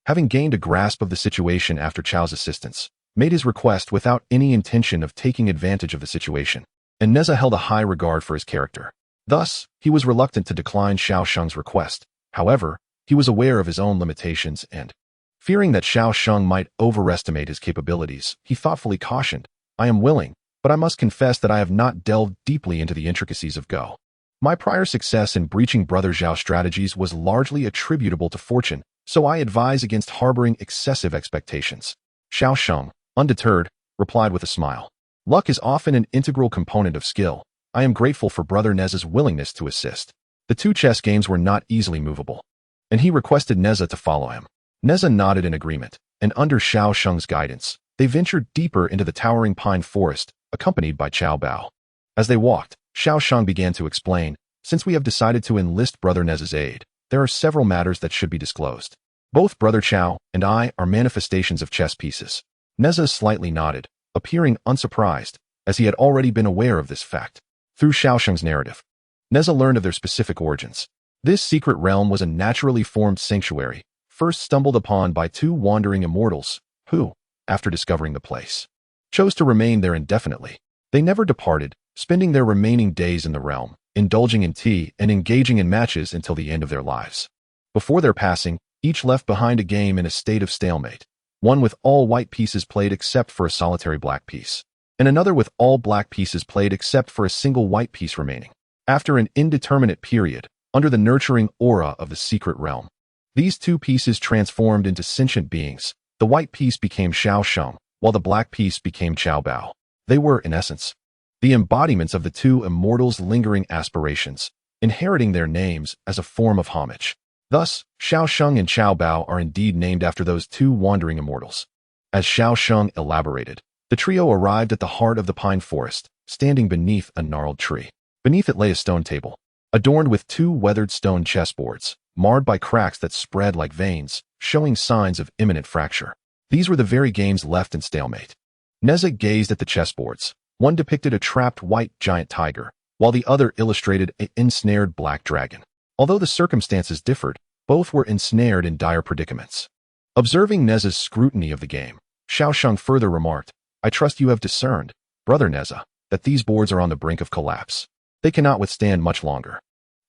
having gained a grasp of the situation after Qiao's assistance, made his request without any intention of taking advantage of the situation, and Nezha held a high regard for his character. Thus, he was reluctant to decline Xiao Sheng's request. However, he was aware of his own limitations and, fearing that Xiao Sheng might overestimate his capabilities, he thoughtfully cautioned, "I am willing, but I must confess that I have not delved deeply into the intricacies of Go. My prior success in breaching Brother Zhao's strategies was largely attributable to fortune, so I advise against harboring excessive expectations." Xiao Sheng, undeterred, replied with a smile, "Luck is often an integral component of skill. I am grateful for Brother Nezha's willingness to assist." The 2 chess games were not easily movable, and he requested Nezha to follow him. Nezha nodded in agreement, and under Xiao Sheng's guidance, they ventured deeper into the towering pine forest, accompanied by Qiao Bao. As they walked, Xiao Sheng began to explain, "Since we have decided to enlist Brother Nezha's aid, there are several matters that should be disclosed. Both Brother Qiao and I are manifestations of chess pieces." Nezha slightly nodded, appearing unsurprised, as he had already been aware of this fact. Through Xiao Sheng's narrative, Nezha learned of their specific origins. This secret realm was a naturally formed sanctuary, first stumbled upon by 2 wandering immortals, who, after discovering the place, chose to remain there indefinitely. They never departed, spending their remaining days in the realm, indulging in tea and engaging in matches until the end of their lives. Before their passing, each left behind a game in a state of stalemate, one with all white pieces played except for a solitary black piece, and another with all black pieces played except for a single white piece remaining. After an indeterminate period, under the nurturing aura of the secret realm, these two pieces transformed into sentient beings. The white piece became Xiao Sheng, while the black piece became Qiao Bao. They were, in essence, the embodiments of the two immortals' lingering aspirations, inheriting their names as a form of homage. Thus, Xiao Sheng and Qiao Bao are indeed named after those two wandering immortals. As Xiao Sheng elaborated, the trio arrived at the heart of the pine forest, standing beneath a gnarled tree. Beneath it lay a stone table, adorned with two weathered stone chessboards, marred by cracks that spread like veins, showing signs of imminent fracture. These were the very games left in stalemate. Nezha gazed at the chessboards. One depicted a trapped white giant tiger, while the other illustrated an ensnared black dragon. Although the circumstances differed, both were ensnared in dire predicaments. Observing Nezha's scrutiny of the game, Xiao Sheng further remarked, "I trust you have discerned, Brother Nezha, that these boards are on the brink of collapse. They cannot withstand much longer."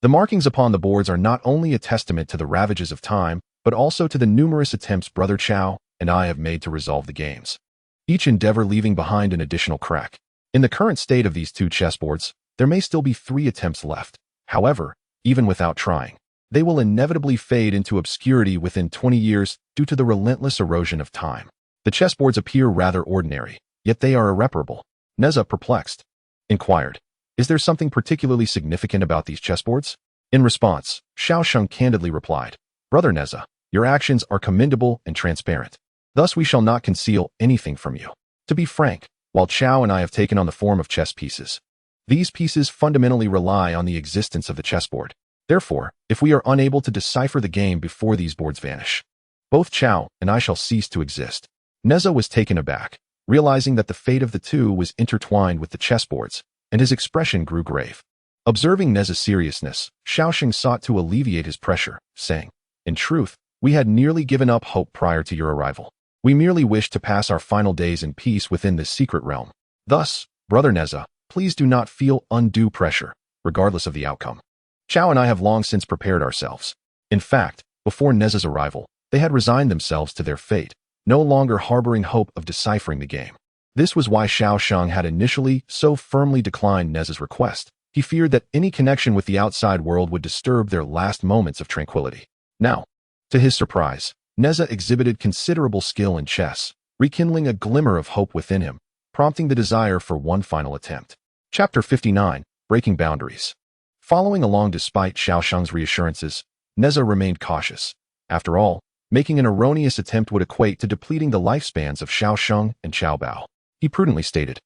The markings upon the boards are not only a testament to the ravages of time, but also to the numerous attempts Brother Qiao and I have made to resolve the games, each endeavor leaving behind an additional crack. In the current state of these two chessboards, there may still be 3 attempts left. However, even without trying, they will inevitably fade into obscurity within 20 years due to the relentless erosion of time. The chessboards appear rather ordinary, yet they are irreparable. Nezha, perplexed, inquired, "Is there something particularly significant about these chessboards?" In response, Xiao Sheng candidly replied, "Brother Nezha, your actions are commendable and transparent. Thus we shall not conceal anything from you. To be frank, while Qiao and I have taken on the form of chess pieces, these pieces fundamentally rely on the existence of the chessboard. Therefore, if we are unable to decipher the game before these boards vanish, both Qiao and I shall cease to exist." Nezha was taken aback, realizing that the fate of the two was intertwined with the chessboards, and his expression grew grave. Observing Nezha's seriousness, Xiao Sheng sought to alleviate his pressure, saying, "In truth, we had nearly given up hope prior to your arrival. We merely wished to pass our final days in peace within this secret realm. Thus, Brother Nezha, please do not feel undue pressure, regardless of the outcome. Qiao and I have long since prepared ourselves." In fact, before Nezha's arrival, they had resigned themselves to their fate, no longer harboring hope of deciphering the game. This was why Xiao Sheng had initially so firmly declined Nezha's request. He feared that any connection with the outside world would disturb their last moments of tranquility. Now, to his surprise, Nezha exhibited considerable skill in chess, rekindling a glimmer of hope within him, prompting the desire for one final attempt. Chapter 59, Breaking Boundaries. Following along despite Xiao Sheng's reassurances, Nezha remained cautious. After all, making an erroneous attempt would equate to depleting the lifespans of Xiao Sheng and Qiao Bao. He prudently stated,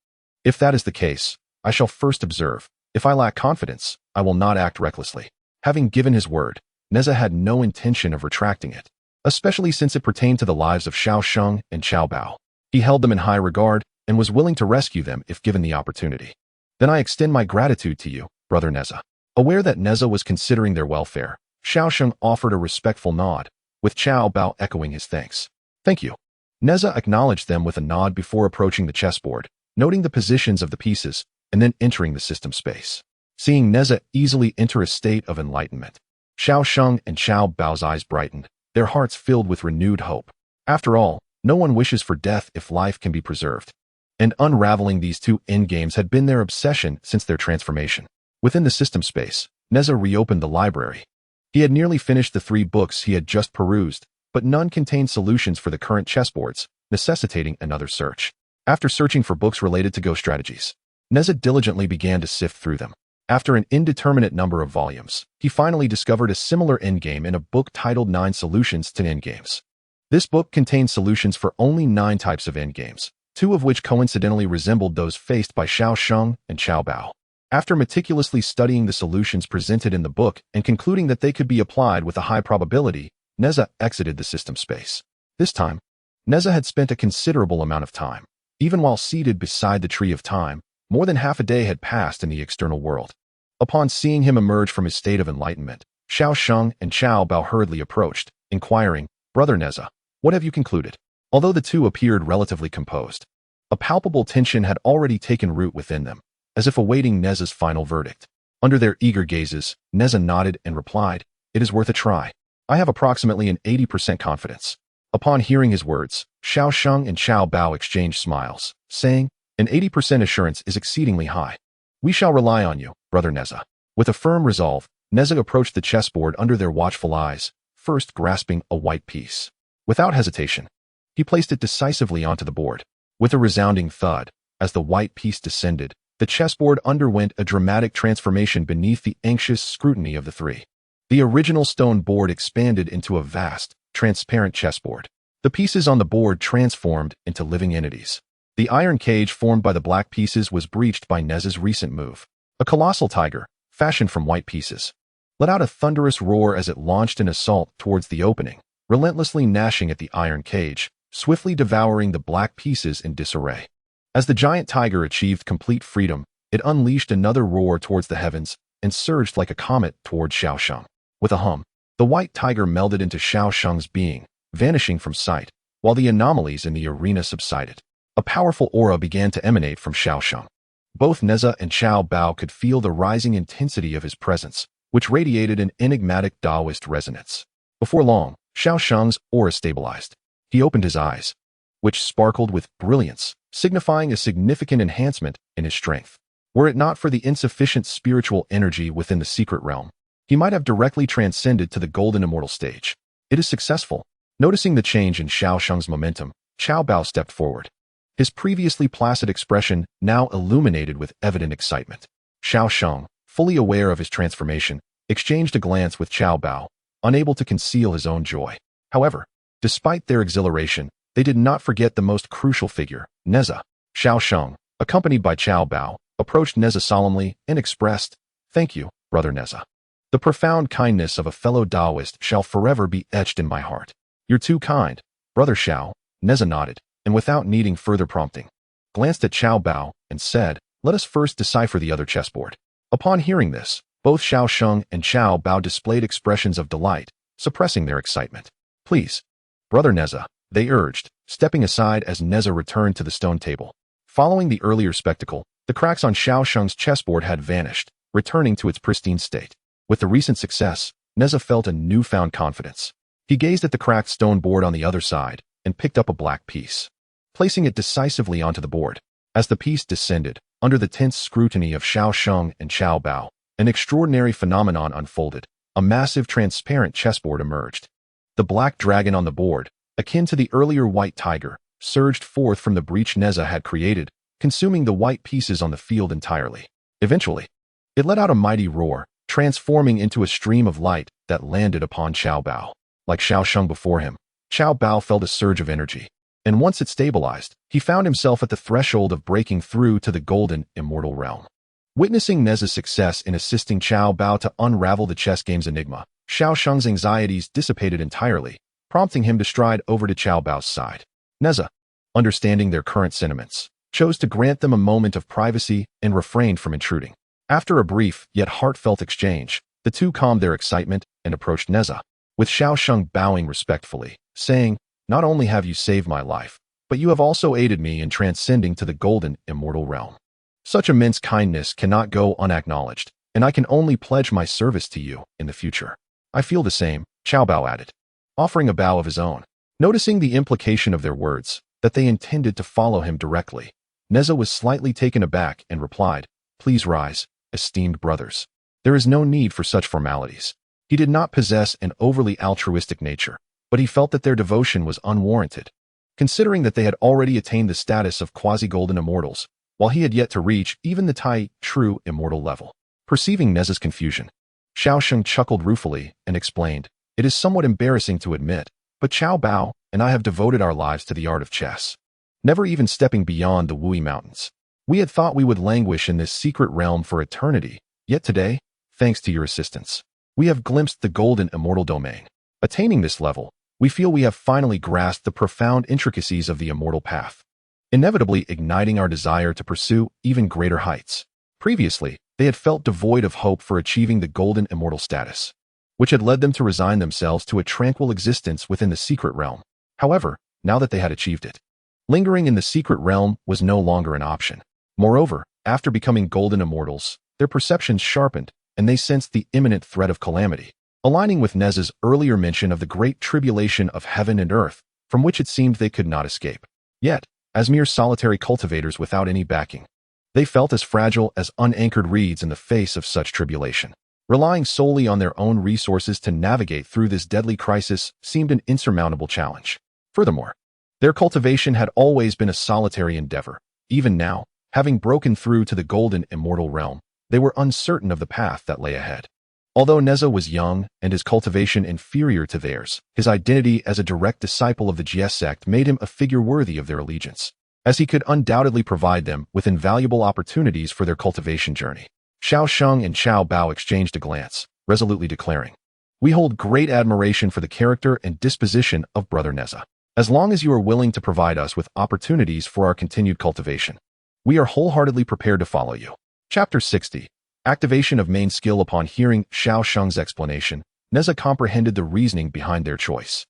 "If that is the case, I shall first observe. If I lack confidence, I will not act recklessly." Having given his word, Nezha had no intention of retracting it, especially since it pertained to the lives of Xiao Sheng and Qiao Bao. He held them in high regard and was willing to rescue them if given the opportunity. "Then I extend my gratitude to you, Brother Nezha." Aware that Nezha was considering their welfare, Xiao Sheng offered a respectful nod, with Qiao Bao echoing his thanks. "Thank you." Nezha acknowledged them with a nod before approaching the chessboard, noting the positions of the pieces, and then entering the system space. Seeing Nezha easily enter a state of enlightenment, Xiao Sheng and Qiao Bao's eyes brightened, their hearts filled with renewed hope. After all, no one wishes for death if life can be preserved. And unraveling these two endgames had been their obsession since their transformation. Within the system space, Nezha reopened the library. He had nearly finished the 3 books he had just perused, but none contained solutions for the current chessboards, necessitating another search. After searching for books related to Go strategies, Nezha diligently began to sift through them. After an indeterminate number of volumes, he finally discovered a similar endgame in a book titled 9 Solutions to Endgames. This book contained solutions for only 9 types of endgames, 2 of which coincidentally resembled those faced by Xiao Sheng and Qiao Bao. After meticulously studying the solutions presented in the book and concluding that they could be applied with a high probability, Nezha exited the system space. This time, Nezha had spent a considerable amount of time. Even while seated beside the Tree of Time, more than half a day had passed in the external world. Upon seeing him emerge from his state of enlightenment, Xiao Sheng and Qiao Bao hurriedly approached, inquiring, "Brother Nezha, what have you concluded?" Although the two appeared relatively composed, a palpable tension had already taken root within them, as if awaiting Nezha's final verdict. Under their eager gazes, Nezha nodded and replied, "It is worth a try. I have approximately an 80% confidence." Upon hearing his words, Xiao Sheng and Xiao Bao exchanged smiles, saying, "An 80% assurance is exceedingly high. We shall rely on you, brother Nezha." With a firm resolve, Nezha approached the chessboard under their watchful eyes, first grasping a white piece. Without hesitation, he placed it decisively onto the board. With a resounding thud, as the white piece descended, the chessboard underwent a dramatic transformation beneath the anxious scrutiny of the three. The original stone board expanded into a vast, transparent chessboard. The pieces on the board transformed into living entities. The iron cage formed by the black pieces was breached by Nezha's recent move. A colossal tiger, fashioned from white pieces, let out a thunderous roar as it launched an assault towards the opening, relentlessly gnashing at the iron cage, swiftly devouring the black pieces in disarray. As the giant tiger achieved complete freedom, it unleashed another roar towards the heavens and surged like a comet towards Xiao Sheng. With a hum, the white tiger melded into Xiao Sheng's being, vanishing from sight, while the anomalies in the arena subsided. A powerful aura began to emanate from Xiao Sheng. Both Nezha and Xiao Bao could feel the rising intensity of his presence, which radiated an enigmatic Taoist resonance. Before long, Xiao Sheng's aura stabilized. He opened his eyes, which sparkled with brilliance, signifying a significant enhancement in his strength. Were it not for the insufficient spiritual energy within the secret realm, he might have directly transcended to the golden immortal stage. It is successful. Noticing the change in Xiao Sheng's momentum, Xiao Bao stepped forward. His previously placid expression now illuminated with evident excitement. Xiao Sheng, fully aware of his transformation, exchanged a glance with Xiao Bao, unable to conceal his own joy. However, despite their exhilaration, they did not forget the most crucial figure, Nezha. Xiao Sheng, accompanied by Xiao Bao, approached Nezha solemnly and expressed, "Thank you, brother Nezha. The profound kindness of a fellow Taoist shall forever be etched in my heart." "You're too kind, brother Xiao," Nezha nodded, and without needing further prompting, glanced at Xiao Bao and said, "Let us first decipher the other chessboard." Upon hearing this, both Xiao Sheng and Xiao Bao displayed expressions of delight, suppressing their excitement. "Please, brother Nezha," they urged, stepping aside as Nezha returned to the stone table. Following the earlier spectacle, the cracks on Xiao Sheng's chessboard had vanished, returning to its pristine state. With the recent success, Nezha felt a newfound confidence. He gazed at the cracked stone board on the other side and picked up a black piece, placing it decisively onto the board. As the piece descended, under the tense scrutiny of Xiao Sheng and Xiao Bao, an extraordinary phenomenon unfolded. A massive transparent chessboard emerged. The black dragon on the board, akin to the earlier white tiger, surged forth from the breach Nezha had created, consuming the white pieces on the field entirely. Eventually, it let out a mighty roar, transforming into a stream of light that landed upon Xiao Bao. Like Xiao Sheng before him, Xiao Bao felt a surge of energy, and once it stabilized, he found himself at the threshold of breaking through to the golden, immortal realm. Witnessing Nezha's success in assisting Xiao Bao to unravel the chess game's enigma, Xiao Sheng's anxieties dissipated entirely, prompting him to stride over to Xiao Bao's side. Nezha, understanding their current sentiments, chose to grant them a moment of privacy and refrained from intruding. After a brief yet heartfelt exchange, the two calmed their excitement and approached Nezha, with Xiao Sheng bowing respectfully, saying, "Not only have you saved my life, but you have also aided me in transcending to the golden, immortal realm. Such immense kindness cannot go unacknowledged, and I can only pledge my service to you in the future." "I feel the same," Xiao Bao added, offering a bow of his own. Noticing the implication of their words, that they intended to follow him directly, Nezha was slightly taken aback and replied, "Please rise, esteemed brothers. There is no need for such formalities." He did not possess an overly altruistic nature, but he felt that their devotion was unwarranted, considering that they had already attained the status of quasi-golden immortals, while he had yet to reach even the true immortal level. Perceiving Nezha's confusion, Xiao Sheng chuckled ruefully and explained, "It is somewhat embarrassing to admit, but Xiao Bao and I have devoted our lives to the art of chess, never even stepping beyond the Wui Mountains. We had thought we would languish in this secret realm for eternity, yet today, thanks to your assistance, we have glimpsed the golden immortal domain. Attaining this level, we feel we have finally grasped the profound intricacies of the immortal path, inevitably igniting our desire to pursue even greater heights." Previously, they had felt devoid of hope for achieving the golden immortal status, which had led them to resign themselves to a tranquil existence within the secret realm. However, now that they had achieved it, lingering in the secret realm was no longer an option. Moreover, after becoming golden immortals, their perceptions sharpened, and they sensed the imminent threat of calamity, aligning with Nezha's earlier mention of the great tribulation of heaven and earth, from which it seemed they could not escape. Yet, as mere solitary cultivators without any backing, they felt as fragile as unanchored reeds in the face of such tribulation. Relying solely on their own resources to navigate through this deadly crisis seemed an insurmountable challenge. Furthermore, their cultivation had always been a solitary endeavor. Even now, having broken through to the golden immortal realm, they were uncertain of the path that lay ahead. Although Nezha was young and his cultivation inferior to theirs, his identity as a direct disciple of the Jie sect made him a figure worthy of their allegiance, as he could undoubtedly provide them with invaluable opportunities for their cultivation journey. Xiao Sheng and Xiao Bao exchanged a glance, resolutely declaring, "We hold great admiration for the character and disposition of Brother Nezha. As long as you are willing to provide us with opportunities for our continued cultivation, we are wholeheartedly prepared to follow you." Chapter 60. Activation of main skill. Upon hearing Xiao Sheng's explanation, Nezha comprehended the reasoning behind their choice,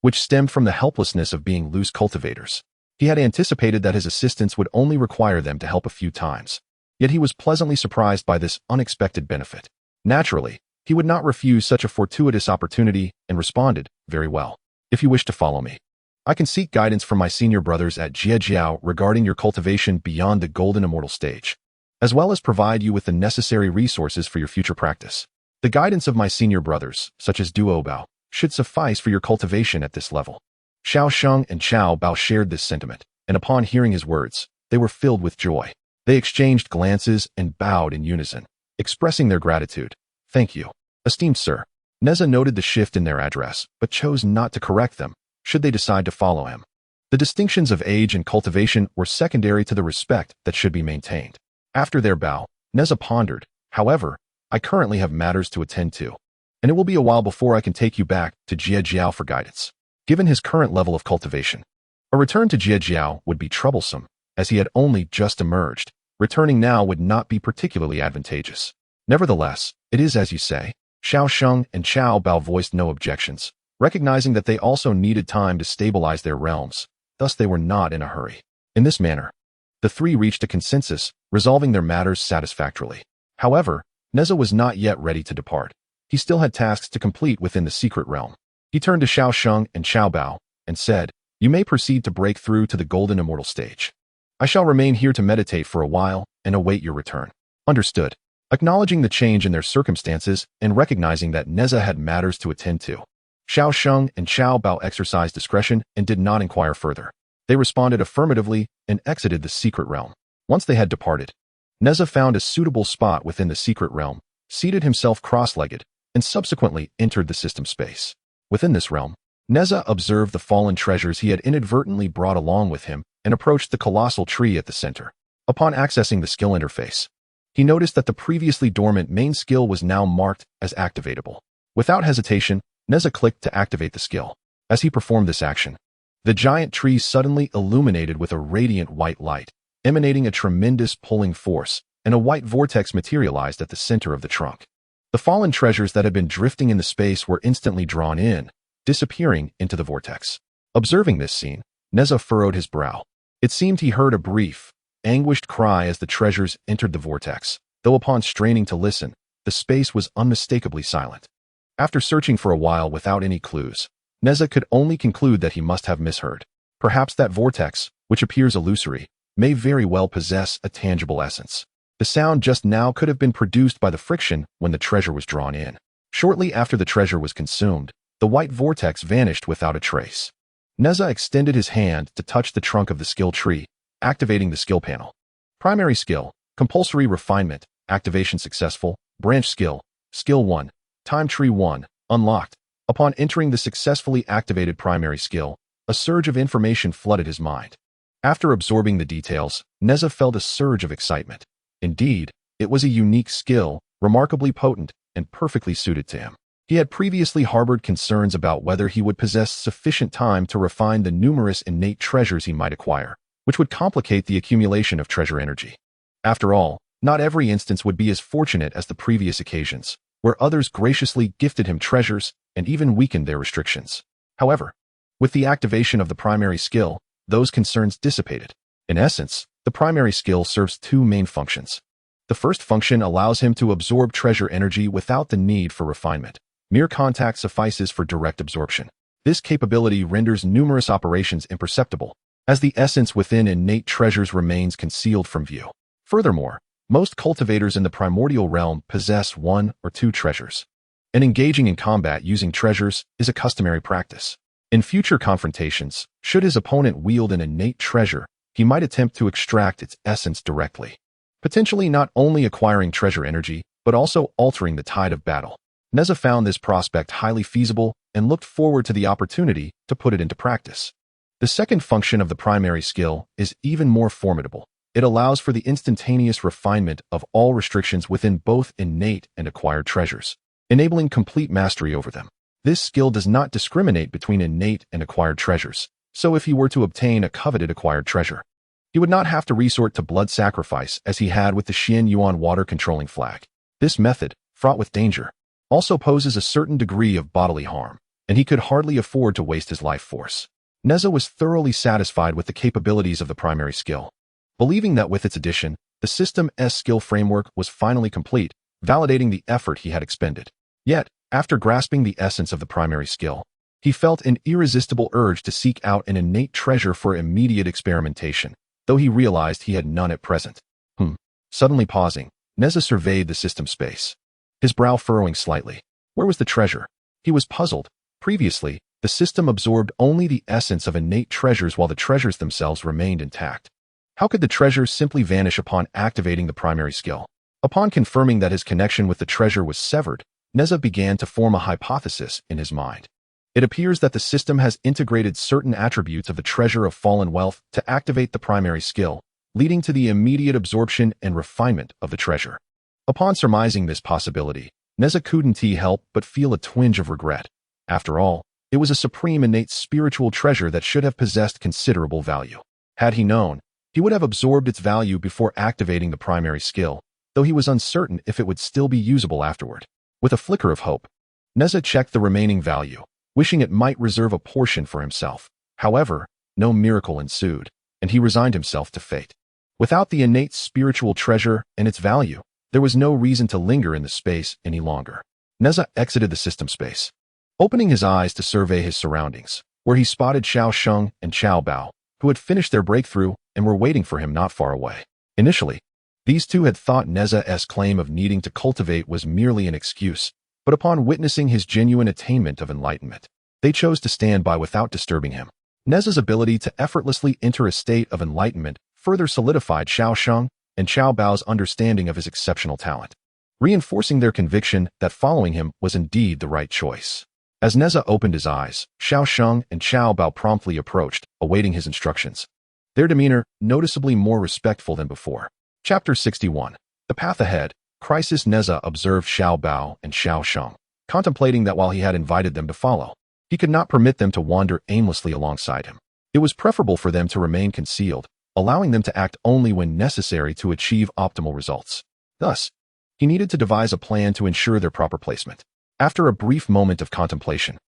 which stemmed from the helplessness of being loose cultivators. He had anticipated that his assistance would only require them to help a few times, yet he was pleasantly surprised by this unexpected benefit. Naturally, he would not refuse such a fortuitous opportunity and responded, "Very well. If you wish to follow me, I can seek guidance from my senior brothers at Jiejiao regarding your cultivation beyond the golden immortal stage, as well as provide you with the necessary resources for your future practice. The guidance of my senior brothers, such as Duo Bao, should suffice for your cultivation at this level." Xiao Sheng and Xiao Bao shared this sentiment, and upon hearing his words, they were filled with joy. They exchanged glances and bowed in unison, expressing their gratitude. "Thank you, esteemed sir." Nezha noted the shift in their address, but chose not to correct them, should they decide to follow him. The distinctions of age and cultivation were secondary to the respect that should be maintained. After their bow, Nezha pondered, "However, I currently have matters to attend to, and it will be a while before I can take you back to Jiejiao for guidance." Given his current level of cultivation, a return to Jiejiao would be troublesome, as he had only just emerged. Returning now would not be particularly advantageous. Nevertheless, "It is as you say." Xiao Sheng and Xiao Bao voiced no objections, recognizing that they also needed time to stabilize their realms, thus they were not in a hurry. In this manner, the three reached a consensus, resolving their matters satisfactorily. However, Nezha was not yet ready to depart. He still had tasks to complete within the secret realm. He turned to Xiao Sheng and Xiao Bao and said, "You may proceed to break through to the golden immortal stage. I shall remain here to meditate for a while and await your return." Understood. Acknowledging the change in their circumstances and recognizing that Nezha had matters to attend to, Xiao Sheng and Xiao Bao exercised discretion and did not inquire further. They responded affirmatively and exited the secret realm. Once they had departed, Nezha found a suitable spot within the secret realm, seated himself cross-legged, and subsequently entered the system space. Within this realm, Nezha observed the fallen treasures he had inadvertently brought along with him and approached the colossal tree at the center. Upon accessing the skill interface, he noticed that the previously dormant main skill was now marked as activatable. Without hesitation, Nezha clicked to activate the skill. As he performed this action, the giant tree suddenly illuminated with a radiant white light, emanating a tremendous pulling force, and a white vortex materialized at the center of the trunk. The fallen treasures that had been drifting in the space were instantly drawn in, disappearing into the vortex. Observing this scene, Nezha furrowed his brow. It seemed he heard a brief, anguished cry as the treasures entered the vortex, though upon straining to listen, the space was unmistakably silent. After searching for a while without any clues, Nezha could only conclude that he must have misheard. Perhaps that vortex, which appears illusory, may very well possess a tangible essence. The sound just now could have been produced by the friction when the treasure was drawn in. Shortly after the treasure was consumed, the white vortex vanished without a trace. Nezha extended his hand to touch the trunk of the skill tree, activating the skill panel. Primary skill, compulsory refinement, activation successful, branch skill, skill 1, time tree 1, unlocked. Upon entering the successfully activated primary skill, a surge of information flooded his mind. After absorbing the details, Nezha felt a surge of excitement. Indeed, it was a unique skill, remarkably potent, and perfectly suited to him. He had previously harbored concerns about whether he would possess sufficient time to refine the numerous innate treasures he might acquire, which would complicate the accumulation of treasure energy. After all, not every instance would be as fortunate as the previous occasions, where others graciously gifted him treasures and even weakened their restrictions. However, with the activation of the primary skill, those concerns dissipated. In essence, the primary skill serves two main functions. The first function allows him to absorb treasure energy without the need for refinement. Mere contact suffices for direct absorption. This capability renders numerous operations imperceptible, as the essence within innate treasures remains concealed from view. Furthermore, most cultivators in the primordial realm possess 1 or 2 treasures, and engaging in combat using treasures is a customary practice. In future confrontations, should his opponent wield an innate treasure, he might attempt to extract its essence directly, potentially not only acquiring treasure energy, but also altering the tide of battle. Nezha found this prospect highly feasible and looked forward to the opportunity to put it into practice. The second function of the primary skill is even more formidable. It allows for the instantaneous refinement of all restrictions within both innate and acquired treasures, enabling complete mastery over them. This skill does not discriminate between innate and acquired treasures, so if he were to obtain a coveted acquired treasure, he would not have to resort to blood sacrifice as he had with the Xian Yuan water-controlling flag. This method, fraught with danger, also poses a certain degree of bodily harm, and he could hardly afford to waste his life force. Nezha was thoroughly satisfied with the capabilities of the primary skill, believing that with its addition, the system's skill framework was finally complete, validating the effort he had expended. Yet, after grasping the essence of the primary skill, he felt an irresistible urge to seek out an innate treasure for immediate experimentation, though he realized he had none at present. Suddenly pausing, Nezha surveyed the system space, his brow furrowing slightly. Where was the treasure? He was puzzled. Previously, the system absorbed only the essence of innate treasures while the treasures themselves remained intact. How could the treasure simply vanish upon activating the primary skill? Upon confirming that his connection with the treasure was severed, Nezha began to form a hypothesis in his mind. It appears that the system has integrated certain attributes of the treasure of fallen wealth to activate the primary skill, leading to the immediate absorption and refinement of the treasure. Upon surmising this possibility, Nezha couldn't help but feel a twinge of regret. After all, it was a supreme innate spiritual treasure that should have possessed considerable value. Had he known, he would have absorbed its value before activating the primary skill, though he was uncertain if it would still be usable afterward. With a flicker of hope, Nezha checked the remaining value, wishing it might reserve a portion for himself. However, no miracle ensued, and he resigned himself to fate. Without the innate spiritual treasure and its value, there was no reason to linger in the space any longer. Nezha exited the system space, opening his eyes to survey his surroundings, where he spotted Xiao Sheng and Qiao Bao, who had finished their breakthrough and were waiting for him not far away. Initially, these two had thought Nezha's claim of needing to cultivate was merely an excuse, but upon witnessing his genuine attainment of enlightenment, they chose to stand by without disturbing him. Nezha's ability to effortlessly enter a state of enlightenment further solidified Xiao Sheng and Qiao Bao's understanding of his exceptional talent, reinforcing their conviction that following him was indeed the right choice. As Nezha opened his eyes, Xiao Sheng and Qiao Bao promptly approached, awaiting his instructions, their demeanor noticeably more respectful than before. Chapter 61. The Path Ahead. Crisis. Nezha observed Xiao Bao and Xiao Sheng, contemplating that while he had invited them to follow, he could not permit them to wander aimlessly alongside him. It was preferable for them to remain concealed, allowing them to act only when necessary to achieve optimal results. Thus, he needed to devise a plan to ensure their proper placement. After a brief moment of contemplation,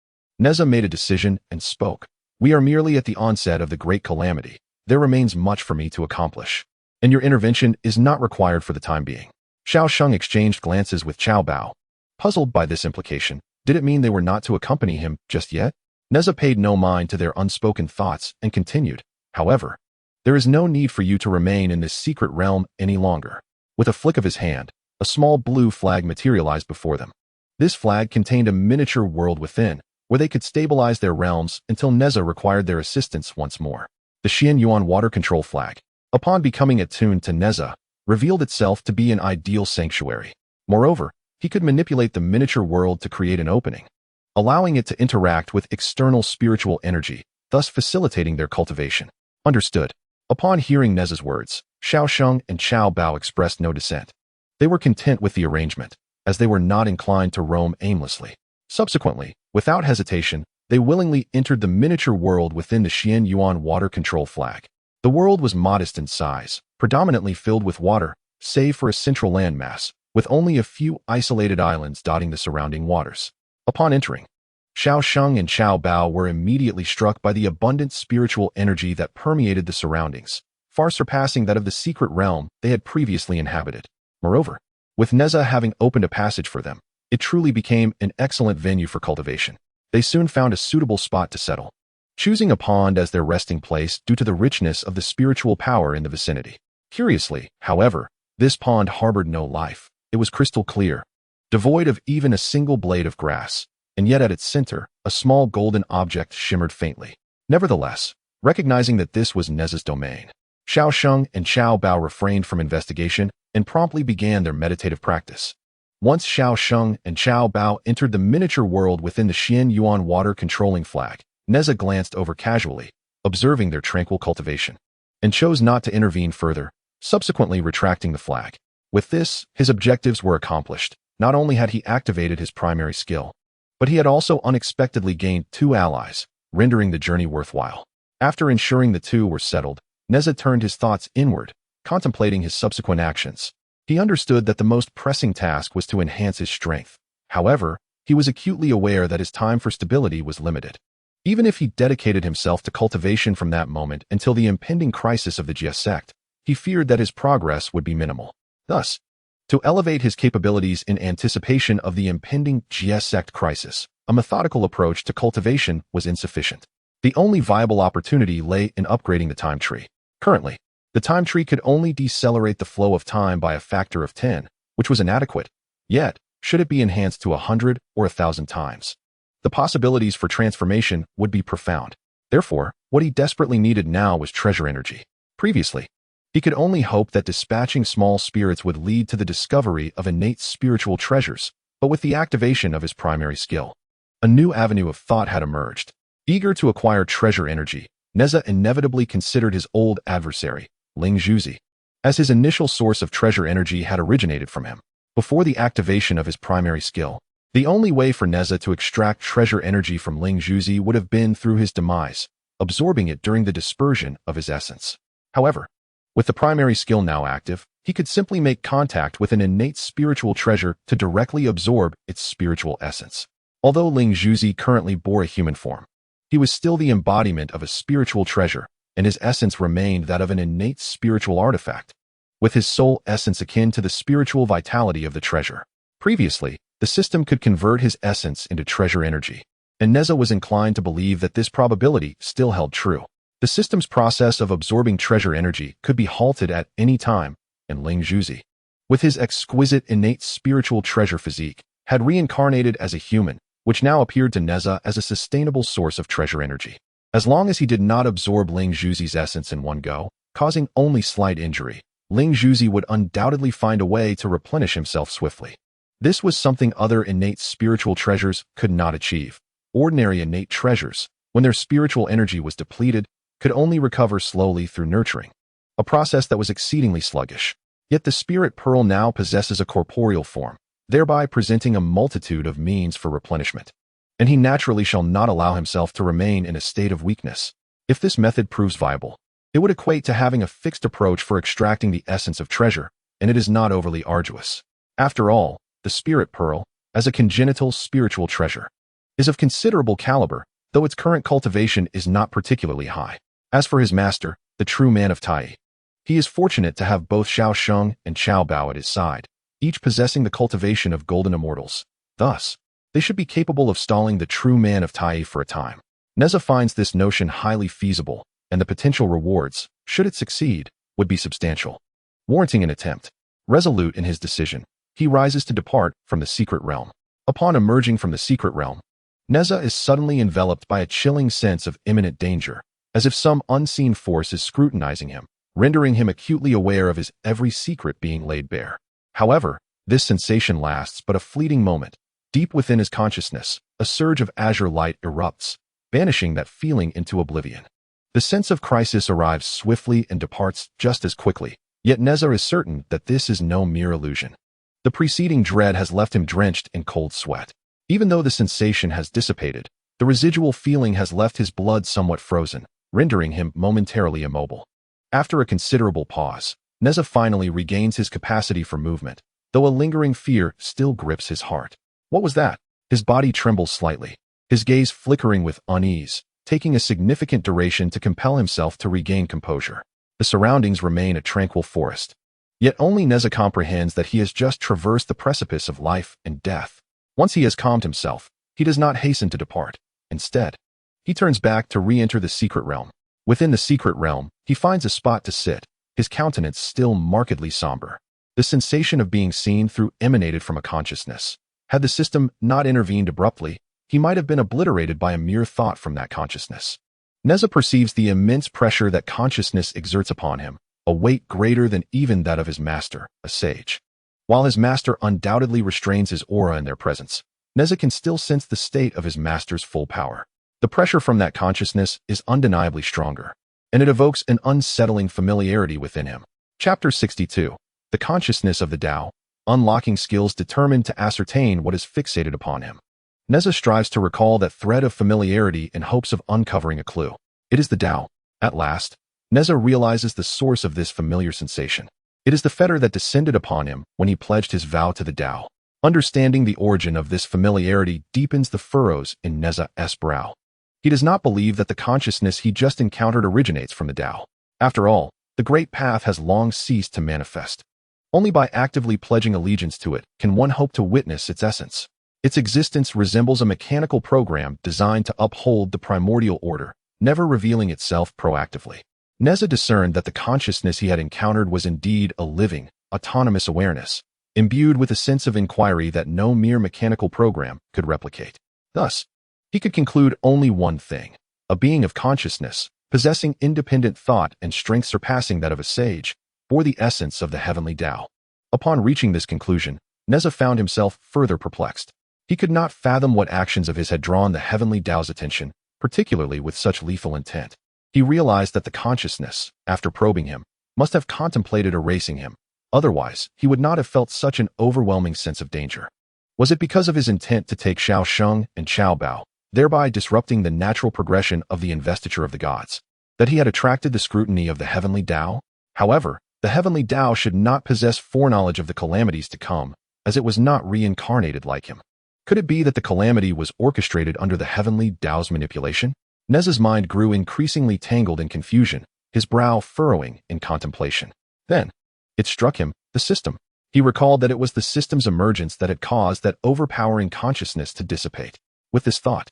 Nezha made a decision and spoke. We are merely at the onset of the great calamity. There remains much for me to accomplish, and your intervention is not required for the time being. Xiao Sheng exchanged glances with Qiao Bao, puzzled by this implication. Did it mean they were not to accompany him just yet? Nezha paid no mind to their unspoken thoughts and continued, however, there is no need for you to remain in this secret realm any longer. With a flick of his hand, a small blue flag materialized before them. This flag contained a miniature world within, where they could stabilize their realms until Nezha required their assistance once more. The Xian Yuan water control flag, upon becoming attuned to Nezha, revealed itself to be an ideal sanctuary. Moreover, he could manipulate the miniature world to create an opening, allowing it to interact with external spiritual energy, thus facilitating their cultivation. Understood. Upon hearing Nezha's words, Xiao Sheng and Qiao Bao expressed no dissent. They were content with the arrangement, as they were not inclined to roam aimlessly. Subsequently, without hesitation, they willingly entered the miniature world within the Xian Yuan water control flag. The world was modest in size, predominantly filled with water, save for a central landmass, with only a few isolated islands dotting the surrounding waters. Upon entering, Xiao Sheng and Qiao Bao were immediately struck by the abundant spiritual energy that permeated the surroundings, far surpassing that of the secret realm they had previously inhabited. Moreover, with Nezha having opened a passage for them, it truly became an excellent venue for cultivation. They soon found a suitable spot to settle, choosing a pond as their resting place due to the richness of the spiritual power in the vicinity. Curiously, however, this pond harbored no life. It was crystal clear, devoid of even a single blade of grass, and yet at its center, a small golden object shimmered faintly. Nevertheless, recognizing that this was Nezha's domain, Xiao Sheng and Xiao Bao refrained from investigation and promptly began their meditative practice. Once Xiao Sheng and Xiao Bao entered the miniature world within the Xian Yuan water-controlling flag, Nezha glanced over casually, observing their tranquil cultivation, and chose not to intervene further, subsequently retracting the flag. With this, his objectives were accomplished. Not only had he activated his primary skill, but he had also unexpectedly gained 2 allies, rendering the journey worthwhile. After ensuring the 2 were settled, Nezha turned his thoughts inward, contemplating his subsequent actions. He understood that the most pressing task was to enhance his strength. However, he was acutely aware that his time for stability was limited. Even if he dedicated himself to cultivation from that moment until the impending crisis of the Jie sect, he feared that his progress would be minimal. Thus, to elevate his capabilities in anticipation of the impending Jie sect crisis, a methodical approach to cultivation was insufficient. The only viable opportunity lay in upgrading the time tree. Currently, the time tree could only decelerate the flow of time by a factor of 10, which was inadequate. Yet, should it be enhanced to 100 or 1,000 times, the possibilities for transformation would be profound. Therefore, what he desperately needed now was treasure energy. Previously, he could only hope that dispatching small spirits would lead to the discovery of innate spiritual treasures, but with the activation of his primary skill, a new avenue of thought had emerged. Eager to acquire treasure energy, Nezha inevitably considered his old adversary, Ling Zhuzi, as his initial source of treasure energy had originated from him. Before the activation of his primary skill, the only way for Nezha to extract treasure energy from Ling Zhuzi would have been through his demise, absorbing it during the dispersion of his essence. However, with the primary skill now active, he could simply make contact with an innate spiritual treasure to directly absorb its spiritual essence. Although Ling Zhuzi currently bore a human form, he was still the embodiment of a spiritual treasure, and his essence remained that of an innate spiritual artifact, with his soul essence akin to the spiritual vitality of the treasure. Previously, the system could convert his essence into treasure energy, and Nezha was inclined to believe that this probability still held true. The system's process of absorbing treasure energy could be halted at any time, and Ling Zhuzi, with his exquisite innate spiritual treasure physique, had reincarnated as a human, which now appeared to Nezha as a sustainable source of treasure energy. As long as he did not absorb Ling Zhuzi's essence in one go, causing only slight injury, Ling Zhuzi would undoubtedly find a way to replenish himself swiftly. This was something other innate spiritual treasures could not achieve. Ordinary innate treasures, when their spiritual energy was depleted, could only recover slowly through nurturing, a process that was exceedingly sluggish. Yet the spirit pearl now possesses a corporeal form, thereby presenting a multitude of means for replenishment, and he naturally shall not allow himself to remain in a state of weakness. If this method proves viable, it would equate to having a fixed approach for extracting the essence of treasure, and it is not overly arduous. After all, the spirit pearl, as a congenital spiritual treasure, is of considerable caliber, though its current cultivation is not particularly high. As for his master, the true man of Tai, he is fortunate to have both Xiao Sheng and Xiao Bao at his side, each possessing the cultivation of golden immortals. Thus, they should be capable of stalling the true man of Tai for a time. Nezha finds this notion highly feasible, and the potential rewards, should it succeed, would be substantial, warranting an attempt. Resolute in his decision, he rises to depart from the secret realm. Upon emerging from the secret realm, Nezha is suddenly enveloped by a chilling sense of imminent danger, as if some unseen force is scrutinizing him, rendering him acutely aware of his every secret being laid bare. However, this sensation lasts but a fleeting moment. Deep within his consciousness, a surge of azure light erupts, banishing that feeling into oblivion. The sense of crisis arrives swiftly and departs just as quickly, yet Nezha is certain that this is no mere illusion. The preceding dread has left him drenched in cold sweat. Even though the sensation has dissipated, the residual feeling has left his blood somewhat frozen, rendering him momentarily immobile. After a considerable pause, Nezha finally regains his capacity for movement, though a lingering fear still grips his heart. What was that? His body trembles slightly, his gaze flickering with unease, taking a significant duration to compel himself to regain composure. The surroundings remain a tranquil forest, Yet only Nezha comprehends that he has just traversed the precipice of life and death. Once he has calmed himself, he does not hasten to depart. Instead, he turns back to re-enter the secret realm. Within the secret realm, he finds a spot to sit, his countenance still markedly somber. The sensation of being seen through emanated from a consciousness. Had the system not intervened abruptly, he might have been obliterated by a mere thought from that consciousness. Nezha perceives the immense pressure that consciousness exerts upon him, a weight greater than even that of his master, a sage. While his master undoubtedly restrains his aura in their presence, Nezha can still sense the state of his master's full power. The pressure from that consciousness is undeniably stronger, and it evokes an unsettling familiarity within him. Chapter 62. The Consciousness of the Tao, Unlocking Skills Determined to Ascertain What is Fixated Upon Him. Nezha strives to recall that thread of familiarity in hopes of uncovering a clue. It is the Tao. At last, Nezha realizes the source of this familiar sensation. It is the fetter that descended upon him when he pledged his vow to the Tao. Understanding the origin of this familiarity deepens the furrows in Nezha's brow. He does not believe that the consciousness he just encountered originates from the Tao. After all, the great path has long ceased to manifest. Only by actively pledging allegiance to it can one hope to witness its essence. Its existence resembles a mechanical program designed to uphold the primordial order, never revealing itself proactively. Nezha discerned that the consciousness he had encountered was indeed a living, autonomous awareness, imbued with a sense of inquiry that no mere mechanical program could replicate. Thus, he could conclude only one thing: a being of consciousness, possessing independent thought and strength surpassing that of a sage, bore the essence of the heavenly Tao. Upon reaching this conclusion, Nezha found himself further perplexed. He could not fathom what actions of his had drawn the heavenly Tao's attention, particularly with such lethal intent. He realized that the consciousness, after probing him, must have contemplated erasing him. Otherwise, he would not have felt such an overwhelming sense of danger. Was it because of his intent to take Xiao Sheng and Xiao Bao, thereby disrupting the natural progression of the Investiture of the Gods, that he had attracted the scrutiny of the heavenly Tao? However, the heavenly Tao should not possess foreknowledge of the calamities to come, as it was not reincarnated like him. Could it be that the calamity was orchestrated under the heavenly Tao's manipulation? Nezha's mind grew increasingly tangled in confusion, his brow furrowing in contemplation. Then, it struck him, the system. He recalled that it was the system's emergence that had caused that overpowering consciousness to dissipate. With this thought,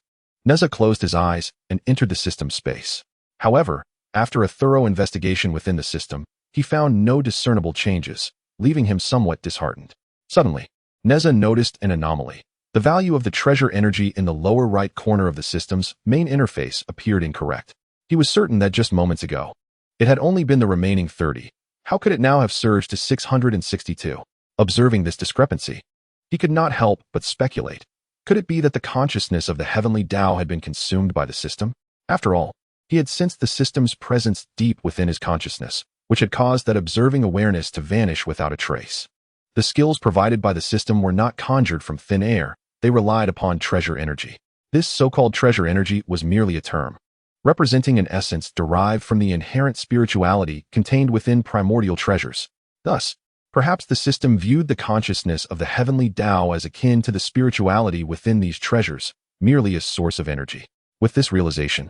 Nezha closed his eyes and entered the system's space. However, after a thorough investigation within the system, he found no discernible changes, leaving him somewhat disheartened. Suddenly, Nezha noticed an anomaly. The value of the treasure energy in the lower right corner of the system's main interface appeared incorrect. He was certain that just moments ago, it had only been the remaining 30. How could it now have surged to 662? Observing this discrepancy, he could not help but speculate. Could it be that the consciousness of the heavenly Tao had been consumed by the system? After all, he had sensed the system's presence deep within his consciousness, which had caused that observing awareness to vanish without a trace. The skills provided by the system were not conjured from thin air. They relied upon treasure energy. This so-called treasure energy was merely a term, representing an essence derived from the inherent spirituality contained within primordial treasures. Thus, perhaps the system viewed the consciousness of the heavenly Tao as akin to the spirituality within these treasures, merely a source of energy. With this realization,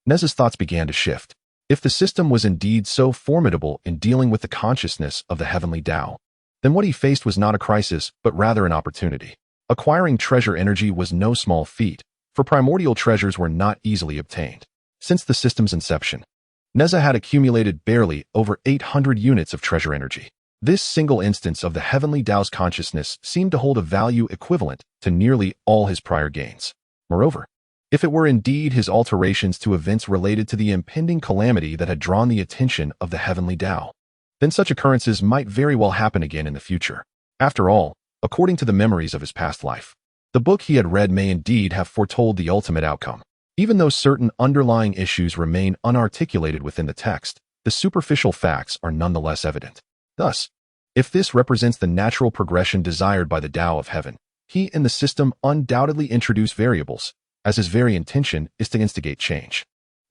Nezha's thoughts began to shift. If the system was indeed so formidable in dealing with the consciousness of the heavenly Tao, then what he faced was not a crisis, but rather an opportunity. Acquiring treasure energy was no small feat, for primordial treasures were not easily obtained. Since the system's inception, Nezha had accumulated barely over 800 units of treasure energy. This single instance of the heavenly Tao's consciousness seemed to hold a value equivalent to nearly all his prior gains. Moreover, if it were indeed his alterations to events related to the impending calamity that had drawn the attention of the heavenly Tao, then such occurrences might very well happen again in the future. After all, according to the memories of his past life, the book he had read may indeed have foretold the ultimate outcome. Even though certain underlying issues remain unarticulated within the text, the superficial facts are nonetheless evident. Thus, if this represents the natural progression desired by the Tao of heaven, he and the system undoubtedly introduce variables, as his very intention is to instigate change.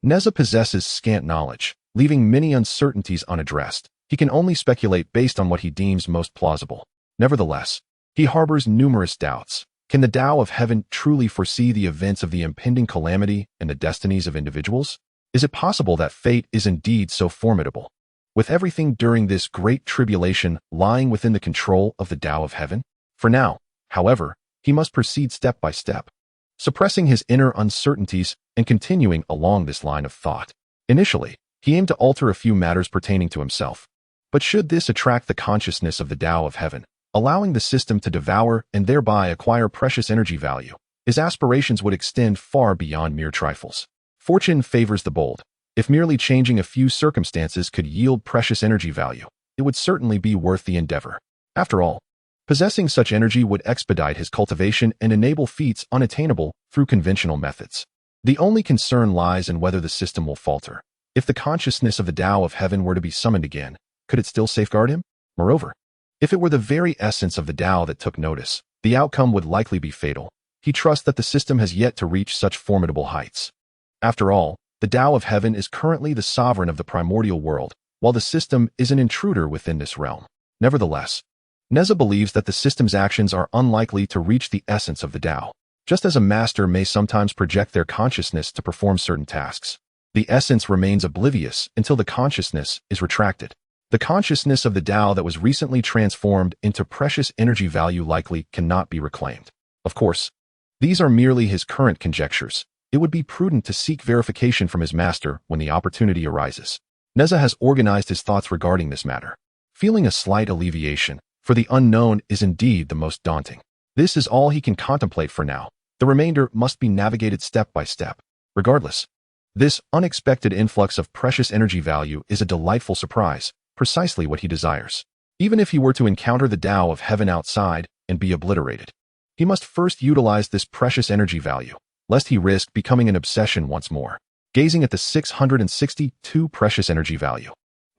Nezha possesses scant knowledge, leaving many uncertainties unaddressed. He can only speculate based on what he deems most plausible. Nevertheless, he harbors numerous doubts. Can the Tao of heaven truly foresee the events of the impending calamity and the destinies of individuals? Is it possible that fate is indeed so formidable? with everything during this great tribulation lying within the control of the Tao of Heaven? For now, however, he must proceed step by step, suppressing his inner uncertainties and continuing along this line of thought. Initially, he aimed to alter a few matters pertaining to himself. But should this attract the consciousness of the Tao of Heaven, allowing the system to devour and thereby acquire precious energy value, his aspirations would extend far beyond mere trifles. Fortune favors the bold. If merely changing a few circumstances could yield precious energy value, it would certainly be worth the endeavor. After all, possessing such energy would expedite his cultivation and enable feats unattainable through conventional methods. The only concern lies in whether the system will falter. If the consciousness of the Tao of Heaven were to be summoned again, could it still safeguard him? Moreover, if it were the very essence of the Tao that took notice, the outcome would likely be fatal. He trusts that the system has yet to reach such formidable heights. After all, the Tao of Heaven is currently the sovereign of the primordial world, while the system is an intruder within this realm. Nevertheless, Nezha believes that the system's actions are unlikely to reach the essence of the Tao. Just as a master may sometimes project their consciousness to perform certain tasks, the essence remains oblivious until the consciousness is retracted. The consciousness of the Tao that was recently transformed into precious energy value likely cannot be reclaimed. Of course, these are merely his current conjectures. It would be prudent to seek verification from his master when the opportunity arises. Nezha has organized his thoughts regarding this matter, feeling a slight alleviation, for the unknown is indeed the most daunting. This is all he can contemplate for now. The remainder must be navigated step by step. Regardless, this unexpected influx of precious energy value is a delightful surprise, precisely what he desires. Even if he were to encounter the Tao of Heaven outside and be obliterated, he must first utilize this precious energy value, lest he risk becoming an obsession once more. Gazing at the 662 precious energy value,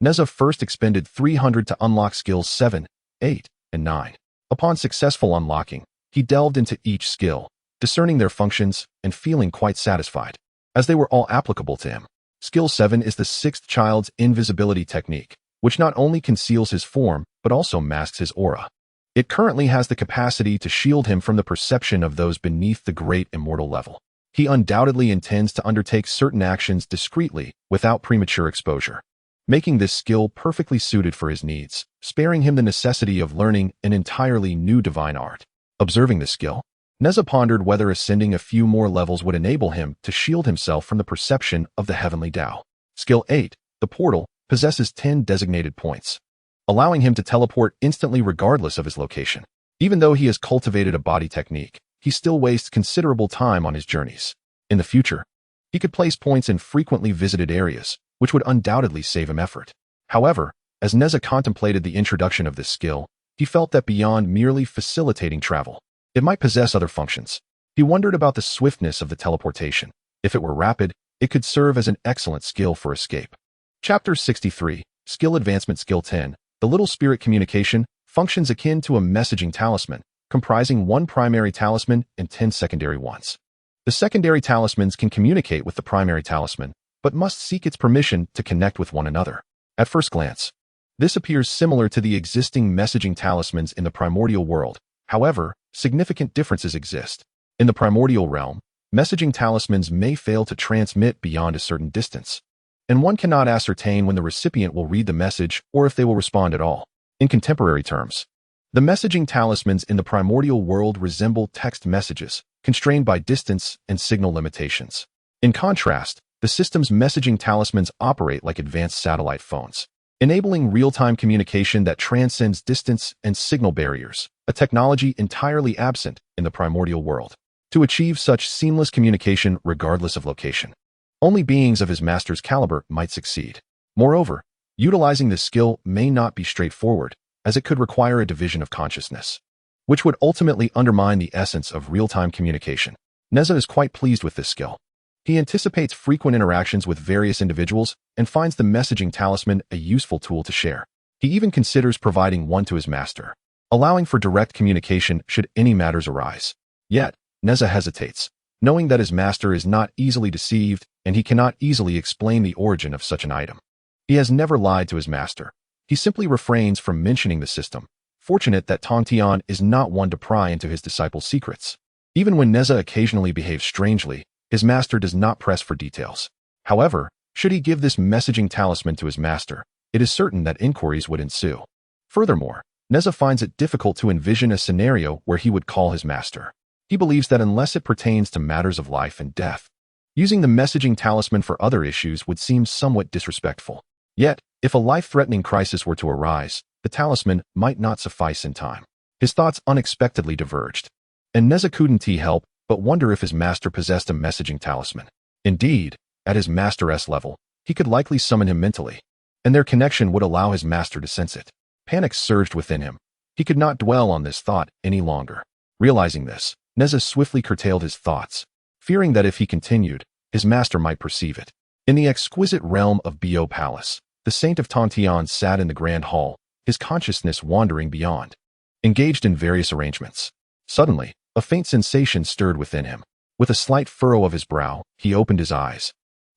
Nezha first expended 300 to unlock skills 7, 8, and 9. Upon successful unlocking, he delved into each skill, discerning their functions and feeling quite satisfied, as they were all applicable to him. Skill 7 is the sixth child's invisibility technique, which not only conceals his form, but also masks his aura. It currently has the capacity to shield him from the perception of those beneath the great immortal level. He undoubtedly intends to undertake certain actions discreetly without premature exposure, making this skill perfectly suited for his needs, sparing him the necessity of learning an entirely new divine art. Observing this skill, Nezha pondered whether ascending a few more levels would enable him to shield himself from the perception of the heavenly Tao. Skill 8, the portal, possesses 10 designated points, allowing him to teleport instantly regardless of his location. Even though he has cultivated a body technique, he still wastes considerable time on his journeys. In the future, he could place points in frequently visited areas, which would undoubtedly save him effort. However, as Nezha contemplated the introduction of this skill, he felt that beyond merely facilitating travel, it might possess other functions. He wondered about the swiftness of the teleportation. If it were rapid, it could serve as an excellent skill for escape. Chapter 63, Skill Advancement Skill 10, the Little Spirit Communication, functions akin to a messaging talisman, comprising 1 primary talisman and 10 secondary ones. The secondary talismans can communicate with the primary talisman, but must seek its permission to connect with one another. At first glance, this appears similar to the existing messaging talismans in the primordial world. However, significant differences exist. In the primordial realm, messaging talismans may fail to transmit beyond a certain distance, and one cannot ascertain when the recipient will read the message or if they will respond at all. In contemporary terms, the messaging talismans in the primordial world resemble text messages, constrained by distance and signal limitations. In contrast, the system's messaging talismans operate like advanced satellite phones, enabling real-time communication that transcends distance and signal barriers, a technology entirely absent in the primordial world. To achieve such seamless communication regardless of location, only beings of his master's caliber might succeed. Moreover, utilizing this skill may not be straightforward, as it could require a division of consciousness, which would ultimately undermine the essence of real-time communication. Nezha is quite pleased with this skill. He anticipates frequent interactions with various individuals and finds the messaging talisman a useful tool to share. He even considers providing one to his master, allowing for direct communication should any matters arise. Yet, Nezha hesitates, knowing that his master is not easily deceived and he cannot easily explain the origin of such an item. He has never lied to his master. He simply refrains from mentioning the system, fortunate that Tongtian is not one to pry into his disciple's secrets. Even when Nezha occasionally behaves strangely, his master does not press for details. However, should he give this messaging talisman to his master, it is certain that inquiries would ensue. Furthermore, Nezha finds it difficult to envision a scenario where he would call his master. He believes that unless it pertains to matters of life and death, using the messaging talisman for other issues would seem somewhat disrespectful. Yet, if a life-threatening crisis were to arise, the talisman might not suffice in time. His thoughts unexpectedly diverged, and Nezha couldn't help but wonder if his master possessed a messaging talisman. Indeed, at his master's level, he could likely summon him mentally, and their connection would allow his master to sense it. Panic surged within him. He could not dwell on this thought any longer. Realizing this, Nezha swiftly curtailed his thoughts, fearing that if he continued, his master might perceive it. In the exquisite realm of Bo Palace, the Saint of Tantian sat in the grand hall, his consciousness wandering beyond, engaged in various arrangements. Suddenly, a faint sensation stirred within him. With a slight furrow of his brow, he opened his eyes,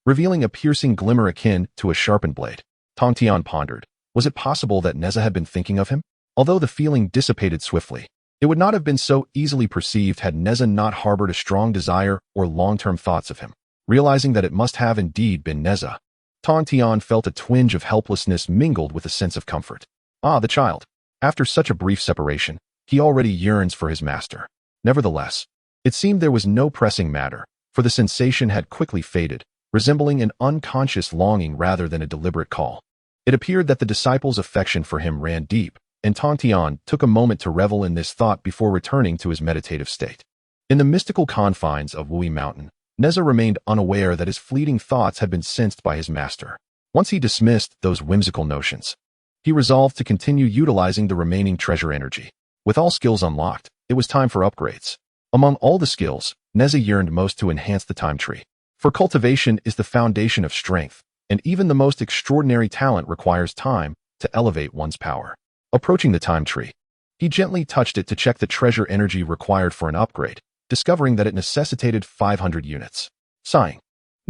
revealing a piercing glimmer akin to a sharpened blade. Tantian pondered. Was it possible that Nezha had been thinking of him? Although the feeling dissipated swiftly, it would not have been so easily perceived had Nezha not harbored a strong desire or long-term thoughts of him. Realizing that it must have indeed been Nezha, Tantian felt a twinge of helplessness mingled with a sense of comfort. Ah, the child. After such a brief separation, he already yearns for his master. Nevertheless, it seemed there was no pressing matter, for the sensation had quickly faded, resembling an unconscious longing rather than a deliberate call. It appeared that the disciple's affection for him ran deep, and Tantian took a moment to revel in this thought before returning to his meditative state. In the mystical confines of Wui Mountain, Nezha remained unaware that his fleeting thoughts had been sensed by his master. Once he dismissed those whimsical notions, he resolved to continue utilizing the remaining treasure energy. With all skills unlocked, it was time for upgrades. Among all the skills, Nezha yearned most to enhance the time tree. For cultivation is the foundation of strength, and even the most extraordinary talent requires time to elevate one's power. Approaching the time tree, he gently touched it to check the treasure energy required for an upgrade, discovering that it necessitated 500 units. Sighing,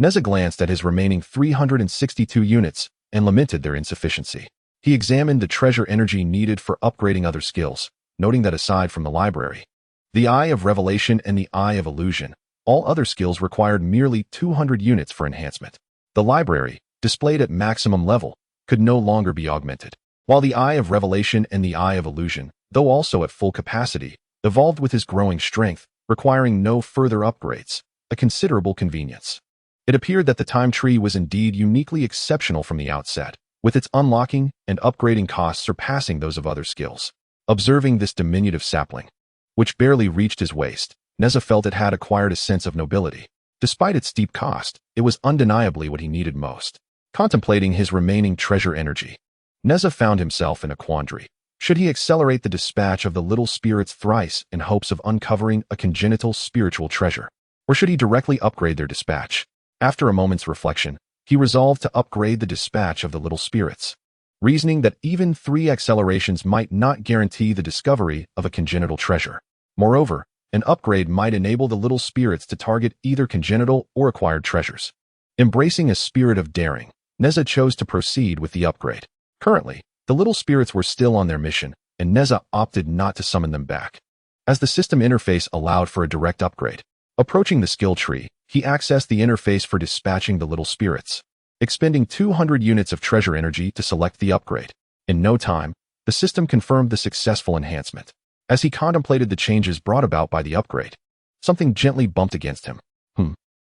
Nezha glanced at his remaining 362 units and lamented their insufficiency. He examined the treasure energy needed for upgrading other skills, noting that aside from the library, the Eye of Revelation and the Eye of Illusion, all other skills required merely 200 units for enhancement. The library, displayed at maximum level, could no longer be augmented, while the Eye of Revelation and the Eye of Illusion, though also at full capacity, evolved with his growing strength, requiring no further upgrades, a considerable convenience. It appeared that the time tree was indeed uniquely exceptional from the outset, with its unlocking and upgrading costs surpassing those of other skills. Observing this diminutive sapling, which barely reached his waist, Nezha felt it had acquired a sense of nobility. Despite its steep cost, it was undeniably what he needed most. Contemplating his remaining treasure energy, Nezha found himself in a quandary. Should he accelerate the dispatch of the little spirits thrice in hopes of uncovering a congenital spiritual treasure? Or should he directly upgrade their dispatch? After a moment's reflection, he resolved to upgrade the dispatch of the little spirits, reasoning that even 3 accelerations might not guarantee the discovery of a congenital treasure. Moreover, an upgrade might enable the little spirits to target either congenital or acquired treasures. Embracing a spirit of daring, Nezha chose to proceed with the upgrade. Currently, the little spirits were still on their mission, and Nezha opted not to summon them back, as the system interface allowed for a direct upgrade. Approaching the skill tree, he accessed the interface for dispatching the little spirits, expending 200 units of treasure energy to select the upgrade. In no time, the system confirmed the successful enhancement. As he contemplated the changes brought about by the upgrade, something gently bumped against him.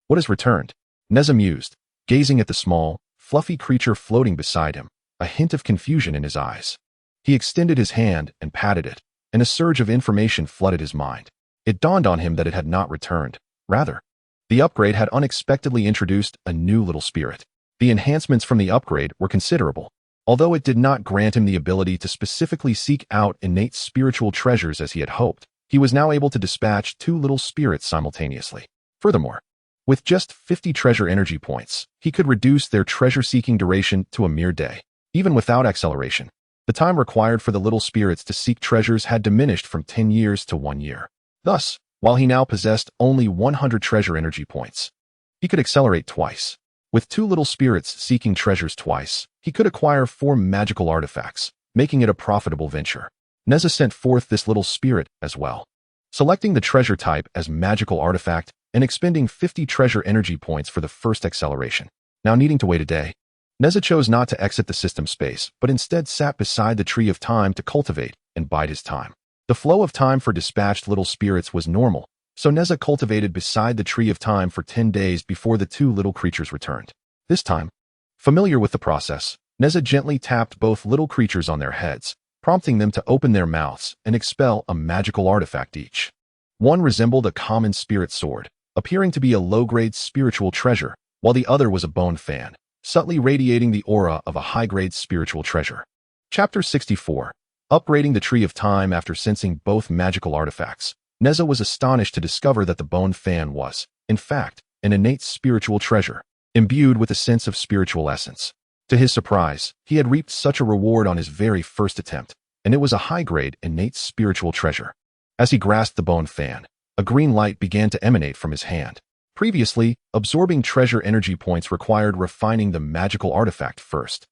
What has returned? Nezha mused, gazing at the small, fluffy creature floating beside him, a hint of confusion in his eyes. He extended his hand and patted it, and a surge of information flooded his mind. It dawned on him that it had not returned. Rather, the upgrade had unexpectedly introduced a new little spirit. The enhancements from the upgrade were considerable, although it did not grant him the ability to specifically seek out innate spiritual treasures as he had hoped. He was now able to dispatch 2 little spirits simultaneously. Furthermore, with just 50 treasure energy points, he could reduce their treasure-seeking duration to a mere day. Even without acceleration, the time required for the little spirits to seek treasures had diminished from 10 years to 1 year. Thus, while he now possessed only 100 treasure energy points, he could accelerate twice. With 2 little spirits seeking treasures twice, he could acquire 4 magical artifacts, making it a profitable venture. Nezha sent forth this little spirit as well, selecting the treasure type as magical artifact and expending 50 treasure energy points for the first acceleration. Now needing to wait a day, Nezha chose not to exit the system space, but instead sat beside the Tree of Time to cultivate and bide his time. The flow of time for dispatched little spirits was normal, so Nezha cultivated beside the Tree of Time for 10 days before the two little creatures returned. This time, familiar with the process, Nezha gently tapped both little creatures on their heads, prompting them to open their mouths and expel a magical artifact each. One resembled a common spirit sword, appearing to be a low-grade spiritual treasure, while the other was a bone fan, subtly radiating the aura of a high-grade spiritual treasure. Chapter 64. Upgrading the Tree of Time. After sensing both magical artifacts, Nezha was astonished to discover that the bone fan was, in fact, an innate spiritual treasure, imbued with a sense of spiritual essence. To his surprise, he had reaped such a reward on his very first attempt, and it was a high-grade innate spiritual treasure. As he grasped the bone fan, a green light began to emanate from his hand. Previously, absorbing treasure energy points required refining the magical artifact first.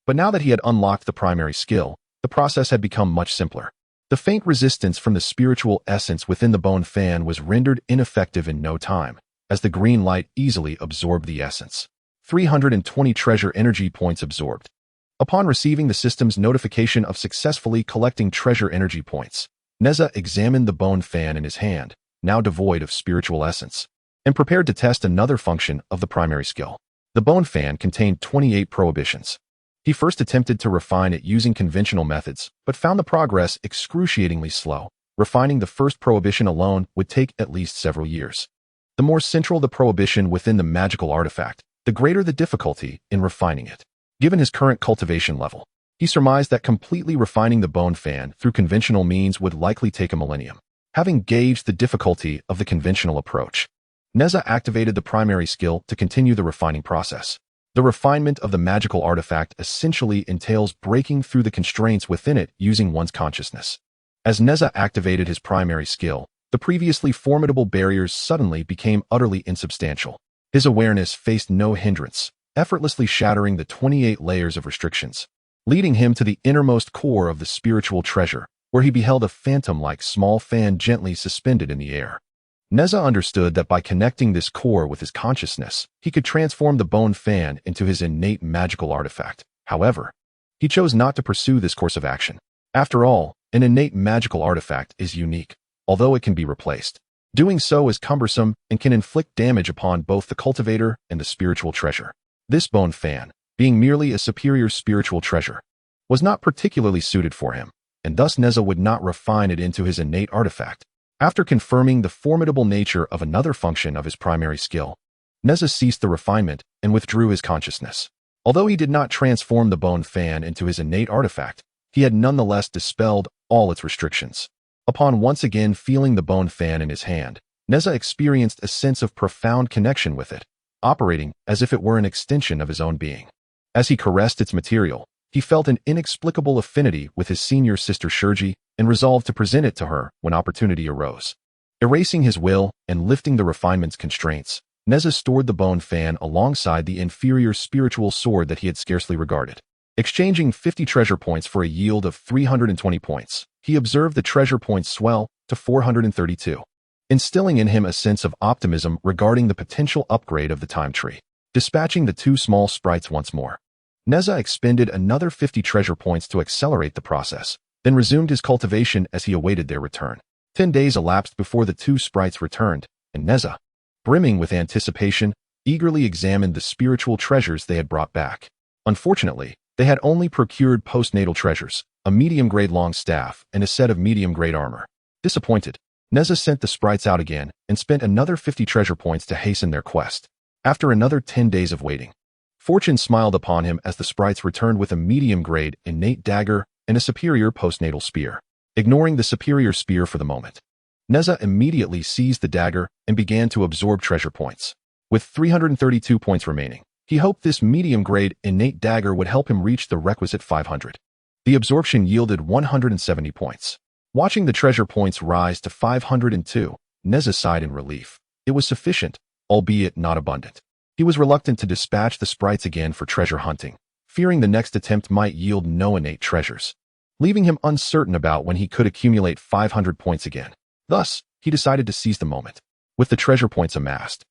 But now that he had unlocked the primary skill, the process had become much simpler. The faint resistance from the spiritual essence within the bone fan was rendered ineffective in no time, as the green light easily absorbed the essence. 320 treasure energy points absorbed. Upon receiving the system's notification of successfully collecting treasure energy points, Nezha examined the bone fan in his hand, now devoid of spiritual essence, and prepared to test another function of the primary skill. The bone fan contained 28 prohibitions. He first attempted to refine it using conventional methods, but found the progress excruciatingly slow. Refining the first prohibition alone would take at least several years. The more central the prohibition within the magical artifact, the greater the difficulty in refining it. Given his current cultivation level, he surmised that completely refining the bone fan through conventional means would likely take a millennium. Having gauged the difficulty of the conventional approach, Nezha activated the primary skill to continue the refining process. The refinement of the magical artifact essentially entails breaking through the constraints within it using one's consciousness. As Nezha activated his primary skill, the previously formidable barriers suddenly became utterly insubstantial. His awareness faced no hindrance, effortlessly shattering the 28 layers of restrictions, leading him to the innermost core of the spiritual treasure, where he beheld a phantom-like small fan gently suspended in the air. Nezha understood that by connecting this core with his consciousness, he could transform the bone fan into his innate magical artifact. However, he chose not to pursue this course of action. After all, an innate magical artifact is unique, although it can be replaced. Doing so is cumbersome and can inflict damage upon both the cultivator and the spiritual treasure. This bone fan, being merely a superior spiritual treasure, was not particularly suited for him, and thus Nezha would not refine it into his innate artifact. After confirming the formidable nature of another function of his primary skill, Nezha ceased the refinement and withdrew his consciousness. Although he did not transform the bone fan into his innate artifact, he had nonetheless dispelled all its restrictions. Upon once again feeling the bone fan in his hand, Nezha experienced a sense of profound connection with it, operating as if it were an extension of his own being. As he caressed its material, he felt an inexplicable affinity with his senior sister Zhenzi and resolved to present it to her when opportunity arose. Erasing his will and lifting the refinement's constraints, Nezha stored the bone fan alongside the inferior spiritual sword that he had scarcely regarded. Exchanging 50 treasure points for a yield of 320 points, he observed the treasure points swell to 432, instilling in him a sense of optimism regarding the potential upgrade of the time tree. Dispatching the two small sprites once more, Nezha expended another 50 treasure points to accelerate the process, then resumed his cultivation as he awaited their return. 10 days elapsed before the two sprites returned, and Nezha, brimming with anticipation, eagerly examined the spiritual treasures they had brought back. Unfortunately, they had only procured postnatal treasures, a medium-grade long staff, and a set of medium-grade armor. Disappointed, Nezha sent the sprites out again and spent another 50 treasure points to hasten their quest. After another 10 days of waiting, fortune smiled upon him as the sprites returned with a medium-grade innate dagger and a superior postnatal spear. Ignoring the superior spear for the moment, Nezha immediately seized the dagger and began to absorb treasure points. With 332 points remaining, he hoped this medium-grade innate dagger would help him reach the requisite 500. The absorption yielded 170 points. Watching the treasure points rise to 502, Nezha sighed in relief. It was sufficient, albeit not abundant. He was reluctant to dispatch the sprites again for treasure hunting, fearing the next attempt might yield no innate treasures, leaving him uncertain about when he could accumulate 500 points again. Thus, he decided to seize the moment. With the treasure points amassed,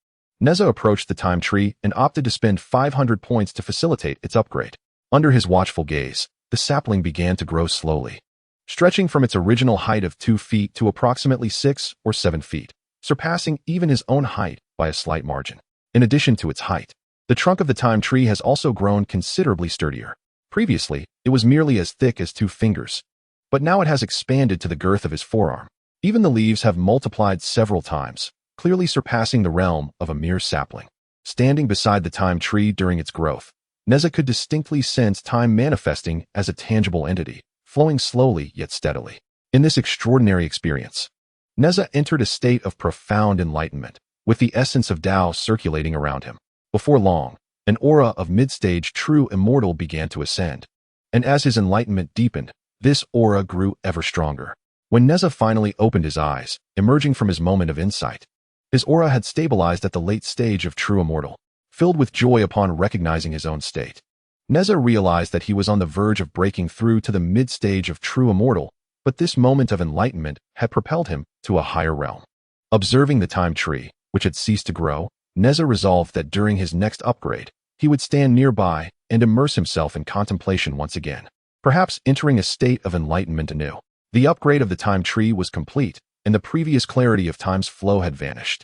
Nezha approached the time tree and opted to spend 500 points to facilitate its upgrade. Under his watchful gaze, the sapling began to grow slowly, stretching from its original height of 2 feet to approximately 6 or 7 feet, surpassing even his own height by a slight margin. In addition to its height, the trunk of the time tree has also grown considerably sturdier. Previously, it was merely as thick as 2 fingers, but now it has expanded to the girth of his forearm. Even the leaves have multiplied several times, clearly surpassing the realm of a mere sapling. Standing beside the time tree during its growth, Nezha could distinctly sense time manifesting as a tangible entity, flowing slowly yet steadily. In this extraordinary experience, Nezha entered a state of profound enlightenment, with the essence of Tao circulating around him. Before long, an aura of mid-stage true immortal began to ascend, and as his enlightenment deepened, this aura grew ever stronger. When Nezha finally opened his eyes, emerging from his moment of insight, his aura had stabilized at the late stage of true immortal. Filled with joy upon recognizing his own state, Nezha realized that he was on the verge of breaking through to the mid-stage of true immortal, but this moment of enlightenment had propelled him to a higher realm. Observing the time tree, which had ceased to grow, Nezha resolved that during his next upgrade, he would stand nearby and immerse himself in contemplation once again, perhaps entering a state of enlightenment anew. The upgrade of the time tree was complete, and the previous clarity of time's flow had vanished,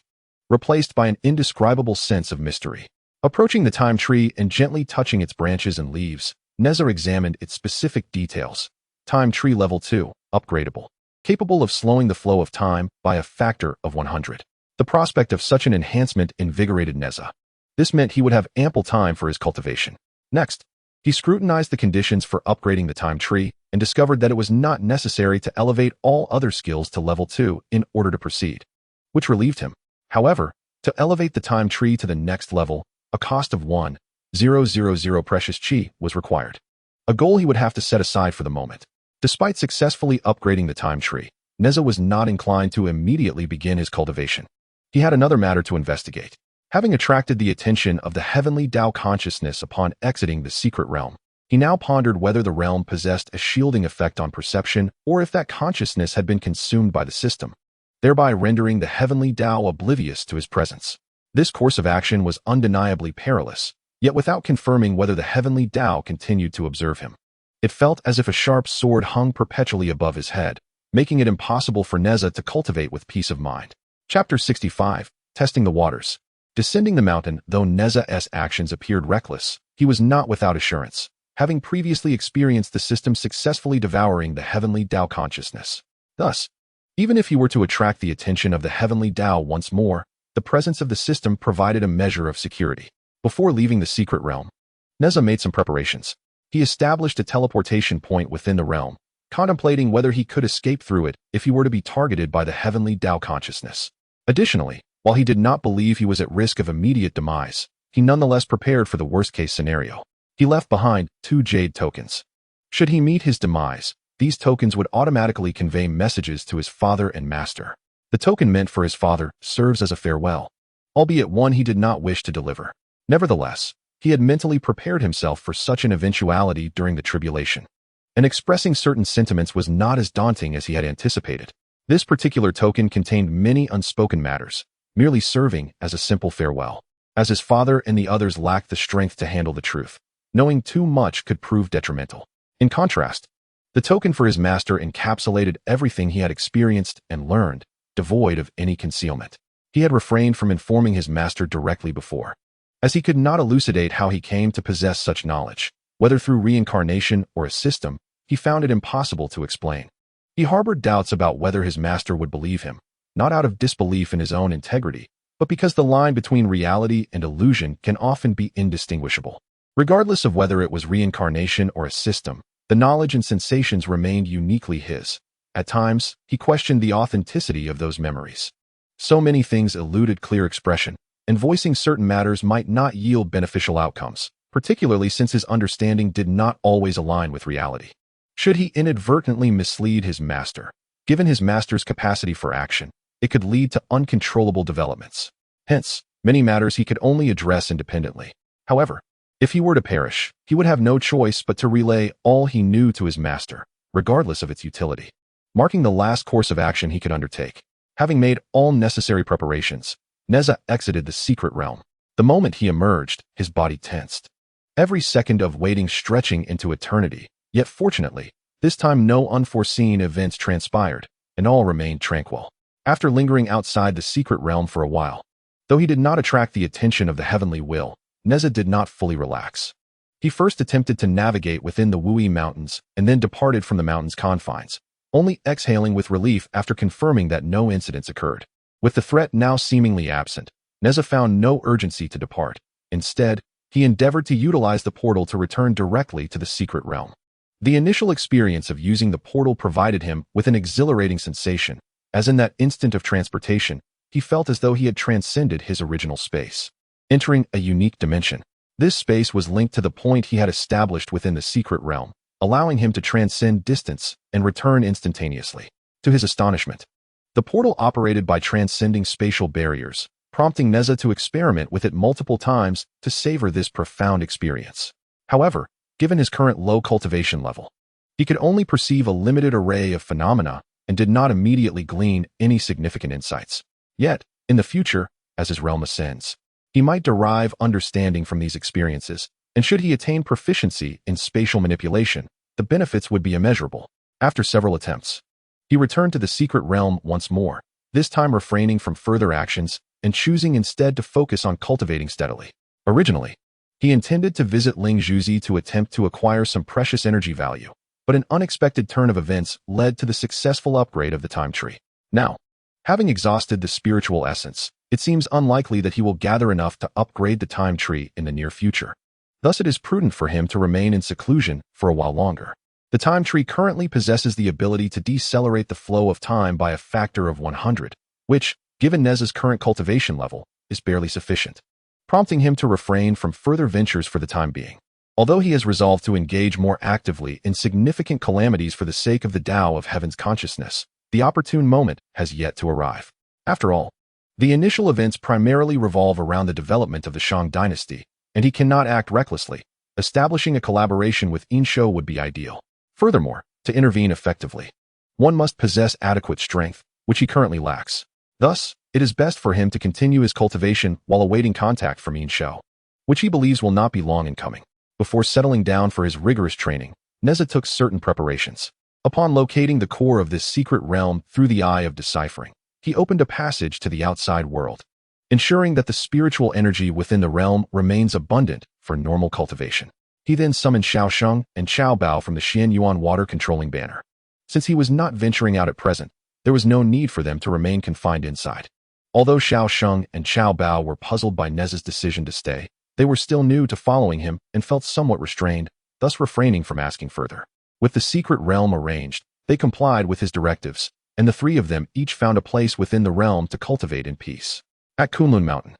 replaced by an indescribable sense of mystery. Approaching the time tree and gently touching its branches and leaves, Nezha examined its specific details. Time tree level 2, upgradable, capable of slowing the flow of time by a factor of 100. The prospect of such an enhancement invigorated Nezha. This meant he would have ample time for his cultivation. Next, he scrutinized the conditions for upgrading the time tree and discovered that it was not necessary to elevate all other skills to level 2 in order to proceed, which relieved him. However, to elevate the time tree to the next level, a cost of 1,000 precious chi was required, a goal he would have to set aside for the moment. Despite successfully upgrading the time tree, Nezha was not inclined to immediately begin his cultivation. He had another matter to investigate. Having attracted the attention of the heavenly Tao consciousness upon exiting the secret realm, he now pondered whether the realm possessed a shielding effect on perception or if that consciousness had been consumed by the system, thereby rendering the heavenly Tao oblivious to his presence. This course of action was undeniably perilous, yet without confirming whether the heavenly Tao continued to observe him. It felt as if a sharp sword hung perpetually above his head, making it impossible for Nezha to cultivate with peace of mind. Chapter 65, Testing the Waters. Descending the mountain, though Nezha's actions appeared reckless, he was not without assurance, having previously experienced the system successfully devouring the heavenly Tao consciousness. Thus, even if he were to attract the attention of the heavenly Tao once more, the presence of the system provided a measure of security. Before leaving the secret realm, Nezha made some preparations. He established a teleportation point within the realm, contemplating whether he could escape through it if he were to be targeted by the heavenly Tao consciousness. Additionally, while he did not believe he was at risk of immediate demise, he nonetheless prepared for the worst-case scenario. He left behind 2 jade tokens. Should he meet his demise, these tokens would automatically convey messages to his father and master. The token meant for his father serves as a farewell, albeit one he did not wish to deliver. Nevertheless, he had mentally prepared himself for such an eventuality during the tribulation, and expressing certain sentiments was not as daunting as he had anticipated. This particular token contained many unspoken matters, merely serving as a simple farewell, as his father and the others lacked the strength to handle the truth. Knowing too much could prove detrimental. In contrast, the token for his master encapsulated everything he had experienced and learned, devoid of any concealment. He had refrained from informing his master directly before, as he could not elucidate how he came to possess such knowledge. Whether through reincarnation or a system, he found it impossible to explain. He harbored doubts about whether his master would believe him, not out of disbelief in his own integrity, but because the line between reality and illusion can often be indistinguishable. Regardless of whether it was reincarnation or a system, the knowledge and sensations remained uniquely his. At times, he questioned the authenticity of those memories. So many things eluded clear expression, and voicing certain matters might not yield beneficial outcomes, particularly since his understanding did not always align with reality. Should he inadvertently mislead his master, given his master's capacity for action, it could lead to uncontrollable developments. Hence, many matters he could only address independently. However, if he were to perish, he would have no choice but to relay all he knew to his master, regardless of its utility, marking the last course of action he could undertake. Having made all necessary preparations, Nezha exited the secret realm. The moment he emerged, his body tensed. Every second of waiting stretching into eternity, yet fortunately, this time no unforeseen events transpired, and all remained tranquil. After lingering outside the secret realm for a while, though he did not attract the attention of the heavenly will, Nezha did not fully relax. He first attempted to navigate within the Wui Mountains and then departed from the mountain's confines, only exhaling with relief after confirming that no incidents occurred. With the threat now seemingly absent, Nezha found no urgency to depart. Instead, he endeavored to utilize the portal to return directly to the secret realm. The initial experience of using the portal provided him with an exhilarating sensation, as in that instant of transportation, he felt as though he had transcended his original space, entering a unique dimension. This space was linked to the point he had established within the secret realm, allowing him to transcend distance and return instantaneously. To his astonishment, the portal operated by transcending spatial barriers, prompting Nezha to experiment with it multiple times to savor this profound experience. However, given his current low cultivation level, he could only perceive a limited array of phenomena and did not immediately glean any significant insights. Yet, in the future, as his realm ascends, he might derive understanding from these experiences, and should he attain proficiency in spatial manipulation, the benefits would be immeasurable. After several attempts, he returned to the secret realm once more, this time refraining from further actions and choosing instead to focus on cultivating steadily. Originally, he intended to visit Lingzhuzi to attempt to acquire some precious energy value, but an unexpected turn of events led to the successful upgrade of the time tree. Now, having exhausted the spiritual essence, it seems unlikely that he will gather enough to upgrade the time tree in the near future. Thus, it is prudent for him to remain in seclusion for a while longer. The time tree currently possesses the ability to decelerate the flow of time by a factor of 100, which, given Nezha's current cultivation level, is barely sufficient, prompting him to refrain from further ventures for the time being. Although he has resolved to engage more actively in significant calamities for the sake of the Tao of Heaven's consciousness, the opportune moment has yet to arrive. After all, the initial events primarily revolve around the development of the Shang dynasty, and he cannot act recklessly. Establishing a collaboration with Inshou would be ideal. Furthermore, to intervene effectively, one must possess adequate strength, which he currently lacks. Thus, it is best for him to continue his cultivation while awaiting contact from Inshou, which he believes will not be long in coming. Before settling down for his rigorous training, Nezha took certain preparations. Upon locating the core of this secret realm through the eye of deciphering, he opened a passage to the outside world, ensuring that the spiritual energy within the realm remains abundant for normal cultivation. He then summoned Xiaosheng and Qiaobao from the Xian Yuan water-controlling banner. Since he was not venturing out at present, there was no need for them to remain confined inside. Although Xiaosheng and Qiaobao were puzzled by Nezha's decision to stay, they were still new to following him and felt somewhat restrained, thus refraining from asking further. With the secret realm arranged, they complied with his directives, and the three of them each found a place within the realm to cultivate in peace. At Kunlun Mountain,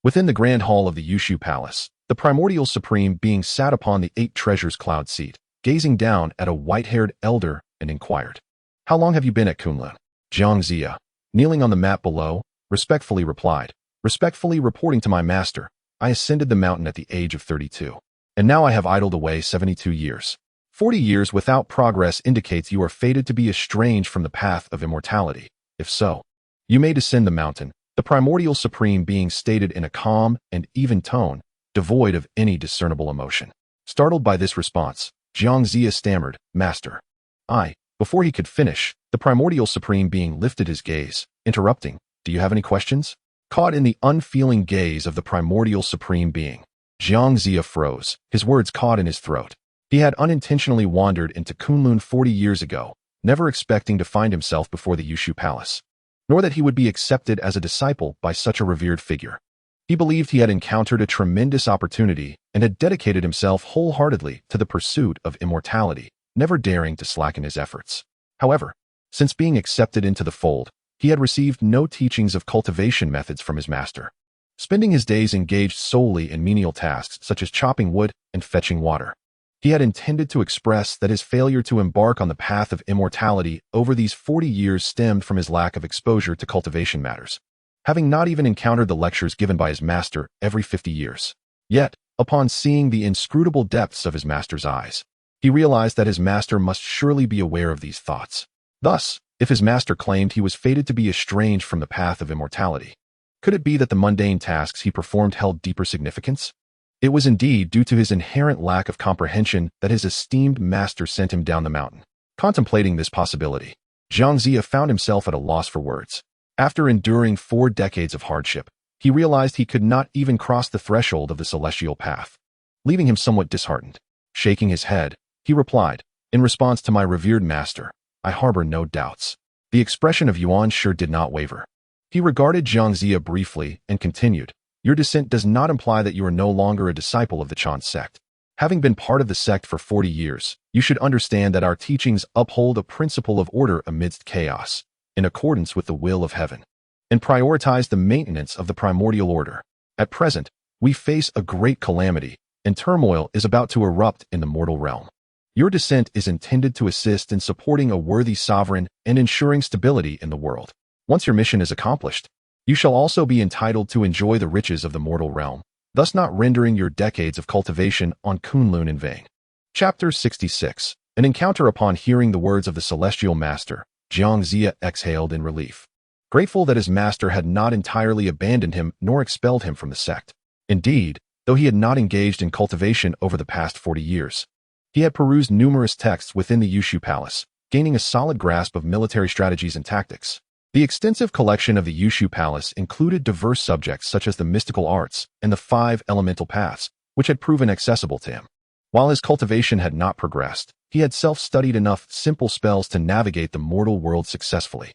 within the grand hall of the Yushu Palace, the Primordial Supreme Being sat upon the 8 treasures cloud seat, gazing down at a white-haired elder, and inquired, "How long have you been at Kunlun?" Zhenzi, kneeling on the mat below, respectfully replied, "Respectfully reporting to my master, I ascended the mountain at the age of 32, and now I have idled away 72 years. 40 years without progress indicates you are fated to be estranged from the path of immortality. If so, you may descend the mountain," the Primordial Supreme Being stated in a calm and even tone, devoid of any discernible emotion. Startled by this response, Zhenzi stammered, "Master, I..." Before he could finish, the Primordial Supreme Being lifted his gaze, interrupting, "Do you have any questions?" Caught in the unfeeling gaze of the Primordial Supreme Being, Zhenzi froze, his words caught in his throat. He had unintentionally wandered into Kunlun 40 years ago, never expecting to find himself before the Yushu Palace, nor that he would be accepted as a disciple by such a revered figure. He believed he had encountered a tremendous opportunity and had dedicated himself wholeheartedly to the pursuit of immortality, never daring to slacken his efforts. However, since being accepted into the fold, he had received no teachings of cultivation methods from his master, spending his days engaged solely in menial tasks such as chopping wood and fetching water. He had intended to express that his failure to embark on the path of immortality over these 40 years stemmed from his lack of exposure to cultivation matters, having not even encountered the lectures given by his master every 50 years. Yet, upon seeing the inscrutable depths of his master's eyes, he realized that his master must surely be aware of these thoughts. Thus, if his master claimed he was fated to be estranged from the path of immortality, Could it be that the mundane tasks he performed held deeper significance? It was indeed due to his inherent lack of comprehension that his esteemed master sent him down the mountain. Contemplating this possibility, Zhenzi found himself at a loss for words. After enduring 4 decades of hardship, he realized he could not even cross the threshold of the celestial path, leaving him somewhat disheartened. Shaking his head, he replied, "In response to my revered master, I harbor no doubts." The expression of Yuanshi did not waver. He regarded Zhenzi briefly and continued, "Your descent does not imply that you are no longer a disciple of the Chan sect. Having been part of the sect for 40 years, you should understand that our teachings uphold a principle of order amidst chaos, in accordance with the will of heaven, and prioritize the maintenance of the primordial order. At present, we face a great calamity, and turmoil is about to erupt in the mortal realm. Your descent is intended to assist in supporting a worthy sovereign and ensuring stability in the world. Once your mission is accomplished, you shall also be entitled to enjoy the riches of the mortal realm, thus not rendering your decades of cultivation on Kunlun in vain." Chapter 66. An encounter. Upon hearing the words of the celestial master, Zhenzi exhaled in relief, grateful that his master had not entirely abandoned him nor expelled him from the sect. Indeed, though he had not engaged in cultivation over the past 40 years, he had perused numerous texts within the Yushu Palace, gaining a solid grasp of military strategies and tactics. The extensive collection of the Yushu Palace included diverse subjects such as the mystical arts and the 5 elemental paths, which had proven accessible to him. While his cultivation had not progressed, he had self-studied enough simple spells to navigate the mortal world successfully.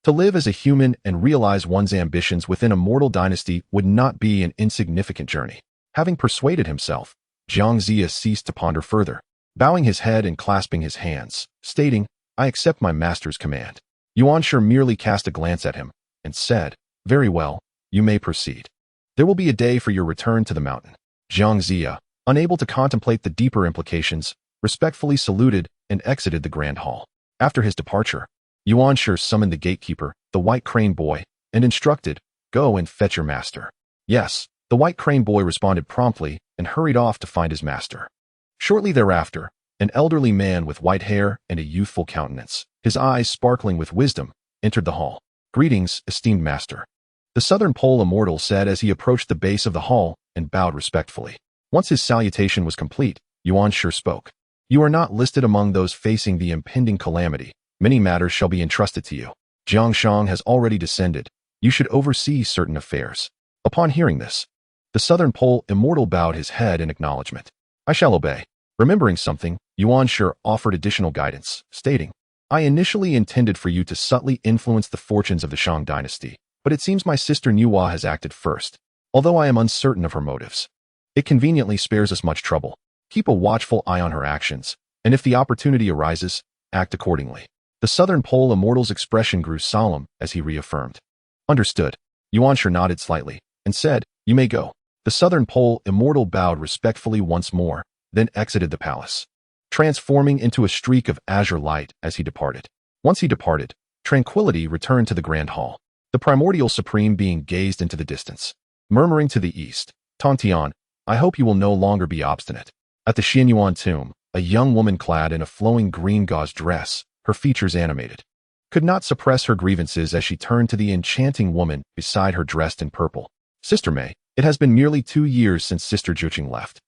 To live as a human and realize one's ambitions within a mortal dynasty would not be an insignificant journey. Having persuaded himself, Zhenzi ceased to ponder further, bowing his head and clasping his hands, stating, "I accept my master's command." Yuanshi merely cast a glance at him and said, "Very well, you may proceed. There will be a day for your return to the mountain." Zhenzi, unable to contemplate the deeper implications, respectfully saluted and exited the grand hall. After his departure, Yuanshi summoned the gatekeeper, the White Crane Boy, and instructed, "Go and fetch your master." "Yes," the White Crane Boy responded promptly and hurried off to find his master. Shortly thereafter, an elderly man with white hair and a youthful countenance, his eyes sparkling with wisdom, entered the hall. "Greetings, esteemed master," the Southern Pole Immortal said as he approached the base of the hall and bowed respectfully. Once his salutation was complete, Yuanshi spoke. "You are not listed among those facing the impending calamity. Many matters shall be entrusted to you. Jiangshang has already descended. You should oversee certain affairs." Upon hearing this, the Southern Pole Immortal bowed his head in acknowledgement. "I shall obey." Remembering something, Yuanshi offered additional guidance, stating, "I initially intended for you to subtly influence the fortunes of the Shang dynasty, but it seems my sister Nuwa has acted first, although I am uncertain of her motives. It conveniently spares us much trouble. Keep a watchful eye on her actions, and if the opportunity arises, act accordingly." The Southern Pole Immortal's expression grew solemn as he reaffirmed. "Understood." Yuanshi nodded slightly and said, "You may go." The Southern Pole Immortal bowed respectfully once more, then exited the palace, transforming into a streak of azure light as he departed. Once he departed, tranquility returned to the grand hall. The Primordial Supreme Being gazed into the distance, murmuring to the east, "Tontian, I hope you will no longer be obstinate." At the Xianyuan tomb, a young woman clad in a flowing green gauze dress, her features animated, could not suppress her grievances as she turned to the enchanting woman beside her dressed in purple. "Sister Mei, it has been nearly 2 years since Sister Juqing left.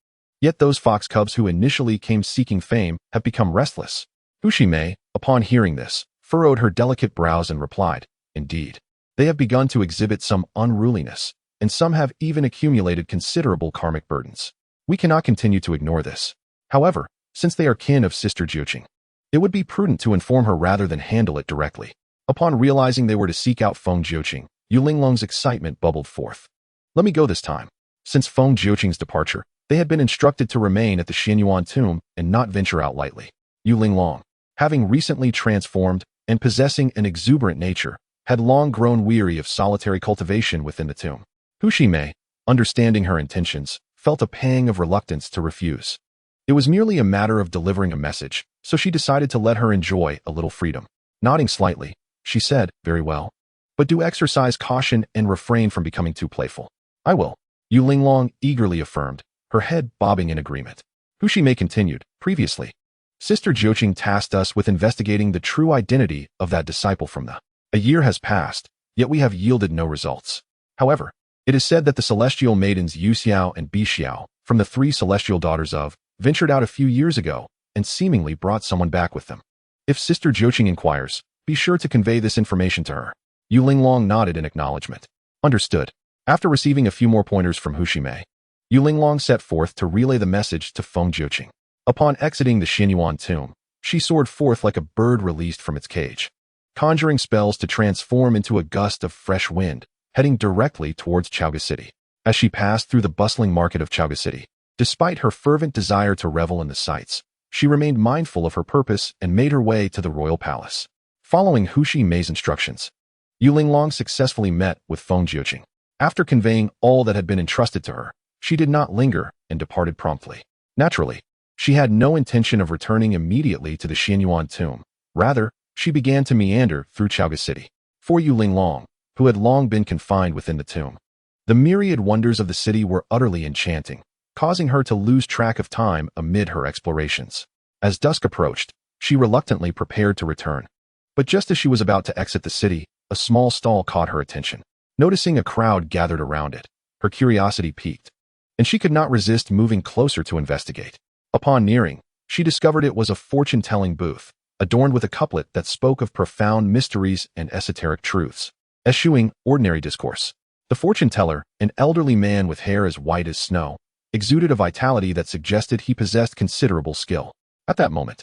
Yet those fox cubs who initially came seeking fame have become restless." Hushi Mei, upon hearing this, furrowed her delicate brows and replied, "Indeed, they have begun to exhibit some unruliness, and some have even accumulated considerable karmic burdens. We cannot continue to ignore this. However, since they are kin of Sister Juqing, it would be prudent to inform her rather than handle it directly." Upon realizing they were to seek out Feng Juqing, Yu Linglong's excitement bubbled forth. "Let me go this time." Since Feng Juqing's departure, they had been instructed to remain at the Xianyuan tomb and not venture out lightly. Yu Linglong, having recently transformed and possessing an exuberant nature, had long grown weary of solitary cultivation within the tomb. Hushi Mei, understanding her intentions, felt a pang of reluctance to refuse. It was merely a matter of delivering a message, so she decided to let her enjoy a little freedom. Nodding slightly, she said, "Very well. But do exercise caution and refrain from becoming too playful." "I will," Yu Linglong eagerly affirmed, her head bobbing in agreement. Hushi Mei continued, "Previously, Sister Juqing tasked us with investigating the true identity of that disciple from the. A year has passed, yet we have yielded no results. However, it is said that the celestial maidens Yu Xiao and Bi Xiao, from the 3 celestial daughters of, ventured out a few years ago and seemingly brought someone back with them. If Sister Jiuqing inquires, be sure to convey this information to her. Yu Linglong nodded in acknowledgement. Understood. After receiving a few more pointers from Hushimei, Yu Linglong set forth to relay the message to Feng Jiuqing. Upon exiting the Xinyuan tomb, she soared forth like a bird released from its cage, conjuring spells to transform into a gust of fresh wind, heading directly towards Chaoga City. As she passed through the bustling market of Chaoga City, despite her fervent desire to revel in the sights, she remained mindful of her purpose and made her way to the royal palace. Following Hushimei's instructions, Yu Linglong successfully met with Feng Jiuqing. After conveying all that had been entrusted to her, she did not linger and departed promptly. Naturally, she had no intention of returning immediately to the Xinyuan tomb. Rather, she began to meander through Chaoga City. For Yu Linglong, who had long been confined within the tomb, the myriad wonders of the city were utterly enchanting, causing her to lose track of time amid her explorations. As dusk approached, she reluctantly prepared to return. But just as she was about to exit the city, a small stall caught her attention. Noticing a crowd gathered around it, her curiosity piqued, and she could not resist moving closer to investigate. Upon nearing, she discovered it was a fortune-telling booth, adorned with a couplet that spoke of profound mysteries and esoteric truths, eschewing ordinary discourse. The fortune-teller, an elderly man with hair as white as snow, exuded a vitality that suggested he possessed considerable skill. At that moment,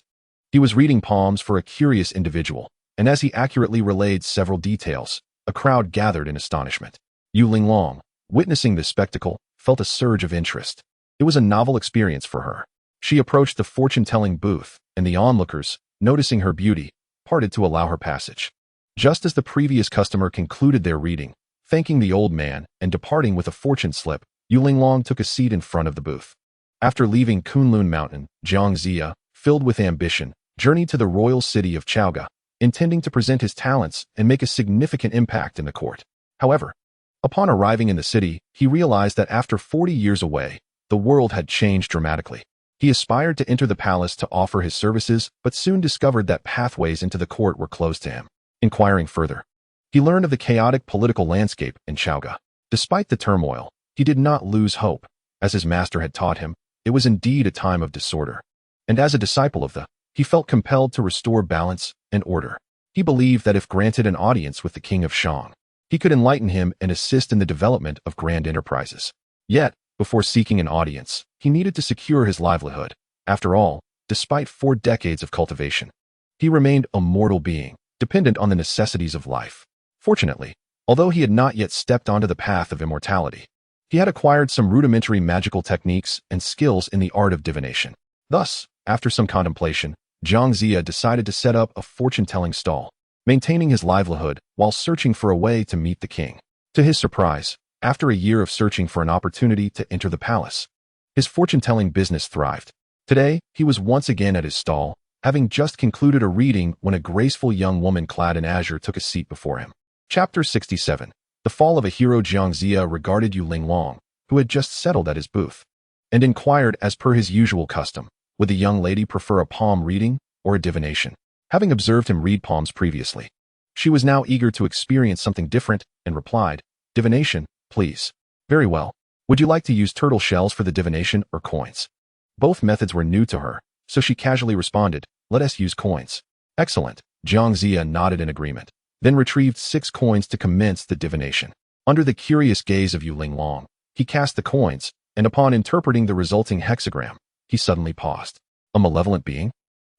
he was reading palms for a curious individual, and as he accurately relayed several details, a crowd gathered in astonishment. Yu Linglong, witnessing this spectacle, felt a surge of interest. It was a novel experience for her. She approached the fortune-telling booth, and the onlookers, noticing her beauty, parted to allow her passage. Just as the previous customer concluded their reading, thanking the old man and departing with a fortune slip, Yu Linglong took a seat in front of the booth. After leaving Kunlun Mountain, Jiang Zia, filled with ambition, journeyed to the royal city of Chaoga, intending to present his talents and make a significant impact in the court. However, upon arriving in the city, he realized that after 40 years away, the world had changed dramatically. He aspired to enter the palace to offer his services, but soon discovered that pathways into the court were closed to him. Inquiring further, he learned of the chaotic political landscape in Chaoga. Despite the turmoil, he did not lose hope. As his master had taught him, it was indeed a time of disorder. And as a disciple of he felt compelled to restore balance and order. He believed that if granted an audience with the king of Shang, he could enlighten him and assist in the development of grand enterprises. Yet, before seeking an audience, he needed to secure his livelihood. After all, despite 4 decades of cultivation, he remained a mortal being, dependent on the necessities of life. Fortunately, although he had not yet stepped onto the path of immortality, he had acquired some rudimentary magical techniques and skills in the art of divination. Thus, after some contemplation, Jiang Zia decided to set up a fortune-telling stall, maintaining his livelihood while searching for a way to meet the king. To his surprise, after a year of searching for an opportunity to enter the palace, his fortune-telling business thrived. Today, he was once again at his stall, having just concluded a reading when a graceful young woman clad in azure took a seat before him. Chapter 67. The Fall of a Hero. Jiang Zia regarded Yu Linglong, who had just settled at his booth, and inquired as per his usual custom, would the young lady prefer a palm reading or a divination? Having observed him read palms previously, she was now eager to experience something different and replied, "Divination, please." "Very well. Would you like to use turtle shells for the divination or coins?" Both methods were new to her, so she casually responded, "Let us use coins." "Excellent." Jiang Zia nodded in agreement, then retrieved 6 coins to commence the divination. Under the curious gaze of Yu Linglong, he cast the coins, and upon interpreting the resulting hexagram, he suddenly paused. A malevolent being?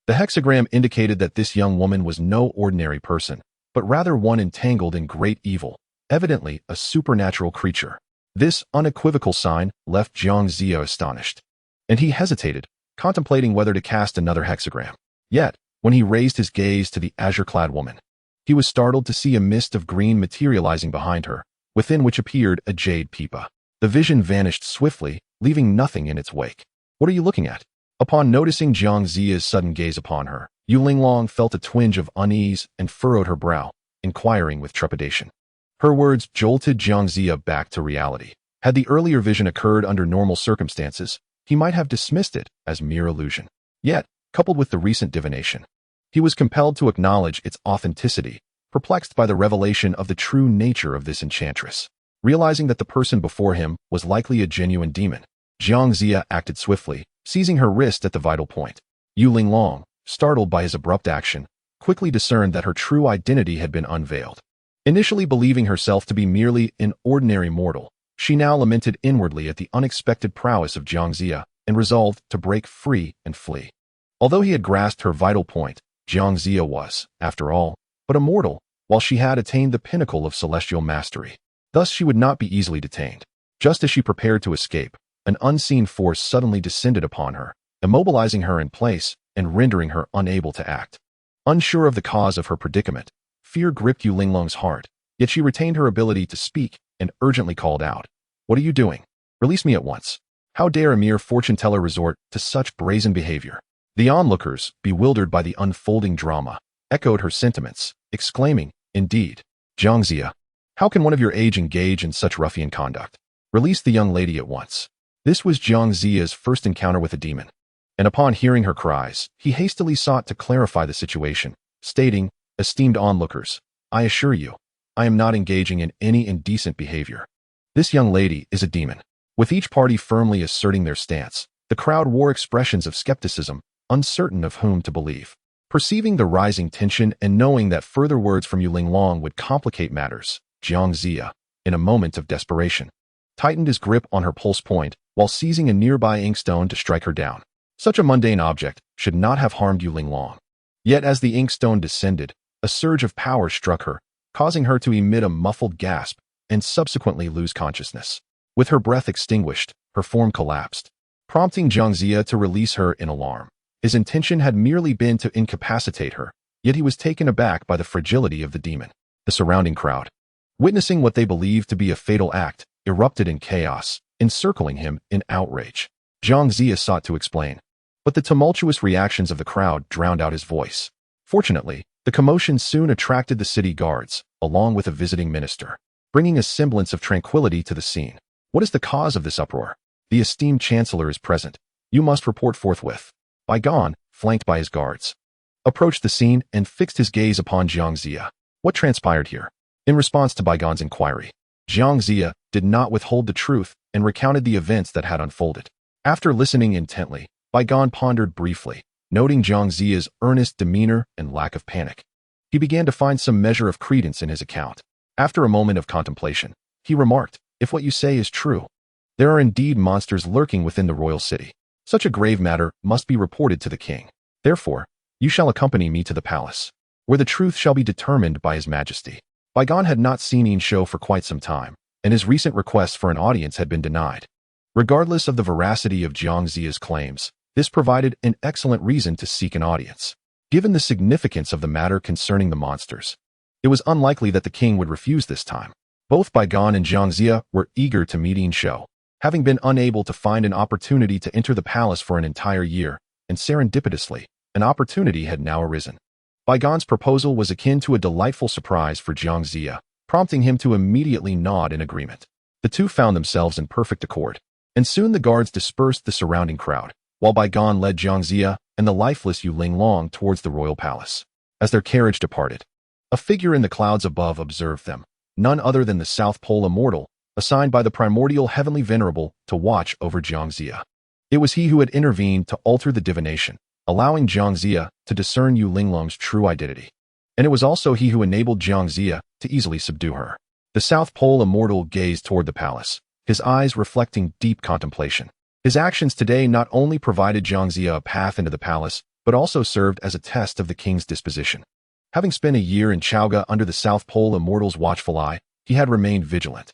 The hexagram indicated that this young woman was no ordinary person, but rather one entangled in great evil, evidently a supernatural creature. This unequivocal sign left Jiang Zia astonished, and he hesitated, contemplating whether to cast another hexagram. Yet, when he raised his gaze to the azure-clad woman, he was startled to see a mist of green materializing behind her, within which appeared a jade pipa. The vision vanished swiftly, leaving nothing in its wake. "What are you looking at?" Upon noticing Jiang Zia's sudden gaze upon her, Yu Linglong felt a twinge of unease and furrowed her brow, inquiring with trepidation. Her words jolted Jiang Zia back to reality. Had the earlier vision occurred under normal circumstances, he might have dismissed it as mere illusion. Yet, coupled with the recent divination, he was compelled to acknowledge its authenticity, perplexed by the revelation of the true nature of this enchantress. Realizing that the person before him was likely a genuine demon, Zhenzi acted swiftly, seizing her wrist at the vital point. Yu Linglong, startled by his abrupt action, quickly discerned that her true identity had been unveiled. Initially believing herself to be merely an ordinary mortal, she now lamented inwardly at the unexpected prowess of Zhenzi and resolved to break free and flee. Although he had grasped her vital point, Zhenzi was, after all, but a mortal, while she had attained the pinnacle of celestial mastery. Thus she would not be easily detained. Just as she prepared to escape, an unseen force suddenly descended upon her, immobilizing her in place and rendering her unable to act. Unsure of the cause of her predicament, fear gripped Yu Linglong's heart, yet she retained her ability to speak and urgently called out, "What are you doing? Release me at once. How dare a mere fortune-teller resort to such brazen behavior?" The onlookers, bewildered by the unfolding drama, echoed her sentiments, exclaiming, "Indeed, Zhenzi, how can one of your age engage in such ruffian conduct? Release the young lady at once." This was Zhenzi's first encounter with a demon, and upon hearing her cries, he hastily sought to clarify the situation, stating, "Esteemed onlookers, I assure you, I am not engaging in any indecent behavior. This young lady is a demon." With each party firmly asserting their stance, the crowd wore expressions of skepticism, uncertain of whom to believe. Perceiving the rising tension and knowing that further words from Yu Linglong would complicate matters, Zhenzi, in a moment of desperation, tightened his grip on her pulse point while seizing a nearby inkstone to strike her down. Such a mundane object should not have harmed Yu Linglong. Yet as the inkstone descended, a surge of power struck her, causing her to emit a muffled gasp and subsequently lose consciousness. With her breath extinguished, her form collapsed, prompting Zhenzi to release her in alarm. His intention had merely been to incapacitate her, yet he was taken aback by the fragility of the demon. The surrounding crowd, witnessing what they believed to be a fatal act, erupted in chaos, encircling him in outrage. Zhenzi sought to explain, but the tumultuous reactions of the crowd drowned out his voice. Fortunately, the commotion soon attracted the city guards, along with a visiting minister, bringing a semblance of tranquility to the scene. "What is the cause of this uproar? The esteemed chancellor is present. You must report forthwith." Baigan, flanked by his guards, approached the scene and fixed his gaze upon Zhenzi. What transpired here? In response to Baigan's inquiry, Zhenzi did not withhold the truth and recounted the events that had unfolded. After listening intently, Baigan pondered briefly, noting Zhenzi's earnest demeanor and lack of panic. He began to find some measure of credence in his account. After a moment of contemplation, he remarked, "If what you say is true, there are indeed monsters lurking within the royal city. Such a grave matter must be reported to the king. Therefore, you shall accompany me to the palace, where the truth shall be determined by his majesty." Baigan had not seen Insho for quite some time, and his recent requests for an audience had been denied. Regardless of the veracity of Zhenzi's claims, this provided an excellent reason to seek an audience. Given the significance of the matter concerning the monsters, it was unlikely that the king would refuse this time. Both Baigan and Zhenzi were eager to meet Insho, having been unable to find an opportunity to enter the palace for an entire year, and serendipitously, an opportunity had now arisen. Baigan's proposal was akin to a delightful surprise for Zhenzi, prompting him to immediately nod in agreement. The two found themselves in perfect accord, and soon the guards dispersed the surrounding crowd, while Baigan led Zhenzi and the lifeless Yu Linglong towards the royal palace. As their carriage departed, a figure in the clouds above observed them, none other than the South Pole Immortal, assigned by the Primordial Heavenly Venerable to watch over Zhenzi. It was he who had intervened to alter the divination, allowing Zhenzi to discern Yu Linglong's true identity. And it was also he who enabled Zhenzi to easily subdue her. The South Pole Immortal gazed toward the palace, his eyes reflecting deep contemplation. His actions today not only provided Zhenzi a path into the palace, but also served as a test of the king's disposition. Having spent a year in Chaoga under the South Pole Immortal's watchful eye, he had remained vigilant.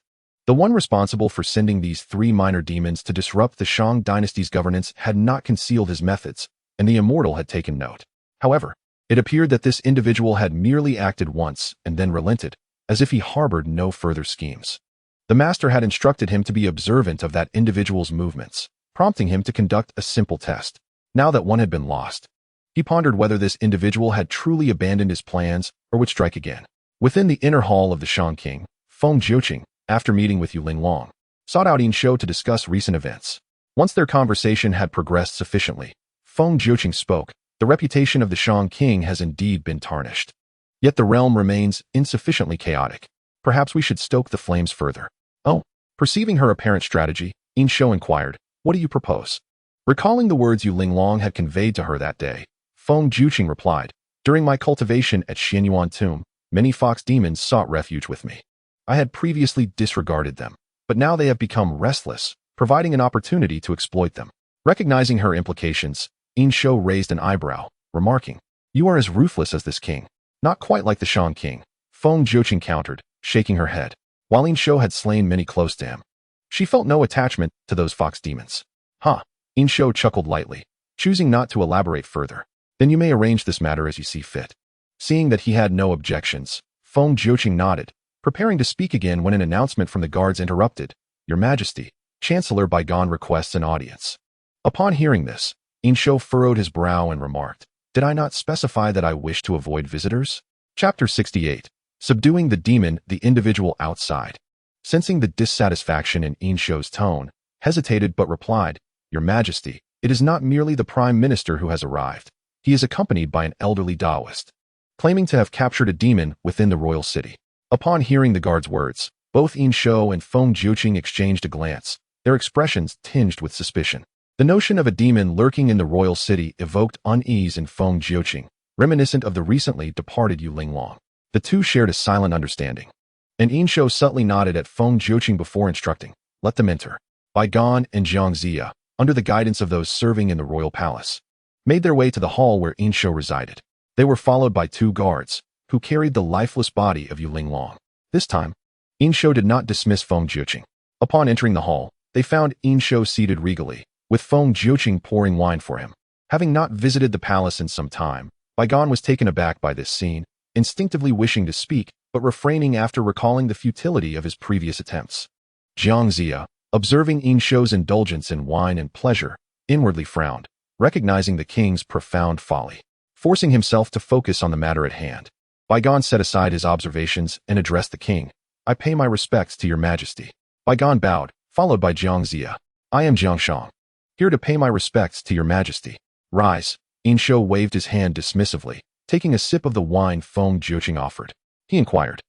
The one responsible for sending these three minor demons to disrupt the Shang dynasty's governance had not concealed his methods, and the Immortal had taken note. However, it appeared that this individual had merely acted once and then relented, as if he harbored no further schemes. The master had instructed him to be observant of that individual's movements, prompting him to conduct a simple test. Now that one had been lost, he pondered whether this individual had truly abandoned his plans or would strike again. Within the inner hall of the Shang King, Feng Jiuqing, after meeting with Yu Linglong, sought out Insho to discuss recent events. Once their conversation had progressed sufficiently, Feng Jiuqing spoke. "The reputation of the Shang King has indeed been tarnished. Yet the realm remains insufficiently chaotic. Perhaps we should stoke the flames further." Oh, perceiving her apparent strategy, Yin Shou inquired, what do you propose? Recalling the words Yu Linglong had conveyed to her that day, Feng Juqing replied, during my cultivation at Xianyuan Tomb, many fox demons sought refuge with me. I had previously disregarded them, but now they have become restless, providing an opportunity to exploit them. Recognizing her implications, Yin Shou raised an eyebrow, remarking, you are as ruthless as this king. Not quite like the Shan king, Feng Juqing countered, shaking her head. While Yin Shou had slain many close to him, she felt no attachment to those fox demons. Huh, Yin Shou chuckled lightly, choosing not to elaborate further. Then you may arrange this matter as you see fit. Seeing that he had no objections, Feng Juqing nodded, preparing to speak again when an announcement from the guards interrupted. Your Majesty, Chancellor Baigan requests an audience. Upon hearing this, Yin Shou furrowed his brow and remarked, did I not specify that I wish to avoid visitors? Chapter 68. Subduing the demon, the individual outside. Sensing the dissatisfaction in Yin Shou's tone, hesitated but replied, Your Majesty, it is not merely the Prime Minister who has arrived. He is accompanied by an elderly Taoist, claiming to have captured a demon within the royal city. Upon hearing the guard's words, both Yin Shou and Feng Juqing exchanged a glance, their expressions tinged with suspicion. The notion of a demon lurking in the royal city evoked unease in Feng Juqing, reminiscent of the recently departed Yu Linglong. The two shared a silent understanding, and Yin Shou subtly nodded at Feng Juqing before instructing, let them enter. Baigan and Zhenzi, under the guidance of those serving in the royal palace, made their way to the hall where Yin Shou resided. They were followed by two guards, who carried the lifeless body of Yu Linglong. This time, Yin Shou did not dismiss Feng Juqing. Upon entering the hall, they found Yin Shou seated regally, with Feng Juqing pouring wine for him. Having not visited the palace in some time, Baigan was taken aback by this scene, instinctively wishing to speak, but refraining after recalling the futility of his previous attempts. Zhenzi, observing Yin Shou's indulgence in wine and pleasure, inwardly frowned, recognizing the king's profound folly. Forcing himself to focus on the matter at hand, Baigan set aside his observations and addressed the king. I pay my respects to your majesty. Baigan bowed, followed by Zhenzi. I am Jiangshang, here to pay my respects to your majesty. Rise. Yin Shou waved his hand dismissively, taking a sip of the wine Feng Juqing offered. He inquired,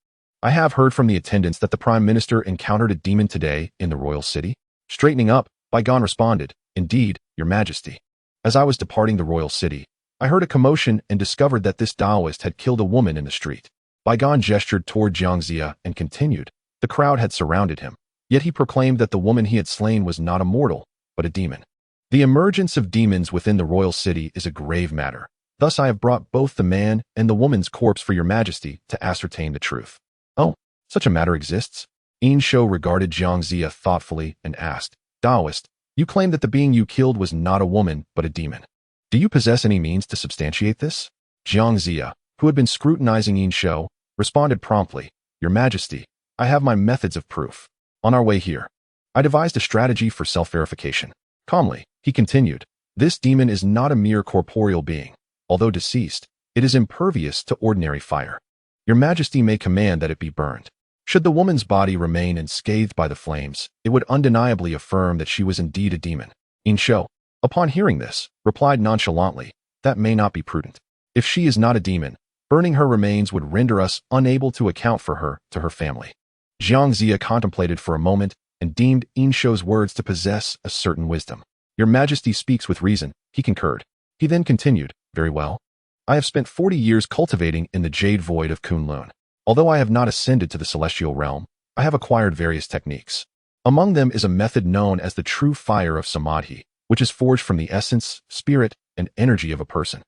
I have heard from the attendants that the prime minister encountered a demon today in the royal city. Straightening up, Baigan responded, indeed, your majesty. As I was departing the royal city, I heard a commotion and discovered that this Taoist had killed a woman in the street. Baigan gestured toward Zhenzi and continued, the crowd had surrounded him, yet he proclaimed that the woman he had slain was not a mortal, but a demon. The emergence of demons within the royal city is a grave matter. Thus I have brought both the man and the woman's corpse for your majesty to ascertain the truth. Oh, such a matter exists? Yin Shou regarded Zhenzi thoughtfully and asked, Taoist, you claim that the being you killed was not a woman, but a demon. Do you possess any means to substantiate this? Zhenzi, who had been scrutinizing Yin Shou, responded promptly, Your Majesty, I have my methods of proof. On our way here, I devised a strategy for self-verification. Calmly, he continued, this demon is not a mere corporeal being. Although deceased, it is impervious to ordinary fire. Your Majesty may command that it be burned. Should the woman's body remain unscathed by the flames, it would undeniably affirm that she was indeed a demon. Yin Shou, upon hearing this, replied nonchalantly, that may not be prudent. If she is not a demon, burning her remains would render us unable to account for her to her family. Zhenzi contemplated for a moment and deemed Yin Shou's words to possess a certain wisdom. Your Majesty speaks with reason, he concurred. He then continued, very well. I have spent 40 years cultivating in the jade void of Kunlun. Although I have not ascended to the celestial realm, I have acquired various techniques. Among them is a method known as the true fire of Samadhi, which is forged from the essence, spirit, and energy of a person.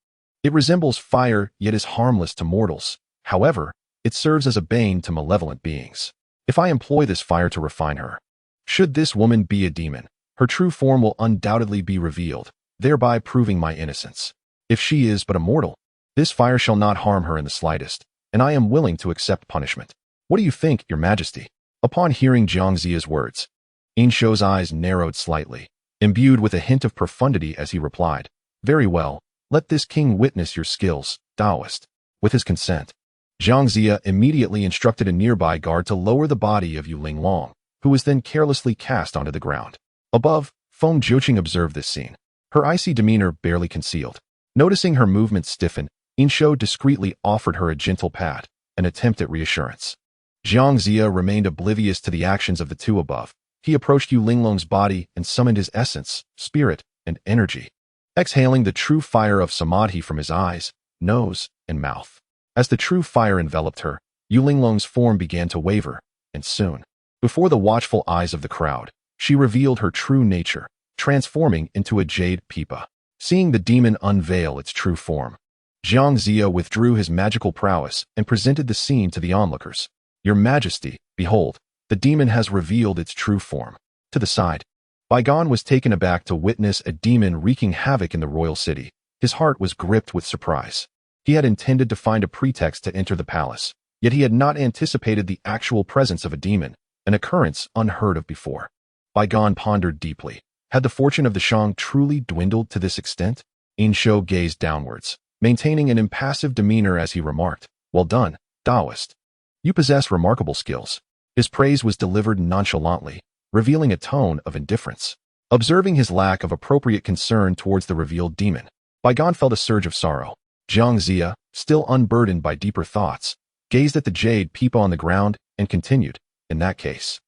It resembles fire, yet is harmless to mortals. However, it serves as a bane to malevolent beings. If I employ this fire to refine her, should this woman be a demon, her true form will undoubtedly be revealed, thereby proving my innocence. If she is but a mortal, this fire shall not harm her in the slightest, and I am willing to accept punishment. What do you think, your majesty? Upon hearing Zhangzi's words, Yin Shou's eyes narrowed slightly, imbued with a hint of profundity as he replied, very well, let this king witness your skills, Taoist. With his consent, Zhangzi immediately instructed a nearby guard to lower the body of Yu Linglong, who was then carelessly cast onto the ground. Above, Feng Juqing observed this scene, her icy demeanor barely concealed. Noticing her movements stiffen, Yin Shou discreetly offered her a gentle pat, an attempt at reassurance. Zhangzia remained oblivious to the actions of the two above. He approached Yu Linglong's body and summoned his essence, spirit, and energy, exhaling the true fire of samadhi from his eyes, nose, and mouth. As the true fire enveloped her, Yu Linglong's form began to waver, and soon, before the watchful eyes of the crowd, she revealed her true nature, transforming into a jade pipa. Seeing the demon unveil its true form, Zhangzia withdrew his magical prowess and presented the scene to the onlookers. Your Majesty, behold, the demon has revealed its true form. To the side, Baigan was taken aback to witness a demon wreaking havoc in the royal city. His heart was gripped with surprise. He had intended to find a pretext to enter the palace, yet he had not anticipated the actual presence of a demon, an occurrence unheard of before. Baigan pondered deeply. Had the fortune of the Shang truly dwindled to this extent? Inshou gazed downwards, maintaining an impassive demeanor as he remarked, "Well done, Taoist. You possess remarkable skills." His praise was delivered nonchalantly, revealing a tone of indifference. Observing his lack of appropriate concern towards the revealed demon, Baigan felt a surge of sorrow. Zhangzia, still unburdened by deeper thoughts, gazed at the jade pipa on the ground and continued, "In that case,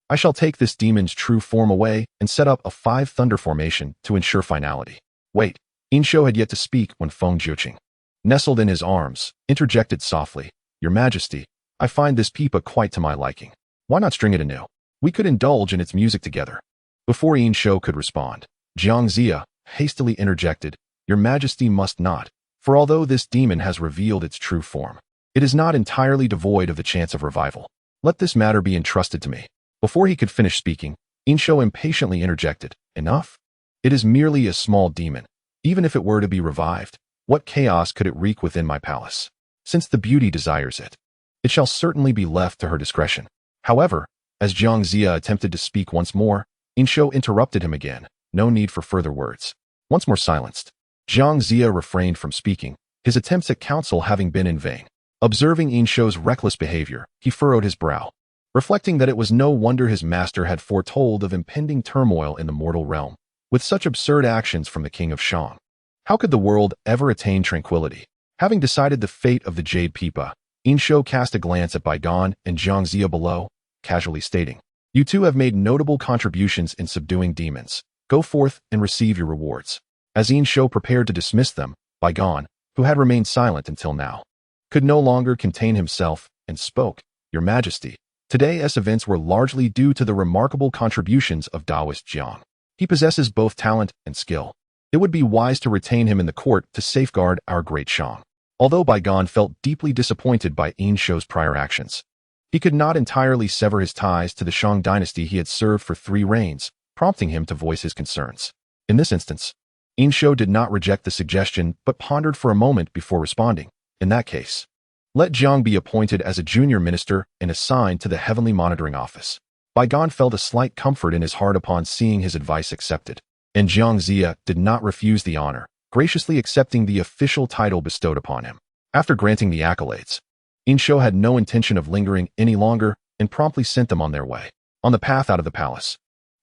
I shall take this demon's true form away and set up a 5 thunder formation to ensure finality." Wait, Inshou had yet to speak when Feng Jiuqing, nestled in his arms, interjected softly, "Your Majesty, I find this pipa quite to my liking. Why not string it anew? We could indulge in its music together." Before Inshou could respond, Zhangzia hastily interjected, "Your Majesty must not, for although this demon has revealed its true form, it is not entirely devoid of the chance of revival. Let this matter be entrusted to me." Before he could finish speaking, Inshou impatiently interjected, "Enough? It is merely a small demon. Even if it were to be revived, what chaos could it wreak within my palace? Since the beauty desires it, it shall certainly be left to her discretion." However, as Zhangzia attempted to speak once more, Inshou interrupted him again. No need for further words. Once more silenced, Zhangzia refrained from speaking, his attempts at counsel having been in vain. Observing Inshou's reckless behavior, he furrowed his brow, reflecting that it was no wonder his master had foretold of impending turmoil in the mortal realm, with such absurd actions from the king of Shang. How could the world ever attain tranquility? Having decided the fate of the jade pipa, Inshou cast a glance at Baigan and Zhangzia below, casually stating, "You two have made notable contributions in subduing demons. Go forth and receive your rewards." As Inshou prepared to dismiss them, Baigan, who had remained silent until now, could no longer contain himself and spoke, "Your Majesty, today's events were largely due to the remarkable contributions of Taoist Jian. He possesses both talent and skill. It would be wise to retain him in the court to safeguard our great Shang." Although Baigan felt deeply disappointed by Inshou's prior actions, he could not entirely sever his ties to the Shang dynasty he had served for 3 reigns, prompting him to voice his concerns. In this instance, Inshou did not reject the suggestion but pondered for a moment before responding, "In that case, let Jiang be appointed as a junior minister and assigned to the Heavenly Monitoring Office." Baigan felt a slight comfort in his heart upon seeing his advice accepted, and Zhangzia did not refuse the honor, graciously accepting the official title bestowed upon him. After granting the accolades, Inshou had no intention of lingering any longer and promptly sent them on their way. On the path out of the palace,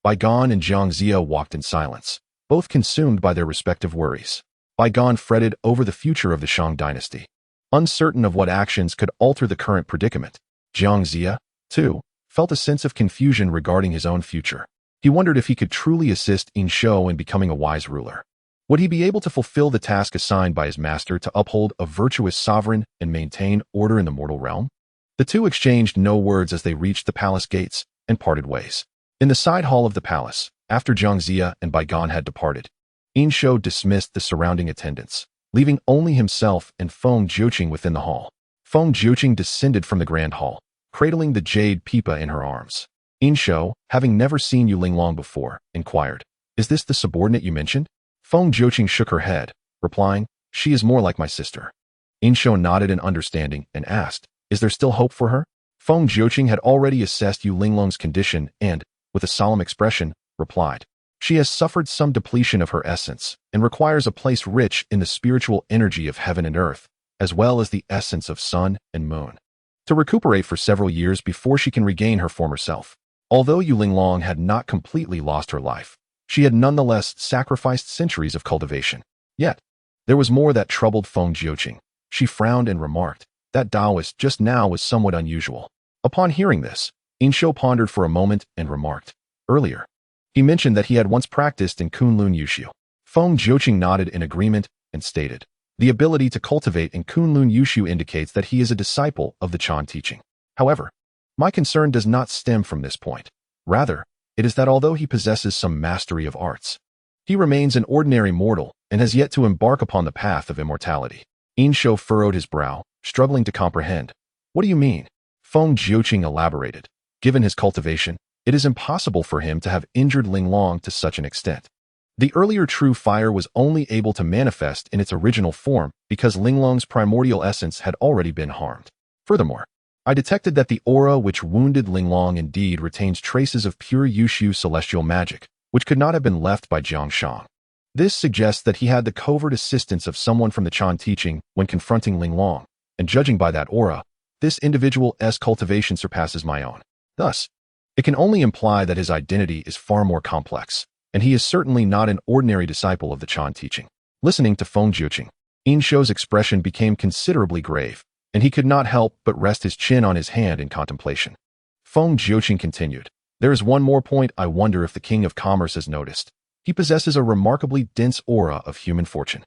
Baigan and Zhangzia walked in silence, both consumed by their respective worries. Baigan fretted over the future of the Shang dynasty, uncertain of what actions could alter the current predicament. Zhangzia, too, felt a sense of confusion regarding his own future. He wondered if he could truly assist Inshou in becoming a wise ruler. Would he be able to fulfill the task assigned by his master to uphold a virtuous sovereign and maintain order in the mortal realm? The two exchanged no words as they reached the palace gates and parted ways. In the side hall of the palace, after Zhangzia and Baigan had departed, Inshou dismissed the surrounding attendants, leaving only himself and Feng Jiuqing within the hall. Feng Jiuqing descended from the grand hall, cradling the jade pipa in her arms. Inshou, having never seen Yu Linglong before, inquired, "Is this the subordinate you mentioned?" Feng Jiuqing shook her head, replying, "She is more like my sister." Inshou nodded in understanding and asked, "Is there still hope for her?" Feng Jiuqing had already assessed Yu Linglong's condition and, with a solemn expression, replied, "She has suffered some depletion of her essence and requires a place rich in the spiritual energy of heaven and earth, as well as the essence of sun and moon, to recuperate for several years before she can regain her former self." Although Yu Linglong had not completely lost her life, she had nonetheless sacrificed centuries of cultivation. Yet, there was more that troubled Feng Jiuqing. She frowned and remarked, "That Taoist just now was somewhat unusual." Upon hearing this, Inshou pondered for a moment and remarked, "Earlier, he mentioned that he had once practiced in Kunlun Yushu." Feng Jiuqing nodded in agreement and stated, "The ability to cultivate in Kunlun Yushu indicates that he is a disciple of the Chan teaching. However, my concern does not stem from this point. Rather, it is that although he possesses some mastery of arts, he remains an ordinary mortal and has yet to embark upon the path of immortality." Inshou furrowed his brow, struggling to comprehend. "What do you mean?" Feng Jiuqing elaborated. "Given his cultivation, it is impossible for him to have injured Linglong to such an extent. The earlier true fire was only able to manifest in its original form because Linglong's primordial essence had already been harmed. Furthermore, I detected that the aura which wounded Linglong indeed retains traces of pure Yushu celestial magic, which could not have been left by Jiangshang. This suggests that he had the covert assistance of someone from the Chan teaching when confronting Linglong, and judging by that aura, this individual's cultivation surpasses my own. Thus, it can only imply that his identity is far more complex, and he is certainly not an ordinary disciple of the Chan teaching." Listening to Feng Jiuqing, Inshou's expression became considerably grave, and he could not help but rest his chin on his hand in contemplation. Feng Jiuqing continued, "There is one more point I wonder if the King of Commerce has noticed. He possesses a remarkably dense aura of human fortune.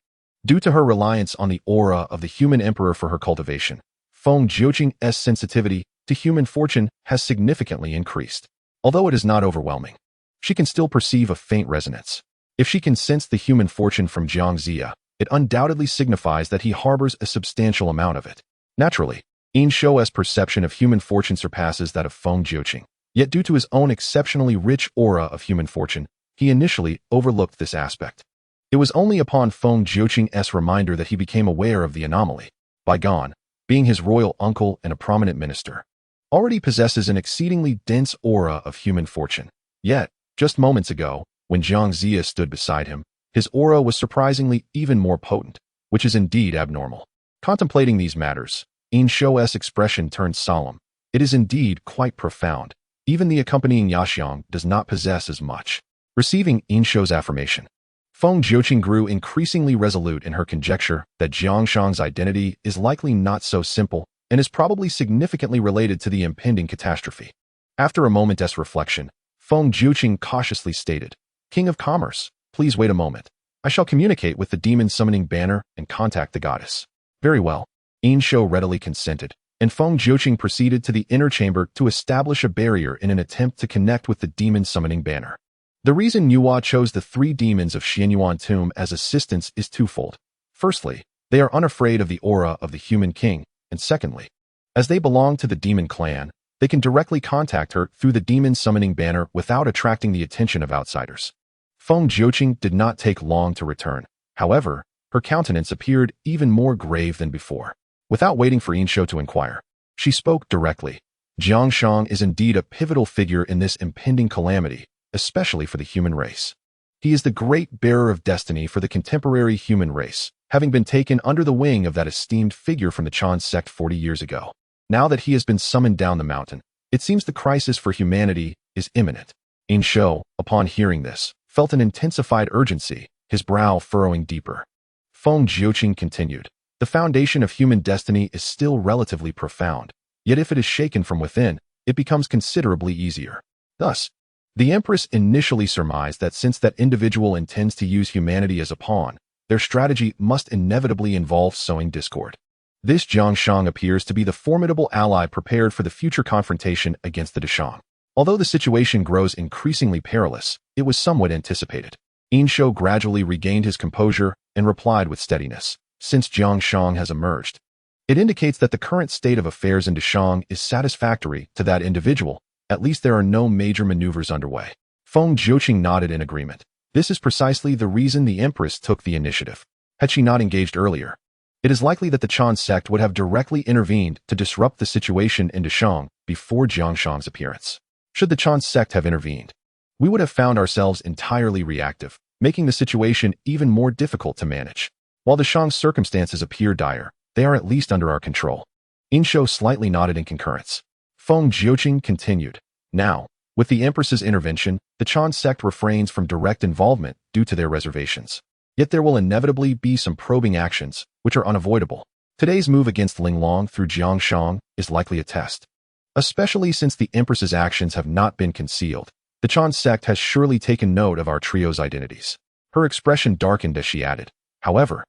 Due to her reliance on the aura of the human emperor for her cultivation, Feng Jiuqing's sensitivity to human fortune has significantly increased. Although it is not overwhelming, she can still perceive a faint resonance. If she can sense the human fortune from Jiangxia, it undoubtedly signifies that he harbors a substantial amount of it. Naturally, Inshou's perception of human fortune surpasses that of Feng Jiuqing, yet due to his own exceptionally rich aura of human fortune, he initially overlooked this aspect. It was only upon Feng Jiuqing's reminder that he became aware of the anomaly. Baigan, being his royal uncle and a prominent minister, already possesses an exceedingly dense aura of human fortune. Yet, just moments ago, when Jiangxia stood beside him, his aura was surprisingly even more potent, which is indeed abnormal. Contemplating these matters, Inshou's expression turned solemn. It is indeed quite profound. Even the accompanying Yaxiang does not possess as much. Receiving Inshou's affirmation, Feng Jiuqing grew increasingly resolute in her conjecture that Jiangshang's identity is likely not so simple and is probably significantly related to the impending catastrophe. After a moment's reflection, Feng Jiuqing cautiously stated, "King of Commerce, please wait a moment. I shall communicate with the demon summoning banner and contact the goddess." "Very well." Inshou readily consented, and Feng Jiuqing proceeded to the inner chamber to establish a barrier in an attempt to connect with the demon summoning banner. The reason Nuwa chose the 3 demons of Xianyuan Tomb as assistants is twofold. Firstly, they are unafraid of the aura of the human king, and secondly, as they belong to the demon clan, they can directly contact her through the demon summoning banner without attracting the attention of outsiders. Feng Jiuqing did not take long to return. However, her countenance appeared even more grave than before. Without waiting for Inshou to inquire, she spoke directly. "Jiangshang is indeed a pivotal figure in this impending calamity, especially for the human race. He is the great bearer of destiny for the contemporary human race, having been taken under the wing of that esteemed figure from the Chan sect 40 years ago. Now that he has been summoned down the mountain, it seems the crisis for humanity is imminent." Inshou, upon hearing this, felt an intensified urgency, his brow furrowing deeper. Feng Jiuqing continued, "The foundation of human destiny is still relatively profound, yet if it is shaken from within, it becomes considerably easier. Thus, the Empress initially surmised that since that individual intends to use humanity as a pawn, their strategy must inevitably involve sowing discord. This Jiangshang appears to be the formidable ally prepared for the future confrontation against the Deshang. Although the situation grows increasingly perilous, it was somewhat anticipated." Inshou gradually regained his composure and replied with steadiness, "Since Jiangshang has emerged, it indicates that the current state of affairs in Deshang is satisfactory to that individual. At least there are no major maneuvers underway." Feng Jiuqing nodded in agreement. "This is precisely the reason the Empress took the initiative. Had she not engaged earlier, it is likely that the Chan sect would have directly intervened to disrupt the situation in Deshang before Jiangshang's appearance. Should the Chan sect have intervened, we would have found ourselves entirely reactive, making the situation even more difficult to manage. While Deshang's circumstances appear dire, they are at least under our control." Inshou slightly nodded in concurrence. Feng Jiuqing continued, "Now, with the Empress's intervention, the Chan sect refrains from direct involvement due to their reservations. Yet there will inevitably be some probing actions, which are unavoidable. Today's move against Linglong through Jiangshang is likely a test. Especially since the Empress's actions have not been concealed. The Chan sect has surely taken note of our trio's identities. Her expression darkened as she added, however,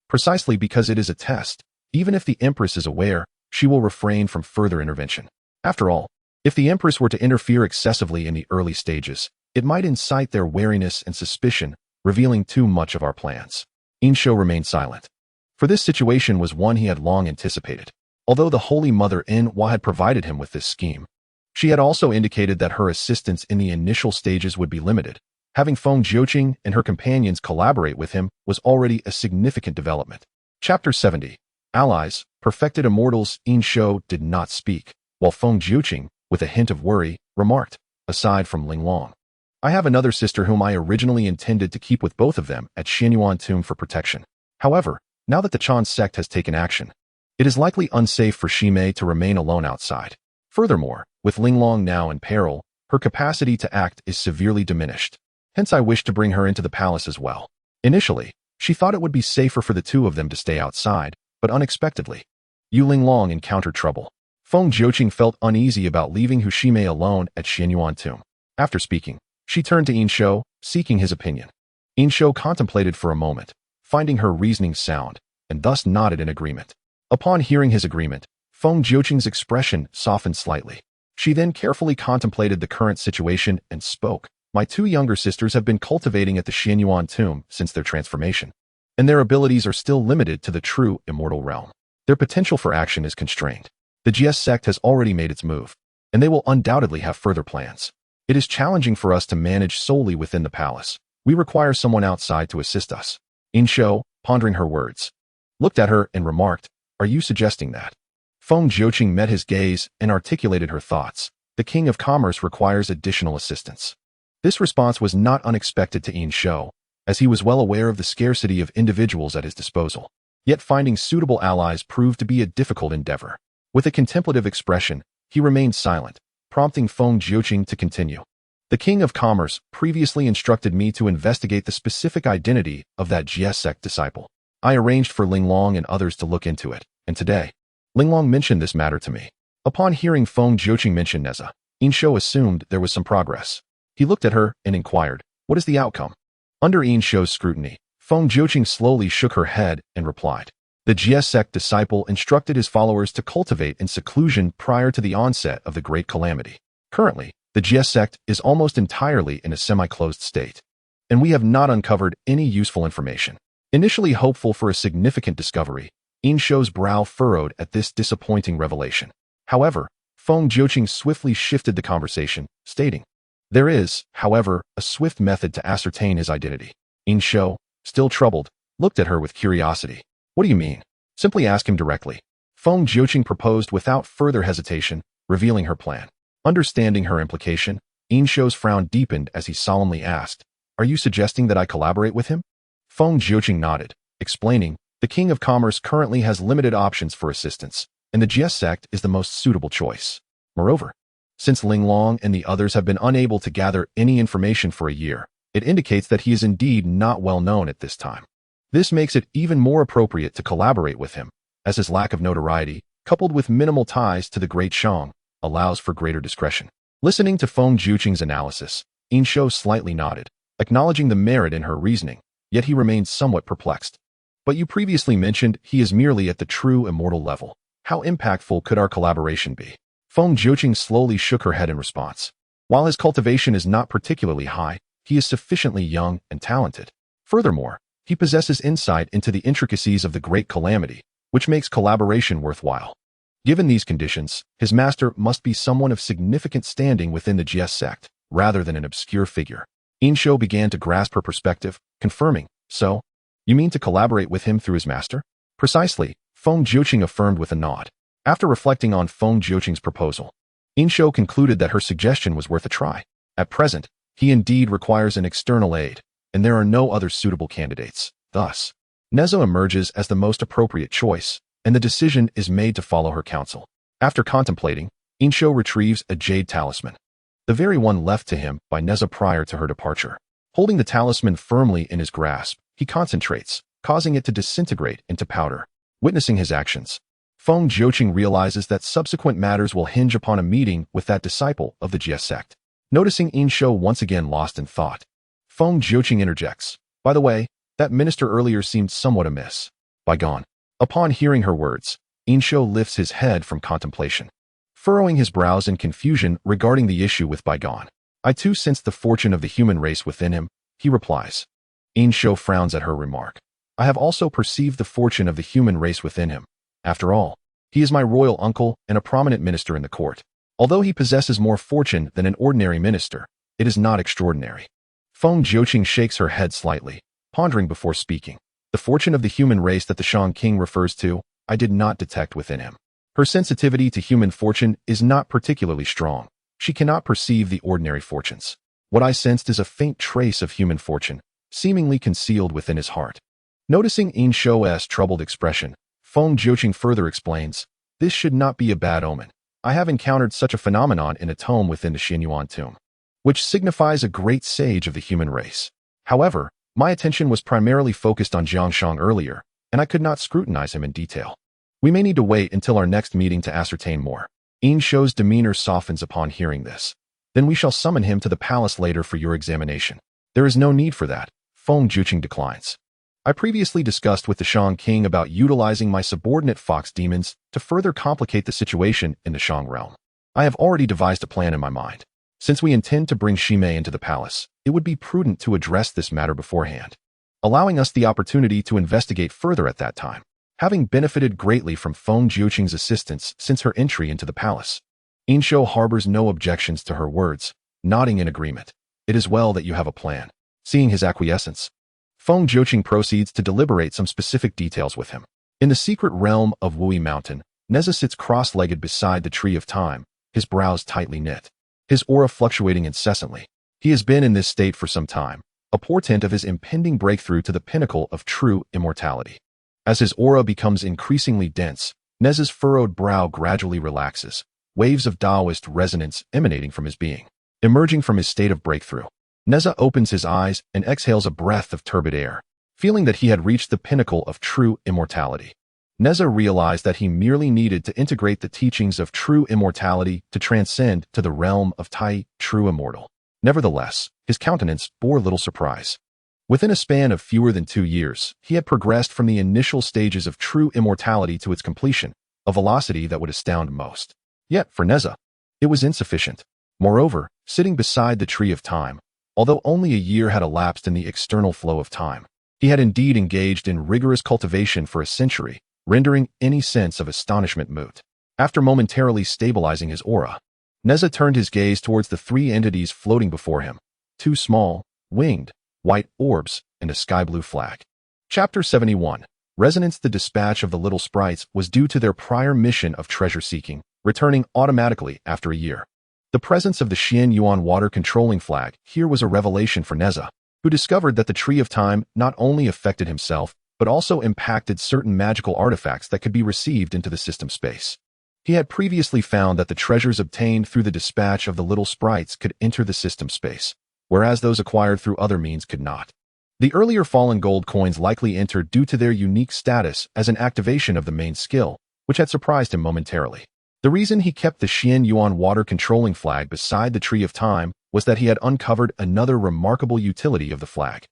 precisely because it is a test, even if the Empress is aware, she will refrain from further intervention. After all, if the Empress were to interfere excessively in the early stages, it might incite their wariness and suspicion, revealing too much of our plans. Insho remained silent. For this situation was one he had long anticipated. Although the Holy Mother Inwa had provided him with this scheme, she had also indicated that her assistance in the initial stages would be limited. Having Feng Jiuqing and her companions collaborate with him was already a significant development. Chapter 70. Allies, Perfected Immortals. Insho did not speak, while Feng Jiuqing, with a hint of worry, remarked, aside from Linglong, I have another sister whom I originally intended to keep with both of them at Xianyuan Tomb for protection. However, now that the Chan sect has taken action, it is likely unsafe for Shimei to remain alone outside. Furthermore, with Linglong now in peril, her capacity to act is severely diminished. Hence I wish to bring her into the palace as well. Initially, she thought it would be safer for the two of them to stay outside, but unexpectedly, Yu Linglong encountered trouble. Feng Jiuqing felt uneasy about leaving Shimei alone at Xianyuan Tomb. After speaking, she turned to Insho, seeking his opinion. Insho contemplated for a moment, finding her reasoning sound, and thus nodded in agreement. Upon hearing his agreement, Feng Jiuqing's expression softened slightly. She then carefully contemplated the current situation and spoke. My two younger sisters have been cultivating at the Xianyuan Tomb since their transformation, and their abilities are still limited to the true immortal realm. Their potential for action is constrained. The Jie sect has already made its move, and they will undoubtedly have further plans. It is challenging for us to manage solely within the palace. We require someone outside to assist us. Insho, pondering her words, looked at her and remarked, Are you suggesting that? Feng Jiuqing met his gaze and articulated her thoughts. The King of Commerce requires additional assistance. This response was not unexpected to Insho, as he was well aware of the scarcity of individuals at his disposal. Yet finding suitable allies proved to be a difficult endeavor. With a contemplative expression, he remained silent, prompting Feng Jiuqing to continue. The King of Commerce previously instructed me to investigate the specific identity of that Jie sect disciple. I arranged for Linglong and others to look into it, and today, Linglong mentioned this matter to me. Upon hearing Feng Jiuqing mention Nezha, Insho assumed there was some progress. He looked at her and inquired, What is the outcome? Under Insho's scrutiny, Feng Jiuqing slowly shook her head and replied. The Jie sect disciple instructed his followers to cultivate in seclusion prior to the onset of the Great Calamity. Currently, the Jie sect is almost entirely in a semi-closed state, and we have not uncovered any useful information. Initially hopeful for a significant discovery, Insho's brow furrowed at this disappointing revelation. However, Feng Jiuqing swiftly shifted the conversation, stating, There is, however, a swift method to ascertain his identity. Insho, still troubled, looked at her with curiosity. What do you mean? Simply ask him directly. Feng Jiuqing proposed without further hesitation, revealing her plan. Understanding her implication, Insho's frown deepened as he solemnly asked, Are you suggesting that I collaborate with him? Feng Jiuqing nodded, explaining, The King of Commerce currently has limited options for assistance, and the Jie sect is the most suitable choice. Moreover, since Linglong and the others have been unable to gather any information for a year, it indicates that he is indeed not well known at this time. This makes it even more appropriate to collaborate with him, as his lack of notoriety, coupled with minimal ties to the Great Shang, allows for greater discretion. Listening to Feng Jiuqing's analysis, Insho slightly nodded, acknowledging the merit in her reasoning, yet he remained somewhat perplexed. But you previously mentioned he is merely at the true immortal level. How impactful could our collaboration be? Feng Jiuqing slowly shook her head in response. While his cultivation is not particularly high, he is sufficiently young and talented. Furthermore, he possesses insight into the intricacies of the Great Calamity, which makes collaboration worthwhile. Given these conditions, his master must be someone of significant standing within the Jie sect, rather than an obscure figure. Insho began to grasp her perspective, confirming, So, you mean to collaborate with him through his master? Precisely, Feng Jiuqing affirmed with a nod. After reflecting on Feng Jiuqing's proposal, Insho concluded that her suggestion was worth a try. At present, he indeed requires an external aid, and there are no other suitable candidates. Thus, Nezha emerges as the most appropriate choice, and the decision is made to follow her counsel. After contemplating, Insho retrieves a jade talisman, the very one left to him by Nezha prior to her departure. Holding the talisman firmly in his grasp, he concentrates, causing it to disintegrate into powder. Witnessing his actions, Feng Jiuqing realizes that subsequent matters will hinge upon a meeting with that disciple of the Jie sect. Noticing Yin Shou once again lost in thought, Feng Jiuqing interjects, "By the way, that minister earlier seemed somewhat amiss." Bygone. Upon hearing her words, Yin Shou lifts his head from contemplation, furrowing his brows in confusion regarding the issue with Bygone. "I too sense the fortune of the human race within him," he replies. Yin Shou frowns at her remark. "I have also perceived the fortune of the human race within him. After all, he is my royal uncle and a prominent minister in the court. Although he possesses more fortune than an ordinary minister, it is not extraordinary." Feng Jiuqing shakes her head slightly, pondering before speaking. The fortune of the human race that the Shang King refers to, I did not detect within him. Her sensitivity to human fortune is not particularly strong. She cannot perceive the ordinary fortunes. What I sensed is a faint trace of human fortune, seemingly concealed within his heart. Noticing Yin Shou's troubled expression, Feng Jiuqing further explains, "This should not be a bad omen. I have encountered such a phenomenon in a tome within the Xinyuan tomb, which signifies a great sage of the human race. However, my attention was primarily focused on Jiangshang earlier, and I could not scrutinize him in detail. We may need to wait until our next meeting to ascertain more." Yin Shou's demeanor softens upon hearing this. "Then we shall summon him to the palace later for your examination." "There is no need for that," Feng Jiuqing declines. "I previously discussed with the Shang King about utilizing my subordinate fox demons to further complicate the situation in the Shang realm. I have already devised a plan in my mind. Since we intend to bring Shimei into the palace, it would be prudent to address this matter beforehand, allowing us the opportunity to investigate further at that time." Having benefited greatly from Feng Jiuqing's assistance since her entry into the palace, Yin Shou harbors no objections to her words, nodding in agreement. "It is well that you have a plan." Seeing his acquiescence, Feng Jiuqing proceeds to deliberate some specific details with him. In the secret realm of Wui Mountain, Nezha sits cross-legged beside the Tree of Time, his brows tightly knit, his aura fluctuating incessantly. He has been in this state for some time, a portent of his impending breakthrough to the pinnacle of true immortality. As his aura becomes increasingly dense, Nezha's furrowed brow gradually relaxes, waves of Taoist resonance emanating from his being. Emerging from his state of breakthrough, Nezha opens his eyes and exhales a breath of turbid air, feeling that he had reached the pinnacle of true immortality. Nezha realized that he merely needed to integrate the teachings of true immortality to transcend to the realm of Tai, true immortal. Nevertheless, his countenance bore little surprise. Within a span of fewer than 2 years, he had progressed from the initial stages of true immortality to its completion, a velocity that would astound most. Yet, for Nezha, it was insufficient. Moreover, sitting beside the Tree of Time, although only a year had elapsed in the external flow of time, he had indeed engaged in rigorous cultivation for a century, rendering any sense of astonishment moot. After momentarily stabilizing his aura, Nezha turned his gaze towards the 3 entities floating before him, 2 small, winged, white orbs, and a sky-blue flag. Chapter 71. Resonance. The dispatch of the little sprites was due to their prior mission of treasure-seeking, returning automatically after a year. The presence of the Xian Yuan water-controlling flag here was a revelation for Nezha, who discovered that the Tree of Time not only affected himself, but also impacted certain magical artifacts that could be received into the system space. He had previously found that the treasures obtained through the dispatch of the little sprites could enter the system space, whereas those acquired through other means could not. The earlier fallen gold coins likely entered due to their unique status as an activation of the main skill, which had surprised him momentarily. The reason he kept the Xian Yuan water-controlling flag beside the Tree of Time was that he had uncovered another remarkable utility of the flag.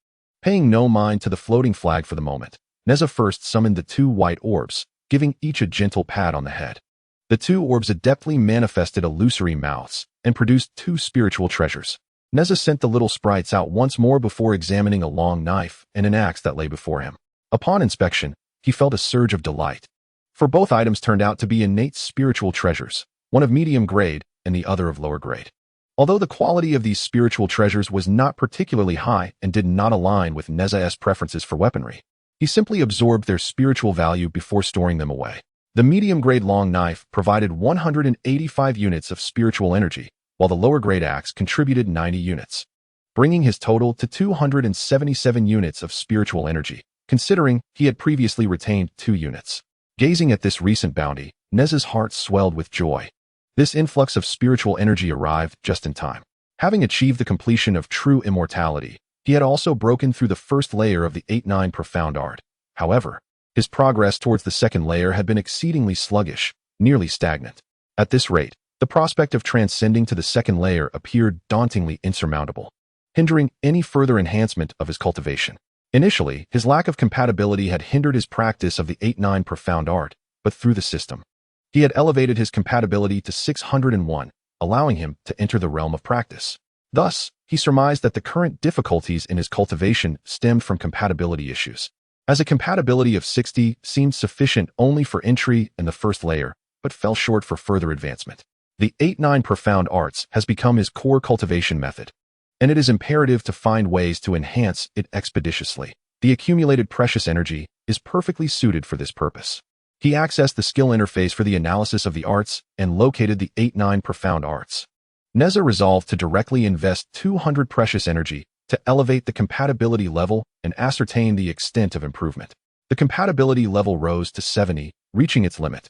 Paying no mind to the floating flag for the moment, Nezha first summoned the 2 white orbs, giving each a gentle pat on the head. The 2 orbs adeptly manifested illusory mouths and produced 2 spiritual treasures. Nezha sent the little sprites out once more before examining a long knife and an axe that lay before him. Upon inspection, he felt a surge of delight, for both items turned out to be innate spiritual treasures, one of medium grade and the other of lower grade. Although the quality of these spiritual treasures was not particularly high and did not align with Nezha's preferences for weaponry, he simply absorbed their spiritual value before storing them away. The medium-grade long knife provided 185 units of spiritual energy, while the lower-grade axe contributed 90 units, bringing his total to 277 units of spiritual energy, considering he had previously retained 2 units. Gazing at this recent bounty, Nezha's heart swelled with joy. This influx of spiritual energy arrived just in time. Having achieved the completion of true immortality, he had also broken through the first layer of the 8-9 profound art. However, His progress towards the second layer had been exceedingly sluggish, nearly stagnant. At this rate, the prospect of transcending to the second layer appeared dauntingly insurmountable, hindering any further enhancement of his cultivation. Initially, his lack of compatibility had hindered his practice of the 8-9 profound art, but through the system, he had elevated his compatibility to 601, allowing him to enter the realm of practice. Thus, he surmised that the current difficulties in his cultivation stemmed from compatibility issues, as a compatibility of 60 seemed sufficient only for entry in the first layer, but fell short for further advancement. The 8-9 profound arts has become his core cultivation method, and it is imperative to find ways to enhance it expeditiously. The accumulated precious energy is perfectly suited for this purpose. He accessed the skill interface for the analysis of the arts and located the 8-9 profound arts. Nezha resolved to directly invest 200 precious energy to elevate the compatibility level and ascertain the extent of improvement. The compatibility level rose to 70, reaching its limit,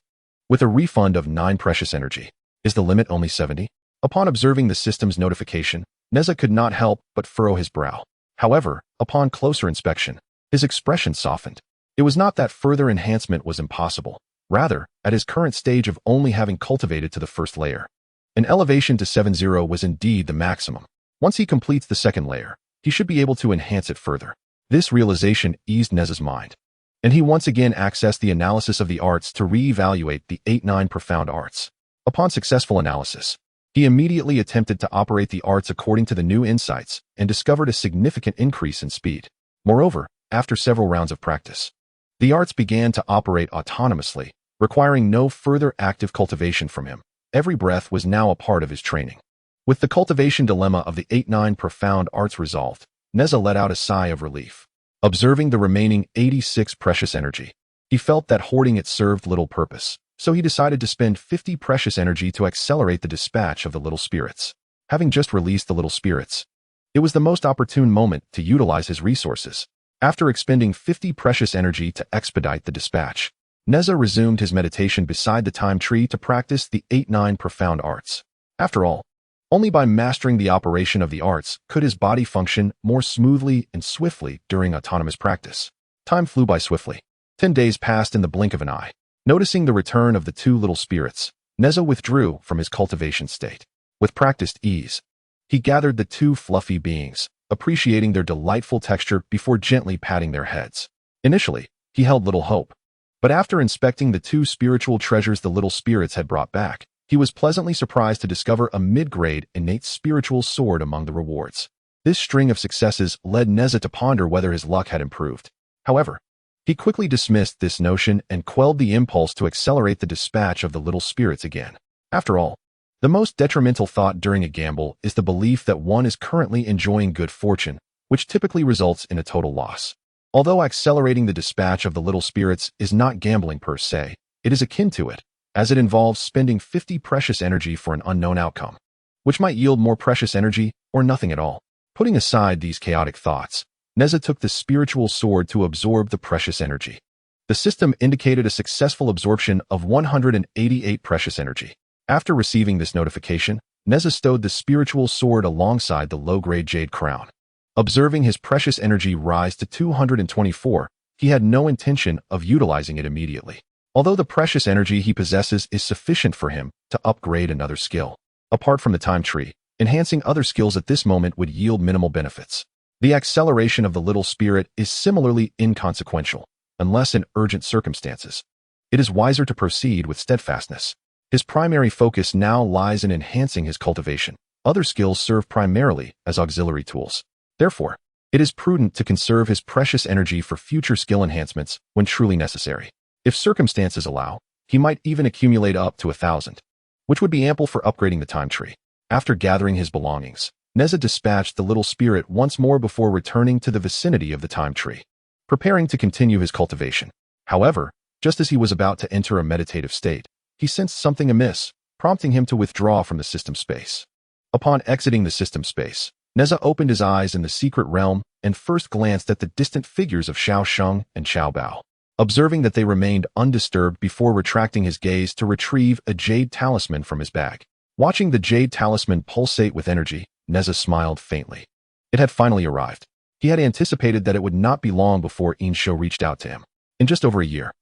with a refund of 9 precious energy. Is the limit only 70? Upon observing the system's notification, Nezha could not help but furrow his brow. However, upon closer inspection, his expression softened. It was not that further enhancement was impossible. Rather, at his current stage of only having cultivated to the first layer, an elevation to 70 was indeed the maximum. Once he completes the second layer, he should be able to enhance it further. This realization eased Nezha's mind, and he once again accessed the analysis of the arts to re-evaluate the 8-9 profound arts. Upon successful analysis, he immediately attempted to operate the arts according to the new insights and discovered a significant increase in speed. Moreover, after several rounds of practice, the arts began to operate autonomously, requiring no further active cultivation from him. Every breath was now a part of his training. With the cultivation dilemma of the 8-9 profound arts resolved, Nezha let out a sigh of relief. Observing the remaining 86 precious energy, he felt that hoarding it served little purpose, so he decided to spend 50 precious energy to accelerate the dispatch of the little spirits. Having just released the little spirits, it was the most opportune moment to utilize his resources. After expending 50 precious energy to expedite the dispatch, Nezha resumed his meditation beside the time tree to practice the 8-9 profound arts. After all, only by mastering the operation of the arts could his body function more smoothly and swiftly during autonomous practice. Time flew by swiftly. 10 days passed in the blink of an eye. Noticing the return of the 2 little spirits, Nezha withdrew from his cultivation state. With practiced ease, he gathered the 2 fluffy beings, appreciating their delightful texture before gently patting their heads. Initially, he held little hope, but after inspecting the 2 spiritual treasures the little spirits had brought back, he was pleasantly surprised to discover a mid-grade innate spiritual sword among the rewards. This string of successes led Nezha to ponder whether his luck had improved. However, he quickly dismissed this notion and quelled the impulse to accelerate the dispatch of the little spirits again. After all, the most detrimental thought during a gamble is the belief that one is currently enjoying good fortune, which typically results in a total loss. Although accelerating the dispatch of the little spirits is not gambling per se, it is akin to it, as it involves spending 50 precious energy for an unknown outcome, which might yield more precious energy or nothing at all. Putting aside these chaotic thoughts, Nezha took the spiritual sword to absorb the precious energy. The system indicated a successful absorption of 188 precious energy. After receiving this notification, Nezha stowed the spiritual sword alongside the low-grade jade crown. Observing his precious energy rise to 224, he had no intention of utilizing it immediately. Although the precious energy he possesses is sufficient for him to upgrade another skill. Apart from the time tree, enhancing other skills at this moment would yield minimal benefits. The acceleration of the little spirit is similarly inconsequential, unless in urgent circumstances. It is wiser to proceed with steadfastness. His primary focus now lies in enhancing his cultivation. Other skills serve primarily as auxiliary tools. Therefore, it is prudent to conserve his precious energy for future skill enhancements when truly necessary. If circumstances allow, he might even accumulate up to 1,000, which would be ample for upgrading the time tree. After gathering his belongings, Nezha dispatched the little spirit once more before returning to the vicinity of the time tree, preparing to continue his cultivation. However, just as he was about to enter a meditative state, he sensed something amiss, prompting him to withdraw from the system space. Upon exiting the system space, Nezha opened his eyes in the secret realm and first glanced at the distant figures of Xiao Sheng and Xiao Bao, observing that they remained undisturbed before retracting his gaze to retrieve a jade talisman from his bag. Watching the jade talisman pulsate with energy, Nezha smiled faintly. It had finally arrived. He had anticipated that it would not be long before Insho reached out to him. in just over a year.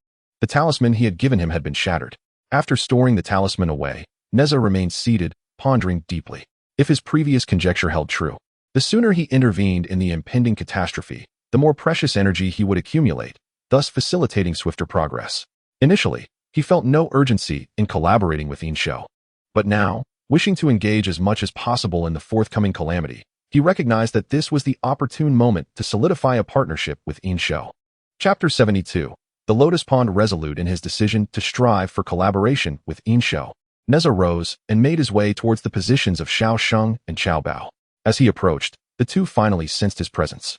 The talisman he had given him had been shattered. After storing the talisman away, Nezha remained seated, pondering deeply. If his previous conjecture held true, the sooner he intervened in the impending catastrophe, the more precious energy he would accumulate, thus facilitating swifter progress. Initially, he felt no urgency in collaborating with Yin Shou. But now, wishing to engage as much as possible in the forthcoming calamity, he recognized that this was the opportune moment to solidify a partnership with Yin Shou. Chapter 72. The Lotus Pond resolute in his decision to strive for collaboration with Yin Shou, Nezha rose and made his way towards the positions of Xiao Sheng and Qiao Bao. As he approached, the two finally sensed his presence.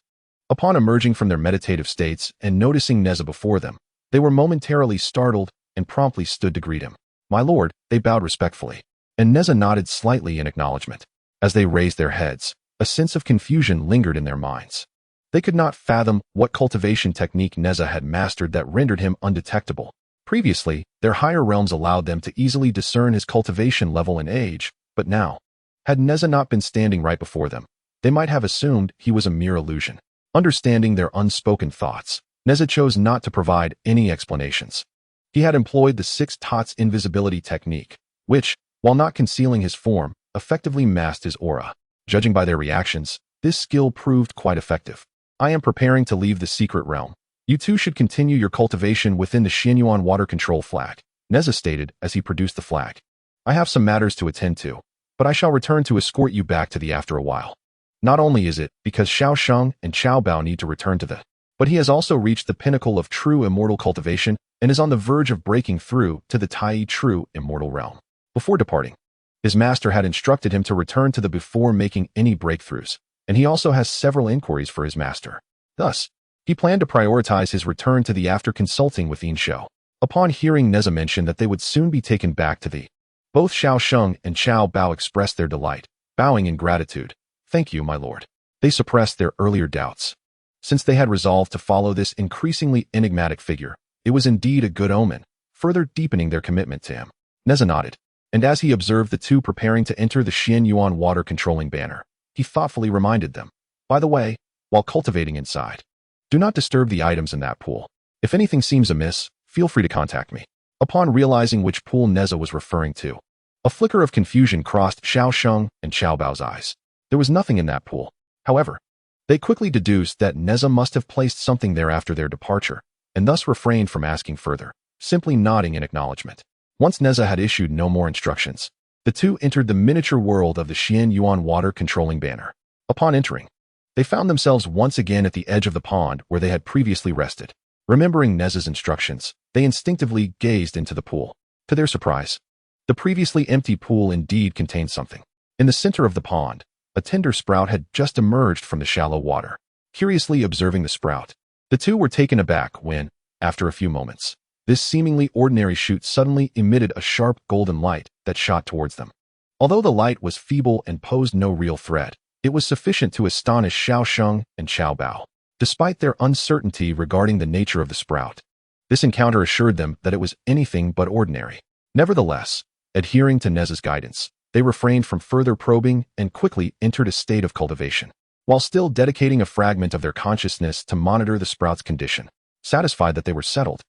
Upon emerging from their meditative states and noticing Nezha before them, they were momentarily startled and promptly stood to greet him. "My lord," they bowed respectfully, and Nezha nodded slightly in acknowledgement. As they raised their heads, a sense of confusion lingered in their minds. They could not fathom what cultivation technique Nezha had mastered that rendered him undetectable. Previously, their higher realms allowed them to easily discern his cultivation level and age, but now, had Nezha not been standing right before them, they might have assumed he was a mere illusion. Understanding their unspoken thoughts, Nezha chose not to provide any explanations. He had employed the Six Tots invisibility technique, which, while not concealing his form, effectively masked his aura. Judging by their reactions, this skill proved quite effective. "I am preparing to leave the secret realm. You two should continue your cultivation within the Xianyuan water control flag," Nezha stated as he produced the flag. "I have some matters to attend to, but I shall return to escort you back to the after a while." Not only is it because Xiao Sheng and Qiao Bao need to return to the, but he has also reached the pinnacle of true immortal cultivation and is on the verge of breaking through to the Tai true immortal realm. Before departing, his master had instructed him to return to the before making any breakthroughs, and he also has several inquiries for his master. Thus, he planned to prioritize his return to the after consulting with Yin Shou. Upon hearing Nezha mention that they would soon be taken back to the, both Xiao Sheng and Qiao Bao expressed their delight, bowing in gratitude. "Thank you, my lord." They suppressed their earlier doubts. Since they had resolved to follow this increasingly enigmatic figure, it was indeed a good omen, further deepening their commitment to him. Nezha nodded, and as he observed the two preparing to enter the Xianyuan water controlling banner, he thoughtfully reminded them, "By the way, while cultivating inside, do not disturb the items in that pool. If anything seems amiss, feel free to contact me." Upon realizing which pool Nezha was referring to, a flicker of confusion crossed Xiao Sheng and Qiao Bao's eyes. There was nothing in that pool. However, they quickly deduced that Nezha must have placed something there after their departure, and thus refrained from asking further, simply nodding in acknowledgement. Once Nezha had issued no more instructions, the two entered the miniature world of the Xianyuan water controlling banner. Upon entering, they found themselves once again at the edge of the pond where they had previously rested. Remembering Nezha's instructions, they instinctively gazed into the pool. To their surprise, the previously empty pool indeed contained something. In the center of the pond, a tender sprout had just emerged from the shallow water. Curiously observing the sprout, the two were taken aback when, after a few moments, this seemingly ordinary shoot suddenly emitted a sharp golden light that shot towards them. Although the light was feeble and posed no real threat, it was sufficient to astonish Xiao Sheng and Qiao Bao. Despite their uncertainty regarding the nature of the sprout, this encounter assured them that it was anything but ordinary. Nevertheless, adhering to Nezha's guidance, they refrained from further probing and quickly entered a state of cultivation, while still dedicating a fragment of their consciousness to monitor the sprout's condition. Satisfied that they were settled,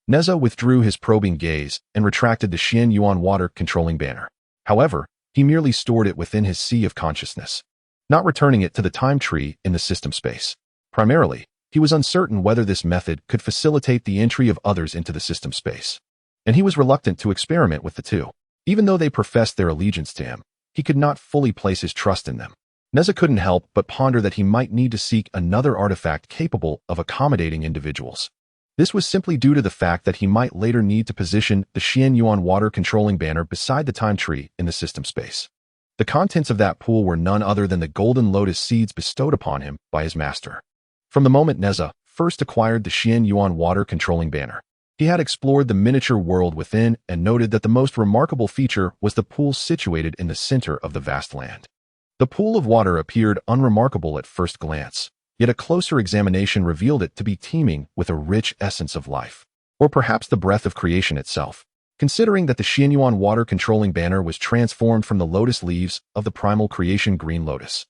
Nezha withdrew his probing gaze and retracted the Xianyuan water controlling banner. However, he merely stored it within his sea of consciousness, not returning it to the time tree in the system space. Primarily, he was uncertain whether this method could facilitate the entry of others into the system space, and he was reluctant to experiment with the two. Even though they professed their allegiance to him, he could not fully place his trust in them. Nezha couldn't help but ponder that he might need to seek another artifact capable of accommodating individuals. This was simply due to the fact that he might later need to position the Xianyuan water controlling banner beside the time tree in the system space. The contents of that pool were none other than the golden lotus seeds bestowed upon him by his master. From the moment Nezha first acquired the Xianyuan water controlling banner, he had explored the miniature world within and noted that the most remarkable feature was the pool situated in the center of the vast land. The pool of water appeared unremarkable at first glance, yet a closer examination revealed it to be teeming with a rich essence of life, or perhaps the breath of creation itself. Considering that the Xianyuan water controlling banner was transformed from the lotus leaves of the primal creation green lotus,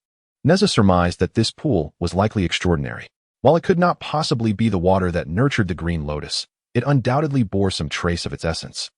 Nezha surmised that this pool was likely extraordinary. While it could not possibly be the water that nurtured the green lotus, it undoubtedly bore some trace of its essence,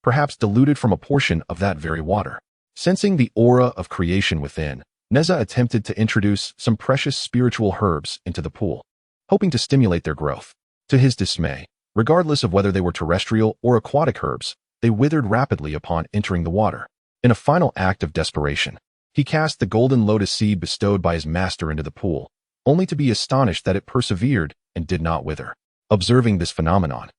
perhaps diluted from a portion of that very water. Sensing the aura of creation within, Nezha attempted to introduce some precious spiritual herbs into the pool, hoping to stimulate their growth. To his dismay, regardless of whether they were terrestrial or aquatic herbs, they withered rapidly upon entering the water. In a final act of desperation, he cast the golden lotus seed bestowed by his master into the pool, only to be astonished that it persevered and did not wither. Observing this phenomenon,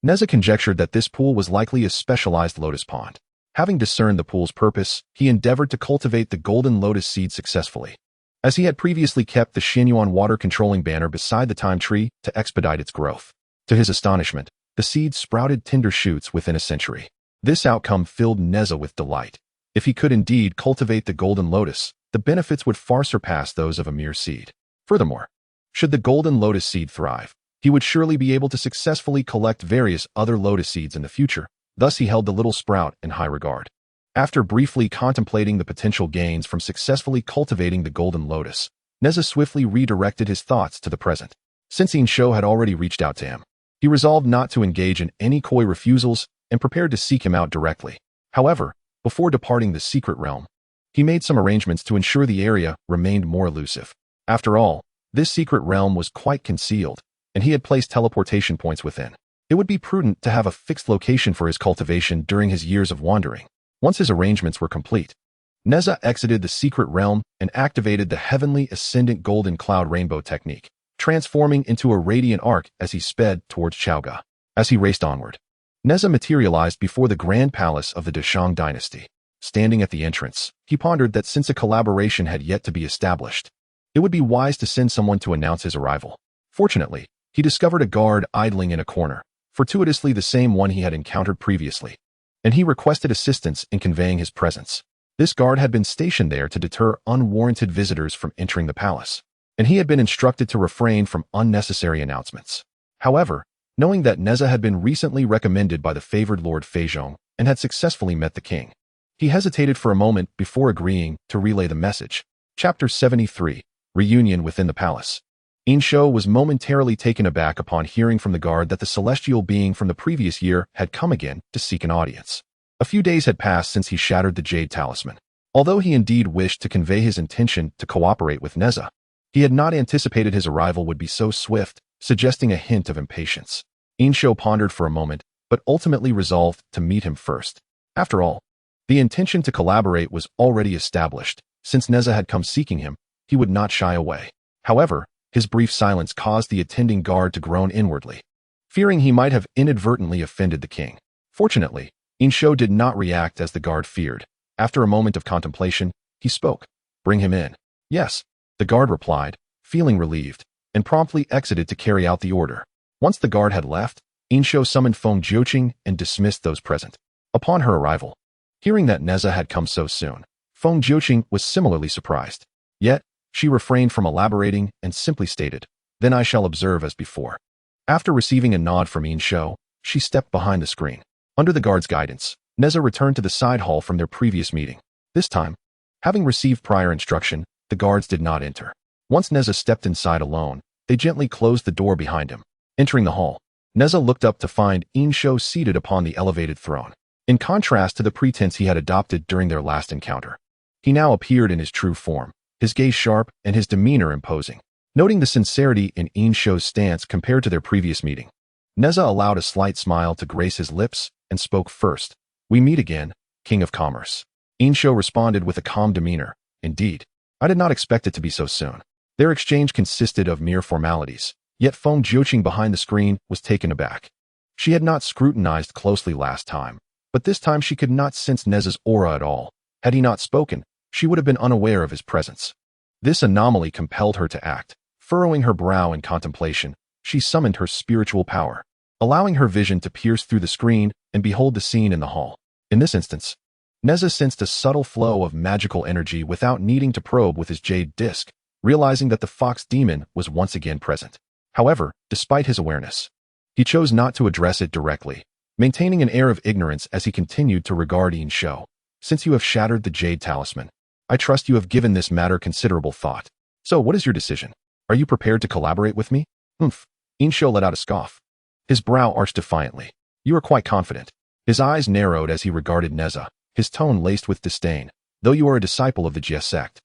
Nezha conjectured that this pool was likely a specialized lotus pond. Having discerned the pool's purpose, he endeavored to cultivate the golden lotus seed successfully, as he had previously kept the Xinyuan water-controlling banner beside the time tree to expedite its growth. To his astonishment, the seed sprouted tender shoots within a century. This outcome filled Nezha with delight. If he could indeed cultivate the golden lotus, the benefits would far surpass those of a mere seed. Furthermore, should the golden lotus seed thrive, he would surely be able to successfully collect various other lotus seeds in the future. Thus he held the little sprout in high regard. After briefly contemplating the potential gains from successfully cultivating the golden lotus, Nezha swiftly redirected his thoughts to the present. Since Shou had already reached out to him, he resolved not to engage in any coy refusals and prepared to seek him out directly. However, before departing the secret realm, he made some arrangements to ensure the area remained more elusive. After all, this secret realm was quite concealed, and he had placed teleportation points within. It would be prudent to have a fixed location for his cultivation during his years of wandering. Once his arrangements were complete, Nezha exited the secret realm and activated the heavenly ascendant golden cloud rainbow technique, transforming into a radiant arc as he sped towards Chaoga. As he raced onward, Nezha materialized before the grand palace of the Deshang dynasty. Standing at the entrance, he pondered that since a collaboration had yet to be established, it would be wise to send someone to announce his arrival. Fortunately, he discovered a guard idling in a corner, fortuitously the same one he had encountered previously, and he requested assistance in conveying his presence. This guard had been stationed there to deter unwarranted visitors from entering the palace, and he had been instructed to refrain from unnecessary announcements. However, knowing that Nezha had been recently recommended by the favored Lord Feizhong and had successfully met the king, he hesitated for a moment before agreeing to relay the message. Chapter 73, Reunion within the Palace. Shou was momentarily taken aback upon hearing from the guard that the celestial being from the previous year had come again to seek an audience. A few days had passed since he shattered the jade talisman. Although he indeed wished to convey his intention to cooperate with Nezha, he had not anticipated his arrival would be so swift, suggesting a hint of impatience. Shou pondered for a moment, but ultimately resolved to meet him first. After all, the intention to collaborate was already established. Since Nezha had come seeking him, he would not shy away. However, his brief silence caused the attending guard to groan inwardly, fearing he might have inadvertently offended the king. Fortunately, Shou did not react as the guard feared. After a moment of contemplation, he spoke. "Bring him in." "Yes," the guard replied, feeling relieved, and promptly exited to carry out the order. Once the guard had left, Shou summoned Feng Jiuqing and dismissed those present. Upon her arrival, hearing that Nezha had come so soon, Feng Jiuqing was similarly surprised. Yet, she refrained from elaborating and simply stated, "Then I shall observe as before." After receiving a nod from Shou, she stepped behind the screen. Under the guard's guidance, Nezha returned to the side hall from their previous meeting. This time, having received prior instruction, the guards did not enter. Once Nezha stepped inside alone, they gently closed the door behind him. Entering the hall, Nezha looked up to find Shou seated upon the elevated throne. In contrast to the pretense he had adopted during their last encounter, he now appeared in his true form, his gaze sharp and his demeanor imposing. Noting the sincerity in Shou's stance compared to their previous meeting, Nezha allowed a slight smile to grace his lips and spoke first. "We meet again, King of Commerce." Shou responded with a calm demeanor. "Indeed, I did not expect it to be so soon." Their exchange consisted of mere formalities, yet Feng Jiuqing behind the screen was taken aback. She had not scrutinized closely last time, but this time she could not sense Nezha's aura at all. Had he not spoken, she would have been unaware of his presence. This anomaly compelled her to act. Furrowing her brow in contemplation, she summoned her spiritual power, allowing her vision to pierce through the screen and behold the scene in the hall. In this instance, Nezha sensed a subtle flow of magical energy without needing to probe with his jade disc, realizing that the fox demon was once again present. However, despite his awareness, he chose not to address it directly, maintaining an air of ignorance as he continued to regard Shou. "Since you have shattered the jade talisman, I trust you have given this matter considerable thought. So what is your decision? Are you prepared to collaborate with me?" Oomph. Insho let out a scoff. His brow arched defiantly. You are quite confident. His eyes narrowed as he regarded Nezha, his tone laced with disdain. Though you are a disciple of the Jie sect,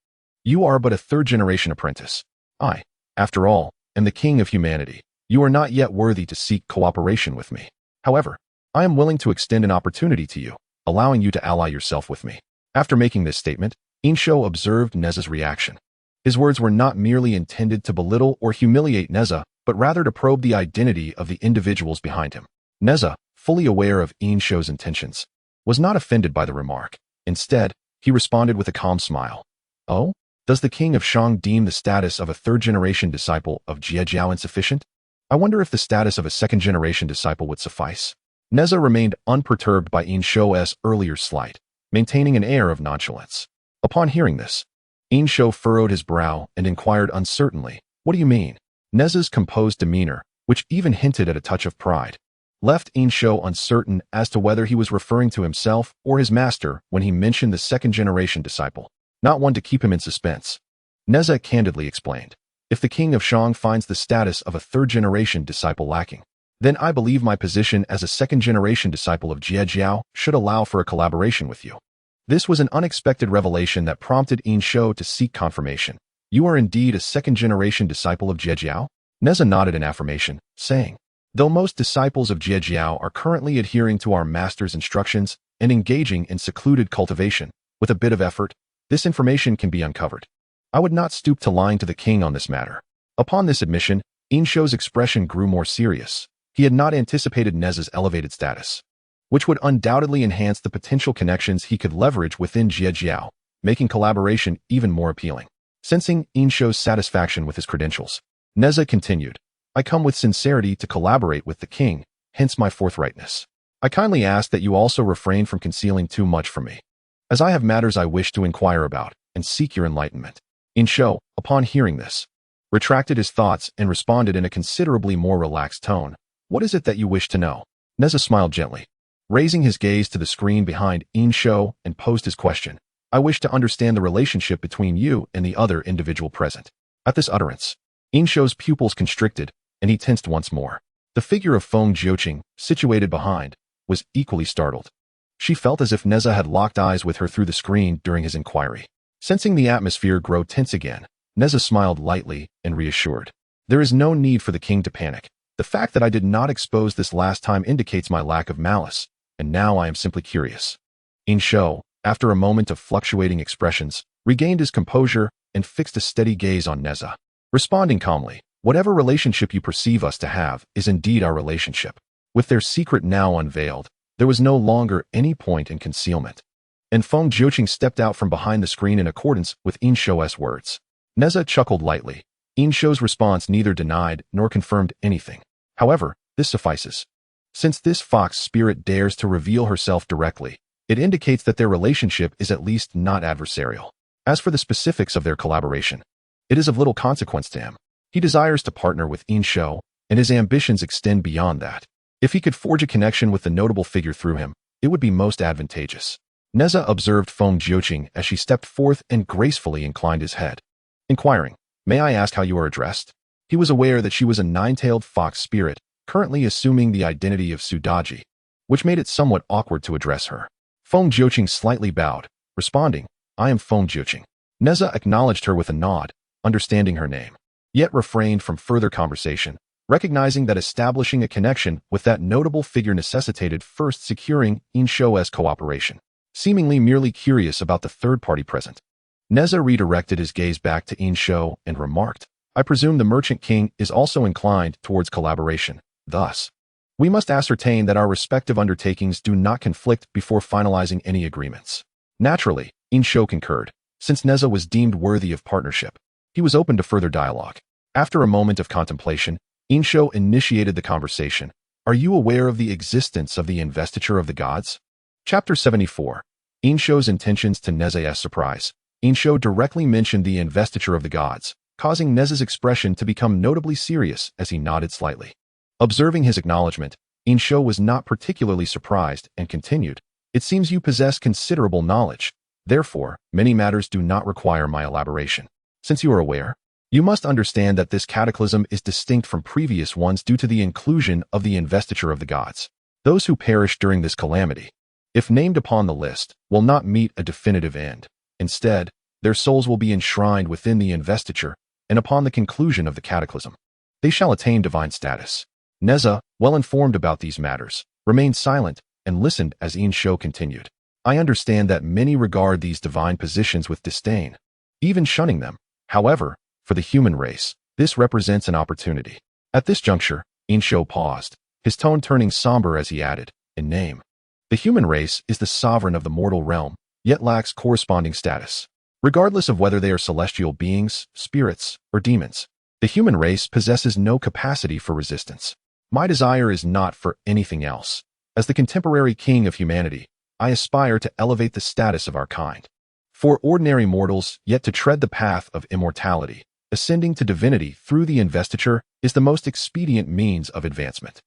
you are but a third-generation apprentice. I, after all, am the king of humanity. You are not yet worthy to seek cooperation with me. However, I am willing to extend an opportunity to you, allowing you to ally yourself with me. After making this statement, Insho observed Nezha's reaction. His words were not merely intended to belittle or humiliate Nezha, but rather to probe the identity of the individuals behind him. Nezha, fully aware of Insho's intentions, was not offended by the remark. Instead, he responded with a calm smile. Oh? Does the king of Shang deem the status of a third-generation disciple of Jie Jiao insufficient? I wonder if the status of a second-generation disciple would suffice. Nezha remained unperturbed by Insho's earlier slight, maintaining an air of nonchalance. Upon hearing this, Insho furrowed his brow and inquired uncertainly, What do you mean? Nezha's composed demeanor, which even hinted at a touch of pride, left Insho uncertain as to whether he was referring to himself or his master when he mentioned the second-generation disciple, not one to keep him in suspense. Nezha candidly explained, If the king of Shang finds the status of a third-generation disciple lacking, then I believe my position as a second-generation disciple of Jie Jiao should allow for a collaboration with you. This was an unexpected revelation that prompted Insho to seek confirmation. You are indeed a second-generation disciple of Jie Jiao? Nezha nodded in affirmation, saying, Though most disciples of Jie Jiao are currently adhering to our master's instructions and engaging in secluded cultivation, with a bit of effort, this information can be uncovered. I would not stoop to lying to the king on this matter. Upon this admission, Insho's expression grew more serious. He had not anticipated Nezha's elevated status, which would undoubtedly enhance the potential connections he could leverage within Jie Jiao, making collaboration even more appealing. Sensing Insho's satisfaction with his credentials, Nezha continued, I come with sincerity to collaborate with the king, hence my forthrightness. I kindly ask that you also refrain from concealing too much from me, as I have matters I wish to inquire about and seek your enlightenment. Insho, upon hearing this, retracted his thoughts and responded in a considerably more relaxed tone. What is it that you wish to know? Nezha smiled gently, raising his gaze to the screen behind Insho and posed his question. I wish to understand the relationship between you and the other individual present. At this utterance, Insho's pupils constricted, and he tensed once more. The figure of Feng Jiuqing, situated behind, was equally startled. She felt as if Nezha had locked eyes with her through the screen during his inquiry. Sensing the atmosphere grow tense again, Nezha smiled lightly and reassured. There is no need for the king to panic. The fact that I did not expose this last time indicates my lack of malice, and now I am simply curious. Insho, after a moment of fluctuating expressions, regained his composure and fixed a steady gaze on Nezha, responding calmly, Whatever relationship you perceive us to have is indeed our relationship. With their secret now unveiled, there was no longer any point in concealment. And Feng Jiuqing stepped out from behind the screen in accordance with Insho's words. Nezha chuckled lightly. Insho's response neither denied nor confirmed anything. However, this suffices. Since this fox spirit dares to reveal herself directly, it indicates that their relationship is at least not adversarial. As for the specifics of their collaboration, it is of little consequence to him. He desires to partner with Insho, and his ambitions extend beyond that. If he could forge a connection with the notable figure through him, it would be most advantageous. Nezha observed Feng Jiuqing as she stepped forth and gracefully inclined his head, inquiring, May I ask how you are addressed? He was aware that she was a nine-tailed fox spirit, currently assuming the identity of Sudaji, which made it somewhat awkward to address her. Feng Jiuqing slightly bowed, responding, I am Feng Jiuqing. Nezha acknowledged her with a nod, understanding her name, yet refrained from further conversation, recognizing that establishing a connection with that notable figure necessitated first securing Insho's cooperation. Seemingly merely curious about the third party present, Nezha redirected his gaze back to Insho and remarked, I presume the Merchant King is also inclined towards collaboration. Thus, we must ascertain that our respective undertakings do not conflict before finalizing any agreements. Naturally, Insho concurred. Since Nezha was deemed worthy of partnership, he was open to further dialogue. After a moment of contemplation, Insho initiated the conversation. Are you aware of the existence of the Investiture of the Gods? Chapter 74. Insho's intentions to Nezha's surprise. Insho directly mentioned the Investiture of the Gods, causing Nezha's expression to become notably serious as he nodded slightly. Observing his acknowledgement, Insho was not particularly surprised and continued, It seems you possess considerable knowledge. Therefore, many matters do not require my elaboration. Since you are aware, You must understand that this cataclysm is distinct from previous ones due to the inclusion of the Investiture of the Gods. Those who perish during this calamity, if named upon the list, will not meet a definitive end. Instead, their souls will be enshrined within the investiture, and upon the conclusion of the cataclysm, they shall attain divine status. Nezha, well informed about these matters, remained silent and listened as Shou continued. I understand that many regard these divine positions with disdain, even shunning them. However, for the human race, this represents an opportunity. At this juncture, Shou paused, his tone turning somber as he added, in name. The human race is the sovereign of the mortal realm, yet lacks corresponding status. Regardless of whether they are celestial beings, spirits, or demons, the human race possesses no capacity for resistance. My desire is not for anything else. As the contemporary king of humanity, I aspire to elevate the status of our kind. For ordinary mortals yet to tread the path of immortality, ascending to divinity through the investiture is the most expedient means of advancement.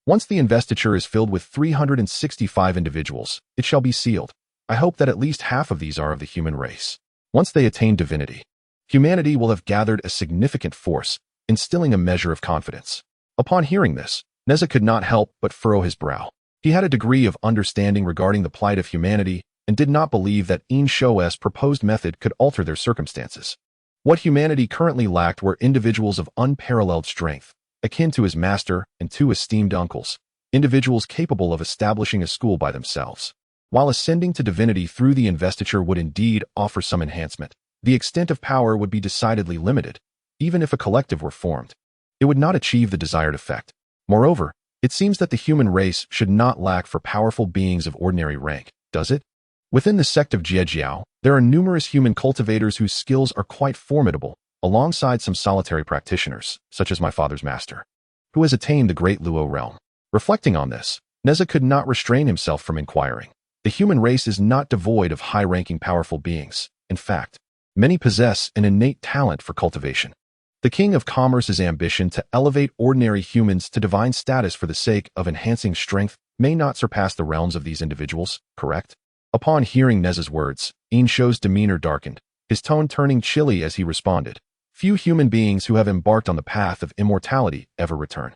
Once the investiture is filled with 365 individuals, it shall be sealed. I hope that at least half of these are of the human race. Once they attain divinity, humanity will have gathered a significant force, instilling a measure of confidence. Upon hearing this, Nezha could not help but furrow his brow. He had a degree of understanding regarding the plight of humanity and did not believe that Shou's proposed method could alter their circumstances. What humanity currently lacked were individuals of unparalleled strength, akin to his master and two esteemed uncles, individuals capable of establishing a school by themselves. While ascending to divinity through the investiture would indeed offer some enhancement, the extent of power would be decidedly limited, even if a collective were formed. It would not achieve the desired effect. Moreover, it seems that the human race should not lack for powerful beings of ordinary rank, does it? Within the sect of Jie, there are numerous human cultivators whose skills are quite formidable, alongside some solitary practitioners, such as my father's master, who has attained the great Luo realm. Reflecting on this, Nezha could not restrain himself from inquiring. The human race is not devoid of high-ranking powerful beings. In fact, many possess an innate talent for cultivation. The King of Commerce's ambition to elevate ordinary humans to divine status for the sake of enhancing strength may not surpass the realms of these individuals, correct? Upon hearing Nezha's words, Shou's demeanor darkened, his tone turning chilly as he responded. Few human beings who have embarked on the path of immortality ever return.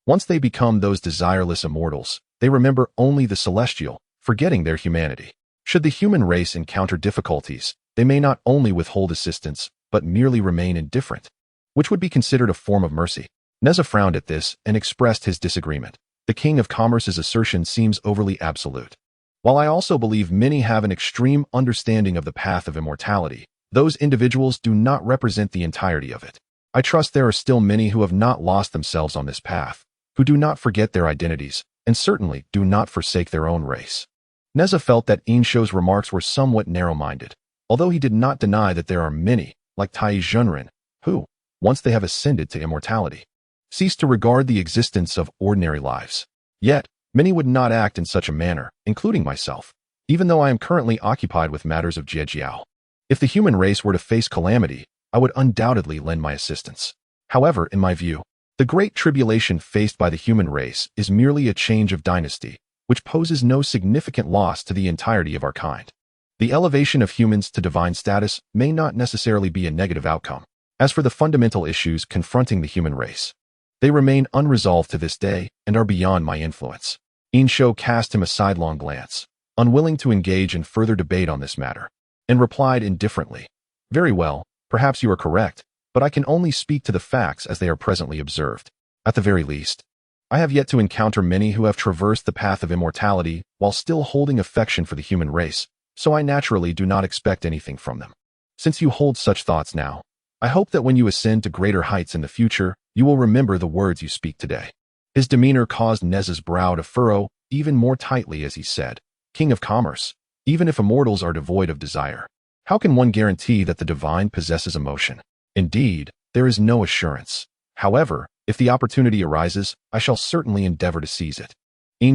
Once they become those desireless immortals, they remember only the celestial, forgetting their humanity. Should the human race encounter difficulties, they may not only withhold assistance, but merely remain indifferent, which would be considered a form of mercy. Nezha frowned at this and expressed his disagreement. The King of Commerce's assertion seems overly absolute. While I also believe many have an extreme understanding of the path of immortality, those individuals do not represent the entirety of it. I trust there are still many who have not lost themselves on this path, who do not forget their identities, and certainly do not forsake their own race. Nezha felt that Shou's remarks were somewhat narrow-minded, although he did not deny that there are many, like Tai Zhenren, who, once they have ascended to immortality, cease to regard the existence of ordinary lives. Yet, many would not act in such a manner, including myself, even though I am currently occupied with matters of Jie. If the human race were to face calamity, I would undoubtedly lend my assistance. However, in my view, the great tribulation faced by the human race is merely a change of dynasty, which poses no significant loss to the entirety of our kind. The elevation of humans to divine status may not necessarily be a negative outcome. As for the fundamental issues confronting the human race, they remain unresolved to this day and are beyond my influence. Shou cast him a sidelong glance, unwilling to engage in further debate on this matter, and replied indifferently, "Very well, perhaps you are correct, but I can only speak to the facts as they are presently observed. At the very least, I have yet to encounter many who have traversed the path of immortality while still holding affection for the human race, so I naturally do not expect anything from them. Since you hold such thoughts now, I hope that when you ascend to greater heights in the future, you will remember the words you speak today." His demeanor caused Nezha's brow to furrow even more tightly as he said, "King of Commerce, even if immortals are devoid of desire, how can one guarantee that the divine possesses emotion? Indeed, there is no assurance. However, if the opportunity arises, I shall certainly endeavor to seize it."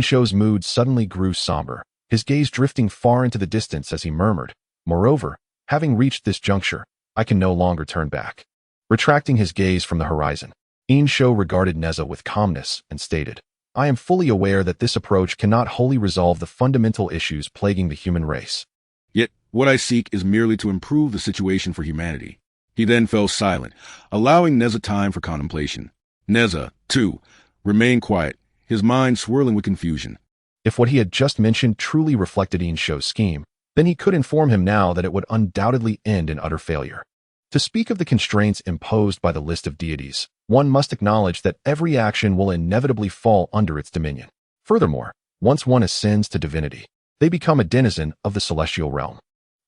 Shou's mood suddenly grew somber, his gaze drifting far into the distance as he murmured, "Moreover, having reached this juncture, I can no longer turn back." Retracting his gaze from the horizon, Shou regarded Nezha with calmness and stated, "I am fully aware that this approach cannot wholly resolve the fundamental issues plaguing the human race. Yet, what I seek is merely to improve the situation for humanity. He then fell silent, allowing Nezha time for contemplation. Nezha, too, remained quiet, his mind swirling with confusion. If what he had just mentioned truly reflected Yin Shou's scheme, then he could inform him now that it would undoubtedly end in utter failure. To speak of the constraints imposed by the list of deities, one must acknowledge that every action will inevitably fall under its dominion. Furthermore, once one ascends to divinity, they become a denizen of the celestial realm.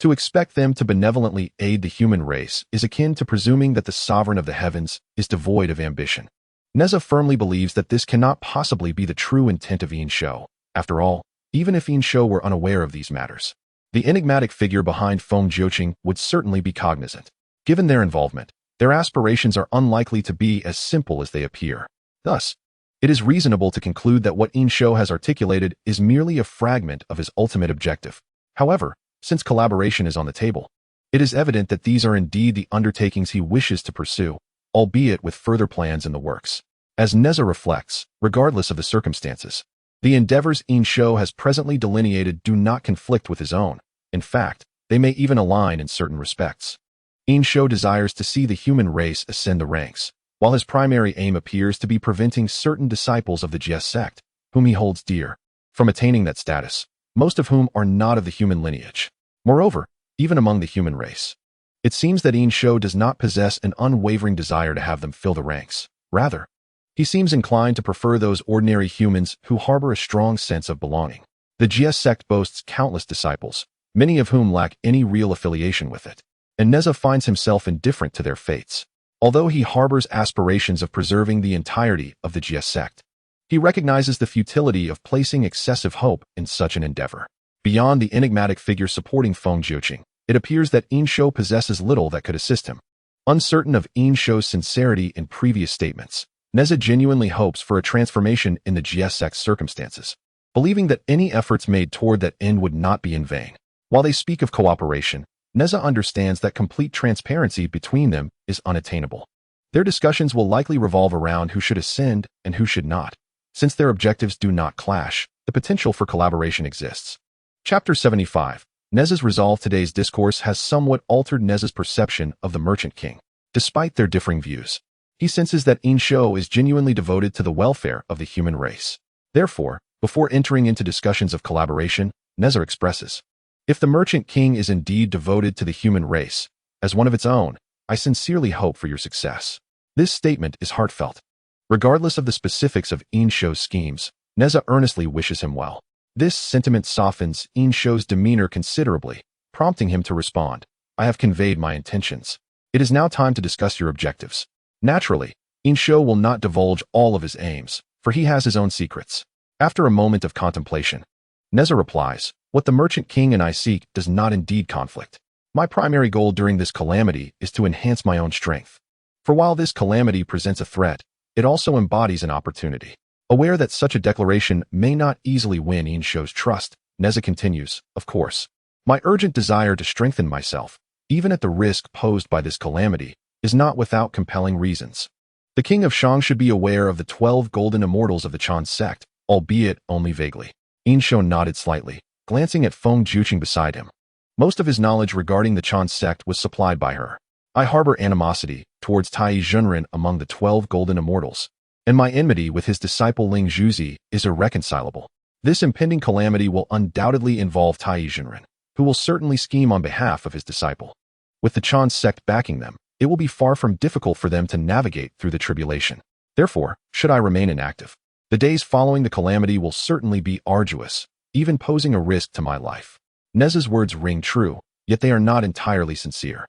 To expect them to benevolently aid the human race is akin to presuming that the sovereign of the heavens is devoid of ambition. Nezha firmly believes that this cannot possibly be the true intent of Yin Shou. After all, even if Yin Shou were unaware of these matters, the enigmatic figure behind Feng Jiuqing would certainly be cognizant. Given their involvement, their aspirations are unlikely to be as simple as they appear. Thus, it is reasonable to conclude that what Yin Shou has articulated is merely a fragment of his ultimate objective. However, since collaboration is on the table, it is evident that these are indeed the undertakings he wishes to pursue, albeit with further plans in the works. As Nezha reflects, regardless of the circumstances, the endeavors Yin Shou has presently delineated do not conflict with his own. In fact, they may even align in certain respects. Yin Shou desires to see the human race ascend the ranks, while his primary aim appears to be preventing certain disciples of the Jie sect, whom he holds dear, from attaining that status, most of whom are not of the human lineage. Moreover, even among the human race, it seems that Yin Shou does not possess an unwavering desire to have them fill the ranks. Rather, he seems inclined to prefer those ordinary humans who harbor a strong sense of belonging. The Jie sect boasts countless disciples, many of whom lack any real affiliation with it, and Nezha finds himself indifferent to their fates. Although he harbors aspirations of preserving the entirety of the Jie sect, he recognizes the futility of placing excessive hope in such an endeavor. Beyond the enigmatic figure supporting Feng Jiuqing, it appears that Yin Shou possesses little that could assist him. Uncertain of Yin Shou's sincerity in previous statements, Nezha genuinely hopes for a transformation in the Jie sect's circumstances, believing that any efforts made toward that end would not be in vain. While they speak of cooperation, Nezha understands that complete transparency between them is unattainable. Their discussions will likely revolve around who should ascend and who should not. Since their objectives do not clash, the potential for collaboration exists. Chapter 75. Nezha's resolve. Today's discourse has somewhat altered Nezha's perception of the Merchant King. Despite their differing views, he senses that Yin Shou is genuinely devoted to the welfare of the human race. Therefore, before entering into discussions of collaboration, Nezha expresses, "If the Merchant King is indeed devoted to the human race, as one of its own, I sincerely hope for your success." This statement is heartfelt. Regardless of the specifics of Yin Shou's schemes, Nezha earnestly wishes him well. This sentiment softens Yin Shou's demeanor considerably, prompting him to respond, "I have conveyed my intentions. It is now time to discuss your objectives." Naturally, Yin Shou will not divulge all of his aims, for he has his own secrets. After a moment of contemplation, Nezha replies, "What the Merchant King and I seek does not indeed conflict. My primary goal during this calamity is to enhance my own strength. For while this calamity presents a threat, it also embodies an opportunity." Aware that such a declaration may not easily win Yin Shou's trust, Nezha continues, "Of course, my urgent desire to strengthen myself, even at the risk posed by this calamity, is not without compelling reasons. The King of Shang should be aware of the 12 golden immortals of the Chan sect, albeit only vaguely." Yin Shou nodded slightly, glancing at Feng Jiuqing beside him. Most of his knowledge regarding the Chan sect was supplied by her. "I harbor animosity towards Tai Zhenren among the 12 golden immortals, and my enmity with his disciple Ling Zhuzi is irreconcilable. This impending calamity will undoubtedly involve Tai Zhenren, who will certainly scheme on behalf of his disciple. With the Chan sect backing them, it will be far from difficult for them to navigate through the tribulation. Therefore, should I remain inactive, the days following the calamity will certainly be arduous, even posing a risk to my life." Nezha's words ring true, yet they are not entirely sincere.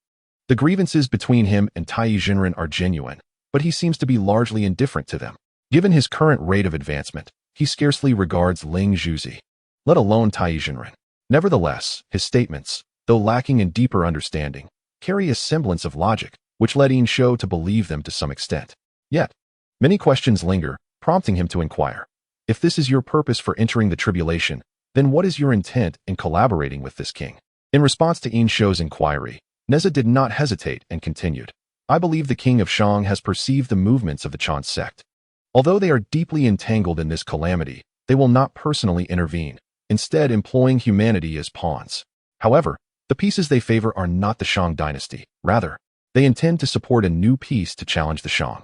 The grievances between him and Tai Zhenren are genuine, but he seems to be largely indifferent to them. Given his current rate of advancement, he scarcely regards Ling Zhuzi, let alone Tai Zhenren. Nevertheless, his statements, though lacking in deeper understanding, carry a semblance of logic, which led Yin Shou to believe them to some extent. Yet, many questions linger, prompting him to inquire, "If this is your purpose for entering the tribulation, then what is your intent in collaborating with this king?" In response to Yin Shou's inquiry, Nezha did not hesitate and continued, "I believe the King of Shang has perceived the movements of the Chan sect. Although they are deeply entangled in this calamity, they will not personally intervene, instead employing humanity as pawns. However, the pieces they favor are not the Shang dynasty. Rather, They intend to support a new peace to challenge the Shang.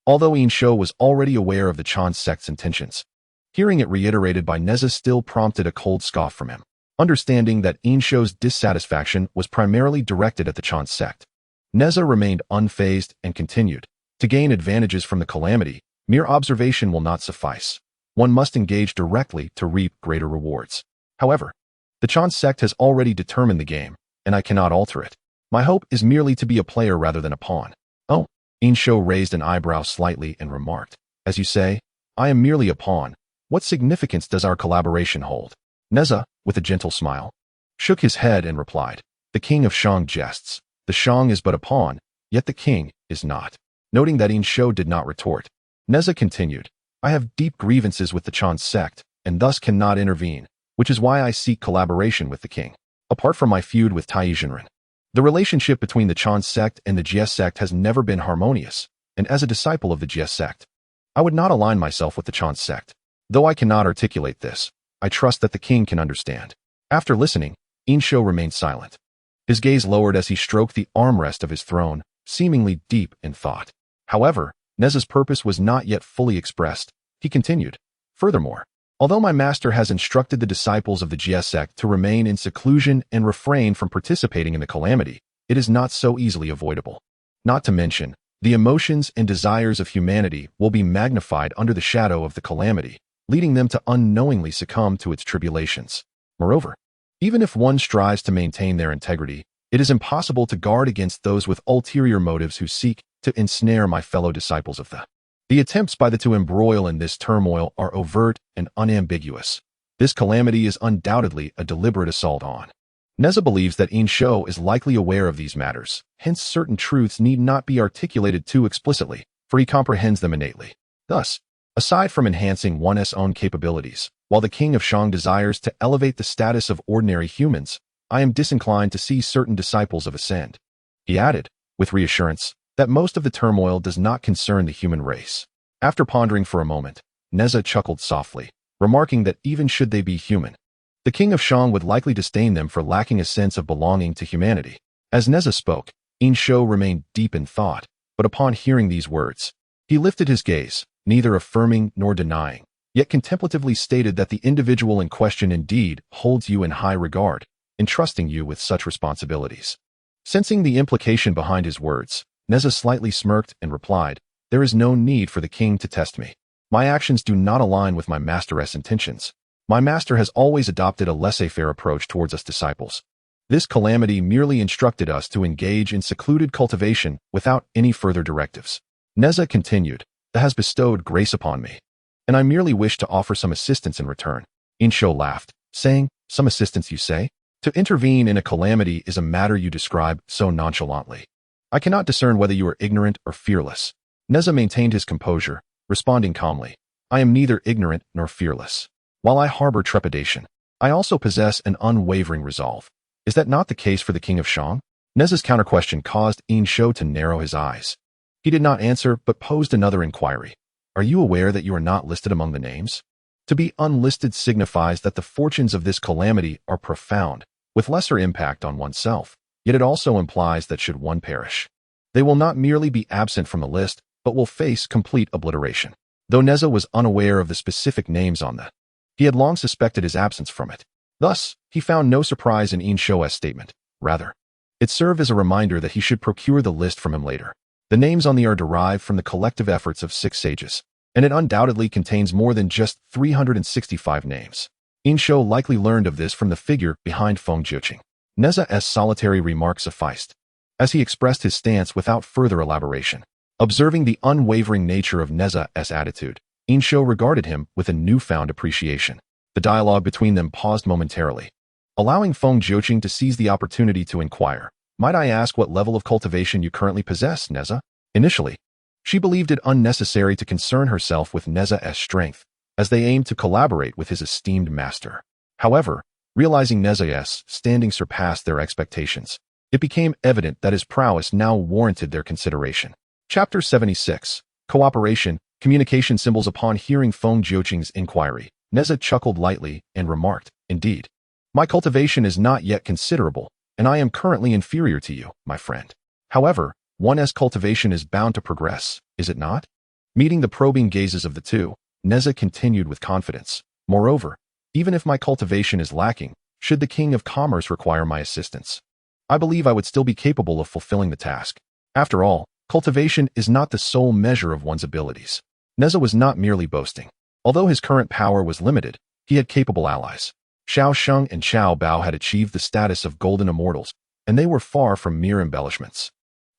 Although Shou was already aware of the Chan sect's intentions, hearing it reiterated by Nezha still prompted a cold scoff from him. Understanding that Shou's dissatisfaction was primarily directed at the Chan sect, Nezha remained unfazed and continued. To gain advantages from the calamity, mere observation will not suffice. One must engage directly to reap greater rewards. However, the Chan sect has already determined the game, and I cannot alter it. My hope is merely to be a player rather than a pawn. Oh, Shou raised an eyebrow slightly and remarked, as you say, I am merely a pawn. What significance does our collaboration hold? Nezha, with a gentle smile, shook his head and replied, the king of Shang jests. The Shang is but a pawn, yet the king is not. Noting that Shou did not retort, Nezha continued, I have deep grievances with the Chan sect, and thus cannot intervene, which is why I seek collaboration with the king. Apart from my feud with Tai Zhenren, the relationship between the Chan sect and the Jie sect has never been harmonious, and as a disciple of the Jie sect, I would not align myself with the Chan sect. Though I cannot articulate this, I trust that the king can understand. After listening, Shou remained silent. His gaze lowered as he stroked the armrest of his throne, seemingly deep in thought. However, Nezha's purpose was not yet fully expressed. He continued, furthermore, although my master has instructed the disciples of the Jie sect to remain in seclusion and refrain from participating in the calamity, it is not so easily avoidable. Not to mention, the emotions and desires of humanity will be magnified under the shadow of the calamity, leading them to unknowingly succumb to its tribulations. Moreover, even if one strives to maintain their integrity, it is impossible to guard against those with ulterior motives who seek to ensnare my fellow disciples of the attempts by the to embroil in this turmoil are overt and unambiguous. This calamity is undoubtedly a deliberate assault on. Nezha believes that Shou is likely aware of these matters, hence certain truths need not be articulated too explicitly, for he comprehends them innately. Thus, aside from enhancing one's own capabilities, while the king of Shang desires to elevate the status of ordinary humans, I am disinclined to see certain disciples of ascend. He added, with reassurance, that most of the turmoil does not concern the human race. After pondering for a moment, Nezha chuckled softly, remarking that even should they be human, the king of Shang would likely disdain them for lacking a sense of belonging to humanity. As Nezha spoke, Shou remained deep in thought, but upon hearing these words, he lifted his gaze, neither affirming nor denying, yet contemplatively stated that the individual in question indeed holds you in high regard, entrusting you with such responsibilities. Sensing the implication behind his words, Nezha slightly smirked and replied, there is no need for the king to test me. My actions do not align with my master's intentions. My master has always adopted a laissez-faire approach towards us disciples. This calamity merely instructed us to engage in secluded cultivation without any further directives. Nezha continued, that has bestowed grace upon me, and I merely wish to offer some assistance in return. Shou laughed, saying, some assistance you say? To intervene in a calamity is a matter you describe so nonchalantly. I cannot discern whether you are ignorant or fearless. Nezha maintained his composure, responding calmly, I am neither ignorant nor fearless. While I harbor trepidation, I also possess an unwavering resolve. Is that not the case for the king of Shang? Nezha's counter-question caused Shou to narrow his eyes. He did not answer, but posed another inquiry. Are you aware that you are not listed among the names? To be unlisted signifies that the fortunes of this calamity are profound, with lesser impact on oneself. Yet it also implies that should one perish, they will not merely be absent from the list, but will face complete obliteration. Though Nezha was unaware of the specific names on the, he had long suspected his absence from it. Thus, he found no surprise in Shou's statement. Rather, it served as a reminder that he should procure the list from him later. The names on the are derived from the collective efforts of 6 sages, and it undoubtedly contains more than just 365 names. Shou likely learned of this from the figure behind Feng Jiuqing. Nezha's solitary remark sufficed, as he expressed his stance without further elaboration. Observing the unwavering nature of Nezha's attitude, Shou regarded him with a newfound appreciation. The dialogue between them paused momentarily, allowing Feng Jiuqing to seize the opportunity to inquire, might I ask what level of cultivation you currently possess, Nezha? Initially, she believed it unnecessary to concern herself with Nezha's strength, as they aimed to collaborate with his esteemed master. However, realizing Nezha's standing surpassed their expectations, it became evident that his prowess now warranted their consideration. Chapter 76. Cooperation, Communication Symbols. Upon hearing Feng Jiuqing's inquiry, Nezha chuckled lightly and remarked, indeed, my cultivation is not yet considerable, and I am currently inferior to you, my friend. However, one's cultivation is bound to progress, is it not? Meeting the probing gazes of the two, Nezha continued with confidence. Moreover, even if my cultivation is lacking, should the King of Commerce require my assistance, I believe I would still be capable of fulfilling the task. After all, cultivation is not the sole measure of one's abilities. Nezha was not merely boasting. Although his current power was limited, he had capable allies. Xiao Sheng and Xiao Bao had achieved the status of golden immortals, and they were far from mere embellishments.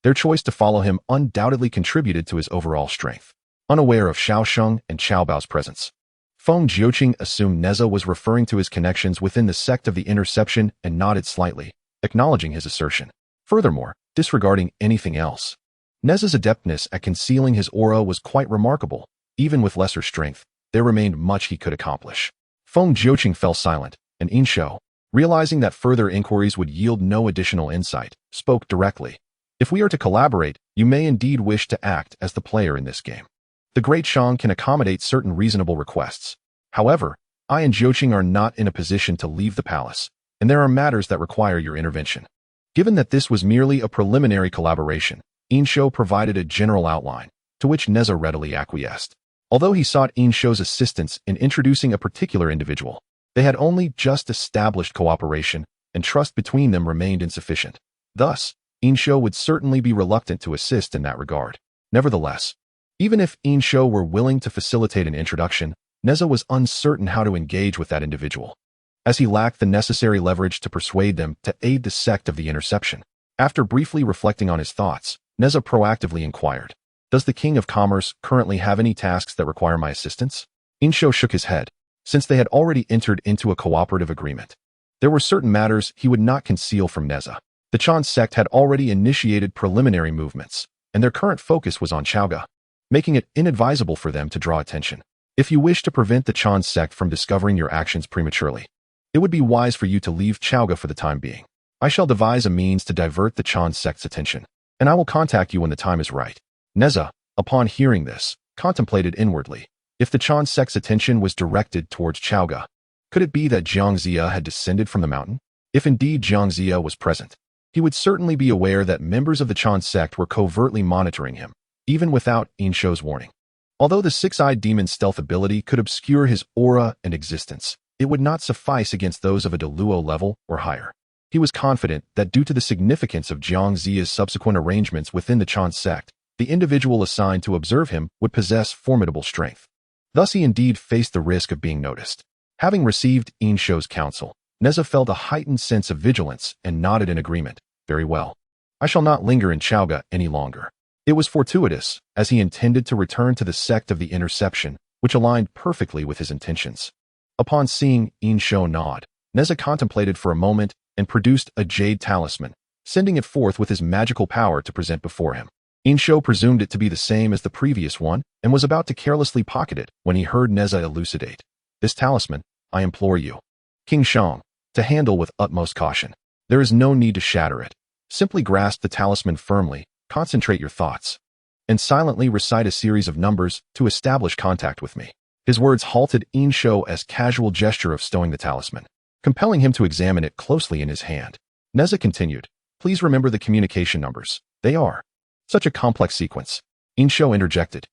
Their choice to follow him undoubtedly contributed to his overall strength. Unaware of Xiao Sheng and Xiao Bao's presence, Feng Jiuqing assumed Nezha was referring to his connections within the sect of the Interception and nodded slightly, acknowledging his assertion. Furthermore, disregarding anything else, Nezha's adeptness at concealing his aura was quite remarkable. Even with lesser strength, there remained much he could accomplish. Feng Jiuqing fell silent, and Yin Shou, realizing that further inquiries would yield no additional insight, spoke directly. If we are to collaborate, you may indeed wish to act as the player in this game. The Great Shang can accommodate certain reasonable requests. However, I and Jiuqing are not in a position to leave the palace, and there are matters that require your intervention. Given that this was merely a preliminary collaboration, Yin Shou provided a general outline, to which Nezha readily acquiesced. Although he sought Yin Shou's assistance in introducing a particular individual, they had only just established cooperation, and trust between them remained insufficient. Thus, Yin Shou would certainly be reluctant to assist in that regard. Nevertheless, even if Yin Shou were willing to facilitate an introduction, Nezha was uncertain how to engage with that individual, as he lacked the necessary leverage to persuade them to aid the sect of the Interception. After briefly reflecting on his thoughts, Nezha proactively inquired, "Does the King of Commerce currently have any tasks that require my assistance?" Yin Shou shook his head, since they had already entered into a cooperative agreement. There were certain matters he would not conceal from Nezha. The Chan sect had already initiated preliminary movements, and their current focus was on Chaoga, making it inadvisable for them to draw attention. If you wish to prevent the Chan sect from discovering your actions prematurely, it would be wise for you to leave Chaoga for the time being. I shall devise a means to divert the Chan sect's attention, and I will contact you when the time is right. Nezha, upon hearing this, contemplated inwardly. If the Chan sect's attention was directed towards Chaoga, could it be that Jiangxia had descended from the mountain? If indeed Jiangxia was present, he would certainly be aware that members of the Chan sect were covertly monitoring him, even without Yin Shou's warning. Although the six-eyed demon's stealth ability could obscure his aura and existence, it would not suffice against those of a Deluo level or higher. He was confident that due to the significance of Jiangxia's subsequent arrangements within the Chan sect, the individual assigned to observe him would possess formidable strength. Thus he indeed faced the risk of being noticed. Having received Yin Shou's counsel, Nezha felt a heightened sense of vigilance and nodded in agreement. Very well. I shall not linger in Chaoga any longer. It was fortuitous, as he intended to return to the sect of the Interception, which aligned perfectly with his intentions. Upon seeing Yin Shou nod, Nezha contemplated for a moment and produced a jade talisman, sending it forth with his magical power to present before him. Yin Shou presumed it to be the same as the previous one and was about to carelessly pocket it when he heard Nezha elucidate. This talisman, I implore you, King Shang, to handle with utmost caution. There is no need to shatter it. Simply grasp the talisman firmly, concentrate your thoughts, and silently recite a series of numbers to establish contact with me. His words halted Yin Shou as casual gesture of stowing the talisman, compelling him to examine it closely in his hand. Nezha continued, please remember the communication numbers. They are such a complex sequence. Yin Shou interjected.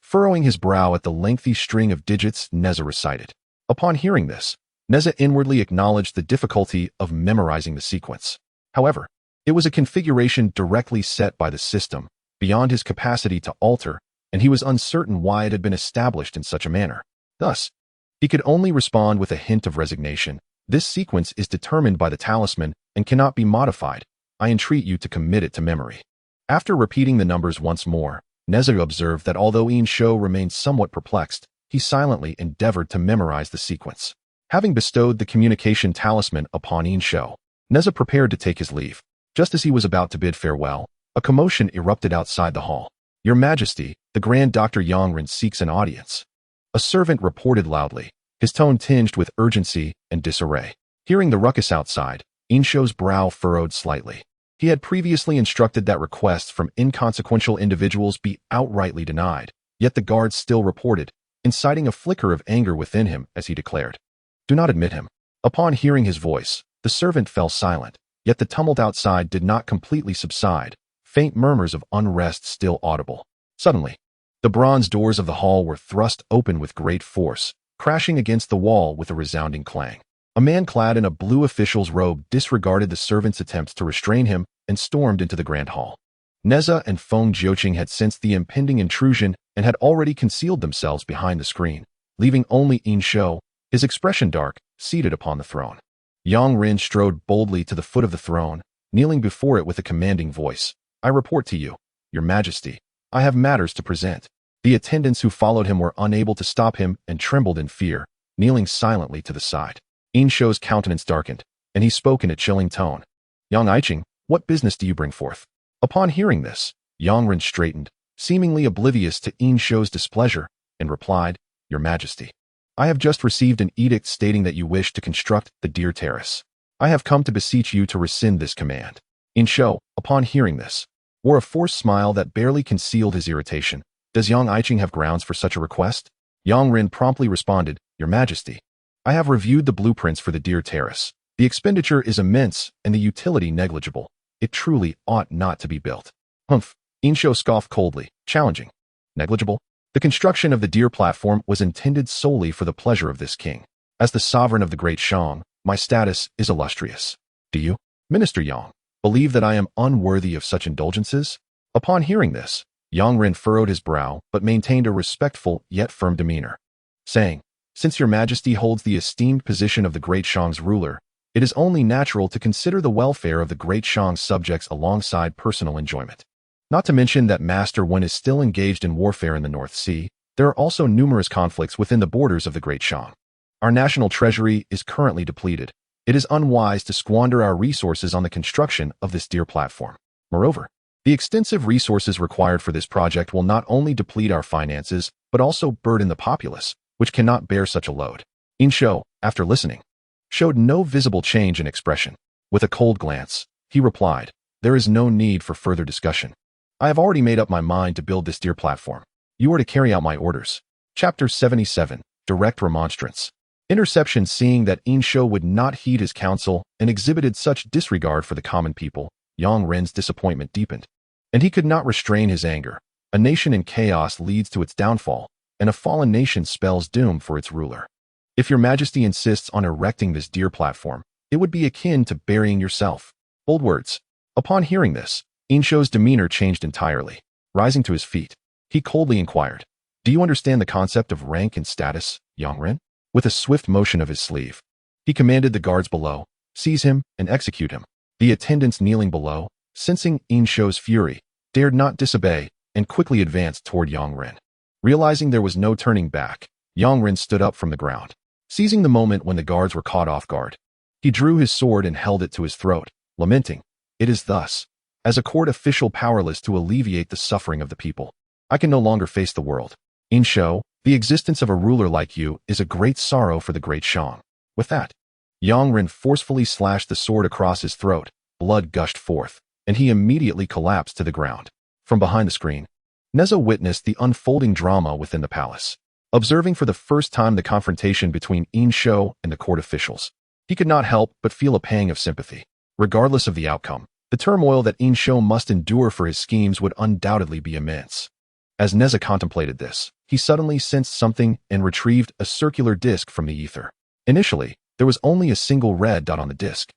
Furrowing his brow at the lengthy string of digits Nezha recited. Upon hearing this, Nezha inwardly acknowledged the difficulty of memorizing the sequence. However, it was a configuration directly set by the system, beyond his capacity to alter, and he was uncertain why it had been established in such a manner. Thus, he could only respond with a hint of resignation. This sequence is determined by the talisman and cannot be modified. I entreat you to commit it to memory. After repeating the numbers once more, Nezha observed that although Yin Shou remained somewhat perplexed, he silently endeavored to memorize the sequence. Having bestowed the communication talisman upon Yin Shou, Nezha prepared to take his leave. Just as he was about to bid farewell, a commotion erupted outside the hall. Your Majesty, the Grand Dr. Yangren seeks an audience. A servant reported loudly, his tone tinged with urgency and disarray. Hearing the ruckus outside, Yin Shou's brow furrowed slightly. He had previously instructed that requests from inconsequential individuals be outrightly denied, yet the guards still reported, inciting a flicker of anger within him as he declared, do not admit him. Upon hearing his voice, the servant fell silent, yet the tumult outside did not completely subside. faint murmurs of unrest still audible. Suddenly, the bronze doors of the hall were thrust open with great force, crashing against the wall with a resounding clang. A man clad in a blue official's robe disregarded the servant's attempts to restrain him and stormed into the grand hall. Nezha and Feng Jiuqing had sensed the impending intrusion and had already concealed themselves behind the screen, leaving only Yin Shou, his expression dark, seated upon the throne. Yang Ren strode boldly to the foot of the throne, kneeling before it with a commanding voice. "I report to you, Your Majesty. I have matters to present." The attendants who followed him were unable to stop him and trembled in fear, kneeling silently to the side. Yin Shou's countenance darkened, and he spoke in a chilling tone. "Yang Aiqing, what business do you bring forth?" Upon hearing this, Yang Ren straightened, seemingly oblivious to Yin Shou's displeasure, and replied, "Your Majesty, I have just received an edict stating that you wish to construct the Deer Terrace. I have come to beseech you to rescind this command." Yin Shou, upon hearing this, wore a forced smile that barely concealed his irritation. "Does Yang Aiqing have grounds for such a request?" Yang Ren promptly responded, "Your Majesty, I have reviewed the blueprints for the Deer Terrace. The expenditure is immense and the utility negligible. It truly ought not to be built." "Humph," Yin Shou scoffed coldly, challenging. "Negligible?" The construction of the Deer platform was intended solely for the pleasure of this king. As the sovereign of the Great Shang, my status is illustrious. Do you, Minister Yang, believe that I am unworthy of such indulgences? Upon hearing this, Yang Ren furrowed his brow but maintained a respectful yet firm demeanor, saying, "Since your majesty holds the esteemed position of the Great Shang's ruler, it is only natural to consider the welfare of the Great Shang's subjects alongside personal enjoyment. Not to mention that Master Wen is still engaged in warfare in the North Sea, there are also numerous conflicts within the borders of the Great Shang. Our national treasury is currently depleted. It is unwise to squander our resources on the construction of this Deer platform. Moreover, the extensive resources required for this project will not only deplete our finances, but also burden the populace, which cannot bear such a load." Yin Shou, after listening, showed no visible change in expression. With a cold glance, he replied, "There is no need for further discussion. I have already made up my mind to build this Deer platform. You are to carry out my orders." Chapter 77, Direct Remonstrance. Interception. Seeing that Yin Shou would not heed his counsel and exhibited such disregard for the common people, Yang Ren's disappointment deepened, and he could not restrain his anger. A nation in chaos leads to its downfall, and a fallen nation spells doom for its ruler. If your majesty insists on erecting this Deer platform, it would be akin to burying yourself. Bold words. Upon hearing this, Yin Shou's demeanor changed entirely. Rising to his feet, he coldly inquired, "Do you understand the concept of rank and status, Yang Ren?" With a swift motion of his sleeve, he commanded the guards below, "Seize him and execute him." The attendants kneeling below, sensing Yin Shou's fury, dared not disobey and quickly advanced toward Yang Ren. Realizing there was no turning back, Yang Ren stood up from the ground. Seizing the moment when the guards were caught off guard, he drew his sword and held it to his throat, lamenting, "It is thus, as a court official powerless to alleviate the suffering of the people. I can no longer face the world. Yin Shou, the existence of a ruler like you is a great sorrow for the Great Shang." With that, Yang Ren forcefully slashed the sword across his throat, blood gushed forth, and he immediately collapsed to the ground. From behind the screen, Nezha witnessed the unfolding drama within the palace. Observing for the first time the confrontation between Yin Shou and the court officials, he could not help but feel a pang of sympathy. Regardless of the outcome, the turmoil that Yin Shou must endure for his schemes would undoubtedly be immense. As Nezha contemplated this, he suddenly sensed something and retrieved a circular disc from the ether. Initially, there was only a single red dot on the disc,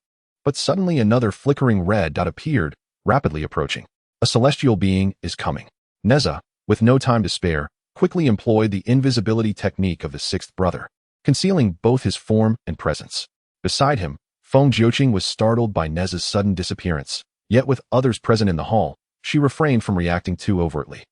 but suddenly another flickering red dot appeared, rapidly approaching. A celestial being is coming. Nezha, with no time to spare, quickly employed the invisibility technique of the sixth brother, concealing both his form and presence. Beside him, Feng Jiuqing was startled by Nezha's sudden disappearance, yet with others present in the hall, she refrained from reacting too overtly.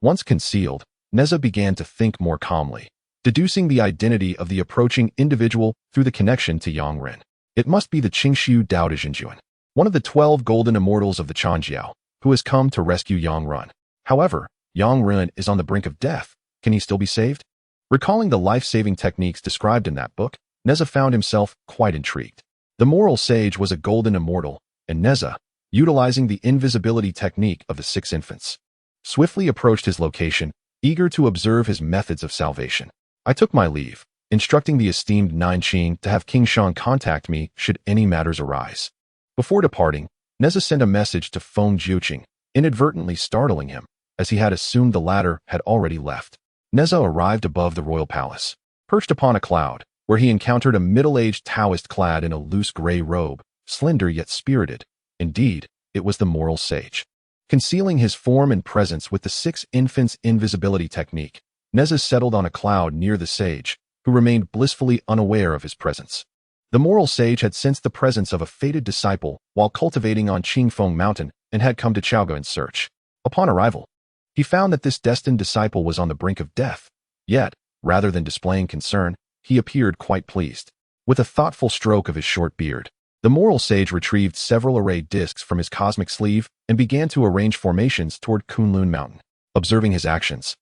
Once concealed, Nezha began to think more calmly, deducing the identity of the approaching individual through the connection to Yang Ren. It must be the Qingxiu Dao de Zhenjuan, one of the 12 golden immortals of the Chanjiao, who has come to rescue Yang Ren. However, Yang Ren is on the brink of death. Can he still be saved? Recalling the life-saving techniques described in that book, Nezha found himself quite intrigued. The moral sage was a golden immortal, and Nezha, utilizing the invisibility technique of the 6 infants, swiftly approached his location, eager to observe his methods of salvation. I took my leave, instructing the esteemed Nanqing to have King Shan contact me should any matters arise. Before departing, Nezha sent a message to Feng Jiuqing, inadvertently startling him, as he had assumed the latter had already left. Nezha arrived above the royal palace. Perched upon a cloud, where he encountered a middle-aged Taoist clad in a loose gray robe, slender yet spirited. Indeed, it was the moral sage. Concealing his form and presence with the 6 infants invisibility technique, Nezha settled on a cloud near the sage, who remained blissfully unaware of his presence. The moral sage had sensed the presence of a fated disciple while cultivating on Qingfeng Mountain and had come to Chaoga in search. Upon arrival, he found that this destined disciple was on the brink of death. Yet, rather than displaying concern, he appeared quite pleased. With a thoughtful stroke of his short beard, the moral sage retrieved several array discs from his cosmic sleeve and began to arrange formations toward Kunlun Mountain. Observing his actions,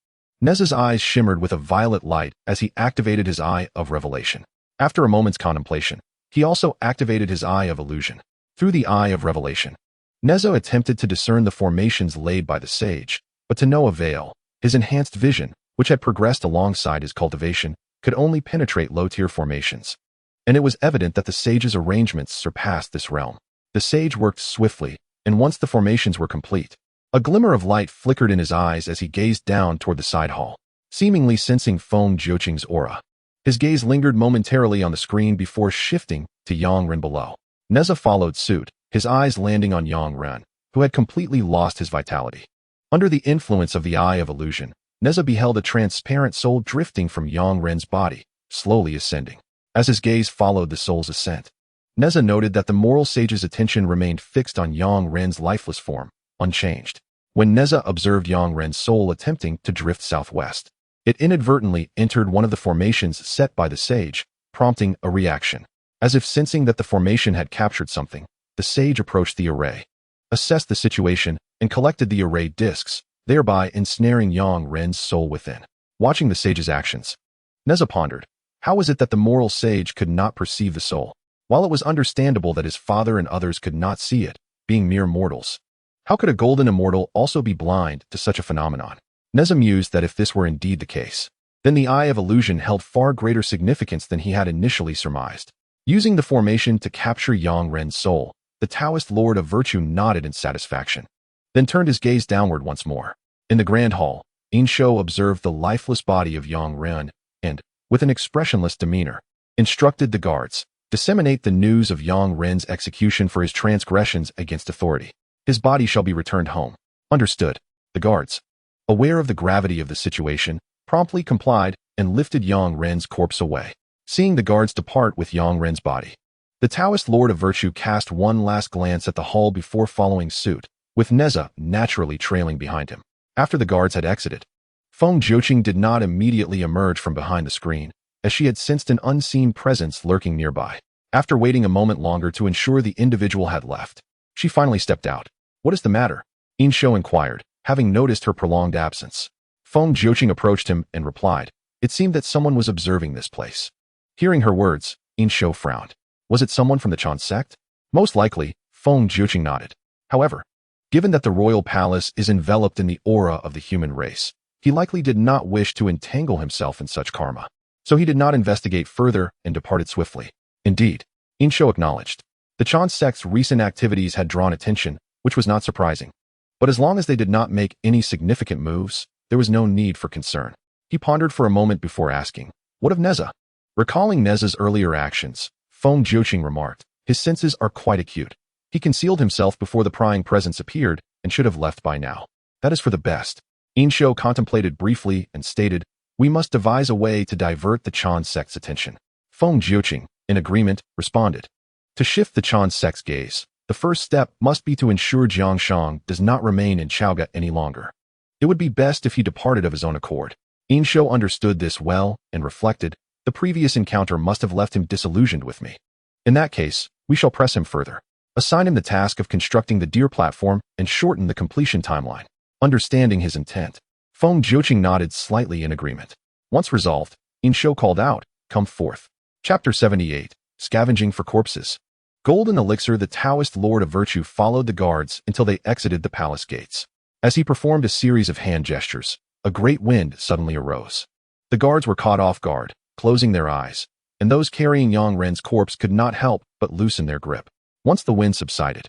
Nezha's eyes shimmered with a violet light as he activated his Eye of Revelation. After a moment's contemplation, he also activated his Eye of Illusion. Through the Eye of Revelation, Nezha attempted to discern the formations laid by the sage, but to no avail. His enhanced vision, which had progressed alongside his cultivation, could only penetrate low-tier formations. And it was evident that the sage's arrangements surpassed this realm. The sage worked swiftly, and once the formations were complete, a glimmer of light flickered in his eyes as he gazed down toward the side hall, seemingly sensing Feng Jiuqing's aura. His gaze lingered momentarily on the screen before shifting to Yang Ren below. Nezha followed suit, his eyes landing on Yang Ren, who had completely lost his vitality. Under the influence of the Eye of Illusion, Nezha beheld a transparent soul drifting from Yang Ren's body, slowly ascending. As his gaze followed the soul's ascent, Nezha noted that the moral sage's attention remained fixed on Yang Ren's lifeless form, unchanged. When Nezha observed Yang Ren's soul attempting to drift southwest, it inadvertently entered one of the formations set by the sage, prompting a reaction. As if sensing that the formation had captured something, the sage approached the array, assessed the situation, and collected the array discs, thereby ensnaring Yang Ren's soul within. Watching the sage's actions, Nezha pondered, how was it that the moral sage could not perceive the soul? While it was understandable that his father and others could not see it, being mere mortals, how could a golden immortal also be blind to such a phenomenon? Nezha mused that if this were indeed the case, then the Eye of Illusion held far greater significance than he had initially surmised. Using the formation to capture Yang Ren's soul, the Taoist Lord of Virtue nodded in satisfaction, then turned his gaze downward once more. In the Grand Hall, Insho observed the lifeless body of Yang Ren and, with an expressionless demeanor, instructed the guards, disseminate the news of Yang Ren's execution for his transgressions against authority. His body shall be returned home. Understood. The guards, aware of the gravity of the situation, promptly complied and lifted Yang Ren's corpse away. Seeing the guards depart with Yang Ren's body, the Taoist Lord of Virtue cast one last glance at the hall before following suit, with Nezha naturally trailing behind him. After the guards had exited, Feng Jiuqing did not immediately emerge from behind the screen, as she had sensed an unseen presence lurking nearby. After waiting a moment longer to ensure the individual had left, she finally stepped out. What is the matter? Insho inquired, having noticed her prolonged absence. Feng Jiuqing approached him and replied, it seemed that someone was observing this place. Hearing her words, Insho frowned. Was it someone from the Chan sect? Most likely, Feng Jiuqing nodded. However, given that the royal palace is enveloped in the aura of the human race, he likely did not wish to entangle himself in such karma. So he did not investigate further and departed swiftly. Indeed, Insho acknowledged. The Chan sect's recent activities had drawn attention, which was not surprising. But as long as they did not make any significant moves, there was no need for concern. He pondered for a moment before asking, what of Nezha? Recalling Nezha's earlier actions, Feng Jiuqing remarked, his senses are quite acute. He concealed himself before the prying presence appeared and should have left by now. That is for the best. Insho contemplated briefly and stated, we must devise a way to divert the Chan sect's attention. Feng Jiuqing, in agreement, responded. To shift the Chan sect's gaze, the first step must be to ensure Jiangshang does not remain in Chaoga any longer. It would be best if he departed of his own accord. Insho understood this well and reflected, the previous encounter must have left him disillusioned with me. In that case, we shall press him further. Assign him the task of constructing the deer platform and shorten the completion timeline. Understanding his intent, Feng Jiuqing nodded slightly in agreement. Once resolved, Insho called out, come forth. Chapter 78, Scavenging for Corpses. Golden Elixir, the Taoist Lord of Virtue, followed the guards until they exited the palace gates. As he performed a series of hand gestures, a great wind suddenly arose. The guards were caught off guard, closing their eyes, and those carrying Yang Ren's corpse could not help but loosen their grip. Once the wind subsided,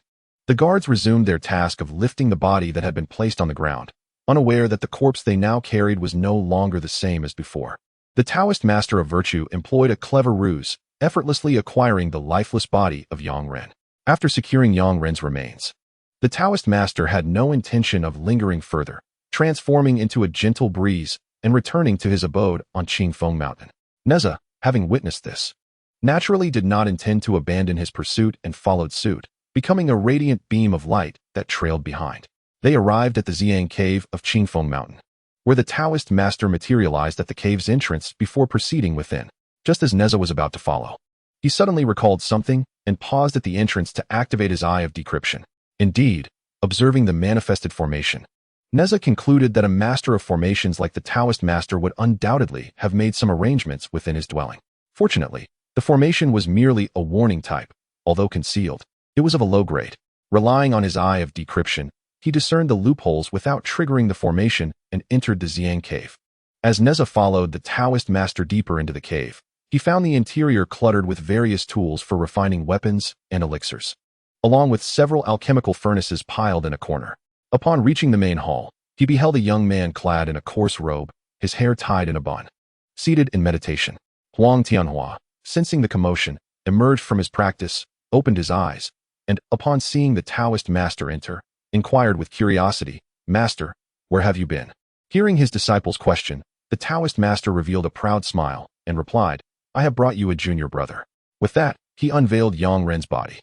The guards resumed their task of lifting the body that had been placed on the ground, unaware that the corpse they now carried was no longer the same as before. The Taoist Master of Virtue employed a clever ruse, effortlessly acquiring the lifeless body of Yang Ren. After securing Yang Ren's remains, the Taoist Master had no intention of lingering further, transforming into a gentle breeze and returning to his abode on Qingfeng Mountain. Nezha, having witnessed this, naturally did not intend to abandon his pursuit and followed suit, becoming a radiant beam of light that trailed behind. They arrived at the Xiang cave of Qingfeng Mountain, where the Taoist Master materialized at the cave's entrance before proceeding within. Just as Nezha was about to follow, he suddenly recalled something and paused at the entrance to activate his eye of decryption. Indeed, observing the manifested formation, Nezha concluded that a master of formations like the Taoist Master would undoubtedly have made some arrangements within his dwelling. Fortunately, the formation was merely a warning type. Although concealed, it was of a low grade. Relying on his eye of decryption, he discerned the loopholes without triggering the formation and entered the Xiang cave. As Nezha followed the Taoist Master deeper into the cave, he found the interior cluttered with various tools for refining weapons and elixirs, along with several alchemical furnaces piled in a corner. Upon reaching the main hall, he beheld a young man clad in a coarse robe, his hair tied in a bun, seated in meditation. Huang Tianhua, sensing the commotion, emerged from his practice, opened his eyes, and, upon seeing the Taoist Master enter, inquired with curiosity, "Master, where have you been?" Hearing his disciple's question, the Taoist Master revealed a proud smile and replied, "I have brought you a junior brother." With that, he unveiled Yang Ren's body.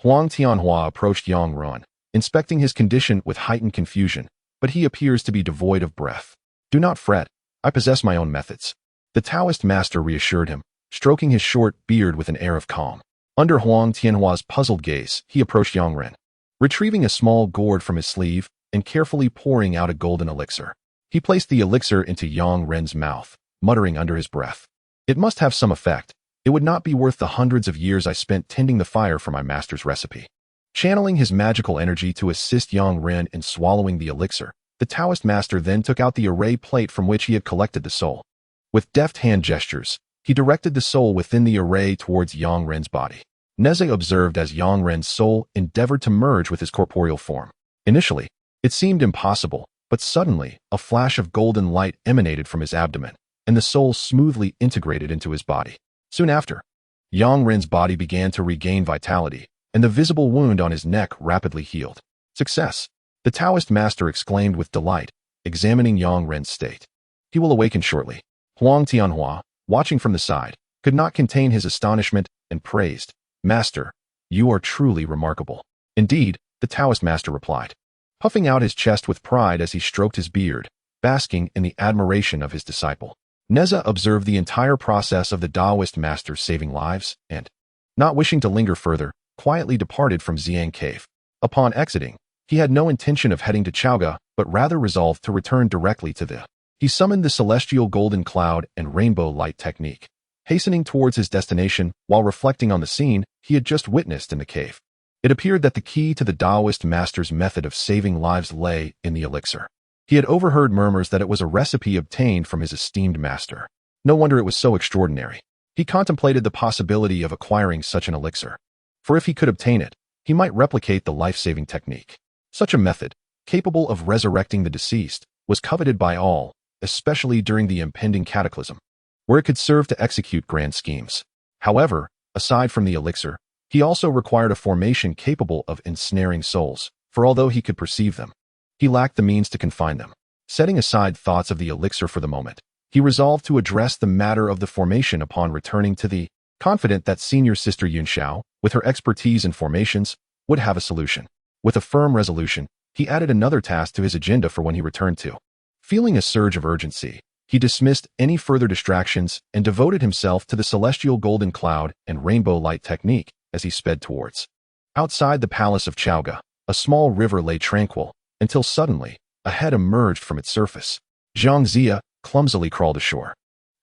Huang Tianhua approached Yang Ren, inspecting his condition with heightened confusion, but he appears to be devoid of breath. "Do not fret, I possess my own methods," the Taoist Master reassured him, stroking his short beard with an air of calm. Under Huang Tianhua's puzzled gaze, he approached Yang Ren, retrieving a small gourd from his sleeve and carefully pouring out a golden elixir. He placed the elixir into Yang Ren's mouth, muttering under his breath, "It must have some effect. It would not be worth the hundreds of years I spent tending the fire for my master's recipe." Channeling his magical energy to assist Yang Ren in swallowing the elixir, the Taoist Master then took out the array plate from which he had collected the soul. With deft hand gestures, he directed the soul within the array towards Yang Ren's body. Nezha observed as Yang Ren's soul endeavored to merge with his corporeal form. Initially, it seemed impossible, but suddenly, a flash of golden light emanated from his abdomen, and the soul smoothly integrated into his body. Soon after, Yang Ren's body began to regain vitality, and the visible wound on his neck rapidly healed. "Success!" the Taoist Master exclaimed with delight, examining Yang Ren's state. "He will awaken shortly." Huang Tianhua, watching from the side, could not contain his astonishment and praised, "Master, you are truly remarkable." "Indeed," the Taoist Master replied, puffing out his chest with pride as he stroked his beard, basking in the admiration of his disciple. Nezha observed the entire process of the Taoist Master saving lives and, not wishing to linger further, quietly departed from Xiang Cave. Upon exiting, he had no intention of heading to Chaoga, but rather resolved to return directly to the. He summoned the celestial golden cloud and rainbow light technique, hastening towards his destination while reflecting on the scene he had just witnessed in the cave. It appeared that the key to the Taoist Master's method of saving lives lay in the elixir. He had overheard murmurs that it was a recipe obtained from his esteemed master. No wonder it was so extraordinary. He contemplated the possibility of acquiring such an elixir, for if he could obtain it, he might replicate the life-saving technique. Such a method, capable of resurrecting the deceased, was coveted by all, especially during the impending cataclysm, where it could serve to execute grand schemes. However, aside from the elixir, he also required a formation capable of ensnaring souls, for although he could perceive them, he lacked the means to confine them. Setting aside thoughts of the elixir for the moment, he resolved to address the matter of the formation upon returning to the, confident that senior sister Yunxiao, with her expertise in formations, would have a solution. With a firm resolution, he added another task to his agenda for when he returned to. Feeling a surge of urgency, he dismissed any further distractions and devoted himself to the celestial golden cloud and rainbow light technique as he sped towards. Outside the palace of Chaoga, a small river lay tranquil, until suddenly, a head emerged from its surface. Zhenzi clumsily crawled ashore,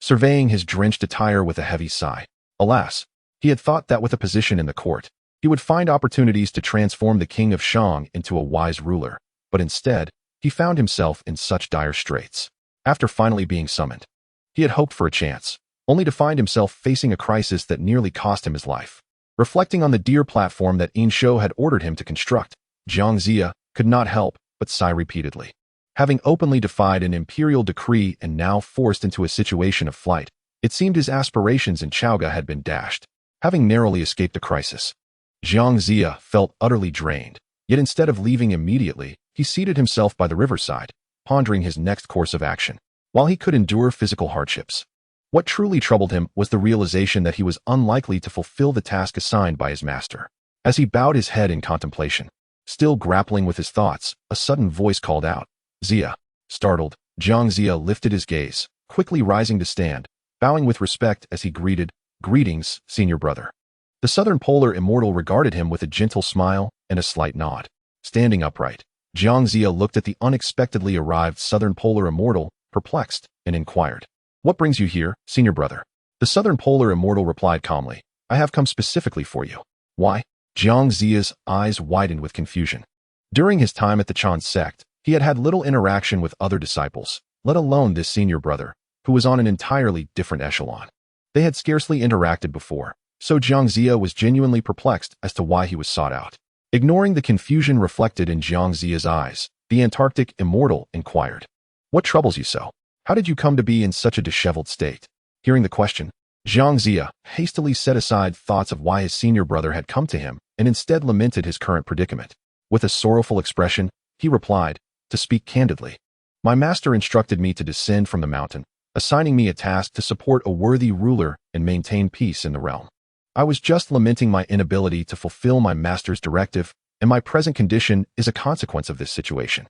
surveying his drenched attire with a heavy sigh. Alas, he had thought that with a position in the court, he would find opportunities to transform the king of Shang into a wise ruler, but instead, he found himself in such dire straits. After finally being summoned, he had hoped for a chance, only to find himself facing a crisis that nearly cost him his life. Reflecting on the dear platform that Yin Shou had ordered him to construct, Zhang could not help but sigh repeatedly. Having openly defied an imperial decree and now forced into a situation of flight, it seemed his aspirations in Chaoga had been dashed. Having narrowly escaped the crisis, Zhang felt utterly drained, yet instead of leaving immediately, he seated himself by the riverside, pondering his next course of action. While he could endure physical hardships, what truly troubled him was the realization that he was unlikely to fulfill the task assigned by his master. As he bowed his head in contemplation, still grappling with his thoughts, a sudden voice called out, "Zia." Startled, Zhang lifted his gaze, quickly rising to stand, bowing with respect as he greeted, "Greetings, senior brother." The Southern Polar Immortal regarded him with a gentle smile and a slight nod. Standing upright, Zhang looked at the unexpectedly arrived Southern Polar Immortal, perplexed, and inquired, "What brings you here, senior brother?" The Southern Polar Immortal replied calmly, "I have come specifically for you." "Why?" Zhang's eyes widened with confusion. During his time at the Chan sect, he had had little interaction with other disciples, let alone this senior brother, who was on an entirely different echelon. They had scarcely interacted before, so Zhang was genuinely perplexed as to why he was sought out. Ignoring the confusion reflected in Zhang's eyes, the Antarctic Immortal inquired, "What troubles you so? How did you come to be in such a disheveled state?" Hearing the question, Zhang hastily set aside thoughts of why his senior brother had come to him and instead lamented his current predicament. With a sorrowful expression, he replied, "To speak candidly, my master instructed me to descend from the mountain, assigning me a task to support a worthy ruler and maintain peace in the realm. I was just lamenting my inability to fulfill my master's directive, and my present condition is a consequence of this situation."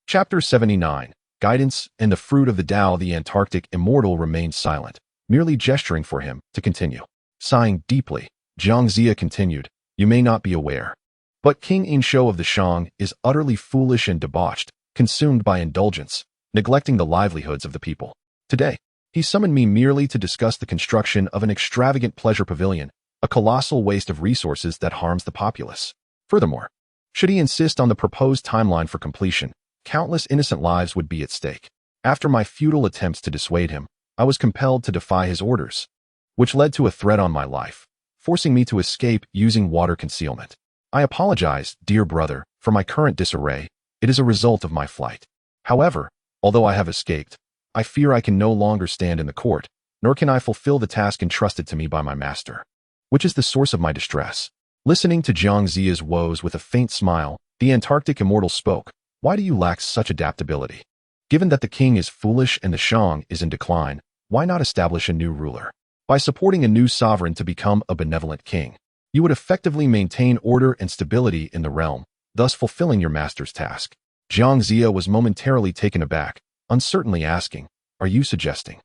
Chapter 79, Guidance and the Fruit of the Tao. The Antarctic Immortal remained silent, merely gesturing for him to continue. Sighing deeply, Zhang continued, "You may not be aware, but King Inshou of the Shang is utterly foolish and debauched, consumed by indulgence, neglecting the livelihoods of the people. Today, he summoned me merely to discuss the construction of an extravagant pleasure pavilion, a colossal waste of resources that harms the populace. Furthermore, should he insist on the proposed timeline for completion, countless innocent lives would be at stake. After my futile attempts to dissuade him, I was compelled to defy his orders, which led to a threat on my life, forcing me to escape using water concealment. I apologize, dear brother, for my current disarray. It is a result of my flight. However, although I have escaped, I fear I can no longer stand in the court, nor can I fulfill the task entrusted to me by my master, which is the source of my distress." Listening to Zhang's woes with a faint smile, the Antarctic Immortal spoke, "Why do you lack such adaptability? Given that the king is foolish and the Shang is in decline, why not establish a new ruler? By supporting a new sovereign to become a benevolent king, you would effectively maintain order and stability in the realm, thus fulfilling your master's task." Zhang was momentarily taken aback, uncertainly asking, "Are you suggesting?"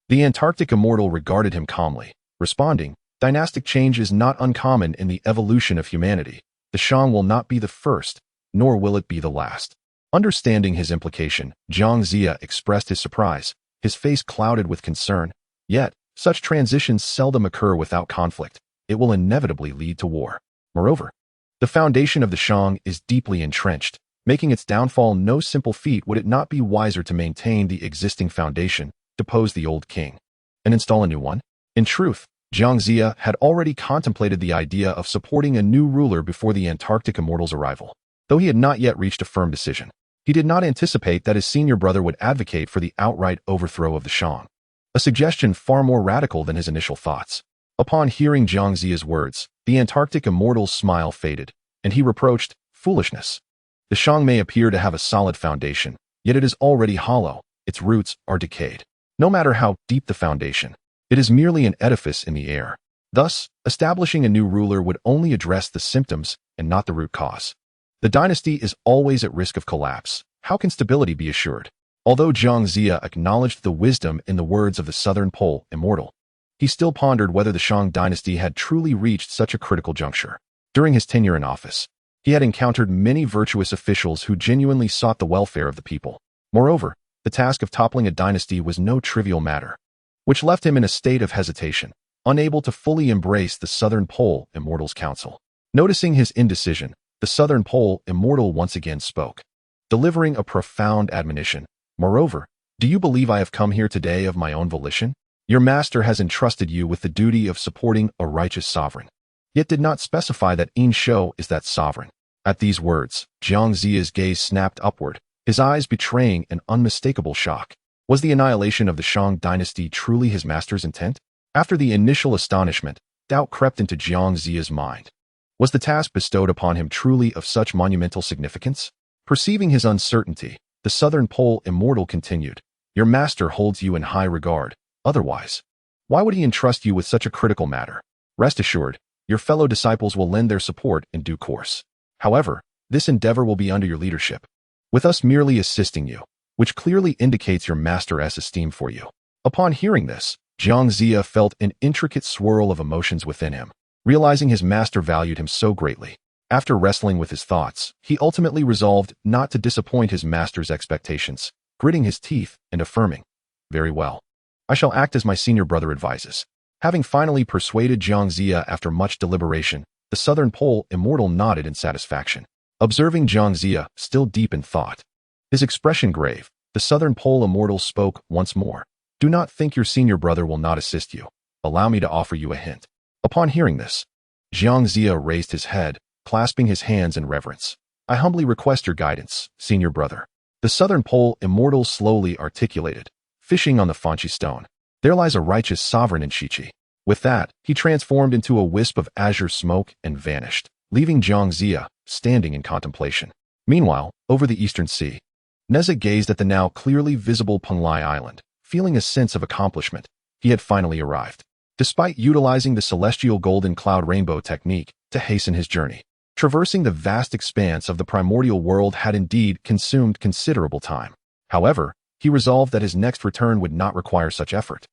The Antarctic Immortal regarded him calmly, responding, "Dynastic change is not uncommon in the evolution of humanity. The Shang will not be the first, nor will it be the last." Understanding his implication, Zhang expressed his surprise, his face clouded with concern. Yet, such transitions seldom occur without conflict. It will inevitably lead to war. Moreover, the foundation of the Shang is deeply entrenched, making its downfall no simple feat. Would it not be wiser to maintain the existing foundation, depose the old king, and install a new one? In truth, Zhang had already contemplated the idea of supporting a new ruler before the Antarctic Immortal's arrival. Though he had not yet reached a firm decision, he did not anticipate that his senior brother would advocate for the outright overthrow of the Shang, a suggestion far more radical than his initial thoughts. Upon hearing Zhang's words, the Antarctic Immortal's smile faded, and he reproached, "Foolishness. The Shang may appear to have a solid foundation, yet it is already hollow, its roots are decayed. No matter how deep the foundation, it is merely an edifice in the air. Thus, establishing a new ruler would only address the symptoms and not the root cause. The dynasty is always at risk of collapse. How can stability be assured?" Although Zhang acknowledged the wisdom in the words of the Southern Pole Immortal, he still pondered whether the Shang dynasty had truly reached such a critical juncture. During his tenure in office, he had encountered many virtuous officials who genuinely sought the welfare of the people. Moreover, the task of toppling a dynasty was no trivial matter, which left him in a state of hesitation, unable to fully embrace the Southern Pole Immortal's counsel. Noticing his indecision, the Southern Pole Immortal once again spoke, delivering a profound admonition. "Moreover, do you believe I have come here today of my own volition? Your master has entrusted you with the duty of supporting a righteous sovereign, yet did not specify that Inshou is that sovereign. At these words, Jiang Ziya's gaze snapped upward, his eyes betraying an unmistakable shock. Was the annihilation of the Shang dynasty truly his master's intent? After the initial astonishment, doubt crept into Jiang Ziya's mind. Was the task bestowed upon him truly of such monumental significance? Perceiving his uncertainty, the Southern Pole Immortal continued, "Your master holds you in high regard. Otherwise, why would he entrust you with such a critical matter? Rest assured, your fellow disciples will lend their support in due course. However, this endeavor will be under your leadership, with us merely assisting you, which clearly indicates your master's esteem for you." Upon hearing this, Jiang Ziya felt an intricate swirl of emotions within him, realizing his master valued him so greatly. After wrestling with his thoughts, he ultimately resolved not to disappoint his master's expectations, gritting his teeth and affirming, "Very well. I shall act as my senior brother advises." Having finally persuaded Jiang Ziya after much deliberation, the Southern Pole Immortal nodded in satisfaction. Observing Jiang Ziya, still deep in thought, his expression grave, the Southern Pole Immortal spoke once more. "Do not think your senior brother will not assist you. Allow me to offer you a hint." Upon hearing this, Jiang Ziya raised his head, clasping his hands in reverence. "I humbly request your guidance, senior brother." The Southern Pole Immortal slowly articulated, "Fishing on the Fanchi stone. There lies a righteous sovereign in Shichi." With that, he transformed into a wisp of azure smoke and vanished, leaving Jiang Ziya standing in contemplation. Meanwhile, over the eastern sea, Nezha gazed at the now clearly visible Penglai Island, feeling a sense of accomplishment. He had finally arrived. Despite utilizing the celestial golden cloud rainbow technique to hasten his journey, traversing the vast expanse of the primordial world had indeed consumed considerable time. However, he resolved that his next return would not require such effort.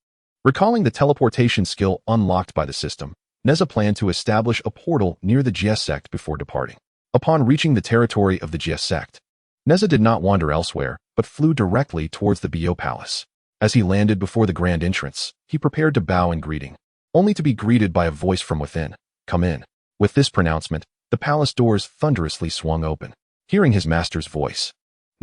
Recalling the teleportation skill unlocked by the system, Nezha planned to establish a portal near the Jie sect before departing. Upon reaching the territory of the Jie sect, Nezha did not wander elsewhere, but flew directly towards the Bio Palace. As he landed before the grand entrance, he prepared to bow in greeting, only to be greeted by a voice from within, "Come in." With this pronouncement, the palace doors thunderously swung open. Hearing his master's voice,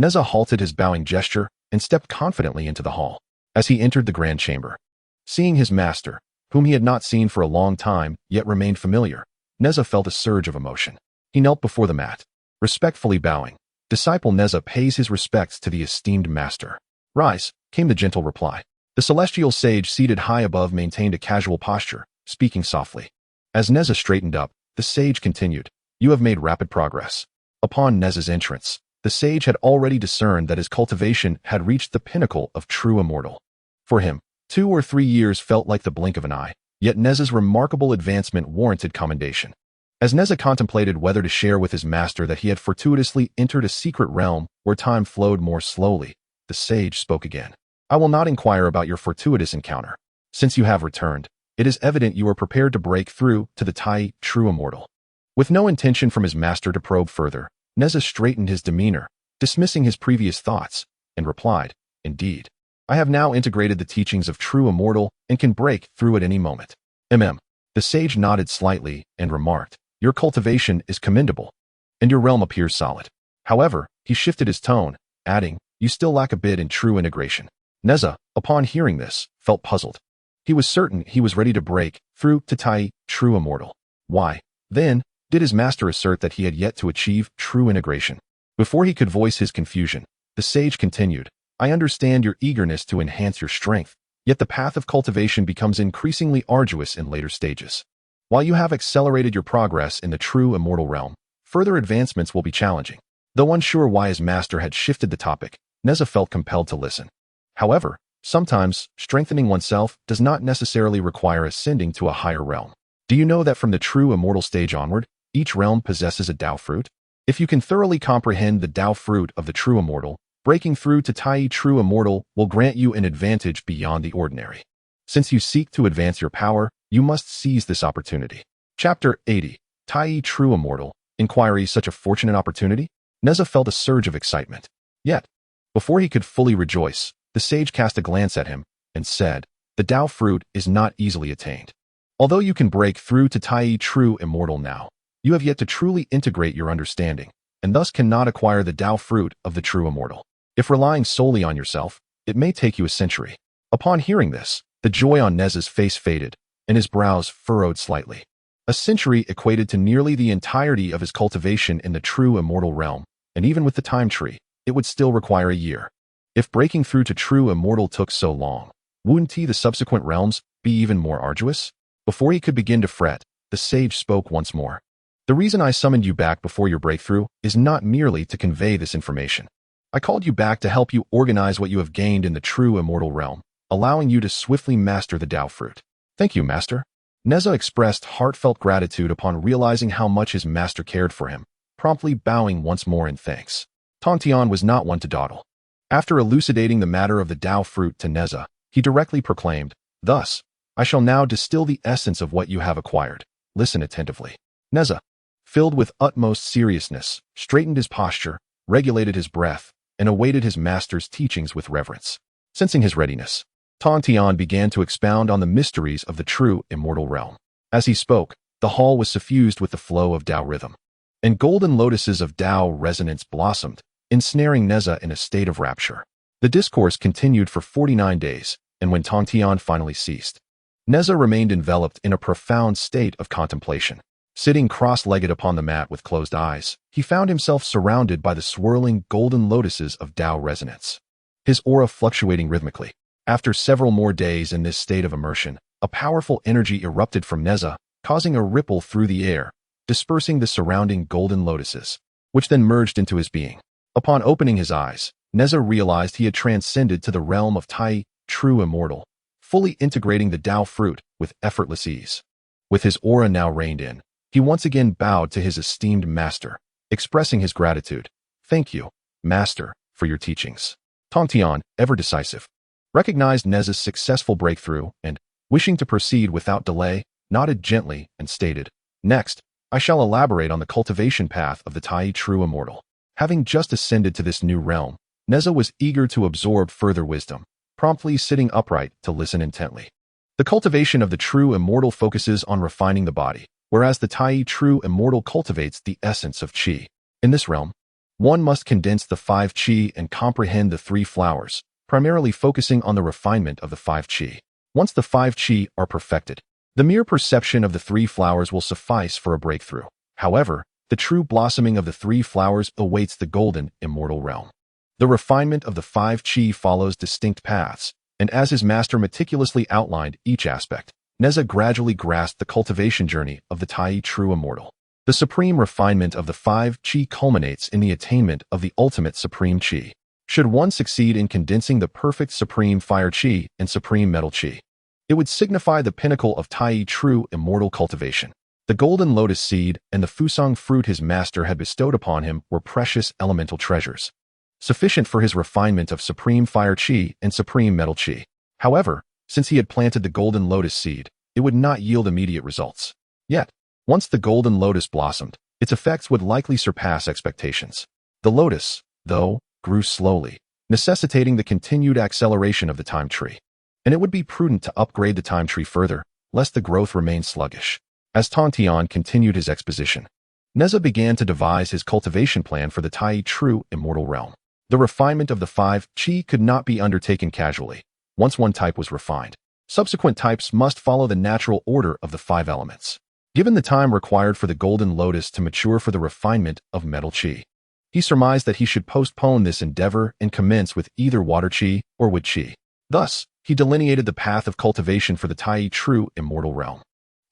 Nezha halted his bowing gesture and stepped confidently into the hall. As he entered the grand chamber, seeing his master, whom he had not seen for a long time yet remained familiar, Nezha felt a surge of emotion. He knelt before the mat, respectfully bowing. "Disciple Nezha pays his respects to the esteemed master." "Rise," came the gentle reply. The celestial sage seated high above maintained a casual posture, speaking softly. As Nezha straightened up, the sage continued, "You have made rapid progress." Upon Nezha's entrance, the sage had already discerned that his cultivation had reached the pinnacle of true immortal. For him, 2 or 3 years felt like the blink of an eye, yet Nezha's remarkable advancement warranted commendation. As Nezha contemplated whether to share with his master that he had fortuitously entered a secret realm where time flowed more slowly, the sage spoke again. "I will not inquire about your fortuitous encounter. Since you have returned, it is evident you are prepared to break through to the Tai true immortal." With no intention from his master to probe further, Nezha straightened his demeanor, dismissing his previous thoughts, and replied, "Indeed. I have now integrated the teachings of true immortal and can break through at any moment." The sage nodded slightly and remarked, "Your cultivation is commendable, and your realm appears solid." However, he shifted his tone, adding, "You still lack a bit in true integration." Nezha, upon hearing this, felt puzzled. He was certain he was ready to break through to Tai true immortal. Why, then, did his master assert that he had yet to achieve true integration? Before he could voice his confusion, the sage continued, "I understand your eagerness to enhance your strength, yet the path of cultivation becomes increasingly arduous in later stages. While you have accelerated your progress in the true immortal realm, further advancements will be challenging." Though unsure why his master had shifted the topic, Nezha felt compelled to listen. However, sometimes strengthening oneself does not necessarily require ascending to a higher realm. Do you know that from the true immortal stage onward, each realm possesses a Tao fruit? If you can thoroughly comprehend the Tao fruit of the true immortal, breaking through to Tai true immortal will grant you an advantage beyond the ordinary. Since you seek to advance your power, you must seize this opportunity. Chapter 80. Tai true immortal. Inquiry: such a fortunate opportunity? Nezha felt a surge of excitement. Yet, before he could fully rejoice, the sage cast a glance at him and said, "The Tao fruit is not easily attained. Although you can break through to Tai true immortal now, you have yet to truly integrate your understanding, and thus cannot acquire the Tao fruit of the true immortal. If relying solely on yourself, it may take you a century." Upon hearing this, the joy on Nezha's face faded, and his brows furrowed slightly. A century equated to nearly the entirety of his cultivation in the true immortal realm, and even with the time tree, it would still require a year. If breaking through to true immortal took so long, wouldn't the subsequent realms be even more arduous? Before he could begin to fret, the sage spoke once more. The reason I summoned you back before your breakthrough is not merely to convey this information. I called you back to help you organize what you have gained in the true immortal realm, allowing you to swiftly master the Tao fruit. Thank you, Master. Nezha expressed heartfelt gratitude upon realizing how much his master cared for him, promptly bowing once more in thanks. Tian was not one to dawdle. After elucidating the matter of the Tao fruit to Nezha, he directly proclaimed, "Thus, I shall now distill the essence of what you have acquired. Listen attentively." Nezha, filled with utmost seriousness, straightened his posture, regulated his breath, and awaited his master's teachings with reverence. Sensing his readiness, Tian began to expound on the mysteries of the true immortal realm. As he spoke, the hall was suffused with the flow of Tao rhythm, and golden lotuses of Tao resonance blossomed, ensnaring Nezha in a state of rapture. The discourse continued for 49 days, and when Tian finally ceased, Nezha remained enveloped in a profound state of contemplation. Sitting cross-legged upon the mat with closed eyes, he found himself surrounded by the swirling golden lotuses of Tao resonance, his aura fluctuating rhythmically. After several more days in this state of immersion, a powerful energy erupted from Nezha, causing a ripple through the air, dispersing the surrounding golden lotuses, which then merged into his being. Upon opening his eyes, Nezha realized he had transcended to the realm of Tai, true immortal, fully integrating the Tao fruit with effortless ease. With his aura now reined in, he once again bowed to his esteemed master, expressing his gratitude. "Thank you, Master, for your teachings." Tian, ever decisive, recognized Nezha's successful breakthrough and, wishing to proceed without delay, nodded gently and stated, "Next, I shall elaborate on the cultivation path of the Tai true immortal." Having just ascended to this new realm, Nezha was eager to absorb further wisdom, promptly sitting upright to listen intently. The cultivation of the true immortal focuses on refining the body, whereas the Tai true immortal cultivates the essence of Qi. In this realm, one must condense the 5 Qi and comprehend the 3 flowers, primarily focusing on the refinement of the 5 Qi. Once the 5 Qi are perfected, the mere perception of the 3 flowers will suffice for a breakthrough. However, the true blossoming of the 3 flowers awaits the golden immortal realm. The refinement of the 5 Qi follows distinct paths, and as his master meticulously outlined each aspect, Nezha gradually grasped the cultivation journey of the Tai true immortal. The supreme refinement of the 5 Qi culminates in the attainment of the ultimate supreme Qi. Should one succeed in condensing the perfect supreme fire Qi and supreme metal Qi, it would signify the pinnacle of Tai true immortal cultivation. The golden lotus seed and the fusang fruit his master had bestowed upon him were precious elemental treasures, sufficient for his refinement of supreme fire Qi and supreme metal Qi. However, since he had planted the golden lotus seed, it would not yield immediate results. Yet, once the golden lotus blossomed, its effects would likely surpass expectations. The lotus, though, grew slowly, necessitating the continued acceleration of the time tree. And it would be prudent to upgrade the time tree further, lest the growth remain sluggish. As Tian continued his exposition, Nezha began to devise his cultivation plan for the Tai true immortal realm. The refinement of the 5 Qi could not be undertaken casually. Once one type was refined, subsequent types must follow the natural order of the 5 elements. Given the time required for the golden lotus to mature for the refinement of metal Qi, he surmised that he should postpone this endeavor and commence with either water Qi or wood Qi. Thus, he delineated the path of cultivation for the Tai true immortal realm.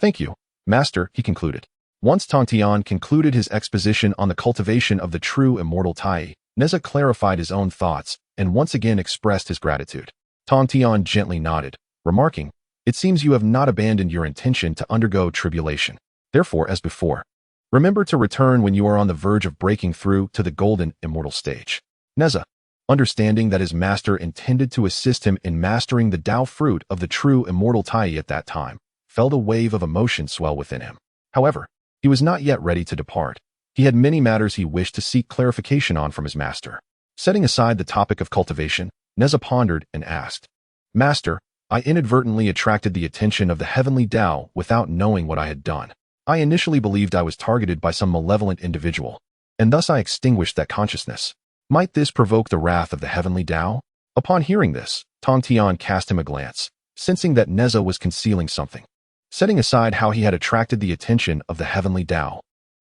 "Thank you, Master," he concluded. Once Tian concluded his exposition on the cultivation of the true immortal Tai, Nezha clarified his own thoughts and once again expressed his gratitude. Tian gently nodded, remarking, "It seems you have not abandoned your intention to undergo tribulation. Therefore, as before, remember to return when you are on the verge of breaking through to the golden immortal stage." Nezha, understanding that his master intended to assist him in mastering the Tao fruit of the true immortal Tai at that time, felt a wave of emotion swell within him. However, he was not yet ready to depart. He had many matters he wished to seek clarification on from his master. Setting aside the topic of cultivation, Nezha pondered and asked, "Master, I inadvertently attracted the attention of the heavenly Tao without knowing what I had done. I initially believed I was targeted by some malevolent individual, and thus I extinguished that consciousness. Might this provoke the wrath of the heavenly Tao?" Upon hearing this, Tian cast him a glance, sensing that Nezha was concealing something. setting aside how he had attracted the attention of the heavenly Tao.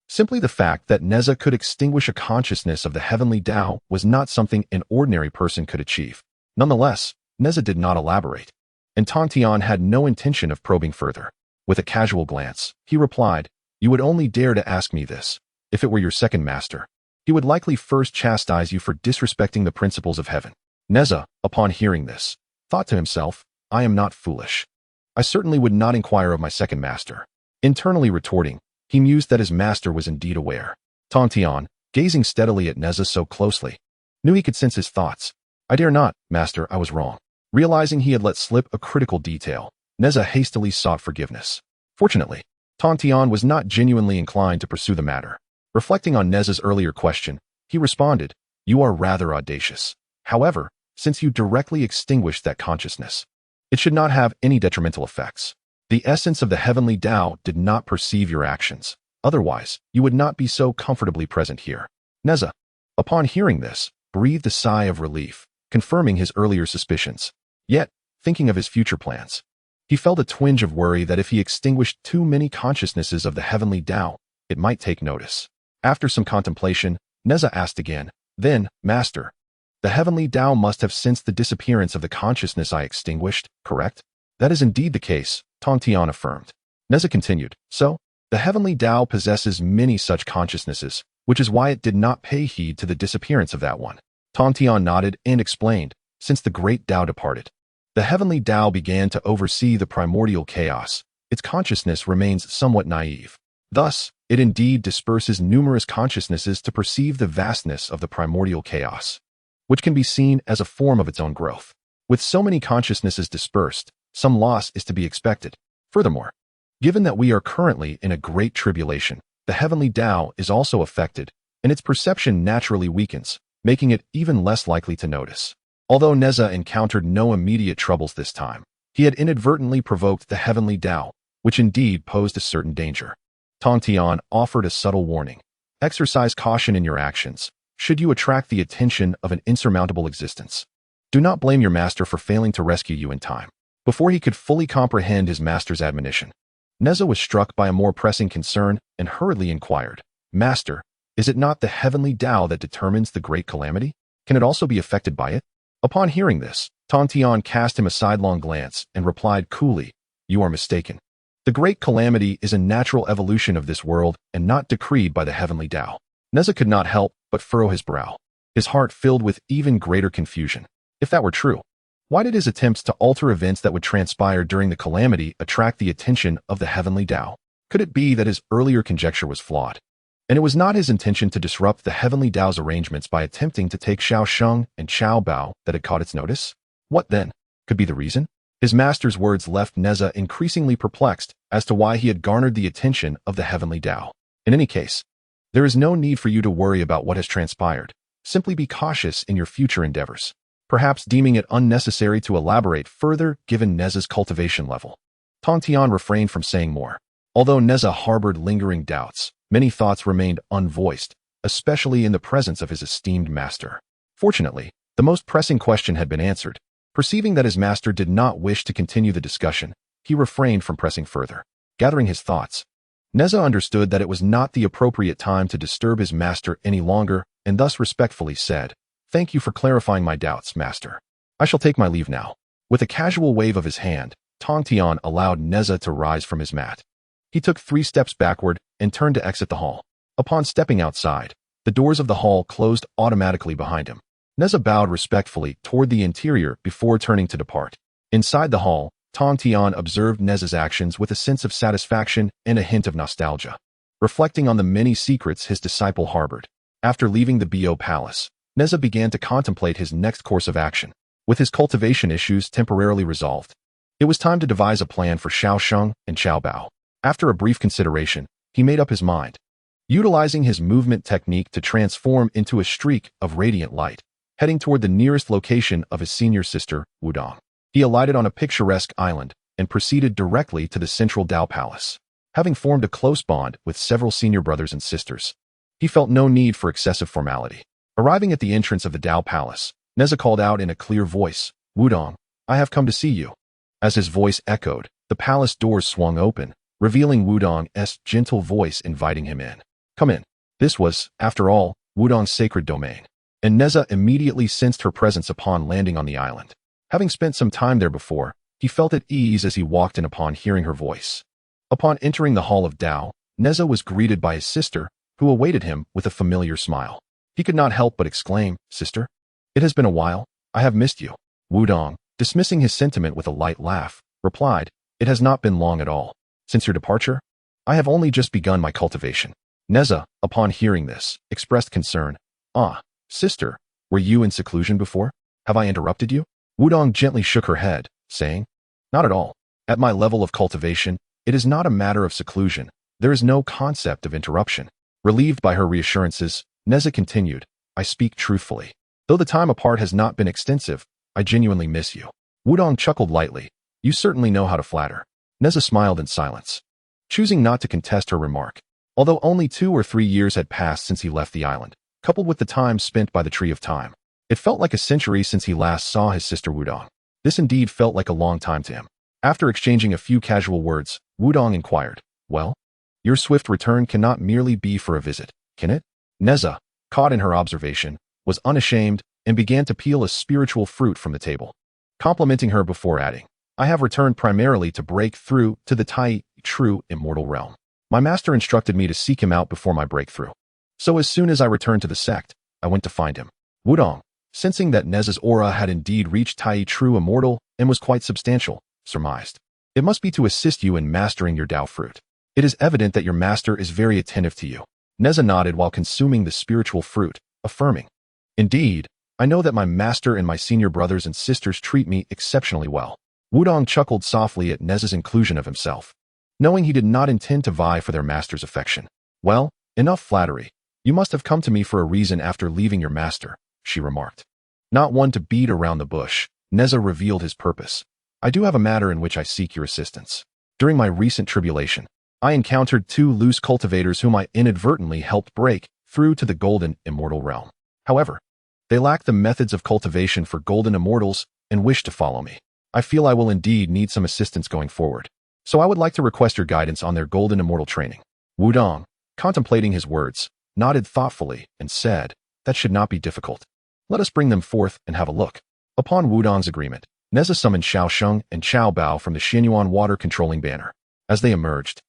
Simply the fact that Nezha could extinguish a consciousness of the heavenly Tao was not something an ordinary person could achieve. Nonetheless, Nezha did not elaborate, and Tantian had no intention of probing further. With a casual glance, he replied, "You would only dare to ask me this if it were your second master. He would likely first chastise you for disrespecting the principles of heaven." Nezha, upon hearing this, thought to himself, "I am not foolish. I certainly would not inquire of my second master." Internally retorting, he mused that his master was indeed aware. Tantian, gazing steadily at Nezha so closely, knew he could sense his thoughts. "I dare not, master, I was wrong." Realizing he had let slip a critical detail, Nezha hastily sought forgiveness. Fortunately, Tantian was not genuinely inclined to pursue the matter. Reflecting on Nezha's earlier question, he responded, "You are rather audacious. However, since you directly extinguished that consciousness, it should not have any detrimental effects. The essence of the heavenly Tao did not perceive your actions. Otherwise, you would not be so comfortably present here." Nezha, upon hearing this, breathed a sigh of relief, confirming his earlier suspicions. Yet, thinking of his future plans, he felt a twinge of worry that if he extinguished too many consciousnesses of the heavenly Tao, it might take notice. After some contemplation, Nezha asked again, "Then, master, the heavenly Tao must have sensed the disappearance of the consciousness I extinguished, correct?" "That is indeed the case," Tantian affirmed. Nezha continued, "So, the heavenly Tao possesses many such consciousnesses, which is why it did not pay heed to the disappearance of that one." Tantian nodded and explained, "Since the great Tao departed, the heavenly Tao began to oversee the primordial chaos. Its consciousness remains somewhat naive. Thus, it indeed disperses numerous consciousnesses to perceive the vastness of the primordial chaos, which can be seen as a form of its own growth. With so many consciousnesses dispersed, some loss is to be expected. Furthermore, given that we are currently in a great tribulation, the heavenly Tao is also affected, and its perception naturally weakens, making it even less likely to notice." Although Nezha encountered no immediate troubles this time, he had inadvertently provoked the heavenly Tao, which indeed posed a certain danger. Tantian offered a subtle warning. "Exercise caution in your actions, should you attract the attention of an insurmountable existence. Do not blame your master for failing to rescue you in time." Before he could fully comprehend his master's admonition, Nezha was struck by a more pressing concern and hurriedly inquired, "Master, is it not the heavenly Tao that determines the great calamity? Can it also be affected by it?" Upon hearing this, Tantian cast him a sidelong glance and replied coolly, "You are mistaken. The great calamity is a natural evolution of this world and not decreed by the heavenly Tao." Nezha could not help but furrow his brow, his heart filled with even greater confusion. If that were true, why did his attempts to alter events that would transpire during the calamity attract the attention of the heavenly Tao? Could it be that his earlier conjecture was flawed, and it was not his intention to disrupt the heavenly Tao's arrangements by attempting to take Xiao Sheng and Xiao Bao that had caught its notice? What, then, could be the reason? His master's words left Nezha increasingly perplexed as to why he had garnered the attention of the heavenly Tao. In any case, there is no need for you to worry about what has transpired. Simply be cautious in your future endeavors, perhaps deeming it unnecessary to elaborate further given Nezha's cultivation level. Tantian refrained from saying more. Although Nezha harbored lingering doubts, many thoughts remained unvoiced, especially in the presence of his esteemed master. Fortunately, the most pressing question had been answered. Perceiving that his master did not wish to continue the discussion, he refrained from pressing further. Gathering his thoughts, Nezha understood that it was not the appropriate time to disturb his master any longer, and thus respectfully said, "Thank you for clarifying my doubts, master. I shall take my leave now." With a casual wave of his hand, Tantian allowed Nezha to rise from his mat. He took 3 steps backward and turned to exit the hall. Upon stepping outside, the doors of the hall closed automatically behind him. Nezha bowed respectfully toward the interior before turning to depart. Inside the hall, Tantian observed Nezha's actions with a sense of satisfaction and a hint of nostalgia, reflecting on the many secrets his disciple harbored. After leaving the Bo Palace, Nezha began to contemplate his next course of action. With his cultivation issues temporarily resolved, it was time to devise a plan for Xiao Sheng and Xiao Bao. After a brief consideration, he made up his mind. Utilizing his movement technique to transform into a streak of radiant light, heading toward the nearest location of his senior sister, Wudong, he alighted on a picturesque island and proceeded directly to the central Dao Palace. Having formed a close bond with several senior brothers and sisters, he felt no need for excessive formality. Arriving at the entrance of the Dao Palace, Nezha called out in a clear voice, "Wudong, I have come to see you." As his voice echoed, the palace doors swung open, revealing Wudong's gentle voice inviting him in. Come in. This was, after all, Wudong's sacred domain, and Nezha immediately sensed her presence upon landing on the island. Having spent some time there before, he felt at ease as he walked in upon hearing her voice. Upon entering the Hall of Dao, Nezha was greeted by his sister, who awaited him with a familiar smile. He could not help but exclaim, "Sister, it has been a while. I have missed you." Wudong, dismissing his sentiment with a light laugh, replied, "It has not been long at all. Since your departure, I have only just begun my cultivation." Nezha, upon hearing this, expressed concern. "Ah, sister, were you in seclusion before? Have I interrupted you?" Wudong gently shook her head, saying, "Not at all. At my level of cultivation, it is not a matter of seclusion. There is no concept of interruption." Relieved by her reassurances, Nezha continued, "I speak truthfully. Though the time apart has not been extensive, I genuinely miss you." Wudong chuckled lightly. "You certainly know how to flatter." Nezha smiled in silence, choosing not to contest her remark. Although only 2 or 3 years had passed since he left the island, coupled with the time spent by the Tree of Time, it felt like a century since he last saw his sister Wudong. This indeed felt like a long time to him. After exchanging a few casual words, Wudong inquired, "Well, your swift return cannot merely be for a visit, can it?" Nezha, caught in her observation, was unashamed and began to peel a spiritual fruit from the table, complimenting her before adding, "I have returned primarily to break through to the true immortal realm. My master instructed me to seek him out before my breakthrough. So as soon as I returned to the sect, I went to find him." Wudong, sensing that Nezha's aura had indeed reached true immortal and was quite substantial, surmised, "It must be to assist you in mastering your Dao fruit. It is evident that your master is very attentive to you." Nezha nodded while consuming the spiritual fruit, affirming, "Indeed, I know that my master and my senior brothers and sisters treat me exceptionally well." Wudong chuckled softly at Nezha's inclusion of himself, knowing he did not intend to vie for their master's affection. "Well, enough flattery. You must have come to me for a reason after leaving your master," she remarked. Not one to beat around the bush, Nezha revealed his purpose. "I do have a matter in which I seek your assistance. During my recent tribulation, I encountered 2 loose cultivators whom I inadvertently helped break through to the golden immortal realm. However, they lack the methods of cultivation for golden immortals and wish to follow me. I feel I will indeed need some assistance going forward. So I would like to request your guidance on their golden immortal training." Wudong, contemplating his words, nodded thoughtfully and said, "That should not be difficult. Let us bring them forth and have a look." Upon Wudong's agreement, Nezha summoned Xiaosheng and Qiaobao from the Xianyuan water-controlling banner. As they emerged,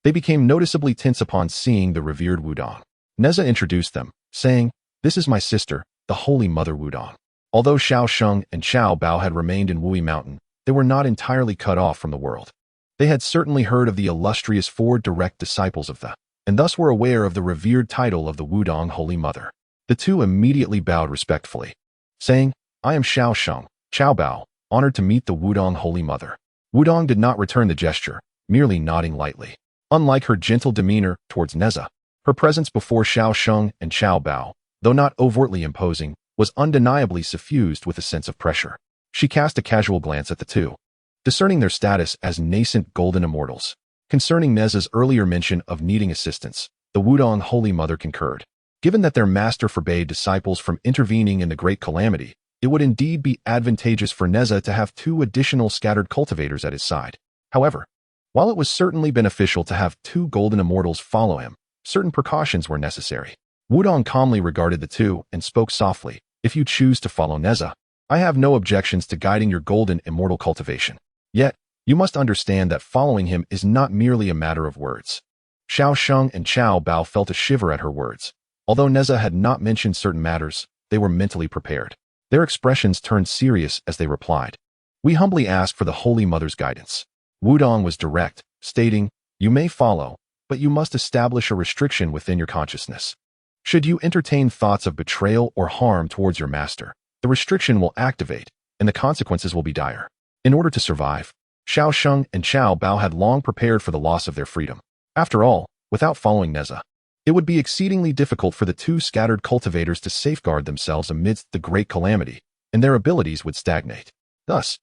they became noticeably tense upon seeing the revered Wudong. Nezha introduced them, saying, "This is my sister, the Holy Mother Wudong." Although Xiaosheng and Qiaobao had remained in Wui Mountain, they were not entirely cut off from the world. They had certainly heard of the illustrious 4 direct disciples of the, and thus were aware of the revered title of the Wudong Holy Mother. The 2 immediately bowed respectfully, saying, "I am Xiaosheng, Qiaobao, honored to meet the Wudong Holy Mother." Wudong did not return the gesture, merely nodding lightly. Unlike her gentle demeanor towards Nezha, her presence before Xiaosheng and Qiaobao, though not overtly imposing, was undeniably suffused with a sense of pressure. She cast a casual glance at the 2, discerning their status as nascent golden immortals. Concerning Nezha's earlier mention of needing assistance, the Wudong Holy Mother concurred. Given that their master forbade disciples from intervening in the great calamity, it would indeed be advantageous for Nezha to have 2 additional scattered cultivators at his side. However, while it was certainly beneficial to have 2 golden immortals follow him, certain precautions were necessary. Wudong calmly regarded the 2 and spoke softly, "If you choose to follow Nezha, I have no objections to guiding your golden immortal cultivation. Yet, you must understand that following him is not merely a matter of words." Xiaosheng and Qiaobao felt a shiver at her words. Although Nezha had not mentioned certain matters, they were mentally prepared. Their expressions turned serious as they replied, "We humbly ask for the Holy Mother's guidance." Wudong was direct, stating, "You may follow, but you must establish a restriction within your consciousness. Should you entertain thoughts of betrayal or harm towards your master, the restriction will activate, and the consequences will be dire." In order to survive, Xiaosheng and Qiaobao had long prepared for the loss of their freedom. After all, without following Nezha, it would be exceedingly difficult for the 2 scattered cultivators to safeguard themselves amidst the great calamity, and their abilities would stagnate. Thus,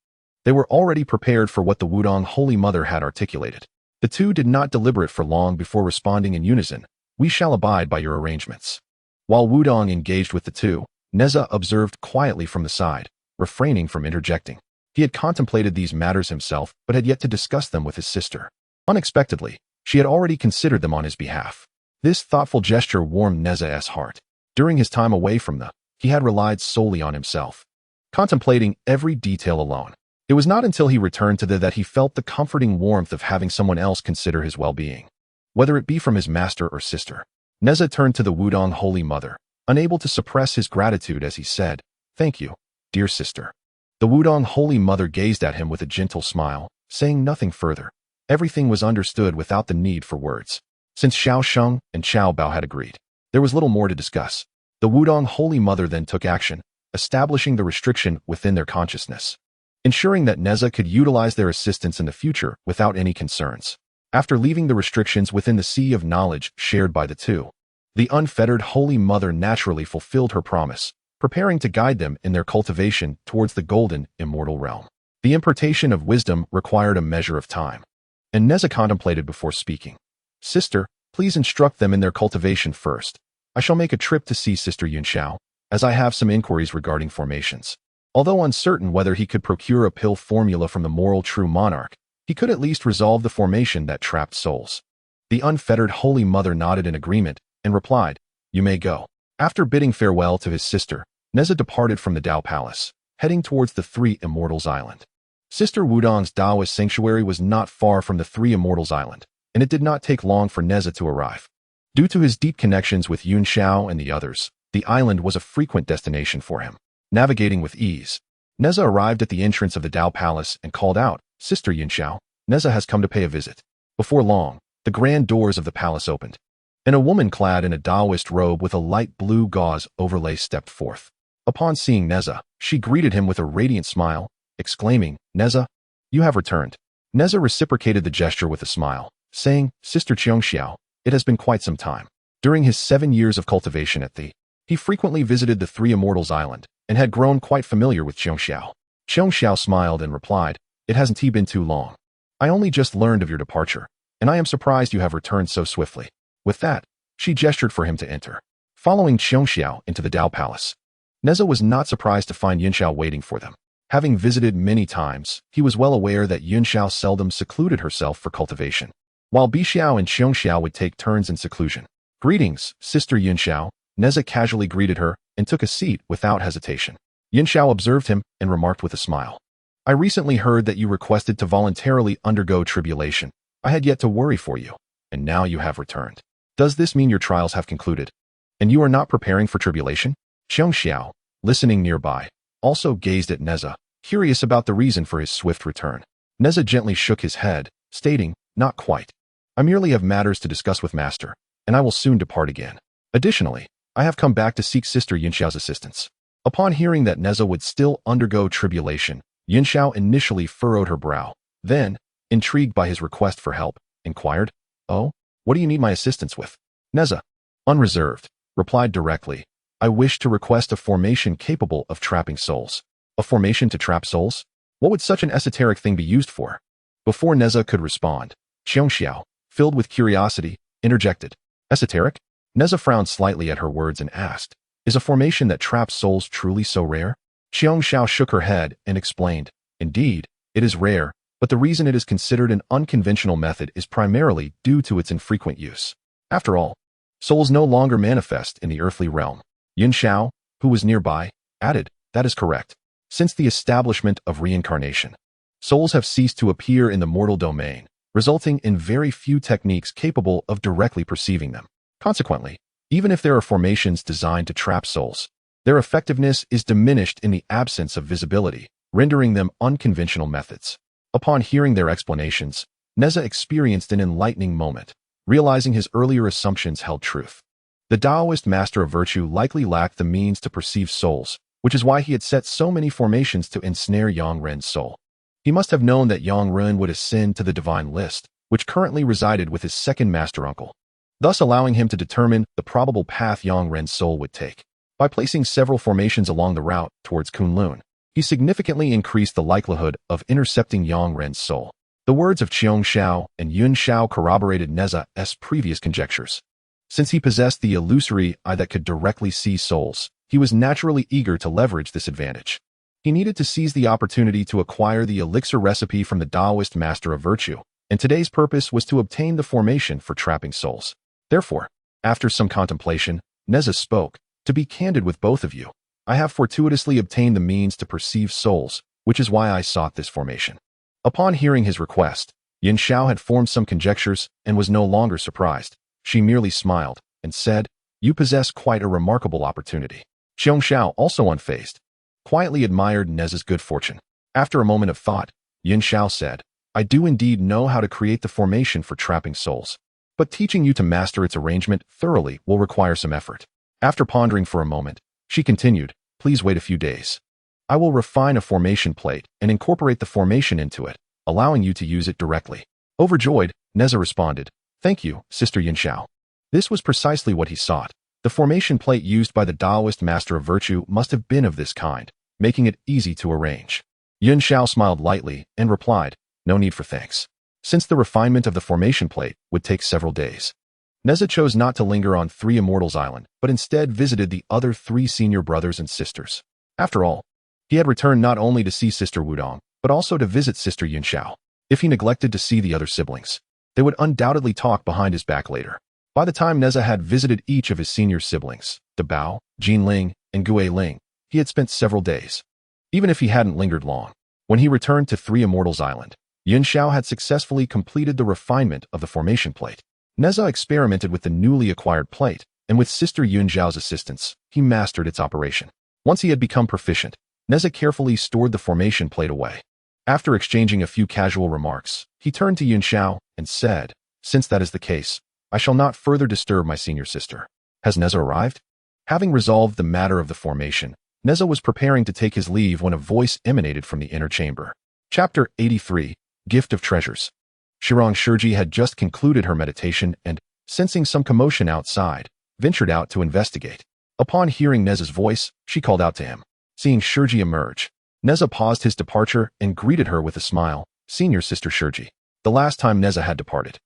they were already prepared for what the Wudong Holy Mother had articulated. The 2 did not deliberate for long before responding in unison, "We shall abide by your arrangements." While Wudong engaged with the 2, Nezha observed quietly from the side, refraining from interjecting. He had contemplated these matters himself, but had yet to discuss them with his sister. Unexpectedly, she had already considered them on his behalf. This thoughtful gesture warmed Nezha's heart. During his time away from the, he had relied solely on himself, contemplating every detail alone. It was not until he returned to the that he felt the comforting warmth of having someone else consider his well-being, whether it be from his master or sister. Nezha turned to the Wudong Holy Mother, unable to suppress his gratitude as he said, "Thank you, dear sister." The Wudong Holy Mother gazed at him with a gentle smile, saying nothing further. Everything was understood without the need for words. Since Xiao Sheng and Qiao Bao had agreed, there was little more to discuss. The Wudong Holy Mother then took action, establishing the restriction within their consciousness, ensuring that Nezha could utilize their assistance in the future without any concerns. After leaving the restrictions within the sea of knowledge shared by the two, the unfettered Holy Mother naturally fulfilled her promise, preparing to guide them in their cultivation towards the golden, immortal realm. The impartation of wisdom required a measure of time, and Nezha contemplated before speaking. "Sister, please instruct them in their cultivation first. I shall make a trip to see Sister Yunxiao, as I have some inquiries regarding formations." Although uncertain whether he could procure a pill formula from the moral true monarch, he could at least resolve the formation that trapped souls. The unfettered Holy Mother nodded in agreement and replied, "You may go." After bidding farewell to his sister, Nezha departed from the Dao Palace, heading towards the Three Immortals Island. Sister Wudong's Taoist sanctuary was not far from the Three Immortals Island, and it did not take long for Nezha to arrive. Due to his deep connections with Yunxiao and the others, the island was a frequent destination for him. Navigating with ease, Nezha arrived at the entrance of the Dao Palace and called out, "Sister Yunxiao, Nezha has come to pay a visit." Before long, the grand doors of the palace opened, and a woman clad in a Taoist robe with a light blue gauze overlay stepped forth. Upon seeing Nezha, she greeted him with a radiant smile, exclaiming, "Nezha, you have returned." Nezha reciprocated the gesture with a smile, saying, "Sister Qiongxiao, it has been quite some time." During his 7 years of cultivation at the, he frequently visited the Three Immortals Island and had grown quite familiar with Qiongxiao. Qiongxiao smiled and replied, "It hasn't been too long. I only just learned of your departure, and I am surprised you have returned so swiftly." With that, she gestured for him to enter. Following Qiongxiao into the Dao Palace, Nezha was not surprised to find Yunxiao waiting for them. Having visited many times, he was well aware that Yunxiao seldom secluded herself for cultivation, while Bixiao and Qiongxiao would take turns in seclusion. "Greetings, Sister Yunxiao." Nezha casually greeted her and took a seat without hesitation. Yunxiao observed him and remarked with a smile, "I recently heard that you requested to voluntarily undergo tribulation. I had yet to worry for you, and now you have returned. Does this mean your trials have concluded, and you are not preparing for tribulation?" Qiongxiao, listening nearby, also gazed at Nezha, curious about the reason for his swift return. Nezha gently shook his head, stating, "Not quite. I merely have matters to discuss with Master, and I will soon depart again. Additionally, I have come back to seek Sister Yunxiao's assistance." Upon hearing that Nezha would still undergo tribulation, Yunxiao initially furrowed her brow, then, intrigued by his request for help, inquired, "Oh, what do you need my assistance with?" Nezha, unreserved, replied directly, "I wish to request a formation capable of trapping souls." "A formation to trap souls? What would such an esoteric thing be used for?" Before Nezha could respond, Qiongxiao, filled with curiosity, interjected, "Esoteric?" Nezha frowned slightly at her words and asked, "Is a formation that traps souls truly so rare?" Qiongxiao shook her head and explained, "Indeed, it is rare, but the reason it is considered an unconventional method is primarily due to its infrequent use. After all, souls no longer manifest in the earthly realm." Yunxiao, who was nearby, added, "That is correct. Since the establishment of reincarnation, souls have ceased to appear in the mortal domain, resulting in very few techniques capable of directly perceiving them. Consequently, even if there are formations designed to trap souls, their effectiveness is diminished in the absence of visibility, rendering them unconventional methods." Upon hearing their explanations, Nezha experienced an enlightening moment, realizing his earlier assumptions held truth. The Taoist master of virtue likely lacked the means to perceive souls, which is why he had set so many formations to ensnare Yang Ren's soul. He must have known that Yang Ren would ascend to the divine list, which currently resided with his second master uncle, thus allowing him to determine the probable path Yang Ren's soul would take. By placing several formations along the route towards Kunlun, he significantly increased the likelihood of intercepting Yang Ren's soul. The words of Qiongxiao and Yunxiao corroborated Nezha's previous conjectures. Since he possessed the illusory eye that could directly see souls, he was naturally eager to leverage this advantage. He needed to seize the opportunity to acquire the elixir recipe from the Taoist Master of Virtue, and today's purpose was to obtain the formation for trapping souls. Therefore, after some contemplation, Nezha spoke, "To be candid with both of you, I have fortuitously obtained the means to perceive souls, which is why I sought this formation." Upon hearing his request, Yuanshi had formed some conjectures and was no longer surprised. She merely smiled and said, "You possess quite a remarkable opportunity." Xiongxiao, also unfazed, quietly admired Nezha's good fortune. After a moment of thought, Yuanshi said, "I do indeed know how to create the formation for trapping souls, but teaching you to master its arrangement thoroughly will require some effort." After pondering for a moment, she continued, "Please wait a few days. I will refine a formation plate and incorporate the formation into it, allowing you to use it directly." Overjoyed, Nezha responded, "Thank you, Sister Yuanshi." This was precisely what he sought. The formation plate used by the Taoist Master of Virtue must have been of this kind, making it easy to arrange. Yuanshi smiled lightly and replied, "No need for thanks," since the refinement of the formation plate would take several days. Nezha chose not to linger on Three Immortals Island, but instead visited the other three senior brothers and sisters. After all, he had returned not only to see Sister Wudong, but also to visit Sister Yuanshi. If he neglected to see the other siblings, they would undoubtedly talk behind his back later. By the time Nezha had visited each of his senior siblings, Dabao, Jinling, and Guiling, he had spent several days. Even if he hadn't lingered long, when he returned to Three Immortals Island, Yuanshi had successfully completed the refinement of the formation plate. Nezha experimented with the newly acquired plate, and with Sister Yuanxiao's assistance, he mastered its operation. Once he had become proficient, Nezha carefully stored the formation plate away. After exchanging a few casual remarks, he turned to Yuanshi and said, "Since that is the case, I shall not further disturb my senior sister. Has Nezha arrived?" Having resolved the matter of the formation, Nezha was preparing to take his leave when a voice emanated from the inner chamber. Chapter 83, Gift of Treasures. Shirong Shurji had just concluded her meditation and, sensing some commotion outside, ventured out to investigate. Upon hearing Nezha's voice, she called out to him. Seeing Shurji emerge, Nezha paused his departure and greeted her with a smile, "Senior Sister Shurji." The last time Nezha had departed,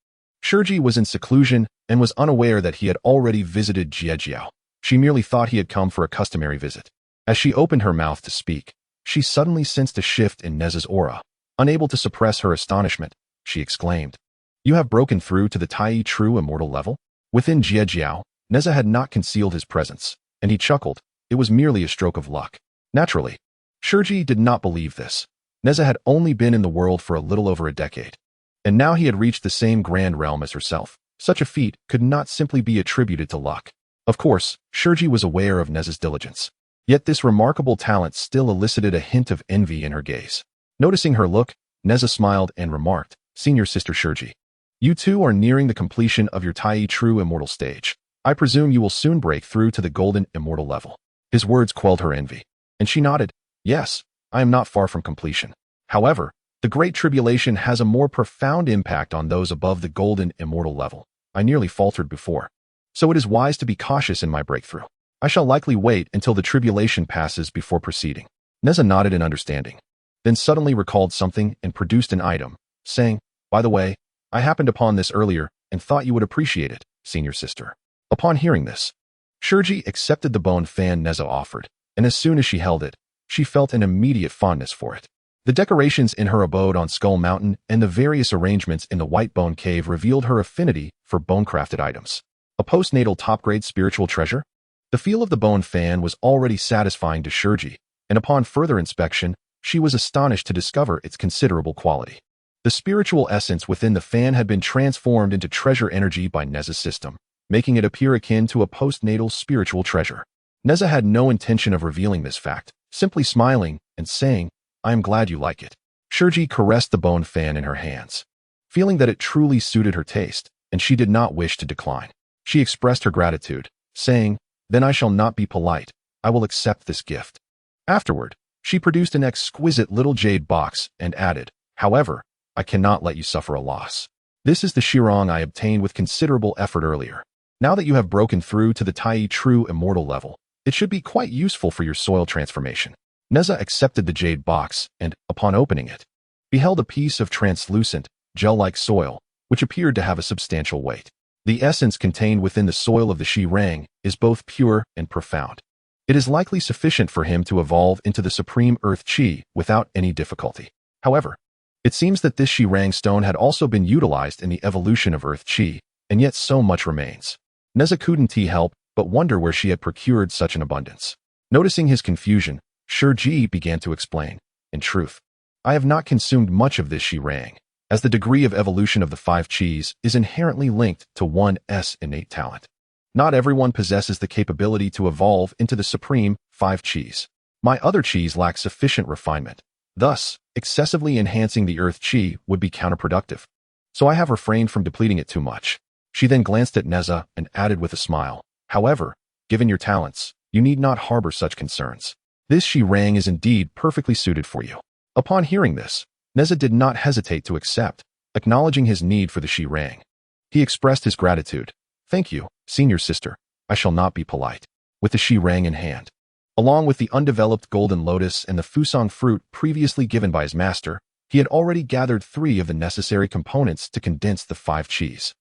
Shurji was in seclusion and was unaware that he had already visited Jiejiao. She merely thought he had come for a customary visit. As she opened her mouth to speak, she suddenly sensed a shift in Nezha's aura. Unable to suppress her astonishment, she exclaimed, "You have broken through to the Tai True Immortal level?" Within Jiejiao, Nezha had not concealed his presence, and he chuckled. It was merely a stroke of luck. Naturally, Shurji did not believe this. Nezha had only been in the world for a little over a decade, and now he had reached the same grand realm as herself. Such a feat could not simply be attributed to luck. Of course, Shurji was aware of Nezha's diligence. Yet this remarkable talent still elicited a hint of envy in her gaze. Noticing her look, Nezha smiled and remarked, "Senior Sister Shurji, you too are nearing the completion of your Tai True Immortal stage. I presume you will soon break through to the Golden Immortal level." His words quelled her envy, and she nodded, "Yes, I am not far from completion. However, the Great Tribulation has a more profound impact on those above the Golden Immortal level. I nearly faltered before, so it is wise to be cautious in my breakthrough. I shall likely wait until the tribulation passes before proceeding." Nezha nodded in understanding, then suddenly recalled something and produced an item, saying, "By the way, I happened upon this earlier and thought you would appreciate it, Senior Sister." Upon hearing this, Shurji accepted the bone fan Nezha offered, and as soon as she held it, she felt an immediate fondness for it. The decorations in her abode on Skull Mountain and the various arrangements in the White Bone Cave revealed her affinity for bone-crafted items. A postnatal top-grade spiritual treasure? The feel of the bone fan was already satisfying to Shurji, and upon further inspection, she was astonished to discover its considerable quality. The spiritual essence within the fan had been transformed into treasure energy by Nezha's system, making it appear akin to a postnatal spiritual treasure. Nezha had no intention of revealing this fact, simply smiling and saying, "I am glad you like it." Shurji caressed the bone fan in her hands, feeling that it truly suited her taste, and she did not wish to decline. She expressed her gratitude, saying, "Then I shall not be polite. I will accept this gift." Afterward, she produced an exquisite little jade box and added, "However, I cannot let you suffer a loss. This is the Shirong I obtained with considerable effort earlier. Now that you have broken through to the Tai True Immortal level, it should be quite useful for your soil transformation." Nezha accepted the jade box and, upon opening it, beheld a piece of translucent, gel-like soil, which appeared to have a substantial weight. The essence contained within the soil of the Shirang is both pure and profound. It is likely sufficient for him to evolve into the supreme earth qi without any difficulty. However, it seems that this Shirang stone had also been utilized in the evolution of earth qi, and yet so much remains. Nezha couldn't help but wonder where she had procured such an abundance. Noticing his confusion, Zhenzi began to explain. In truth, I have not consumed much of this Shirang, as the degree of evolution of the 5 qis is inherently linked to one's innate talent. Not everyone possesses the capability to evolve into the supreme 5 qis. My other qis lack sufficient refinement. Thus, excessively enhancing the earth qi would be counterproductive. So I have refrained from depleting it too much. She then glanced at Nezha and added with a smile. However, given your talents, you need not harbor such concerns. This Shirang is indeed perfectly suited for you. Upon hearing this, Nezha did not hesitate to accept, acknowledging his need for the Shirang. He expressed his gratitude. Thank you, senior sister. I shall not be polite. With the Shirang in hand, along with the undeveloped golden lotus and the fusang fruit previously given by his master, he had already gathered 3 of the necessary components to condense the 5 qis.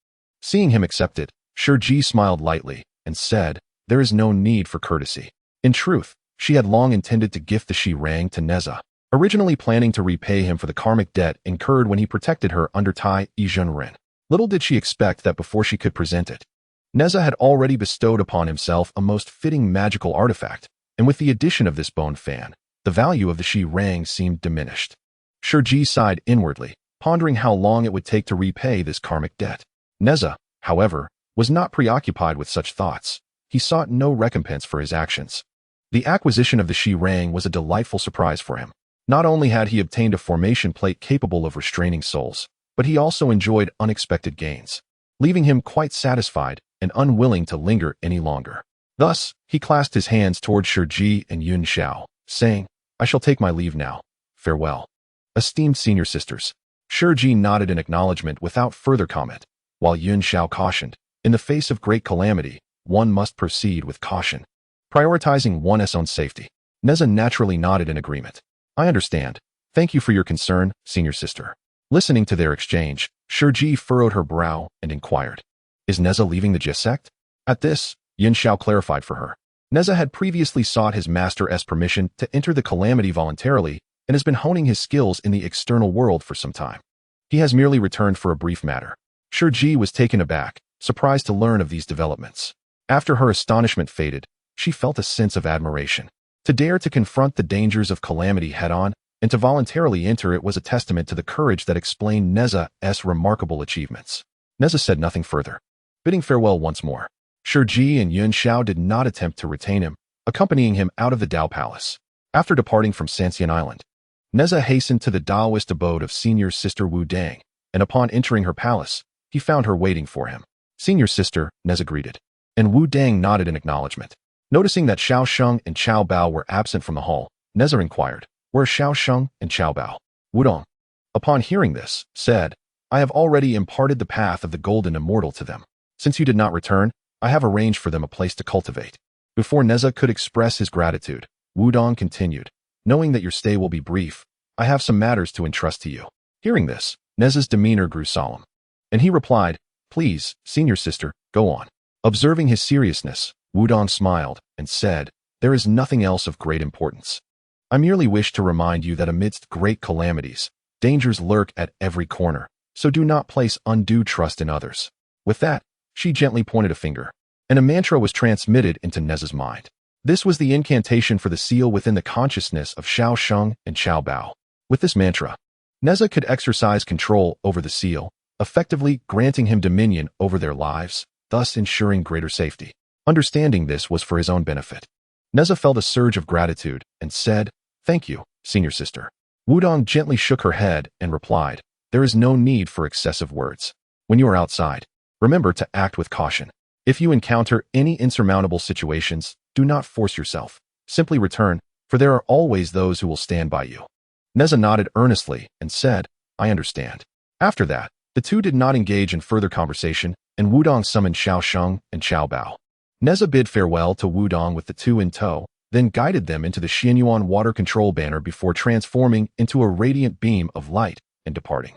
Seeing him accept it, Zhenzi smiled lightly and said, there is no need for courtesy. In truth, she had long intended to gift the Shirang to Nezha, originally planning to repay him for the karmic debt incurred when he protected her under Tai Yizhenren. Little did she expect that before she could present it, Nezha had already bestowed upon himself a most fitting magical artifact, and with the addition of this bone fan, the value of the Shirang seemed diminished. Zhenzi sighed inwardly, pondering how long it would take to repay this karmic debt. Nezha, however, was not preoccupied with such thoughts. He sought no recompense for his actions. The acquisition of the Shirang was a delightful surprise for him. Not only had he obtained a formation plate capable of restraining souls, but he also enjoyed unexpected gains, leaving him quite satisfied and unwilling to linger any longer. Thus, he clasped his hands toward Zhenzi and Yun Xiao, saying, I shall take my leave now. Farewell. Esteemed senior sisters. Zhenzi nodded in acknowledgement without further comment, while Yun Xiao cautioned, in the face of great calamity, one must proceed with caution, prioritizing one's own safety. Nezha naturally nodded in agreement. I understand. Thank you for your concern, senior sister. Listening to their exchange, Zhenzi furrowed her brow and inquired, is Nezha leaving the Jie sect? At this, Yun Xiao clarified for her. Nezha had previously sought his master's permission to enter the calamity voluntarily and has been honing his skills in the external world for some time. He has merely returned for a brief matter. Zhenzi was taken aback, surprised to learn of these developments. After her astonishment faded, she felt a sense of admiration. To dare to confront the dangers of calamity head-on and to voluntarily enter it was a testament to the courage that explained Nezha's remarkable achievements. Nezha said nothing further. Bidding farewell once more, Zhenzi and Yun Xiao did not attempt to retain him, accompanying him out of the Dao Palace. After departing from Sanxian Island, Nezha hastened to the Daoist abode of senior sister Wu Dang, and upon entering her palace, he found her waiting for him. Senior sister, Nezha greeted, and Wu Dang nodded in acknowledgement. Noticing that Xiao Sheng and Qiao Bao were absent from the hall, Nezha inquired, where are Xiao Sheng and Qiao Bao? Wudong, upon hearing this, said, I have already imparted the path of the golden immortal to them. Since you did not return, I have arranged for them a place to cultivate. Before Nezha could express his gratitude, Wudong continued, knowing that your stay will be brief, I have some matters to entrust to you. Hearing this, Nezha's demeanor grew solemn, and he replied, please, senior sister, go on. Observing his seriousness, Wudong smiled and said, there is nothing else of great importance. I merely wish to remind you that amidst great calamities, dangers lurk at every corner, so do not place undue trust in others. With that, she gently pointed a finger, and a mantra was transmitted into Nezha's mind. This was the incantation for the seal within the consciousness of Xiao Sheng and Qiao Bao. With this mantra, Nezha could exercise control over the seal, effectively granting him dominion over their lives, thus ensuring greater safety. Understanding this was for his own benefit. Nezha felt a surge of gratitude and said, thank you, senior sister. Wudong gently shook her head and replied, there is no need for excessive words. When you are outside, remember to act with caution. If you encounter any insurmountable situations, do not force yourself. Simply return, for there are always those who will stand by you. Nezha nodded earnestly and said, I understand. After that, the two did not engage in further conversation, and Wudong summoned Xiao Sheng and Qiao Bao. Nezha bid farewell to Wudong with the two in tow, then guided them into the Xianyuan water control banner before transforming into a radiant beam of light and departing.